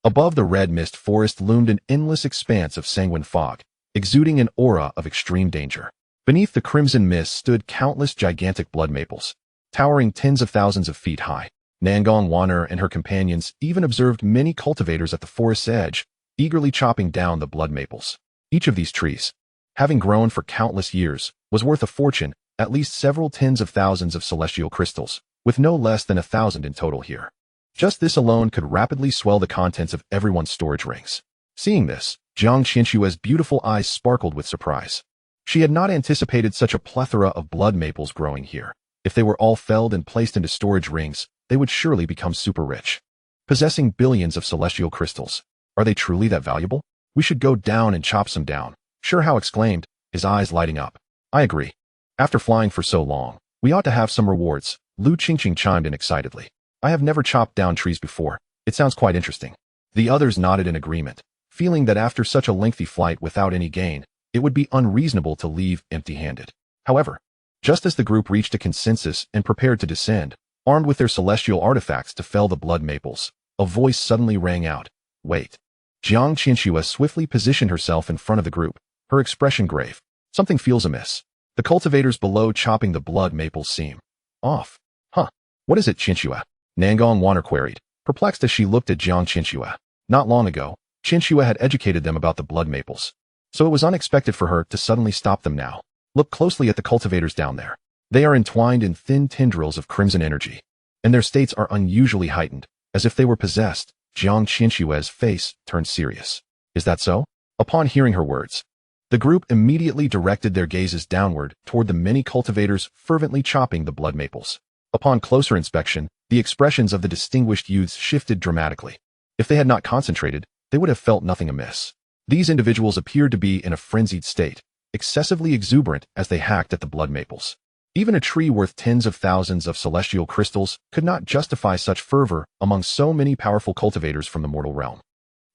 [SPEAKER 1] Above the red mist forest loomed an endless expanse of sanguine fog, exuding an aura of extreme danger. Beneath the crimson mist stood countless gigantic blood maples, towering tens of thousands of feet high. Nangong Wanner and her companions even observed many cultivators at the forest's edge, eagerly chopping down the blood maples. Each of these trees, having grown for countless years, was worth a fortune, at least several tens of thousands of celestial crystals, with no less than 1,000 in total here. Just this alone could rapidly swell the contents of everyone's storage rings. Seeing this, Xianxia's beautiful eyes sparkled with surprise. She had not anticipated such a plethora of blood maples growing here. If they were all felled and placed into storage rings, they would surely become super rich, possessing billions of celestial crystals. Are they truly that valuable? We should go down and chop some down, Sure Hao exclaimed, his eyes lighting up. I agree. After flying for so long, we ought to have some rewards, Lu Qingqing chimed in excitedly. I have never chopped down trees before. It sounds quite interesting. The others nodded in agreement, feeling that after such a lengthy flight without any gain, it would be unreasonable to leave empty-handed. However, just as the group reached a consensus and prepared to descend, armed with their celestial artifacts to fell the blood maples, a voice suddenly rang out. Wait. Xianxia swiftly positioned herself in front of the group, her expression grave. Something feels amiss. The cultivators below chopping the blood maples seem off. Huh. What is it, Xianxia? Nangong Wanner queried, perplexed as she looked at Xianxia. Not long ago, Xianxia had educated them about the blood maples, so it was unexpected for her to suddenly stop them now. Look closely at the cultivators down there. They are entwined in thin tendrils of crimson energy, and their states are unusually heightened, as if they were possessed. Xianxia's face turned serious. Is that so? Upon hearing her words, the group immediately directed their gazes downward toward the many cultivators fervently chopping the blood maples. Upon closer inspection, the expressions of the distinguished youths shifted dramatically. If they had not concentrated, they would have felt nothing amiss. These individuals appeared to be in a frenzied state, excessively exuberant as they hacked at the blood maples. Even a tree worth tens of thousands of celestial crystals could not justify such fervor among so many powerful cultivators from the mortal realm,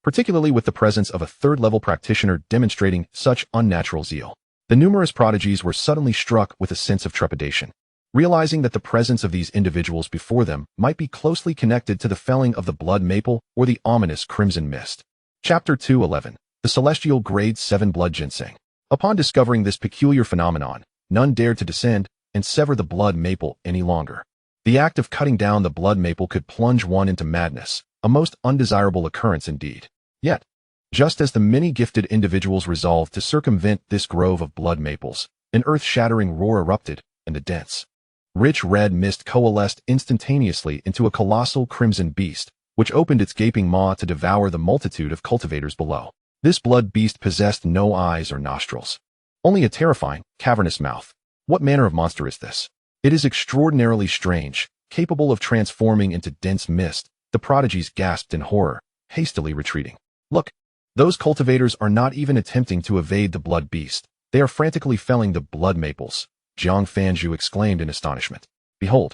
[SPEAKER 1] particularly with the presence of a third-level practitioner demonstrating such unnatural zeal. The numerous prodigies were suddenly struck with a sense of trepidation, realizing that the presence of these individuals before them might be closely connected to the felling of the blood maple or the ominous crimson mist. Chapter 2:11. The Celestial Grade 7 Blood Ginseng. Upon discovering this peculiar phenomenon, none dared to descend and sever the blood maple any longer. The act of cutting down the blood maple could plunge one into madness, a most undesirable occurrence indeed. Yet, just as the many gifted individuals resolved to circumvent this grove of blood maples, an earth-shattering roar erupted, and a dense, rich red mist coalesced instantaneously into a colossal crimson beast, which opened its gaping maw to devour the multitude of cultivators below. This blood beast possessed no eyes or nostrils, only a terrifying, cavernous mouth. What manner of monster is this? It is extraordinarily strange, capable of transforming into dense mist. The prodigies gasped in horror, hastily retreating. Look, those cultivators are not even attempting to evade the blood beast. They are frantically felling the blood maples, Xiang Fan exclaimed in astonishment. Behold!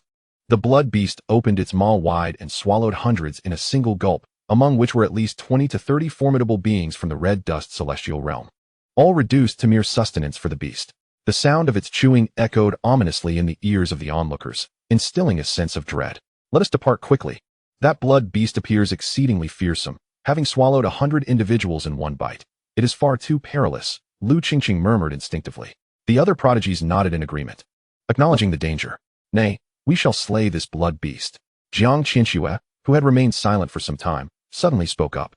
[SPEAKER 1] The blood beast opened its maw wide and swallowed hundreds in a single gulp, among which were at least 20 to 30 formidable beings from the red dust celestial realm, all reduced to mere sustenance for the beast. The sound of its chewing echoed ominously in the ears of the onlookers, instilling a sense of dread. Let us depart quickly. That blood beast appears exceedingly fearsome, having swallowed 100 individuals in one bite. It is far too perilous, Lu Qingqing murmured instinctively. The other prodigies nodded in agreement, acknowledging the danger. Nay, we shall slay this blood beast. Xianxia, who had remained silent for some time, suddenly spoke up.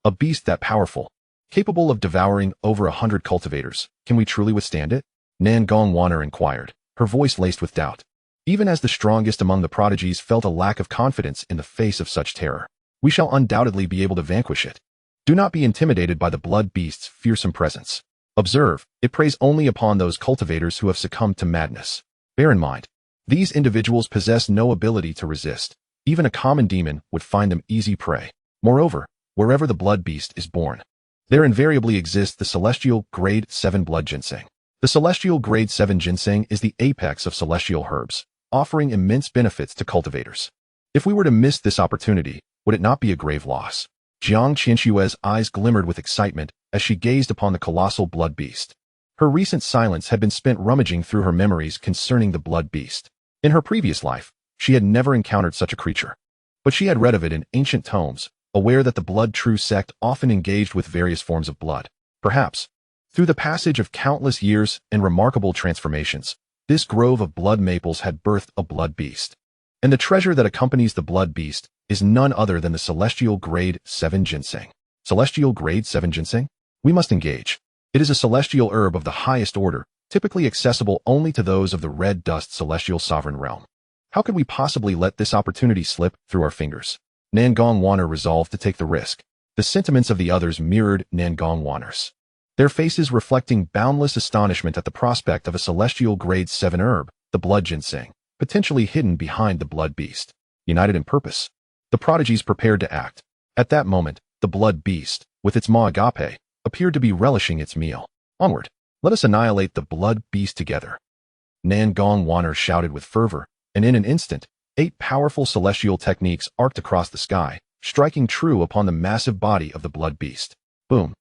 [SPEAKER 1] A beast that powerful, capable of devouring over 100 cultivators, can we truly withstand it? Nan Gongwaner inquired, her voice laced with doubt. Even as the strongest among the prodigies felt a lack of confidence in the face of such terror. We shall undoubtedly be able to vanquish it. Do not be intimidated by the blood beast's fearsome presence. Observe, it preys only upon those cultivators who have succumbed to madness. Bear in mind, these individuals possess no ability to resist. Even a common demon would find them easy prey. Moreover, wherever the blood beast is born, there invariably exists the Celestial Grade 7 Blood Ginseng. The Celestial Grade 7 Ginseng is the apex of celestial herbs, offering immense benefits to cultivators. If we were to miss this opportunity, would it not be a grave loss? Xianxia's eyes glimmered with excitement as she gazed upon the colossal blood beast. Her recent silence had been spent rummaging through her memories concerning the blood beast. In her previous life, she had never encountered such a creature, but she had read of it in ancient tomes, aware that the Blood True sect often engaged with various forms of blood. Perhaps, through the passage of countless years and remarkable transformations, this grove of blood maples had birthed a blood beast. And the treasure that accompanies the blood beast is none other than the Celestial Grade 7 Ginseng. Celestial Grade 7 Ginseng? We must engage. It is a celestial herb of the highest order, typically accessible only to those of the red dust celestial sovereign realm. How could we possibly let this opportunity slip through our fingers? Nan Gongwaner resolved to take the risk. The sentiments of the others mirrored Nan Gongwaner's, their faces reflecting boundless astonishment at the prospect of a Celestial Grade 7 herb, the blood ginseng, potentially hidden behind the blood beast. United in purpose, the prodigies prepared to act. At that moment, the blood beast, with its maw agape, appeared to be relishing its meal. Onward, let us annihilate the blood beast together. Nan Gongwaner shouted with fervor, and in an instant, 8 powerful celestial techniques arced across the sky, striking true upon the massive body of the blood beast. Boom!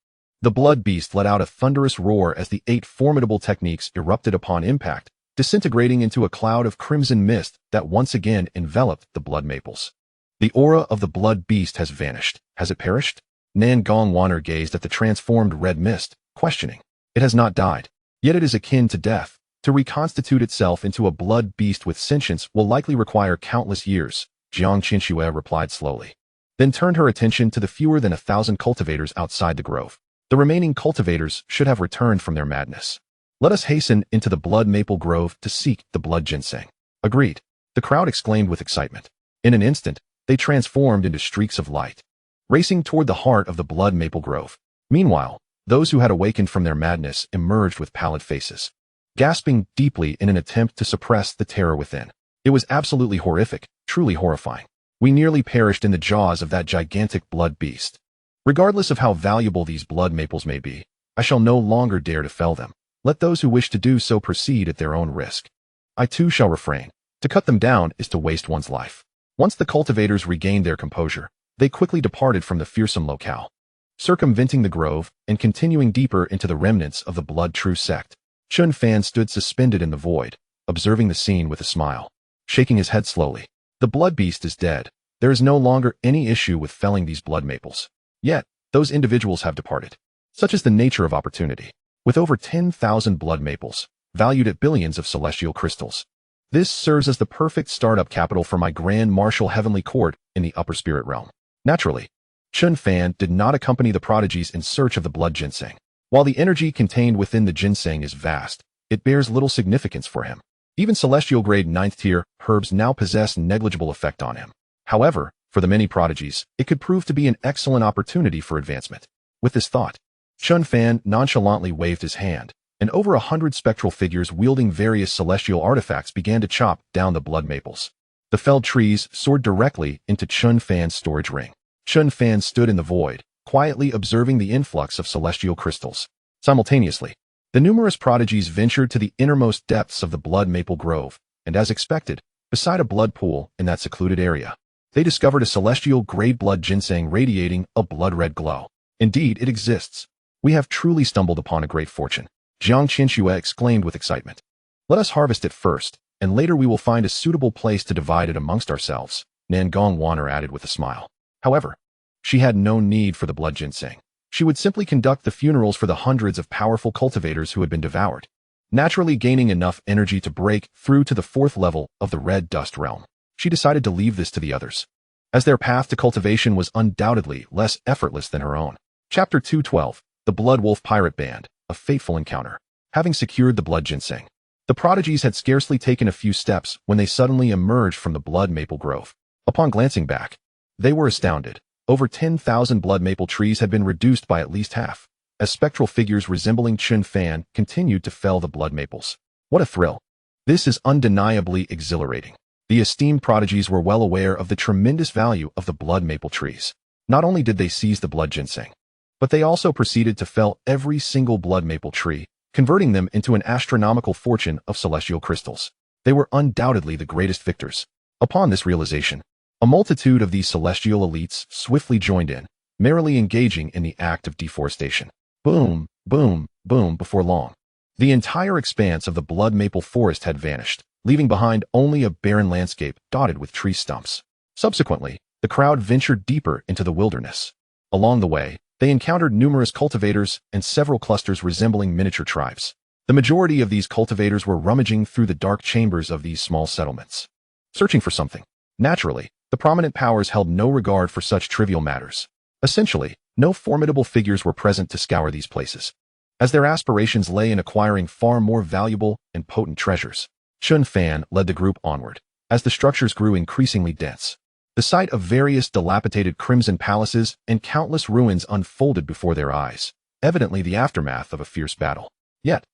[SPEAKER 1] The blood beast let out a thunderous roar as the 8 formidable techniques erupted upon impact, disintegrating into a cloud of crimson mist that once again enveloped the blood maples. The aura of the blood beast has vanished. Has it perished? Nan Gongwaner gazed at the transformed red mist, questioning. It has not died. Yet it is akin to death. To reconstitute itself into a blood beast with sentience will likely require countless years, Xianxiaaudiobooks replied slowly. then turned her attention to the fewer than 1,000 cultivators outside the grove. The remaining cultivators should have returned from their madness. Let us hasten into the blood maple grove to seek the blood ginseng. Agreed, the crowd exclaimed with excitement. In an instant, they transformed into streaks of light, racing toward the heart of the blood maple grove. Meanwhile, those who had awakened from their madness emerged with pallid faces, gasping deeply in an attempt to suppress the terror within. It was absolutely horrific, truly horrifying. We nearly perished in the jaws of that gigantic blood beast. Regardless of how valuable these blood maples may be, I shall no longer dare to fell them. Let those who wish to do so proceed at their own risk. I too shall refrain. To cut them down is to waste one's life. Once the cultivators regained their composure, they quickly departed from the fearsome locale, circumventing the grove and continuing deeper into the remnants of the blood true sect. Chen Fan stood suspended in the void, observing the scene with a smile, shaking his head slowly. The blood beast is dead. There is no longer any issue with felling these blood maples. Yet, those individuals have departed. Such is the nature of opportunity. With over 10,000 blood maples, valued at billions of celestial crystals, this serves as the perfect startup capital for my grand martial heavenly court in the upper spirit realm. Naturally, Chen Fan did not accompany the prodigies in search of the blood ginseng. While the energy contained within the ginseng is vast, it bears little significance for him. Even celestial grade 9th tier herbs now possess negligible effect on him. However, for the many prodigies, it could prove to be an excellent opportunity for advancement. With this thought, Chen Fan nonchalantly waved his hand, and over 100 spectral figures wielding various celestial artifacts began to chop down the blood maples. The felled trees soared directly into Chen Fan's storage ring. Chen Fan stood in the void, quietly observing the influx of celestial crystals. Simultaneously, the numerous prodigies ventured to the innermost depths of the blood maple grove, and as expected, beside a blood pool in that secluded area, they discovered a celestial grade blood ginseng radiating a blood-red glow. Indeed, it exists. We have truly stumbled upon a great fortune, Xianxiaaudiobooks exclaimed with excitement. Let us harvest it first, and later we will find a suitable place to divide it amongst ourselves, Nangong Wanner added with a smile. However, she had no need for the blood ginseng. She would simply conduct the funerals for the hundreds of powerful cultivators who had been devoured, naturally gaining enough energy to break through to the 4th level of the red dust realm. She decided to leave this to the others, as their path to cultivation was undoubtedly less effortless than her own. Chapter 212, The Blood Wolf Pirate Band, A Fateful Encounter. Having secured the blood ginseng, the prodigies had scarcely taken a few steps when they suddenly emerged from the blood maple grove. Upon glancing back, they were astounded. Over 10,000 blood maple trees had been reduced by at least half, as spectral figures resembling Chen Fan continued to fell the blood maples. What a thrill! This is undeniably exhilarating. The esteemed prodigies were well aware of the tremendous value of the blood maple trees. Not only did they seize the blood ginseng, but they also proceeded to fell every single blood maple tree, converting them into an astronomical fortune of celestial crystals. They were undoubtedly the greatest victors. Upon this realization, a multitude of these celestial elites swiftly joined in, merrily engaging in the act of deforestation. Boom, boom, boom. Before long, the entire expanse of the blood maple forest had vanished, leaving behind only a barren landscape dotted with tree stumps. Subsequently, the crowd ventured deeper into the wilderness. Along the way, they encountered numerous cultivators and several clusters resembling miniature tribes. The majority of these cultivators were rummaging through the dark chambers of these small settlements, searching for something. Naturally, the prominent powers held no regard for such trivial matters. Essentially, no formidable figures were present to scour these places, as their aspirations lay in acquiring far more valuable and potent treasures. Chen Fan led the group onward, as the structures grew increasingly dense. The sight of various dilapidated crimson palaces and countless ruins unfolded before their eyes, evidently the aftermath of a fierce battle. Yet,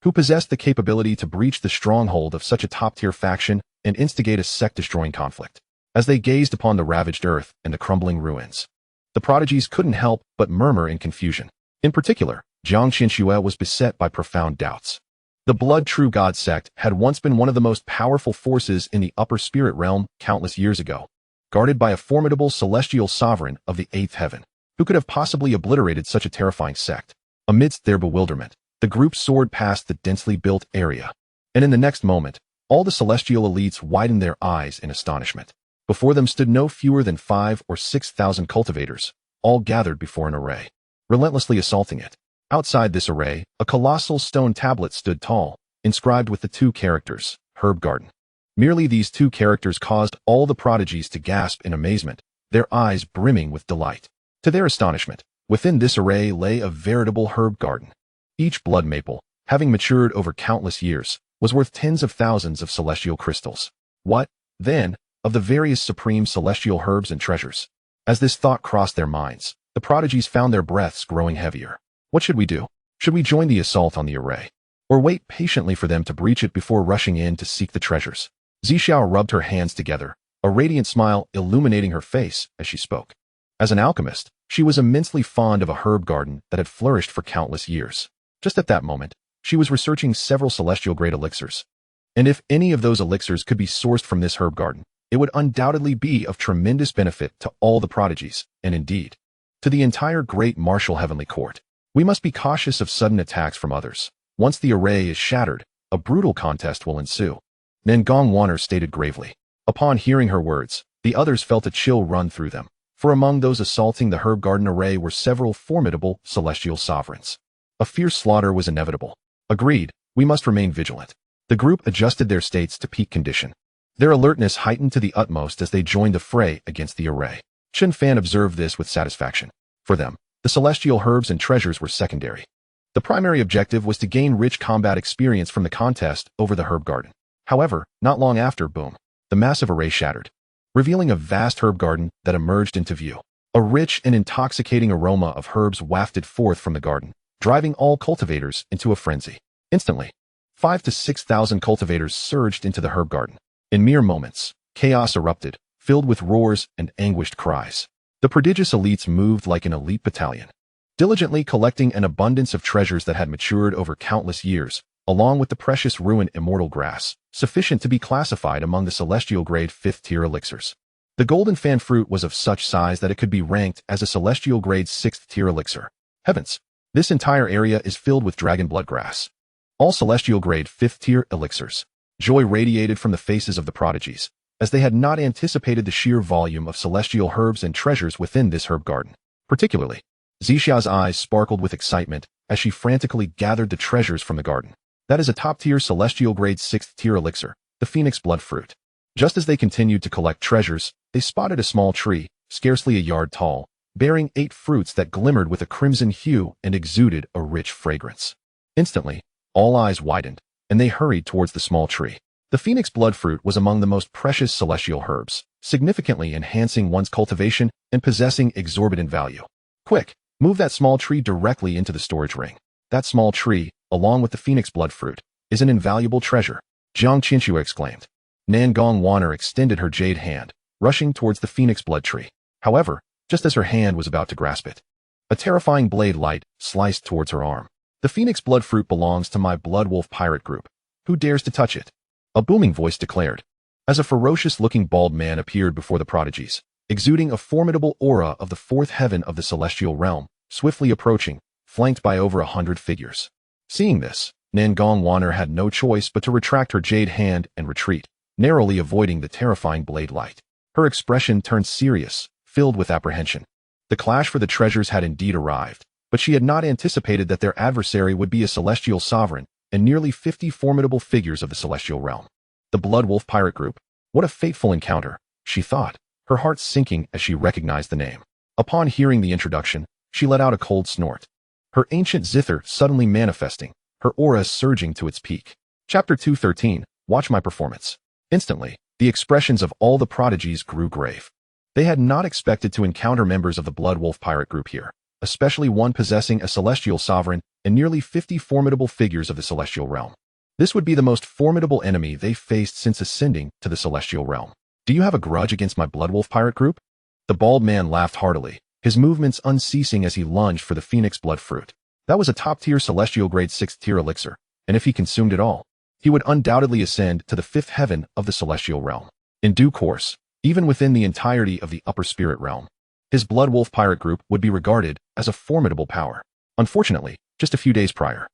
[SPEAKER 1] who possessed the capability to breach the stronghold of such a top-tier faction and instigate a sect-destroying conflict? As they gazed upon the ravaged earth and the crumbling ruins, the prodigies couldn't help but murmur in confusion. In particular, Xianxiaaudiobooks was beset by profound doubts. The Blood True God sect had once been one of the most powerful forces in the upper spirit realm countless years ago, guarded by a formidable celestial sovereign of the 8th heaven. Who could have possibly obliterated such a terrifying sect? Amidst their bewilderment, the group soared past the densely built area, and in the next moment, all the celestial elites widened their eyes in astonishment. Before them stood no fewer than 5,000 or 6,000 cultivators, all gathered before an array, relentlessly assaulting it. Outside this array, a colossal stone tablet stood tall, inscribed with the 2 characters, Herb Garden. Merely these 2 characters caused all the prodigies to gasp in amazement, their eyes brimming with delight. To their astonishment, within this array lay a veritable herb garden. Each blood maple, having matured over countless years, was worth tens of thousands of celestial crystals. What, then, of the various supreme celestial herbs and treasures? As this thought crossed their minds, the prodigies found their breaths growing heavier. What should we do? Should we join the assault on the array? Or wait patiently for them to breach it before rushing in to seek the treasures? Xiao rubbed her hands together, a radiant smile illuminating her face as she spoke. As an alchemist, she was immensely fond of a herb garden that had flourished for countless years. Just at that moment, she was researching several celestial-grade elixirs. And if any of those elixirs could be sourced from this herb garden, it would undoubtedly be of tremendous benefit to all the prodigies, and indeed, to the entire great martial heavenly court. We must be cautious of sudden attacks from others. Once the array is shattered, a brutal contest will ensue. Nangong Wanner stated gravely. Upon hearing her words, the others felt a chill run through them, for among those assaulting the herb garden array were several formidable celestial sovereigns. A fierce slaughter was inevitable. Agreed, we must remain vigilant. The group adjusted their states to peak condition. Their alertness heightened to the utmost as they joined the fray against the array. Chen Fan observed this with satisfaction. For them, the celestial herbs and treasures were secondary. The primary objective was to gain rich combat experience from the contest over the herb garden. However, not long after, boom, the massive array shattered, revealing a vast herb garden that emerged into view. A rich and intoxicating aroma of herbs wafted forth from the garden, driving all cultivators into a frenzy. Instantly, 5,000 to 6,000 cultivators surged into the herb garden. In mere moments, chaos erupted, filled with roars and anguished cries. The prodigious elites moved like an elite battalion, diligently collecting an abundance of treasures that had matured over countless years, along with the precious ruined immortal grass, sufficient to be classified among the celestial-grade 5th-tier elixirs. The golden fan fruit was of such size that it could be ranked as a celestial-grade 6th-tier elixir. Heavens! This entire area is filled with dragon blood grass. All celestial-grade 5th-tier elixirs. Joy radiated from the faces of the prodigies, as they had not anticipated the sheer volume of celestial herbs and treasures within this herb garden. Particularly, Xiao's eyes sparkled with excitement as she frantically gathered the treasures from the garden. That is a top-tier celestial-grade 6th-tier elixir, the phoenix blood fruit. Just as they continued to collect treasures, they spotted a small tree, scarcely a yard tall, bearing 8 fruits that glimmered with a crimson hue and exuded a rich fragrance. Instantly, all eyes widened, and they hurried towards the small tree. The phoenix blood fruit was among the most precious celestial herbs, significantly enhancing one's cultivation and possessing exorbitant value. Quick, move that small tree directly into the storage ring. That small tree, along with the phoenix blood fruit, is an invaluable treasure, Xianxiaaudiobooks exclaimed. Nangong Wanner extended her jade hand, rushing towards the phoenix blood tree. However, just as her hand was about to grasp it, a terrifying blade light sliced towards her arm. The phoenix blood fruit belongs to my blood wolf pirate group. Who dares to touch it? A booming voice declared, as a ferocious-looking bald man appeared before the prodigies, exuding a formidable aura of the 4th heaven of the celestial realm, swiftly approaching, flanked by over 100 figures. Seeing this, Nangong Wanner had no choice but to retract her jade hand and retreat, narrowly avoiding the terrifying blade light. Her expression turned serious, filled with apprehension. The clash for the treasures had indeed arrived, but she had not anticipated that their adversary would be a celestial sovereign and nearly 50 formidable figures of the celestial realm. The Blood Wolf pirate group. What a fateful encounter, she thought, her heart sinking as she recognized the name. Upon hearing the introduction, she let out a cold snort, her ancient zither suddenly manifesting, her aura surging to its peak. Chapter 213, Watch My Performance. Instantly, the expressions of all the prodigies grew grave. They had not expected to encounter members of the Blood Wolf pirate group here, especially one possessing a celestial sovereign and nearly 50 formidable figures of the celestial realm. This would be the most formidable enemy they faced since ascending to the celestial realm. Do you have a grudge against my Blood Wolf pirate group? The bald man laughed heartily, his movements unceasing as he lunged for the phoenix blood fruit. That was a top-tier celestial grade 6th-tier elixir, and if he consumed it all, he would undoubtedly ascend to the 5th heaven of the celestial realm. In due course, even within the entirety of the upper spirit realm, his Blood Wolf pirate group would be regarded as a formidable power. Unfortunately, just a few days prior,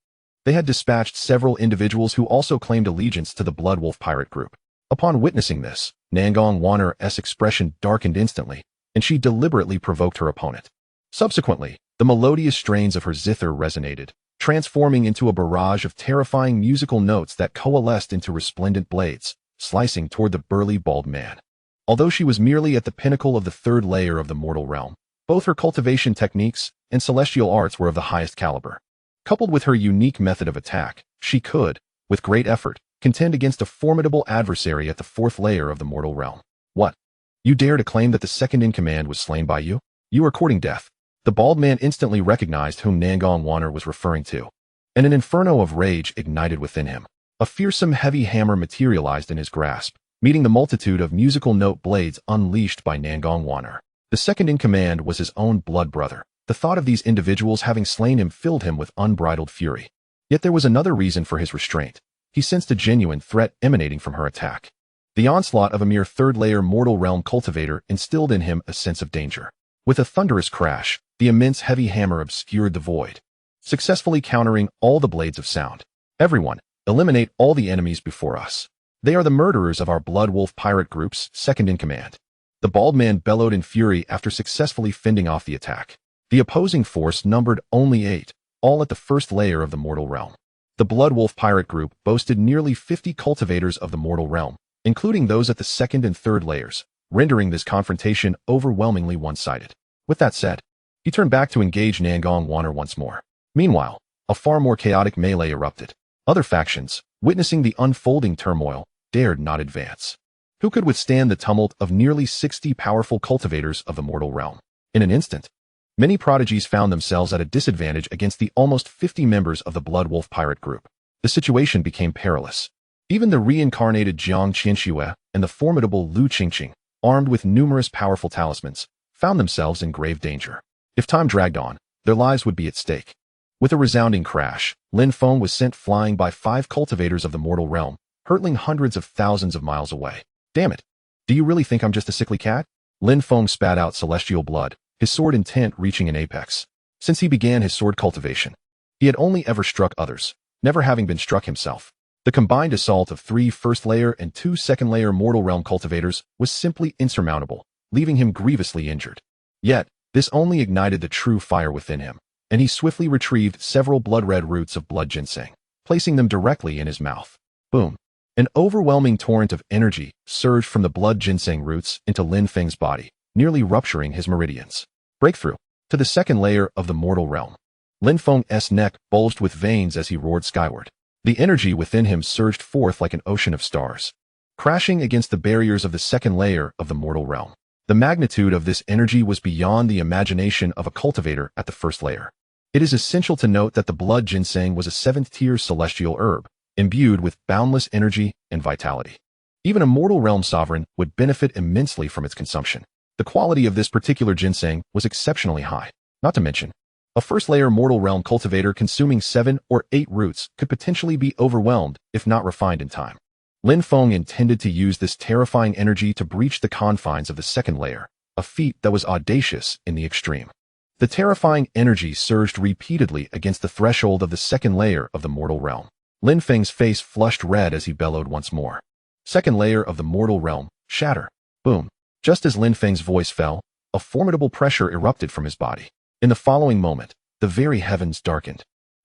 [SPEAKER 1] they had dispatched several individuals who also claimed allegiance to the Blood Wolf pirate group. Upon witnessing this, Nangong Wanner's expression darkened instantly, and she deliberately provoked her opponent. Subsequently, the melodious strains of her zither resonated, transforming into a barrage of terrifying musical notes that coalesced into resplendent blades, slicing toward the burly bald man. Although she was merely at the pinnacle of the third layer of the mortal realm, both her cultivation techniques and celestial arts were of the highest caliber. Coupled with her unique method of attack, she could, with great effort, contend against a formidable adversary at the fourth layer of the mortal realm. What? You dare to claim that the second-in-command was slain by you? You are courting death. The bald man instantly recognized whom Nangong Wanner was referring to, and an inferno of rage ignited within him. A fearsome heavy hammer materialized in his grasp, meeting the multitude of musical note blades unleashed by Nangong Wanner. The second-in-command was his own blood brother. The thought of these individuals having slain him filled him with unbridled fury. Yet there was another reason for his restraint. He sensed a genuine threat emanating from her attack. The onslaught of a mere third-layer mortal realm cultivator instilled in him a sense of danger. With a thunderous crash, the immense heavy hammer obscured the void, successfully countering all the blades of sound. Everyone, eliminate all the enemies before us. They are the murderers of our Blood Wolf pirate group's second-in-command. The bald man bellowed in fury after successfully fending off the attack. The opposing force numbered only 8, all at the first layer of the mortal realm. The Blood Wolf pirate group boasted nearly 50 cultivators of the mortal realm, including those at the second and third layers, rendering this confrontation overwhelmingly one-sided. With that said, he turned back to engage Nangong Wanner once more. Meanwhile, a far more chaotic melee erupted. Other factions, witnessing the unfolding turmoil, dared not advance. Who could withstand the tumult of nearly 60 powerful cultivators of the mortal realm? In an instant, many prodigies found themselves at a disadvantage against the almost 50 members of the Blood Wolf pirate group. The situation became perilous. Even the reincarnated xianxiaaudiobooks and the formidable Lu Qingqing, armed with numerous powerful talismans, found themselves in grave danger. If time dragged on, their lives would be at stake. With a resounding crash, Lin Feng was sent flying by 5 cultivators of the mortal realm, hurtling hundreds of thousands of miles away. Damn it! Do you really think I'm just a sickly cat? Lin Feng spat out celestial blood, his sword intent reaching an apex. Since he began his sword cultivation, he had only ever struck others, never having been struck himself. The combined assault of 3 first-layer and 2 second-layer mortal realm cultivators was simply insurmountable, leaving him grievously injured. Yet, this only ignited the true fire within him, and he swiftly retrieved several blood-red roots of blood ginseng, placing them directly in his mouth. Boom! An overwhelming torrent of energy surged from the blood ginseng roots into Lin Feng's body, nearly rupturing his meridians. Breakthrough to the second layer of the mortal realm. Lin Feng's neck bulged with veins as he roared skyward. The energy within him surged forth like an ocean of stars, crashing against the barriers of the second layer of the mortal realm. The magnitude of this energy was beyond the imagination of a cultivator at the first layer. It is essential to note that the blood ginseng was a 7th-tier celestial herb, imbued with boundless energy and vitality. Even a mortal realm sovereign would benefit immensely from its consumption. The quality of this particular ginseng was exceptionally high. Not to mention, a first-layer mortal realm cultivator consuming 7 or 8 roots could potentially be overwhelmed if not refined in time. Lin Feng intended to use this terrifying energy to breach the confines of the second layer, a feat that was audacious in the extreme. The terrifying energy surged repeatedly against the threshold of the second layer of the mortal realm. Lin Feng's face flushed red as he bellowed once more. Second layer of the mortal realm, shatter. Boom. Just as Lin Feng's voice fell, a formidable pressure erupted from his body. In the following moment, the very heavens darkened,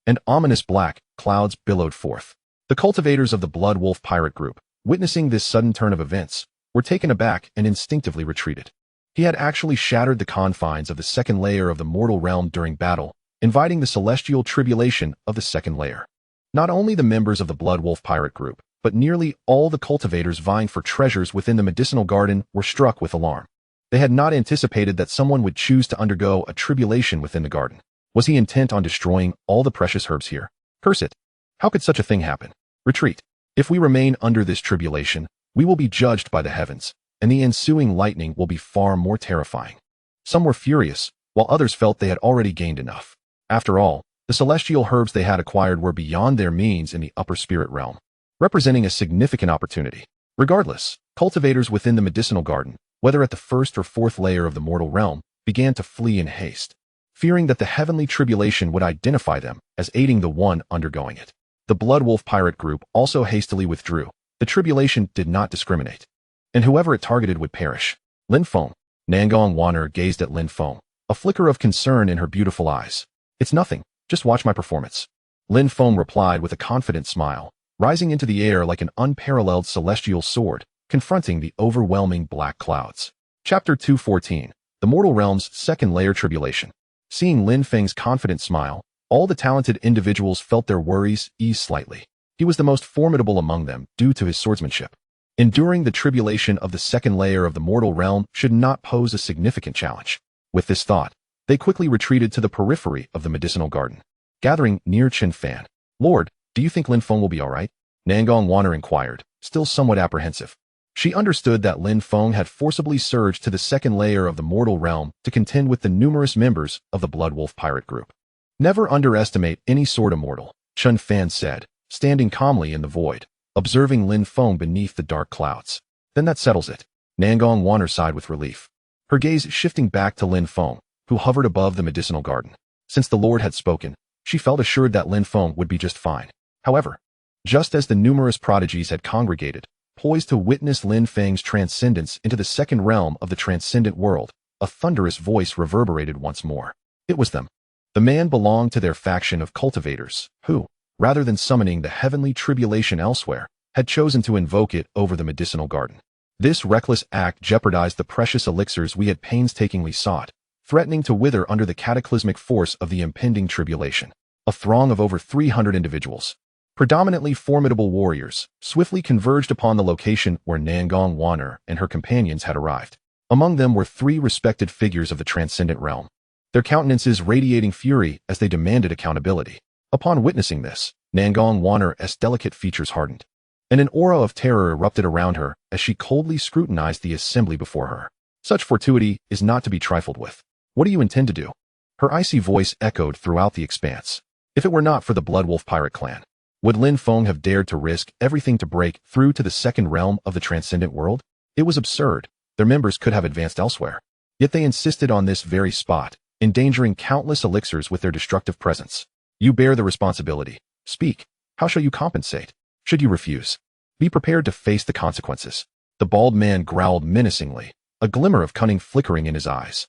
[SPEAKER 1] and ominous black clouds billowed forth. The cultivators of the Blood Wolf pirate group, witnessing this sudden turn of events, were taken aback and instinctively retreated. He had actually shattered the confines of the second layer of the mortal realm during battle, inviting the celestial tribulation of the second layer. Not only the members of the Blood Wolf pirate group, but nearly all the cultivators vying for treasures within the medicinal garden were struck with alarm. They had not anticipated that someone would choose to undergo a tribulation within the garden. Was he intent on destroying all the precious herbs here? Curse it! How could such a thing happen? Retreat. If we remain under this tribulation, we will be judged by the heavens, and the ensuing lightning will be far more terrifying. Some were furious, while others felt they had already gained enough. After all, the celestial herbs they had acquired were beyond their means in the upper spirit realm, representing a significant opportunity. Regardless, cultivators within the medicinal garden, whether at the first or fourth layer of the mortal realm, began to flee in haste, fearing that the heavenly tribulation would identify them as aiding the one undergoing it. The Blood Wolf pirate group also hastily withdrew. The tribulation did not discriminate, and whoever it targeted would perish. Lin Feng. Nangong Wanner gazed at Lin Feng, a flicker of concern in her beautiful eyes. It's nothing, just watch my performance. Lin Feng replied with a confident smile, rising into the air like an unparalleled celestial sword. confronting the overwhelming black clouds. Chapter 214, The Mortal Realm's Second Layer Tribulation. Seeing Lin Feng's confident smile, all the talented individuals felt their worries ease slightly. He was the most formidable among them due to his swordsmanship. Enduring the tribulation of the second layer of the mortal realm should not pose a significant challenge. With this thought, they quickly retreated to the periphery of the medicinal garden. Gathering near Chen Fan. Lord, do you think Lin Feng will be all right? Nangong Wanner inquired, still somewhat apprehensive. She understood that Lin Feng had forcibly surged to the second layer of the mortal realm to contend with the numerous members of the Blood Wolf pirate group. Never underestimate any sort of mortal, Chen Fan said, standing calmly in the void, observing Lin Feng beneath the dark clouds. Then that settles it. Nangong Wanner sighed with relief, her gaze shifting back to Lin Feng, who hovered above the medicinal garden. Since the Lord had spoken, she felt assured that Lin Feng would be just fine. However, just as the numerous prodigies had congregated, poised to witness Lin Feng's transcendence into the second realm of the transcendent world, a thunderous voice reverberated once more. It was them. The man belonged to their faction of cultivators, who, rather than summoning the heavenly tribulation elsewhere, had chosen to invoke it over the medicinal garden. This reckless act jeopardized the precious elixirs we had painstakingly sought, threatening to wither under the cataclysmic force of the impending tribulation. A throng of over 300 individuals, predominantly formidable warriors, swiftly converged upon the location where Nangong Wanner and her companions had arrived. Among them were 3 respected figures of the transcendent realm, their countenances radiating fury as they demanded accountability. Upon witnessing this, Nangong Wanner's delicate features hardened, and an aura of terror erupted around her as she coldly scrutinized the assembly before her. Such fortuity is not to be trifled with. What do you intend to do? Her icy voice echoed throughout the expanse. If it were not for the Blood Wolf pirate clan, would Lin Feng have dared to risk everything to break through to the second realm of the transcendent world? It was absurd. Their members could have advanced elsewhere. Yet they insisted on this very spot, endangering countless elixirs with their destructive presence. You bear the responsibility. Speak. How shall you compensate? Should you refuse, be prepared to face the consequences. The bald man growled menacingly, a glimmer of cunning flickering in his eyes.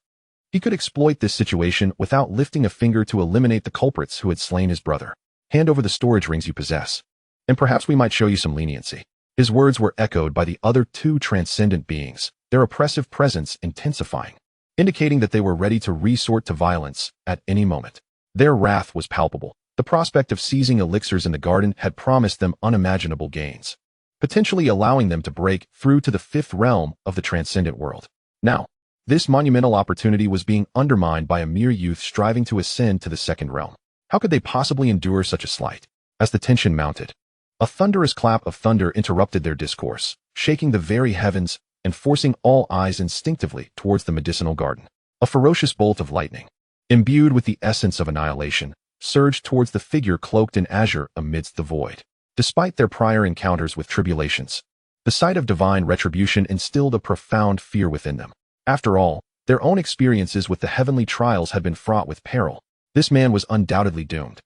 [SPEAKER 1] He could exploit this situation without lifting a finger to eliminate the culprits who had slain his brother. Hand over the storage rings you possess, and perhaps we might show you some leniency. His words were echoed by the other 2 transcendent beings, their oppressive presence intensifying, indicating that they were ready to resort to violence at any moment. Their wrath was palpable. The prospect of seizing elixirs in the garden had promised them unimaginable gains, potentially allowing them to break through to the 5th realm of the transcendent world. Now, this monumental opportunity was being undermined by a mere youth striving to ascend to the second realm. How could they possibly endure such a slight? As the tension mounted, a thunderous clap of thunder interrupted their discourse, shaking the very heavens and forcing all eyes instinctively towards the medicinal garden. A ferocious bolt of lightning, imbued with the essence of annihilation, surged towards the figure cloaked in azure amidst the void. Despite their prior encounters with tribulations, the sight of divine retribution instilled a profound fear within them. After all, their own experiences with the heavenly trials had been fraught with peril. This man was undoubtedly doomed.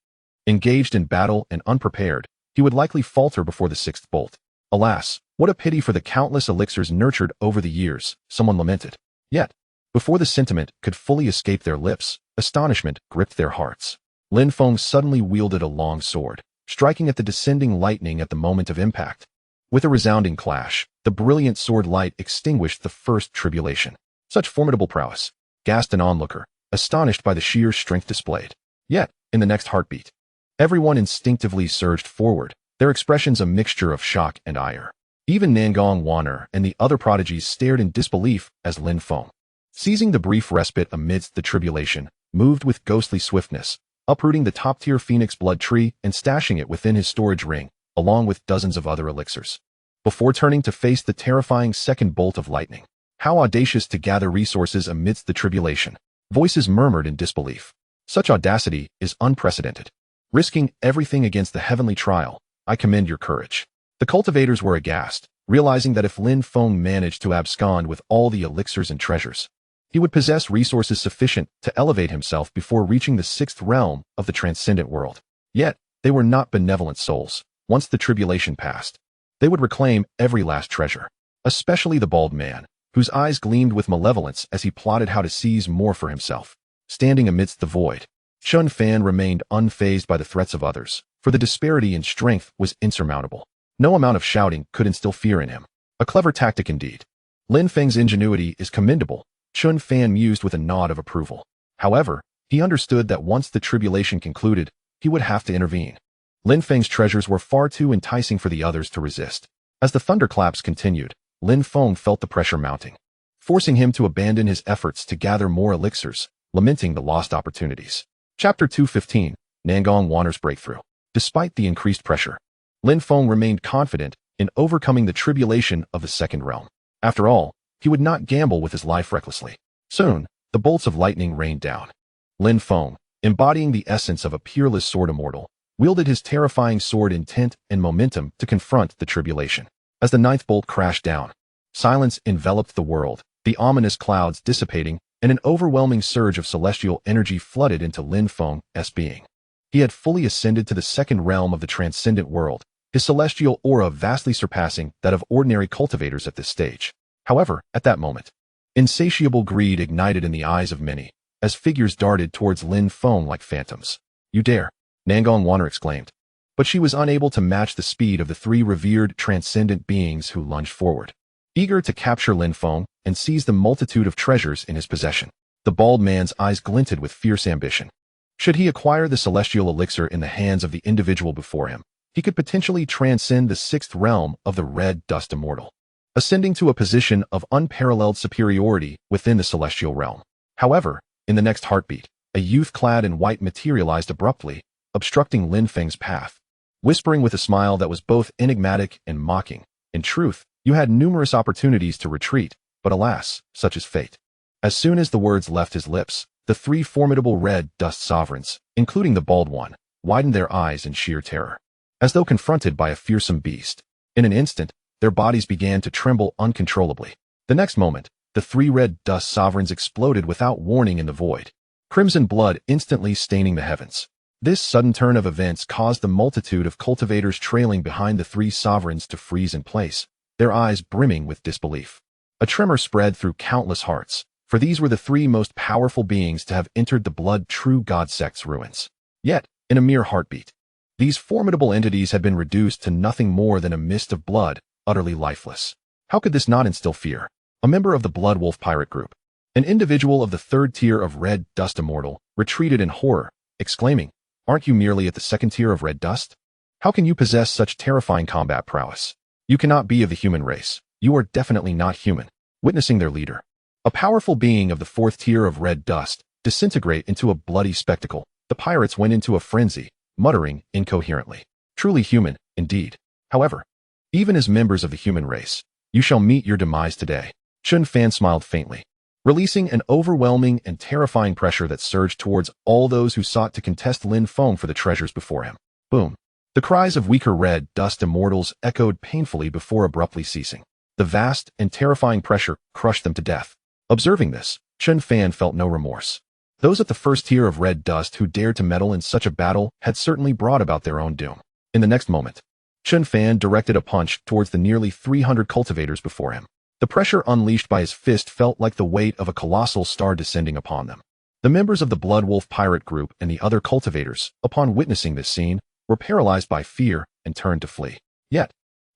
[SPEAKER 1] Engaged in battle and unprepared, he would likely falter before the 6th bolt. Alas, what a pity for the countless elixirs nurtured over the years, someone lamented. Yet, before the sentiment could fully escape their lips, astonishment gripped their hearts. Lin Feng suddenly wielded a long sword, striking at the descending lightning at the moment of impact. With a resounding clash, the brilliant sword light extinguished the first tribulation. Such formidable prowess, gasped an onlooker, astonished by the sheer strength displayed. Yet, in the next heartbeat, everyone instinctively surged forward, their expressions a mixture of shock and ire. Even Nangong Wanner and the other prodigies stared in disbelief as Lin Feng, seizing the brief respite amidst the tribulation, moved with ghostly swiftness, uprooting the top-tier phoenix blood tree and stashing it within his storage ring, along with dozens of other elixirs. Before turning to face the terrifying second bolt of lightning, how audacious to gather resources amidst the tribulation. Voices murmured in disbelief. Such audacity is unprecedented. Risking everything against the heavenly trial, I commend your courage. The cultivators were aghast, realizing that if Lin Feng managed to abscond with all the elixirs and treasures, he would possess resources sufficient to elevate himself before reaching the 6th realm of the transcendent world. Yet, they were not benevolent souls. Once the tribulation passed, they would reclaim every last treasure, especially the bald man, whose eyes gleamed with malevolence as he plotted how to seize more for himself. Standing amidst the void, Chen Fan remained unfazed by the threats of others, for the disparity in strength was insurmountable. No amount of shouting could instill fear in him. A A clever tactic indeed. Lin Feng's ingenuity is commendable, Chen Fan mused with a nod of approval. However, he understood that once the tribulation concluded, he would have to intervene. Lin Feng's treasures were far too enticing for the others to resist. As the thunderclaps continued, Lin Feng felt the pressure mounting, forcing him to abandon his efforts to gather more elixirs, lamenting the lost opportunities. Chapter 215, Nangong Wanner's Breakthrough. Despite the increased pressure, Lin Feng remained confident in overcoming the tribulation of the second realm. After all, he would not gamble with his life recklessly. Soon, the bolts of lightning rained down. Lin Feng, embodying the essence of a peerless sword immortal, wielded his terrifying sword intent and momentum to confront the tribulation. As the ninth bolt crashed down, silence enveloped the world, the ominous clouds dissipating, and an overwhelming surge of celestial energy flooded into Lin Feng's being. He had fully ascended to the second realm of the transcendent world, his celestial aura vastly surpassing that of ordinary cultivators at this stage. However, at that moment, insatiable greed ignited in the eyes of many, as figures darted towards Lin Feng like phantoms. "You dare!" Nangong Wanner exclaimed. But she was unable to match the speed of the three revered transcendent beings who lunged forward, eager to capture Lin Feng and seize the multitude of treasures in his possession. The bald man's eyes glinted with fierce ambition. Should he acquire the celestial elixir in the hands of the individual before him, he could potentially transcend the sixth realm of the red dust immortal, ascending to a position of unparalleled superiority within the celestial realm. However, in the next heartbeat, a youth clad in white materialized abruptly, obstructing Lin Feng's path, whispering with a smile that was both enigmatic and mocking. "In truth, you had numerous opportunities to retreat, but alas, such is fate." As soon as the words left his lips, the three formidable red dust sovereigns, including the bald one, widened their eyes in sheer terror, as though confronted by a fearsome beast. In an instant, their bodies began to tremble uncontrollably. The next moment, the three red dust sovereigns exploded without warning in the void, crimson blood instantly staining the heavens. This sudden turn of events caused the multitude of cultivators trailing behind the three sovereigns to freeze in place, their eyes brimming with disbelief. A tremor spread through countless hearts, for these were the three most powerful beings to have entered the blood-true god sect's ruins. Yet, in a mere heartbeat, these formidable entities had been reduced to nothing more than a mist of blood, utterly lifeless. How could this not instill fear? A member of the Blood Wolf pirate group, an individual of the third tier of Red Dust Immortal, retreated in horror, exclaiming, "Aren't you merely at the second tier of Red Dust? How can you possess such terrifying combat prowess? You cannot be of the human race. You are definitely not human." Witnessing their leader, a powerful being of the fourth tier of Red Dust, disintegrate into a bloody spectacle, the pirates went into a frenzy, muttering incoherently. Truly human, indeed. However, even as members of the human race, you shall meet your demise today. Chen Fan smiled faintly, releasing an overwhelming and terrifying pressure that surged towards all those who sought to contest Lin Feng for the treasures before him. Boom. The cries of weaker red dust immortals echoed painfully before abruptly ceasing. The vast and terrifying pressure crushed them to death. Observing this, Chen Fan felt no remorse. Those at the first tier of red dust who dared to meddle in such a battle had certainly brought about their own doom. In the next moment, Chen Fan directed a punch towards the nearly 300 cultivators before him. The pressure unleashed by his fist felt like the weight of a colossal star descending upon them. The members of the Blood Wolf pirate group and the other cultivators, upon witnessing this scene, were paralyzed by fear and turned to flee. Yet,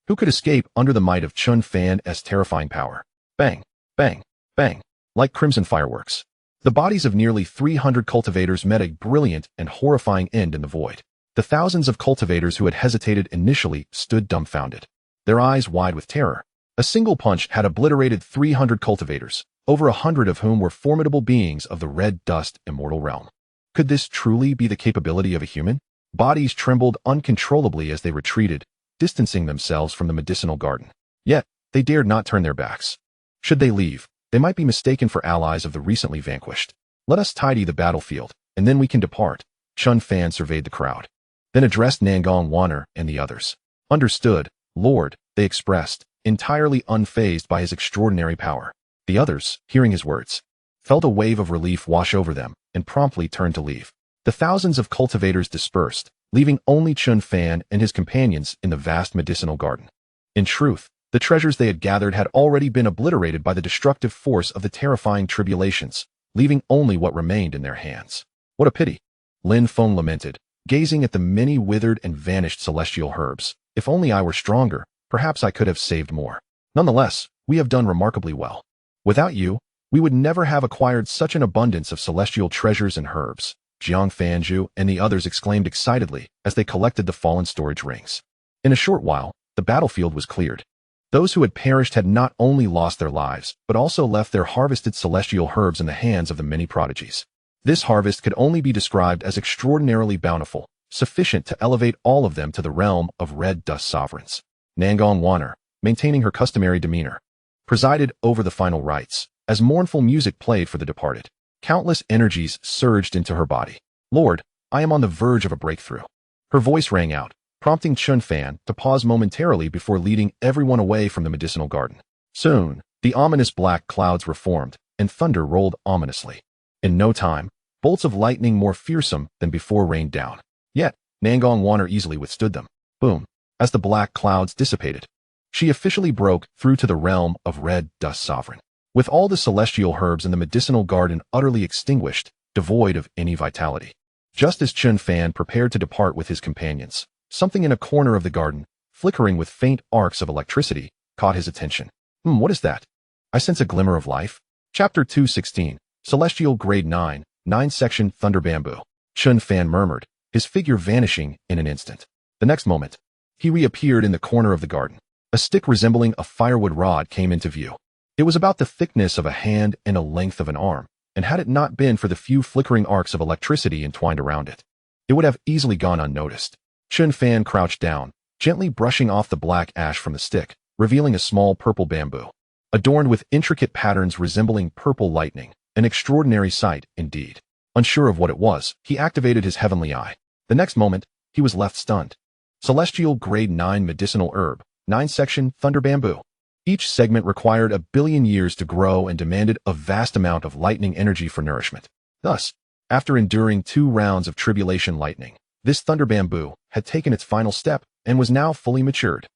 [SPEAKER 1] who could escape under the might of Chen Fan's terrifying power? Bang, bang, bang, like crimson fireworks. The bodies of nearly 300 cultivators met a brilliant and horrifying end in the void. The thousands of cultivators who had hesitated initially stood dumbfounded, their eyes wide with terror. A single punch had obliterated 300 cultivators, over 100 of whom were formidable beings of the red dust immortal realm. Could this truly be the capability of a human? Bodies trembled uncontrollably as they retreated, distancing themselves from the medicinal garden. Yet, they dared not turn their backs. Should they leave, they might be mistaken for allies of the recently vanquished. "Let us tidy the battlefield, and then we can depart." Chen Fan surveyed the crowd, then addressed Nangong Wanner and the others. "Understood, Lord," they expressed, entirely unfazed by his extraordinary power. The others, hearing his words, felt a wave of relief wash over them and promptly turned to leave. The thousands of cultivators dispersed, leaving only Chen Fan and his companions in the vast medicinal garden. In truth, the treasures they had gathered had already been obliterated by the destructive force of the terrifying tribulations, leaving only what remained in their hands. "What a pity," Lin Feng lamented, gazing at the many withered and vanished celestial herbs. "If only I were stronger, perhaps I could have saved more." Nonetheless, we have done remarkably well. Without you, we would never have acquired such an abundance of celestial treasures and herbs. Xianxiafanju and the others exclaimed excitedly as they collected the fallen storage rings. In a short while, the battlefield was cleared. Those who had perished had not only lost their lives, but also left their harvested celestial herbs in the hands of the many prodigies. This harvest could only be described as extraordinarily bountiful, sufficient to elevate all of them to the realm of red dust sovereigns. Nangong Waner, maintaining her customary demeanor, presided over the final rites, as mournful music played for the departed. Countless energies surged into her body. Lord, I am on the verge of a breakthrough. Her voice rang out, prompting Chen Fan to pause momentarily before leading everyone away from the medicinal garden. Soon, the ominous black clouds were formed, and thunder rolled ominously. In no time, bolts of lightning more fearsome than before rained down. Yet, Nangong Waner easily withstood them. Boom. As the black clouds dissipated, she officially broke through to the realm of red dust sovereign. With all the celestial herbs in the medicinal garden utterly extinguished, devoid of any vitality. Just as Chen Fan prepared to depart with his companions, something in a corner of the garden, flickering with faint arcs of electricity, caught his attention. What is that? I sense a glimmer of life. Chapter 216, Celestial Grade 9, 9-section Thunder Bamboo. Chen Fan murmured, his figure vanishing in an instant. The next moment, he reappeared in the corner of the garden. A stick resembling a firewood rod came into view. It was about the thickness of a hand and a length of an arm, and had it not been for the few flickering arcs of electricity entwined around it, it would have easily gone unnoticed. Chen Fan crouched down, gently brushing off the black ash from the stick, revealing a small purple bamboo, adorned with intricate patterns resembling purple lightning, an extraordinary sight indeed. Unsure of what it was, he activated his heavenly eye. The next moment, he was left stunned. Celestial Grade 9 Medicinal Herb, 9-section Thunder Bamboo. Each segment required 1 billion years to grow and demanded a vast amount of lightning energy for nourishment. Thus, after enduring 2 rounds of tribulation lightning, this Thunder Bamboo had taken its final step and was now fully matured.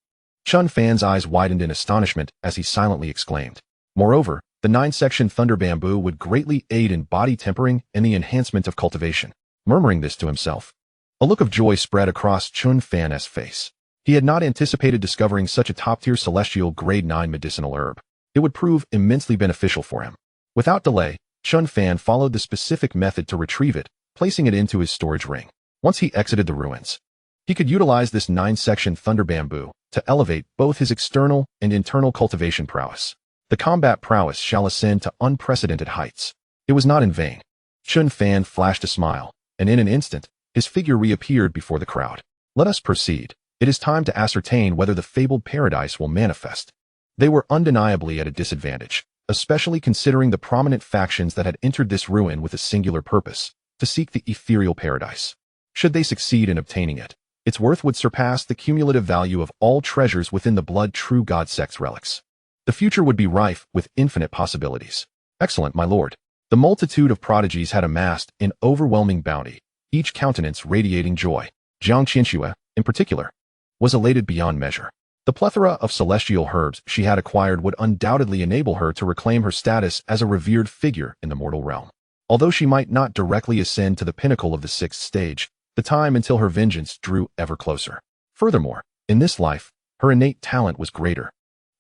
[SPEAKER 1] Chen Fan's eyes widened in astonishment as he silently exclaimed. Moreover, the 9-section Thunder Bamboo would greatly aid in body tempering and the enhancement of cultivation. Murmuring this to himself, a look of joy spread across Chen Fan's face. He had not anticipated discovering such a top-tier celestial grade 9 medicinal herb. It would prove immensely beneficial for him. Without delay, Chen Fan followed the specific method to retrieve it, placing it into his storage ring. Once he exited the ruins, he could utilize this 9-section Thunder Bamboo to elevate both his external and internal cultivation prowess. The combat prowess shall ascend to unprecedented heights. It was not in vain. Chen Fan flashed a smile, and in an instant, his figure reappeared before the crowd. Let us proceed. It is time to ascertain whether the fabled paradise will manifest. They were undeniably at a disadvantage, especially considering the prominent factions that had entered this ruin with a singular purpose, to seek the ethereal paradise. Should they succeed in obtaining it, its worth would surpass the cumulative value of all treasures within the Blood True God sect's relics. The future would be rife with infinite possibilities. Excellent, my lord. The multitude of prodigies had amassed in overwhelming bounty, each countenance radiating joy. Xianxiaaudiobooks, in particular, was elated beyond measure. The plethora of celestial herbs she had acquired would undoubtedly enable her to reclaim her status as a revered figure in the mortal realm. Although she might not directly ascend to the pinnacle of the 6th stage, the time until her vengeance drew ever closer. Furthermore, in this life, her innate talent was greater,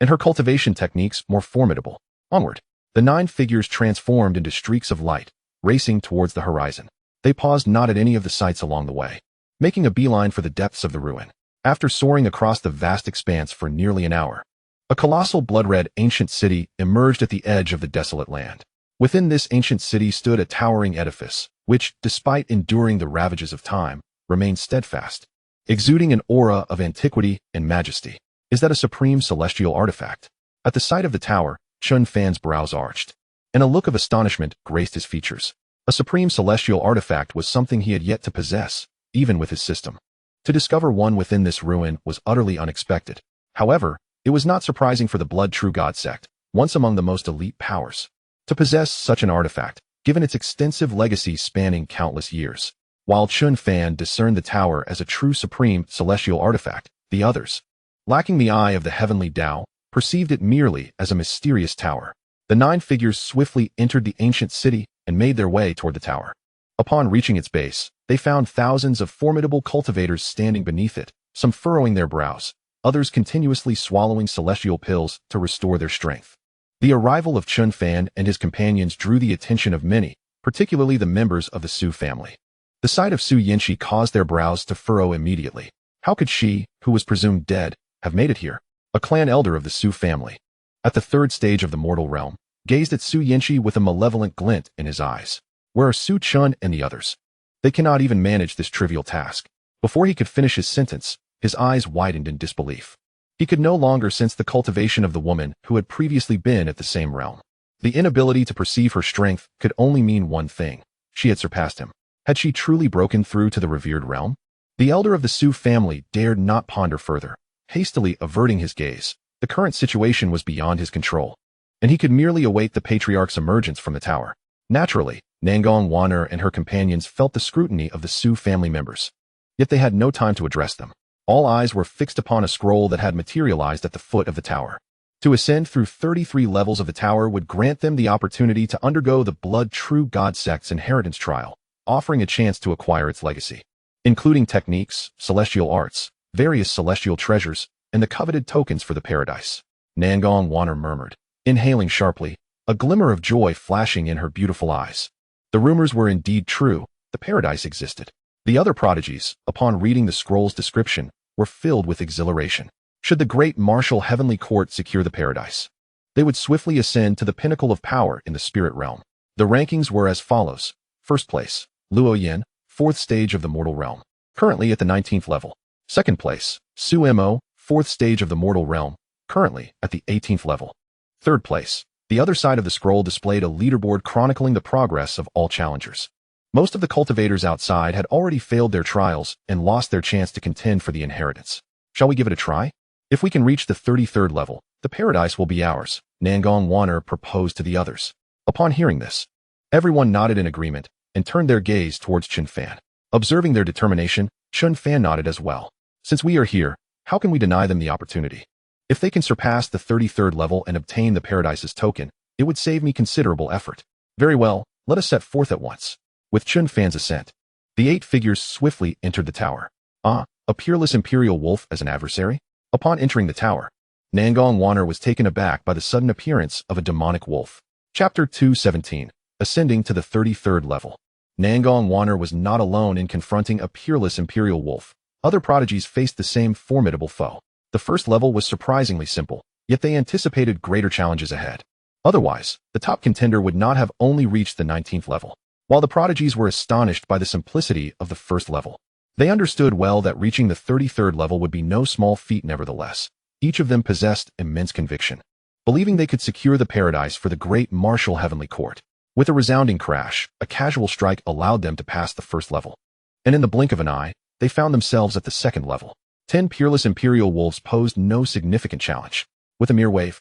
[SPEAKER 1] and her cultivation techniques more formidable. Onward, the 9 figures transformed into streaks of light, racing towards the horizon. They paused not at any of the sights along the way, making a beeline for the depths of the ruin. After soaring across the vast expanse for nearly an hour, a colossal blood-red ancient city emerged at the edge of the desolate land. Within this ancient city stood a towering edifice, which, despite enduring the ravages of time, remained steadfast, exuding an aura of antiquity and majesty. Is that a supreme celestial artifact? At the sight of the tower, Chen Fan's brows arched, and a look of astonishment graced his features. A supreme celestial artifact was something he had yet to possess, even with his system. To discover one within this ruin was utterly unexpected. However, it was not surprising for the Blood True God sect, once among the most elite powers, to possess such an artifact, given its extensive legacy spanning countless years. While Chen Fan discerned the tower as a true supreme celestial artifact, the others, lacking the eye of the heavenly Tao, perceived it merely as a mysterious tower. The 9 figures swiftly entered the ancient city and made their way toward the tower. Upon reaching its base, they found thousands of formidable cultivators standing beneath it, some furrowing their brows, others continuously swallowing celestial pills to restore their strength. The arrival of Chen Fan and his companions drew the attention of many, particularly the members of the Su family. The sight of Su Yinshi caused their brows to furrow immediately. How could she, who was presumed dead, have made it here? A clan elder of the Su family, at the third stage of the mortal realm, gazed at Su Yinshi with a malevolent glint in his eyes. Where are Su Chun and the others? They cannot even manage this trivial task. Before he could finish his sentence, his eyes widened in disbelief. He could no longer sense the cultivation of the woman who had previously been at the same realm. The inability to perceive her strength could only mean one thing. She had surpassed him. Had she truly broken through to the revered realm? The elder of the Su family dared not ponder further. Hastily averting his gaze, the current situation was beyond his control, and he could merely await the patriarch's emergence from the tower. Naturally, Nangong Wan'er and her companions felt the scrutiny of the Su family members. Yet they had no time to address them. All eyes were fixed upon a scroll that had materialized at the foot of the tower. To ascend through 33 levels of the tower would grant them the opportunity to undergo the Blood True God sect's inheritance trial, offering a chance to acquire its legacy, including techniques, celestial arts, various celestial treasures, and the coveted tokens for the paradise. Nangong Wan'er murmured, inhaling sharply, a glimmer of joy flashing in her beautiful eyes. The rumors were indeed true. The paradise existed. The other prodigies, upon reading the scroll's description, were filled with exhilaration. Should the great martial heavenly court secure the paradise, they would swiftly ascend to the pinnacle of power in the spirit realm. The rankings were as follows. First place, Luo Yin, 4th stage of the mortal realm, currently at the 19th level. Second place, Su Mo, 4th stage of the mortal realm, currently at the 18th level. Third place, the other side of the scroll displayed a leaderboard chronicling the progress of all challengers. Most of the cultivators outside had already failed their trials and lost their chance to contend for the inheritance. Shall we give it a try? If we can reach the 33rd level, the paradise will be ours, Nangong Wan'er proposed to the others. Upon hearing this, everyone nodded in agreement and turned their gaze towards Chen Fan. Observing their determination, Chen Fan nodded as well. Since we are here, how can we deny them the opportunity? If they can surpass the 33rd level and obtain the paradise's token, it would save me considerable effort. Very well, let us set forth at once. With Chen Fan's assent, the 8 figures swiftly entered the tower. A peerless imperial wolf as an adversary? Upon entering the tower, Nangong Wan'er was taken aback by the sudden appearance of a demonic wolf. Chapter 217, Ascending to the 33rd level. Nangong Wan'er was not alone in confronting a peerless imperial wolf. Other prodigies faced the same formidable foe. The first level was surprisingly simple, yet they anticipated greater challenges ahead. Otherwise, the top contender would not have only reached the 19th level. While the prodigies were astonished by the simplicity of the first level, they understood well that reaching the 33rd level would be no small feat nevertheless. Each of them possessed immense conviction, believing they could secure the paradise for the great martial heavenly court. With a resounding crash, a casual strike allowed them to pass the first level. And in the blink of an eye, they found themselves at the second level. 10 peerless imperial wolves posed no significant challenge. With a mere wave,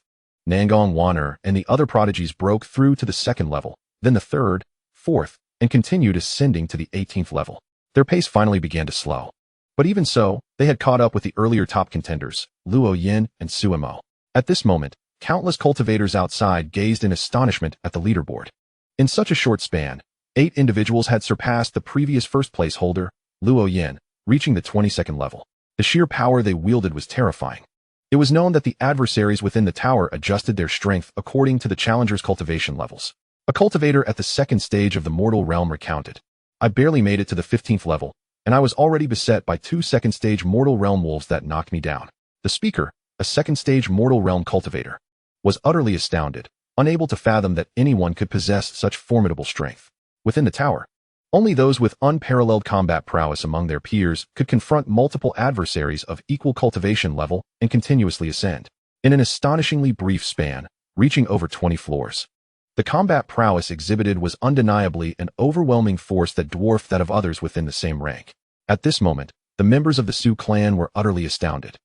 [SPEAKER 1] Nangong Wan'er and the other prodigies broke through to the second level, then the third, 4th, and continued ascending to the 18th level. Their pace finally began to slow. But even so, they had caught up with the earlier top contenders, Luo Yin and Su Mo. At this moment, countless cultivators outside gazed in astonishment at the leaderboard. In such a short span, 8 individuals had surpassed the previous first-place holder, Luo Yin, reaching the 22nd level. The sheer power they wielded was terrifying. It was known that the adversaries within the tower adjusted their strength according to the challenger's cultivation levels. A cultivator at the second stage of the mortal realm recounted, I barely made it to the 15th level, and I was already beset by 2 second-stage mortal realm wolves that knocked me down. The speaker, a second-stage mortal realm cultivator, was utterly astounded, unable to fathom that anyone could possess such formidable strength. Within the tower, only those with unparalleled combat prowess among their peers could confront multiple adversaries of equal cultivation level and continuously ascend. In an astonishingly brief span, reaching over 20 floors, the combat prowess exhibited was undeniably an overwhelming force that dwarfed that of others within the same rank. At this moment, the members of the Su clan were utterly astounded,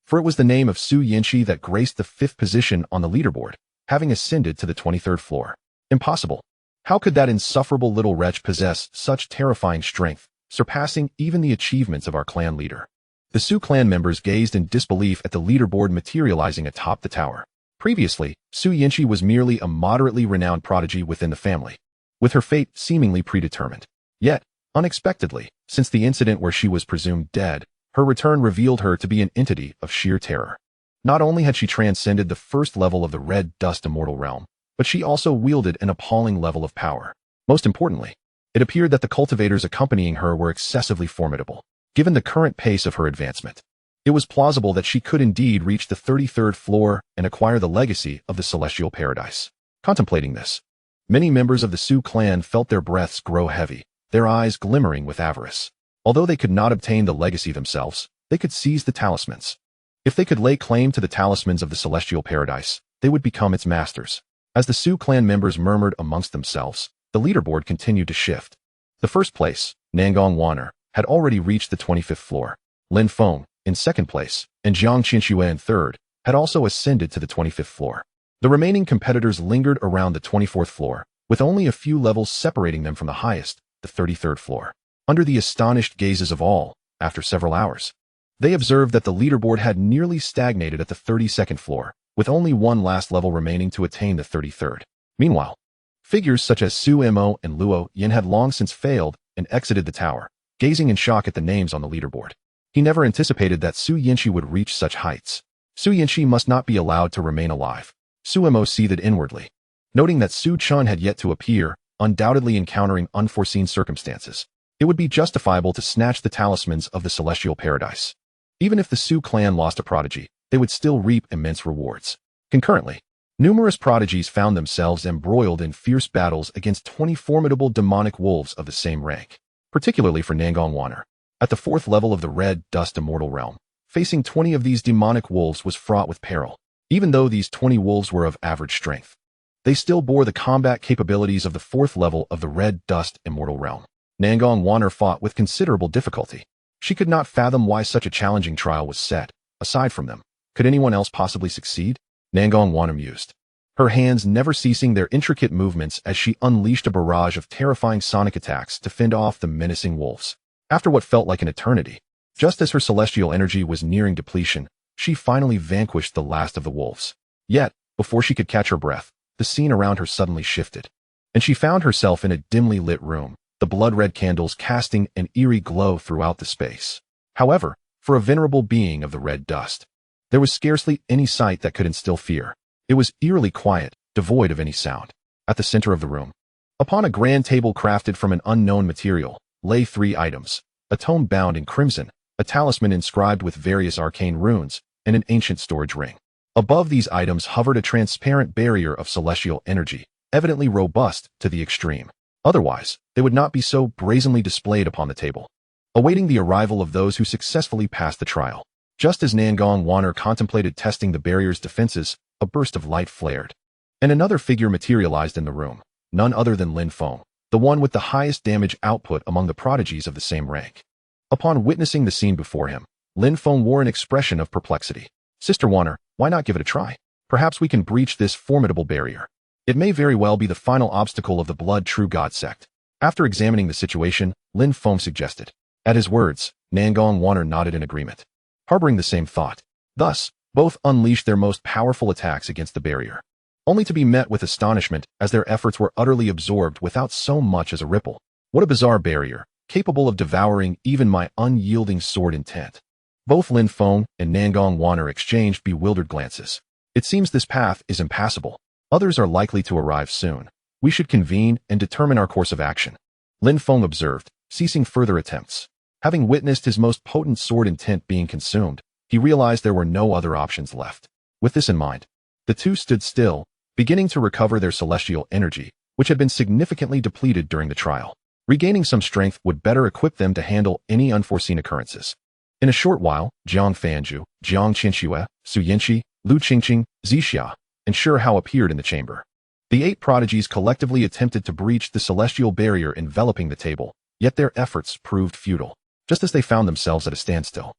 [SPEAKER 1] for it was the name of Su Yinshi that graced the 5th position on the leaderboard, having ascended to the 23rd floor. Impossible. How could that insufferable little wretch possess such terrifying strength, surpassing even the achievements of our clan leader? The Su clan members gazed in disbelief at the leaderboard materializing atop the tower. Previously, Su Yinshi was merely a moderately renowned prodigy within the family, with her fate seemingly predetermined. Yet, unexpectedly, since the incident where she was presumed dead, Her return revealed her to be an entity of sheer terror. Not only had she transcended the first level of the red dust immortal realm, but she also wielded an appalling level of power. Most importantly, it appeared that the cultivators accompanying her were excessively formidable. Given the current pace of her advancement, it was plausible that she could indeed reach the 33rd floor and acquire the legacy of the celestial paradise. Contemplating this, many members of the Su clan felt their breaths grow heavy, their eyes glimmering with avarice. Although they could not obtain the legacy themselves, they could seize the talismans. If they could lay claim to the talismans of the celestial paradise, they would become its masters. As the Su clan members murmured amongst themselves, the leaderboard continued to shift. The first place, Nangong Waner, had already reached the 25th floor. Lin Feng, in second place, and Jiang Qianxia in third, had also ascended to the 25th floor. The remaining competitors lingered around the 24th floor, with only a few levels separating them from the highest, the 33rd floor. Under the astonished gazes of all, after several hours, they observed that the leaderboard had nearly stagnated at the 32nd floor, with only one last level remaining to attain the 33rd. Meanwhile, figures such as Su Mo and Luo Yin had long since failed and exited the tower, gazing in shock at the names on the leaderboard. He never anticipated that Su Yinshi would reach such heights. Su Yinshi must not be allowed to remain alive. Su Mo seethed inwardly, noting that Su Chun had yet to appear, undoubtedly encountering unforeseen circumstances. It would be justifiable to snatch the talismans of the celestial paradise. Even if the Su clan lost a prodigy, they would still reap immense rewards. Concurrently, numerous prodigies found themselves embroiled in fierce battles against 20 formidable demonic wolves of the same rank. Particularly for Nangong Waner, at the 4th level of the red dust immortal realm, facing 20 of these demonic wolves was fraught with peril. Even though these 20 wolves were of average strength, they still bore the combat capabilities of the 4th level of the red dust immortal realm. Nangong Waner fought with considerable difficulty. She could not fathom why such a challenging trial was set. Aside from them, could anyone else possibly succeed? Nangong Waner mused, her hands never ceasing their intricate movements as she unleashed a barrage of terrifying sonic attacks to fend off the menacing wolves. After what felt like an eternity, just as her celestial energy was nearing depletion, she finally vanquished the last of the wolves. Yet, before she could catch her breath, the scene around her suddenly shifted, and she found herself in a dimly lit room, the blood-red candles casting an eerie glow throughout the space. However, for a venerable being of the red dust, there was scarcely any sight that could instill fear. It was eerily quiet, devoid of any sound. At the center of the room, upon a grand table crafted from an unknown material, lay 3 items: a tome bound in crimson, a talisman inscribed with various arcane runes, and an ancient storage ring. Above these items hovered a transparent barrier of celestial energy, evidently robust to the extreme. Otherwise, they would not be so brazenly displayed upon the table, awaiting the arrival of those who successfully passed the trial. Just as Nangong Waner contemplated testing the barrier's defenses, a burst of light flared, and another figure materialized in the room, none other than Lin Feng, the one with the highest damage output among the prodigies of the same rank. Upon witnessing the scene before him, Lin Feng wore an expression of perplexity. Sister Waner, why not give it a try? Perhaps we can breach this formidable barrier. It may very well be the final obstacle of the Blood True God sect. After examining the situation, Lin Feng suggested. At his words, Nangong Waner nodded in agreement, harboring the same thought. Thus, both unleashed their most powerful attacks against the barrier, only to be met with astonishment as their efforts were utterly absorbed without so much as a ripple. What a bizarre barrier, capable of devouring even my unyielding sword intent. Both Lin Feng and Nangong Waner exchanged bewildered glances. It seems this path is impassable. Others are likely to arrive soon. We should convene and determine our course of action. Lin Feng observed, ceasing further attempts. Having witnessed his most potent sword intent being consumed, he realized there were no other options left. With this in mind, the two stood still, beginning to recover their celestial energy, which had been significantly depleted during the trial. Regaining some strength would better equip them to handle any unforeseen occurrences. In a short while, Jiang Fanju, Jiang Qianxia, Su Yinshi, Lu Qingqing, Zixia, and Shihao appeared in the chamber. The 8 prodigies collectively attempted to breach the celestial barrier enveloping the table, yet their efforts proved futile. Just as they found themselves at a standstill,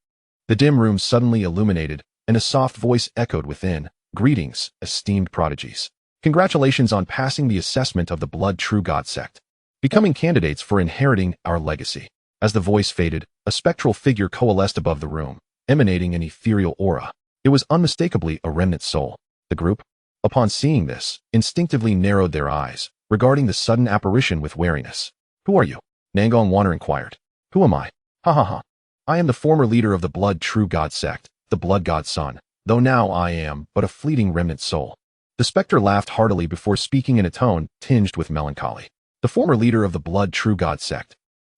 [SPEAKER 1] the dim room suddenly illuminated, and a soft voice echoed within. Greetings, esteemed prodigies. Congratulations on passing the assessment of the Blood True God sect, becoming candidates for inheriting our legacy. As the voice faded, a spectral figure coalesced above the room, emanating an ethereal aura. It was unmistakably a remnant soul. The group, upon seeing this, instinctively narrowed their eyes, regarding the sudden apparition with wariness. Who are you? Nangong Waner inquired. Who am I? Ha ha ha. I am the former leader of the Blood True God sect, the Blood God Son, though now I am but a fleeting remnant soul. The specter laughed heartily before speaking in a tone tinged with melancholy. The former leader of the Blood True God sect,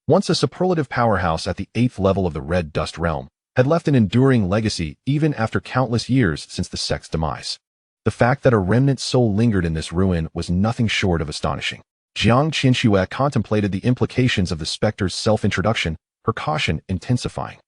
[SPEAKER 1] once a superlative powerhouse at the 8th level of the Red Dust realm, had left an enduring legacy even after countless years since the sect's demise. The fact that a remnant soul lingered in this ruin was nothing short of astonishing. Xianxiaaudiobooks contemplated the implications of the specter's self-introduction, her caution intensifying.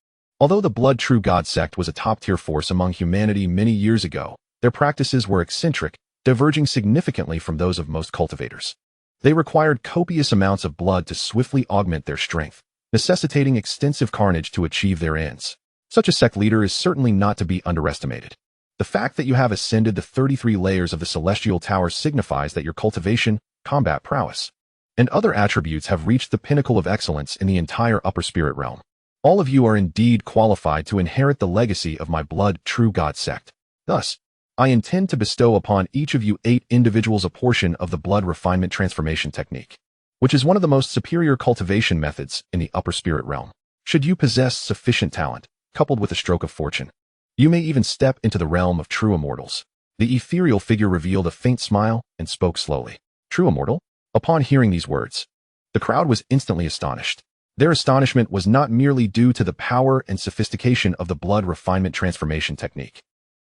[SPEAKER 1] Although the Blood True God sect was a top-tier force among humanity many years ago, their practices were eccentric, diverging significantly from those of most cultivators. They required copious amounts of blood to swiftly augment their strength, necessitating extensive carnage to achieve their ends. Such a sect leader is certainly not to be underestimated. The fact that you have ascended the 33 layers of the Celestial Tower signifies that your cultivation, combat prowess, and other attributes have reached the pinnacle of excellence in the entire upper spirit realm. All of you are indeed qualified to inherit the legacy of my Blood True God sect. Thus, I intend to bestow upon each of you 8 individuals a portion of the blood refinement transformation technique, which is one of the most superior cultivation methods in the upper spirit realm. Should you possess sufficient talent, coupled with a stroke of fortune, you may even step into the realm of true immortals. The ethereal figure revealed a faint smile and spoke slowly. True immortal? Upon hearing these words, the crowd was instantly astonished. Their astonishment was not merely due to the power and sophistication of the blood refinement transformation technique,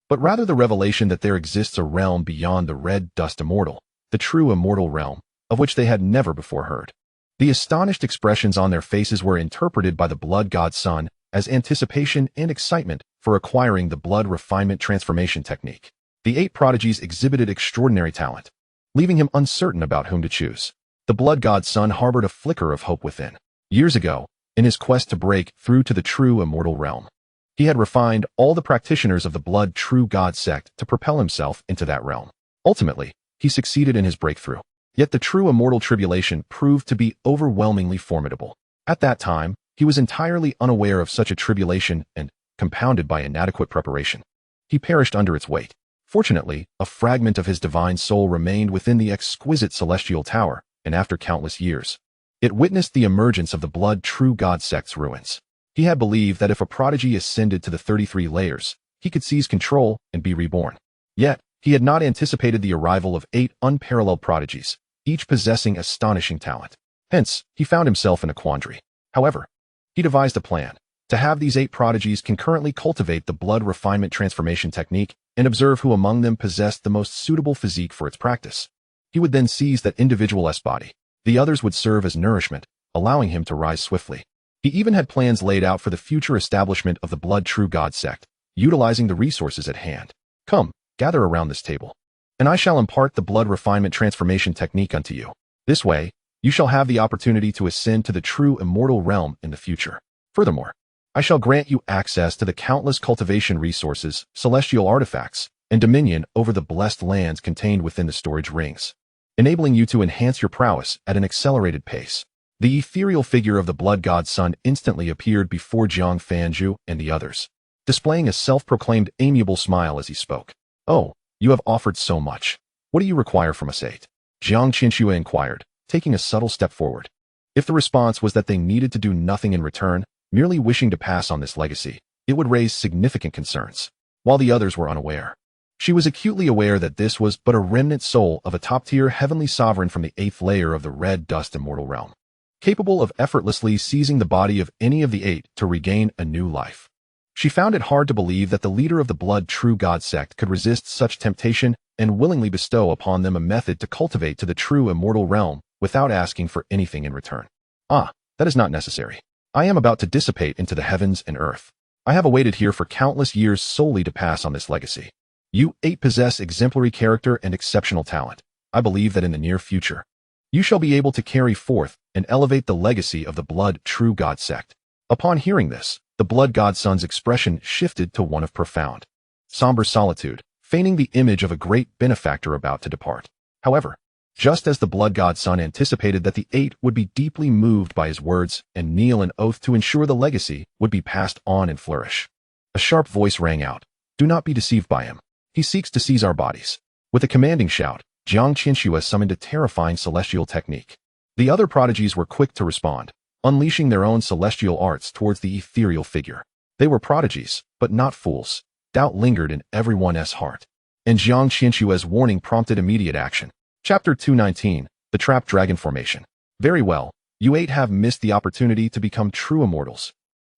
[SPEAKER 1] but rather the revelation that there exists a realm beyond the Red Dust Immortal, the true immortal realm, of which they had never before heard. The astonished expressions on their faces were interpreted by the Blood God Son as anticipation and excitement for acquiring the blood refinement transformation technique. The 8 prodigies exhibited extraordinary talent, leaving him uncertain about whom to choose. The Blood God Son harbored a flicker of hope within. Years ago, in his quest to break through to the true immortal realm, he had refined all the practitioners of the Blood True God sect to propel himself into that realm. Ultimately, he succeeded in his breakthrough. Yet the true immortal tribulation proved to be overwhelmingly formidable. At that time, he was entirely unaware of such a tribulation and, compounded by inadequate preparation, he perished under its weight. Fortunately, a fragment of his divine soul remained within the exquisite celestial tower, and after countless years, it witnessed the emergence of the Blood True God sect's ruins. He had believed that if a prodigy ascended to the 33 layers, he could seize control and be reborn. Yet, he had not anticipated the arrival of 8 unparalleled prodigies, each possessing astonishing talent. Hence, he found himself in a quandary. However, he devised a plan to have these 8 prodigies concurrently cultivate the blood refinement transformation technique and observe who among them possessed the most suitable physique for its practice. He would then seize that individual's body. The others would serve as nourishment, allowing him to rise swiftly. He even had plans laid out for the future establishment of the Blood True God sect, utilizing the resources at hand. Come, gather around this table, and I shall impart the blood refinement transformation technique unto you. This way, you shall have the opportunity to ascend to the true immortal realm in the future. Furthermore, I shall grant you access to the countless cultivation resources, celestial artifacts, and dominion over the blessed lands contained within the storage rings, enabling you to enhance your prowess at an accelerated pace. The ethereal figure of the Blood God Son instantly appeared before Xiang Fan and the others, displaying a self-proclaimed amiable smile as he spoke. Oh, you have offered so much. What do you require from us 8? Xianxiaaudiobooks inquired, taking a subtle step forward. If the response was that they needed to do nothing in return, merely wishing to pass on this legacy, it would raise significant concerns. While the others were unaware, she was acutely aware that this was but a remnant soul of a top-tier heavenly sovereign from the 8th layer of the Red Dust Immortal realm, capable of effortlessly seizing the body of any of the 8 to regain a new life. She found it hard to believe that the leader of the Blood True God sect could resist such temptation and willingly bestow upon them a method to cultivate to the true immortal realm without asking for anything in return. Ah, that is not necessary. I am about to dissipate into the heavens and earth. I have awaited here for countless years solely to pass on this legacy. You 8 possess exemplary character and exceptional talent. I believe that in the near future, you shall be able to carry forth and elevate the legacy of the Blood True God sect. Upon hearing this, the Blood God Son's expression shifted to one of profound, somber solitude, feigning the image of a great benefactor about to depart. However, just as the Blood God Son anticipated that the 8 would be deeply moved by his words and kneel an oath to ensure the legacy would be passed on and flourish, a sharp voice rang out. Do not be deceived by him. He seeks to seize our bodies. With a commanding shout, Xianxiaaudiobooks summoned a terrifying celestial technique. The other prodigies were quick to respond, unleashing their own celestial arts towards the ethereal figure. They were prodigies, but not fools. Doubt lingered in everyone's heart. And Jiang Qianxua's warning prompted immediate action. Chapter 219, The Trapped Dragon Formation. Very well, you 8 have missed the opportunity to become true immortals.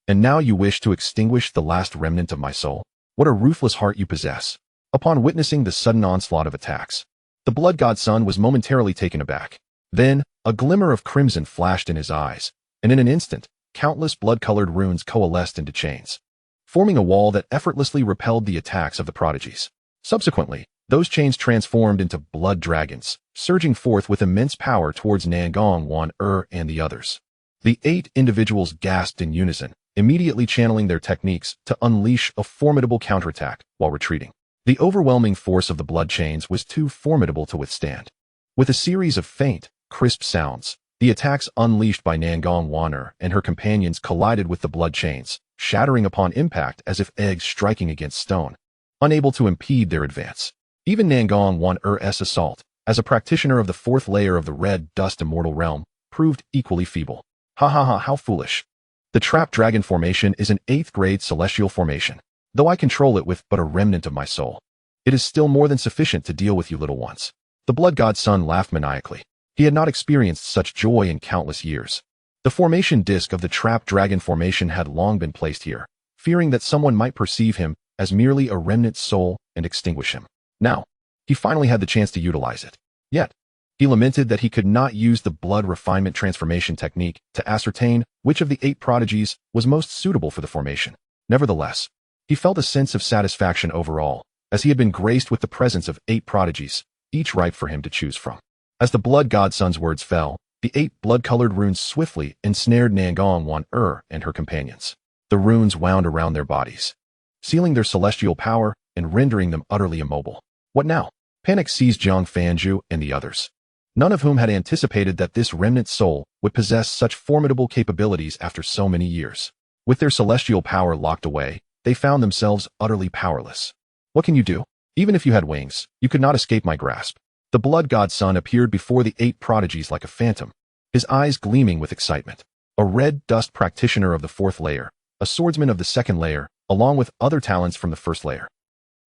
[SPEAKER 1] And now you wish to extinguish the last remnant of my soul? What a ruthless heart you possess. Upon witnessing the sudden onslaught of attacks, the blood god son was momentarily taken aback. Then, a glimmer of crimson flashed in his eyes, and in an instant, countless blood-colored runes coalesced into chains, forming a wall that effortlessly repelled the attacks of the prodigies. Subsequently, those chains transformed into blood dragons, surging forth with immense power towards Nangong, Wan and the others. The 8 individuals gasped in unison, immediately channeling their techniques to unleash a formidable counterattack while retreating. The overwhelming force of the blood chains was too formidable to withstand. With a series of faint, crisp sounds, the attacks unleashed by Nangong Wan and her companions collided with the blood chains, shattering upon impact as if eggs striking against stone, unable to impede their advance. Even Nangong Wan's assault, as a practitioner of the 4th layer of the red dust immortal realm, proved equally feeble. Ha ha ha, how foolish. The trapped dragon formation is an 8th grade celestial formation. Though I control it with but a remnant of my soul, it is still more than sufficient to deal with you little ones. The blood god's son laughed maniacally. He had not experienced such joy in countless years. The formation disk of the trapped dragon formation had long been placed here, fearing that someone might perceive him as merely a remnant soul and extinguish him. Now, he finally had the chance to utilize it. Yet, he lamented that he could not use the blood refinement transformation technique to ascertain which of the 8 prodigies was most suitable for the formation. Nevertheless, he felt a sense of satisfaction overall, as he had been graced with the presence of 8 prodigies, each ripe for him to choose from. As the blood godson's words fell, the 8 blood-colored runes swiftly ensnared Nangong Wan and her companions. The runes wound around their bodies, sealing their celestial power and rendering them utterly immobile. What now? Panic seized Zhang Fanju and the others, none of whom had anticipated that this remnant soul would possess such formidable capabilities after so many years. With their celestial power locked away, they found themselves utterly powerless. What can you do? Even if you had wings, you could not escape my grasp. The blood god's son appeared before the 8 prodigies like a phantom, his eyes gleaming with excitement. A red dust practitioner of the 4th layer, a swordsman of the 2nd layer, along with other talents from the 1st layer.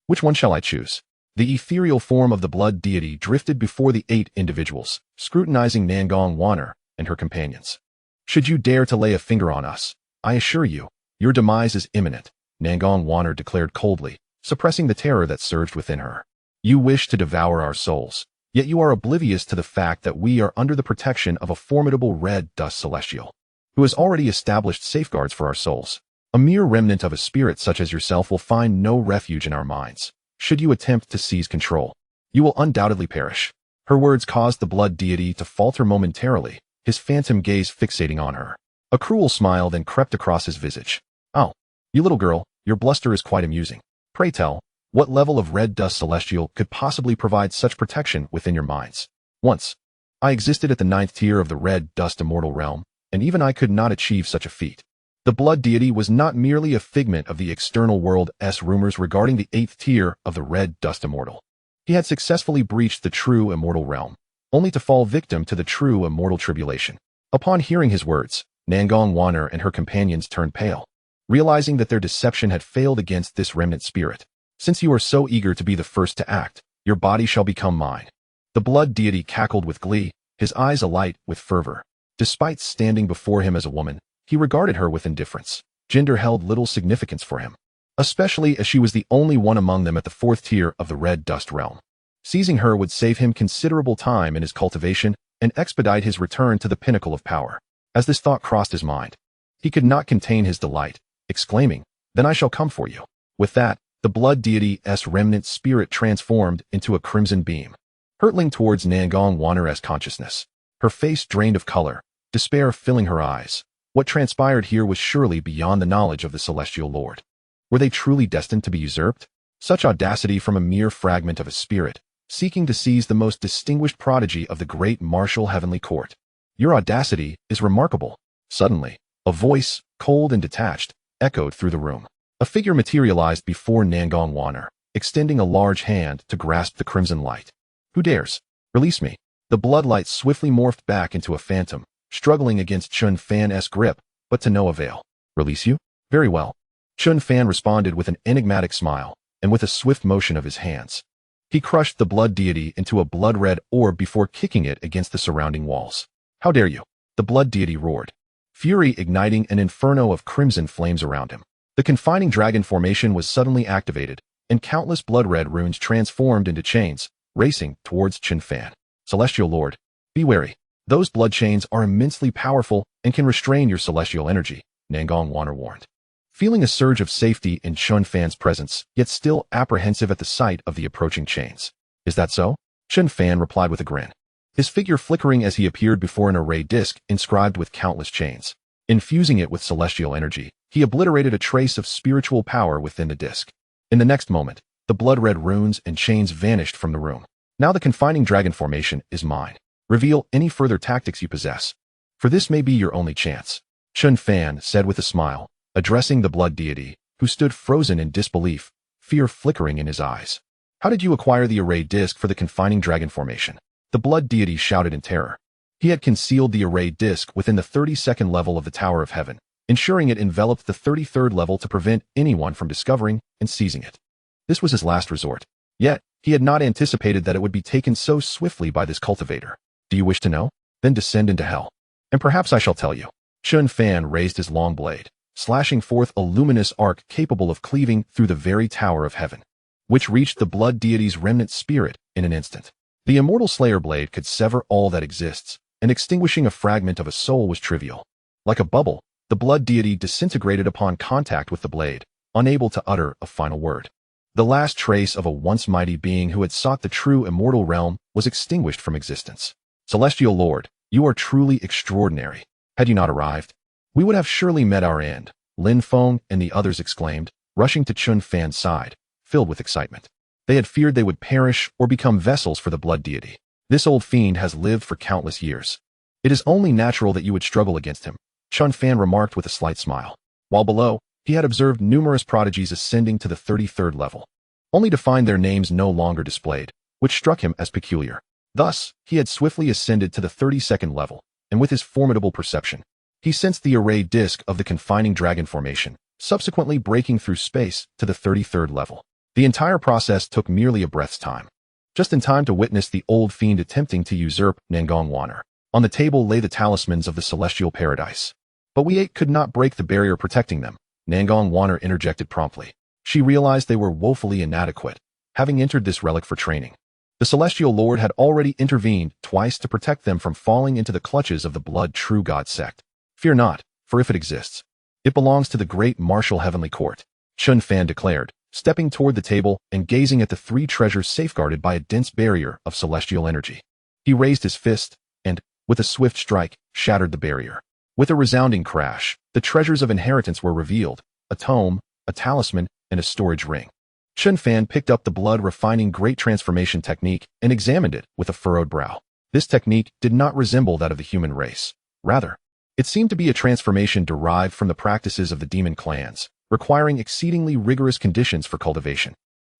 [SPEAKER 1] Which one shall I choose? The ethereal form of the blood deity drifted before the 8 individuals, scrutinizing Nangong Wan and her companions. Should you dare to lay a finger on us, I assure you, your demise is imminent, Nangong Wan declared coldly, suppressing the terror that surged within her. You wish to devour our souls, yet you are oblivious to the fact that we are under the protection of a formidable red dust celestial, who has already established safeguards for our souls. A mere remnant of a spirit such as yourself will find no refuge in our minds. Should you attempt to seize control, you will undoubtedly perish. Her words caused the blood deity to falter momentarily, his phantom gaze fixating on her. A cruel smile then crept across his visage. Oh, you little girl, your bluster is quite amusing. Pray tell, what level of red dust celestial could possibly provide such protection within your minds? Once, I existed at the 9th tier of the red dust immortal realm, and even I could not achieve such a feat. The blood deity was not merely a figment of the external world's rumors regarding the 8th tier of the red dust immortal. He had successfully breached the true immortal realm, only to fall victim to the true immortal tribulation. Upon hearing his words, Nangong Wan and her companions turned pale, realizing that their deception had failed against this remnant spirit. Since you are so eager to be the first to act, your body shall become mine. The blood deity cackled with glee, his eyes alight with fervor. Despite standing before him as a woman, he regarded her with indifference. Gender held little significance for him, especially as she was the only one among them at the 4th tier of the red dust realm. Seizing her would save him considerable time in his cultivation and expedite his return to the pinnacle of power. As this thought crossed his mind, he could not contain his delight, exclaiming, "Then I shall come for you." With that, the blood deity's remnant spirit transformed into a crimson beam, hurtling towards Nangong Wan's consciousness. Her face drained of color, despair filling her eyes. What transpired here was surely beyond the knowledge of the celestial lord. Were they truly destined to be usurped? Such audacity from a mere fragment of a spirit, seeking to seize the most distinguished prodigy of the great martial heavenly court. Your audacity is remarkable. Suddenly, a voice, cold and detached, echoed through the room. A figure materialized before Nangong Wan, extending a large hand to grasp the crimson light. Who dares? Release me. The bloodlight swiftly morphed back into a phantom, struggling against Chen Fan's grip, but to no avail. Release you? Very well. Chen Fan responded with an enigmatic smile, and with a swift motion of his hands. He crushed the blood deity into a blood-red orb before kicking it against the surrounding walls. How dare you? The blood deity roared, fury igniting an inferno of crimson flames around him. The confining dragon formation was suddenly activated, and countless blood-red runes transformed into chains, racing towards Chen Fan. Celestial Lord, be wary. Those blood chains are immensely powerful and can restrain your celestial energy, Nangong Wanner warned. Feeling a surge of safety in Chen Fan's presence, yet still apprehensive at the sight of the approaching chains. Is that so? Chen Fan replied with a grin, his figure flickering as he appeared before an array disc inscribed with countless chains. Infusing it with celestial energy, he obliterated a trace of spiritual power within the disc. In the next moment, the blood-red runes and chains vanished from the room. Now the confining dragon formation is mine. Reveal any further tactics you possess, for this may be your only chance, Chen Fan said with a smile, addressing the blood deity, who stood frozen in disbelief, fear flickering in his eyes. How did you acquire the array disc for the confining dragon formation? The blood deity shouted in terror. He had concealed the array disc within the 32nd level of the Tower of Heaven, ensuring it enveloped the 33rd level to prevent anyone from discovering and seizing it. This was his last resort. Yet, he had not anticipated that it would be taken so swiftly by this cultivator. Do you wish to know? Then descend into hell. And perhaps I shall tell you. Chen Fan raised his long blade, slashing forth a luminous arc capable of cleaving through the very Tower of Heaven, which reached the blood deity's remnant spirit in an instant. The immortal Slayer blade could sever all that exists, and extinguishing a fragment of a soul was trivial. Like a bubble, the blood deity disintegrated upon contact with the blade, unable to utter a final word. The last trace of a once mighty being who had sought the true immortal realm was extinguished from existence. Celestial Lord, you are truly extraordinary. Had you not arrived, we would have surely met our end, Lin Feng and the others exclaimed, rushing to Chen Fan's side, filled with excitement. They had feared they would perish or become vessels for the blood deity. This old fiend has lived for countless years. It is only natural that you would struggle against him, Chen Fan remarked with a slight smile. While below, he had observed numerous prodigies ascending to the 33rd level, only to find their names no longer displayed, which struck him as peculiar. Thus, he had swiftly ascended to the 32nd level, and with his formidable perception, he sensed the array disc of the confining dragon formation, subsequently breaking through space to the 33rd level. The entire process took merely a breath's time. Just in time to witness the old fiend attempting to usurp Nangong Wanner. On the table lay the talismans of the celestial paradise. But we eight could not break the barrier protecting them, Nangong Wanner interjected promptly. She realized they were woefully inadequate, having entered this relic for training. The Celestial Lord had already intervened twice to protect them from falling into the clutches of the Blood True God sect. Fear not, for if it exists, it belongs to the great martial heavenly court, Chen Fan declared, stepping toward the table and gazing at the three treasures safeguarded by a dense barrier of celestial energy. He raised his fist and, with a swift strike, shattered the barrier. With a resounding crash, the treasures of inheritance were revealed, a tome, a talisman, and a storage ring. Chen Fan picked up the blood-refining great transformation technique and examined it with a furrowed brow. This technique did not resemble that of the human race. Rather, it seemed to be a transformation derived from the practices of the demon clans, requiring exceedingly rigorous conditions for cultivation,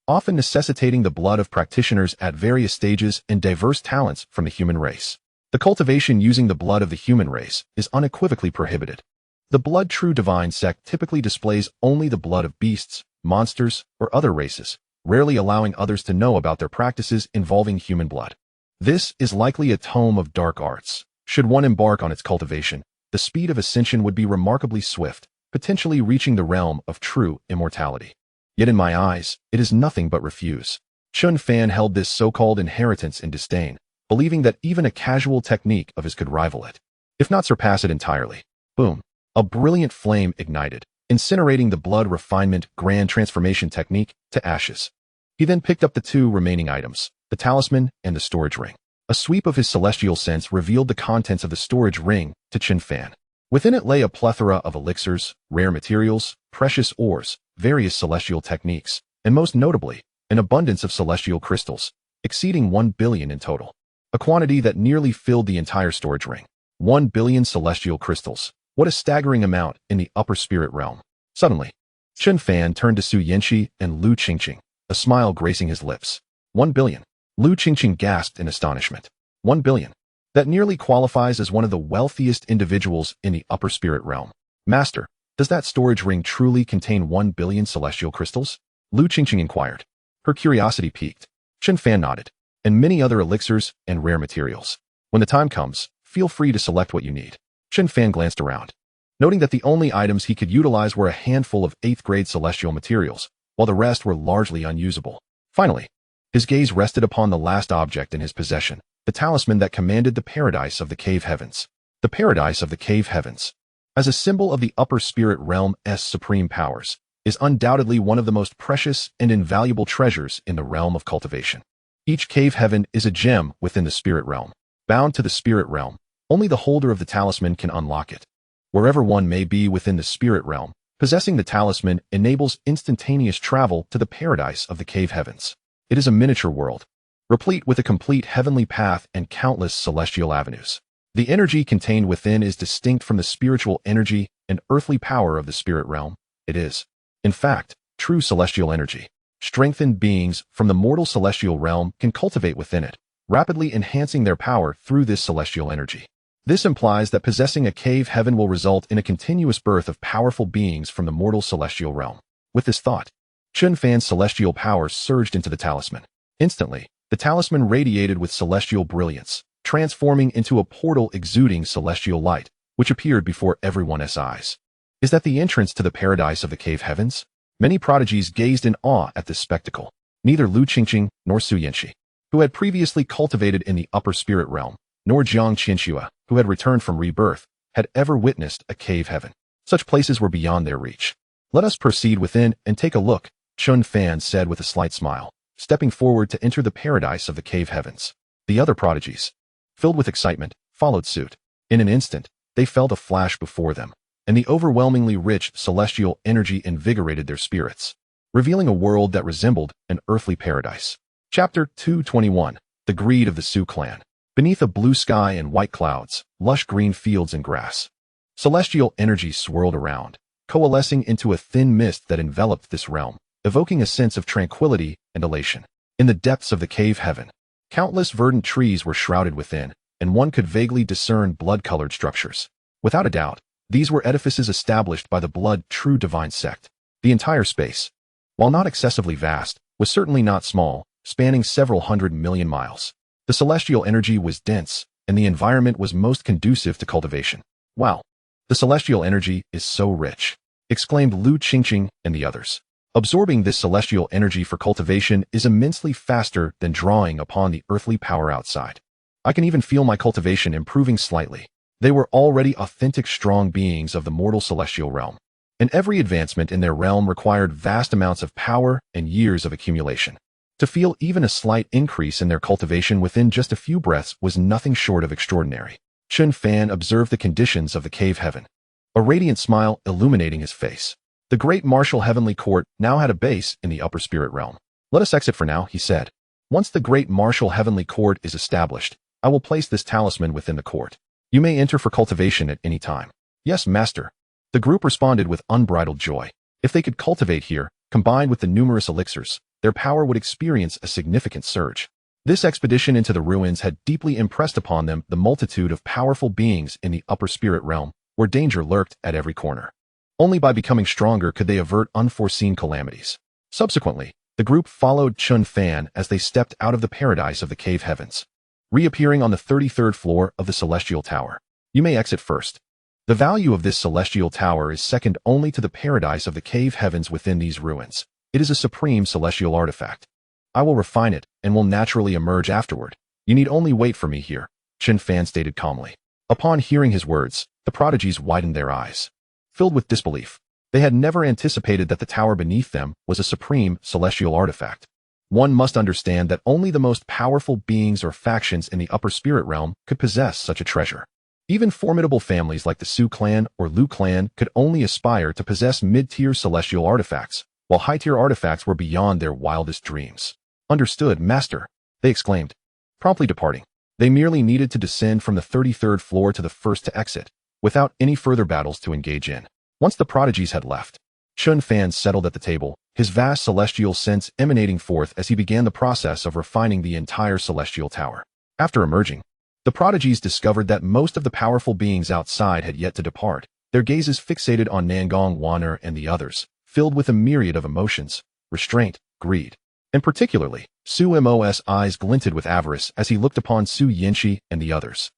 [SPEAKER 1] often necessitating the blood of practitioners at various stages and diverse talents from the human race. The cultivation using the blood of the human race is unequivocally prohibited. The Blood True Divine sect typically displays only the blood of beasts, monsters, or other races, rarely allowing others to know about their practices involving human blood. This is likely a tome of dark arts. Should one embark on its cultivation, the speed of ascension would be remarkably swift, potentially reaching the realm of true immortality. Yet in my eyes, it is nothing but refuse. Chen Fan held this so-called inheritance in disdain, believing that even a casual technique of his could rival it, if not surpass it entirely. Boom. A brilliant flame ignited, incinerating the blood refinement grand transformation technique to ashes. He then picked up the two remaining items, the talisman and the storage ring. A sweep of his celestial sense revealed the contents of the storage ring to Chen Fan. Within it lay a plethora of elixirs, rare materials, precious ores, various celestial techniques, and most notably, an abundance of celestial crystals, exceeding 1 billion in total. A quantity that nearly filled the entire storage ring. 1 billion celestial crystals. What a staggering amount in the upper spirit realm. Suddenly, Chen Fan turned to Su Yanxi and Lu Qingqing, a smile gracing his lips. 1 billion. Lu Qingqing gasped in astonishment. 1 billion. that nearly qualifies as one of the wealthiest individuals in the upper spirit realm. Master, does that storage ring truly contain 1 billion celestial crystals? Lu Qingqing inquired. Her curiosity piqued. Chen Fan nodded. And many other elixirs and rare materials. When the time comes, feel free to select what you need. Chen Fan glanced around, noting that the only items he could utilize were a handful of 8th-grade celestial materials, while the rest were largely unusable. Finally, his gaze rested upon the last object in his possession, the talisman that commanded the paradise of the cave heavens. The paradise of the cave heavens, as a symbol of the upper spirit realm's supreme powers, is undoubtedly one of the most precious and invaluable treasures in the realm of cultivation. Each cave heaven is a gem within the spirit realm. Bound to the spirit realm, only the holder of the talisman can unlock it. Wherever one may be within the spirit realm, possessing the talisman enables instantaneous travel to the paradise of the cave heavens. It is a miniature world, replete with a complete heavenly path and countless celestial avenues. The energy contained within is distinct from the spiritual energy and earthly power of the spirit realm. It is, in fact, true celestial energy. Strengthened beings from the mortal celestial realm can cultivate within it, rapidly enhancing their power through this celestial energy. This implies that possessing a cave heaven will result in a continuous birth of powerful beings from the mortal celestial realm. With this thought, Chen Fan's celestial power surged into the talisman. Instantly, the talisman radiated with celestial brilliance, transforming into a portal exuding celestial light, which appeared before everyone's eyes. Is that the entrance to the paradise of the cave heavens? Many prodigies gazed in awe at this spectacle. Neither Lu Qingqing nor Su Yanxi, who had previously cultivated in the upper spirit realm, nor Jiang Qianxia, who had returned from rebirth, had ever witnessed a cave heaven. Such places were beyond their reach. Let us proceed within and take a look, Chen Fan said with a slight smile, stepping forward to enter the paradise of the cave heavens. The other prodigies, filled with excitement, followed suit. In an instant, they felt a flash before them, and the overwhelmingly rich celestial energy invigorated their spirits, revealing a world that resembled an earthly paradise. Chapter 221. The Greed of the Su Clan. Beneath a blue sky and white clouds, lush green fields and grass, celestial energy swirled around, coalescing into a thin mist that enveloped this realm, evoking a sense of tranquility and elation. In the depths of the cave heaven, countless verdant trees were shrouded within, and one could vaguely discern blood-colored structures. Without a doubt, these were edifices established by the blood-true divine sect. The entire space, while not excessively vast, was certainly not small, spanning several 100 million miles. The celestial energy was dense, and the environment was most conducive to cultivation. Wow, the celestial energy is so rich, exclaimed Lu Qingqing and the others. Absorbing this celestial energy for cultivation is immensely faster than drawing upon the earthly power outside. I can even feel my cultivation improving slightly. They were already authentic strong beings of the mortal celestial realm, and every advancement in their realm required vast amounts of power and years of accumulation. To feel even a slight increase in their cultivation within just a few breaths was nothing short of extraordinary. Chen Fan observed the conditions of the cave heaven, a radiant smile illuminating his face. The great martial heavenly court now had a base in the upper spirit realm. Let us exit for now, he said. Once the great martial heavenly court is established, I will place this talisman within the court. You may enter for cultivation at any time. Yes, master. The group responded with unbridled joy. If they could cultivate here, combined with the numerous elixirs, their power would experience a significant surge. This expedition into the ruins had deeply impressed upon them the multitude of powerful beings in the upper spirit realm, where danger lurked at every corner. Only by becoming stronger could they avert unforeseen calamities. Subsequently, the group followed Chen Fan as they stepped out of the paradise of the cave heavens, reappearing on the 33rd floor of the celestial tower. You may exit first. The value of this celestial tower is second only to the paradise of the cave heavens within these ruins. It is a supreme celestial artifact. I will refine it and will naturally emerge afterward. You need only wait for me here, Chen Fan stated calmly. Upon hearing his words, the prodigies widened their eyes, filled with disbelief. They had never anticipated that the tower beneath them was a supreme celestial artifact. One must understand that only the most powerful beings or factions in the upper spirit realm could possess such a treasure. Even formidable families like the Su clan or Lu clan could only aspire to possess mid-tier celestial artifacts, while high-tier artifacts were beyond their wildest dreams. Understood, master, they exclaimed, promptly departing. They merely needed to descend from the 33rd floor to the first to exit, without any further battles to engage in. Once the prodigies had left, Chen Fan settled at the table, his vast celestial sense emanating forth as he began the process of refining the entire celestial tower. After emerging, The prodigies discovered that most of the powerful beings outside had yet to depart, their gazes fixated on Nangong Wanner and the others, filled with a myriad of emotions, restraint, greed. And particularly, Su Mo's eyes glinted with avarice as he looked upon Su Yinxi and the others.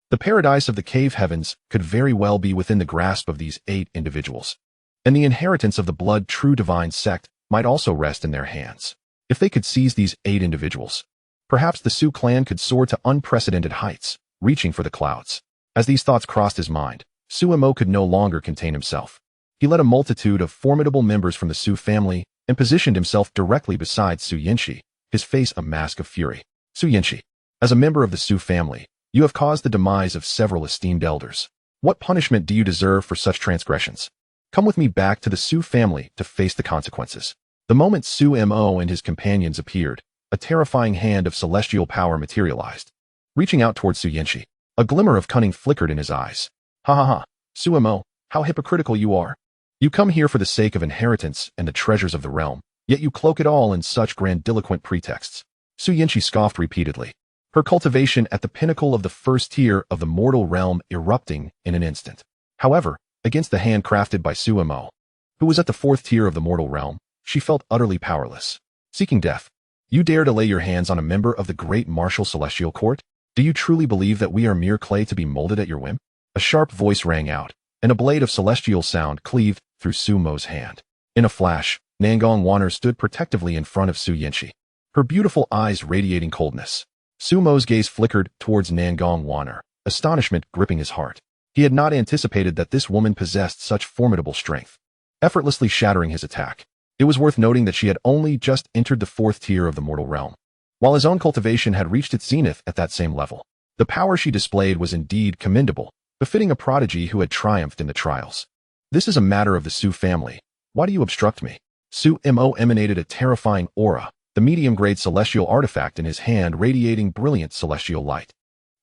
[SPEAKER 1] The paradise of the cave heavens could very well be within the grasp of these 8 individuals. And the inheritance of the blood true divine sect might also rest in their hands. If they could seize these 8 individuals, perhaps the Su clan could soar to unprecedented heights, reaching for the clouds. As these thoughts crossed his mind, Su Mo could no longer contain himself. He led a multitude of formidable members from the Su family and positioned himself directly beside Su Yinxi, his face a mask of fury. Su Yinxi, as a member of the Su family, you have caused the demise of several esteemed elders. What punishment do you deserve for such transgressions? Come with me back to the Su family to face the consequences. The moment Su Mo and his companions appeared, a terrifying hand of celestial power materialized. Reaching out towards Su Yinxi, a glimmer of cunning flickered in his eyes. Ha ha ha, Su Mo, how hypocritical you are. You come here for the sake of inheritance and the treasures of the realm, yet you cloak it all in such grandiloquent pretexts. Su Yinxi scoffed repeatedly, her cultivation at the pinnacle of the first tier of the mortal realm erupting in an instant. However, against the hand crafted by Su Mo, who was at the 4th tier of the mortal realm, she felt utterly powerless. Seeking death, you dare to lay your hands on a member of the great martial celestial court? Do you truly believe that we are mere clay to be molded at your whim? A sharp voice rang out, and a blade of celestial sound cleaved through Su Mo's hand. In a flash, Nangong Wanner stood protectively in front of Su Yinxi, her beautiful eyes radiating coldness. Su Mo's gaze flickered towards Nangong Wanner, astonishment gripping his heart. He had not anticipated that this woman possessed such formidable strength, effortlessly shattering his attack. It was worth noting that she had only just entered the 4th tier of the mortal realm, while his own cultivation had reached its zenith at that same level. The power she displayed was indeed commendable, befitting a prodigy who had triumphed in the trials. This is a matter of the Su family. Why do you obstruct me? Su Mo emanated a terrifying aura, the medium-grade celestial artifact in his hand radiating brilliant celestial light,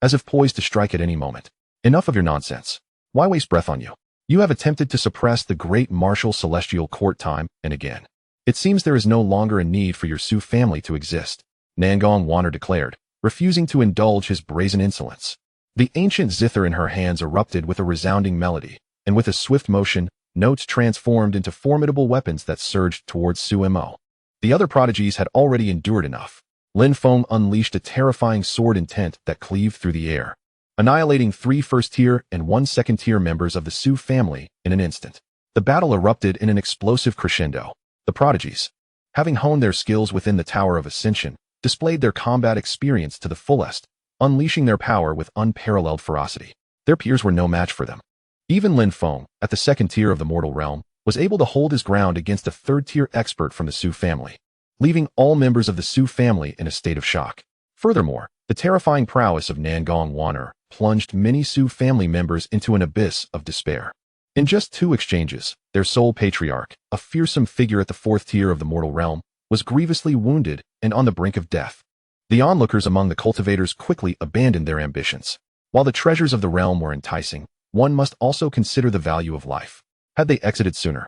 [SPEAKER 1] as if poised to strike at any moment. Enough of your nonsense. Why waste breath on you? You have attempted to suppress the great martial celestial court time and again. It seems there is no longer a need for your Su family to exist, Nangong Wanner declared, refusing to indulge his brazen insolence. The ancient zither in her hands erupted with a resounding melody, and with a swift motion, notes transformed into formidable weapons that surged towards Su Mo. The other prodigies had already endured enough. Lin Feng unleashed a terrifying sword intent that cleaved through the air, annihilating 3 first-tier and 1 second-tier members of the Su family in an instant. The battle erupted in an explosive crescendo. The prodigies, having honed their skills within the Tower of Ascension, displayed their combat experience to the fullest, unleashing their power with unparalleled ferocity. Their peers were no match for them. Even Lin Feng, at the 2nd tier of the mortal realm, was able to hold his ground against a 3rd-tier expert from the Su family, leaving all members of the Su family in a state of shock. Furthermore, the terrifying prowess of Nangong Wanner plunged many Su family members into an abyss of despair. In just 2 exchanges, their sole patriarch, a fearsome figure at the 4th tier of the mortal realm, was grievously wounded and on the brink of death. The onlookers among the cultivators quickly abandoned their ambitions. While the treasures of the realm were enticing, one must also consider the value of life. Had they exited sooner,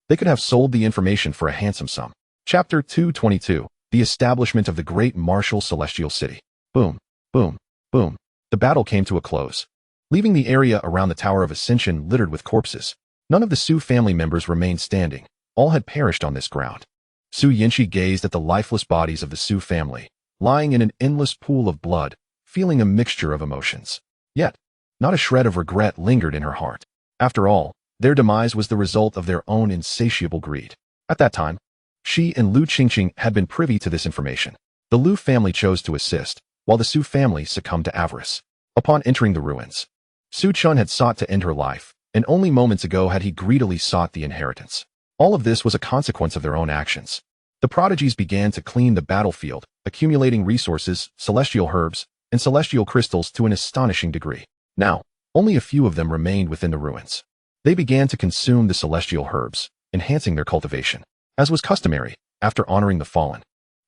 [SPEAKER 1] they could have sold the information for a handsome sum. Chapter 222, The Establishment of the Great Martial Celestial City. Boom, boom, boom. The battle came to a close, leaving the area around the Tower of Ascension littered with corpses. None of the Su family members remained standing. All had perished on this ground. Su Yinxi gazed at the lifeless bodies of the Su family, lying in an endless pool of blood, feeling a mixture of emotions. Yet, not a shred of regret lingered in her heart. After all, their demise was the result of their own insatiable greed. At that time, she and Lu Qingqing had been privy to this information. The Lu family chose to assist, while the Su family succumbed to avarice. Upon entering the ruins, Su Chun had sought to end her life, and only moments ago had he greedily sought the inheritance. All of this was a consequence of their own actions. The prodigies began to clean the battlefield, accumulating resources, celestial herbs, and celestial crystals to an astonishing degree. Now, only a few of them remained within the ruins. They began to consume the celestial herbs, enhancing their cultivation. As was customary, after honoring the fallen,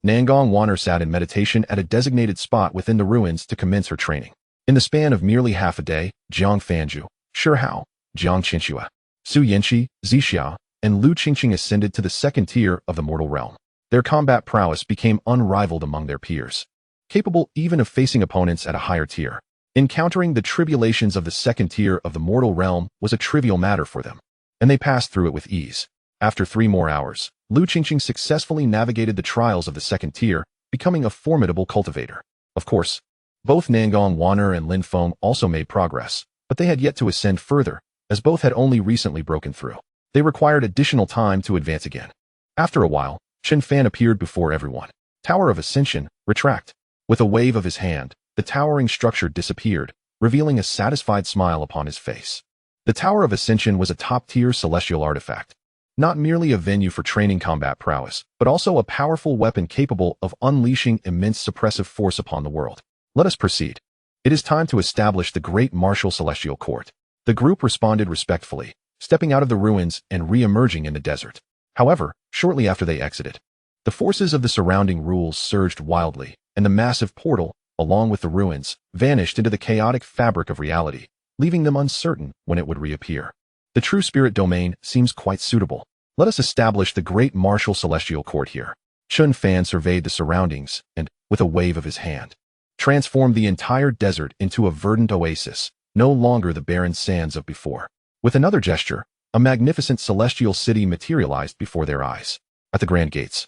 [SPEAKER 1] Nangong Wanner sat in meditation at a designated spot within the ruins to commence her training. In the span of merely half a day, Jiang Fanju, Shihao, Jiang Xianxia, Su Yinxi, Zixia, and Lu Qingqing ascended to the 2nd tier of the mortal realm. Their combat prowess became unrivaled among their peers, capable even of facing opponents at a higher tier. Encountering the tribulations of the second tier of the mortal realm was a trivial matter for them, and they passed through it with ease. After 3 more hours, Lu Qingqing successfully navigated the trials of the second tier, becoming a formidable cultivator. Of course, both Nangong Wan'er and Lin Feng also made progress, but they had yet to ascend further, as both had only recently broken through. They required additional time to advance again. After a while, Chen Fan appeared before everyone. Tower of Ascension, retract. With a wave of his hand, the towering structure disappeared, revealing a satisfied smile upon his face. The Tower of Ascension was a top-tier celestial artifact. Not merely a venue for training combat prowess, but also a powerful weapon capable of unleashing immense suppressive force upon the world. Let us proceed. It is time to establish the great martial celestial court. The group responded respectfully, stepping out of the ruins and re-emerging in the desert. However, shortly after they exited, the forces of the surrounding rules surged wildly, and the massive portal, along with the ruins, vanished into the chaotic fabric of reality, leaving them uncertain when it would reappear. The true spirit domain seems quite suitable. Let us establish the great martial celestial court here. Chen Fan surveyed the surroundings and, with a wave of his hand, transformed the entire desert into a verdant oasis, no longer the barren sands of before. With another gesture, a magnificent celestial city materialized before their eyes. At the grand gates,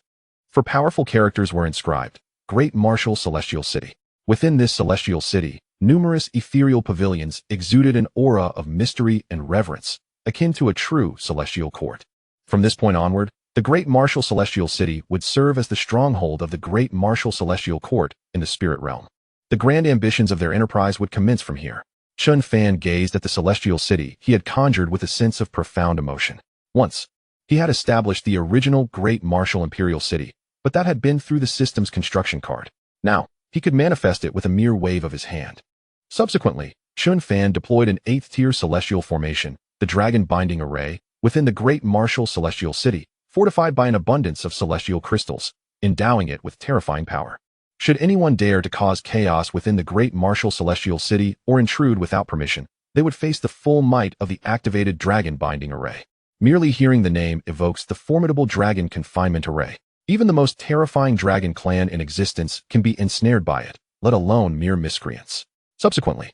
[SPEAKER 1] for powerful characters were inscribed, Great Martial Celestial City. Within this celestial city, numerous ethereal pavilions exuded an aura of mystery and reverence, akin to a true celestial court. From this point onward, the Great Martial Celestial City would serve as the stronghold of the Great Martial Celestial Court in the spirit realm. The grand ambitions of their enterprise would commence from here. Chen Fan gazed at the celestial city he had conjured with a sense of profound emotion. Once, he had established the original Great Martial Imperial City, but that had been through the system's construction card. Now, he could manifest it with a mere wave of his hand. Subsequently, Chen Fan deployed an 8th-tier celestial formation, the Dragon Binding Array, within the Great Martial Celestial City, fortified by an abundance of celestial crystals, endowing it with terrifying power. Should anyone dare to cause chaos within the Great Martial Celestial City or intrude without permission, they would face the full might of the activated Dragon Binding Array. Merely hearing the name evokes the formidable Dragon Confinement Array. Even the most terrifying dragon clan in existence can be ensnared by it, let alone mere miscreants. Subsequently,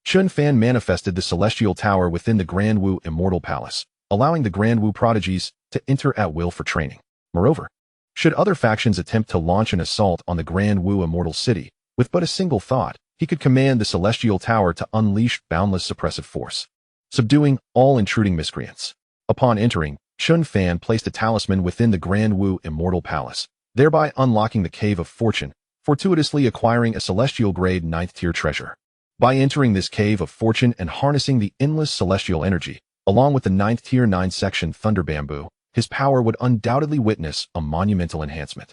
[SPEAKER 1] Chen Fan manifested the Celestial Tower within the Grand Wu Immortal Palace, allowing the Grand Wu prodigies to enter at will for training. Moreover, should other factions attempt to launch an assault on the Grand Wu Immortal City, with but a single thought, he could command the Celestial Tower to unleash boundless suppressive force, subduing all intruding miscreants. Upon entering, Chen Fan placed a talisman within the Grand Wu Immortal Palace, thereby unlocking the Cave of Fortune, fortuitously acquiring a celestial grade 9th-tier treasure. By entering this Cave of Fortune and harnessing the endless celestial energy, along with the 9th-tier 9-section Thunder Bamboo, his power would undoubtedly witness a monumental enhancement.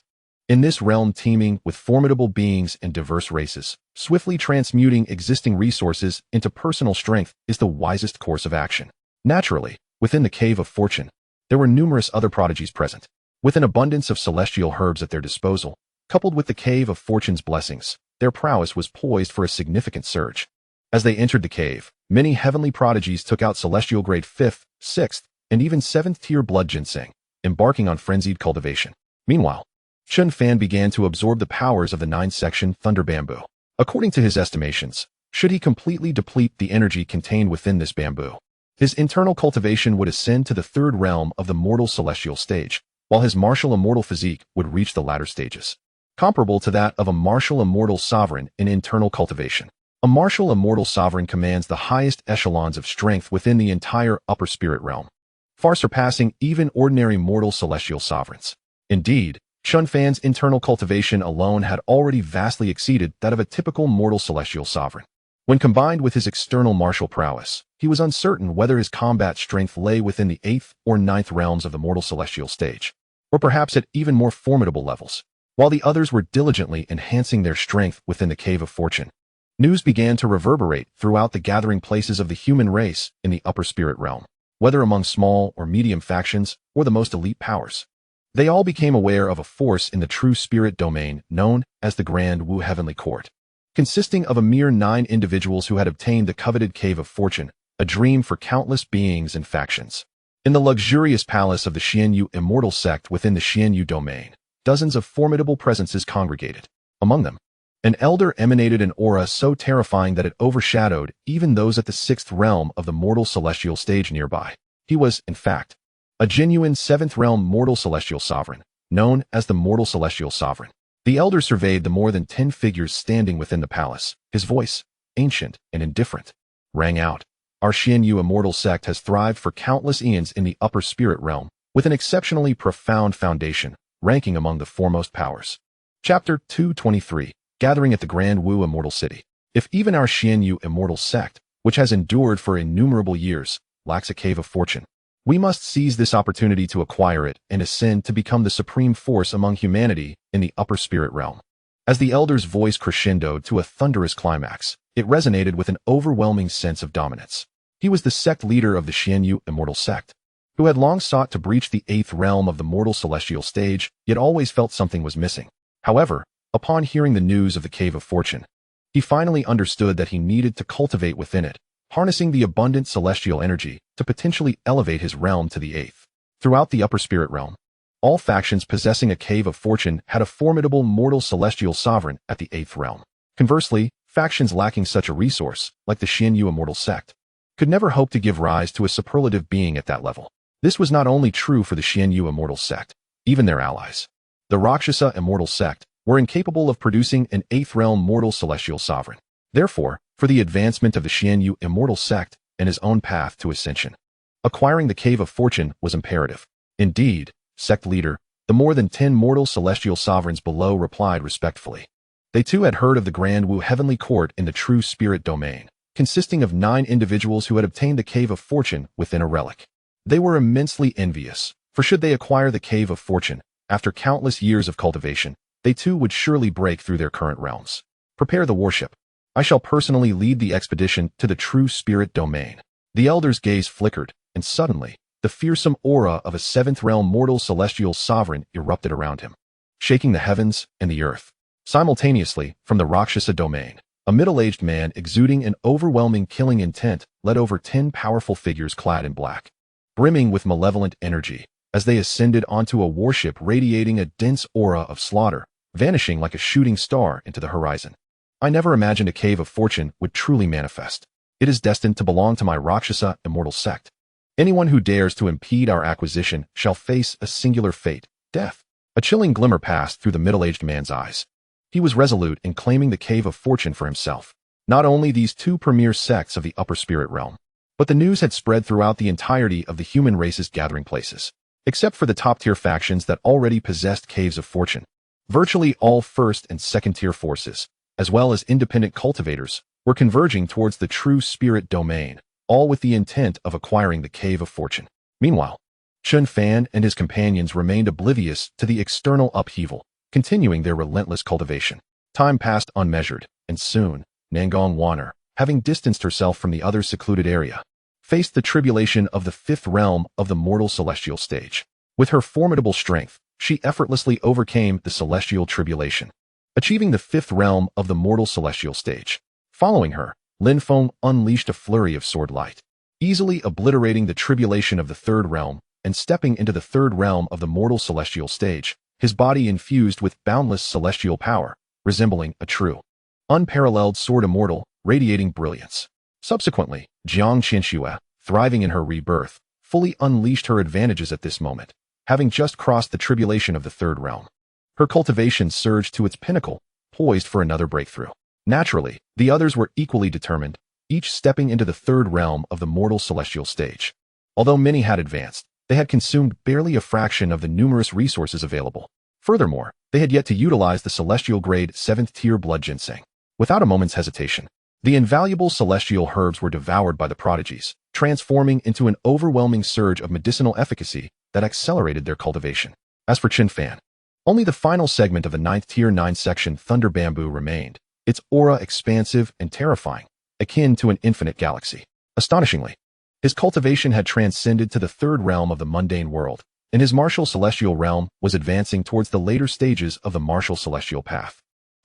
[SPEAKER 1] In this realm teeming with formidable beings and diverse races, swiftly transmuting existing resources into personal strength is the wisest course of action. Naturally, within the Cave of Fortune, there were numerous other prodigies present. With an abundance of celestial herbs at their disposal, coupled with the Cave of Fortune's blessings, their prowess was poised for a significant surge. As they entered the cave, many heavenly prodigies took out celestial grade 5th, 6th, and even 7th-tier blood ginseng, embarking on frenzied cultivation. Meanwhile, Chen Fan began to absorb the powers of the 9th-section Thunder Bamboo. According to his estimations, should he completely deplete the energy contained within this bamboo, his internal cultivation would ascend to the 3rd realm of the mortal celestial stage, while his martial immortal physique would reach the latter stages, comparable to that of a martial immortal sovereign in internal cultivation. A martial immortal sovereign commands the highest echelons of strength within the entire upper spirit realm, far surpassing even ordinary mortal celestial sovereigns. Indeed, Chen Fan's internal cultivation alone had already vastly exceeded that of a typical mortal celestial sovereign. When combined with his external martial prowess, he was uncertain whether his combat strength lay within the 8th or 9th realms of the mortal celestial stage, or perhaps at even more formidable levels. While the others were diligently enhancing their strength within the Cave of Fortune, news began to reverberate throughout the gathering places of the human race in the upper spirit realm. Whether among small or medium factions or the most elite powers, they all became aware of a force in the true spirit domain known as the Grand Wu Heavenly Court, consisting of a mere 9 individuals who had obtained the coveted Cave of Fortune, a dream for countless beings and factions. In the luxurious palace of the Xianxiu immortal sect within the Xianxiu domain, dozens of formidable presences congregated. Among them, An elder emanated an aura so terrifying that it overshadowed even those at the sixth realm of the mortal celestial stage nearby. He was, in fact, a genuine seventh realm mortal celestial sovereign, known as the Mortal Celestial Sovereign. The elder surveyed the more than 10 figures standing within the palace. His voice, ancient and indifferent, rang out. Our Xianyu immortal sect has thrived for countless eons in the upper spirit realm, with an exceptionally profound foundation, ranking among the foremost powers. Chapter 223. Gathering at the Grand Wu Immortal City. If even our Xianyu immortal sect, which has endured for innumerable years, lacks a cave of fortune, we must seize this opportunity to acquire it and ascend to become the supreme force among humanity in the upper spirit realm. As the elder's voice crescendoed to a thunderous climax, it resonated with an overwhelming sense of dominance. He was the sect leader of the Xianyu immortal sect, who had long sought to breach the eighth realm of the mortal celestial stage, yet always felt something was missing. However, upon hearing the news of the Cave of Fortune, he finally understood that he needed to cultivate within it, harnessing the abundant celestial energy to potentially elevate his realm to the eighth. Throughout the upper spirit realm, all factions possessing a Cave of Fortune had a formidable mortal celestial sovereign at the eighth realm. Conversely, factions lacking such a resource, like the Xianyu immortal sect, could never hope to give rise to a superlative being at that level. This was not only true for the Xianyu immortal sect, even their allies, the Rakshasa immortal sect, were incapable of producing an eighth realm mortal celestial sovereign. Therefore, for the advancement of the Xianyu immortal sect and his own path to ascension, acquiring the Cave of Fortune was imperative. Indeed, sect leader, the more than 10 mortal celestial sovereigns below replied respectfully. They too had heard of the Grand Wu Heavenly Court in the true spirit domain, consisting of 9 individuals who had obtained the Cave of Fortune within a relic. They were immensely envious, for should they acquire the Cave of Fortune, after countless years of cultivation, they too would surely break through their current realms. Prepare the warship. I shall personally lead the expedition to the true spirit domain. The elder's gaze flickered, and suddenly, the fearsome aura of a seventh realm mortal celestial sovereign erupted around him, shaking the heavens and the earth. Simultaneously, from the Rakshasa domain, a middle-aged man exuding an overwhelming killing intent led over 10 powerful figures clad in black, brimming with malevolent energy, as they ascended onto a warship radiating a dense aura of slaughter, vanishing like a shooting star into the horizon. I never imagined a Cave of Fortune would truly manifest. It is destined to belong to my Rakshasa immortal sect. Anyone who dares to impede our acquisition shall face a singular fate, death. A chilling glimmer passed through the middle-aged man's eyes. He was resolute in claiming the Cave of Fortune for himself. Not only these 2 premier sects of the upper spirit realm, but the news had spread throughout the entirety of the human race's gathering places. Except for the top-tier factions that already possessed Caves of Fortune, virtually all first- and second-tier forces, as well as independent cultivators, were converging towards the true spirit domain, all with the intent of acquiring the Cave of Fortune. Meanwhile, Chen Fan and his companions remained oblivious to the external upheaval, continuing their relentless cultivation. Time passed unmeasured, and soon, Nangong Waner, having distanced herself from the other secluded area, faced the tribulation of the fifth realm of the mortal celestial stage. With her formidable strength, she effortlessly overcame the celestial tribulation, achieving the fifth realm of the mortal celestial stage. Following her, Lin Feng unleashed a flurry of sword light, easily obliterating the tribulation of the third realm and stepping into the third realm of the mortal celestial stage, his body infused with boundless celestial power, resembling a true, unparalleled sword immortal, radiating brilliance. Subsequently, Xianxiaaudiobooks, thriving in her rebirth, fully unleashed her advantages at this moment, having just crossed the tribulation of the third realm. Her cultivation surged to its pinnacle, poised for another breakthrough. Naturally, the others were equally determined, each stepping into the third realm of the mortal celestial stage. Although many had advanced, they had consumed barely a fraction of the numerous resources available. Furthermore, they had yet to utilize the celestial grade 7th tier blood ginseng. Without a moment's hesitation, the invaluable celestial herbs were devoured by the prodigies, transforming into an overwhelming surge of medicinal efficacy that accelerated their cultivation. As for Chen Fan, only the final segment of the 9th tier 9 section Thunder Bamboo remained, its aura expansive and terrifying, akin to an infinite galaxy. Astonishingly, his cultivation had transcended to the third realm of the mundane world, and his martial celestial realm was advancing towards the later stages of the martial celestial path.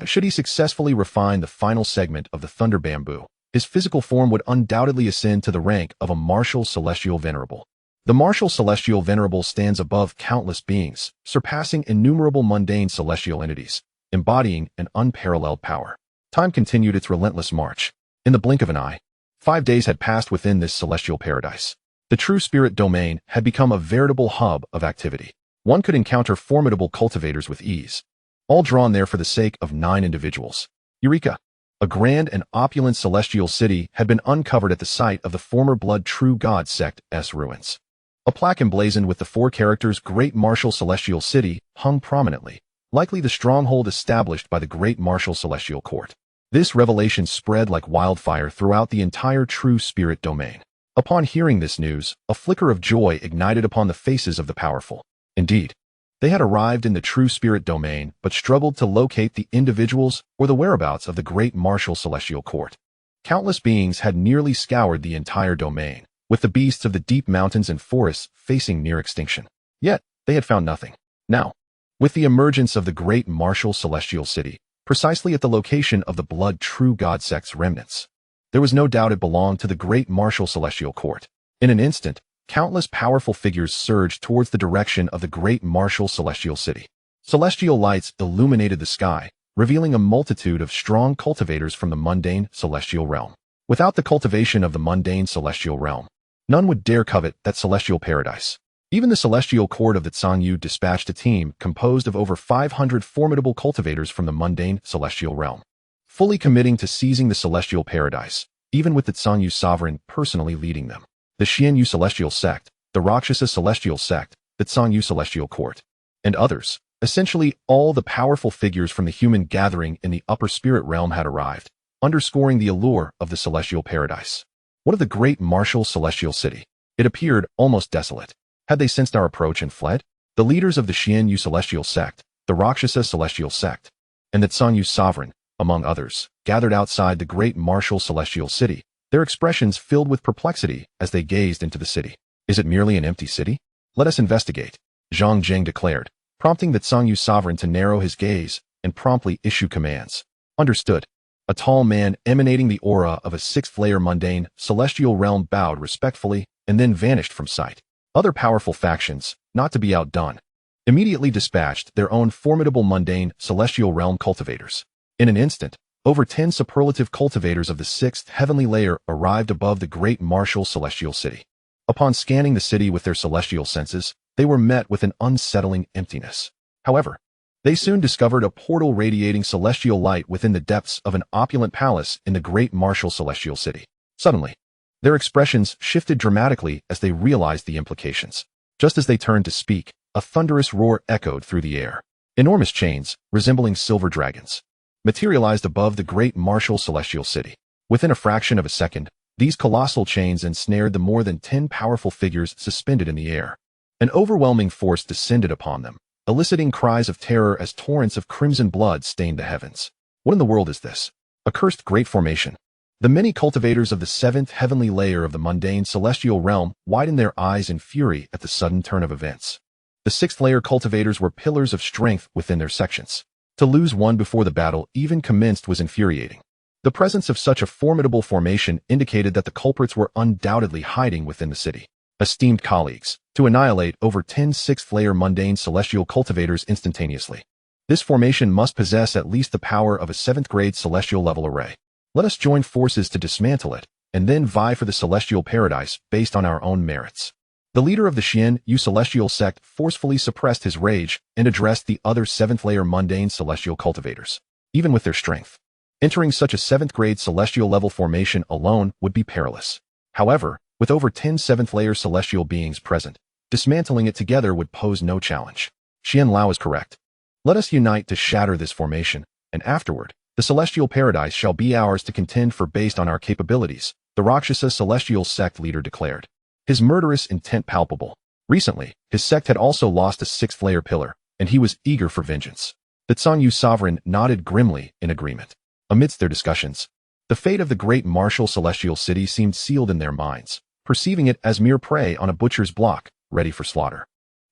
[SPEAKER 1] Should he successfully refine the final segment of the Thunder Bamboo, his physical form would undoubtedly ascend to the rank of a martial celestial venerable. The martial celestial venerable stands above countless beings, surpassing innumerable mundane celestial entities, embodying an unparalleled power. Time continued its relentless march. In the blink of an eye, 5 days had passed within this celestial paradise. The true spirit domain had become a veritable hub of activity. One could encounter formidable cultivators with ease, all drawn there for the sake of 9 individuals. Eureka! A grand and opulent celestial city had been uncovered at the site of the former Blood True God sect's ruins. A plaque emblazoned with the 4 characters Great Martial Celestial City hung prominently, likely the stronghold established by the Great Martial Celestial Court. This revelation spread like wildfire throughout the entire true spirit domain. Upon hearing this news, a flicker of joy ignited upon the faces of the powerful. Indeed, they had arrived in the true spirit domain but struggled to locate the individuals or the whereabouts of the Great Martial Celestial Court. Countless beings had nearly scoured the entire domain, with the beasts of the deep mountains and forests facing near extinction. Yet, they had found nothing. Now, with the emergence of the Great Martial Celestial City, precisely at the location of the Blood True God sect's remnants, there was no doubt it belonged to the Great Martial Celestial Court. In an instant, countless powerful figures surged towards the direction of the Great Martial Celestial City. Celestial lights illuminated the sky, revealing a multitude of strong cultivators from the mundane celestial realm. Without the cultivation of the mundane celestial realm, none would dare covet that celestial paradise. Even the celestial court of the Xianxiu dispatched a team composed of over 500 formidable cultivators from the mundane celestial realm, fully committing to seizing the celestial paradise, even with the Xianxiu sovereign personally leading them. The Xianxiu celestial sect, the Rakshasa celestial sect, the Xianxiu celestial court, and others, essentially all the powerful figures from the human gathering in the upper spirit realm had arrived, underscoring the allure of the celestial paradise. What of the Great Martial Celestial City? It appeared almost desolate. Had they sensed our approach and fled? The leaders of the Xianxiu celestial sect, the Rakshasa celestial sect, and the Xianxiu sovereign, among others, gathered outside the Great Martial Celestial City, their expressions filled with perplexity as they gazed into the city. Is it merely an empty city? Let us investigate, Zhang Jing declared, prompting the Xianxiu sovereign to narrow his gaze and promptly issue commands. Understood. A tall man emanating the aura of a 6th-layer mundane celestial realm bowed respectfully and then vanished from sight. Other powerful factions, not to be outdone, immediately dispatched their own formidable mundane celestial realm cultivators. In an instant, over 10 superlative cultivators of the 6th heavenly layer arrived above the Great Martial Celestial City. Upon scanning the city with their celestial senses, they were met with an unsettling emptiness. However, they soon discovered a portal radiating celestial light within the depths of an opulent palace in the Great Martial Celestial City. Suddenly, their expressions shifted dramatically as they realized the implications. Just as they turned to speak, a thunderous roar echoed through the air. Enormous chains, resembling silver dragons, materialized above the Great Martial Celestial City. Within a fraction of a second, these colossal chains ensnared the more than 10 powerful figures suspended in the air. An overwhelming force descended upon them, eliciting cries of terror as torrents of crimson blood stained the heavens. What in the world is this? A cursed great formation. The many cultivators of the 7th heavenly layer of the mundane celestial realm widened their eyes in fury at the sudden turn of events. The 6th layer cultivators were pillars of strength within their sections. To lose one before the battle even commenced was infuriating. The presence of such a formidable formation indicated that the culprits were undoubtedly hiding within the city. Esteemed colleagues, to annihilate over 10 6th-layer mundane celestial cultivators instantaneously. This formation must possess at least the power of a 7th-grade celestial level array. Let us join forces to dismantle it, and then vie for the celestial paradise based on our own merits. The leader of the Xianxiu celestial sect forcefully suppressed his rage and addressed the other 7th-layer mundane celestial cultivators. Even with their strength, entering such a 7th-grade celestial level formation alone would be perilous. However, with over 10 7th-layer celestial beings present, dismantling it together would pose no challenge. Xian Lao is correct. Let us unite to shatter this formation, and afterward, the celestial paradise shall be ours to contend for based on our capabilities, the Rakshasa celestial sect leader declared, his murderous intent palpable. Recently, his sect had also lost a 6th-layer pillar, and he was eager for vengeance. The Xianxiu sovereign nodded grimly in agreement. Amidst their discussions, the fate of the Great Martial Celestial City seemed sealed in their minds, perceiving it as mere prey on a butcher's block, ready for slaughter.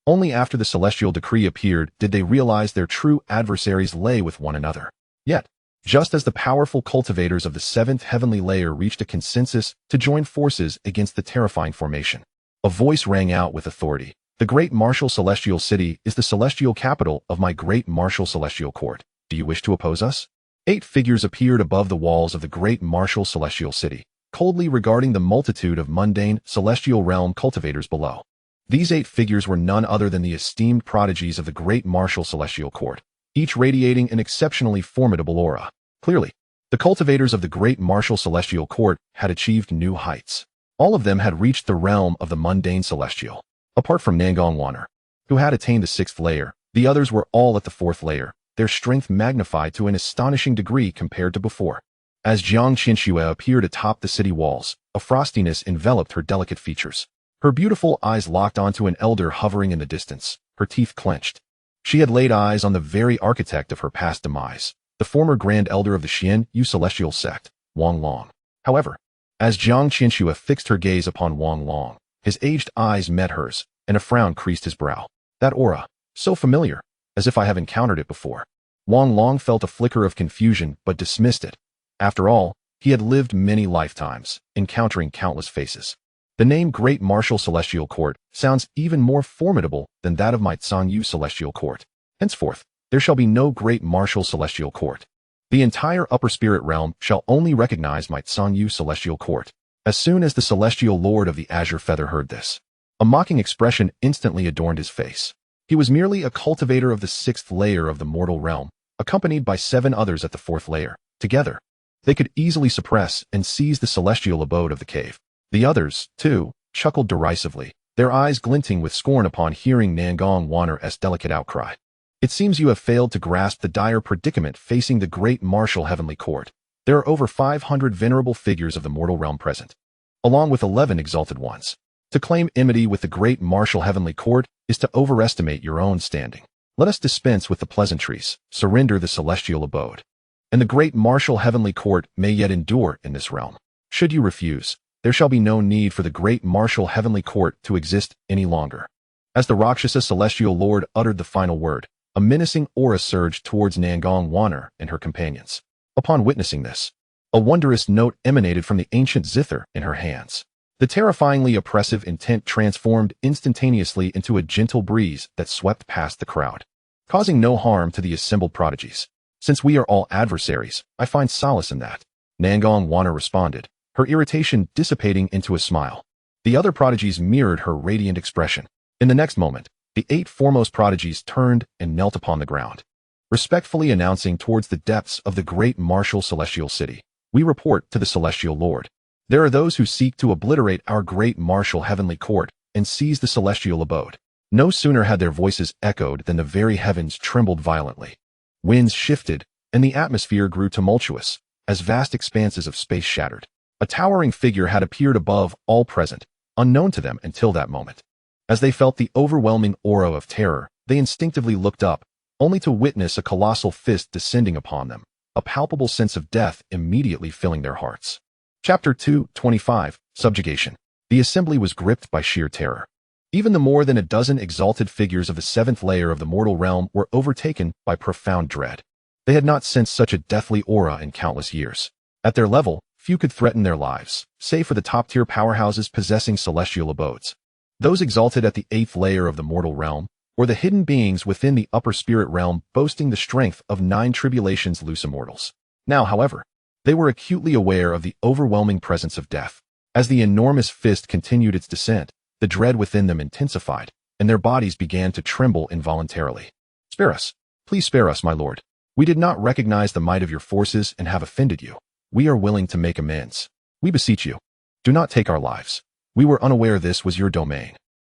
[SPEAKER 1] Only after the celestial decree appeared did they realize their true adversaries lay with one another. Yet, just as the powerful cultivators of the 7th heavenly layer reached a consensus to join forces against the terrifying formation, a voice rang out with authority. The Great Martial Celestial City is the celestial capital of my Great Martial Celestial Court. Do you wish to oppose us? 8 figures appeared above the walls of the great martial celestial city, coldly regarding the multitude of mundane celestial realm cultivators below. These 8 figures were none other than the esteemed prodigies of the great martial celestial court, each radiating an exceptionally formidable aura. Clearly, the cultivators of the great martial celestial court had achieved new heights. All of them had reached the realm of the mundane celestial. Apart from Nangongwaner, who had attained the 6th layer, the others were all at the 4th layer, their strength magnified to an astonishing degree compared to before. As Xianxiaaudiobooks appeared atop the city walls, a frostiness enveloped her delicate features. Her beautiful eyes locked onto an elder hovering in the distance, her teeth clenched. She had laid eyes on the very architect of her past demise, the former Grand Elder of the Xianxiaaudiobooks celestial sect, Wang Long. However, as Xianxiaaudiobooks fixed her gaze upon Wang Long, his aged eyes met hers, and a frown creased his brow. That aura, so familiar, as if I have encountered it before. Wang Long felt a flicker of confusion but dismissed it. After all, he had lived many lifetimes, encountering countless faces. The name Great Martial Celestial Court sounds even more formidable than that of my Xianxiaaudiobooks Celestial Court. Henceforth, there shall be no Great Martial Celestial Court. The entire upper spirit realm shall only recognize my Xianxiaaudiobooks Celestial Court. As soon as the Celestial Lord of the Azure Feather heard this, a mocking expression instantly adorned his face. He was merely a cultivator of the 6th layer of the mortal realm, accompanied by 7 others at the 4th layer. Together, they could easily suppress and seize the celestial abode of the cave. The others, too, chuckled derisively, their eyes glinting with scorn upon hearing Nangongwaner's delicate outcry. It seems you have failed to grasp the dire predicament facing the great martial heavenly court. There are over 500 venerable figures of the mortal realm present, along with 11 exalted ones. To claim enmity with the great martial heavenly court is to overestimate your own standing. Let us dispense with the pleasantries, surrender the celestial abode, and the great martial heavenly court may yet endure in this realm. Should you refuse, there shall be no need for the great martial heavenly court to exist any longer. As the Rakshasa celestial lord uttered the final word, a menacing aura surged towards Nangongwaner and her companions. Upon witnessing this, a wondrous note emanated from the ancient zither in her hands. The terrifyingly oppressive intent transformed instantaneously into a gentle breeze that swept past the crowd, causing no harm to the assembled prodigies. Since we are all adversaries, I find solace in that. Nangongwaner responded, her irritation dissipating into a smile. The other prodigies mirrored her radiant expression. In the next moment, the 8 foremost prodigies turned and knelt upon the ground, respectfully announcing towards the depths of the great martial celestial city. We report to the celestial lord. There are those who seek to obliterate our great martial heavenly court and seize the celestial abode. No sooner had their voices echoed than the very heavens trembled violently. Winds shifted, and the atmosphere grew tumultuous, as vast expanses of space shattered. A towering figure had appeared above all present, unknown to them until that moment. As they felt the overwhelming aura of terror, they instinctively looked up, only to witness a colossal fist descending upon them, a palpable sense of death immediately filling their hearts. Chapter 2:25, Subjugation. The assembly was gripped by sheer terror. Even the more than a dozen exalted figures of the 7th layer of the mortal realm were overtaken by profound dread. They had not sensed such a deathly aura in countless years. At their level, few could threaten their lives, save for the top-tier powerhouses possessing celestial abodes. Those exalted at the 8th layer of the mortal realm, or the hidden beings within the upper spirit realm boasting the strength of 9 tribulations loose immortals. Now, however, they were acutely aware of the overwhelming presence of death. As the enormous fist continued its descent, the dread within them intensified, and their bodies began to tremble involuntarily. Spare us. Please spare us, my lord. We did not recognize the might of your forces and have offended you. We are willing to make amends. We beseech you. Do not take our lives. We were unaware this was your domain.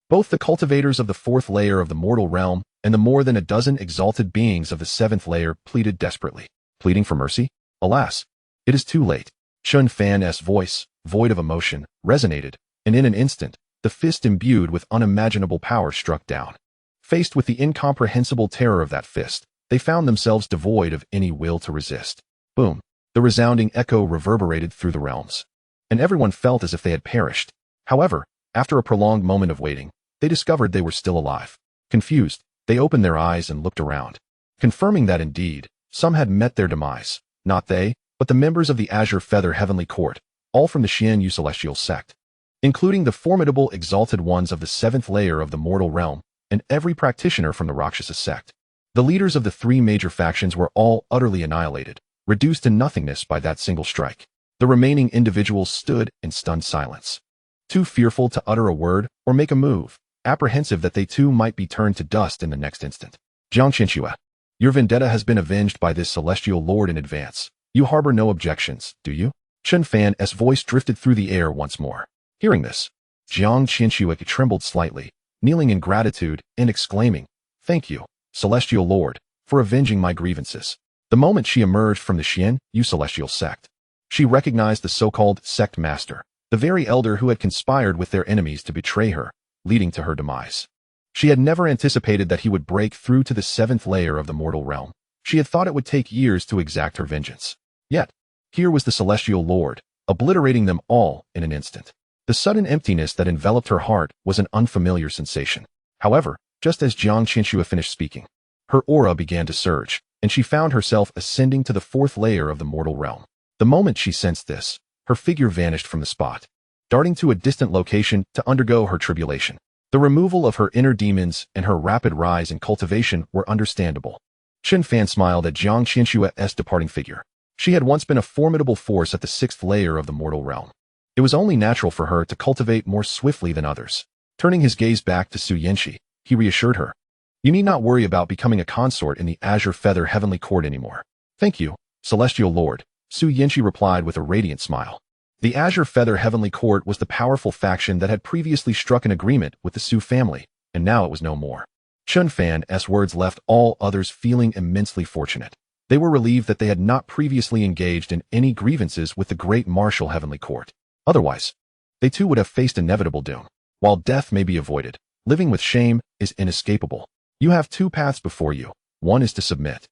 [SPEAKER 1] Both the cultivators of the 4th layer of the mortal realm and the more than a dozen exalted beings of the 7th layer pleaded desperately, pleading for mercy. Alas, it is too late. Chen Fan's voice, void of emotion, resonated, and in an instant, the fist imbued with unimaginable power struck down. Faced with the incomprehensible terror of that fist, they found themselves devoid of any will to resist. Boom! The resounding echo reverberated through the realms, and everyone felt as if they had perished. However, after a prolonged moment of waiting, they discovered they were still alive. Confused, they opened their eyes and looked around, confirming that indeed, some had met their demise. Not they, but the members of the Azure Feather Heavenly Court, all from the Xianxiaaudiobooks Celestial sect, including the formidable exalted ones of the 7th layer of the mortal realm, and every practitioner from the Rakshasa sect. The leaders of the three major factions were all utterly annihilated, reduced to nothingness by that single strike. The remaining individuals stood in stunned silence, too fearful to utter a word or make a move, apprehensive that they too might be turned to dust in the next instant. Xianxiaaudiobooks. Your vendetta has been avenged by this celestial lord in advance. You harbor no objections, do you? Chen Fan's voice drifted through the air once more. Hearing this, Xianxiaaudiobooks trembled slightly, kneeling in gratitude and exclaiming, "Thank you, celestial lord, for avenging my grievances." The moment she emerged from the Xianxiaaudiobooks celestial sect, she recognized the so-called sect master, the very elder who had conspired with their enemies to betray her, leading to her demise. She had never anticipated that he would break through to the 7th layer of the mortal realm. She had thought it would take years to exact her vengeance. Yet, here was the celestial lord, obliterating them all in an instant. The sudden emptiness that enveloped her heart was an unfamiliar sensation. However, just as Xianxiaaudiobooks finished speaking, her aura began to surge, and she found herself ascending to the 4th layer of the mortal realm. The moment she sensed this, her figure vanished from the spot, darting to a distant location to undergo her tribulation. The removal of her inner demons and her rapid rise in cultivation were understandable. Chen Fan smiled at Xianxiaaudiobooks' departing figure. She had once been a formidable force at the 6th layer of the mortal realm. It was only natural for her to cultivate more swiftly than others. Turning his gaze back to Xianxia, he reassured her. You need not worry about becoming a consort in the Azure Feather Heavenly Court anymore. Thank you, Celestial Lord, Xianxia replied with a radiant smile. The Azure Feather Heavenly Court was the powerful faction that had previously struck an agreement with the Su family, and now it was no more. Chen Fan's words left all others feeling immensely fortunate. They were relieved that they had not previously engaged in any grievances with the Great Martial Heavenly Court. Otherwise, they too would have faced inevitable doom. While death may be avoided, living with shame is inescapable. You have two paths before you. One is to submit,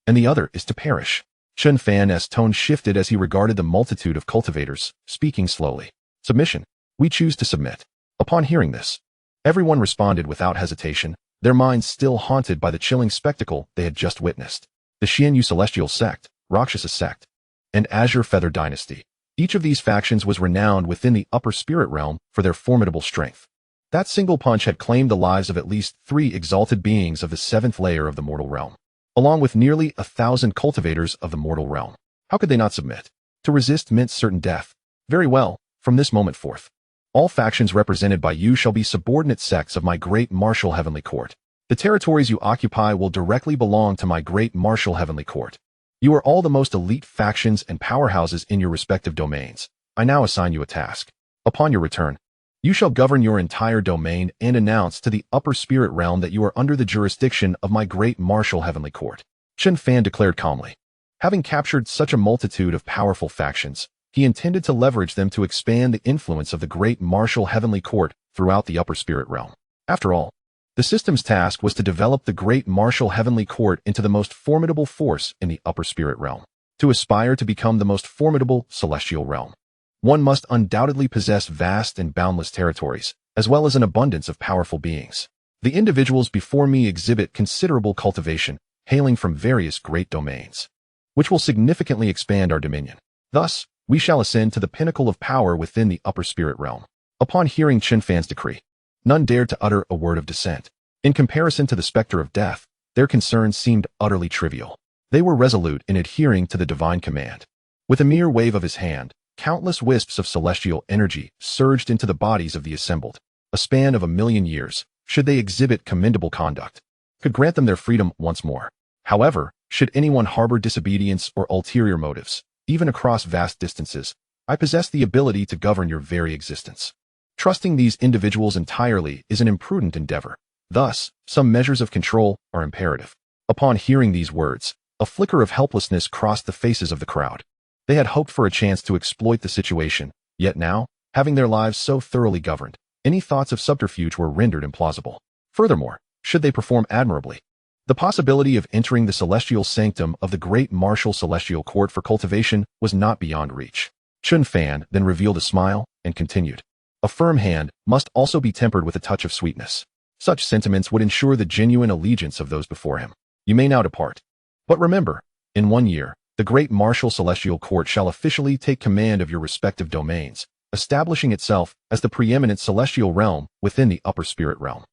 [SPEAKER 1] and the other is to perish. Chen Fan's tone shifted as he regarded the multitude of cultivators, speaking slowly. Submission. We choose to submit. Upon hearing this, everyone responded without hesitation, their minds still haunted by the chilling spectacle they had just witnessed. The Xianxiaaudiobooks Celestial Sect, Rakshasa Sect, and Azure Feather Dynasty. Each of these factions was renowned within the upper spirit realm for their formidable strength. That single punch had claimed the lives of at least 3 exalted beings of the 7th layer of the mortal realm, along with nearly 1,000 cultivators of the mortal realm. How could they not submit? To resist meant certain death. Very well, from this moment forth, all factions represented by you shall be subordinate sects of my great martial heavenly court. The territories you occupy will directly belong to my great martial heavenly court. You are all the most elite factions and powerhouses in your respective domains. I now assign you a task. Upon your return, you shall govern your entire domain and announce to the upper spirit realm that you are under the jurisdiction of my great martial heavenly court. Chen Fan declared calmly. Having captured such a multitude of powerful factions, he intended to leverage them to expand the influence of the great martial heavenly court throughout the upper spirit realm. After all, the system's task was to develop the great martial heavenly court into the most formidable force in the upper spirit realm. To aspire to become the most formidable celestial realm, one must undoubtedly possess vast and boundless territories, as well as an abundance of powerful beings. The individuals before me exhibit considerable cultivation, hailing from various great domains, which will significantly expand our dominion. Thus, we shall ascend to the pinnacle of power within the upper spirit realm. Upon hearing Chen Fan's decree, none dared to utter a word of dissent. In comparison to the specter of death, their concerns seemed utterly trivial. They were resolute in adhering to the divine command. With a mere wave of his hand, countless wisps of celestial energy surged into the bodies of the assembled. A span of 1,000,000 years, should they exhibit commendable conduct, could grant them their freedom once more. However, should anyone harbor disobedience or ulterior motives, even across vast distances, I possess the ability to govern your very existence. Trusting these individuals entirely is an imprudent endeavor. Thus, some measures of control are imperative. Upon hearing these words, a flicker of helplessness crossed the faces of the crowd. They had hoped for a chance to exploit the situation, yet now, having their lives so thoroughly governed, any thoughts of subterfuge were rendered implausible. Furthermore, should they perform admirably, the possibility of entering the celestial sanctum of the great martial celestial court for cultivation was not beyond reach. Chen Fan then revealed a smile and continued. A firm hand must also be tempered with a touch of sweetness. Such sentiments would ensure the genuine allegiance of those before him. You may now depart. But remember, in 1 year, the great martial celestial court shall officially take command of your respective domains, establishing itself as the preeminent celestial realm within the upper spirit realm.